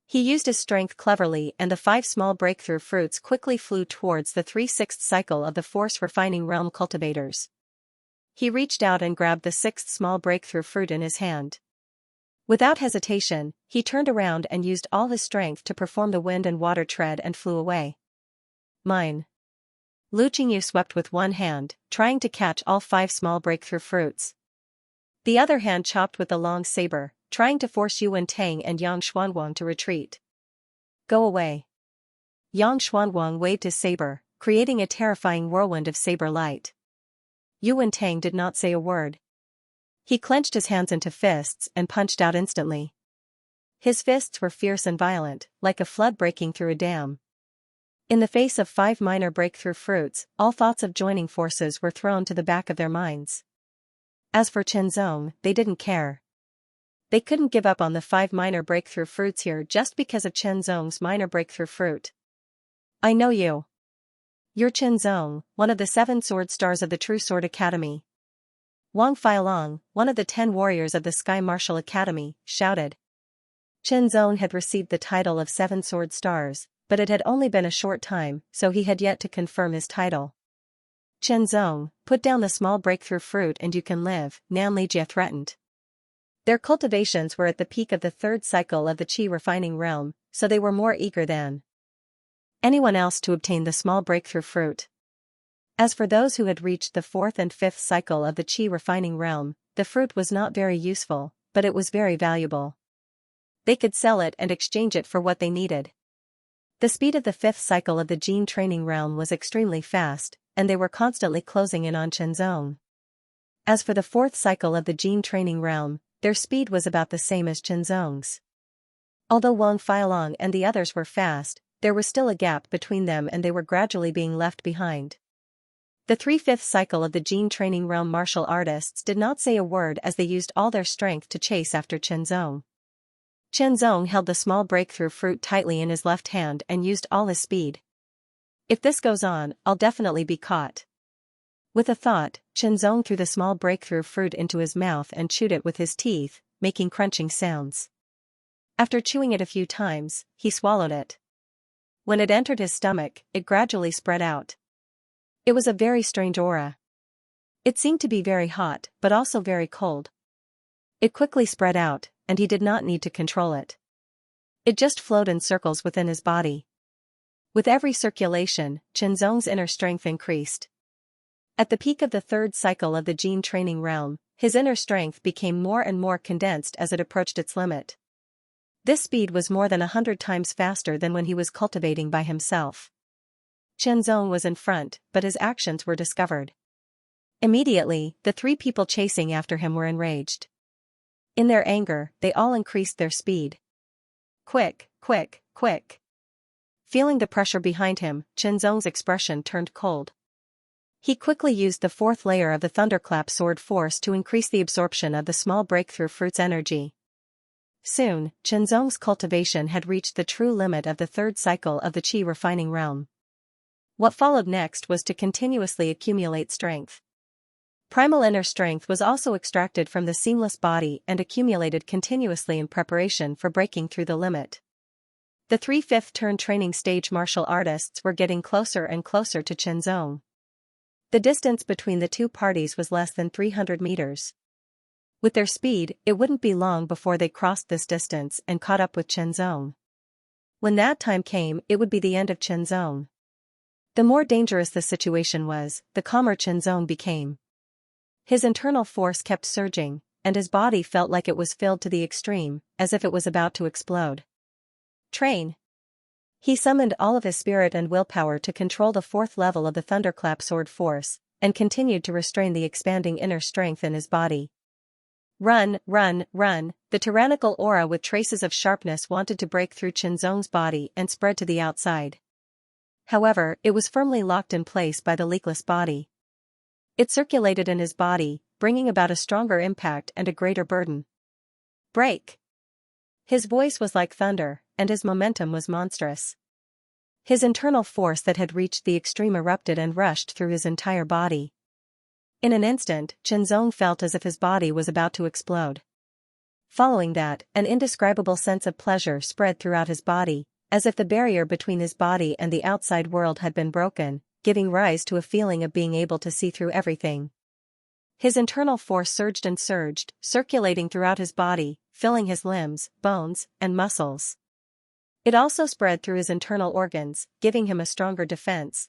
He used his strength cleverly and the 5 small breakthrough fruits quickly flew towards the 3/6 cycle of the Force Refining Realm cultivators. He reached out and grabbed the 6th small breakthrough fruit in his hand. Without hesitation, he turned around and used all his strength to perform the wind and water tread and flew away. Mine. Lu Qingyu swept with one hand, trying to catch all 5 small breakthrough fruits. The other hand chopped with the long saber, trying to force Yuan Tang and Yang Xuanguang to retreat. Go away. Yang Xuanguang waved his saber, creating a terrifying whirlwind of saber light. Yuan Tang did not say a word. He clenched his hands into fists and punched out instantly. His fists were fierce and violent, like a flood breaking through a dam. In the face of 5 minor breakthrough fruits, all thoughts of joining forces were thrown to the back of their minds. As for Xianxia, they didn't care. They couldn't give up on the 5 minor breakthrough fruits here just because of Xianxia's minor breakthrough fruit. I know you. You're Xianxia, one of the 7 sword stars of the True Sword Academy. Wang Feilong, one of the 10 warriors of the Sky Martial Academy, shouted. Xianxia had received the title of 7 sword stars, but it had only been a short time, so he had yet to confirm his title. Xianxia, put down the small breakthrough fruit and you can live, Nan Lijie threatened. Their cultivations were at the peak of the 3rd cycle of the Qi refining realm, so they were more eager than anyone else to obtain the small breakthrough fruit. As for those who had reached the 4th and 5th cycle of the Qi refining realm, the fruit was not very useful, but it was very valuable. They could sell it and exchange it for what they needed. The speed of the 5th cycle of the Gene training realm was extremely fast, and they were constantly closing in on Xianxia. As for the 4th cycle of the Gene training realm, their speed was about the same as Xianxia's. Although Wang Feilong and the others were fast, there was still a gap between them and they were gradually being left behind. The 3/5 cycle of the Gene training realm martial artists did not say a word as they used all their strength to chase after Xianxia. Xianxia held the small breakthrough fruit tightly in his left hand and used all his speed. If this goes on, I'll definitely be caught. With a thought, Xianxia threw the small breakthrough fruit into his mouth and chewed it with his teeth, making crunching sounds. After chewing it a few times, he swallowed it. When it entered his stomach, it gradually spread out. It was a very strange aura. It seemed to be very hot, but also very cold. It quickly spread out, and he did not need to control it. It just flowed in circles within his body. With every circulation, Xianxia's inner strength increased. At the peak of the 3rd cycle of the Gene training realm, his inner strength became more and more condensed as it approached its limit. This speed was more than 100 times faster than when he was cultivating by himself. Xianxia was in front, but his actions were discovered. Immediately, the 3 people chasing after him were enraged. In their anger, they all increased their speed. Quick, quick, quick. Feeling the pressure behind him, Xianxia's expression turned cold. He quickly used the 4th layer of the Thunderclap Sword Force to increase the absorption of the small breakthrough fruit's energy. Soon, Xianxia's cultivation had reached the true limit of the 3rd cycle of the Qi refining realm. What followed next was to continuously accumulate strength. Primal inner strength was also extracted from the seamless body and accumulated continuously in preparation for breaking through the limit. The 3/5 turn training stage martial artists were getting closer and closer to Xianxia. The distance between the 2 parties was less than 300 meters. With their speed, it wouldn't be long before they crossed this distance and caught up with Xianxia. When that time came, it would be the end of Xianxia. The more dangerous the situation was, the calmer Chenzong became. His internal force kept surging, and his body felt like it was filled to the extreme, as if it was about to explode. Train. He summoned all of his spirit and willpower to control the fourth level of the thunderclap sword force, and continued to restrain the expanding inner strength in his body. Run, run, run, the tyrannical aura with traces of sharpness wanted to break through Chenzong's body and spread to the outside. However, it was firmly locked in place by the leakless body. It circulated in his body, bringing about a stronger impact and a greater burden. Break! His voice was like thunder, and his momentum was monstrous. His internal force that had reached the extreme erupted and rushed through his entire body. In an instant, Chenzong felt as if his body was about to explode. Following that, an indescribable sense of pleasure spread throughout his body, as if the barrier between his body and the outside world had been broken, giving rise to a feeling of being able to see through everything. His internal force surged and surged, circulating throughout his body, filling his limbs, bones, and muscles. It also spread through his internal organs, giving him a stronger defense.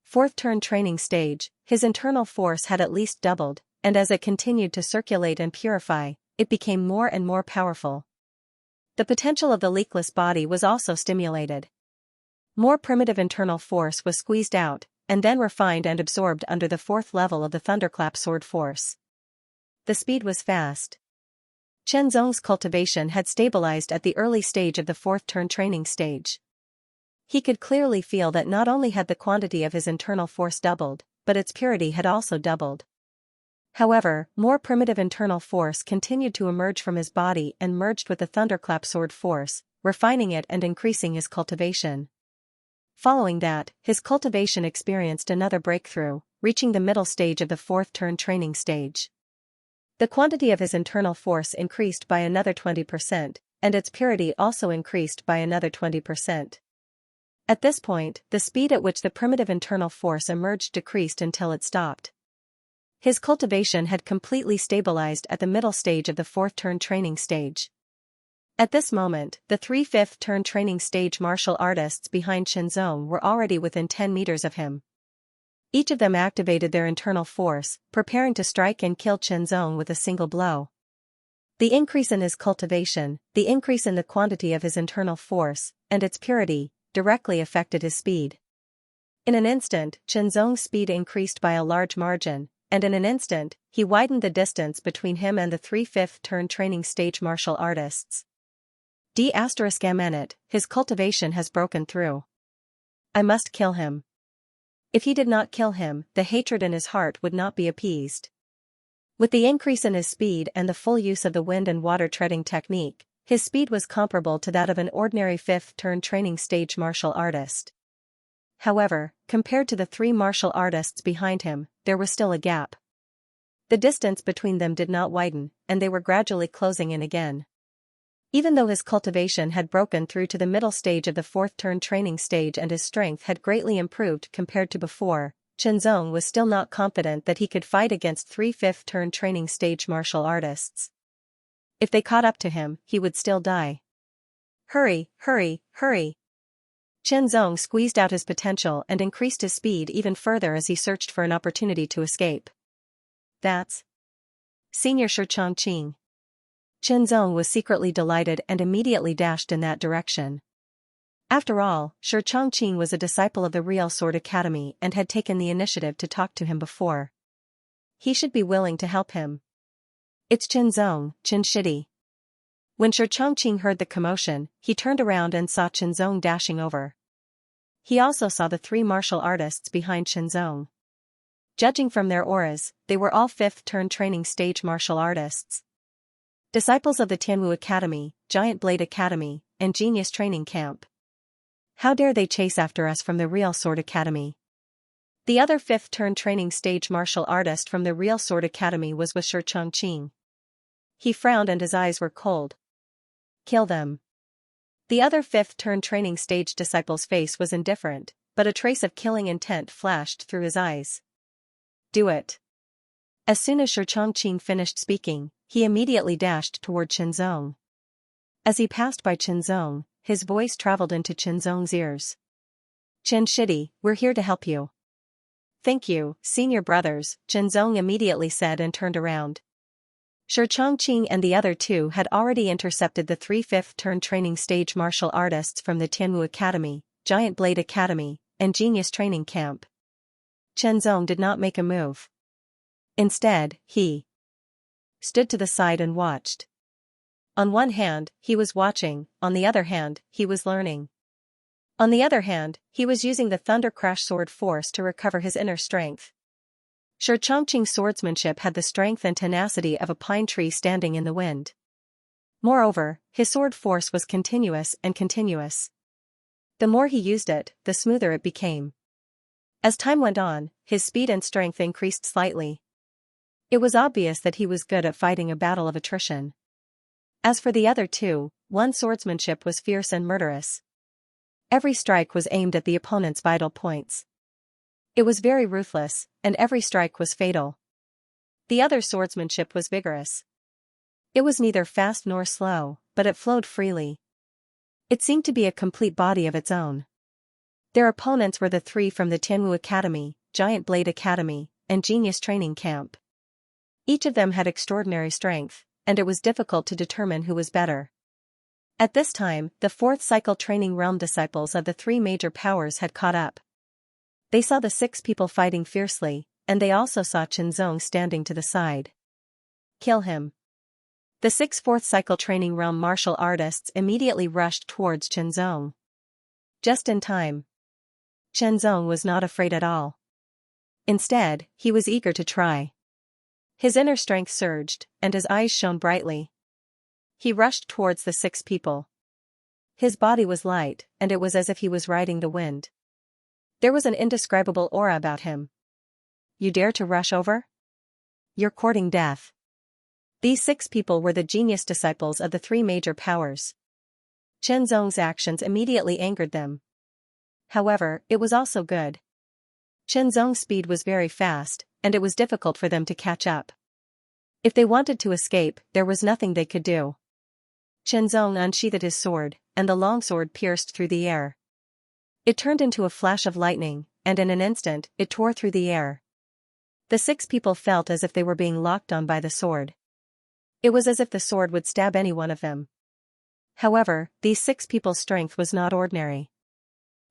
Fourth turn training stage, his internal force had at least doubled, and as it continued to circulate and purify, it became more and more powerful. The potential of the leakless body was also stimulated. More primitive internal force was squeezed out, and then refined and absorbed under the fourth level of the thunderclap sword force. The speed was fast. Chenzong's cultivation had stabilized at the early stage of the fourth turn training stage. He could clearly feel that not only had the quantity of his internal force doubled, but its purity had also doubled. However, more primitive internal force continued to emerge from his body and merged with the thunderclap sword force, refining it and increasing his cultivation. Following that, his cultivation experienced another breakthrough, reaching the middle stage of the fourth turn training stage. The quantity of his internal force increased by another 20%, and its purity also increased by another 20%. At this point, the speed at which the primitive internal force emerged decreased until it stopped. His cultivation had completely stabilized at the middle stage of the fourth turn training stage. At this moment, the 3 fifth turn training stage martial artists behind Chenzong were already within 10 meters of him. Each of them activated their internal force, preparing to strike and kill Chenzong with a single blow. The increase in his cultivation, the increase in the quantity of his internal force, and its purity, directly affected his speed. In an instant, Chenzong's speed increased by a large margin, and in an instant, he widened the distance between him and the 3 fifth turn training stage martial artists. D***, his cultivation has broken through. I must kill him. If he did not kill him, the hatred in his heart would not be appeased. With the increase in his speed and the full use of the wind and water treading technique, his speed was comparable to that of an ordinary fifth turn training stage martial artist. However, compared to the 3 martial artists behind him, there was still a gap. The distance between them did not widen, and they were gradually closing in again. Even though his cultivation had broken through to the middle stage of the fourth turn training stage and his strength had greatly improved compared to before, Chenzong was still not confident that he could fight against 3 fifth turn training stage martial artists. If they caught up to him, he would still die. Hurry, hurry, hurry! Chenzong squeezed out his potential and increased his speed even further as he searched for an opportunity to escape. That's Senior Xianxia. Chenzong was secretly delighted and immediately dashed in that direction. After all, Xianxia was a disciple of the Real Sword Academy and had taken the initiative to talk to him before. He should be willing to help him. It's Chenzong, Chinshidi. When Xianxia heard the commotion, he turned around and saw Chenzong dashing over. He also saw the 3 martial artists behind Chenzong. Judging from their auras, they were all 5th turn training stage martial artists. Disciples of the Tianwu Academy, Giant Blade Academy, and Genius Training Camp. How dare they chase after us from the Real Sword Academy? The other 5th turn training stage martial artist from the Real Sword Academy was with Xianxia. He frowned and his eyes were cold. Kill them. The other 5th turn training stage disciple's face was indifferent, but a trace of killing intent flashed through his eyes. Do it. As soon as Xianxia finished speaking, he immediately dashed toward Chenzong. As he passed by Chenzong, his voice traveled into Chenzong's ears. Chen Shidi, we're here to help you. Thank you, senior brothers, Chen Zong immediately said and turned around. Shi Chongqing and the other two had already intercepted the 3 fifth-turn training stage martial artists from the Tianwu Academy, Giant Blade Academy, and Genius Training Camp. Chen Zong did not make a move. Instead, he stood to the side and watched. On one hand, he was watching, on the other hand, he was learning. On the other hand, he was using the Thunder Crash Sword force to recover his inner strength. Shi Chongqing's swordsmanship had the strength and tenacity of a pine tree standing in the wind. Moreover, his sword force was continuous and continuous. The more he used it, the smoother it became. As time went on, his speed and strength increased slightly. It was obvious that he was good at fighting a battle of attrition. As for the other two, one's swordsmanship was fierce and murderous. Every strike was aimed at the opponent's vital points. It was very ruthless, and every strike was fatal. The other's swordsmanship was vigorous. It was neither fast nor slow, but it flowed freely. It seemed to be a complete body of its own. Their opponents were the 3 from the Tianwu Academy, Giant Blade Academy, and Genius Training Camp. Each of them had extraordinary strength, and it was difficult to determine who was better. At this time, the 4th cycle training realm disciples of the 3 major powers had caught up. They saw the 6 people fighting fiercely, and they also saw Chen Zong standing to the side. Kill him. The 6 4th cycle training realm martial artists immediately rushed towards Chen Zong. Just in time. Chen Zong was not afraid at all. Instead, he was eager to try. His inner strength surged, and his eyes shone brightly. He rushed towards the 6 people. His body was light, and it was as if he was riding the wind. There was an indescribable aura about him. You dare to rush over? You're courting death. These 6 people were the genius disciples of the 3 major powers. Chen Zong's actions immediately angered them. However, it was also good. Chen Zong's speed was very fast, and it was difficult for them to catch up. If they wanted to escape, there was nothing they could do. Chen Zong unsheathed his sword, and the longsword pierced through the air. It turned into a flash of lightning, and in an instant, it tore through the air. The 6 people felt as if they were being locked on by the sword. It was as if the sword would stab any one of them. However, these 6 people's strength was not ordinary.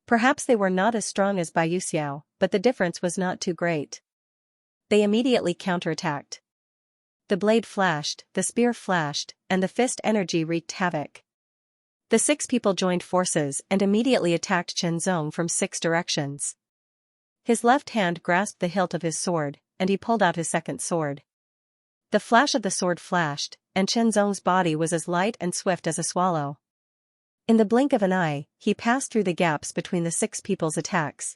Perhaps they were not as strong as Bai Xiao, but the difference was not too great. They immediately counterattacked. The blade flashed, the spear flashed, and the fist energy wreaked havoc. The 6 people joined forces and immediately attacked Chen Zong from 6 directions. His left hand grasped the hilt of his sword, and he pulled out his second sword. The flash of the sword flashed, and Chen Zong's body was as light and swift as a swallow. In the blink of an eye, he passed through the gaps between the 6 people's attacks.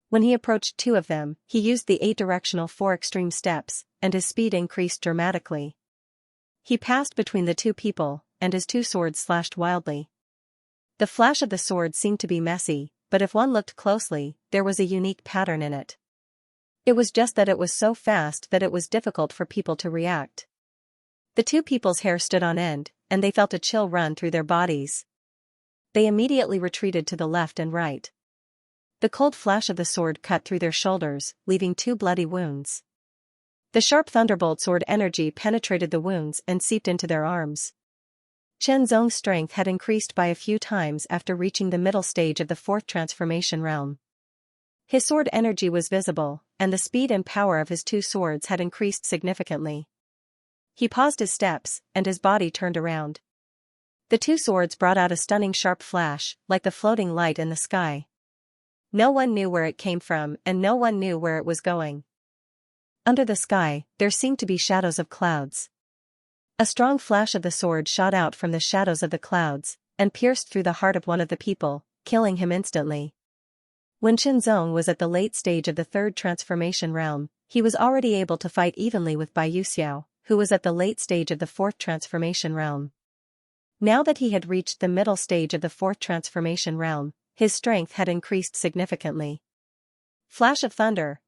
When he approached 2 of them, he used the 8-directional 4 extreme steps, and his speed increased dramatically. He passed between the 2 people, and his 2 swords slashed wildly. The flash of the sword seemed to be messy, but if one looked closely, there was a unique pattern in it. It was just that it was so fast that it was difficult for people to react. The 2 people's hair stood on end, and they felt a chill run through their bodies. They immediately retreated to the left and right. The cold flash of the sword cut through their shoulders, leaving 2 bloody wounds. The sharp thunderbolt sword energy penetrated the wounds and seeped into their arms. Chen Zong's strength had increased by a few times after reaching the middle stage of the 4th transformation realm. His sword energy was visible, and the speed and power of his 2 swords had increased significantly. He paused his steps, and his body turned around. The 2 swords brought out a stunning sharp flash, like the floating light in the sky. No one knew where it came from, and no one knew where it was going. Under the sky, there seemed to be shadows of clouds. A strong flash of the sword shot out from the shadows of the clouds, and pierced through the heart of one of the people, killing him instantly. When Chen Zong was at the late stage of the 3rd transformation realm, he was already able to fight evenly with Bai Xiao, who was at the late stage of the 4th transformation realm. Now that he had reached the middle stage of the 4th transformation realm, his strength had increased significantly. Flash of thunder,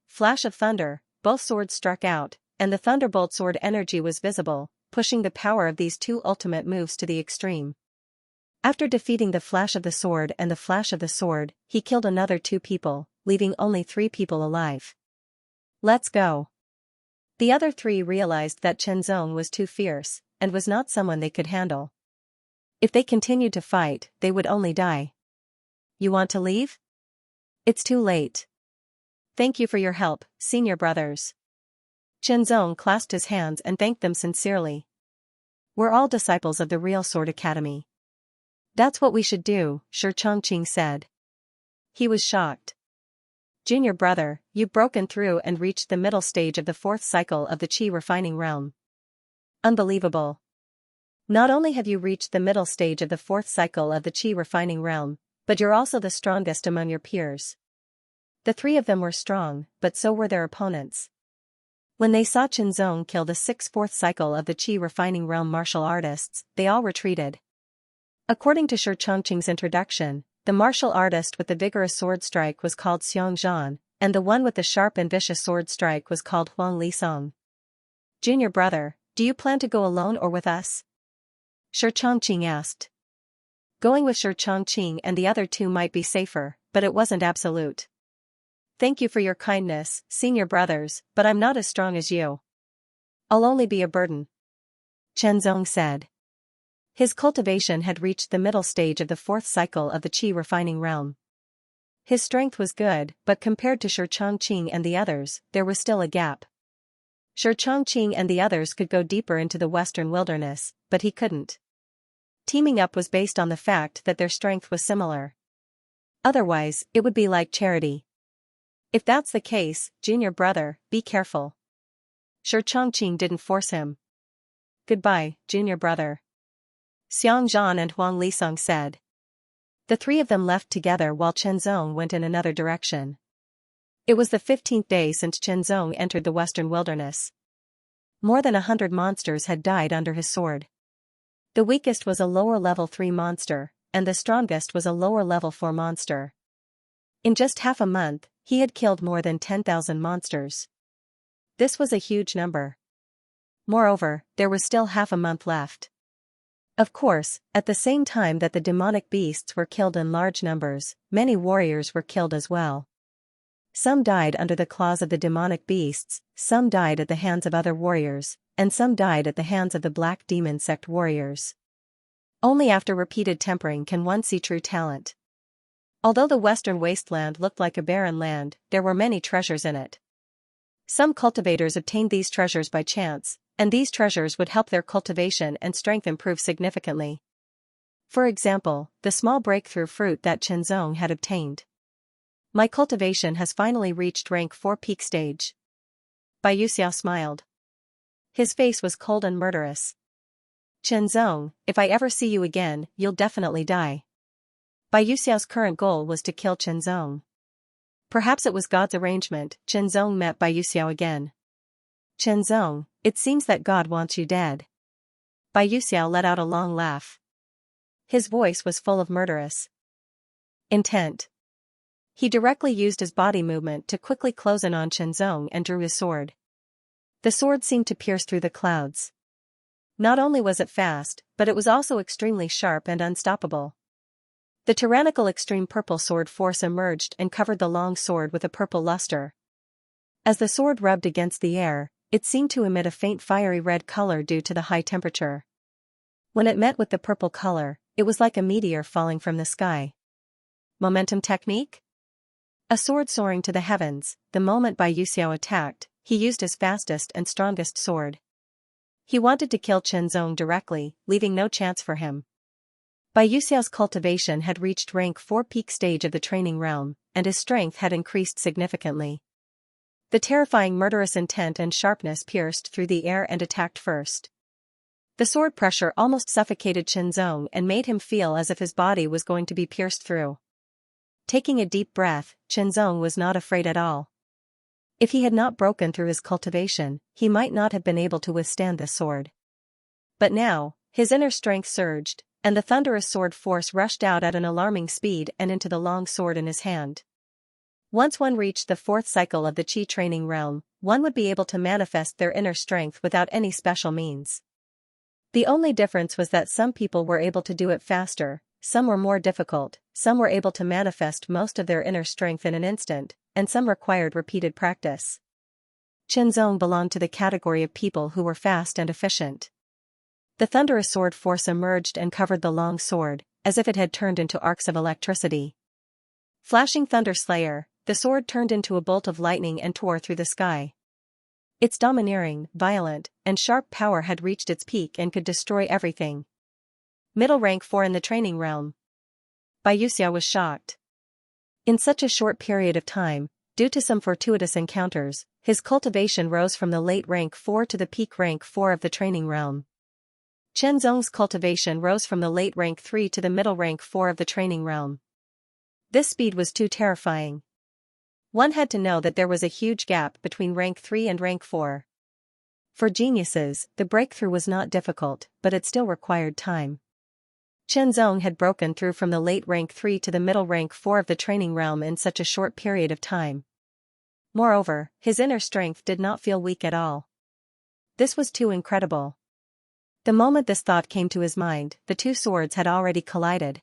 both swords struck out, and the thunderbolt sword energy was visible, pushing the power of these 2 ultimate moves to the extreme. After defeating the flash of the sword and the flash of the sword, he killed another 2 people, leaving only 3 people alive. Let's go. The other 3 realized that Chenzong was too fierce, and was not someone they could handle. If they continued to fight, they would only die. You want to leave? It's too late. Thank you for your help, senior brothers. Chenzong clasped his hands and thanked them sincerely. We're all disciples of the real Sword Academy. That's what we should do, Xianxia said. He was shocked. Junior brother, you've broken through and reached the middle stage of the 4th cycle of the Qi refining realm. Unbelievable. Not only have you reached the middle stage of the 4th cycle of the Qi refining realm, but you're also the strongest among your peers. The 3 of them were strong, but so were their opponents. When they saw Chenzong kill the 4th cycle of the Qi refining realm martial artists, they all retreated. According to Xianxia's introduction, the martial artist with the vigorous sword strike was called Xianxia, and the one with the sharp and vicious sword strike was called Huang Lisong. Junior brother, do you plan to go alone or with us? Xianxia asked. Going with Xianxia and the other 2 might be safer, but it wasn't absolute. Thank you for your kindness, senior brothers, but I'm not as strong as you. I'll only be a burden. Chenzong said. His cultivation had reached the middle stage of the 4th cycle of the Qi refining realm. His strength was good, but compared to Xianxia and the others, there was still a gap. Xianxia and the others could go deeper into the western wilderness, but he couldn't. Teaming up was based on the fact that their strength was similar. Otherwise, it would be like charity. If that's the case, junior brother, be careful. Xianxia didn't force him. Goodbye, junior brother. Xianxia and Huang Lisong said. The 3 of them left together while Chenzong went in another direction. It was the 15th day since Chenzong entered the western wilderness. More than 100 monsters had died under his sword. The weakest was a lower level 3 monster, and the strongest was a lower level 4 monster. In just half a month, he had killed more than 10,000 monsters. This was a huge number. Moreover, there was still half a month left. Of course, at the same time that the demonic beasts were killed in large numbers, many warriors were killed as well. Some died under the claws of the demonic beasts, some died at the hands of other warriors, and some died at the hands of the Black Demon sect warriors. Only after repeated tempering can one see true talent. Although the western wasteland looked like a barren land, there were many treasures in it. Some cultivators obtained these treasures by chance, and these treasures would help their cultivation and strength improve significantly. For example, the small breakthrough fruit that Chenzong had obtained. My cultivation has finally reached rank 4 peak stage. Baiyu smiled. His face was cold and murderous. Chenzong, if I ever see you again, you'll definitely die. Baiyu current goal was to kill Chenzong. Perhaps it was God's arrangement. Chenzong met Baiyu again. Chenzong, it seems that God wants you dead. Baiyu let out a long laugh. His voice was full of murderous intent. He directly used his body movement to quickly close in on Chenzong and drew his sword. The sword seemed to pierce through the clouds. Not only was it fast, but it was also extremely sharp and unstoppable. The tyrannical extreme purple sword force emerged and covered the long sword with a purple luster. As the sword rubbed against the air, it seemed to emit a faint fiery red color due to the high temperature. When it met with the purple color, it was like a meteor falling from the sky. Momentum technique? A sword soaring to the heavens, the moment Baiyu attacked, he used his fastest and strongest sword. He wanted to kill Chenzong directly, leaving no chance for him. Baiyu's cultivation had reached rank 4 peak stage of the training realm, and his strength had increased significantly. The terrifying murderous intent and sharpness pierced through the air and attacked first. The sword pressure almost suffocated Chenzong and made him feel as if his body was going to be pierced through. Taking a deep breath, Chenzong was not afraid at all. If he had not broken through his cultivation, he might not have been able to withstand this sword. But now, his inner strength surged, and the thunderous sword force rushed out at an alarming speed and into the long sword in his hand. Once one reached the 4th cycle of the Qi training realm, one would be able to manifest their inner strength without any special means. The only difference was that some people were able to do it faster, some were more difficult, some were able to manifest most of their inner strength in an instant, and some required repeated practice. Qianzong belonged to the category of people who were fast and efficient. The thunderous sword force emerged and covered the long sword, as if it had turned into arcs of electricity. Flashing thunder slayer, the sword turned into a bolt of lightning and tore through the sky. Its domineering, violent, and sharp power had reached its peak and could destroy everything. Middle rank 4 in the training realm. Baiyuxiao was shocked. In such a short period of time, due to some fortuitous encounters, his cultivation rose from the late rank 4 to the peak rank 4 of the training realm. Qianzong's cultivation rose from the late rank 3 to the middle rank 4 of the training realm. This speed was too terrifying. One had to know that there was a huge gap between rank 3 and rank 4. For geniuses, the breakthrough was not difficult, but it still required time. Qianzong had broken through from the late rank 3 to the middle rank 4 of the training realm in such a short period of time. Moreover, his inner strength did not feel weak at all. This was too incredible. The moment this thought came to his mind, the two swords had already collided.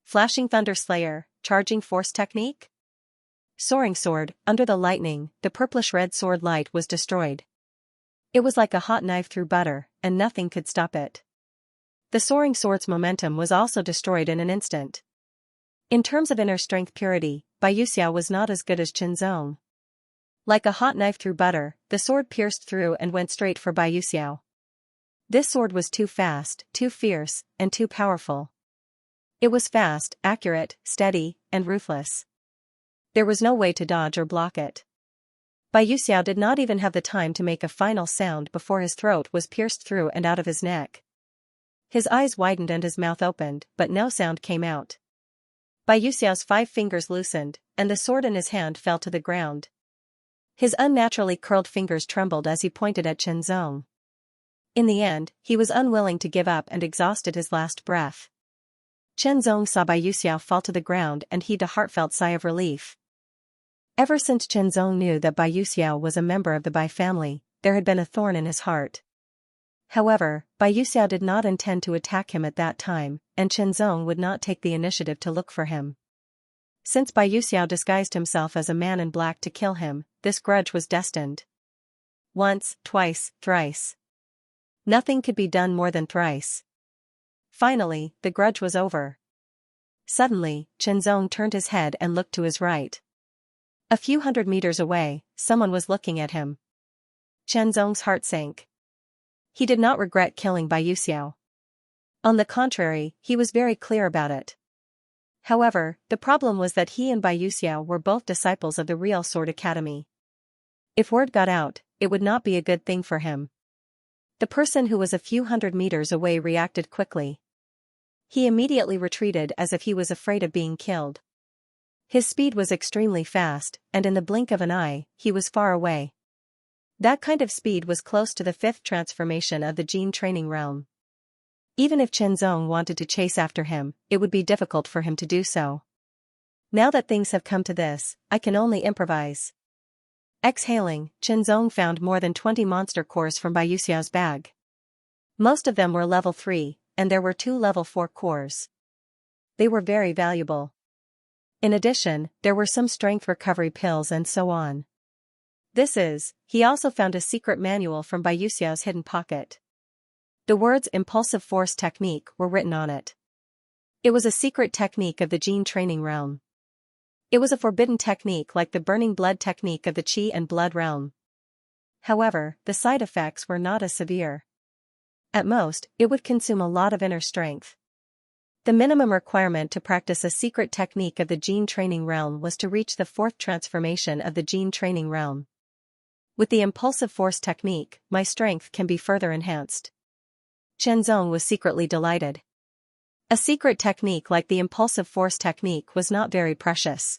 Flashing Thunder Slayer, Charging Force Technique? Soaring sword, under the lightning, the purplish-red sword light was destroyed. It was like a hot knife through butter, and nothing could stop it. The soaring sword's momentum was also destroyed in an instant. In terms of inner strength purity, Baiyuxiao was not as good as Qianzong. Like a hot knife through butter, the sword pierced through and went straight for Baiyuxiao. This sword was too fast, too fierce, and too powerful. It was fast, accurate, steady, and ruthless. There was no way to dodge or block it. Baiyuxiao did not even have the time to make a final sound before his throat was pierced through and out of his neck. His eyes widened and his mouth opened, but no sound came out. Baiyuxiao's 5 fingers loosened, and the sword in his hand fell to the ground. His unnaturally curled fingers trembled as he pointed at Qianzong. In the end, he was unwilling to give up and exhausted his last breath. Qianzong saw Baiyuxiao fall to the ground and heaved a heartfelt sigh of relief. Ever since Qianzong knew that Baiyuxiao was a member of the Bai family, there had been a thorn in his heart. However, Baiyuxiao did not intend to attack him at that time, and Qianzong would not take the initiative to look for him. Since Baiyuxiao disguised himself as a man in black to kill him, this grudge was destined. Once, twice, thrice. Nothing could be done more than thrice. Finally, the grudge was over. Suddenly, Qianzong turned his head and looked to his right. A few hundred meters away, someone was looking at him. Qianzong's heart sank. He did not regret killing Baiyuxiao. On the contrary, he was very clear about it. However, the problem was that he and Baiyuxiao were both disciples of the Real Sword Academy. If word got out, it would not be a good thing for him. The person who was a few hundred meters away reacted quickly. He immediately retreated as if he was afraid of being killed. His speed was extremely fast, and in the blink of an eye, he was far away. That kind of speed was close to the 5th transformation of the gene training realm. Even if Qianzong wanted to chase after him, it would be difficult for him to do so. Now that things have come to this, I can only improvise. Exhaling, Qianzong found more than 20 monster cores from Baiyuxiao's bag. Most of them were level 3, and there were 2 level 4 cores. They were very valuable. In addition, there were some strength recovery pills and so on. He also found a secret manual from Baiyuxiao's hidden pocket. The words Impulsive Force Technique were written on it. It was a secret technique of the gene training realm. It was a forbidden technique like the burning blood technique of the Qi and blood realm. However, the side effects were not as severe. At most, it would consume a lot of inner strength. The minimum requirement to practice a secret technique of the gene training realm was to reach the 4th transformation of the gene training realm. With the Impulsive Force Technique, my strength can be further enhanced. Qianzong was secretly delighted. A secret technique like the Impulsive Force Technique was not very precious.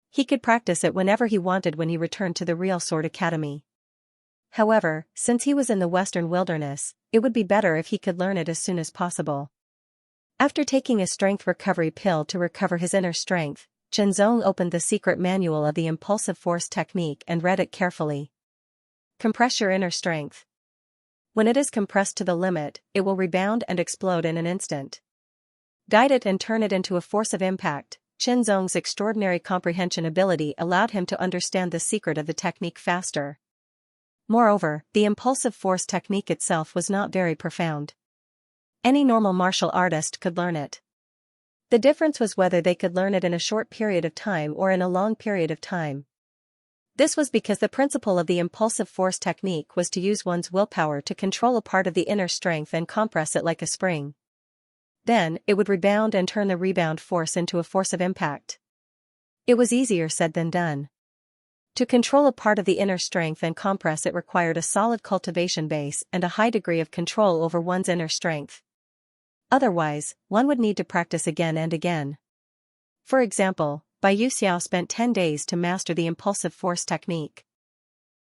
He could practice it whenever he wanted when he returned to the Real Sword Academy. However, since he was in the Western Wilderness, it would be better if he could learn it as soon as possible. After taking a strength recovery pill to recover his inner strength, Qianzong opened the secret manual of the Impulsive Force Technique and read it carefully. Compress your inner strength. When it is compressed to the limit, it will rebound and explode in an instant. guide it and turn it into a force of impact. Chen Zong's extraordinary comprehension ability allowed him to understand the secret of the technique faster. Moreover, the impulsive force technique itself was not very profound. Any normal martial artist could learn it. The difference was whether they could learn it in a short period of time or in a long period of time. This was because the principle of the impulsive force technique was to use one's willpower to control a part of the inner strength and compress it like a spring. Then, it would rebound and turn the rebound force into a force of impact. It was easier said than done. To control a part of the inner strength and compress it required a solid cultivation base and a high degree of control over one's inner strength. Otherwise, one would need to practice again and again. For example, Bai Yuxiao spent 10 days to master the impulsive force technique.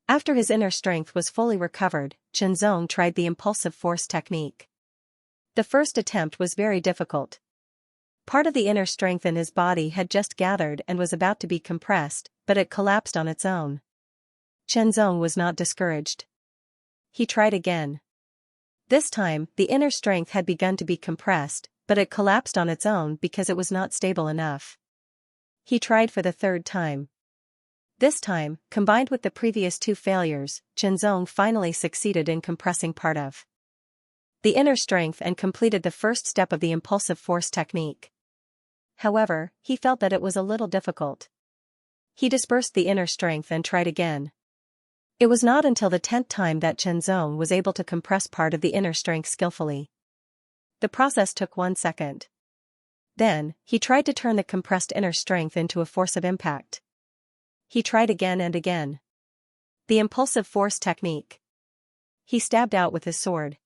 After his inner strength was fully recovered, Chen Zong tried the impulsive force technique. The first attempt was very difficult. Part of the inner strength in his body had just gathered and was about to be compressed, but it collapsed on its own. Chen Zong was not discouraged. He tried again. This time, the inner strength had begun to be compressed, but it collapsed on its own because it was not stable enough. He tried for the third time. This time, combined with the previous two failures, Chen Zong finally succeeded in compressing part of the inner strength and completed the first step of the impulsive force technique. However, he felt that it was a little difficult. He dispersed the inner strength and tried again. It was not until the 10th time that Chen Zong was able to compress part of the inner strength skillfully. The process took 1 second. Then, he tried to turn the compressed inner strength into a force of impact. He tried again and again. The impulsive force technique. He stabbed out with his sword.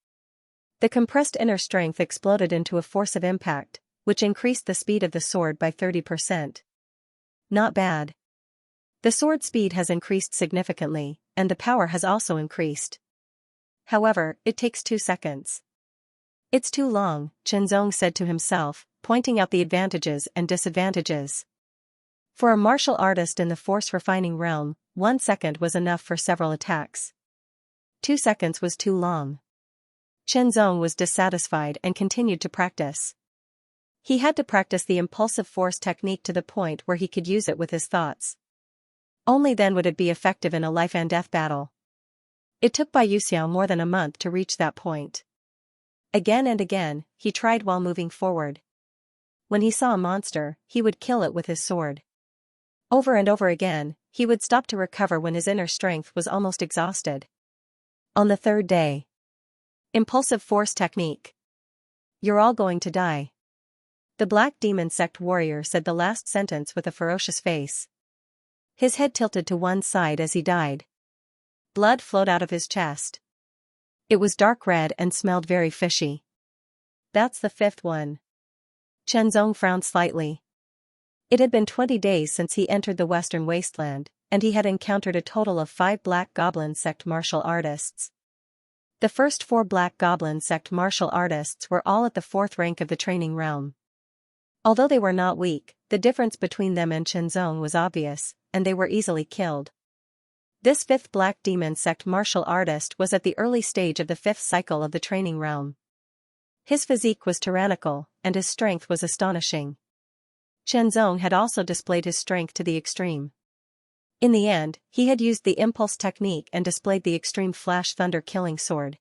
The compressed inner strength exploded into a force of impact, which increased the speed of the sword by 30%. Not bad. The sword speed has increased significantly, and the power has also increased. However, it takes 2 seconds. It's too long, Chen Zong said to himself, pointing out the advantages and disadvantages. For a martial artist in the force-refining realm, 1 second was enough for several attacks. 2 seconds was too long. Chen Zong was dissatisfied and continued to practice. He had to practice the impulsive force technique to the point where he could use it with his thoughts. Only then would it be effective in a life-and-death battle. It took Bai Yuxiao more than a month to reach that point. Again and again, he tried while moving forward. When he saw a monster, he would kill it with his sword. Over and over again, he would stop to recover when his inner strength was almost exhausted. On the 3rd day. Impulsive force technique. You're all going to die. The Black Demon Sect warrior said the last sentence with a ferocious face. His head tilted to one side as he died. Blood flowed out of his chest. It was dark red and smelled very fishy. That's the 5th one. Chen Zong frowned slightly. It had been 20 days since he entered the Western Wasteland, and he had encountered a total of 5 Black Goblin Sect martial artists. The first 4 Black Goblin Sect martial artists were all at the 4th rank of the training realm. Although they were not weak, the difference between them and Chen Zong was obvious, and they were easily killed. This 5th Black Demon Sect martial artist was at the early stage of the 5th cycle of the training realm. His physique was tyrannical, and his strength was astonishing. Chen Zong had also displayed his strength to the extreme. In the end, he had used the impulse technique and displayed the extreme flash thunder killing sword.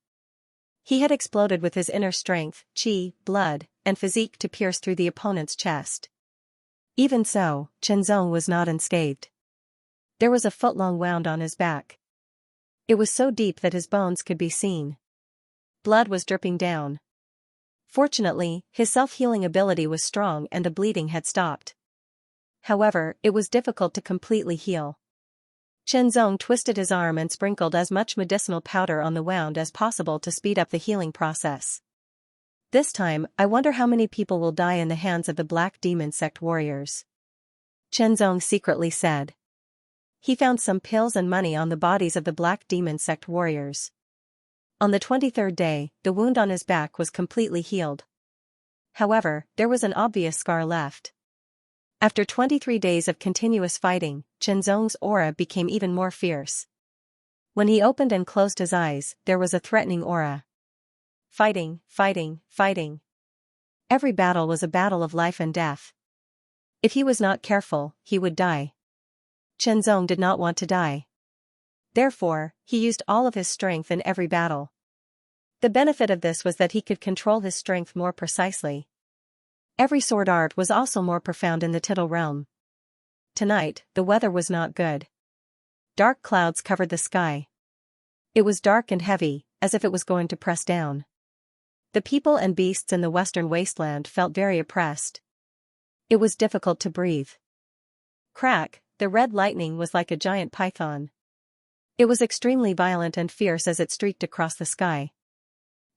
He had exploded with his inner strength, qi, blood, and physique to pierce through the opponent's chest. Even so, Chen Zong was not unscathed. There was a foot-long wound on his back. It was so deep that his bones could be seen. Blood was dripping down. Fortunately, his self-healing ability was strong and the bleeding had stopped. However, it was difficult to completely heal. Chen Zong twisted his arm and sprinkled as much medicinal powder on the wound as possible to speed up the healing process. This time, I wonder how many people will die in the hands of the Black Demon Sect warriors. Chen Zong secretly said. He found some pills and money on the bodies of the Black Demon Sect warriors. On the 23rd day, the wound on his back was completely healed. However, there was an obvious scar left. After 23 days of continuous fighting, Chen Zong's aura became even more fierce. When he opened and closed his eyes, there was a threatening aura. Fighting, fighting, fighting. Every battle was a battle of life and death. If he was not careful, he would die. Xianxia did not want to die. Therefore, he used all of his strength in every battle. The benefit of this was that he could control his strength more precisely. Every sword art was also more profound in the tittle realm. Tonight, the weather was not good. Dark clouds covered the sky. It was dark and heavy, as if it was going to press down. The people and beasts in the western wasteland felt very oppressed. It was difficult to breathe. Crack, the red lightning was like a giant python. It was extremely violent and fierce as it streaked across the sky.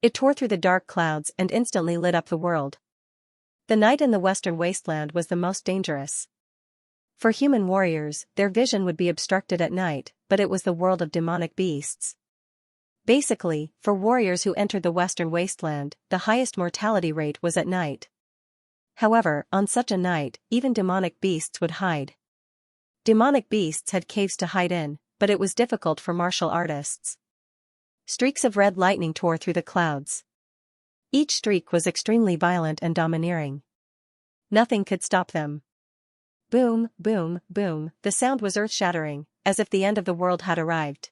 It tore through the dark clouds and instantly lit up the world. The night in the western wasteland was the most dangerous. For human warriors, their vision would be obstructed at night, but it was the world of demonic beasts. Basically, for warriors who entered the western wasteland, the highest mortality rate was at night. However, on such a night, even demonic beasts would hide. Demonic beasts had caves to hide in, but it was difficult for martial artists. Streaks of red lightning tore through the clouds. Each streak was extremely violent and domineering. Nothing could stop them. Boom, boom, boom, the sound was earth-shattering, as if the end of the world had arrived.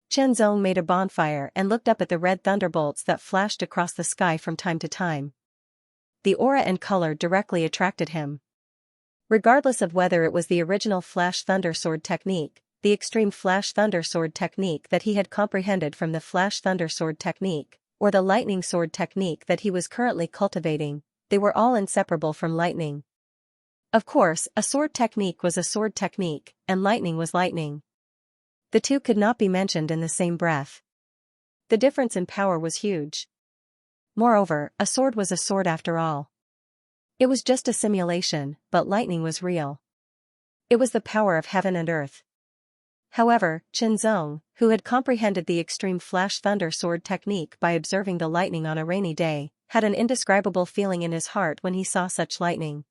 Xianxia made a bonfire and looked up at the red thunderbolts that flashed across the sky from time to time. The aura and color directly attracted him. Regardless of whether it was the original Flash Thunder Sword technique, the extreme Flash Thunder Sword technique that he had comprehended from the Flash Thunder Sword technique, or the Lightning Sword technique that he was currently cultivating, they were all inseparable from lightning. Of course, a sword technique was a sword technique, and lightning was lightning. The two could not be mentioned in the same breath. The difference in power was huge. Moreover, a sword was a sword after all. It was just a simulation, but lightning was real. It was the power of heaven and earth. However, Xianxia, who had comprehended the extreme Flash Thunder Sword technique by observing the lightning on a rainy day, had an indescribable feeling in his heart when he saw such lightning.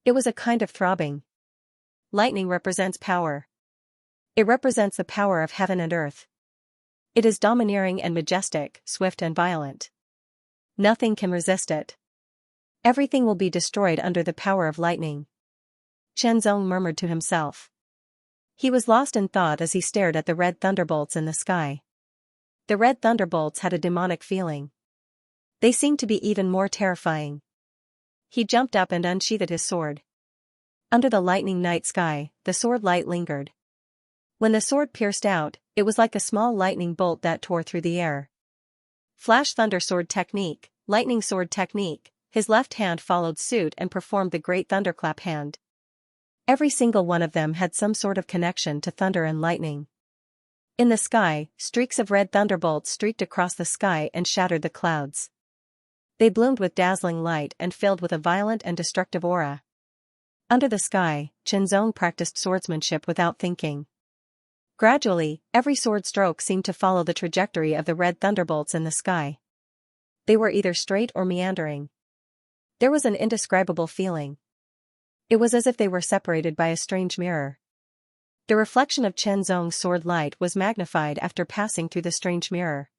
It was a kind of throbbing. Lightning represents power. It represents the power of heaven and earth. It is domineering and majestic, swift and violent. Nothing can resist it. Everything will be destroyed under the power of lightning. Xianxia murmured to himself. He was lost in thought as he stared at the red thunderbolts in the sky. The red thunderbolts had a demonic feeling. They seemed to be even more terrifying. He jumped up and unsheathed his sword. Under the lightning night sky, the sword light lingered. When the sword pierced out, it was like a small lightning bolt that tore through the air. Flash Thunder Sword technique, Lightning Sword technique, his left hand followed suit and performed the great thunderclap hand. Every single one of them had some sort of connection to thunder and lightning. In the sky, streaks of red thunderbolts streaked across the sky and shattered the clouds. They bloomed with dazzling light and filled with a violent and destructive aura. Under the sky, Xianxia practiced swordsmanship without thinking. Gradually, every sword stroke seemed to follow the trajectory of the red thunderbolts in the sky. They were either straight or meandering. There was an indescribable feeling. It was as if they were separated by a strange mirror. The reflection of Xianxia's sword light was magnified after passing through the strange mirror.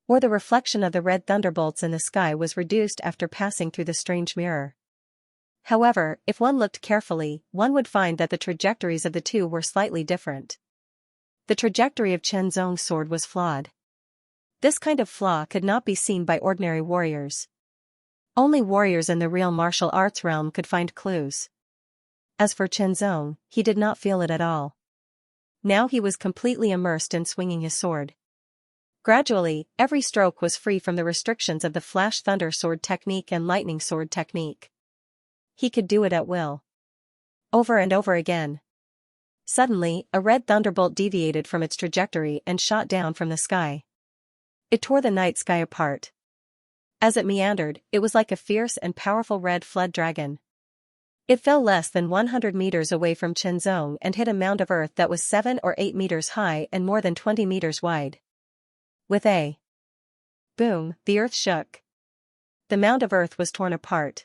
Or the reflection of the red thunderbolts in the sky was reduced after passing through the strange mirror. However, if one looked carefully, one would find that the trajectories of the two were slightly different. The trajectory of Xianxia's sword was flawed. This kind of flaw could not be seen by ordinary warriors. Only warriors in the real martial arts realm could find clues. As for Xianxia, he did not feel it at all. Now he was completely immersed in swinging his sword. Gradually, every stroke was free from the restrictions of the Flash Thunder Sword technique and Lightning Sword technique. He could do it at will. Over and over again. Suddenly, a red thunderbolt deviated from its trajectory and shot down from the sky. It tore the night sky apart. As it meandered, it was like a fierce and powerful red flood dragon. It fell less than 100 meters away from Xianxia and hit a mound of earth that was 7 or 8 meters high and more than 20 meters wide. With a boom, the earth shook. The mound of earth was torn apart.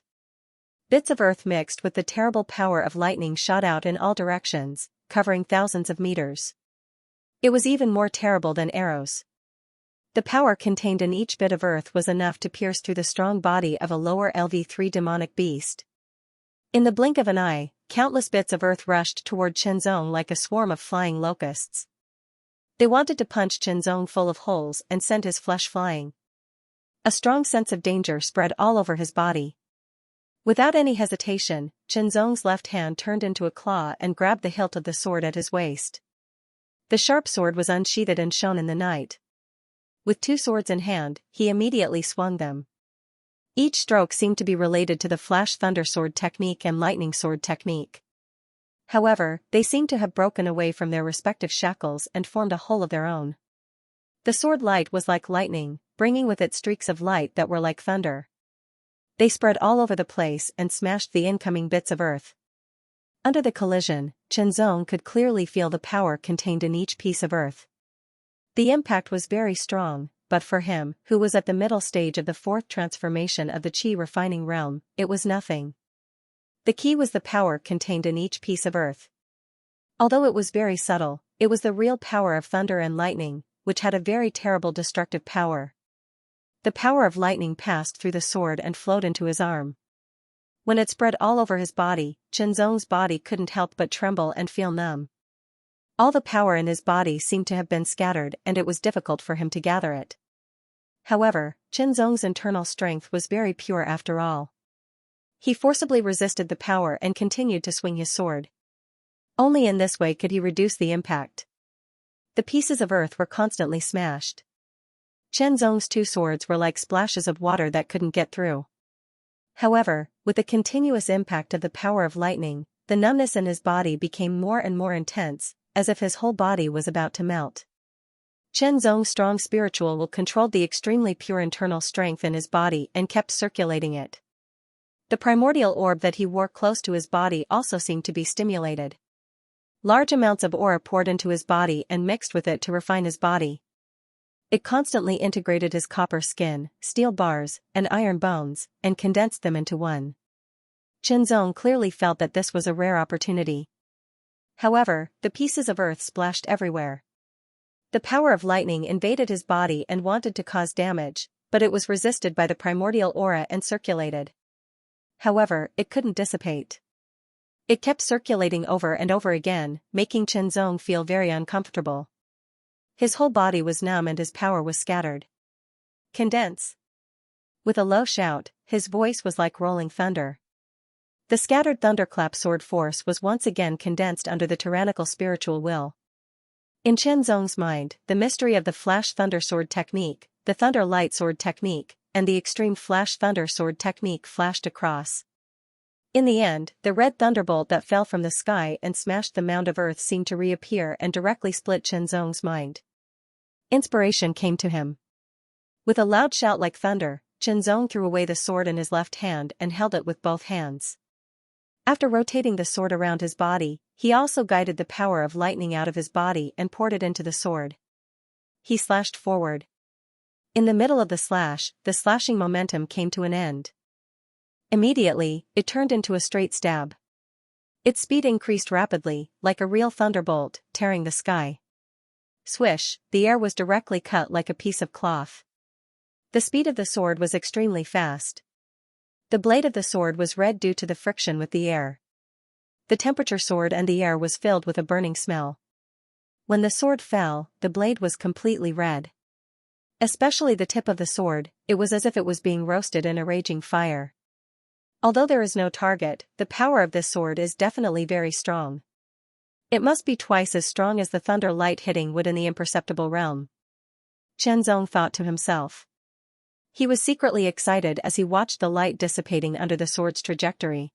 Bits of earth mixed with the terrible power of lightning shot out in all directions, covering thousands of meters. It was even more terrible than arrows. The power contained in each bit of earth was enough to pierce through the strong body of a lower LV3 demonic beast. In the blink of an eye, countless bits of earth rushed toward Qianzong like a swarm of flying locusts. They wanted to punch Qianzong full of holes and send his flesh flying. A strong sense of danger spread all over his body. Without any hesitation, Qianzong's left hand turned into a claw and grabbed the hilt of the sword at his waist. The sharp sword was unsheathed and shone in the night. With two swords in hand, he immediately swung them. Each stroke seemed to be related to the flash thunder sword technique and lightning sword technique. However, they seemed to have broken away from their respective shackles and formed a whole of their own. The sword light was like lightning, bringing with it streaks of light that were like thunder. They spread all over the place and smashed the incoming bits of earth. Under the collision, Qianzong could clearly feel the power contained in each piece of earth. The impact was very strong, but for him, who was at the middle stage of the fourth transformation of the Qi refining realm, it was nothing. The key was the power contained in each piece of earth. Although it was very subtle, it was the real power of thunder and lightning, which had a very terrible destructive power. The power of lightning passed through the sword and flowed into his arm. When it spread all over his body, Qianzong's body couldn't help but tremble and feel numb. All the power in his body seemed to have been scattered and it was difficult for him to gather it. However, Qianzong's internal strength was very pure after all. He forcibly resisted the power and continued to swing his sword. Only in this way could he reduce the impact. The pieces of earth were constantly smashed. Qianzong's two swords were like splashes of water that couldn't get through. However, with the continuous impact of the power of lightning, the numbness in his body became more and more intense, as if his whole body was about to melt. Qianzong's strong spiritual will controlled the extremely pure internal strength in his body and kept circulating it. The primordial orb that he wore close to his body also seemed to be stimulated. Large amounts of aura poured into his body and mixed with it to refine his body. It constantly integrated his copper skin, steel bars, and iron bones, and condensed them into one. Qianzong clearly felt that this was a rare opportunity. However, the pieces of earth splashed everywhere. The power of lightning invaded his body and wanted to cause damage, but it was resisted by the primordial aura and circulated. However, it couldn't dissipate. It kept circulating over and over again, making Qianzong feel very uncomfortable. His whole body was numb and his power was scattered. Condense. With a low shout, his voice was like rolling thunder. The scattered thunderclap sword force was once again condensed under the tyrannical spiritual will. In Qianzong's mind, the mystery of the flash thunder sword technique, the thunder light sword technique, and the extreme flash thunder sword technique flashed across. In the end, the red thunderbolt that fell from the sky and smashed the mound of earth seemed to reappear and directly split Qianzong's mind. Inspiration came to him. With a loud shout like thunder, Qianzong threw away the sword in his left hand and held it with both hands. After rotating the sword around his body, he also guided the power of lightning out of his body and poured it into the sword. He slashed forward. In the middle of the slashing momentum came to an end. Immediately, it turned into a straight stab. Its speed increased rapidly, like a real thunderbolt, tearing the sky. Swish, the air was directly cut like a piece of cloth. The speed of the sword was extremely fast. The blade of the sword was red due to the friction with the air. The temperature sword and the air was filled with a burning smell. When the sword fell, the blade was completely red. Especially the tip of the sword, it was as if it was being roasted in a raging fire. Although there is no target, the power of this sword is definitely very strong. It must be twice as strong as the thunder light hitting wood in the imperceptible realm. Qianzong thought to himself. He was secretly excited as he watched the light dissipating under the sword's trajectory.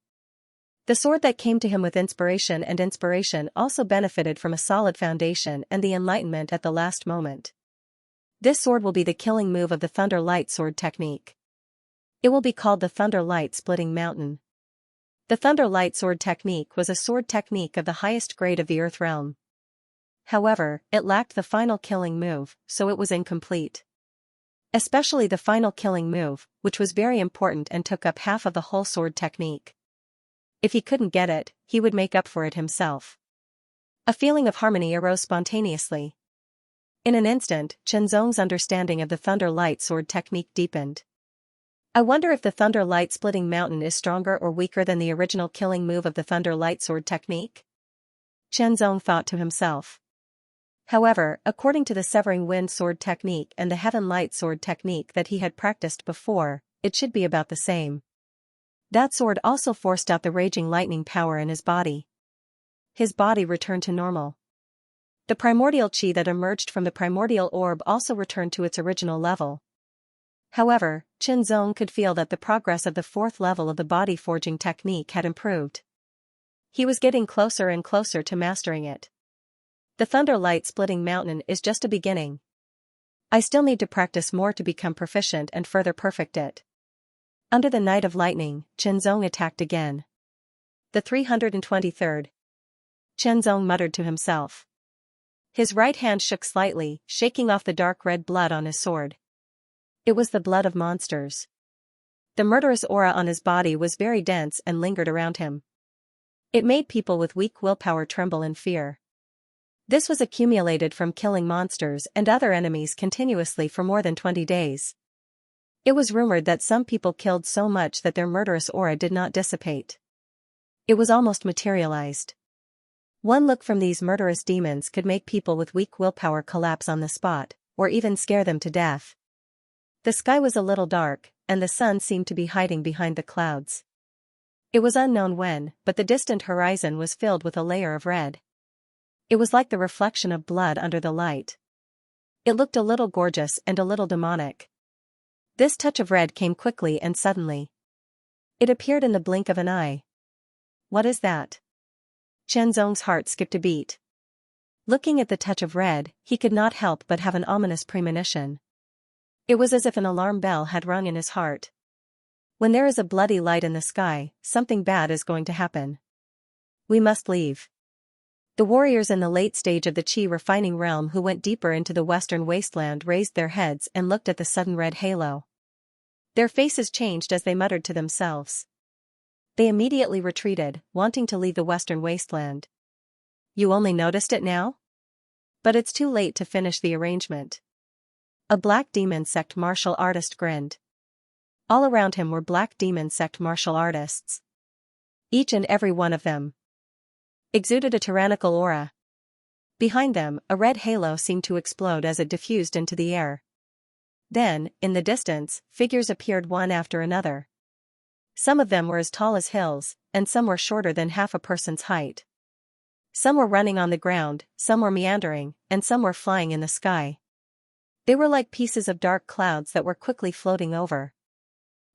The sword that came to him with inspiration also benefited from a solid foundation and the enlightenment at the last moment. This sword will be the killing move of the thunder light sword technique. It will be called the thunder light splitting mountain. The thunder light sword technique was a sword technique of the highest grade of the earth realm. However, it lacked the final killing move, so it was incomplete. Especially the final killing move, which was very important and took up half of the whole sword technique. If he couldn't get it, he would make up for it himself. A feeling of harmony arose spontaneously. In an instant, Chenzong's understanding of the thunder light sword technique deepened. I wonder if the thunder light splitting mountain is stronger or weaker than the original killing move of the thunder light sword technique? Chenzong thought to himself. However, according to the severing wind sword technique and the heaven light sword technique that he had practiced before, it should be about the same. That sword also forced out the raging lightning power in his body. His body returned to normal. The primordial chi that emerged from the primordial orb also returned to its original level. However, Chenzong could feel that the progress of the fourth level of the body forging technique had improved. He was getting closer and closer to mastering it. The thunder light splitting mountain is just a beginning. I still need to practice more to become proficient and further perfect it. Under the night of lightning, Chenzong attacked again. The 323rd. Chenzong muttered to himself. His right hand shook slightly, shaking off the dark red blood on his sword. It was the blood of monsters. The murderous aura on his body was very dense and lingered around him. It made people with weak willpower tremble in fear. This was accumulated from killing monsters and other enemies continuously for more than 20 days. It was rumored that some people killed so much that their murderous aura did not dissipate. It was almost materialized. One look from these murderous demons could make people with weak willpower collapse on the spot, or even scare them to death. The sky was a little dark, and the sun seemed to be hiding behind the clouds. It was unknown when, but the distant horizon was filled with a layer of red. It was like the reflection of blood under the light. It looked a little gorgeous and a little demonic. This touch of red came quickly and suddenly. It appeared in the blink of an eye. What is that? Chenzong's heart skipped a beat. Looking at the touch of red, he could not help but have an ominous premonition. It was as if an alarm bell had rung in his heart. When there is a bloody light in the sky, something bad is going to happen. We must leave. The warriors in the late stage of the chi refining realm who went deeper into the western wasteland raised their heads and looked at the sudden red halo. Their faces changed as they muttered to themselves. They immediately retreated, wanting to leave the western wasteland. You only noticed it now? But it's too late to finish the arrangement. A black demon sect martial artist grinned. All around him were black demon sect martial artists. Each and every one of them exuded a tyrannical aura. Behind them, a red halo seemed to explode as it diffused into the air. Then, in the distance, figures appeared one after another. Some of them were as tall as hills, and some were shorter than half a person's height. Some were running on the ground, some were meandering, and some were flying in the sky. They were like pieces of dark clouds that were quickly floating over.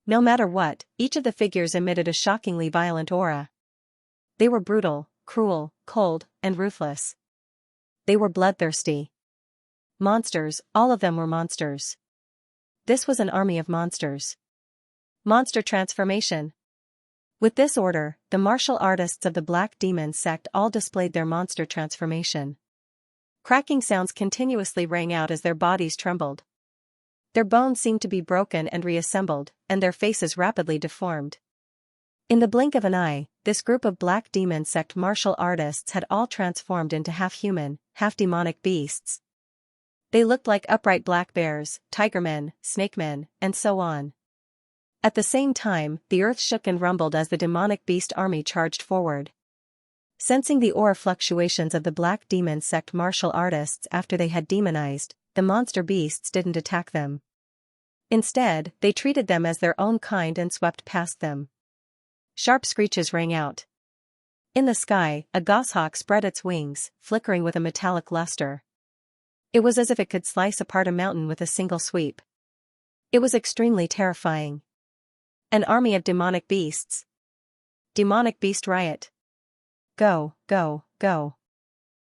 No matter what, each of the figures emitted a shockingly violent aura. They were brutal, cruel, cold, and ruthless. They were bloodthirsty. Monsters, all of them were monsters. This was an army of monsters. Monster transformation. With this order, the martial artists of the Black Demon sect all displayed their monster transformation. Cracking sounds continuously rang out as their bodies trembled. Their bones seemed to be broken and reassembled, and their faces rapidly deformed. In the blink of an eye, this group of Black Demon sect martial artists had all transformed into half-human, half-demonic beasts. They looked like upright black bears, tigermen, snakemen, and so on. At the same time, the earth shook and rumbled as the demonic beast army charged forward. Sensing the aura fluctuations of the Black Demon sect martial artists after they had demonized, the monster beasts didn't attack them. Instead, they treated them as their own kind and swept past them. Sharp screeches rang out. In the sky, a goshawk spread its wings, flickering with a metallic luster. It was as if it could slice apart a mountain with a single sweep. It was extremely terrifying. An army of demonic beasts. Demonic beast riot. Go, go, go.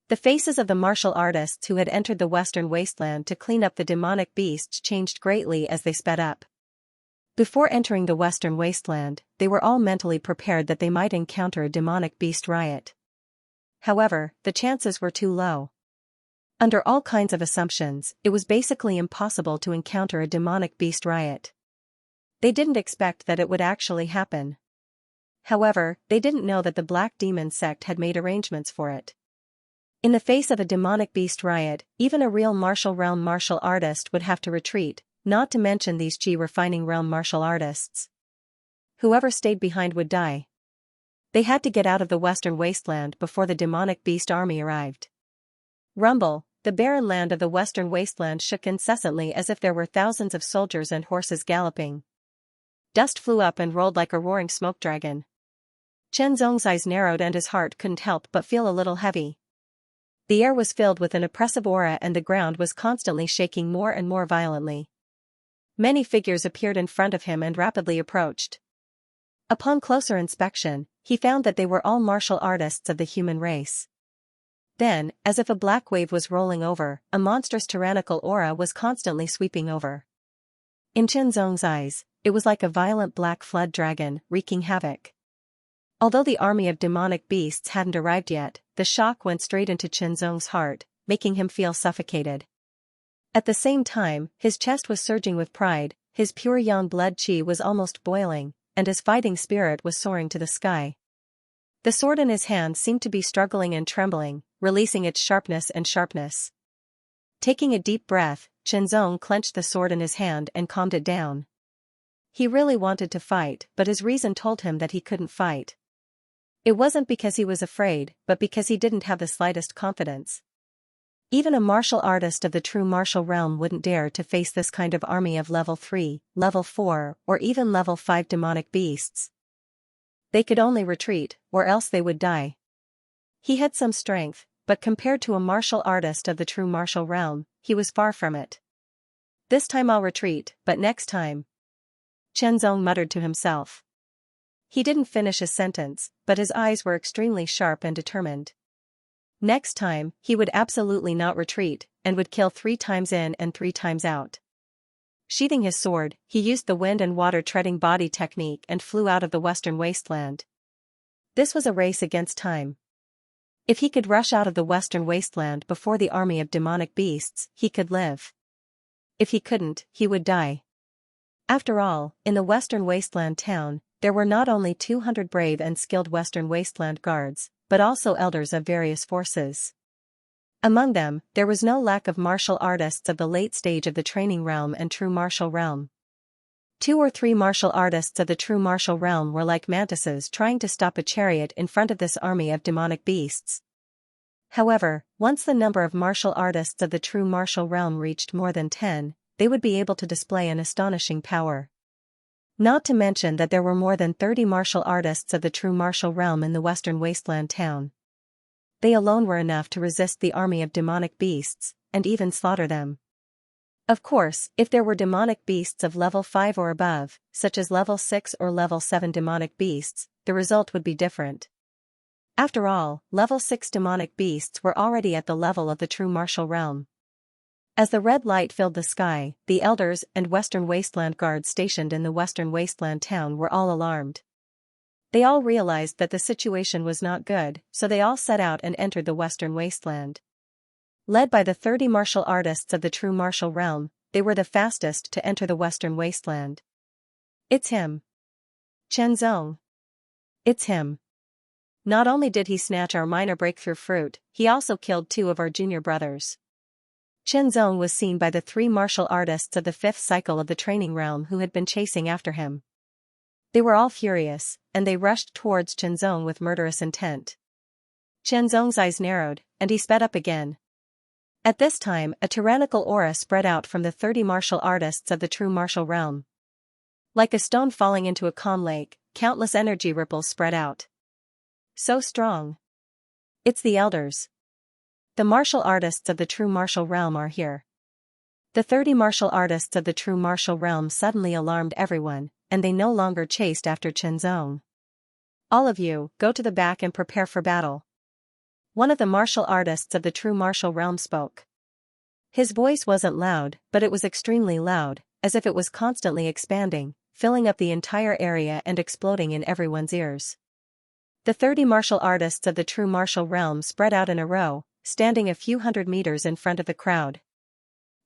The faces of the martial artists who had entered the western wasteland to clean up the demonic beasts changed greatly as they sped up. Before entering the western wasteland, they were all mentally prepared that they might encounter a demonic beast riot. However, the chances were too low. Under all kinds of assumptions, it was basically impossible to encounter a demonic beast riot. They didn't expect that it would actually happen. However, they didn't know that the Black Demon sect had made arrangements for it. In the face of a demonic beast riot, even a real martial realm martial artist would have to retreat, not to mention these Qi refining realm martial artists. Whoever stayed behind would die. They had to get out of the western wasteland before the demonic beast army arrived. Rumble, the barren land of the western wasteland shook incessantly as if there were thousands of soldiers and horses galloping. Dust flew up and rolled like a roaring smoke dragon. Chen Zong's eyes narrowed and his heart couldn't help but feel a little heavy. The air was filled with an oppressive aura and the ground was constantly shaking more and more violently. Many figures appeared in front of him and rapidly approached. Upon closer inspection, he found that they were all martial artists of the human race. Then, as if a black wave was rolling over, a monstrous tyrannical aura was constantly sweeping over. In Chen Zong's eyes, it was like a violent black flood dragon, wreaking havoc. Although the army of demonic beasts hadn't arrived yet, the shock went straight into Chen Zong's heart, making him feel suffocated. At the same time, his chest was surging with pride, his pure yang blood qi was almost boiling, and his fighting spirit was soaring to the sky. The sword in his hand seemed to be struggling and trembling, releasing its sharpness. Taking a deep breath, Chen Zong clenched the sword in his hand and calmed it down. He really wanted to fight, but his reason told him that he couldn't fight. It wasn't because he was afraid, but because he didn't have the slightest confidence. Even a martial artist of the true martial realm wouldn't dare to face this kind of army of level 3, level 4, or even level 5 demonic beasts. They could only retreat, or else they would die. He had some strength, but compared to a martial artist of the true martial realm, he was far from it. This time I'll retreat, but next time, Chen Zong muttered to himself. He didn't finish his sentence, but his eyes were extremely sharp and determined. Next time, he would absolutely not retreat, and would kill 3 times in and 3 times out. Sheathing his sword, he used the wind and water treading body technique and flew out of the western wasteland. This was a race against time. If he could rush out of the western wasteland before the army of demonic beasts, he could live. If he couldn't, he would die. After all, in the western wasteland town, there were not only 200 brave and skilled western wasteland guards, but also elders of various forces. Among them, there was no lack of martial artists of the late stage of the training realm and true martial realm. 2 or 3 martial artists of the true martial realm were like mantises trying to stop a chariot in front of this army of demonic beasts. However, once the number of martial artists of the true martial realm reached more than 10, they would be able to display an astonishing power. Not to mention that there were more than 30 martial artists of the true martial realm in the western wasteland town. They alone were enough to resist the army of demonic beasts, and even slaughter them. Of course, if there were demonic beasts of level 5 or above, such as level 6 or level 7 demonic beasts, the result would be different. After all, level 6 demonic beasts were already at the level of the true martial realm. As the red light filled the sky, the elders and western wasteland guards stationed in the western wasteland town were all alarmed. They all realized that the situation was not good, so they all set out and entered the western wasteland. Led by the 30 martial artists of the true martial realm, they were the fastest to enter the western wasteland. It's him. Chen Zong. It's him. Not only did he snatch our minor breakthrough fruit, he also killed 2 of our junior brothers. Chen Zong was seen by the 3 martial artists of the 5th cycle of the training realm who had been chasing after him. They were all furious, and they rushed towards Chen Zong with murderous intent. Chen Zong's eyes narrowed, and he sped up again. At this time, a tyrannical aura spread out from the 30 martial artists of the true martial realm. Like a stone falling into a calm lake, countless energy ripples spread out. So strong. It's the elders. The martial artists of the true martial realm are here. The 30 martial artists of the true martial realm suddenly alarmed everyone, and they no longer chased after Chen Zong. All of you, go to the back and prepare for battle. One of the martial artists of the true martial realm spoke. His voice wasn't loud, but it was extremely loud, as if it was constantly expanding, filling up the entire area and exploding in everyone's ears. The 30 martial artists of the true martial realm spread out in a row, standing a few hundred meters in front of the crowd.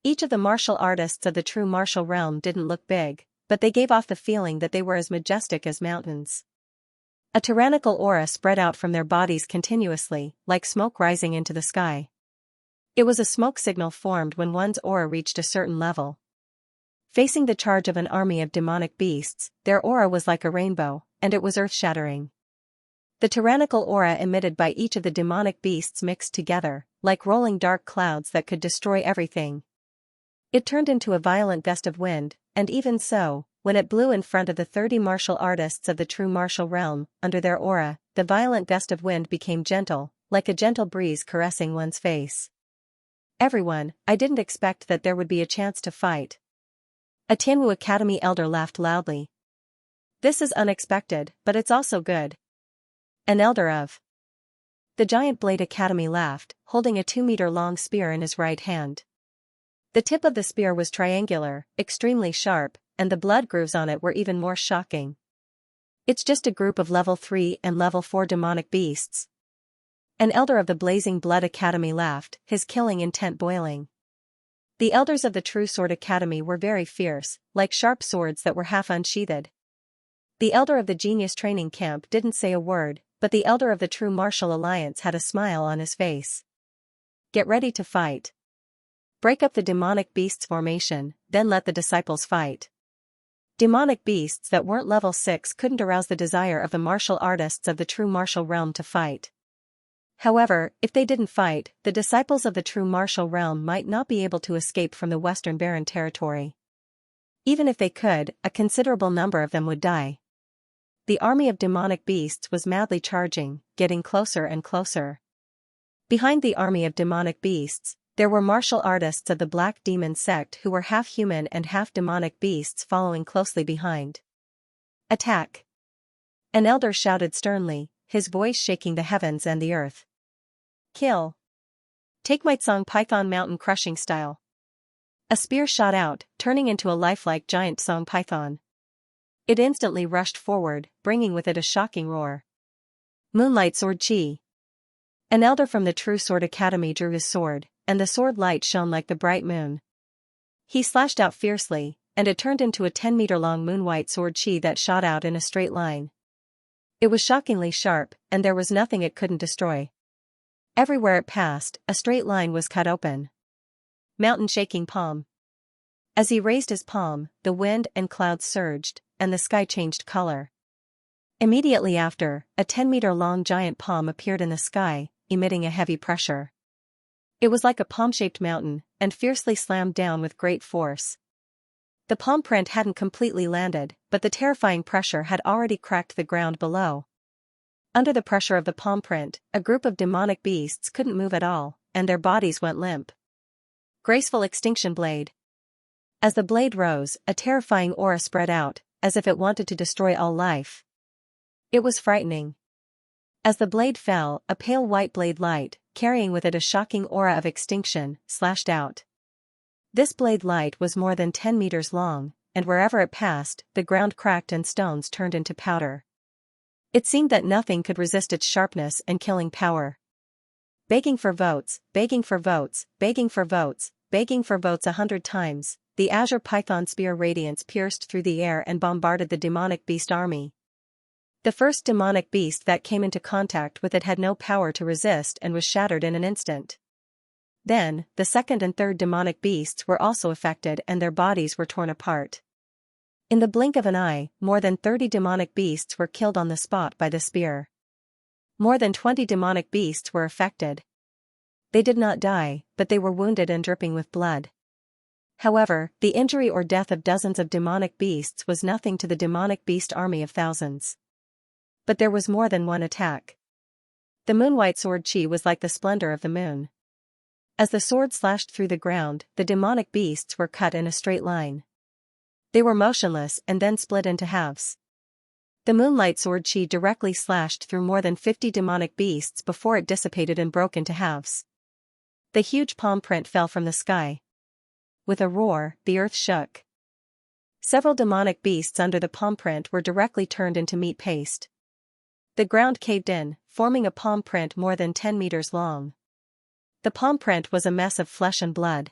Each of the martial artists of the true martial realm didn't look big, but they gave off the feeling that they were as majestic as mountains. A tyrannical aura spread out from their bodies continuously, like smoke rising into the sky. It was a smoke signal formed when one's aura reached a certain level. Facing the charge of an army of demonic beasts, their aura was like a rainbow, and it was earth-shattering. The tyrannical aura emitted by each of the demonic beasts mixed together, like rolling dark clouds that could destroy everything. It turned into a violent gust of wind, and even so, when it blew in front of the 30 martial artists of the true martial realm, under their aura, the violent gust of wind became gentle, like a gentle breeze caressing one's face. Everyone, I didn't expect that there would be a chance to fight. A Tianwu Academy elder laughed loudly. This is unexpected, but it's also good. An elder of the Giant Blade Academy laughed, holding a 2-meter-long spear in his right hand. The tip of the spear was triangular, extremely sharp, and the blood grooves on it were even more shocking. It's just a group of level 3 and level 4 demonic beasts. An elder of the Blazing Blood Academy laughed, his killing intent boiling. The elders of the True Sword Academy were very fierce, like sharp swords that were half unsheathed. The elder of the Genius Training Camp didn't say a word, but the elder of the True Martial Alliance had a smile on his face. Get ready to fight. Break up the demonic beasts formation, then let the disciples fight. Demonic beasts that weren't level 6 couldn't arouse the desire of the martial artists of the true martial realm to fight. However, if they didn't fight, the disciples of the true martial realm might not be able to escape from the Western Barren territory. Even if they could, a considerable number of them would die. The army of demonic beasts was madly charging, getting closer and closer. Behind the army of demonic beasts, there were martial artists of the Black Demon sect who were half human and half demonic beasts following closely behind. Attack! An elder shouted sternly, his voice shaking the heavens and the earth. Kill! Take my Song Python mountain crushing style. A spear shot out, turning into a lifelike giant Song Python. It instantly rushed forward, bringing with it a shocking roar. Moonlight Sword Chi! An elder from the True Sword Academy drew his sword, and the sword light shone like the bright moon. He slashed out fiercely, and it turned into a 10-meter-long moon-white sword chi that shot out in a straight line. It was shockingly sharp, and there was nothing it couldn't destroy. Everywhere it passed, a straight line was cut open. Mountain shaking palm. As he raised his palm, the wind and clouds surged, and the sky changed color. Immediately after, a 10-meter-long giant palm appeared in the sky, emitting a heavy pressure. It was like a palm-shaped mountain, and fiercely slammed down with great force. The palm print hadn't completely landed, but the terrifying pressure had already cracked the ground below. Under the pressure of the palm print, a group of demonic beasts couldn't move at all, and their bodies went limp. Graceful Extinction Blade. As the blade rose, a terrifying aura spread out, as if it wanted to destroy all life. It was frightening. As the blade fell, a pale white blade light, carrying with it a shocking aura of extinction, slashed out. This blade light was more than 10 meters long, and wherever it passed, the ground cracked and stones turned into powder. It seemed that nothing could resist its sharpness and killing power. Begging for votes, begging for votes, begging for votes, begging for votes 100 times, the azure python spear radiance pierced through the air and bombarded the demonic beast army. The first demonic beast that came into contact with it had no power to resist and was shattered in an instant. Then, the second and third demonic beasts were also affected and their bodies were torn apart. In the blink of an eye, more than 30 demonic beasts were killed on the spot by the spear. More than 20 demonic beasts were affected. They did not die, but they were wounded and dripping with blood. However, the injury or death of dozens of demonic beasts was nothing to the demonic beast army of thousands. But there was more than one attack. The moonwhite sword chi was like the splendor of the moon. As the sword slashed through the ground, the demonic beasts were cut in a straight line. They were motionless and then split into halves. The moonlight sword chi directly slashed through more than 50 demonic beasts before it dissipated and broke into halves. The huge palm print fell from the sky. With a roar, the earth shook. Several demonic beasts under the palm print were directly turned into meat paste. The ground caved in, forming a palm print more than 10 meters long. The palm print was a mess of flesh and blood.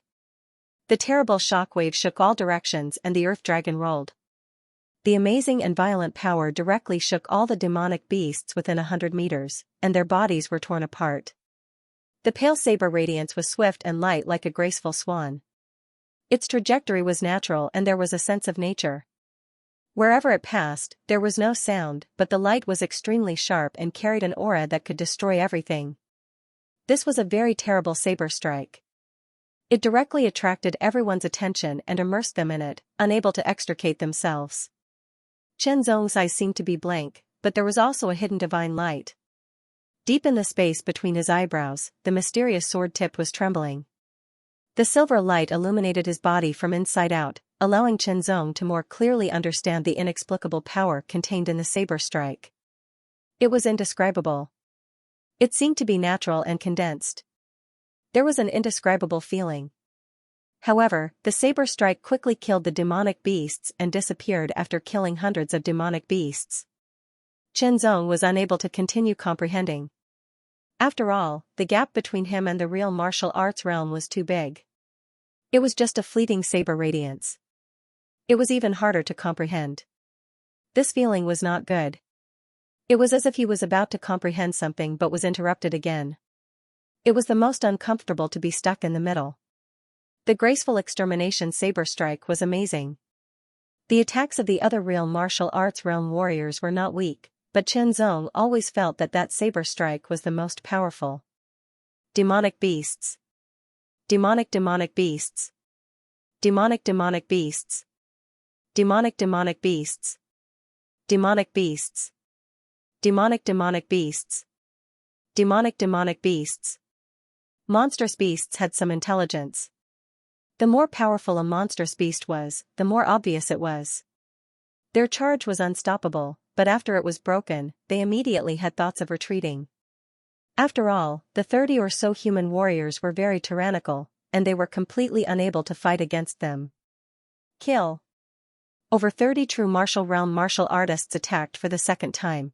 The terrible shockwave shook all directions and the earth dragon rolled. The amazing and violent power directly shook all the demonic beasts within 100 meters, and their bodies were torn apart. The pale saber radiance was swift and light like a graceful swan. Its trajectory was natural and there was a sense of nature. Wherever it passed, there was no sound, but the light was extremely sharp and carried an aura that could destroy everything. This was a very terrible saber strike. It directly attracted everyone's attention and immersed them in it, unable to extricate themselves. Chen Zong's eyes seemed to be blank, but there was also a hidden divine light. Deep in the space between his eyebrows, the mysterious sword tip was trembling. The silver light illuminated his body from inside out, allowing Chen Zong to more clearly understand the inexplicable power contained in the saber strike. It was indescribable. It seemed to be natural and condensed. There was an indescribable feeling. However, the saber strike quickly killed the demonic beasts and disappeared after killing hundreds of demonic beasts. Chen Zong was unable to continue comprehending. After all, the gap between him and the real martial arts realm was too big. It was just a fleeting saber radiance. It was even harder to comprehend. This feeling was not good. It was as if he was about to comprehend something but was interrupted again. It was the most uncomfortable to be stuck in the middle. The graceful extermination saber strike was amazing. The attacks of the other real martial arts realm warriors were not weak, but Chen Zong always felt that that saber strike was the most powerful. Demonic beasts. Demonic beasts. Demonic beasts. Demonic beasts. Demonic beasts. Demonic beasts. Demonic beasts. Monstrous beasts had some intelligence. The more powerful a monstrous beast was, the more obvious it was. Their charge was unstoppable, but after it was broken, they immediately had thoughts of retreating. After all, the 30 or so human warriors were very tyrannical, and they were completely unable to fight against them. Kill. Over 30 true martial realm martial artists attacked for the second time.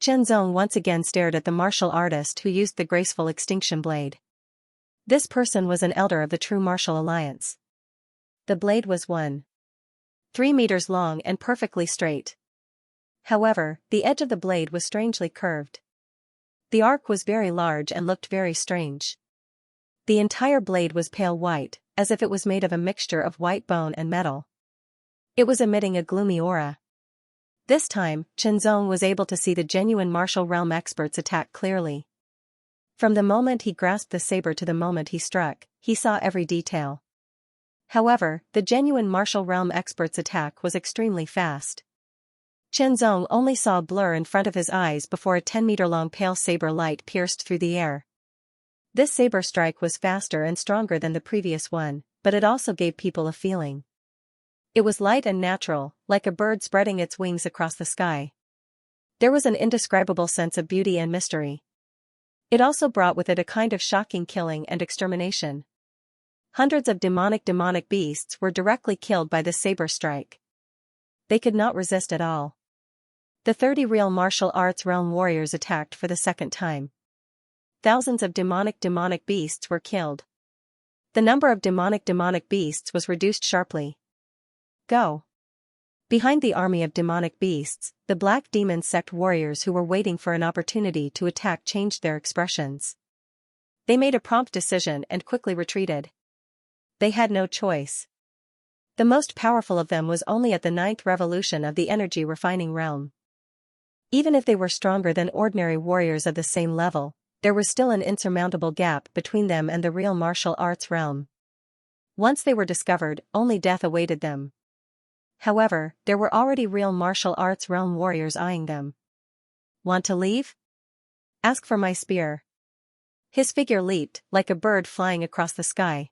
Chen Zong once again stared at the martial artist who used the graceful extinction blade. This person was an elder of the true martial alliance. The blade was 1.3 meters long and perfectly straight. However, the edge of the blade was strangely curved. The arc was very large and looked very strange. The entire blade was pale white, as if it was made of a mixture of white bone and metal. It was emitting a gloomy aura. This time, Chen Zong was able to see the genuine martial realm expert's attack clearly. From the moment he grasped the saber to the moment he struck, he saw every detail. However, the genuine martial realm expert's attack was extremely fast. Chen Zong only saw a blur in front of his eyes before a 10-meter-long pale saber light pierced through the air. This saber strike was faster and stronger than the previous one, but it also gave people a feeling. It was light and natural, like a bird spreading its wings across the sky. There was an indescribable sense of beauty and mystery. It also brought with it a kind of shocking killing and extermination. Hundreds of demonic beasts were directly killed by this saber strike. They could not resist at all. The 30 real martial arts realm warriors attacked for the second time. Thousands of demonic beasts were killed. The number of demonic beasts was reduced sharply. Go. Behind the army of demonic beasts, the black demon sect warriors who were waiting for an opportunity to attack changed their expressions. They made a prompt decision and quickly retreated. They had no choice. The most powerful of them was only at the 9th revolution of the energy refining realm. Even if they were stronger than ordinary warriors of the same level, there was still an insurmountable gap between them and the real martial arts realm. Once they were discovered, only death awaited them. However, there were already real martial arts realm warriors eyeing them. Want to leave? Ask for my spear. His figure leaped, like a bird flying across the sky.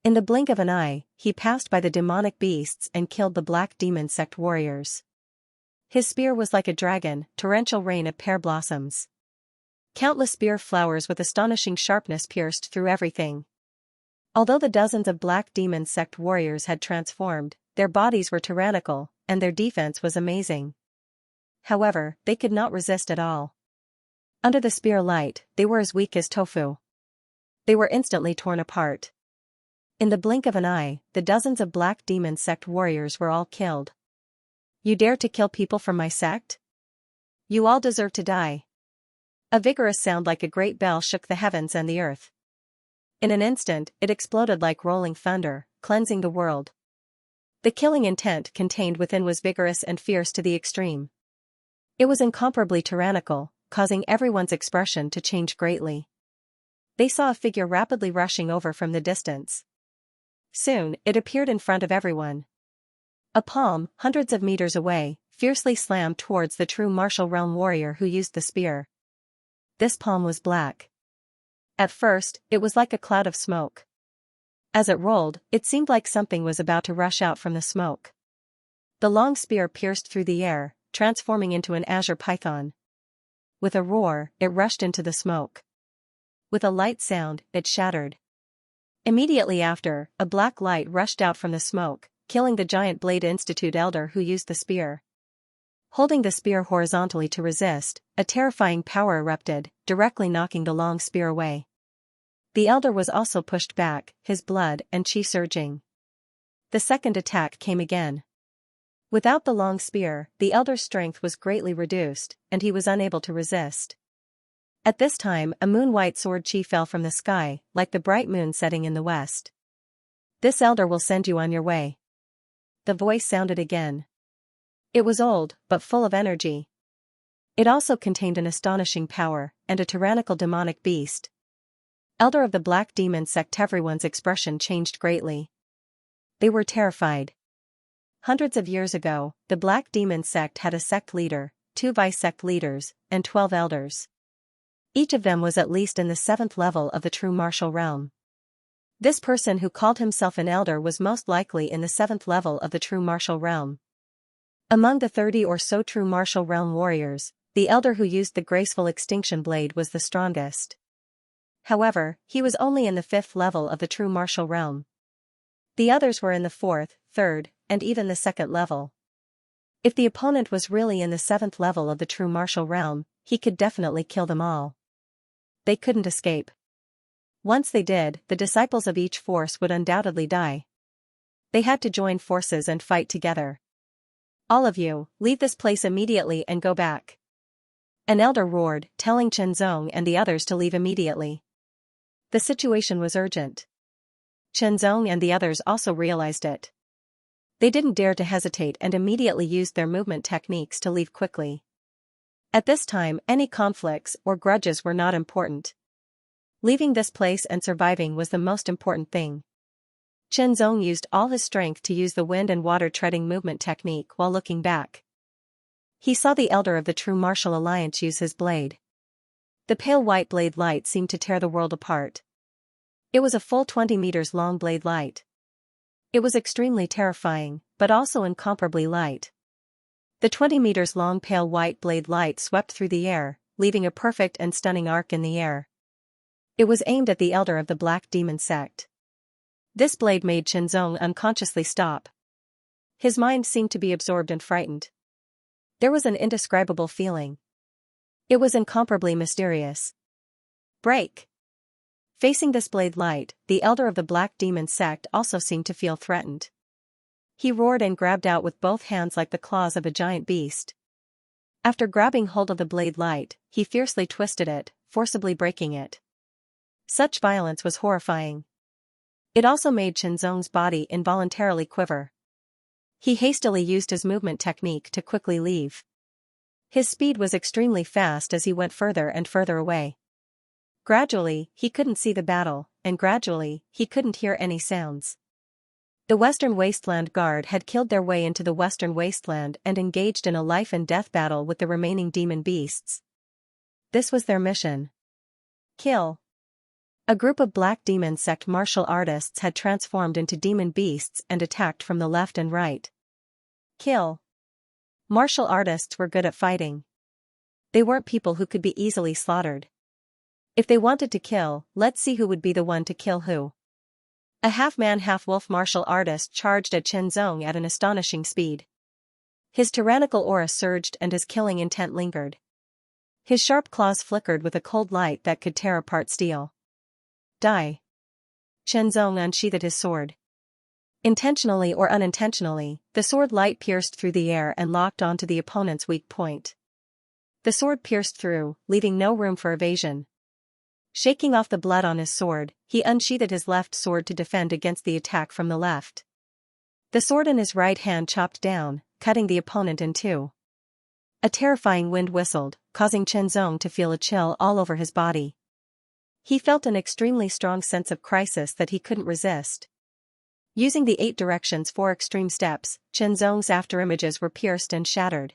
In the blink of an eye, he passed by the demonic beasts and killed the black demon sect warriors. His spear was like a dragon, torrential rain of pear blossoms. Countless spear flowers with astonishing sharpness pierced through everything. Although the dozens of black demon sect warriors had transformed, their bodies were tyrannical, and their defense was amazing. However, they could not resist at all. Under the spear light, they were as weak as tofu. They were instantly torn apart. In the blink of an eye, the dozens of black demon sect warriors were all killed. You dare to kill people from my sect? You all deserve to die. A vigorous sound like a great bell shook the heavens and the earth. In an instant, it exploded like rolling thunder, cleansing the world. The killing intent contained within was vigorous and fierce to the extreme. It was incomparably tyrannical, causing everyone's expression to change greatly. They saw a figure rapidly rushing over from the distance. Soon, it appeared in front of everyone. A palm, hundreds of meters away, fiercely slammed towards the true martial realm warrior who used the spear. This palm was black. At first, it was like a cloud of smoke. As it rolled, it seemed like something was about to rush out from the smoke. The long spear pierced through the air, transforming into an azure python. With a roar, it rushed into the smoke. With a light sound, it shattered. Immediately after, a black light rushed out from the smoke, killing the giant Blade Institute elder who used the spear. Holding the spear horizontally to resist, a terrifying power erupted, directly knocking the long spear away. The elder was also pushed back, his blood and chi surging. The second attack came again. Without the long spear, the elder's strength was greatly reduced, and he was unable to resist. At this time, a moon-white sword chi fell from the sky, like the bright moon setting in the west. This elder will send you on your way. The voice sounded again. It was old, but full of energy. It also contained an astonishing power, and a tyrannical demonic beast. Elder of the Black Demon Sect. Everyone's expression changed greatly. They were terrified. Hundreds of years ago, the Black Demon Sect had a sect leader, 2 vice-sect leaders, and 12 elders. Each of them was at least in the 7th level of the true martial realm. This person who called himself an elder was most likely in the 7th level of the true martial realm. Among the 30 or so true martial realm warriors, the elder who used the graceful extinction blade was the strongest. However, he was only in the 5th level of the true martial realm. The others were in the 4th, 3rd, and even the 2nd level. If the opponent was really in the 7th level of the true martial realm, he could definitely kill them all. They couldn't escape. Once they did, the disciples of each force would undoubtedly die. They had to join forces and fight together. All of you, leave this place immediately and go back. An elder roared, telling Chenzong and the others to leave immediately. The situation was urgent. Chenzong and the others also realized it. They didn't dare to hesitate and immediately used their movement techniques to leave quickly. At this time, any conflicts or grudges were not important. Leaving this place and surviving was the most important thing. Chenzong used all his strength to use the wind and water treading movement technique while looking back. He saw the elder of the true martial alliance use his blade. The pale white blade light seemed to tear the world apart. It was a full 20 meters long blade light. It was extremely terrifying, but also incomparably light. The 20 meters long pale white blade light swept through the air, leaving a perfect and stunning arc in the air. It was aimed at the elder of the Black Demon Sect. This blade made Chenzong unconsciously stop. His mind seemed to be absorbed and frightened. There was an indescribable feeling. It was incomparably mysterious. Break! Facing this blade light, the elder of the Black Demon Sect also seemed to feel threatened. He roared and grabbed out with both hands like the claws of a giant beast. After grabbing hold of the blade light, he fiercely twisted it, forcibly breaking it. Such violence was horrifying. It also made Chenzong's body involuntarily quiver. He hastily used his movement technique to quickly leave. His speed was extremely fast as he went further and further away. Gradually, he couldn't see the battle, and gradually, he couldn't hear any sounds. The Western Wasteland Guard had killed their way into the Western Wasteland and engaged in a life-and-death battle with the remaining demon beasts. This was their mission. Kill. A group of Black Demon Sect martial artists had transformed into demon beasts and attacked from the left and right. Kill. Martial artists were good at fighting. They weren't people who could be easily slaughtered. If they wanted to kill, let's see who would be the one to kill who. A half-man half-wolf martial artist charged at Chenzong at an astonishing speed. His tyrannical aura surged and his killing intent lingered. His sharp claws flickered with a cold light that could tear apart steel. Die. Chenzong unsheathed his sword. Intentionally or unintentionally, the sword light pierced through the air and locked onto the opponent's weak point. The sword pierced through, leaving no room for evasion. Shaking off the blood on his sword, he unsheathed his left sword to defend against the attack from the left. The sword in his right hand chopped down, cutting the opponent in two. A terrifying wind whistled, causing Xianxia to feel a chill all over his body. He felt an extremely strong sense of crisis that he couldn't resist. Using the 8 directions 4 extreme steps, Xianxia's afterimages were pierced and shattered.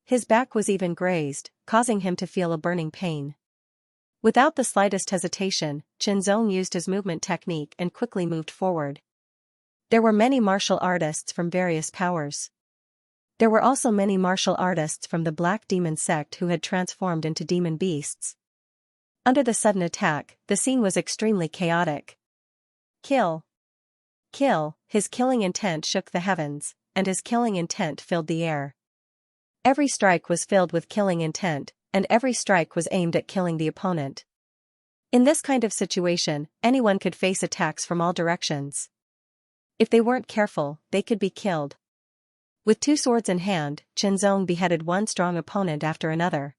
His back was even grazed, causing him to feel a burning pain. Without the slightest hesitation, Xianxia used his movement technique and quickly moved forward. There were many martial artists from various powers. There were also many martial artists from the Black Demon sect who had transformed into demon beasts. Under the sudden attack, the scene was extremely chaotic. Kill! Kill! His killing intent shook the heavens, and his killing intent filled the air. Every strike was filled with killing intent, and every strike was aimed at killing the opponent. In this kind of situation, anyone could face attacks from all directions. If they weren't careful, they could be killed. With 2 swords in hand, Xianxia beheaded one strong opponent after another.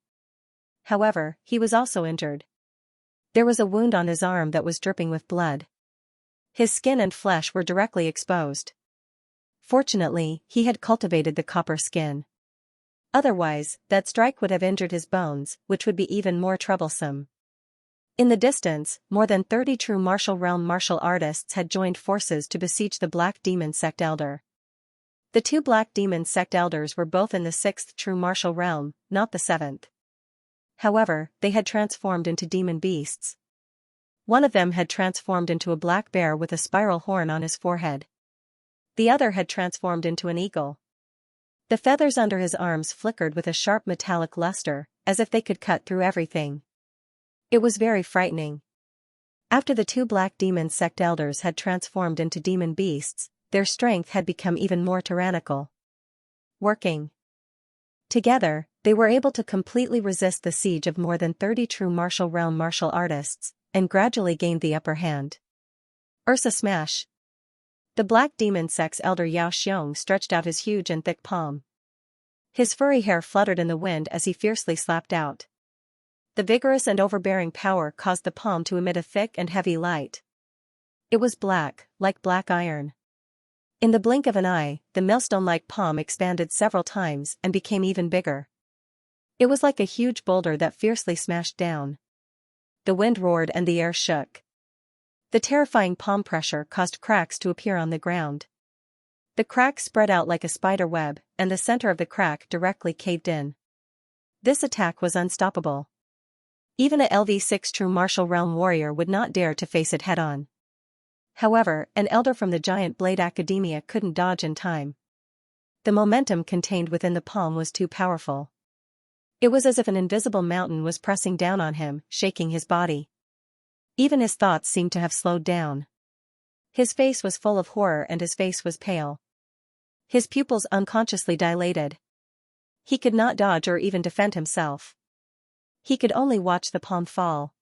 However, he was also injured. There was a wound on his arm that was dripping with blood. His skin and flesh were directly exposed. Fortunately, he had cultivated the copper skin. Otherwise, that strike would have injured his bones, which would be even more troublesome. In the distance, more than 30 true martial realm martial artists had joined forces to besiege the Black Demon sect elder. The 2 Black Demon sect elders were both in the 6th true martial realm, not the 7th. However, they had transformed into demon beasts. One of them had transformed into a black bear with a spiral horn on his forehead. The other had transformed into an eagle. The feathers under his arms flickered with a sharp metallic luster, as if they could cut through everything. It was very frightening. After the 2 Black Demon sect elders had transformed into demon beasts, their strength had become even more tyrannical. Working together, they were able to completely resist the siege of more than 30 true martial realm martial artists, and gradually gained the upper hand. Ursa Smash! The Black Demon sect's elder Xianxia stretched out his huge and thick palm. His furry hair fluttered in the wind as he fiercely slapped out. The vigorous and overbearing power caused the palm to emit a thick and heavy light. It was black, like black iron. In the blink of an eye, the millstone-like palm expanded several times and became even bigger. It was like a huge boulder that fiercely smashed down. The wind roared and the air shook. The terrifying palm pressure caused cracks to appear on the ground. The cracks spread out like a spider web, and the center of the crack directly caved in. This attack was unstoppable. Even a LV6 true martial realm warrior would not dare to face it head-on. However, an elder from the Giant Blade Academia couldn't dodge in time. The momentum contained within the palm was too powerful. It was as if an invisible mountain was pressing down on him, shaking his body. Even his thoughts seemed to have slowed down. His face was full of horror and his face was pale. His pupils unconsciously dilated. He could not dodge or even defend himself. He could only watch the palm fall.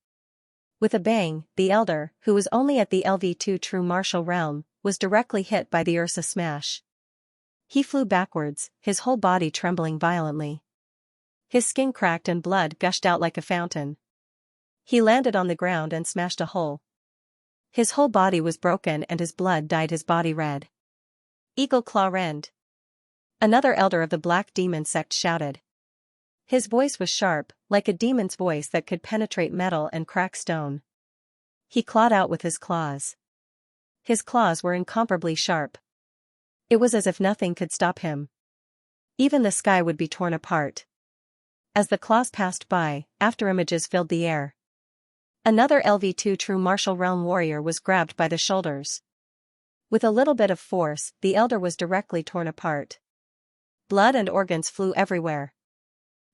With a bang, the elder, who was only at the LV2 true martial realm, was directly hit by the Ursa Smash. He flew backwards, his whole body trembling violently. His skin cracked and blood gushed out like a fountain. He landed on the ground and smashed a hole. His whole body was broken and his blood dyed his body red. Eagle Claw Rend! Another elder of the Black Demon sect shouted. His voice was sharp, like a demon's voice that could penetrate metal and crack stone. He clawed out with his claws. His claws were incomparably sharp. It was as if nothing could stop him. Even the sky would be torn apart. As the claws passed by, afterimages filled the air. Another LV2 true martial realm warrior was grabbed by the shoulders. With a little bit of force, the elder was directly torn apart. Blood and organs flew everywhere.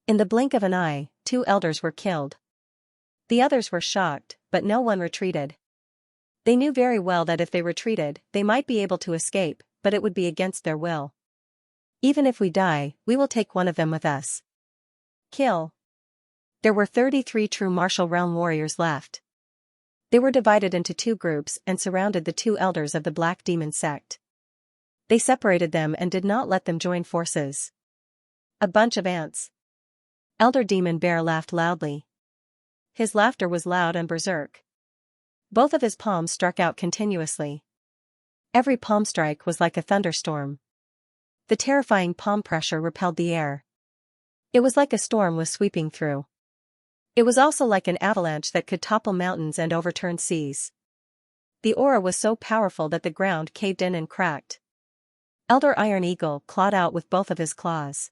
In the blink of an eye, 2 elders were killed. The others were shocked, but no one retreated. They knew very well that if they retreated, they might be able to escape, but it would be against their will. Even if we die, we will take one of them with us. Kill! There were 33 true martial realm warriors left. They were divided into 2 groups and surrounded the 2 elders of the Black Demon sect. They separated them and did not let them join forces. A bunch of ants. Elder Demon Bear laughed loudly. His laughter was loud and berserk. Both of his palms struck out continuously. Every palm strike was like a thunderstorm. The terrifying palm pressure repelled the air. It was like a storm was sweeping through. It was also like an avalanche that could topple mountains and overturn seas. The aura was so powerful that the ground caved in and cracked. Elder Iron Eagle clawed out with both of his claws.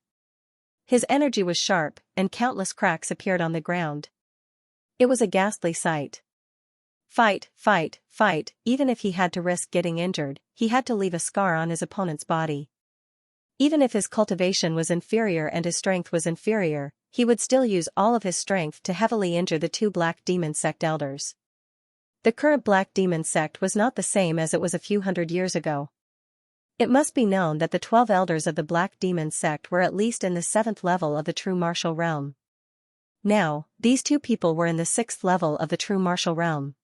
His energy was sharp, and countless cracks appeared on the ground. It was a ghastly sight. Fight, fight, fight. Even if he had to risk getting injured, he had to leave a scar on his opponent's body. Even if his cultivation was inferior and his strength was inferior, he would still use all of his strength to heavily injure the two Black Demon Sect elders. The current Black Demon Sect was not the same as it was a few hundred years ago. It must be known that the 12 elders of the Black Demon Sect were at least in the 7th level of the true martial realm. Now, these two people were in the 6th level of the true martial realm.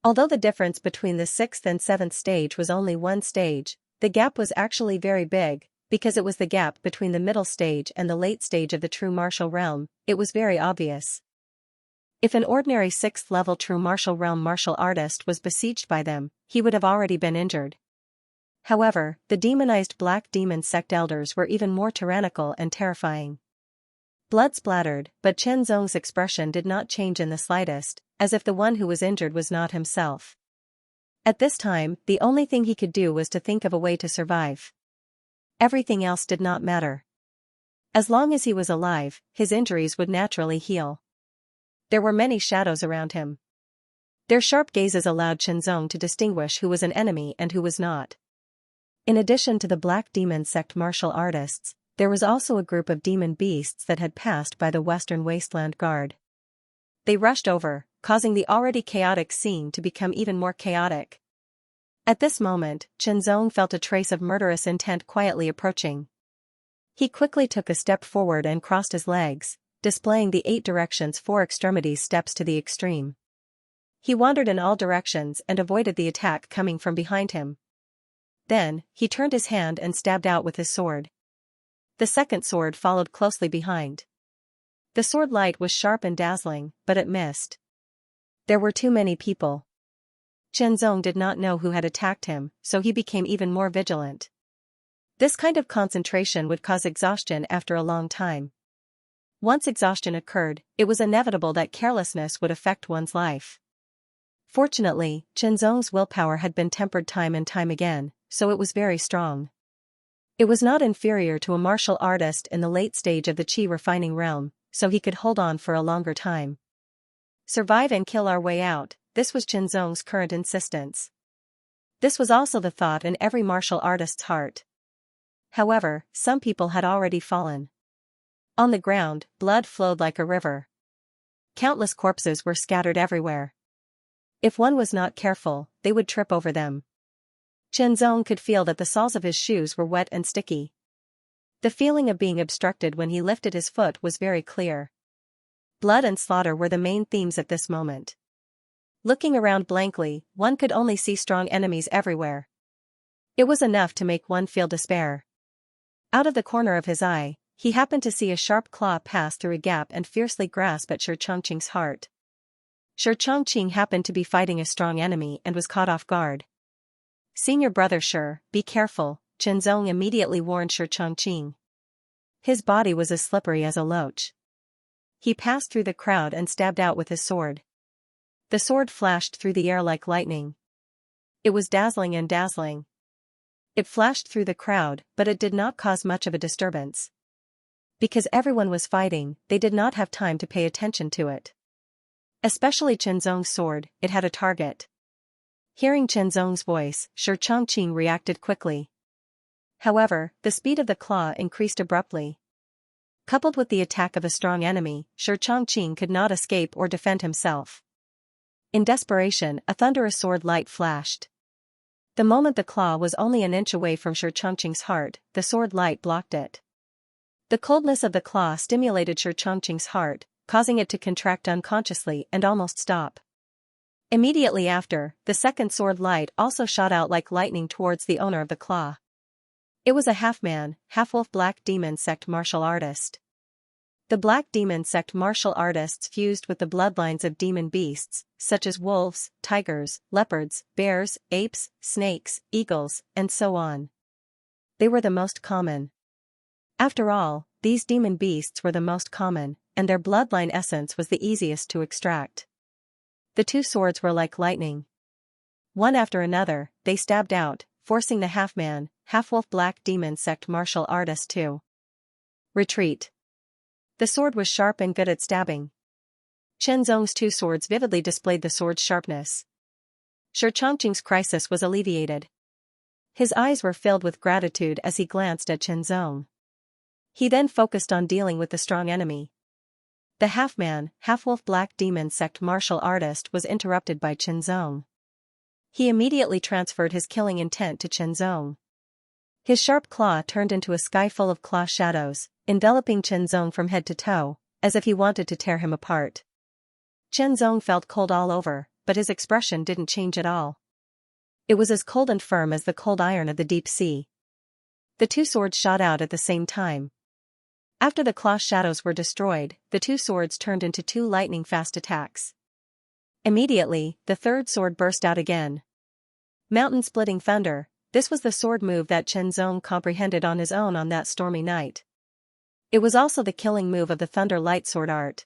Although the difference between the 6th and 7th stage was only one stage, the gap was actually very big, because it was the gap between the middle stage and the late stage of the true martial realm. It was very obvious. If an ordinary 6th level true martial realm martial artist was besieged by them, he would have already been injured. However, the demonized Black Demon Sect elders were even more tyrannical and terrifying. Blood splattered, but Chen Zong's expression did not change in the slightest, as if the one who was injured was not himself. At this time, the only thing he could do was to think of a way to survive. Everything else did not matter. As long as he was alive, his injuries would naturally heal. There were many shadows around him. Their sharp gazes allowed Chen Zong to distinguish who was an enemy and who was not. In addition to the Black Demon Sect martial artists, there was also a group of demon beasts that had passed by the Western Wasteland Guard. They rushed over, causing the already chaotic scene to become even more chaotic. At this moment, Chen Zong felt a trace of murderous intent quietly approaching. He quickly took a step forward and crossed his legs, displaying the 8 directions 4 extremities steps to the extreme. He wandered in all directions and avoided the attack coming from behind him. Then, he turned his hand and stabbed out with his sword. The second sword followed closely behind. The sword light was sharp and dazzling, but it missed. There were too many people. Chen Zong did not know who had attacked him, so he became even more vigilant. This kind of concentration would cause exhaustion after a long time. Once exhaustion occurred, it was inevitable that carelessness would affect one's life. Fortunately, Chen Zong's willpower had been tempered time and time again, so it was very strong. It was not inferior to a martial artist in the late stage of the Qi refining realm, so he could hold on for a longer time. Survive and kill our way out, this was Chen Zong's current insistence. This was also the thought in every martial artist's heart. However, some people had already fallen. On the ground, blood flowed like a river. Countless corpses were scattered everywhere. If one was not careful, they would trip over them. Chen Zong could feel that the soles of his shoes were wet and sticky. The feeling of being obstructed when he lifted his foot was very clear. Blood and slaughter were the main themes at this moment. Looking around blankly, one could only see strong enemies everywhere. It was enough to make one feel despair. Out of the corner of his eye, he happened to see a sharp claw pass through a gap and fiercely grasp at Shi Chongqing's heart. Shi Chongqing happened to be fighting a strong enemy and was caught off guard. Senior brother Shi, be careful, Chen Zong immediately warned Shi Chongqing. His body was as slippery as a loach. He passed through the crowd and stabbed out with his sword. The sword flashed through the air like lightning. It was dazzling and dazzling. It flashed through the crowd, but it did not cause much of a disturbance. Because everyone was fighting, they did not have time to pay attention to it. Especially Chen Zong's sword, it had a target. Hearing Chen Zong's voice, Shi Chongqing reacted quickly. However, the speed of the claw increased abruptly. Coupled with the attack of a strong enemy, Shi Chongqing could not escape or defend himself. In desperation, a thunderous sword light flashed. The moment the claw was only an inch away from Shi Chongqing's heart, the sword light blocked it. The coldness of the claw stimulated Shi Chongqing's heart, causing it to contract unconsciously and almost stop. Immediately after, the second sword light also shot out like lightning towards the owner of the claw. It was a half-man, half-wolf black demon sect martial artist. The black demon sect martial artists fused with the bloodlines of demon beasts, such as wolves, tigers, leopards, bears, apes, snakes, eagles, and so on. They were the most common. After all, these demon beasts were the most common, and their bloodline essence was the easiest to extract. The two swords were like lightning. One after another, they stabbed out, forcing the half-man, half-wolf black demon sect martial artist to retreat. The sword was sharp and good at stabbing. Chen Zong's two swords vividly displayed the sword's sharpness. Xianxia's crisis was alleviated. His eyes were filled with gratitude as he glanced at Chen Zong. He then focused on dealing with the strong enemy. The half-man, half-wolf black demon sect martial artist was interrupted by Chen Zong. He immediately transferred his killing intent to Chen Zong. His sharp claw turned into a sky full of claw shadows, enveloping Chen Zong from head to toe, as if he wanted to tear him apart. Chen Zong felt cold all over, but his expression didn't change at all. It was as cold and firm as the cold iron of the deep sea. The two swords shot out at the same time. After the claw shadows were destroyed, the two swords turned into two lightning-fast attacks. Immediately, the third sword burst out again. Mountain-splitting thunder, this was the sword move that Chen Zong comprehended on his own on that stormy night. It was also the killing move of the Thunder Light sword art.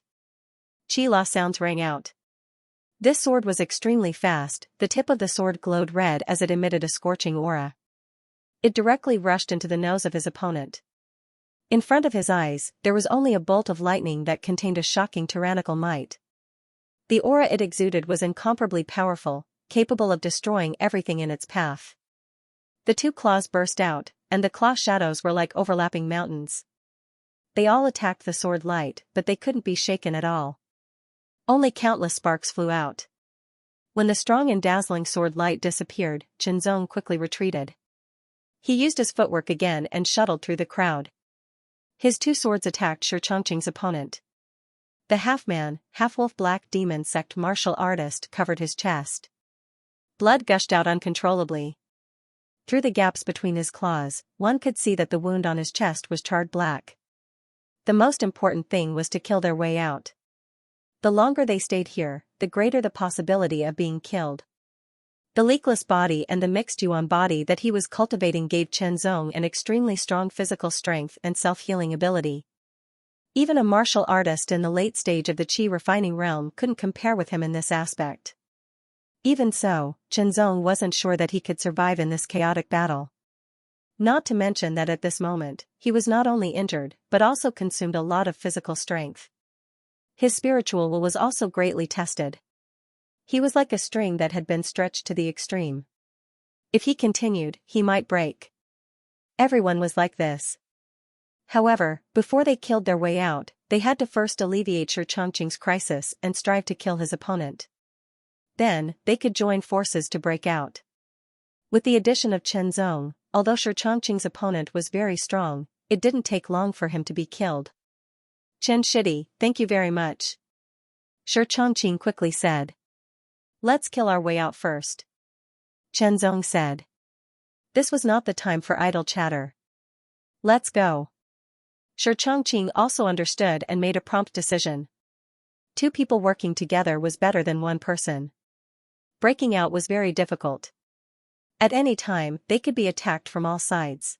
Chi-la sounds rang out. This sword was extremely fast, the tip of the sword glowed red as it emitted a scorching aura. It directly rushed into the nose of his opponent. In front of his eyes, there was only a bolt of lightning that contained a shocking tyrannical might. The aura it exuded was incomparably powerful, capable of destroying everything in its path. The two claws burst out, and the claw shadows were like overlapping mountains. They all attacked the sword light, but they couldn't be shaken at all. Only countless sparks flew out. When the strong and dazzling sword light disappeared, Chen Zong quickly retreated. He used his footwork again and shuttled through the crowd. His two swords attacked Xianxia's opponent. The half-man, half-wolf black demon sect martial artist covered his chest. Blood gushed out uncontrollably. Through the gaps between his claws, one could see that the wound on his chest was charred black. The most important thing was to kill their way out. The longer they stayed here, the greater the possibility of being killed. The leakless body and the mixed yuan body that he was cultivating gave Chen Zong an extremely strong physical strength and self-healing ability. Even a martial artist in the late stage of the qi refining realm couldn't compare with him in this aspect. Even so, Chen Zong wasn't sure that he could survive in this chaotic battle. Not to mention that at this moment, he was not only injured but also consumed a lot of physical strength. His spiritual will was also greatly tested. He was like a string that had been stretched to the extreme. If he continued, he might break. Everyone was like this. However, before they killed their way out, they had to first alleviate Xianxia's crisis and strive to kill his opponent. Then, they could join forces to break out. With the addition of Chen Zong, although Xianxia's opponent was very strong, it didn't take long for him to be killed. Chen Shidi, thank you very much. Xianxia quickly said. Let's kill our way out first. Chen Zong said. This was not the time for idle chatter. Let's go. Xianxia also understood and made a prompt decision. Two people working together was better than one person. Breaking out was very difficult. At any time, they could be attacked from all sides.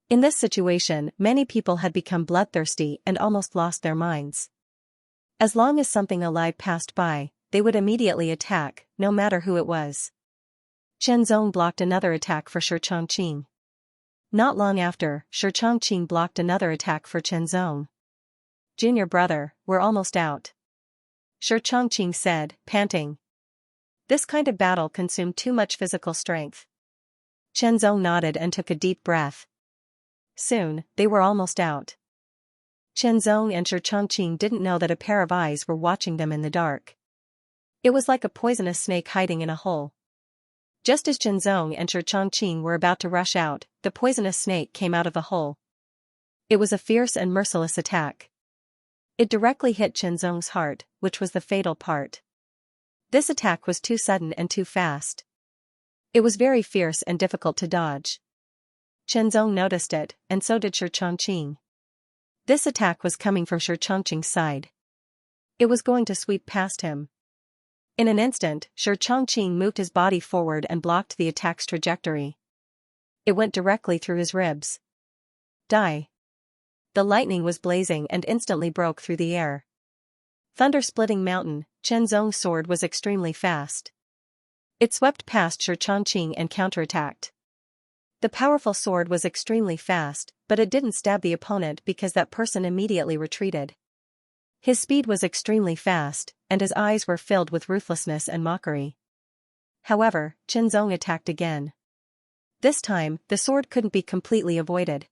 In this situation, many people had become bloodthirsty and almost lost their minds. As long as something alive passed by, they would immediately attack, no matter who it was. Chen Zong blocked another attack for Xianxia. Not long after, Xianxia blocked another attack for Chen Zong. Junior brother, we're almost out. Xianxia said, panting. This kind of battle consumed too much physical strength. Chen Zong nodded and took a deep breath. Soon, they were almost out. Chen Zong and Xianxia didn't know that a pair of eyes were watching them in the dark. It was like a poisonous snake hiding in a hole. Just as Chen Zong and Xianxia were about to rush out, the poisonous snake came out of the hole. It was a fierce and merciless attack. It directly hit Chen Zong's heart, which was the fatal part. This attack was too sudden and too fast. It was very fierce and difficult to dodge. Chenzong noticed it, and so did Xianxia. This attack was coming from Xianxia's side. It was going to sweep past him. In an instant, Xianxia moved his body forward and blocked the attack's trajectory. It went directly through his ribs. Die. The lightning was blazing and instantly broke through the air. Thunder-splitting mountain, Chenzong's sword was extremely fast. It swept past Xianxia and counterattacked. The powerful sword was extremely fast, but it didn't stab the opponent because that person immediately retreated. His speed was extremely fast, and his eyes were filled with ruthlessness and mockery. However, Chenzong attacked again. This time, the sword couldn't be completely avoided.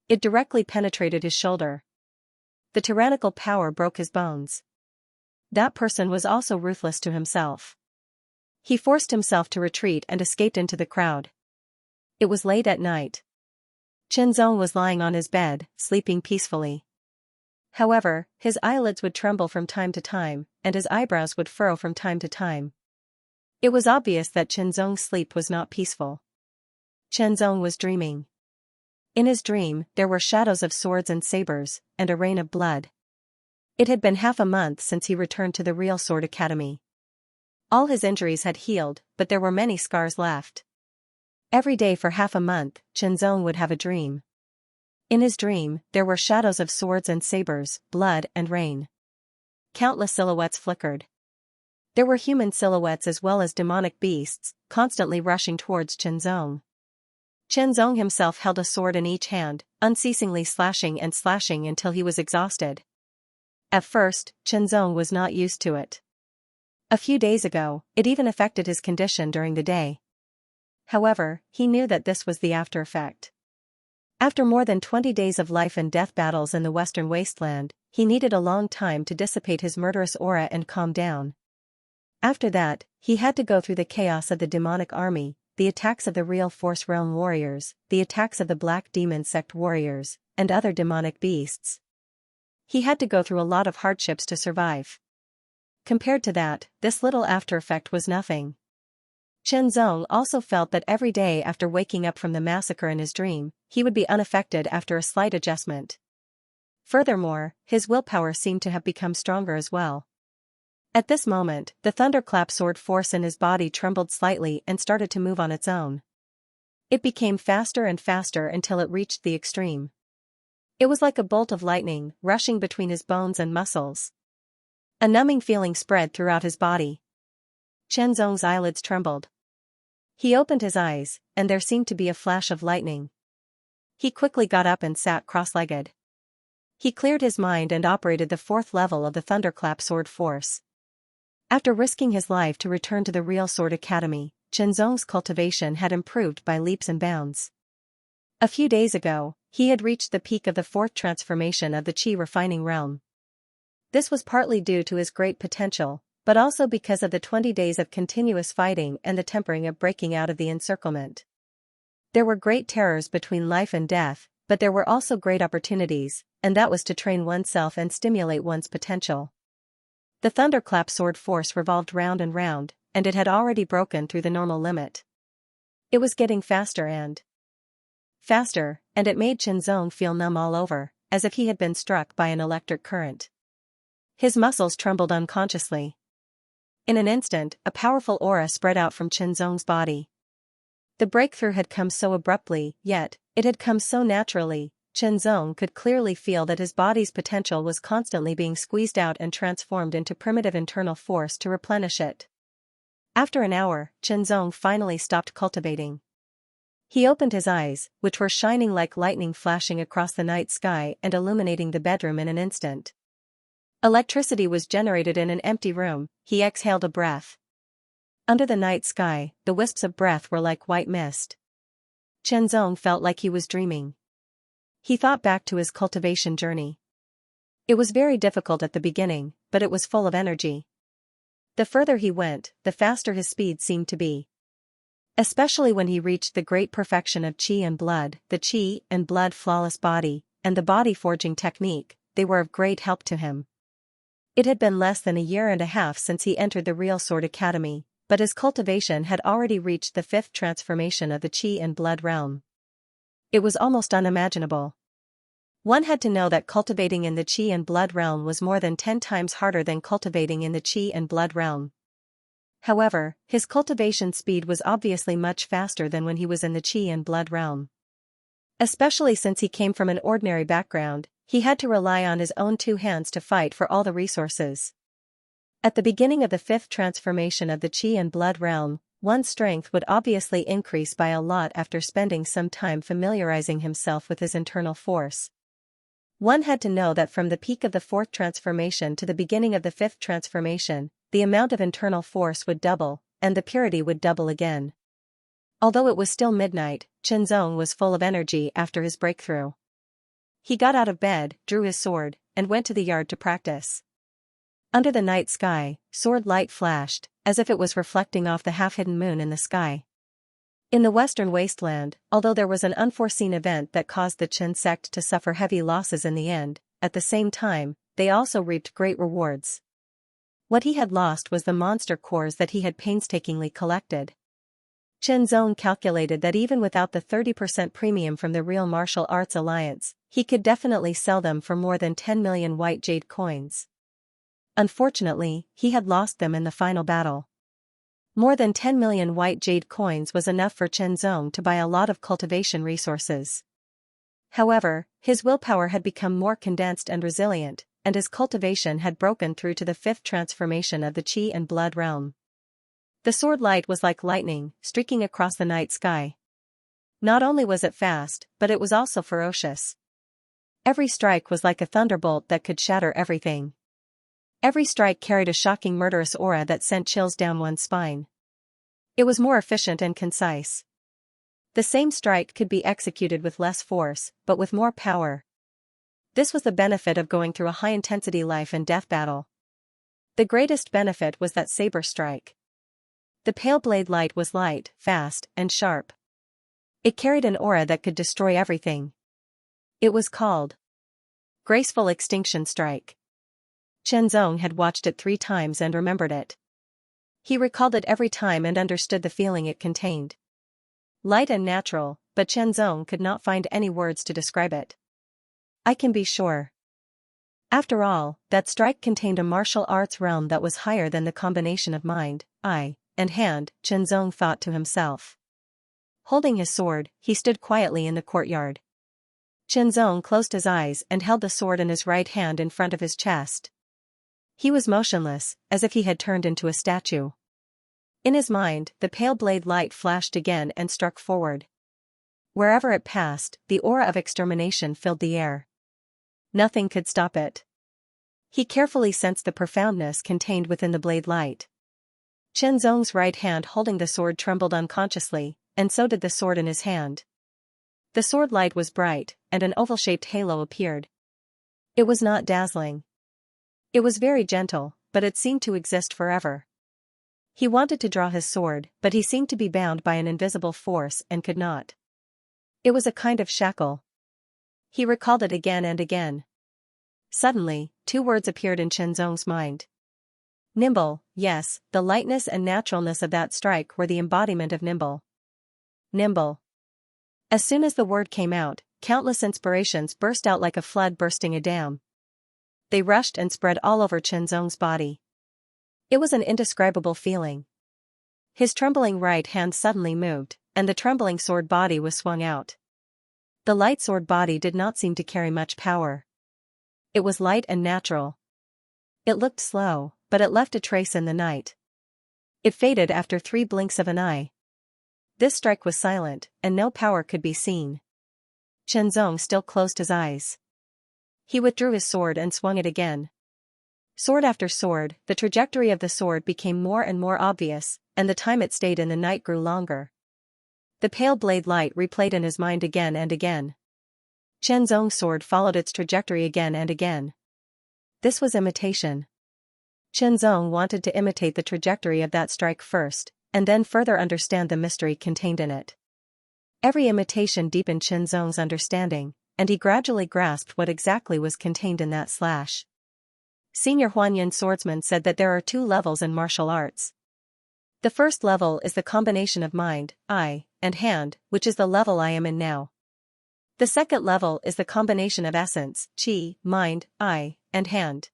It directly penetrated his shoulder. The tyrannical power broke his bones. That person was also ruthless to himself. He forced himself to retreat and escaped into the crowd. It was late at night. Chenzong was lying on his bed, sleeping peacefully. However, his eyelids would tremble from time to time, and his eyebrows would furrow from time to time. It was obvious that Chenzong's sleep was not peaceful. Chenzong was dreaming. In his dream, there were shadows of swords and sabers, and a rain of blood. It had been half a month since he returned to the Real Sword Academy. All his injuries had healed, but there were many scars left. Every day for half a month, Chenzong would have a dream. In his dream, there were shadows of swords and sabers, blood and rain. Countless silhouettes flickered. There were human silhouettes as well as demonic beasts, constantly rushing towards Chenzong. Chenzong himself held a sword in each hand, unceasingly slashing and slashing until he was exhausted. At first, Chenzong was not used to it. A few days ago, it even affected his condition during the day. However, he knew that this was the after effect. After more than 20 days of life and death battles in the Western Wasteland, he needed a long time to dissipate his murderous aura and calm down. After that, he had to go through the chaos of the demonic army, the attacks of the Real Force Realm warriors, the attacks of the Black Demon Sect warriors, and other demonic beasts. He had to go through a lot of hardships to survive. Compared to that, this little after effect was nothing. Chenzong also felt that every day after waking up from the massacre in his dream, he would be unaffected after a slight adjustment. Furthermore, his willpower seemed to have become stronger as well. At this moment, the thunderclap sword force in his body trembled slightly and started to move on its own. It became faster and faster until it reached the extreme. It was like a bolt of lightning, rushing between his bones and muscles. A numbing feeling spread throughout his body. Chenzong's eyelids trembled. He opened his eyes, and there seemed to be a flash of lightning. He quickly got up and sat cross-legged. He cleared his mind and operated the 4th level of the thunderclap sword force. After risking his life to return to the Real Sword Academy, Chenzong's cultivation had improved by leaps and bounds. A few days ago, he had reached the peak of the 4th transformation of the Qi refining realm. This was partly due to his great potential, but also because of the 20 days of continuous fighting and the tempering of breaking out of the encirclement. There were great terrors between life and death, but there were also great opportunities, and that was to train oneself and stimulate one's potential. The thunderclap sword force revolved round and round, and it had already broken through the normal limit. It was getting faster and faster, and it made Chenzong feel numb all over, as if he had been struck by an electric current. His muscles trembled unconsciously. In an instant, a powerful aura spread out from Chenzong's body. The breakthrough had come so abruptly, yet, it had come so naturally. Chenzong could clearly feel that his body's potential was constantly being squeezed out and transformed into primitive internal force to replenish it. After an hour, Chenzong finally stopped cultivating. He opened his eyes, which were shining like lightning flashing across the night sky and illuminating the bedroom in an instant. Electricity was generated in an empty room. He exhaled a breath. Under the night sky, the wisps of breath were like white mist. Chenzong felt like he was dreaming. He thought back to his cultivation journey. It was very difficult at the beginning, but it was full of energy. The further he went, the faster his speed seemed to be. Especially when he reached the great perfection of Qi and blood, the Qi and blood flawless body, and the body forging technique, they were of great help to him. It had been less than a year and a half since he entered the Real Sword Academy, but his cultivation had already reached the 5th transformation of the Qi and blood realm. It was almost unimaginable. One had to know that cultivating in the Qi and blood realm was more than 10 times harder than cultivating in the Qi and blood realm. However, his cultivation speed was obviously much faster than when he was in the Qi and blood realm. Especially since he came from an ordinary background, he had to rely on his own 2 hands to fight for all the resources. At the beginning of the 5th transformation of the Qi and blood realm, one's strength would obviously increase by a lot after spending some time familiarizing himself with his internal force. One had to know that from the peak of the 4th transformation to the beginning of the 5th transformation, the amount of internal force would double, and the purity would double again. Although it was still midnight, Chenzong was full of energy after his breakthrough. He got out of bed, drew his sword, and went to the yard to practice. Under the night sky, sword light flashed, as if it was reflecting off the half-hidden moon in the sky. In the western wasteland, although there was an unforeseen event that caused the Qin sect to suffer heavy losses in the end, at the same time, they also reaped great rewards. What he had lost was the monster cores that he had painstakingly collected. Chenzong calculated that even without the 30% premium from the Real Martial Arts Alliance, he could definitely sell them for more than 10 million white jade coins. Unfortunately, he had lost them in the final battle. More than 10 million white jade coins was enough for Chenzong to buy a lot of cultivation resources. However, his willpower had become more condensed and resilient, and his cultivation had broken through to the 5th transformation of the Qi and blood realm. The sword light was like lightning, streaking across the night sky. Not only was it fast, but it was also ferocious. Every strike was like a thunderbolt that could shatter everything. Every strike carried a shocking murderous aura that sent chills down one's spine. It was more efficient and concise. The same strike could be executed with less force, but with more power. This was the benefit of going through a high-intensity life and death battle. The greatest benefit was that saber strike. The pale blade light was light, fast, and sharp. It carried an aura that could destroy everything. It was called Graceful Extinction Strike. Chenzong had watched it 3 times and remembered it. He recalled it every time and understood the feeling it contained. Light and natural, but Chenzong could not find any words to describe it. I can be sure. After all, that strike contained a martial arts realm that was higher than the combination of mind, eye, and hand, Chenzong thought to himself. Holding his sword, he stood quietly in the courtyard. Chenzong closed his eyes and held the sword in his right hand in front of his chest. He was motionless, as if he had turned into a statue. In his mind, the pale blade light flashed again and struck forward. Wherever it passed, the aura of extermination filled the air. Nothing could stop it. He carefully sensed the profoundness contained within the blade light. Chenzong's right hand holding the sword trembled unconsciously, and so did the sword in his hand. The sword light was bright, and an oval-shaped halo appeared. It was not dazzling. It was very gentle, but it seemed to exist forever. He wanted to draw his sword, but he seemed to be bound by an invisible force and could not. It was a kind of shackle. He recalled it again and again. Suddenly, 2 words appeared in Chenzong's mind. Nimble, yes, the lightness and naturalness of that strike were the embodiment of nimble. Nimble. As soon as the word came out, countless inspirations burst out like a flood bursting a dam. They rushed and spread all over Chenzong's body. It was an indescribable feeling. His trembling right hand suddenly moved, and the trembling sword body was swung out. The light sword body did not seem to carry much power. It was light and natural. It looked slow, but it left a trace in the night. It faded after 3 blinks of an eye. This strike was silent, and no power could be seen. Chenzong still closed his eyes. He withdrew his sword and swung it again. Sword after sword, the trajectory of the sword became more and more obvious, and the time it stayed in the night grew longer. The pale blade light replayed in his mind again and again. Chenzong's sword followed its trajectory again and again. This was imitation. Chenzong wanted to imitate the trajectory of that strike first, and then further understand the mystery contained in it. Every imitation deepened Chenzong's understanding, and he gradually grasped what exactly was contained in that slash. Senior Huanyan swordsman said that there are 2 levels in martial arts. The first level is the combination of mind, eye, and hand, which is the level I am in now. The second level is the combination of essence, qi, mind, eye, and hand.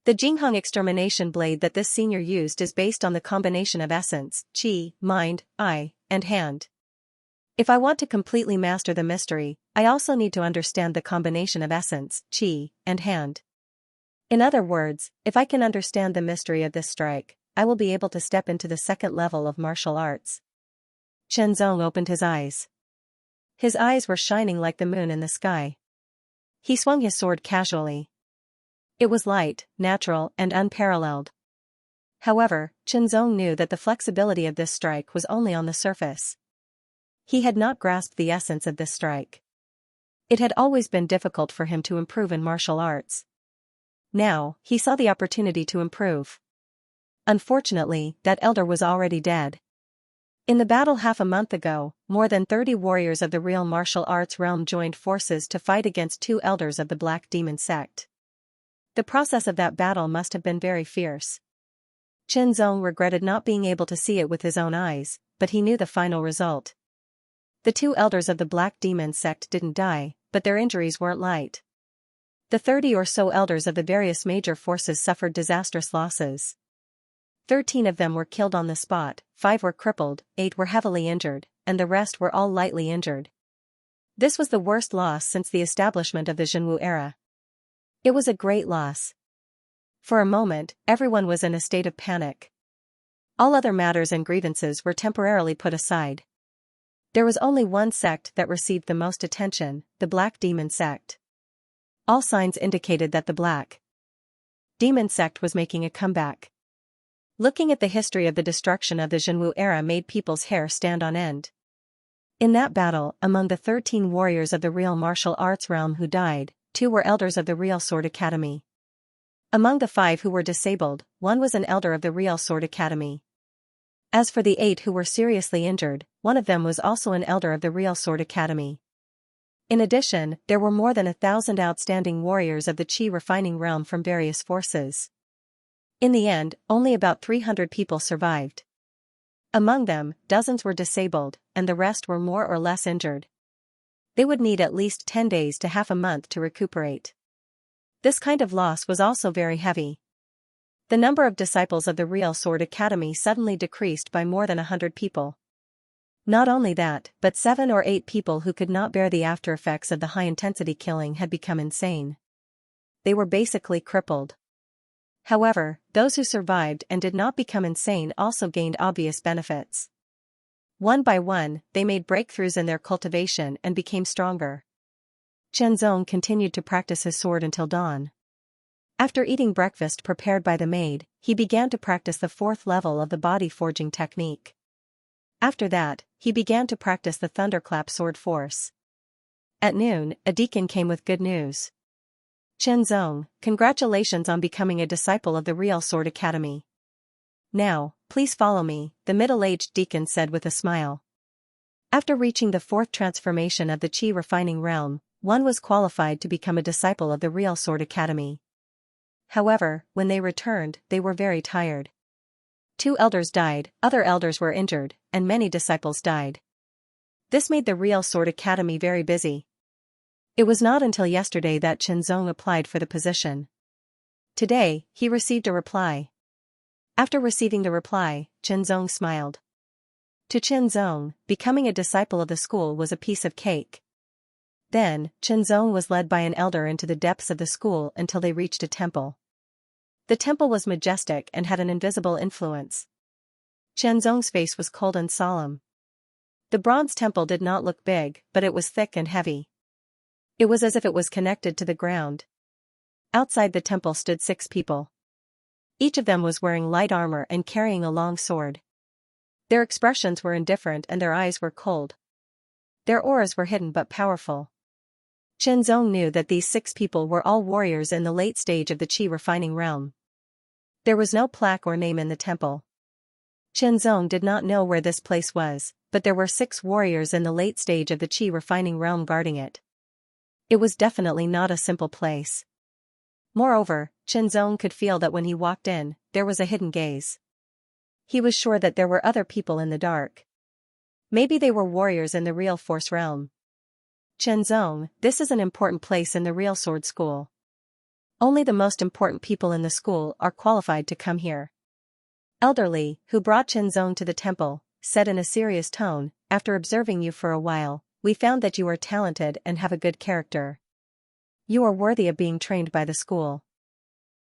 The Jingheng extermination blade that this senior used is based on the combination of essence, qi, mind, eye, and hand. If I want to completely master the mystery, I also need to understand the combination of essence, qi, and hand. In other words, if I can understand the mystery of this strike, I will be able to step into the second level of martial arts. Chen Zong opened his eyes. His eyes were shining like the moon in the sky. He swung his sword casually. It was light, natural, and unparalleled. However, Chen Zong knew that the flexibility of this strike was only on the surface. He had not grasped the essence of this strike. It had always been difficult for him to improve in martial arts. Now, he saw the opportunity to improve. Unfortunately, that elder was already dead. In the battle half a month ago, more than 30 warriors of the real martial arts realm joined forces to fight against 2 elders of the Black Demon sect. The process of that battle must have been very fierce. Chen Zong regretted not being able to see it with his own eyes, but he knew the final result. The 2 elders of the Black Demon sect didn't die, but their injuries weren't light. The 30 or so elders of the various major forces suffered disastrous losses. 13 of them were killed on the spot, 5 were crippled, 8 were heavily injured, and the rest were all lightly injured. This was the worst loss since the establishment of the Zhenwu era. It was a great loss. For a moment, everyone was in a state of panic. All other matters and grievances were temporarily put aside. There was only one sect that received the most attention, the Black Demon sect. All signs indicated that the Black Demon sect was making a comeback. Looking at the history of the destruction of the Zhenwu era made people's hair stand on end. In that battle, among the 13 warriors of the real martial arts realm who died, 2 were elders of the Real Sword Academy. Among the 5 who were disabled, 1 was an elder of the Real Sword Academy. As for the 8 who were seriously injured, 1 of them was also an elder of the Real Sword Academy. In addition, there were more than 1,000 outstanding warriors of the Qi refining realm from various forces. In the end, only about 300 people survived. Among them, dozens were disabled, and the rest were more or less injured. They would need at least 10 days to half a month to recuperate. This kind of loss was also very heavy. The number of disciples of the Real Sword Academy suddenly decreased by more than 100 people. Not only that, but 7 or 8 people who could not bear the after effects of the high-intensity killing had become insane. They were basically crippled. However, those who survived and did not become insane also gained obvious benefits. One by one, they made breakthroughs in their cultivation and became stronger. Chen Zong continued to practice his sword until dawn. After eating breakfast prepared by the maid, he began to practice the 4th level of the body forging technique. After that, he began to practice the thunderclap sword force. At noon, a deacon came with good news. Chen Zong, congratulations on becoming a disciple of the Real Sword Academy. Now, please follow me, the middle-aged deacon said with a smile. After reaching the 4th transformation of the Qi refining realm, one was qualified to become a disciple of the Real Sword Academy. However, when they returned, they were very tired. 2 elders died, other elders were injured, and many disciples died. This made the Real Sword Academy very busy. It was not until yesterday that Chen Zong applied for the position. Today, he received a reply. After receiving the reply, Chen Zong smiled. To Chen Zong, becoming a disciple of the school was a piece of cake. Then, Chen Zong was led by an elder into the depths of the school until they reached a temple. The temple was majestic and had an invisible influence. Chen Zong's face was cold and solemn. The bronze temple did not look big, but it was thick and heavy. It was as if it was connected to the ground. Outside the temple stood 6 people. Each of them was wearing light armor and carrying a long sword. Their expressions were indifferent and their eyes were cold. Their auras were hidden but powerful. Chen Zong knew that these 6 people were all warriors in the late stage of the Qi refining realm. There was no plaque or name in the temple. Chen Zong did not know where this place was, but there were 6 warriors in the late stage of the Qi refining realm guarding it. It was definitely not a simple place. Moreover, Chen Zong could feel that when he walked in, there was a hidden gaze. He was sure that there were other people in the dark. Maybe they were warriors in the real force realm. Chenzong, this is an important place in the real sword school. Only the most important people in the school are qualified to come here. Elderly, who brought Chenzong to the temple, said in a serious tone, after observing you for a while, we found that you are talented and have a good character. You are worthy of being trained by the school.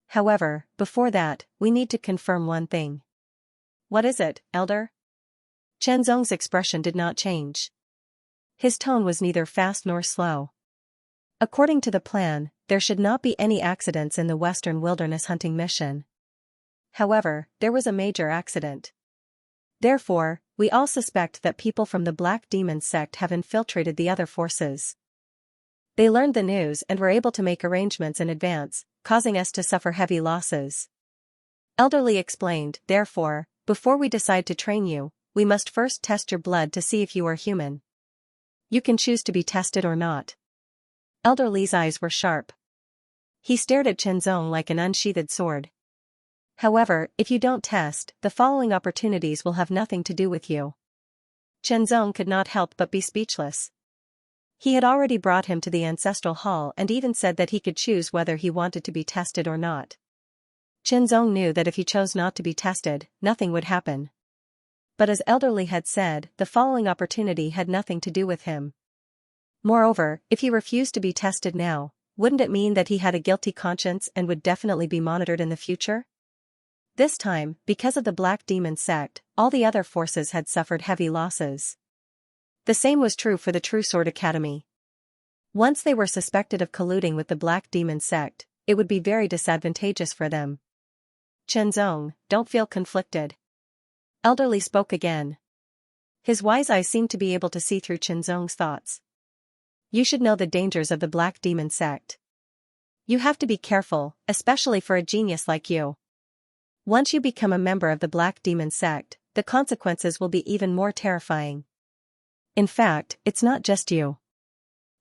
However, before that, we need to confirm one thing. What is it, elder? Chenzong's expression did not change. His tone was neither fast nor slow. According to the plan, there should not be any accidents in the Western Wilderness hunting mission. However, there was a major accident. Therefore, we all suspect that people from the Black Demon sect have infiltrated the other forces. They learned the news and were able to make arrangements in advance, causing us to suffer heavy losses. Elderly explained, therefore, before we decide to train you, we must first test your blood to see if you are human. You can choose to be tested or not. Elderly's eyes were sharp. He stared at Chenzong like an unsheathed sword. However, if you don't test, the following opportunities will have nothing to do with you. Chenzong could not help but be speechless. He had already brought him to the ancestral hall and even said that he could choose whether he wanted to be tested or not. Chenzong knew that if he chose not to be tested, nothing would happen. But as Elderly had said, the following opportunity had nothing to do with him. Moreover, if he refused to be tested now, wouldn't it mean that he had a guilty conscience and would definitely be monitored in the future? This time, because of the Black Demon sect, all the other forces had suffered heavy losses. The same was true for the True Sword Academy. Once they were suspected of colluding with the Black Demon sect, it would be very disadvantageous for them. Chenzong, don't feel conflicted. Elderly spoke again. His wise eyes seemed to be able to see through Chenzong's thoughts. You should know the dangers of the Black Demon sect. You have to be careful, especially for a genius like you. Once you become a member of the Black Demon sect, the consequences will be even more terrifying. In fact, it's not just you.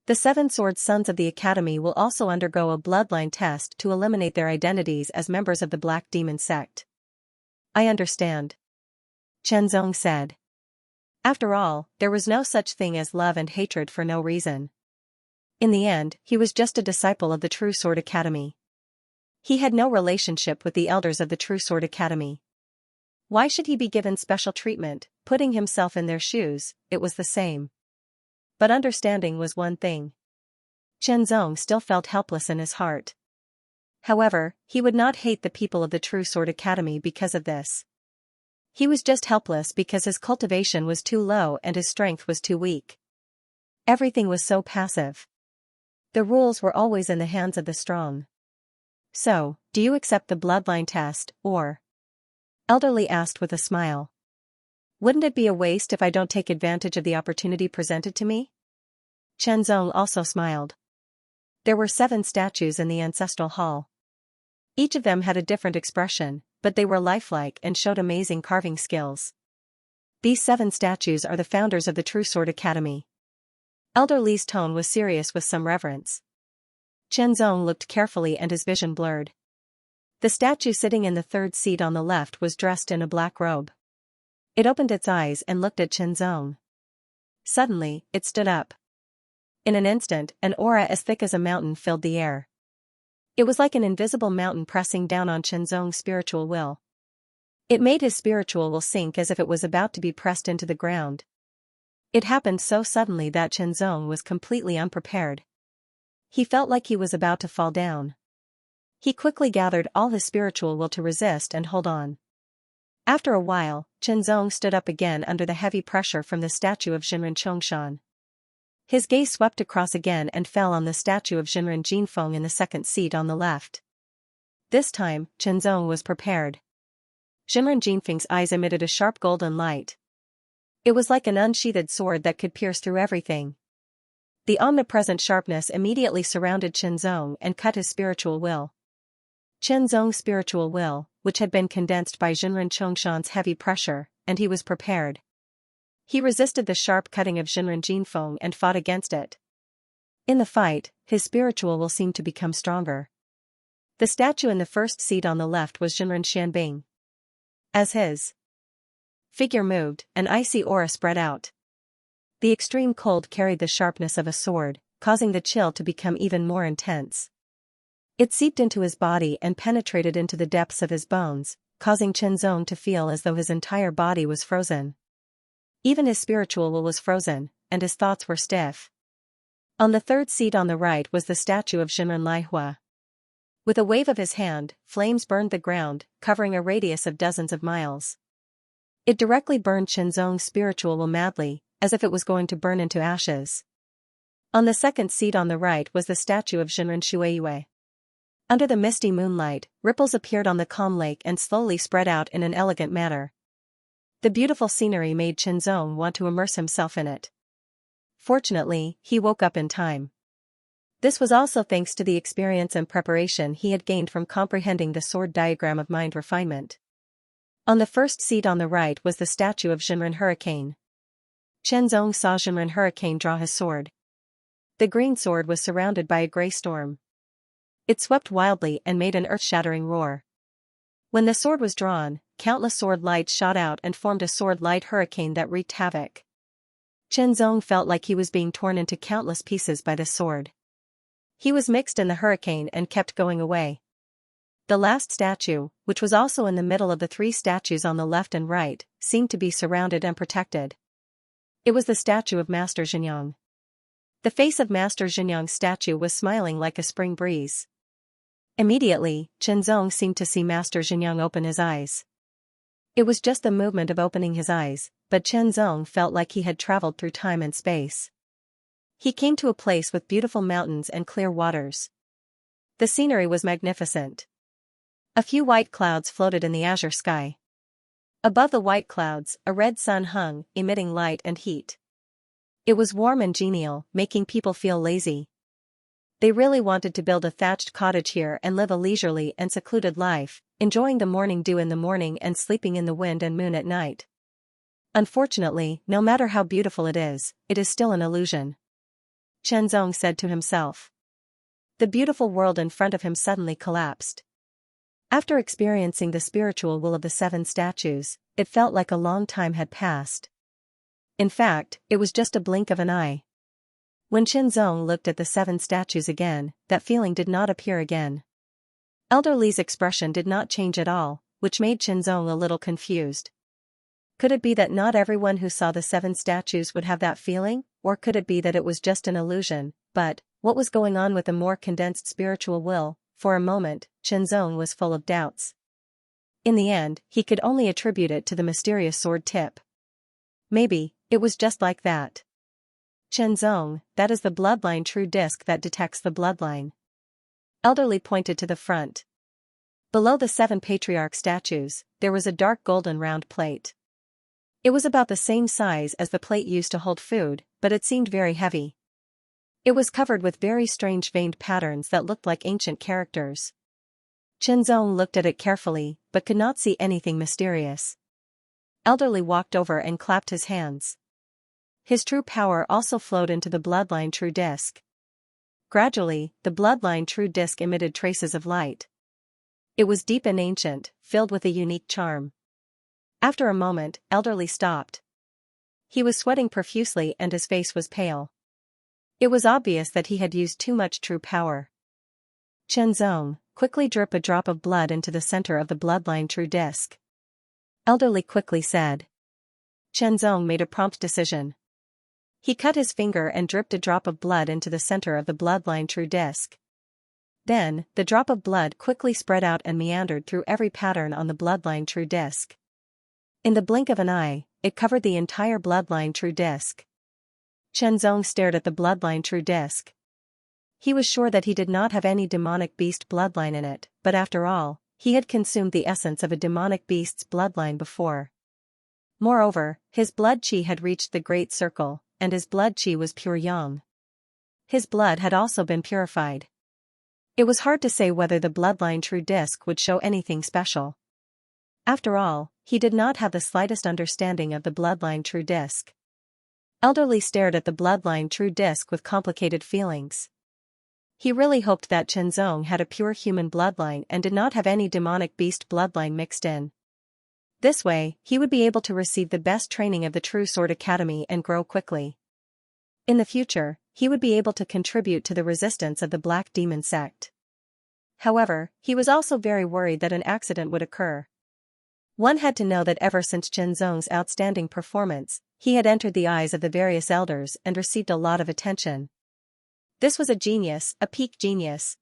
The 7 Sword Sons of the Academy will also undergo a bloodline test to eliminate their identities as members of the Black Demon sect. I understand. Chenzong said. After all, there was no such thing as love and hatred for no reason. In the end, he was just a disciple of the True Sword Academy. He had no relationship with the elders of the True Sword Academy. Why should he be given special treatment? Putting himself in their shoes, it was the same. But understanding was one thing. Chenzong still felt helpless in his heart. However, he would not hate the people of the True Sword Academy because of this. He was just helpless because his cultivation was too low and his strength was too weak. Everything was so passive. The rules were always in the hands of the strong. So, do you accept the bloodline test, or? Elderly asked with a smile. Wouldn't it be a waste if I don't take advantage of the opportunity presented to me? Chenzong also smiled. There were 7 statues in the ancestral hall. Each of them had a different expression, but they were lifelike and showed amazing carving skills. These 7 statues are the founders of the True Sword Academy. Elderly's tone was serious with some reverence. Chenzong looked carefully and his vision blurred. The statue sitting in the 3rd seat on the left was dressed in a black robe. It opened its eyes and looked at Chenzong. Suddenly, it stood up. In an instant, an aura as thick as a mountain filled the air. It was like an invisible mountain pressing down on Chenzong's spiritual will. It made his spiritual will sink as if it was about to be pressed into the ground. It happened so suddenly that Chenzong was completely unprepared. He felt like he was about to fall down. He quickly gathered all his spiritual will to resist and hold on. After a while, Chenzong stood up again under the heavy pressure from the statue of Jinren Chongshan. His gaze swept across again and fell on the statue of Jinren Jinfeng in the 2nd seat on the left. This time, Chenzong was prepared. Jinren Jinfeng's eyes emitted a sharp golden light. It was like an unsheathed sword that could pierce through everything. The omnipresent sharpness immediately surrounded Chenzong and cut his spiritual will. Chenzong's spiritual will, which had been condensed by Jinren Chongshan's heavy pressure, and he was prepared. He resisted the sharp cutting of Jinren Jinfeng and fought against it. In the fight, his spiritual will seemed to become stronger. The statue in the 1st seat on the left was Jinren Xianbing. As his figure moved, an icy aura spread out. The extreme cold carried the sharpness of a sword, causing the chill to become even more intense. It seeped into his body and penetrated into the depths of his bones, causing Chenzong to feel as though his entire body was frozen. Even his spiritual will was frozen, and his thoughts were stiff. On the third seat on the right was the statue of Xinren Laihua. With a wave of his hand, flames burned the ground, covering a radius of dozens of miles. It directly burned Chenzong's spiritual will madly, as if it was going to burn into ashes. On the second seat on the right was the statue of Xinren Shuiyue. Under the misty moonlight, ripples appeared on the calm lake and slowly spread out in an elegant manner. The beautiful scenery made Chenzong want to immerse himself in it. Fortunately, he woke up in time. This was also thanks to the experience and preparation he had gained from comprehending the sword diagram of mind refinement. On the first seat on the right was the statue of Xinren Hurricane. Chenzong saw Xinren Hurricane draw his sword. The green sword was surrounded by a grey storm. It swept wildly and made an earth-shattering roar. When the sword was drawn, countless sword lights shot out and formed a sword light hurricane that wreaked havoc. Chenzong felt like he was being torn into countless pieces by the sword. He was mixed in the hurricane and kept going away. The last statue, which was also in the middle of the three statues on the left and right, seemed to be surrounded and protected. It was the statue of Master Xianxia. The face of Master Xianxia's statue was smiling like a spring breeze. Immediately, Chenzong seemed to see Master Xianxia open his eyes. It was just the movement of opening his eyes, but Chenzong felt like he had traveled through time and space. He came to a place with beautiful mountains and clear waters. The scenery was magnificent. A few white clouds floated in the azure sky. Above the white clouds, a red sun hung, emitting light and heat. It was warm and genial, making people feel lazy. They really wanted to build a thatched cottage here and live a leisurely and secluded life, enjoying the morning dew in the morning and sleeping in the wind and moon at night. Unfortunately, no matter how beautiful it is still an illusion. Chenzong said to himself. The beautiful world in front of him suddenly collapsed. After experiencing the spiritual will of the 7 statues, it felt like a long time had passed. In fact, it was just a blink of an eye. When Chenzong looked at the 7 statues again, that feeling did not appear again. Elder Li's expression did not change at all, which made Chenzong a little confused. Could it be that not everyone who saw the 7 statues would have that feeling, or could it be that it was just an illusion? But what was going on with a more condensed spiritual will? For a moment, Chenzong was full of doubts. In the end, he could only attribute it to the mysterious sword tip. Maybe it was just like that. Chenzong, that is the bloodline true disc that detects the bloodline. Elder Li pointed to the front. Below the 7 patriarch statues, there was a dark golden round plate. It was about the same size as the plate used to hold food, but it seemed very heavy. It was covered with very strange veined patterns that looked like ancient characters. Chenzong looked at it carefully, but could not see anything mysterious. Elder Li walked over and clapped his hands. His true power also flowed into the bloodline true disc. Gradually, the bloodline true disc emitted traces of light. It was deep and ancient, filled with a unique charm. After a moment, Elder Li stopped. He was sweating profusely and his face was pale. It was obvious that he had used too much true power. Chenzong, quickly drip a drop of blood into the center of the bloodline true disc. Elder Li quickly said. Chenzong made a prompt decision. He cut his finger and dripped a drop of blood into the center of the bloodline true disc. Then, the drop of blood quickly spread out and meandered through every pattern on the bloodline true disc. In the blink of an eye, it covered the entire bloodline true disc. Chenzong stared at the bloodline true disc. He was sure that he did not have any demonic beast bloodline in it, but after all, he had consumed the essence of a demonic beast's bloodline before. Moreover, his blood qi had reached the great circle, and his blood qi was pure yang. His blood had also been purified. It was hard to say whether the bloodline true disc would show anything special. After all, he did not have the slightest understanding of the bloodline true disc. Elder Li stared at the bloodline true disc with complicated feelings. He really hoped that Chenzong had a pure human bloodline and did not have any demonic beast bloodline mixed in. This way, he would be able to receive the best training of the True Sword Academy and grow quickly. In the future, he would be able to contribute to the resistance of the Black Demon sect. However, he was also very worried that an accident would occur. One had to know that ever since Chen Zong's outstanding performance, he had entered the eyes of the various elders and received a lot of attention. This was a genius, a peak genius.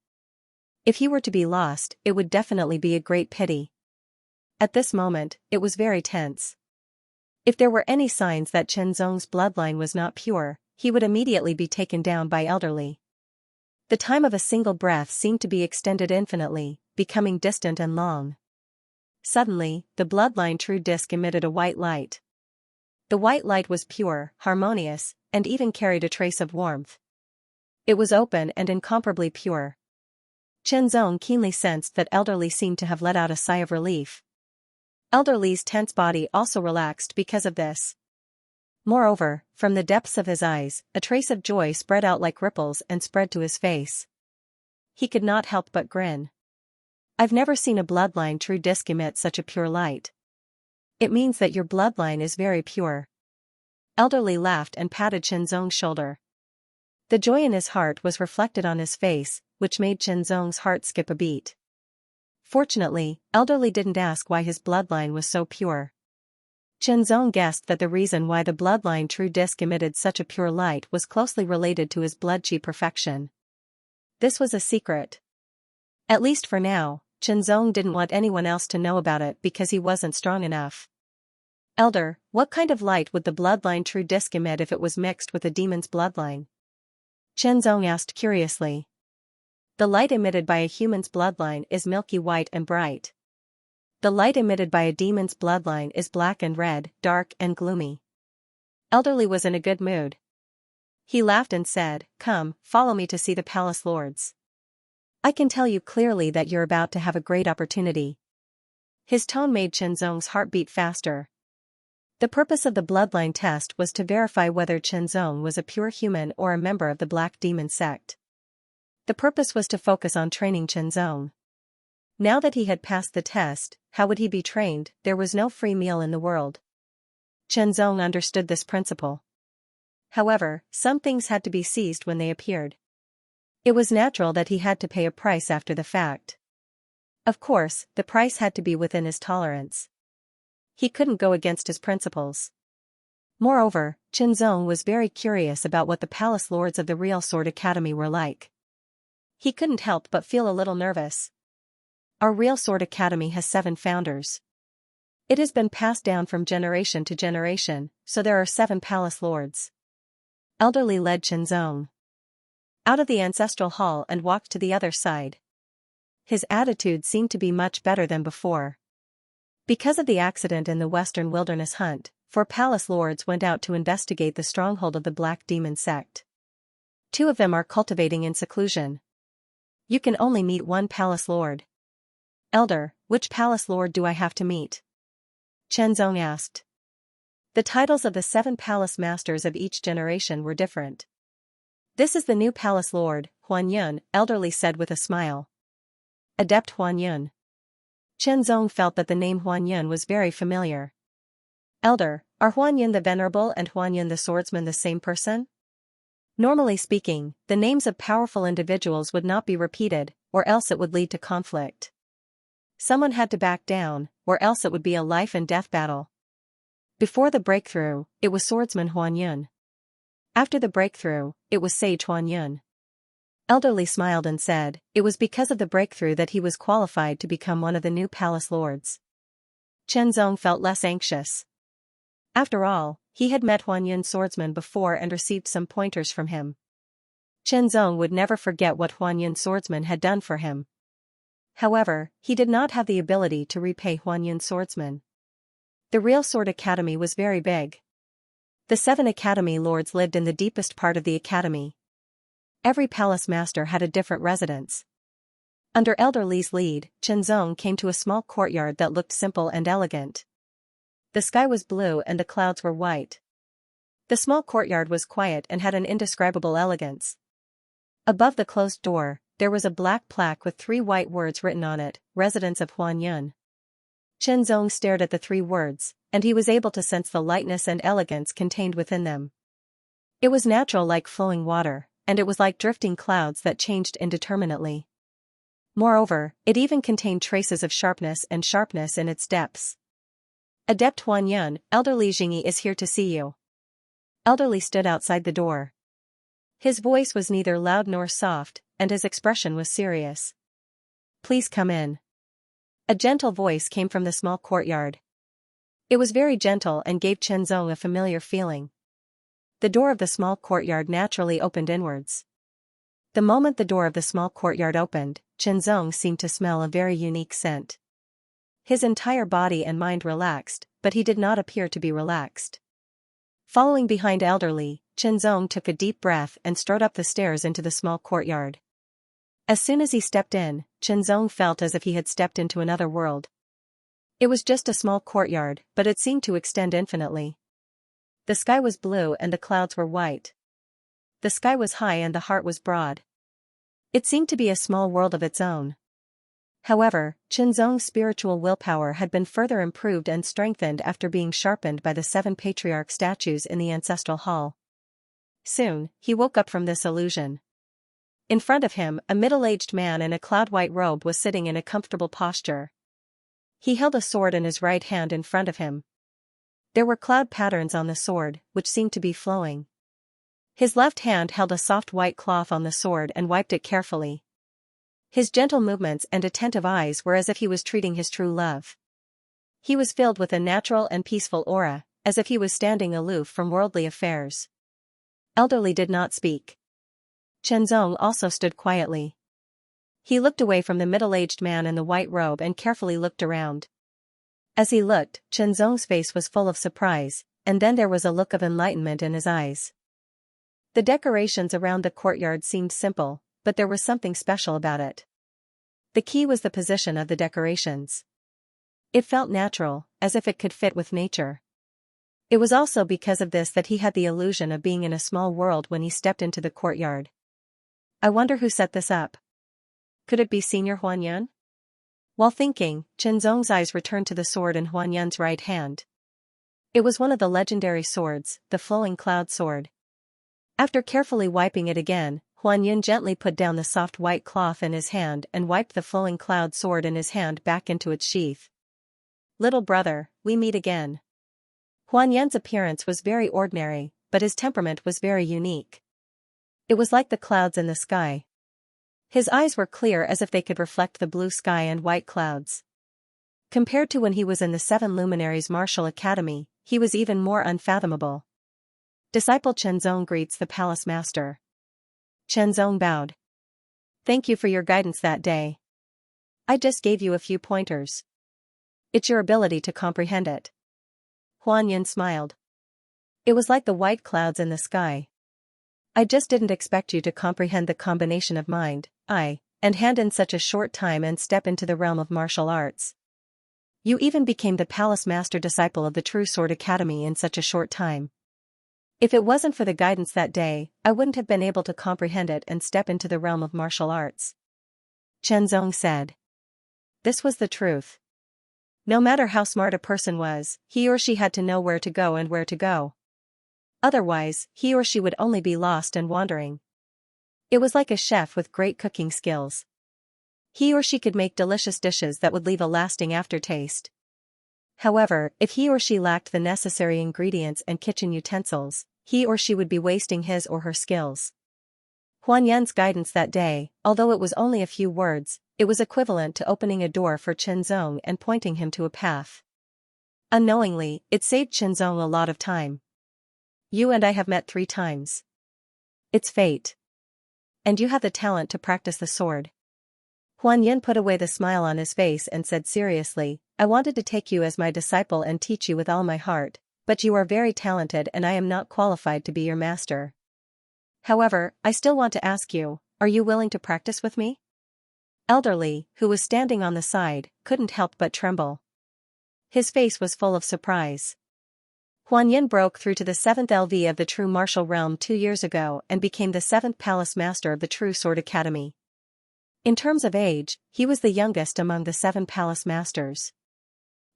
If he were to be lost, it would definitely be a great pity. At this moment, it was very tense. If there were any signs that Chen Zong's bloodline was not pure, he would immediately be taken down by elderly. The time of a single breath seemed to be extended infinitely, becoming distant and long. Suddenly, the bloodline true disc emitted a white light. The white light was pure, harmonious, and even carried a trace of warmth. It was open and incomparably pure. Chen Zong keenly sensed that elderly seemed to have let out a sigh of relief. Elderly's tense body also relaxed because of this. Moreover, from the depths of his eyes, a trace of joy spread out like ripples and spread to his face. He could not help but grin. I've never seen a bloodline true disc emit such a pure light. It means that your bloodline is very pure. Elderly laughed and patted Chen Zong's shoulder. The joy in his heart was reflected on his face, which made Chen Zong's heart skip a beat. Fortunately, Elderly didn't ask why his bloodline was so pure. Chen Zong guessed that the reason why the bloodline true disc emitted such a pure light was closely related to his blood chi perfection. This was a secret. At least for now, Chen Zong didn't want anyone else to know about it because he wasn't strong enough. Elder, what kind of light would the bloodline true disc emit if it was mixed with a demon's bloodline? Chen Zong asked curiously. The light emitted by a human's bloodline is milky white and bright. The light emitted by a demon's bloodline is black and red, dark and gloomy. Elderly was in a good mood. He laughed and said, "Come, follow me to see the palace lords. I can tell you clearly that you're about to have a great opportunity." His tone made Chen Zong's heart beat faster. The purpose of the bloodline test was to verify whether Chen Zong was a pure human or a member of the Black Demon sect. The purpose was to focus on training Chen Zong. Now that he had passed the test, how would he be trained? There was no free meal in the world. Chen Zong understood this principle. However, some things had to be seized when they appeared. It was natural that he had to pay a price after the fact. Of course, the price had to be within his tolerance. He couldn't go against his principles. Moreover, Chen Zong was very curious about what the palace lords of the Real Sword Academy were like. He couldn't help but feel a little nervous. Our Real Sword Academy has 7 founders. It has been passed down from generation to generation, so there are 7 palace lords. Elderly led Chen Zong out of the ancestral hall and walked to the other side. His attitude seemed to be much better than before. Because of the accident in the Western Wilderness hunt, 4 palace lords went out to investigate the stronghold of the Black Demon sect. 2 of them are cultivating in seclusion. You can only meet 1 palace lord. Elder, which palace lord do I have to meet? Chen Zong asked. The titles of the 7 palace masters of each generation were different. This is the new palace lord, Huan Yun, Elderly said with a smile. Adept Huan Yun. Chen Zong felt that the name Huan Yun was very familiar. Elder, are Huan Yun the Venerable and Huan Yun the Swordsman the same person? Normally speaking, the names of powerful individuals would not be repeated, or else it would lead to conflict. Someone had to back down, or else it would be a life and death battle. Before the breakthrough, it was Swordsman Huan Yun. After the breakthrough, it was Sage Huan Yun. Elderly smiled and said, it was because of the breakthrough that he was qualified to become one of the new palace lords. Chen Zong felt less anxious. After all, he had met Huan Yun's swordsman before and received some pointers from him. Chen Zong would never forget what Huan Yun's swordsman had done for him. However, he did not have the ability to repay Huan Yun's swordsman. The Real Sword Academy was very big. The 7 academy lords lived in the deepest part of the academy. Every palace master had a different residence. Under Elderly's lead, Chen Zong came to a small courtyard that looked simple and elegant. The sky was blue and the clouds were white. The small courtyard was quiet and had an indescribable elegance. Above the closed door, there was a black plaque with 3 white words written on it, Residence of Huan Yun. Chen Zong stared at the 3 words, and he was able to sense the lightness and elegance contained within them. It was natural like flowing water, and it was like drifting clouds that changed indeterminately. Moreover, it even contained traces of sharpness in its depths. Adept Huanyun, elderly Jingyi is here to see you. Elderly stood outside the door. His voice was neither loud nor soft, and his expression was serious. Please come in. A gentle voice came from the small courtyard. It was very gentle and gave Chenzong a familiar feeling. The door of the small courtyard naturally opened inwards. The moment the door of the small courtyard opened, Chenzong seemed to smell a very unique scent. His entire body and mind relaxed, but he did not appear to be relaxed. Following behind elderly, Chenzong took a deep breath and strode up the stairs into the small courtyard. As soon as he stepped in, Chenzong felt as if he had stepped into another world. It was just a small courtyard, but it seemed to extend infinitely. The sky was blue and the clouds were white. The sky was high and the heart was broad. It seemed to be a small world of its own. However, Chenzong's spiritual willpower had been further improved and strengthened after being sharpened by the 7 patriarch statues in the ancestral hall. Soon, he woke up from this illusion. In front of him, a middle-aged man in a cloud-white robe was sitting in a comfortable posture. He held a sword in his right hand in front of him. There were cloud patterns on the sword, which seemed to be flowing. His left hand held a soft white cloth on the sword and wiped it carefully. His gentle movements and attentive eyes were as if he was treating his true love. He was filled with a natural and peaceful aura, as if he was standing aloof from worldly affairs. Elderly did not speak. Chenzong also stood quietly. He looked away from the middle-aged man in the white robe and carefully looked around. As he looked, Chenzong's face was full of surprise, and then there was a look of enlightenment in his eyes. The decorations around the courtyard seemed simple, but there was something special about it. The key was the position of the decorations. It felt natural, as if it could fit with nature. It was also because of this that he had the illusion of being in a small world when he stepped into the courtyard. I wonder who set this up. Could it be Senior Huanyun? While thinking, Chenzong's eyes returned to the sword in Huanyun's right hand. It was one of the legendary swords, the flowing cloud sword. After carefully wiping it again, Huanyun gently put down the soft white cloth in his hand and wiped the flowing cloud sword in his hand back into its sheath. Little brother, we meet again. Huanyun's appearance was very ordinary, but his temperament was very unique. It was like the clouds in the sky. His eyes were clear as if they could reflect the blue sky and white clouds. Compared to when he was in the 7 Luminaries Martial Academy, he was even more unfathomable. Disciple Chenzong greets the palace master. Chenzong bowed. Thank you for your guidance that day. I just gave you a few pointers. It's your ability to comprehend it. Huanyun smiled. It was like the white clouds in the sky. I just didn't expect you to comprehend the combination of mind, eye, and hand in such a short time and step into the realm of martial arts. You even became the palace master disciple of the True Sword Academy in such a short time. If it wasn't for the guidance that day, I wouldn't have been able to comprehend it and step into the realm of martial arts. Chenzong said. This was the truth. No matter how smart a person was, he or she had to know where to go and where to go. Otherwise, he or she would only be lost and wandering. It was like a chef with great cooking skills. He or she could make delicious dishes that would leave a lasting aftertaste. However, if he or she lacked the necessary ingredients and kitchen utensils, he or she would be wasting his or her skills. Huanyun's guidance that day, although it was only a few words, it was equivalent to opening a door for Chenzong and pointing him to a path. Unknowingly, it saved Chenzong a lot of time. You and I have met 3 times. It's fate. And you have the talent to practice the sword. Huanyun put away the smile on his face and said seriously, I wanted to take you as my disciple and teach you with all my heart, but you are very talented and I am not qualified to be your master. However, I still want to ask you, are you willing to practice with me? Elderly, who was standing on the side, couldn't help but tremble. His face was full of surprise. Huanyun broke through to the 7th LV of the true martial realm 2 years ago and became the 7th palace master of the True Sword Academy. In terms of age, he was the youngest among the 7 palace masters.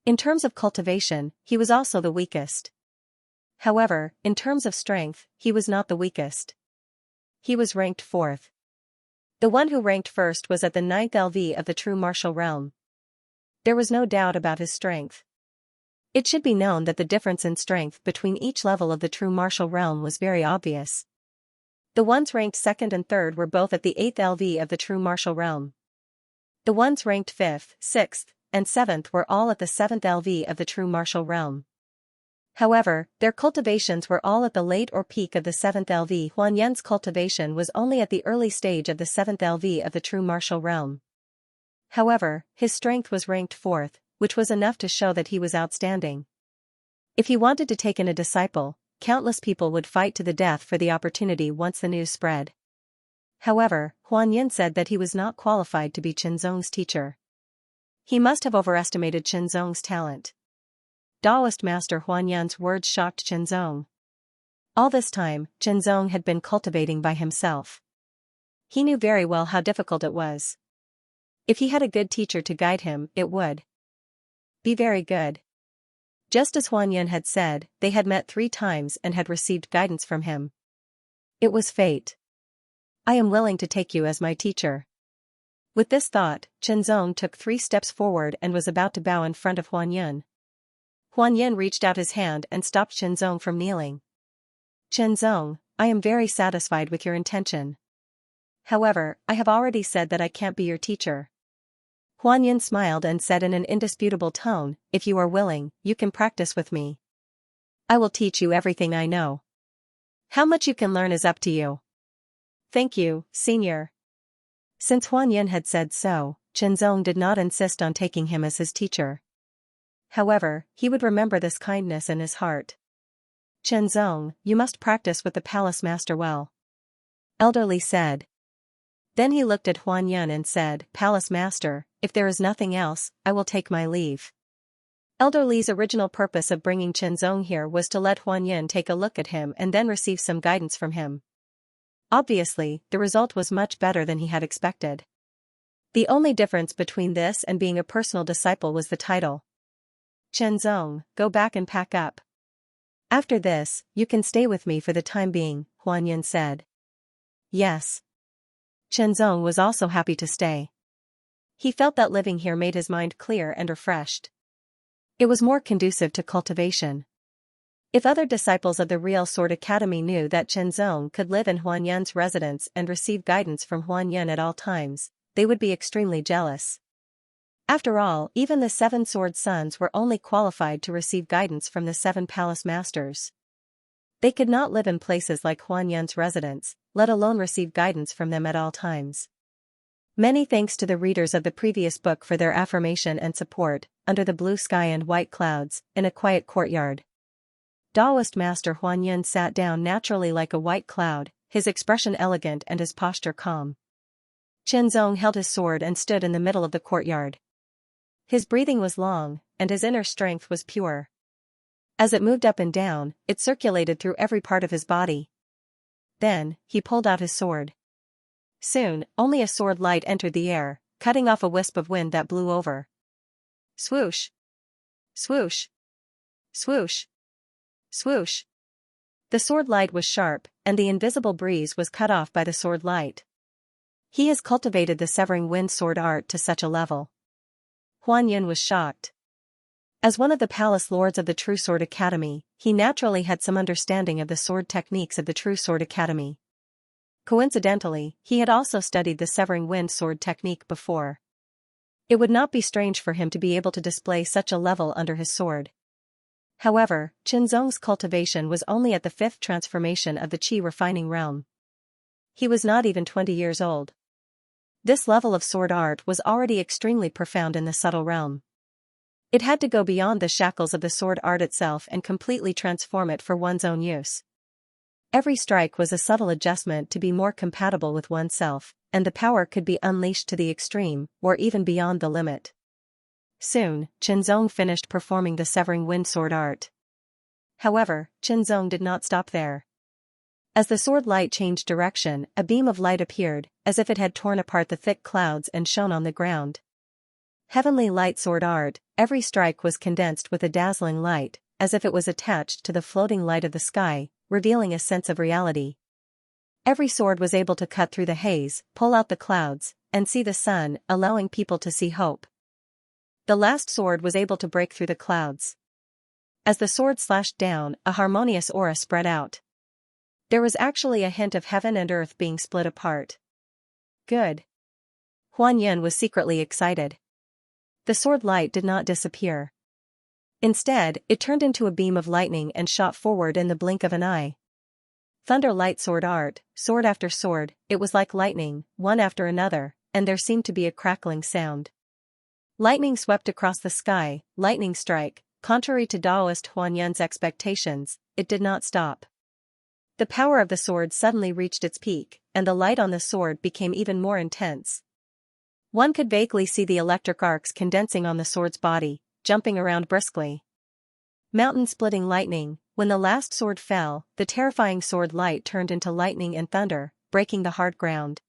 In terms of cultivation, he was also the weakest. However, in terms of strength, he was not the weakest. He was ranked 4th. The one who ranked first was at the 9th LV of the true martial realm. There was no doubt about his strength. It should be known that the difference in strength between each level of the true martial realm was very obvious. The ones ranked 2nd and 3rd were both at the 8th LV of the true martial realm. The ones ranked 5th, 6th, and 7th were all at the 7th LV of the true martial realm. However, their cultivations were all at the late or peak of the 7th LV. Huan Yan's cultivation was only at the early stage of the 7th LV of the true martial realm. However, his strength was ranked 4th, which was enough to show that he was outstanding. If he wanted to take in a disciple, countless people would fight to the death for the opportunity once the news spread. However, Huan Yan said that he was not qualified to be Qinzong's teacher. He must have overestimated Qinzong's talent. Taoist Master Huan Yan's words shocked Qinzong. All this time, Qinzong had been cultivating by himself. He knew very well how difficult it was. If he had a good teacher to guide him, it would be very good. Just as Huan Yan had said, they had met 3 times and had received guidance from him. It was fate. I am willing to take you as my teacher. With this thought, Qinzong took 3 steps forward and was about to bow in front of Huan Yan. Huan Yan reached out his hand and stopped Qinzong from kneeling. Qinzong, I am very satisfied with your intention. However, I have already said that I can't be your teacher. Huan Yan smiled and said in an indisputable tone, if you are willing, you can practice with me. I will teach you everything I know. How much you can learn is up to you. Thank you, senior. Since Huan Yan had said so, Qinzong did not insist on taking him as his teacher. However, he would remember this kindness in his heart. Qinzong, you must practice with the palace master well. Elderly said. Then he looked at Huan Yan and said, Palace master, if there is nothing else, I will take my leave. Elderly's original purpose of bringing Qinzong here was to let Huan Yan take a look at him and then receive some guidance from him. Obviously, the result was much better than he had expected. The only difference between this and being a personal disciple was the title. Qinzong, go back and pack up. After this, you can stay with me for the time being, Huan Yan said. Yes. Qinzong was also happy to stay. He felt that living here made his mind clear and refreshed. It was more conducive to cultivation. If other disciples of the Real Sword Academy knew that Qinzong could live in Huan Yan's residence and receive guidance from Huan Yan at all times, they would be extremely jealous. After all, even the 7 sword sons were only qualified to receive guidance from the 7 palace masters. They could not live in places like Huan Yan's residence, let alone receive guidance from them at all times. Many thanks to the readers of the previous book for their affirmation and support, under the blue sky and white clouds, in a quiet courtyard. Taoist Master Huan Yan sat down naturally like a white cloud, his expression elegant and his posture calm. Qinzong held his sword and stood in the middle of the courtyard. His breathing was long, and his inner strength was pure. As it moved up and down, it circulated through every part of his body. Then, he pulled out his sword. Soon, only a sword light entered the air, cutting off a wisp of wind that blew over. Swoosh! Swoosh! Swoosh! Swoosh! The sword light was sharp, and the invisible breeze was cut off by the sword light. He has cultivated the severing wind sword art to such a level. Huan Yan was shocked. As one of the palace lords of the True Sword Academy, he naturally had some understanding of the sword techniques of the True Sword Academy. Coincidentally, he had also studied the severing wind sword technique before. It would not be strange for him to be able to display such a level under his sword. However, Qinzong's cultivation was only at the 5th transformation of the Qi refining realm. He was not even 20 years old. This level of sword art was already extremely profound in the subtle realm. It had to go beyond the shackles of the sword art itself and completely transform it for one's own use. Every strike was a subtle adjustment to be more compatible with oneself, and the power could be unleashed to the extreme, or even beyond the limit. Soon, Qinzong finished performing the severing wind sword art. However, Qinzong did not stop there. As the sword light changed direction, a beam of light appeared, as if it had torn apart the thick clouds and shone on the ground. Heavenly light sword art, every strike was condensed with a dazzling light, as if it was attached to the floating light of the sky, revealing a sense of reality. Every sword was able to cut through the haze, pull out the clouds, and see the sun, allowing people to see hope. The last sword was able to break through the clouds. As the sword slashed down, a harmonious aura spread out. There was actually a hint of heaven and earth being split apart. Good. Huan Yun was secretly excited. The sword light did not disappear. Instead, it turned into a beam of lightning and shot forward in the blink of an eye. Thunder light sword art, sword after sword, it was like lightning, one after another, and there seemed to be a crackling sound. Lightning swept across the sky, lightning strike, contrary to Taoist Huan Yun's expectations, it did not stop. The power of the sword suddenly reached its peak, and the light on the sword became even more intense. One could vaguely see the electric arcs condensing on the sword's body, jumping around briskly. Mountain-splitting lightning, when the last sword fell, the terrifying sword light turned into lightning and thunder, breaking the hard ground.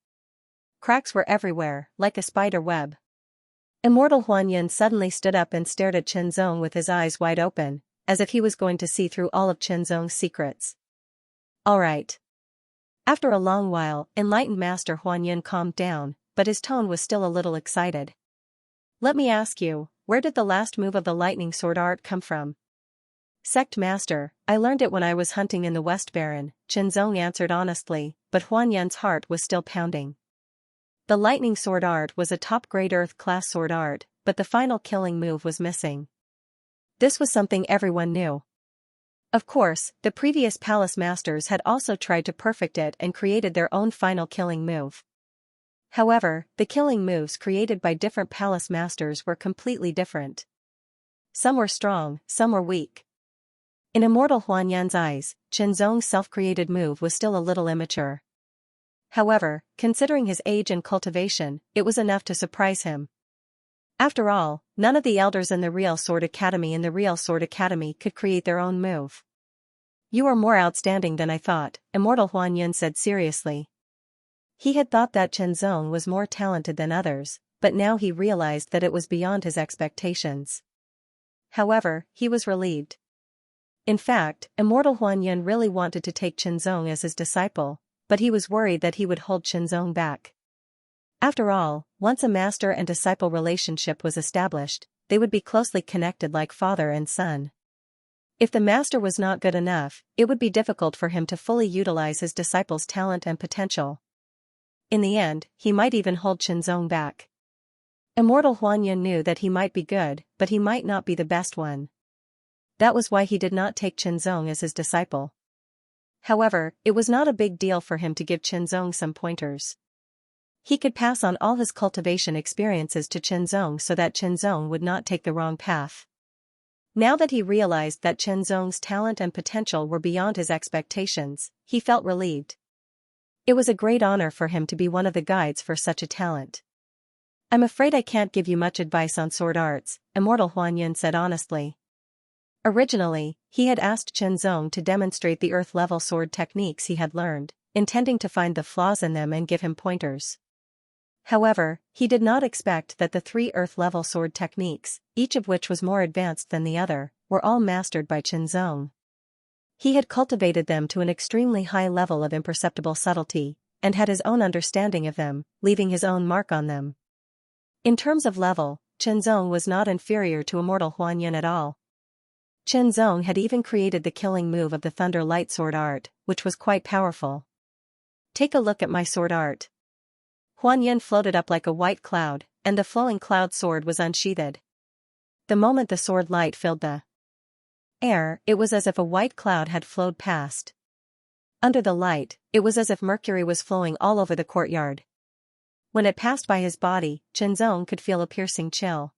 Cracks were everywhere, like a spider web. Immortal Huan Yun suddenly stood up and stared at Qinzong with his eyes wide open, as if he was going to see through all of Qinzong's secrets. All right. After a long while, enlightened Master Huan Yun calmed down, but his tone was still a little excited. Let me ask you, where did the last move of the lightning sword art come from? Sect Master, I learned it when I was hunting in the West Baron, Qinzong answered honestly, but Huan Yun's heart was still pounding. The lightning sword art was a top-grade Earth-class sword art, but the final killing move was missing. This was something everyone knew. Of course, the previous palace masters had also tried to perfect it and created their own final killing move. However, the killing moves created by different palace masters were completely different. Some were strong, some were weak. In Immortal Huan Yun's eyes, Qinzong's self-created move was still a little immature. However, considering his age and cultivation, it was enough to surprise him. After all, none of the elders in the Real Sword Academy could create their own move. You are more outstanding than I thought, Immortal Huan Yun said seriously. He had thought that Qinzong was more talented than others, but now he realized that it was beyond his expectations. However, he was relieved. In fact, Immortal Huan Yun really wanted to take Qinzong as his disciple, but he was worried that he would hold Qinzong back. After all, once a master and disciple relationship was established, they would be closely connected like father and son. If the master was not good enough, it would be difficult for him to fully utilize his disciple's talent and potential. In the end, he might even hold Qinzong back. Immortal Huan Yun knew that he might be good, but he might not be the best one. That was why he did not take Qinzong as his disciple. However, it was not a big deal for him to give Qinzong some pointers. He could pass on all his cultivation experiences to Qinzong so that Qinzong would not take the wrong path. Now that he realized that Qinzong's talent and potential were beyond his expectations, he felt relieved. It was a great honor for him to be one of the guides for such a talent. I'm afraid I can't give you much advice on sword arts, Immortal Huan Yun said honestly. Originally, he had asked Qinzong to demonstrate the earth-level sword techniques he had learned, intending to find the flaws in them and give him pointers. However, he did not expect that the 3 earth-level sword techniques, each of which was more advanced than the other, were all mastered by Qinzong. He had cultivated them to an extremely high level of imperceptible subtlety, and had his own understanding of them, leaving his own mark on them. In terms of level, Qinzong was not inferior to Immortal Huan Yun at all. Qinzong had even created the killing move of the Thunder Light sword art, which was quite powerful. Take a look at my sword art. Huan Yun floated up like a white cloud, and the flowing cloud sword was unsheathed. The moment the sword light filled the air, it was as if a white cloud had flowed past. Under the light, it was as if mercury was flowing all over the courtyard. When it passed by his body, Qinzong could feel a piercing chill.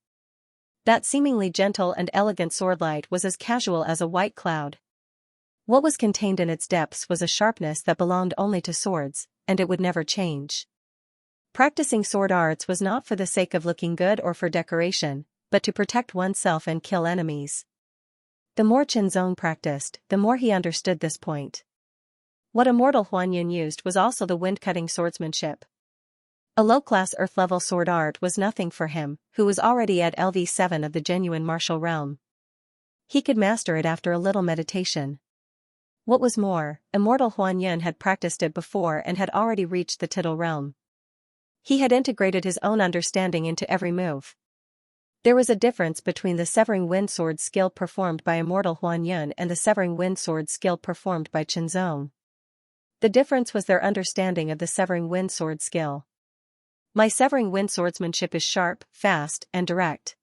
That seemingly gentle and elegant swordlight was as casual as a white cloud. What was contained in its depths was a sharpness that belonged only to swords, and it would never change. Practicing sword arts was not for the sake of looking good or for decoration, but to protect oneself and kill enemies. The more Qinzong practiced, the more he understood this point. What Immortal Huan Yun used was also the wind-cutting swordsmanship. A low-class earth-level sword art was nothing for him, who was already at LV7 of the genuine martial realm. He could master it after a little meditation. What was more, immortal Huan Yun had practiced it before and had already reached the tittle realm. He had integrated his own understanding into every move. There was a difference between the Severing Wind Sword skill performed by immortal Huan Yun and the Severing Wind Sword skill performed by Zong. The difference was their understanding of the Severing Wind Sword skill. My Severing Wind Swordsmanship is sharp, fast, and direct.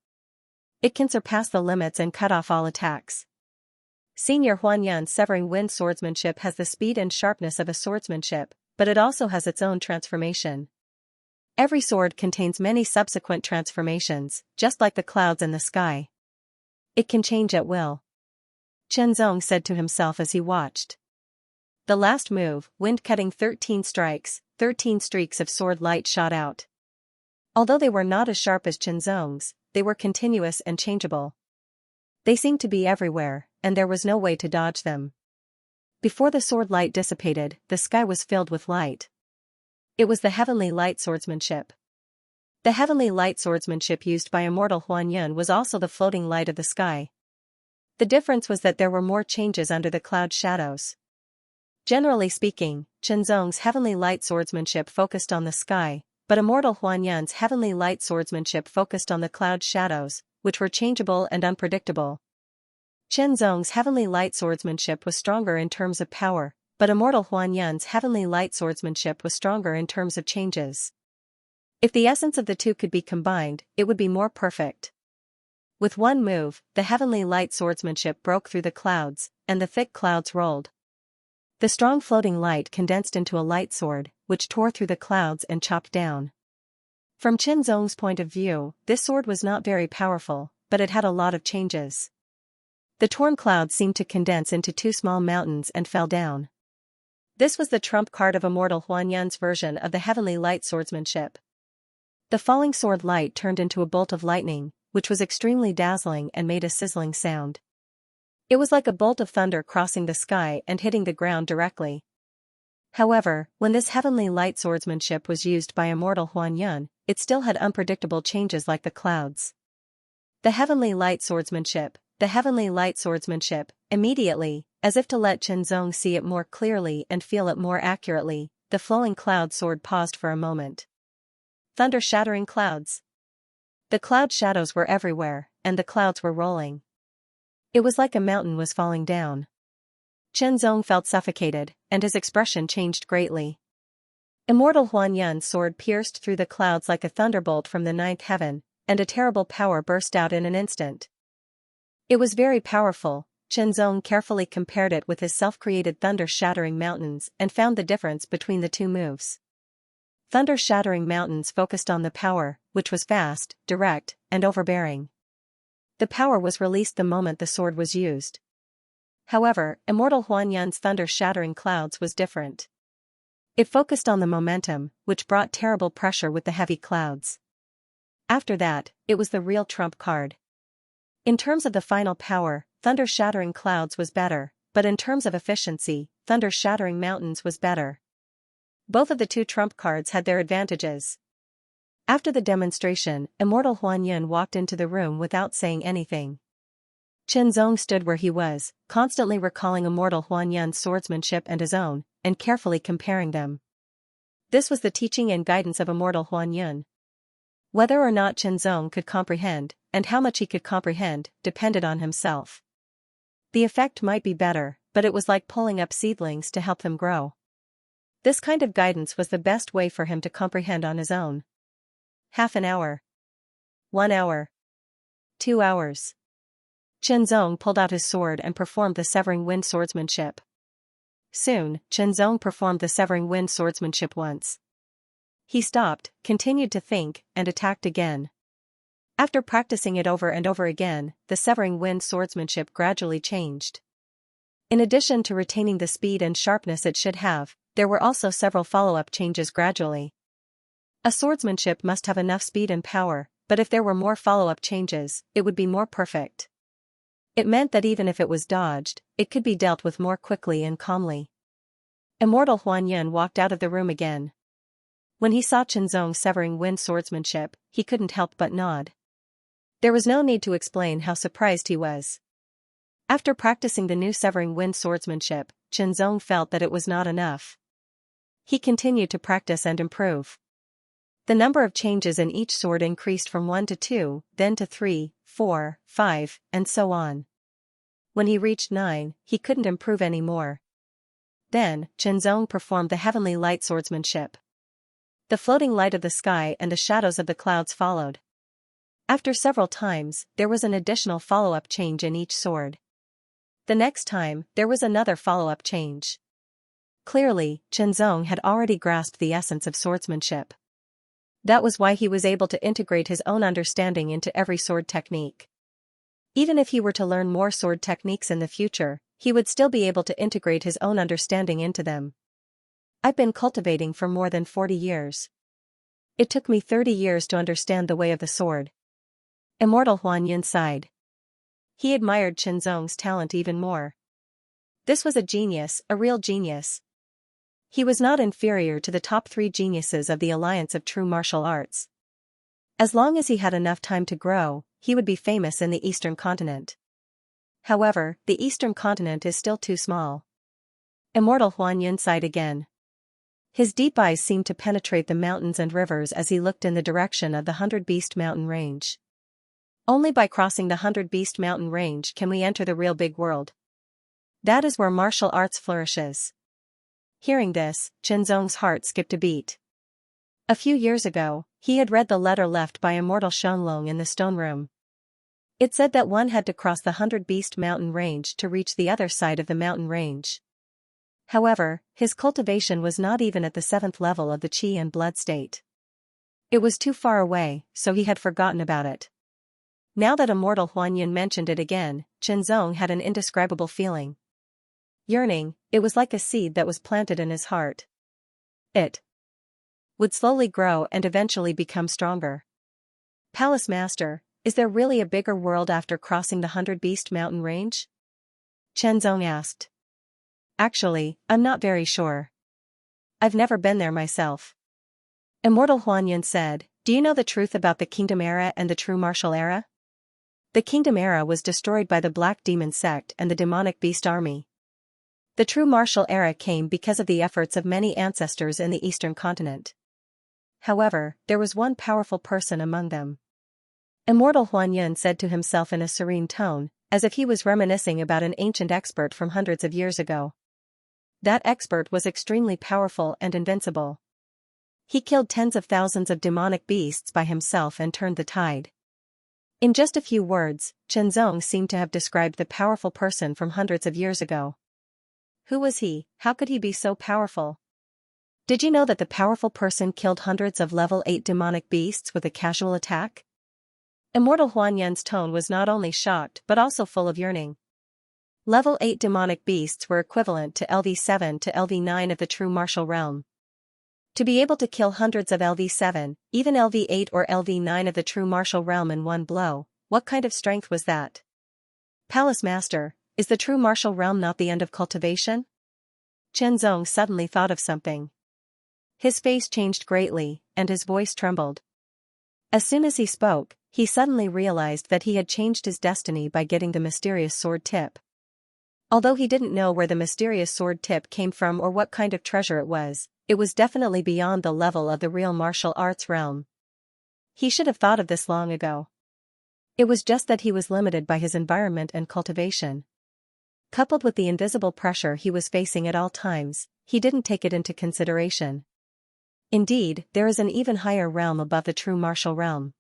It can surpass the limits and cut off all attacks. Senior Huan Yun's Severing Wind Swordsmanship has the speed and sharpness of a swordsmanship, but it also has its own transformation. Every sword contains many subsequent transformations, just like the clouds in the sky. It can change at will. Zong said to himself as he watched. The last move, wind-cutting 13 strikes, 13 streaks of sword light shot out. Although they were not as sharp as Zong's, they were continuous and changeable. They seemed to be everywhere, and there was no way to dodge them. Before the sword light dissipated, the sky was filled with light. It was the heavenly light swordsmanship. The heavenly light swordsmanship used by immortal Huan Yun was also the floating light of the sky. The difference was that there were more changes under the cloud shadows. Generally speaking, Zong's heavenly light swordsmanship focused on the sky, but immortal Huan Yun's heavenly light swordsmanship focused on the cloud shadows, which were changeable and unpredictable. Zong's heavenly light swordsmanship was stronger in terms of power, but immortal Huan Yun's heavenly light swordsmanship was stronger in terms of changes. If the essence of the two could be combined, it would be more perfect. With one move, the heavenly light swordsmanship broke through the clouds, and the thick clouds rolled. The strong floating light condensed into a light sword, which tore through the clouds and chopped down. From Zong's point of view, this sword was not very powerful, but it had a lot of changes. The torn clouds seemed to condense into two small mountains and fell down. This was the trump card of immortal Huan Yun's version of the heavenly light swordsmanship. The falling sword light turned into a bolt of lightning, which was extremely dazzling and made a sizzling sound. It was like a bolt of thunder crossing the sky and hitting the ground directly. However, when this heavenly light swordsmanship was used by immortal Huan Yun, it still had unpredictable changes like the clouds. The heavenly light swordsmanship, immediately, as if to let Zong see it more clearly and feel it more accurately, the flowing cloud sword paused for a moment. Thunder-shattering clouds. The cloud shadows were everywhere, and the clouds were rolling. It was like a mountain was falling down. Zong felt suffocated, and his expression changed greatly. Immortal Huan Yun's sword pierced through the clouds like a thunderbolt from the ninth heaven, and a terrible power burst out in an instant. It was very powerful. Zong carefully compared it with his self-created thunder-shattering mountains and found the difference between the two moves. Thunder-shattering mountains focused on the power, which was fast, direct, and overbearing. The power was released the moment the sword was used. However, immortal Huan Yun's thunder-shattering clouds was different. It focused on the momentum, which brought terrible pressure with the heavy clouds. After that, it was the real trump card. In terms of the final power, thunder-shattering clouds was better, but in terms of efficiency, thunder-shattering mountains was better. Both of the two trump cards had their advantages. After the demonstration, immortal Huan Yun walked into the room without saying anything. Zong stood where he was, constantly recalling immortal Huan Yun's swordsmanship and his own, and carefully comparing them. This was the teaching and guidance of immortal Huan Yun. Whether or not Zong could comprehend, and how much he could comprehend, depended on himself. The effect might be better, but it was like pulling up seedlings to help them grow. This kind of guidance was the best way for him to comprehend on his own. Half an hour. 1 hour. 2 hours. Zong pulled out his sword and performed the Severing Wind swordsmanship. Soon, Zong performed the Severing Wind swordsmanship once. He stopped, continued to think, and attacked again. After practicing it over and over again, the Severing Wind swordsmanship gradually changed. In addition to retaining the speed and sharpness it should have, there were also several follow-up changes gradually. A swordsmanship must have enough speed and power, but if there were more follow-up changes, it would be more perfect. It meant that even if it was dodged, it could be dealt with more quickly and calmly. Immortal Huan Yun walked out of the room again. When he saw Zong's Severing Wind swordsmanship, he couldn't help but nod. There was no need to explain how surprised he was. After practicing the new severing wind swordsmanship, Qianzong felt that it was not enough. He continued to practice and improve. The number of changes in each sword increased from 1 to 2, then to 3, 4, 5, and so on. When he reached 9, he couldn't improve any more. Then, Qianzong performed the heavenly light swordsmanship. The floating light of the sky and the shadows of the clouds followed. After several times, there was an additional follow-up change in each sword. The next time, there was another follow-up change. Clearly, Qianzong had already grasped the essence of swordsmanship. That was why he was able to integrate his own understanding into every sword technique. Even if he were to learn more sword techniques in the future, he would still be able to integrate his own understanding into them. I've been cultivating for more than 40 years. It took me 30 years to understand the way of the sword. Immortal Huanyun sighed. He admired Qianzong's talent even more. This was a genius, a real genius. He was not inferior to the top 3 geniuses of the Alliance of True Martial Arts. As long as he had enough time to grow, he would be famous in the Eastern continent. However, the Eastern continent is still too small. Immortal Huanyun sighed again. His deep eyes seemed to penetrate the mountains and rivers as he looked in the direction of the 100 Beast Mountain Range. Only by crossing the 100 Beast Mountain Range can we enter the real big world. That is where martial arts flourishes. Hearing this, Qianzong's heart skipped a beat. A few years ago, he had read the letter left by Immortal Xianglong in the stone room. It said that one had to cross the 100 Beast Mountain Range to reach the other side of the mountain range. However, his cultivation was not even at the 7th level of the qi and blood state. It was too far away, so he had forgotten about it. Now that Immortal Huanyun mentioned it again, Qianzong had an indescribable feeling. Yearning, it was like a seed that was planted in his heart. It would slowly grow and eventually become stronger. Palace Master, is there really a bigger world after crossing the 100 Beast Mountain Range? Qianzong asked. Actually, I'm not very sure. I've never been there myself. Immortal Huanyun said, do you know the truth about the Kingdom Era and the True Martial Era? The Kingdom Era was destroyed by the Black Demon Sect and the Demonic Beast Army. The True Martial Era came because of the efforts of many ancestors in the Eastern continent. However, there was one powerful person among them. Immortal Huanyun said to himself in a serene tone, as if he was reminiscing about an ancient expert from hundreds of years ago. That expert was extremely powerful and invincible. He killed tens of thousands of demonic beasts by himself and turned the tide. In just a few words, Qianzong seemed to have described the powerful person from hundreds of years ago. Who was he? How could he be so powerful? Did you know that the powerful person killed hundreds of level 8 demonic beasts with a casual attack? Immortal Huanyun's tone was not only shocked but also full of yearning. Level 8 demonic beasts were equivalent to LV7 to LV9 of the true martial realm. To be able to kill hundreds of LV7, even LV8 or LV9 of the true martial realm in one blow, what kind of strength was that? Palace Master, is the true martial realm not the end of cultivation? Qianzong suddenly thought of something. His face changed greatly, and his voice trembled. As soon as he spoke, he suddenly realized that he had changed his destiny by getting the mysterious sword tip. Although he didn't know where the mysterious sword tip came from or what kind of treasure it was definitely beyond the level of the real martial arts realm. He should have thought of this long ago. It was just that he was limited by his environment and cultivation. Coupled with the invisible pressure he was facing at all times, he didn't take it into consideration. Indeed, there is an even higher realm above the true martial realm.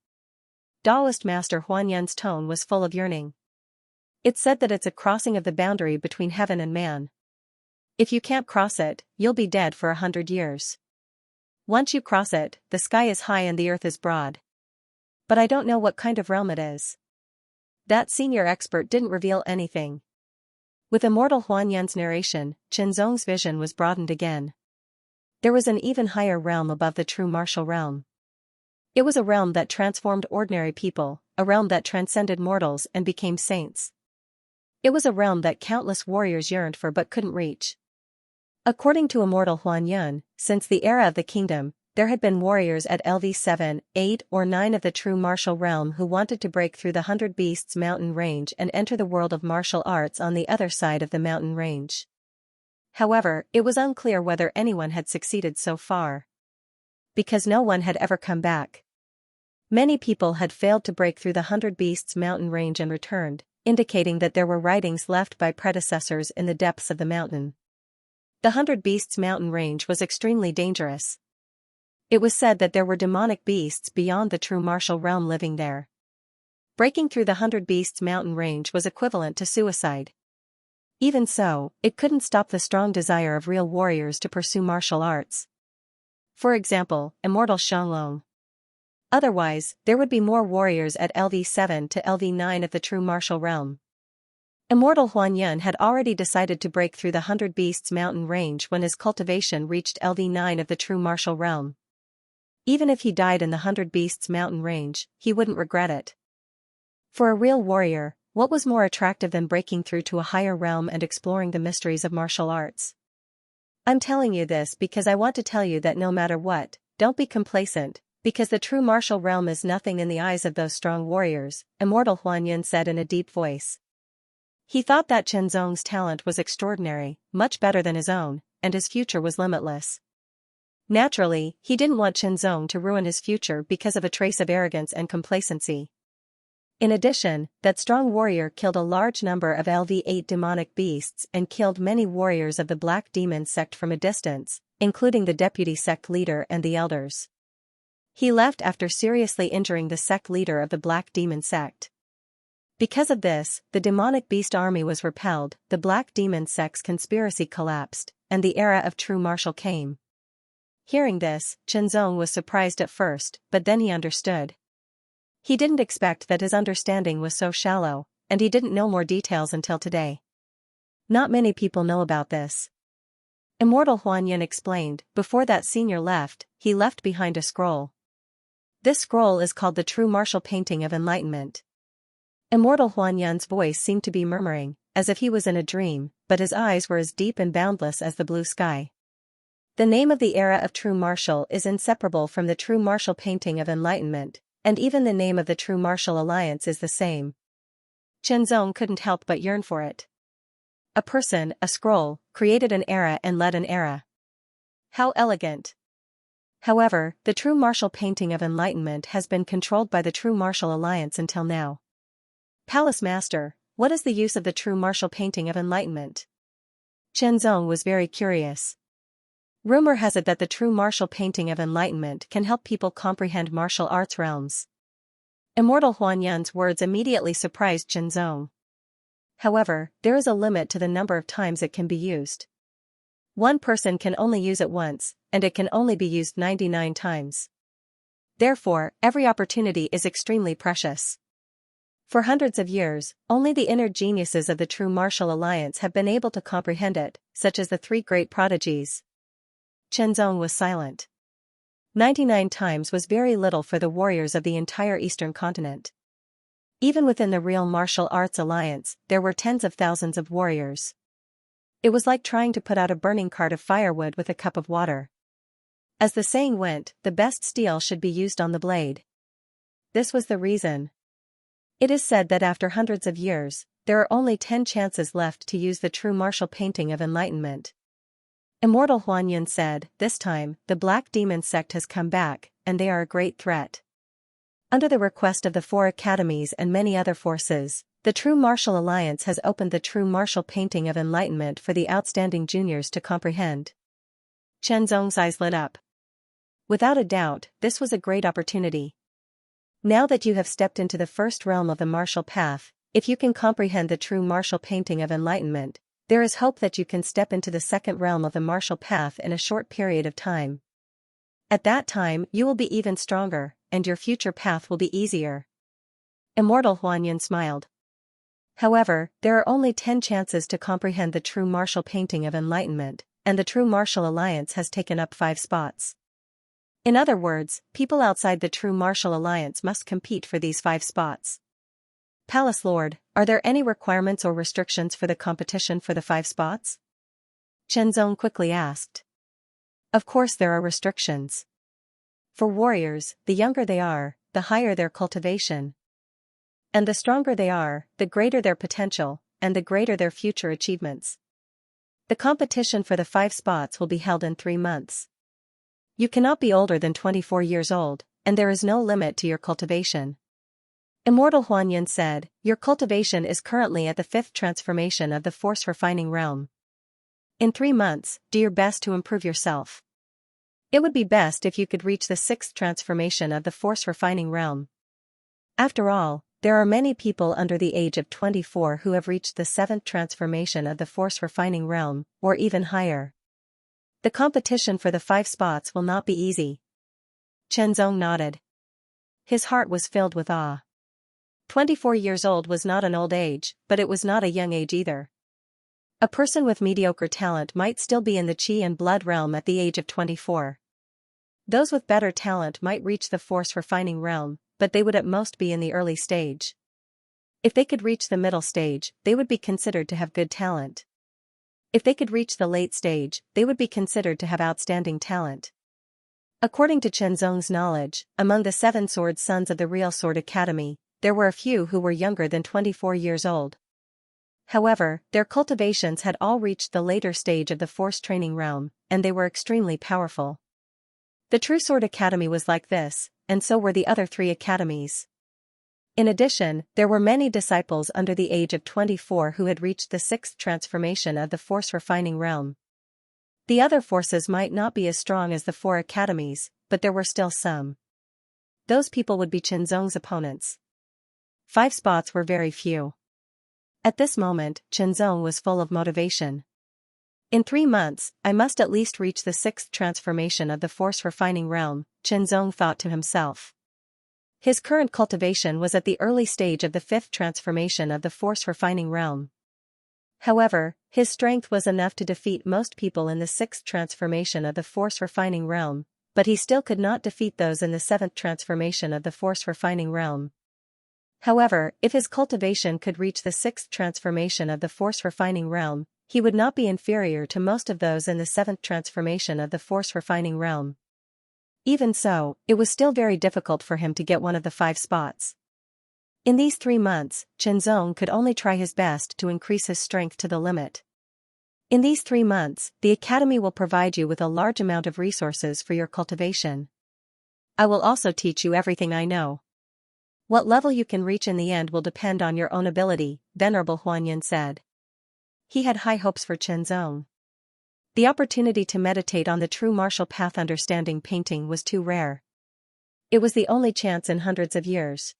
Taoist Master Huanyun's tone was full of yearning. It said that it's a crossing of the boundary between heaven and man. If you can't cross it, you'll be dead for 100 years. Once you cross it, the sky is high and the earth is broad. But I don't know what kind of realm it is. That senior expert didn't reveal anything. With Immortal Huanyun's narration, Qianzong's vision was broadened again. There was an even higher realm above the true martial realm. It was a realm that transformed ordinary people, a realm that transcended mortals and became saints. It was a realm that countless warriors yearned for but couldn't reach. According to Immortal Huanyun, since the era of the kingdom, there had been warriors at LV7, 8 or 9 of the true martial realm who wanted to break through the 100 Beasts mountain range and enter the world of martial arts on the other side of the mountain range. However, it was unclear whether anyone had succeeded so far, because no one had ever come back. Many people had failed to break through the 100 Beasts mountain range and returned, indicating that there were writings left by predecessors in the depths of the mountain. The 100 Beasts mountain range was extremely dangerous. It was said that there were demonic beasts beyond the true martial realm living there. Breaking through the 100 Beasts mountain range was equivalent to suicide. Even so, it couldn't stop the strong desire of real warriors to pursue martial arts. For example, immortal Xianxia. Otherwise, there would be more warriors at LV7 to LV9 of the true martial realm. Immortal Huanyuan had already decided to break through the 100 Beasts mountain range when his cultivation reached LV9 of the true martial realm. Even if he died in the 100 Beasts mountain range, he wouldn't regret it. For a real warrior, what was more attractive than breaking through to a higher realm and exploring the mysteries of martial arts? I'm telling you this because I want to tell you that no matter what, don't be complacent, because the true martial realm is nothing in the eyes of those strong warriors, Immortal Huanyuan said in a deep voice. He thought that Chenzong's talent was extraordinary, much better than his own, and his future was limitless. Naturally, he didn't want Chenzong to ruin his future because of a trace of arrogance and complacency. In addition, that strong warrior killed a large number of LV8 demonic beasts and killed many warriors of the Black Demon sect from a distance, including the deputy sect leader and the elders. He left after seriously injuring the sect leader of the Black Demon sect. Because of this, the demonic beast army was repelled, the Black Demon sect's conspiracy collapsed, and the era of true martial came. Hearing this, Chenzong was surprised at first, but then he understood. He didn't expect that his understanding was so shallow, and he didn't know more details until today. Not many people know about this. Immortal Huanyuan explained. Before that senior left, he left behind a scroll. This scroll is called the True Martial Painting of Enlightenment. Immortal Huanyuan's voice seemed to be murmuring, as if he was in a dream, but his eyes were as deep and boundless as the blue sky. The name of the era of true martial is inseparable from the True Martial Painting of Enlightenment, and even the name of the True Martial Alliance is the same. Chenzong couldn't help but yearn for it. A person, a scroll, created an era and led an era. How elegant. However, the True Martial Painting of Enlightenment has been controlled by the True Martial Alliance until now. Palace Master, what is the use of the True Martial Painting of Enlightenment? Chenzong was very curious. Rumor has it that the True Martial Painting of Enlightenment can help people comprehend martial arts realms. Immortal Huanyuan's words immediately surprised Chenzong. However, there is a limit to the number of times it can be used. One person can only use it once, and it can only be used 99 times. Therefore, every opportunity is extremely precious. For hundreds of years, only the inner geniuses of the True Martial Alliance have been able to comprehend it, such as the three great prodigies. Chenzong was silent. 99 times was very little for the warriors of the entire eastern continent. Even within the real martial arts alliance, there were tens of thousands of warriors. It was like trying to put out a burning cart of firewood with a cup of water. As the saying went, the best steel should be used on the blade. This was the reason. It is said that after hundreds of years, there are only 10 chances left to use the True Martial Painting of Enlightenment. Immortal Huanyuan said, this time, the Black Demon sect has come back, and they are a great threat. Under the request of the 4 academies and many other forces, the True Martial Alliance has opened the True Martial Painting of Enlightenment for the outstanding juniors to comprehend. Chenzong's eyes lit up. Without a doubt, this was a great opportunity. Now that you have stepped into the first realm of the martial path, if you can comprehend the True Martial Painting of Enlightenment, there is hope that you can step into the second realm of the martial path in a short period of time. At that time, you will be even stronger, and your future path will be easier. Immortal Huanyuan smiled. However, there are only 10 chances to comprehend the True Martial Painting of Enlightenment, and the True Martial Alliance has taken up 5 spots. In other words, people outside the True Martial Alliance must compete for these 5 spots. Palace Lord, are there any requirements or restrictions for the competition for the 5 spots? Chenzong quickly asked. Of course there are restrictions. For warriors, the younger they are, the higher their cultivation. And the stronger they are, the greater their potential, and the greater their future achievements. The competition for the 5 spots will be held in 3 months. You cannot be older than 24 years old, and there is no limit to your cultivation. Immortal Huanyan said, your cultivation is currently at the 5th transformation of the force refining realm. In 3 months, do your best to improve yourself. It would be best if you could reach the 6th transformation of the force refining realm. After all, there are many people under the age of 24 who have reached the 7th transformation of the force refining realm, or even higher. The competition for the 5 spots will not be easy. Chenzong nodded. His heart was filled with awe. 24 years old was not an old age, but it was not a young age either. A person with mediocre talent might still be in the Qi and blood realm at the age of 24. Those with better talent might reach the force refining realm, but they would at most be in the early stage. If they could reach the middle stage, they would be considered to have good talent. If they could reach the late stage, they would be considered to have outstanding talent. According to Chenzong's knowledge, among the 7 sword sons of the Real Sword Academy, there were a few who were younger than 24 years old. However, their cultivations had all reached the later stage of the force training realm, and they were extremely powerful. The True Sword Academy was like this, and so were the other 3 academies. In addition, there were many disciples under the age of 24 who had reached the 6th transformation of the force refining realm. The other forces might not be as strong as the 4 academies, but there were still some. Those people would be Chenzong's opponents. 5 spots were very few. At this moment, Chenzong was full of motivation. In 3 months, I must at least reach the 6th transformation of the force refining realm, Chenzong thought to himself. His current cultivation was at the early stage of the 5th transformation of the force refining realm. However, his strength was enough to defeat most people in the 6th transformation of the force refining realm, but he still could not defeat those in the 7th transformation of the force refining realm. However, if his cultivation could reach the 6th transformation of the force refining realm, he would not be inferior to most of those in the 7th transformation of the force refining realm. Even so, it was still very difficult for him to get one of the 5 spots. In these 3 months, Chenzong could only try his best to increase his strength to the limit. In these 3 months, the Academy will provide you with a large amount of resources for your cultivation. I will also teach you everything I know. What level you can reach in the end will depend on your own ability, Venerable Huanyan said. He had high hopes for Chenzong. The opportunity to meditate on the true martial path understanding painting was too rare. It was the only chance in hundreds of years.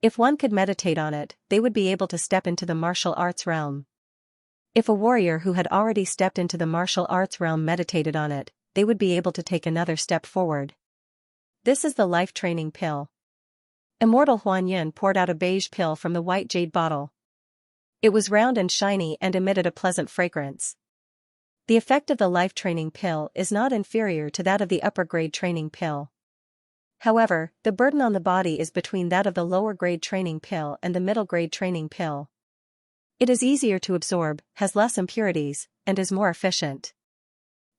If one could meditate on it, they would be able to step into the martial arts realm. If a warrior who had already stepped into the martial arts realm meditated on it, they would be able to take another step forward. This is the life training pill. Immortal Huanyan poured out a beige pill from the white jade bottle. It was round and shiny and emitted a pleasant fragrance. The effect of the life training pill is not inferior to that of the upper grade training pill. However, the burden on the body is between that of the lower grade training pill and the middle grade training pill. It is easier to absorb, has less impurities, and is more efficient.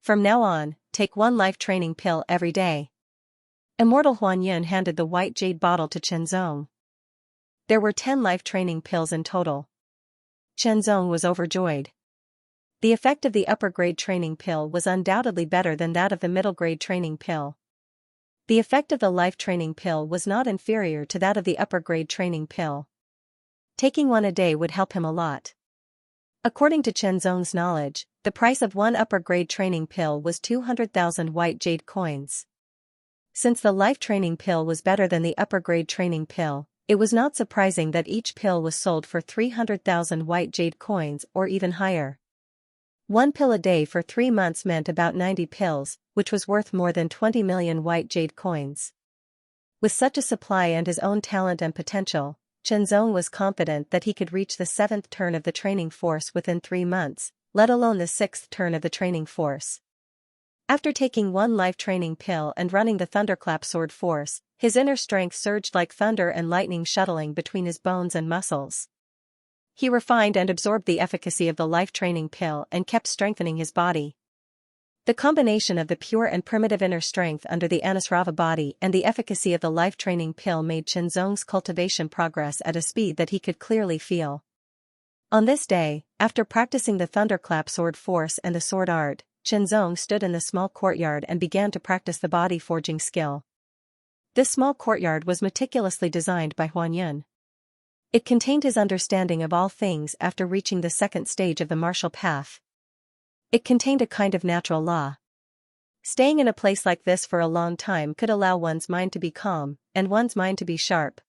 From now on, take 1 life training pill every day. Immortal Huanyan handed the white jade bottle to Chenzong. There were 10 life training pills in total. Chenzong was overjoyed. The effect of the upper grade training pill was undoubtedly better than that of the middle grade training pill. The effect of the life training pill was not inferior to that of the upper grade training pill. Taking 1 a day would help him a lot. According to Chenzong's knowledge, the price of 1 upper grade training pill was 200,000 white jade coins. Since the life training pill was better than the upper grade training pill, it was not surprising that each pill was sold for 300,000 white jade coins or even higher. 1 pill a day for 3 months meant about 90 pills, which was worth more than 20 million white jade coins. With such a supply and his own talent and potential, Chenzong was confident that he could reach the 7th turn of the training force within 3 months, let alone the 6th turn of the training force. After taking 1 life training pill and running the thunderclap sword force, his inner strength surged like thunder and lightning shuttling between his bones and muscles. He refined and absorbed the efficacy of the life training pill and kept strengthening his body. The combination of the pure and primitive inner strength under the Anasrava body and the efficacy of the life-training pill made Xianxia's cultivation progress at a speed that he could clearly feel. On this day, after practicing the thunderclap sword force and the sword art, Xianxia stood in the small courtyard and began to practice the body forging skill. This small courtyard was meticulously designed by Huan Yun. It contained his understanding of all things after reaching the second stage of the martial path. It contained a kind of natural law. Staying in a place like this for a long time could allow one's mind to be calm, and one's mind to be sharp.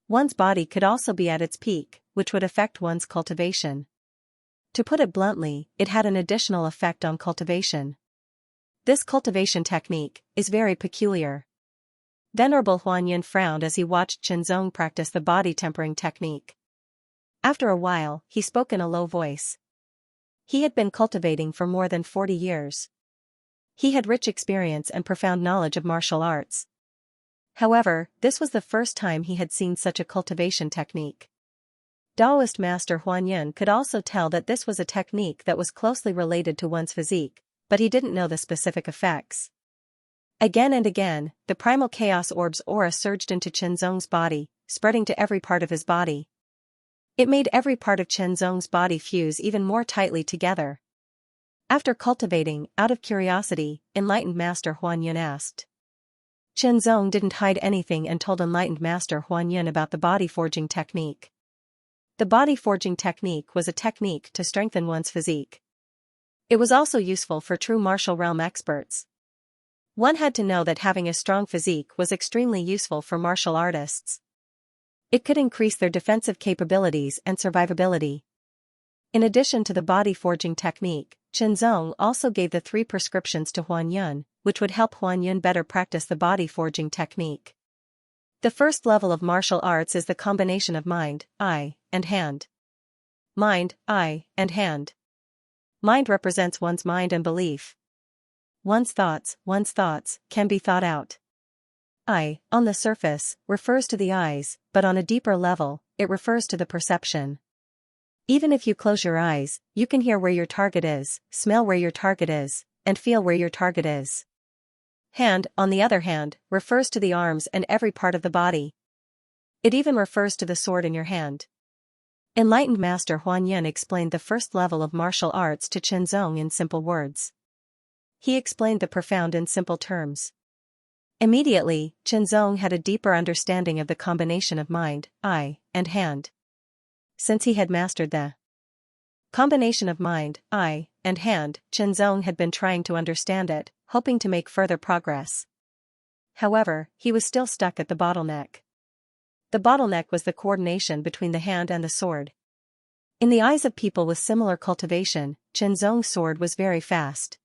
One's body could also be at its peak, which would affect one's cultivation. To put it bluntly, it had an additional effect on cultivation. This cultivation technique is very peculiar. Venerable Huan Yun frowned as he watched Xianxia practice the body tempering technique. After a while, he spoke in a low voice. He had been cultivating for more than 40 years. He had rich experience and profound knowledge of martial arts. However, this was the first time he had seen such a cultivation technique. Taoist master Huan Yun could also tell that this was a technique that was closely related to one's physique, but he didn't know the specific effects. Again and again, the primal chaos orb's aura surged into Xianxia's body, spreading to every part of his body. It made every part of Xianxia's body fuse even more tightly together. After cultivating, out of curiosity, enlightened master Huan Yun asked. Xianxia didn't hide anything and told enlightened master Huan Yun about the body forging technique. The body forging technique was a technique to strengthen one's physique. It was also useful for true martial realm experts. One had to know that having a strong physique was extremely useful for martial artists. It could increase their defensive capabilities and survivability. In addition to the body forging technique, Xianxia also gave the 3 prescriptions to Huan Yun, which would help Huan Yun better practice the body forging technique. The first level of martial arts is the combination of mind, eye, and hand. Mind, eye, and hand. Mind represents one's mind and belief. One's thoughts can be thought out. Eye, on the surface, refers to the eyes, but on a deeper level, it refers to the perception. Even if you close your eyes, you can hear where your target is, smell where your target is, and feel where your target is. Hand, on the other hand, refers to the arms and every part of the body. It even refers to the sword in your hand. Enlightened Master Huan Yun explained the first level of martial arts to Xianxia in simple words. He explained the profound in simple terms. Immediately, Xianxia had a deeper understanding of the combination of mind, eye, and hand. Since he had mastered the combination of mind, eye, and hand, Xianxia had been trying to understand it, hoping to make further progress. However, he was still stuck at the bottleneck. The bottleneck was the coordination between the hand and the sword. In the eyes of people with similar cultivation, Xianxia's sword was very fast.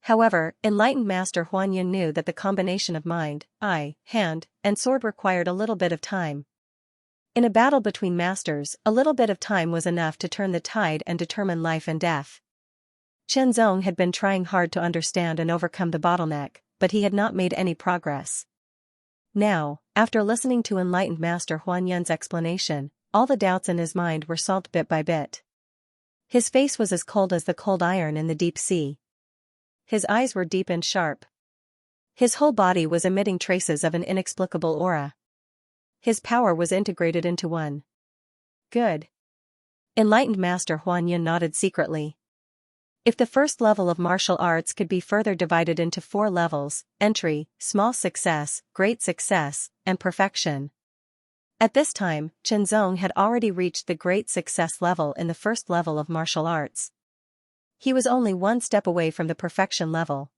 However, enlightened Master Huan Yun knew that the combination of mind, eye, hand, and sword required a little bit of time. In a battle between masters, a little bit of time was enough to turn the tide and determine life and death. Xianxia had been trying hard to understand and overcome the bottleneck, but he had not made any progress. Now, after listening to enlightened Master Huan Yun's explanation, all the doubts in his mind were solved bit by bit. His face was as cold as the cold iron in the deep sea. His eyes were deep and sharp. His whole body was emitting traces of an inexplicable aura. His power was integrated into one. Good. Enlightened Master Huan Yun nodded secretly. If the first level of martial arts could be further divided into 4 levels, entry, small success, great success, and perfection. At this time, Xianxia had already reached the great success level in the first level of martial arts. He was only 1 step away from the perfection level.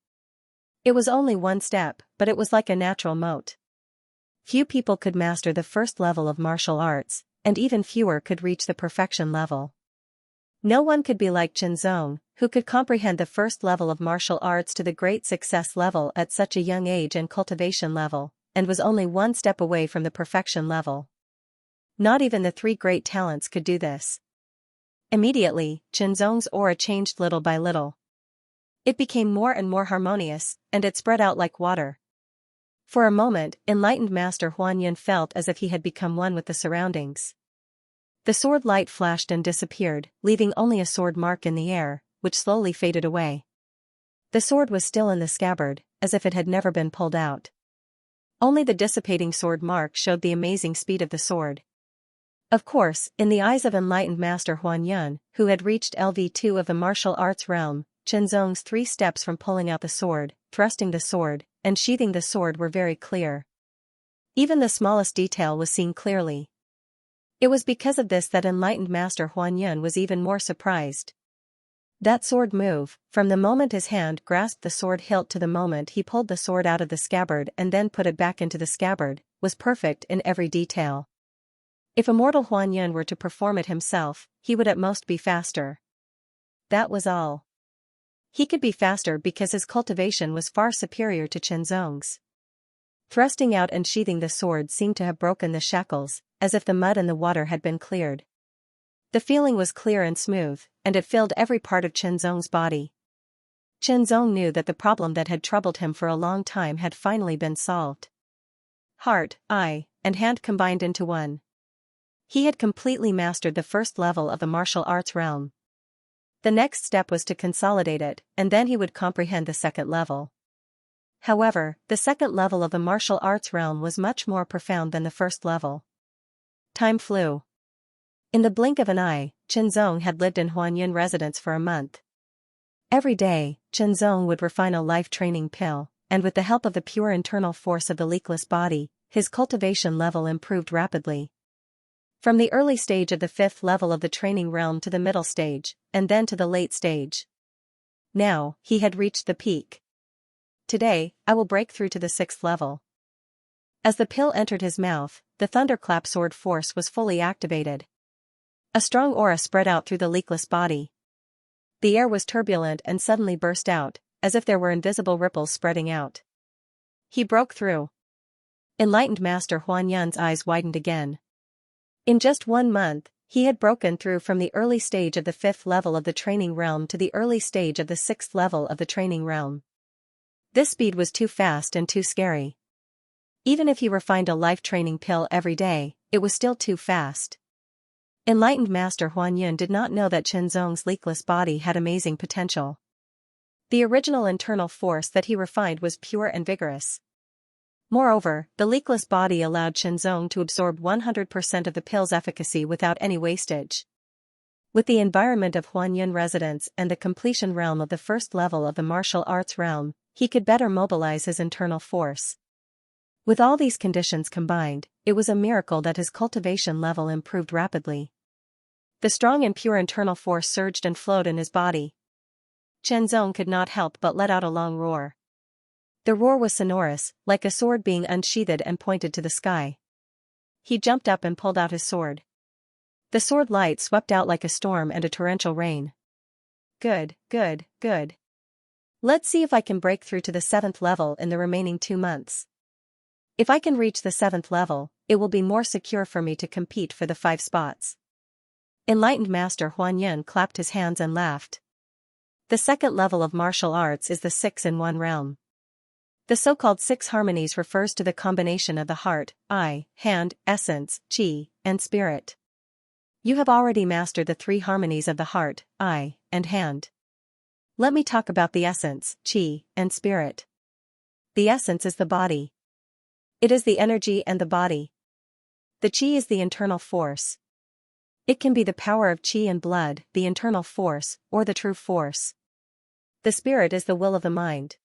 It was only 1 step, but it was like a natural moat. Few people could master the first level of martial arts, and even fewer could reach the perfection level. No one could be like Xianxia, who could comprehend the first level of martial arts to the great success level at such a young age and cultivation level, and was only 1 step away from the perfection level. Not even the 3 great talents could do this. Immediately, Xianxia's aura changed little by little. It became more and more harmonious, and it spread out like water. For a moment, enlightened Master Huan Yun felt as if he had become one with the surroundings. The sword light flashed and disappeared, leaving only a sword mark in the air, which slowly faded away. The sword was still in the scabbard, as if it had never been pulled out. Only the dissipating sword mark showed the amazing speed of the sword. Of course, in the eyes of enlightened Master Huan Yun, who had reached LV2 of the martial arts realm, Chenzong's 3 steps from pulling out the sword, thrusting the sword, and sheathing the sword were very clear. Even the smallest detail was seen clearly. It was because of this that enlightened Master Huan Yun was even more surprised. That sword move, from the moment his hand grasped the sword hilt to the moment he pulled the sword out of the scabbard and then put it back into the scabbard, was perfect in every detail. If immortal Huan Yun were to perform it himself, he would at most be faster. That was all. He could be faster because his cultivation was far superior to Chenzong's. Thrusting out and sheathing the sword seemed to have broken the shackles, as if the mud and the water had been cleared. The feeling was clear and smooth, and it filled every part of Chenzong's body. Chenzong knew that the problem that had troubled him for a long time had finally been solved. Heart, eye, and hand combined into one. He had completely mastered the first level of the martial arts realm. The next step was to consolidate it, and then he would comprehend the second level. However, the second level of the martial arts realm was much more profound than the first level. Time flew. In the blink of an eye, Chenzong had lived in Huanyun residence for a month. Every day, Chenzong would refine a life-training pill, and with the help of the pure internal force of the leakless body, his cultivation level improved rapidly. From the early stage of the 5th level of the training realm to the middle stage, and then to the late stage. Now, he had reached the peak. Today, I will break through to the 6th level. As the pill entered his mouth, the thunderclap sword force was fully activated. A strong aura spread out through the leakless body. The air was turbulent and suddenly burst out, as if there were invisible ripples spreading out. He broke through. Enlightened Master Huan Yun's eyes widened again. In just 1 month, he had broken through from the early stage of the 5th level of the training realm to the early stage of the 6th level of the training realm. This speed was too fast and too scary. Even if he refined a life-training pill every day, it was still too fast. Enlightened Master Huan Yun did not know that Chenzong's leakless body had amazing potential. The original internal force that he refined was pure and vigorous. Moreover, the leakless body allowed Chenzong to absorb 100% of the pill's efficacy without any wastage. With the environment of Huanyun residence and the completion realm of the first level of the martial arts realm, he could better mobilize his internal force. With all these conditions combined, it was a miracle that his cultivation level improved rapidly. The strong and pure internal force surged and flowed in his body. Chenzong could not help but let out a long roar. The roar was sonorous, like a sword being unsheathed and pointed to the sky. He jumped up and pulled out his sword. The sword light swept out like a storm and a torrential rain. Good, good, good. Let's see if I can break through to the 7th level in the remaining 2 months. If I can reach the 7th level, it will be more secure for me to compete for the 5 spots. Enlightened Master Huan Yun clapped his hands and laughed. The 2nd level of martial arts is the 6-in-1 realm. The so-called 6 harmonies refers to the combination of the heart, eye, hand, essence, qi, and spirit. You have already mastered the 3 harmonies of the heart, eye, and hand. Let me talk about the essence, qi, and spirit. The essence is the body. It is the energy and the body. The qi is the internal force. It can be the power of qi and blood, the internal force, or the true force. The spirit is the will of the mind.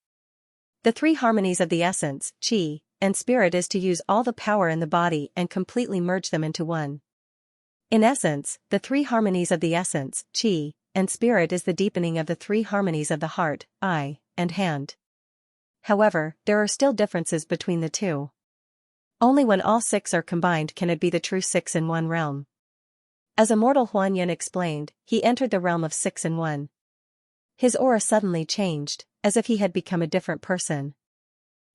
The 3 harmonies of the essence, qi, and spirit is to use all the power in the body and completely merge them into one. In essence, the 3 harmonies of the essence, qi, and spirit is the deepening of the 3 harmonies of the heart, eye, and hand. However, there are still differences between the 2. Only when all 6 are combined can it be the true 6-in-1 realm. As immortal Huan Yun explained, he entered the realm of 6-in-1. His aura suddenly changed, as if he had become a different person.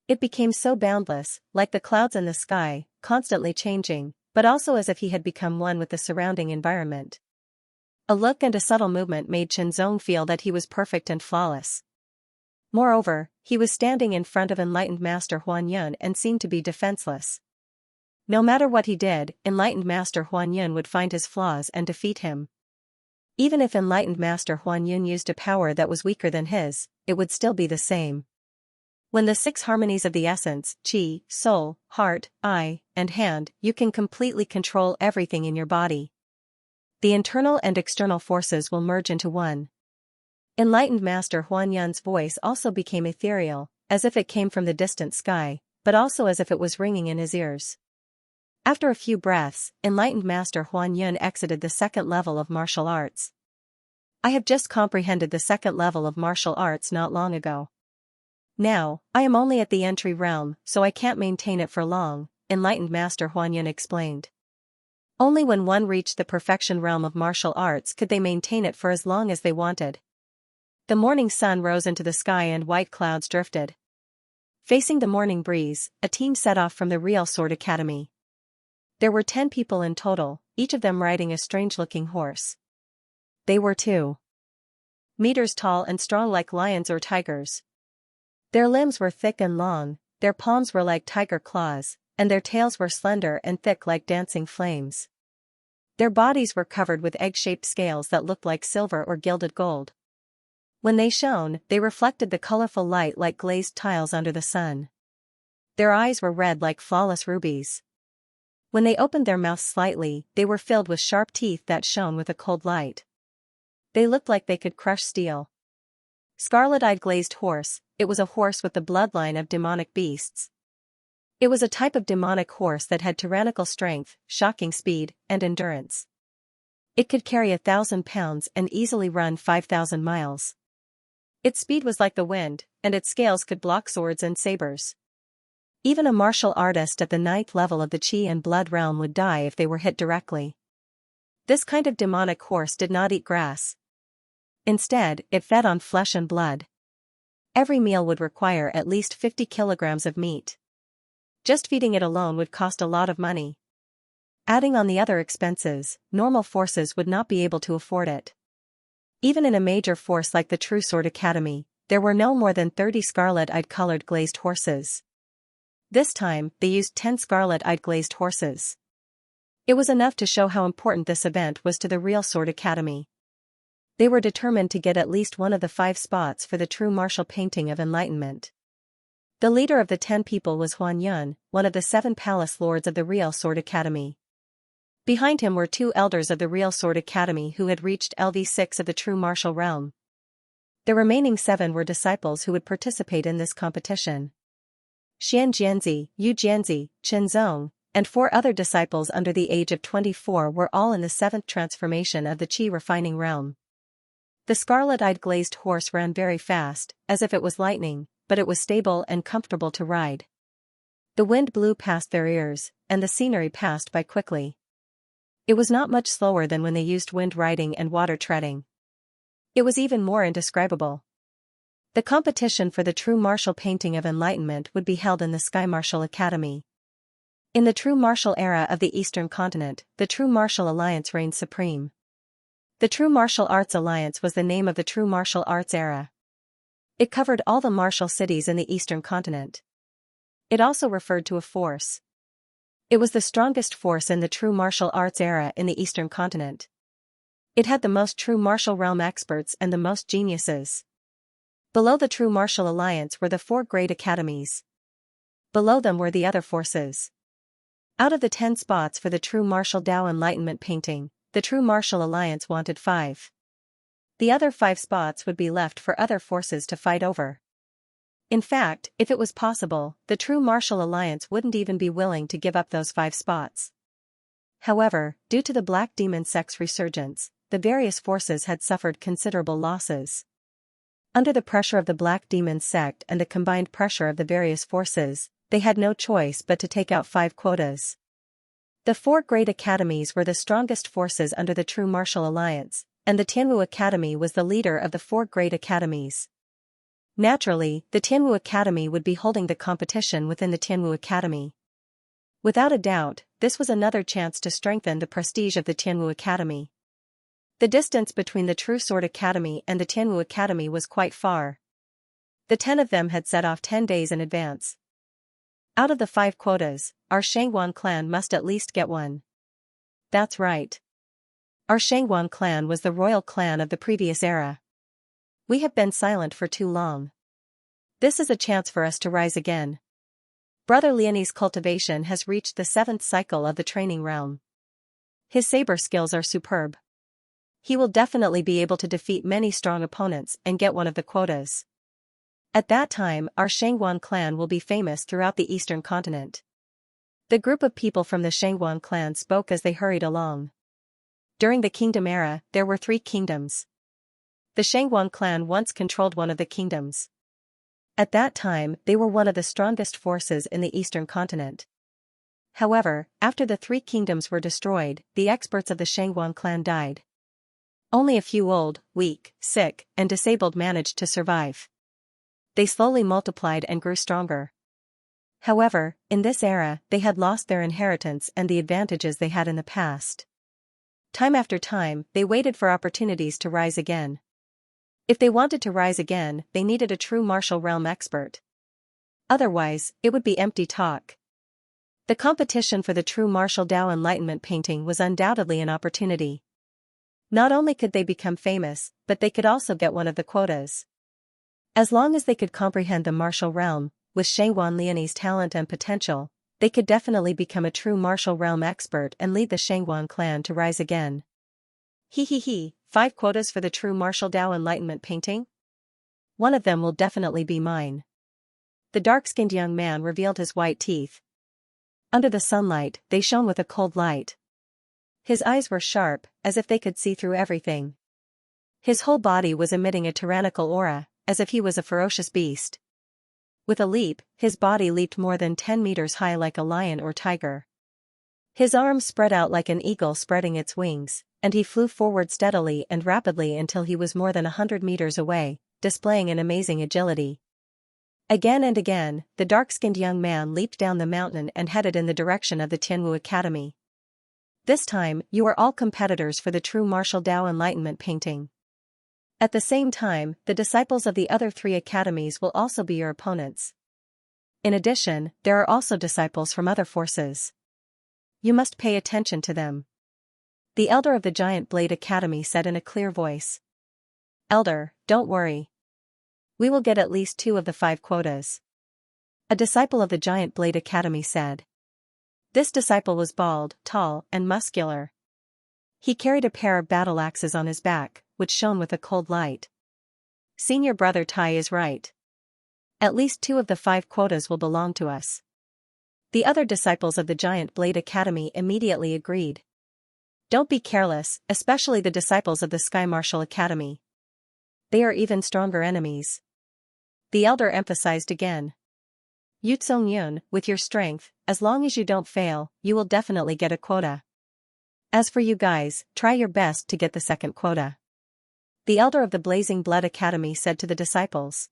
It became so boundless, like the clouds in the sky, constantly changing, but also as if he had become one with the surrounding environment. A look and a subtle movement made Chenzong feel that he was perfect and flawless. Moreover, he was standing in front of enlightened Master Huan Yun and seemed to be defenseless. No matter what he did, enlightened Master Huan Yun would find his flaws and defeat him. Even if enlightened Master Huan Yun used a power that was weaker than his, it would still be the same. When the 6 harmonies of the essence, qi, soul, heart, eye, and hand, you can completely control everything in your body. The internal and external forces will merge into one. Enlightened Master Huan Yun's voice also became ethereal, as if it came from the distant sky, but also as if it was ringing in his ears. After a few breaths, enlightened Master Huan Yun exited the second level of martial arts. I have just comprehended the second level of martial arts not long ago. Now, I am only at the entry realm, so I can't maintain it for long, enlightened Master Huan Yun explained. Only when one reached the perfection realm of martial arts could they maintain it for as long as they wanted. The morning sun rose into the sky and white clouds drifted. Facing the morning breeze, a team set off from the Real Sword Academy. There were 10 people in total, each of them riding a strange-looking horse. They were 2 meters tall and strong like lions or tigers. Their limbs were thick and long, their palms were like tiger claws, and their tails were slender and thick like dancing flames. Their bodies were covered with egg-shaped scales that looked like silver or gilded gold. When they shone, they reflected the colorful light like glazed tiles under the sun. Their eyes were red like flawless rubies. When they opened their mouths slightly, they were filled with sharp teeth that shone with a cold light. They looked like they could crush steel. Scarlet-eyed glazed horse, it was a horse with the bloodline of demonic beasts. It was a type of demonic horse that had tyrannical strength, shocking speed, and endurance. It could carry 1,000 pounds and easily run 5,000 miles. Its speed was like the wind, and its scales could block swords and sabers. Even a martial artist at the 9th level of the Qi and Blood realm would die if they were hit directly. This kind of demonic horse did not eat grass. Instead, it fed on flesh and blood. Every meal would require at least 50 kilograms of meat. Just feeding it alone would cost a lot of money. Adding on the other expenses, normal forces would not be able to afford it. Even in a major force like the True Sword Academy, there were no more than 30 scarlet-eyed colored glazed horses. This time, they used 10 scarlet-eyed glazed horses. It was enough to show how important this event was to the Real Sword Academy. They were determined to get at least one of the 5 spots for the true martial painting of enlightenment. The leader of the 10 people was Huan Yun, one of the 7 palace lords of the Real Sword Academy. Behind him were 2 elders of the Real Sword Academy who had reached LV6 of the true martial realm. The remaining 7 were disciples who would participate in this competition. Xianxia, Yu Jianzi, Chen Zong, and 4 other disciples under the age of 24 were all in the 7th transformation of the Qi refining realm. The scarlet-eyed glazed horse ran very fast, as if it was lightning, but it was stable and comfortable to ride. The wind blew past their ears, and the scenery passed by quickly. It was not much slower than when they used wind riding and water treading. It was even more indescribable. The competition for the true martial painting of enlightenment would be held in the Sky Martial Academy. In the true martial era of the Eastern Continent, the True Martial Alliance reigned supreme. The True Martial Arts Alliance was the name of the True Martial Arts era. It covered all the martial cities in the Eastern Continent. It also referred to a force. It was the strongest force in the True Martial Arts era in the Eastern Continent. It had the most true martial realm experts and the most geniuses. Below the True Martial Alliance were the 4 great academies. Below them were the other forces. Out of the 10 spots for the True Martial Dao Enlightenment painting, the True Martial Alliance wanted 5. The other 5 spots would be left for other forces to fight over. In fact, if it was possible, the True Martial Alliance wouldn't even be willing to give up those 5 spots. However, due to the Black Demon sect's resurgence, the various forces had suffered considerable losses. Under the pressure of the Black Demon sect and the combined pressure of the various forces, they had no choice but to take out 5 quotas. The 4 great academies were the strongest forces under the True Martial Alliance, and the Tianwu Academy was the leader of the 4 great academies. Naturally, the Tianwu Academy would be holding the competition within the Tianwu Academy. Without a doubt, this was another chance to strengthen the prestige of the Tianwu Academy. The distance between the True Sword Academy and the Tianwu Academy was quite far. The 10 of them had set off 10 days in advance. Out of the 5 quotas, our Shangguan clan must at least get 1. That's right. Our Shangguan clan was the royal clan of the previous era. We have been silent for too long. This is a chance for us to rise again. Brother Liani's cultivation has reached the 7th cycle of the training realm. His saber skills are superb. He will definitely be able to defeat many strong opponents and get one of the quotas. At that time, our Shangguan clan will be famous throughout the eastern continent. The group of people from the Shangguan clan spoke as they hurried along. During the kingdom era, there were 3 kingdoms. The Shangguan clan once controlled one of the kingdoms. At that time, they were one of the strongest forces in the eastern continent. However, after the 3 kingdoms were destroyed, the experts of the Shangguan clan died. Only a few old, weak, sick, and disabled managed to survive. They slowly multiplied and grew stronger. However, in this era, they had lost their inheritance and the advantages they had in the past. Time after time, they waited for opportunities to rise again. If they wanted to rise again, they needed a true martial realm expert. Otherwise, it would be empty talk. The competition for the true martial Dao enlightenment painting was undoubtedly an opportunity. Not only could they become famous, but they could also get one of the quotas. As long as they could comprehend the martial realm, with Shangguan Liani's talent and potential, they could definitely become a true martial realm expert and lead the Shangguan clan to rise again. 5 quotas for the true martial Dao enlightenment painting? One of them will definitely be mine. The dark-skinned young man revealed his white teeth. Under the sunlight, they shone with a cold light. His eyes were sharp, as if they could see through everything. His whole body was emitting a tyrannical aura, as if he was a ferocious beast. With a leap, his body leaped more than 10 meters high like a lion or tiger. His arms spread out like an eagle spreading its wings, and he flew forward steadily and rapidly until he was more than 100 meters away, displaying an amazing agility. Again and again, the dark-skinned young man leaped down the mountain and headed in the direction of the Tianwu Academy. This time, you are all competitors for the true martial Dao enlightenment painting. At the same time, the disciples of the other 3 academies will also be your opponents. In addition, there are also disciples from other forces. You must pay attention to them. The elder of the Giant Blade Academy said in a clear voice. Elder, don't worry. We will get at least 2 of the 5 quotas. A disciple of the Giant Blade Academy said. This disciple was bald, tall, and muscular. He carried a pair of battle axes on his back, which shone with a cold light. Senior brother Tai is right. At least 2 of the 5 quotas will belong to us. The other disciples of the Giant Blade Academy immediately agreed. Don't be careless, especially the disciples of the Sky Martial Academy. They are even stronger enemies. The elder emphasized again. Yu Yun, with your strength, as long as you don't fail, you will definitely get a quota. As for you guys, try your best to get the 2nd quota. The elder of the Blazing Blood Academy said to the disciples.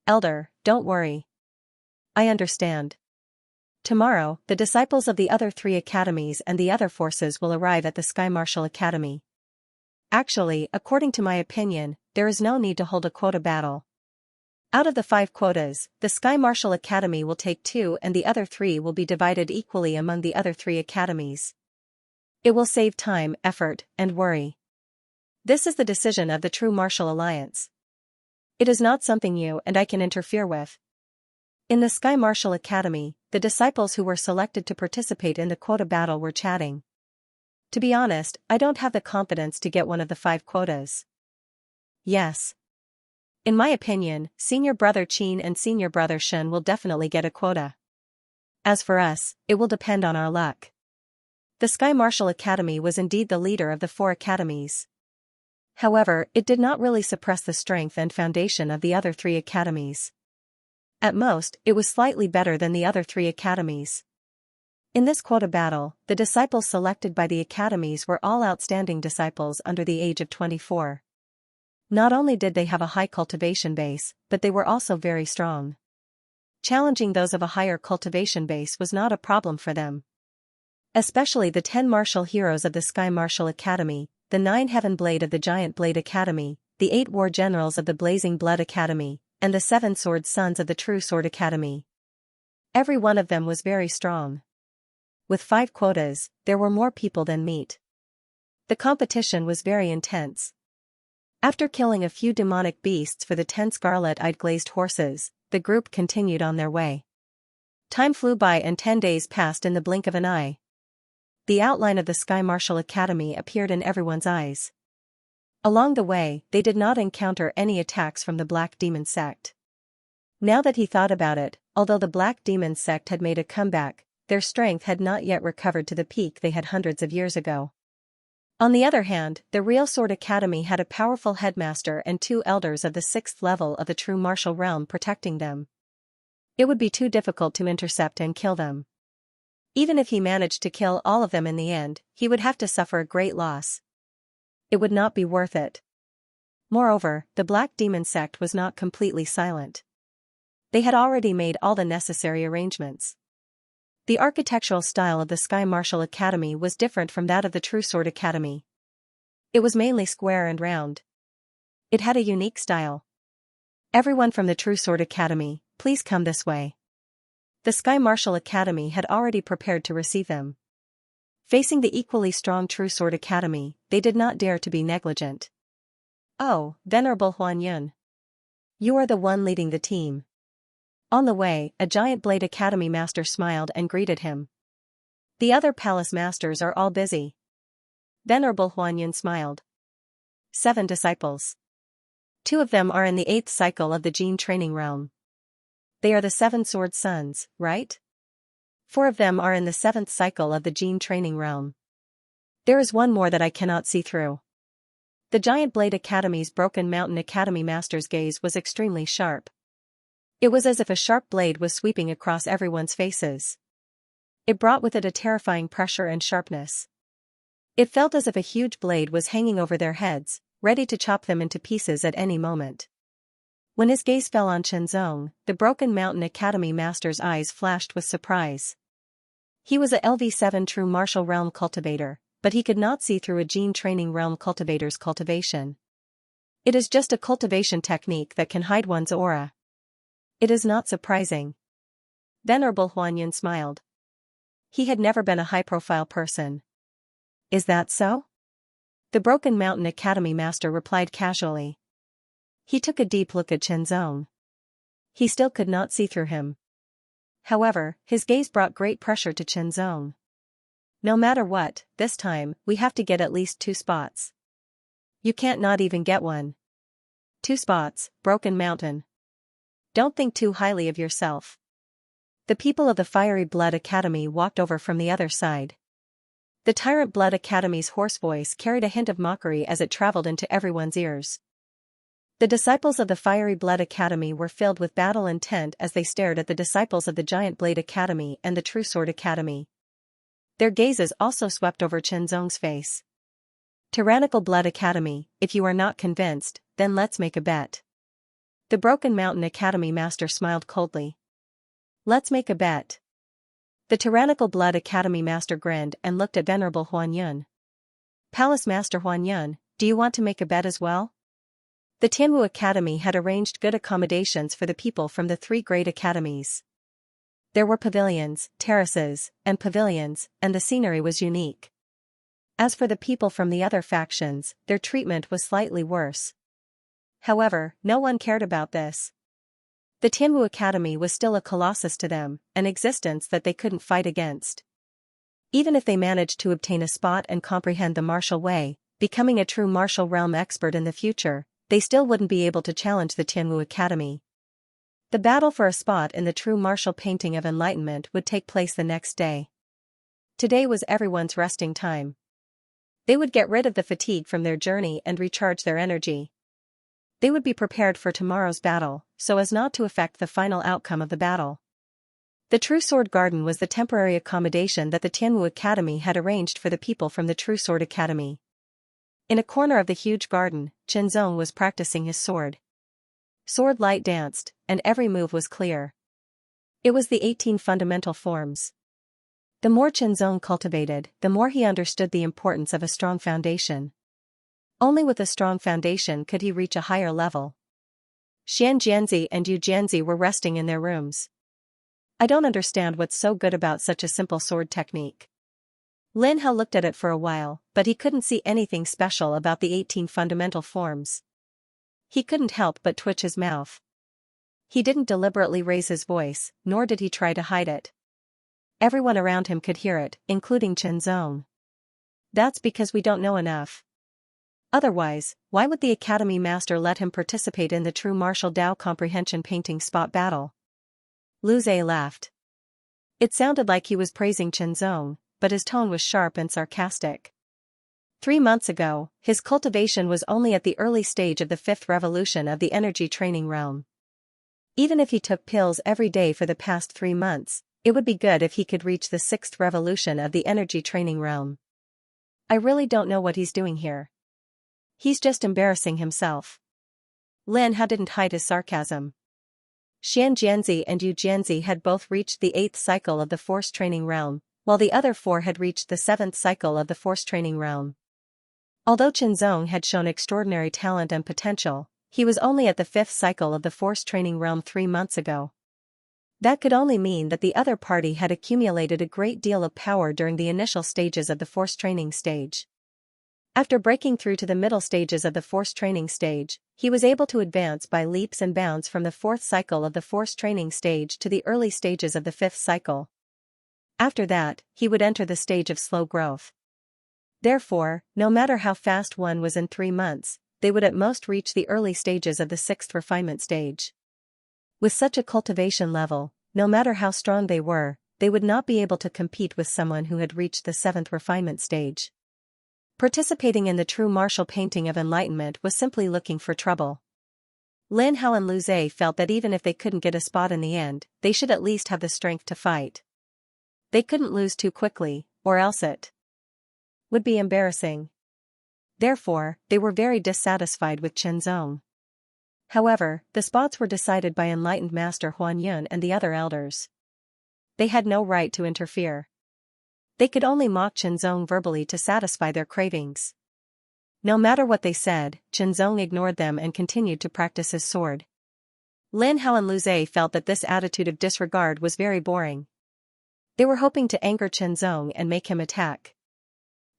Elder, don't worry. I understand. Tomorrow, the disciples of the other 3 academies and the other forces will arrive at the Sky Martial Academy. Actually, according to my opinion, there is no need to hold a quota battle. Out of the 5 quotas, the Sky Martial Academy will take 2 and the other 3 will be divided equally among the other 3 academies. It will save time, effort, and worry. This is the decision of the True Martial Alliance. It is not something you and I can interfere with. In the Sky Martial Academy, the disciples who were selected to participate in the quota battle were chatting. To be honest, I don't have the confidence to get one of the 5 quotas. Yes. In my opinion, Senior Brother Qin and Senior Brother Shen will definitely get a quota. As for us, it will depend on our luck. The Sky Martial Academy was indeed the leader of the 4 academies. However, it did not really suppress the strength and foundation of the other 3 academies. At most, it was slightly better than the other 3 academies. In this quota battle, the disciples selected by the academies were all outstanding disciples under the age of 24. Not only did they have a high cultivation base, but they were also very strong. Challenging those of a higher cultivation base was not a problem for them. Especially the 10 martial heroes of the Sky Martial Academy, the 9 Heaven Blade of the Giant Blade Academy, the 8 War Generals of the Blazing Blood Academy, and the 7 Sword Sons of the True Sword Academy. Every one of them was very strong. With 5 quotas, there were more people than meat. The competition was very intense. After killing a few demonic beasts for the 10 scarlet-eyed glazed horses, the group continued on their way. Time flew by and 10 days passed in the blink of an eye. The outline of the Sky Martial Academy appeared in everyone's eyes. Along the way, they did not encounter any attacks from the Black Demon sect. Now that he thought about it, although the Black Demon sect had made a comeback, their strength had not yet recovered to the peak they had hundreds of years ago. On the other hand, the Real Sword Academy had a powerful headmaster and 2 elders of the 6th level of the true martial realm protecting them. It would be too difficult to intercept and kill them. Even if he managed to kill all of them in the end, he would have to suffer a great loss. It would not be worth it. Moreover, the Black Demon sect was not completely silent. They had already made all the necessary arrangements. The architectural style of the Sky Martial Academy was different from that of the True Sword Academy. It was mainly square and round. It had a unique style. Everyone from the True Sword Academy, please come this way. The Sky Martial Academy had already prepared to receive them. Facing the equally strong True Sword Academy, they did not dare to be negligent. Oh, Venerable Huan Yun. You are the one leading the team. On the way, a Giant Blade Academy master smiled and greeted him. The other palace masters are all busy. Venerable Huan Yun smiled. 7 disciples. 2 of them are in the 8th cycle of the Gene Training Realm. They are the 7 Sword Sons, right? 4 of them are in the 7th cycle of the Gene Training Realm. There is one more that I cannot see through. The Giant Blade Academy's Broken Mountain Academy master's gaze was extremely sharp. It was as if a sharp blade was sweeping across everyone's faces. It brought with it a terrifying pressure and sharpness. It felt as if a huge blade was hanging over their heads, ready to chop them into pieces at any moment. When his gaze fell on Chenzong, the Broken Mountain Academy master's eyes flashed with surprise. He was a LV7 True Martial Realm cultivator, but he could not see through a Gene Training Realm cultivator's cultivation. It is just a cultivation technique that can hide one's aura. It is not surprising. Venerable Huan Yun smiled. He had never been a high-profile person. Is that so? The Broken Mountain Academy master replied casually. He took a deep look at Chenzong. He still could not see through him. However, his gaze brought great pressure to Chenzong. No matter what, this time, we have to get at least 2 spots. You can't not even get one. 2 spots, Broken Mountain. Don't think too highly of yourself. The people of the Fiery Blood Academy walked over from the other side. The Tyrant Blood Academy's hoarse voice carried a hint of mockery as it traveled into everyone's ears. The disciples of the Fiery Blood Academy were filled with battle intent as they stared at the disciples of the Giant Blade Academy and the True Sword Academy. Their gazes also swept over Chenzong's face. Tyrannical Blood Academy, if you are not convinced, then let's make a bet. The Broken Mountain Academy master smiled coldly. Let's make a bet. The Tyrannical Blood Academy master grinned and looked at Venerable Huan Yun. Palace Master Huan Yun, do you want to make a bet as well? The Tianwu Academy had arranged good accommodations for the people from the 3 great academies. There were pavilions, terraces, and pavilions, and the scenery was unique. As for the people from the other factions, their treatment was slightly worse. However, no one cared about this. The Tianwu Academy was still a colossus to them, an existence that they couldn't fight against. Even if they managed to obtain a spot and comprehend the martial way, becoming a true martial realm expert in the future, they still wouldn't be able to challenge the Tianwu Academy. The battle for a spot in the true martial painting of enlightenment would take place the next day. Today was everyone's resting time. They would get rid of the fatigue from their journey and recharge their energy. They would be prepared for tomorrow's battle, so as not to affect the final outcome of the battle. The True Sword Garden was the temporary accommodation that the Tianwu Academy had arranged for the people from the True Sword Academy. In a corner of the huge garden, Chenzong was practicing his sword. Sword light danced, and every move was clear. It was the 18 fundamental forms. The more Chenzong cultivated, the more he understood the importance of a strong foundation. Only with a strong foundation could he reach a higher level. Xianxia and Yu Jianzi were resting in their rooms. I don't understand what's so good about such a simple sword technique. Lin Hao looked at it for a while, but he couldn't see anything special about the 18 fundamental forms. He couldn't help but twitch his mouth. He didn't deliberately raise his voice, nor did he try to hide it. Everyone around him could hear it, including Chen Zong. That's because we don't know enough. Otherwise, why would the Academy Master let him participate in the true martial Dao comprehension painting spot battle? Lu Zhe laughed. It sounded like he was praising Chen Zong, but his tone was sharp and sarcastic. 3 months ago, his cultivation was only at the early stage of the 5th revolution of the energy training realm. Even if he took pills every day for the past 3 months, it would be good if he could reach the 6th revolution of the energy training realm. I really don't know what he's doing here. He's just embarrassing himself. Lin Hao didn't hide his sarcasm. Xianxia and Yu Jianzi had both reached the 8th cycle of the force training realm, while the other 4 had reached the 7th cycle of the force training realm. Although Chen Zong had shown extraordinary talent and potential, he was only at the 5th cycle of the force training realm 3 months ago. That could only mean that the other party had accumulated a great deal of power during the initial stages of the force training stage. After breaking through to the middle stages of the force training stage, he was able to advance by leaps and bounds from the 4th cycle of the force training stage to the early stages of the 5th cycle. After that, he would enter the stage of slow growth. Therefore, no matter how fast one was in 3 months, they would at most reach the early stages of the 6th refinement stage. With such a cultivation level, no matter how strong they would not be able to compete with someone who had reached the 7th refinement stage. Participating in the true martial painting of enlightenment was simply looking for trouble. Lin Hao and Lu Zhe felt that even if they couldn't get a spot in the end, they should at least have the strength to fight. They couldn't lose too quickly, or else it would be embarrassing. Therefore, they were very dissatisfied with Chen Zong. However, the spots were decided by enlightened Master Huan Yun and the other elders. They had no right to interfere. They could only mock Chen Zong verbally to satisfy their cravings. No matter what they said, Chen Zong ignored them and continued to practice his sword. Lin Hao and Lu Zhe felt that this attitude of disregard was very boring. They were hoping to anger Chen Zong and make him attack.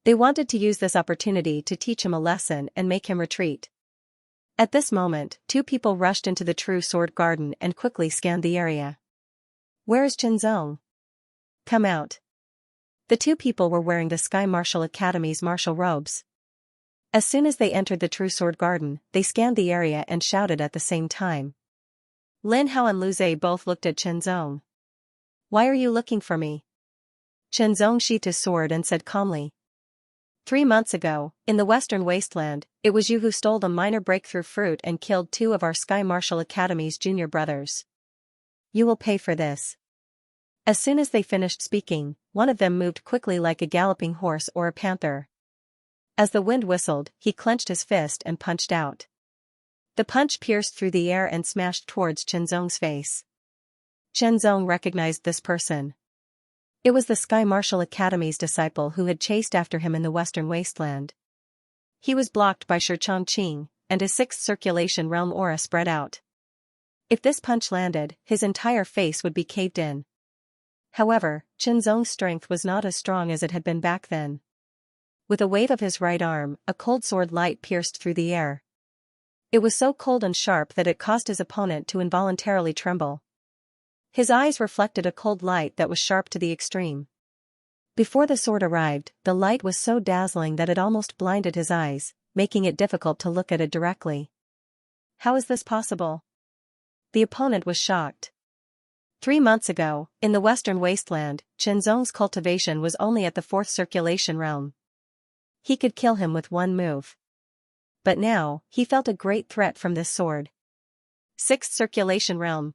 They wanted to use this opportunity to teach him a lesson and make him retreat. At this moment, 2 people rushed into the True Sword Garden and quickly scanned the area. Where is Chen Zong? Come out. The 2 people were wearing the Sky Martial Academy's martial robes. As soon as they entered the True Sword Garden, they scanned the area and shouted at the same time. Lin Hao and Lu Zhe both looked at Chen Zong. Why are you looking for me? Chen Zong sheathed his sword and said calmly. 3 months ago, in the Western Wasteland, it was you who stole the minor breakthrough fruit and killed 2 of our Sky Martial Academy's junior brothers. You will pay for this. As soon as they finished speaking, one of them moved quickly like a galloping horse or a panther. As the wind whistled, he clenched his fist and punched out. The punch pierced through the air and smashed towards Chen Zong's face. Chen Zong recognized this person. It was the Sky Martial Academy's disciple who had chased after him in the Western Wasteland. He was blocked by Shi Chongqing, and his 6th circulation realm aura spread out. If this punch landed, his entire face would be caved in. However, Chen Zong's strength was not as strong as it had been back then. With a wave of his right arm, a cold sword light pierced through the air. It was so cold and sharp that it caused his opponent to involuntarily tremble. His eyes reflected a cold light that was sharp to the extreme. Before the sword arrived, the light was so dazzling that it almost blinded his eyes, making it difficult to look at it directly. How is this possible? The opponent was shocked. 3 months ago, in the Western Wasteland, Chen Zong's cultivation was only at the 4th circulation realm. He could kill him with one move. But now, he felt a great threat from this sword. 6th circulation realm.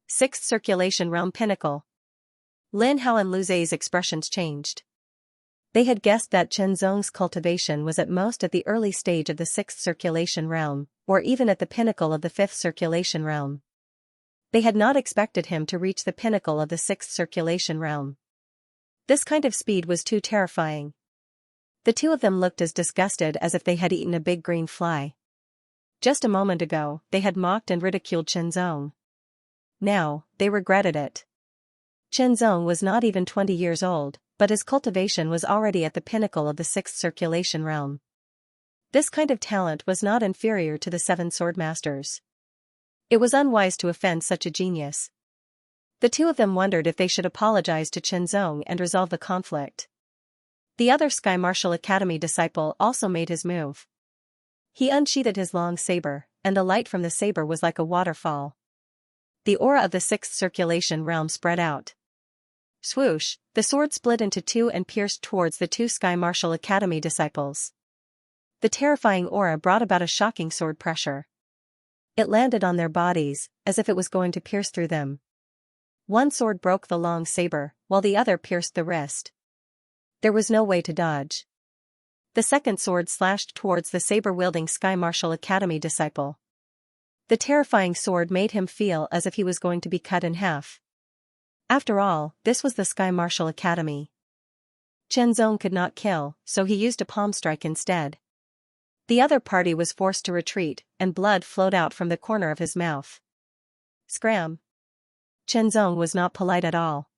6th circulation realm pinnacle. Lin Hao and Lu Zhe's expressions changed. They had guessed that Chen Zong's cultivation was at most at the early stage of the 6th circulation realm, or even at the pinnacle of the 5th circulation realm. They had not expected him to reach the pinnacle of the 6th circulation realm. This kind of speed was too terrifying. The 2 of them looked as disgusted as if they had eaten a big green fly. Just a moment ago, they had mocked and ridiculed Chen Zong. Now, they regretted it. Chen Zong was not even 20 years old, but his cultivation was already at the pinnacle of the sixth circulation realm. This kind of talent was not inferior to the 7 swordmasters. It was unwise to offend such a genius. The two of them wondered if they should apologize to Qianzong and resolve the conflict. The other Sky Martial Academy disciple also made his move. He unsheathed his long saber, and the light from the saber was like a waterfall. The aura of the sixth circulation realm spread out. Swoosh, the sword split into two and pierced towards the 2 Sky Martial Academy disciples. The terrifying aura brought about a shocking sword pressure. It landed on their bodies, as if it was going to pierce through them. One sword broke the long saber, while the other pierced the wrist. There was no way to dodge. The second sword slashed towards the saber-wielding Sky Martial Academy disciple. The terrifying sword made him feel as if he was going to be cut in half. After all, this was the Sky Martial Academy. Qianzong could not kill, so he used a palm strike instead. The other party was forced to retreat, and blood flowed out from the corner of his mouth. Scram! Qianzong was not polite at all.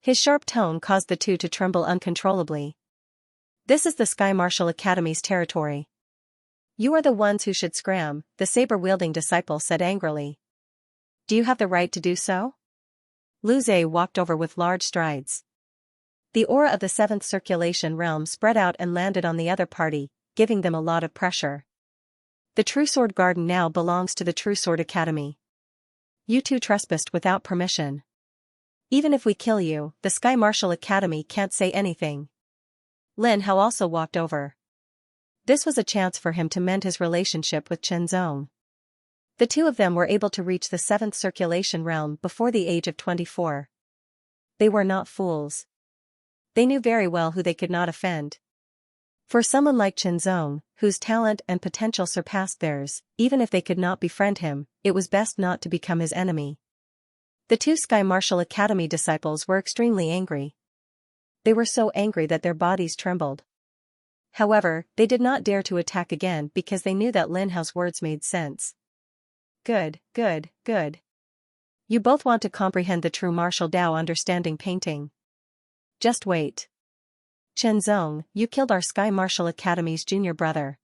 His sharp tone caused the two to tremble uncontrollably. This is the Sky Martial Academy's territory. You are the ones who should scram, the saber-wielding disciple said angrily. Do you have the right to do so? Lu Zhe walked over with large strides. The aura of the 7th circulation realm spread out and landed on the other party, giving them a lot of pressure. The True Sword Garden now belongs to the True Sword Academy. You two trespassed without permission. Even if we kill you, the Sky Martial Academy can't say anything. Lin Hao also walked over. This was a chance for him to mend his relationship with Qianzong. The two of them were able to reach the 7th circulation realm before the age of 24. They were not fools. They knew very well who they could not offend. For someone like Qianzong, whose talent and potential surpassed theirs, even if they could not befriend him, it was best not to become his enemy. The 2 Sky Martial Academy disciples were extremely angry. They were so angry that their bodies trembled. However, they did not dare to attack again because they knew that Lin Hao's words made sense. Good, good, good. You both want to comprehend the true martial Dao understanding painting. Just wait. Qianzong, you killed our Sky Martial Academy's junior brother.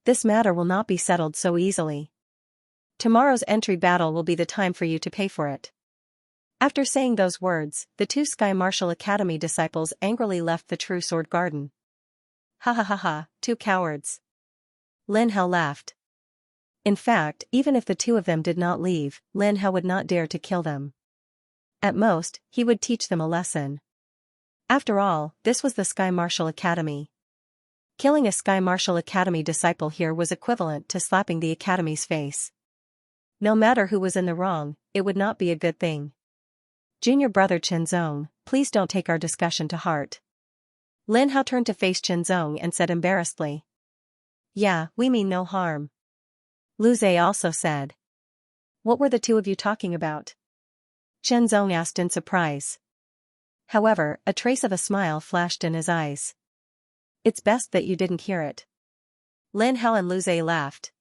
This matter will not be settled so easily. Tomorrow's entry battle will be the time for you to pay for it. After saying those words, the 2 Sky Martial Academy disciples angrily left the True Sword Garden. Ha ha ha ha, 2 cowards. Lin Hao laughed. In fact, even if the two of them did not leave, Lin Hao would not dare to kill them. At most, he would teach them a lesson. After all, this was the Sky Martial Academy. Killing a Sky Martial Academy disciple here was equivalent to slapping the Academy's face. No matter who was in the wrong, it would not be a good thing. Junior brother Qianzong, please don't take our discussion to heart. Lin Hao turned to face Qianzong and said embarrassedly. Yeah, we mean no harm. Lu Zhe also said. What were the two of you talking about? Qianzong asked in surprise. However, a trace of a smile flashed in his eyes. It's best that you didn't hear it. Lin Hao and Lu Zhe laughed.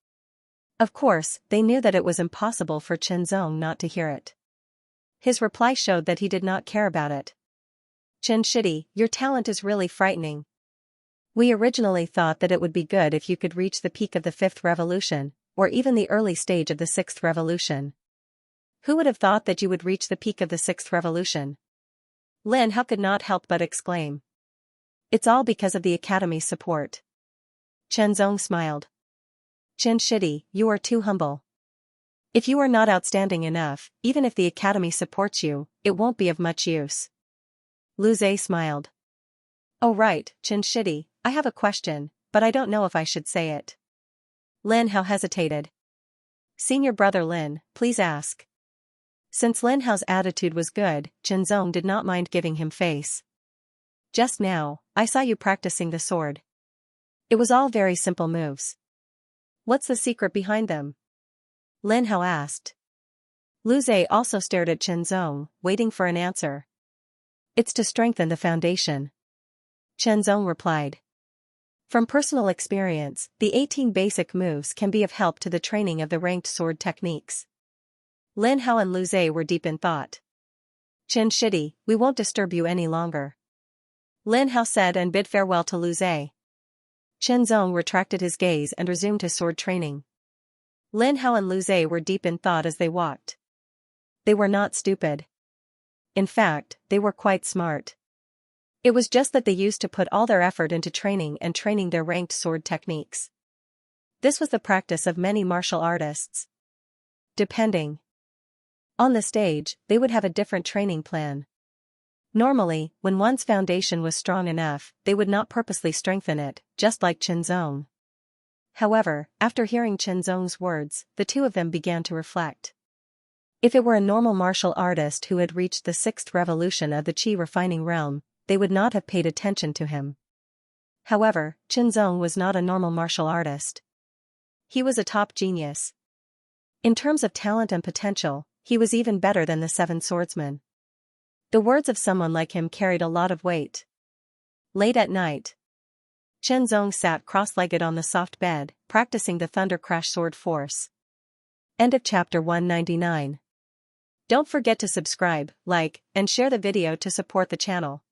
Of course, they knew that it was impossible for Qianzong not to hear it. His reply showed that he did not care about it. Chen Shidi, your talent is really frightening. We originally thought that it would be good if you could reach the peak of the 5th revolution, or even the early stage of the 6th revolution. Who would have thought that you would reach the peak of the 6th revolution? Lin Hao could not help but exclaim. It's all because of the Academy's support. Qianzong smiled. Chen Shidi, you are too humble. If you are not outstanding enough, even if the Academy supports you, it won't be of much use. Lu Zhe smiled. Oh right, Chen Shidi, I have a question, but I don't know if I should say it. Lin Hao hesitated. Senior brother Lin, please ask. Since Lin Hao's attitude was good, Qianzong did not mind giving him face. Just now, I saw you practicing the sword. It was all very simple moves. What's the secret behind them? Lin Hao asked. Lu Zhe also stared at Qianzong, waiting for an answer. It's to strengthen the foundation. Qianzong replied. From personal experience, the 18 basic moves can be of help to the training of the ranked sword techniques. Lin Hao and Lu Zhe were deep in thought. Chen Shidi, we won't disturb you any longer. Lin Hao said and bid farewell to Lu Zhe. Chen Zong retracted his gaze and resumed his sword training. Lin Hao and Lu Zhe were deep in thought as they walked. They were not stupid. In fact, they were quite smart. It was just that they used to put all their effort into training their ranked sword techniques. This was the practice of many martial artists. Depending on the stage, they would have a different training plan. Normally, when one's foundation was strong enough, they would not purposely strengthen it, just like Chen Zong. However, after hearing Chen Zong's words, the two of them began to reflect. If it were a normal martial artist who had reached the 6th revolution of the qi refining realm, they would not have paid attention to him. However, Chen Zong was not a normal martial artist. He was a top genius. In terms of talent and potential, he was even better than the 7 swordsmen. The words of someone like him carried a lot of weight. Late at night, Chen Zong sat cross-legged on the soft bed, practicing the Thunder Crash sword force. End of chapter 199. Don't forget to subscribe, like, and share the video to support the channel.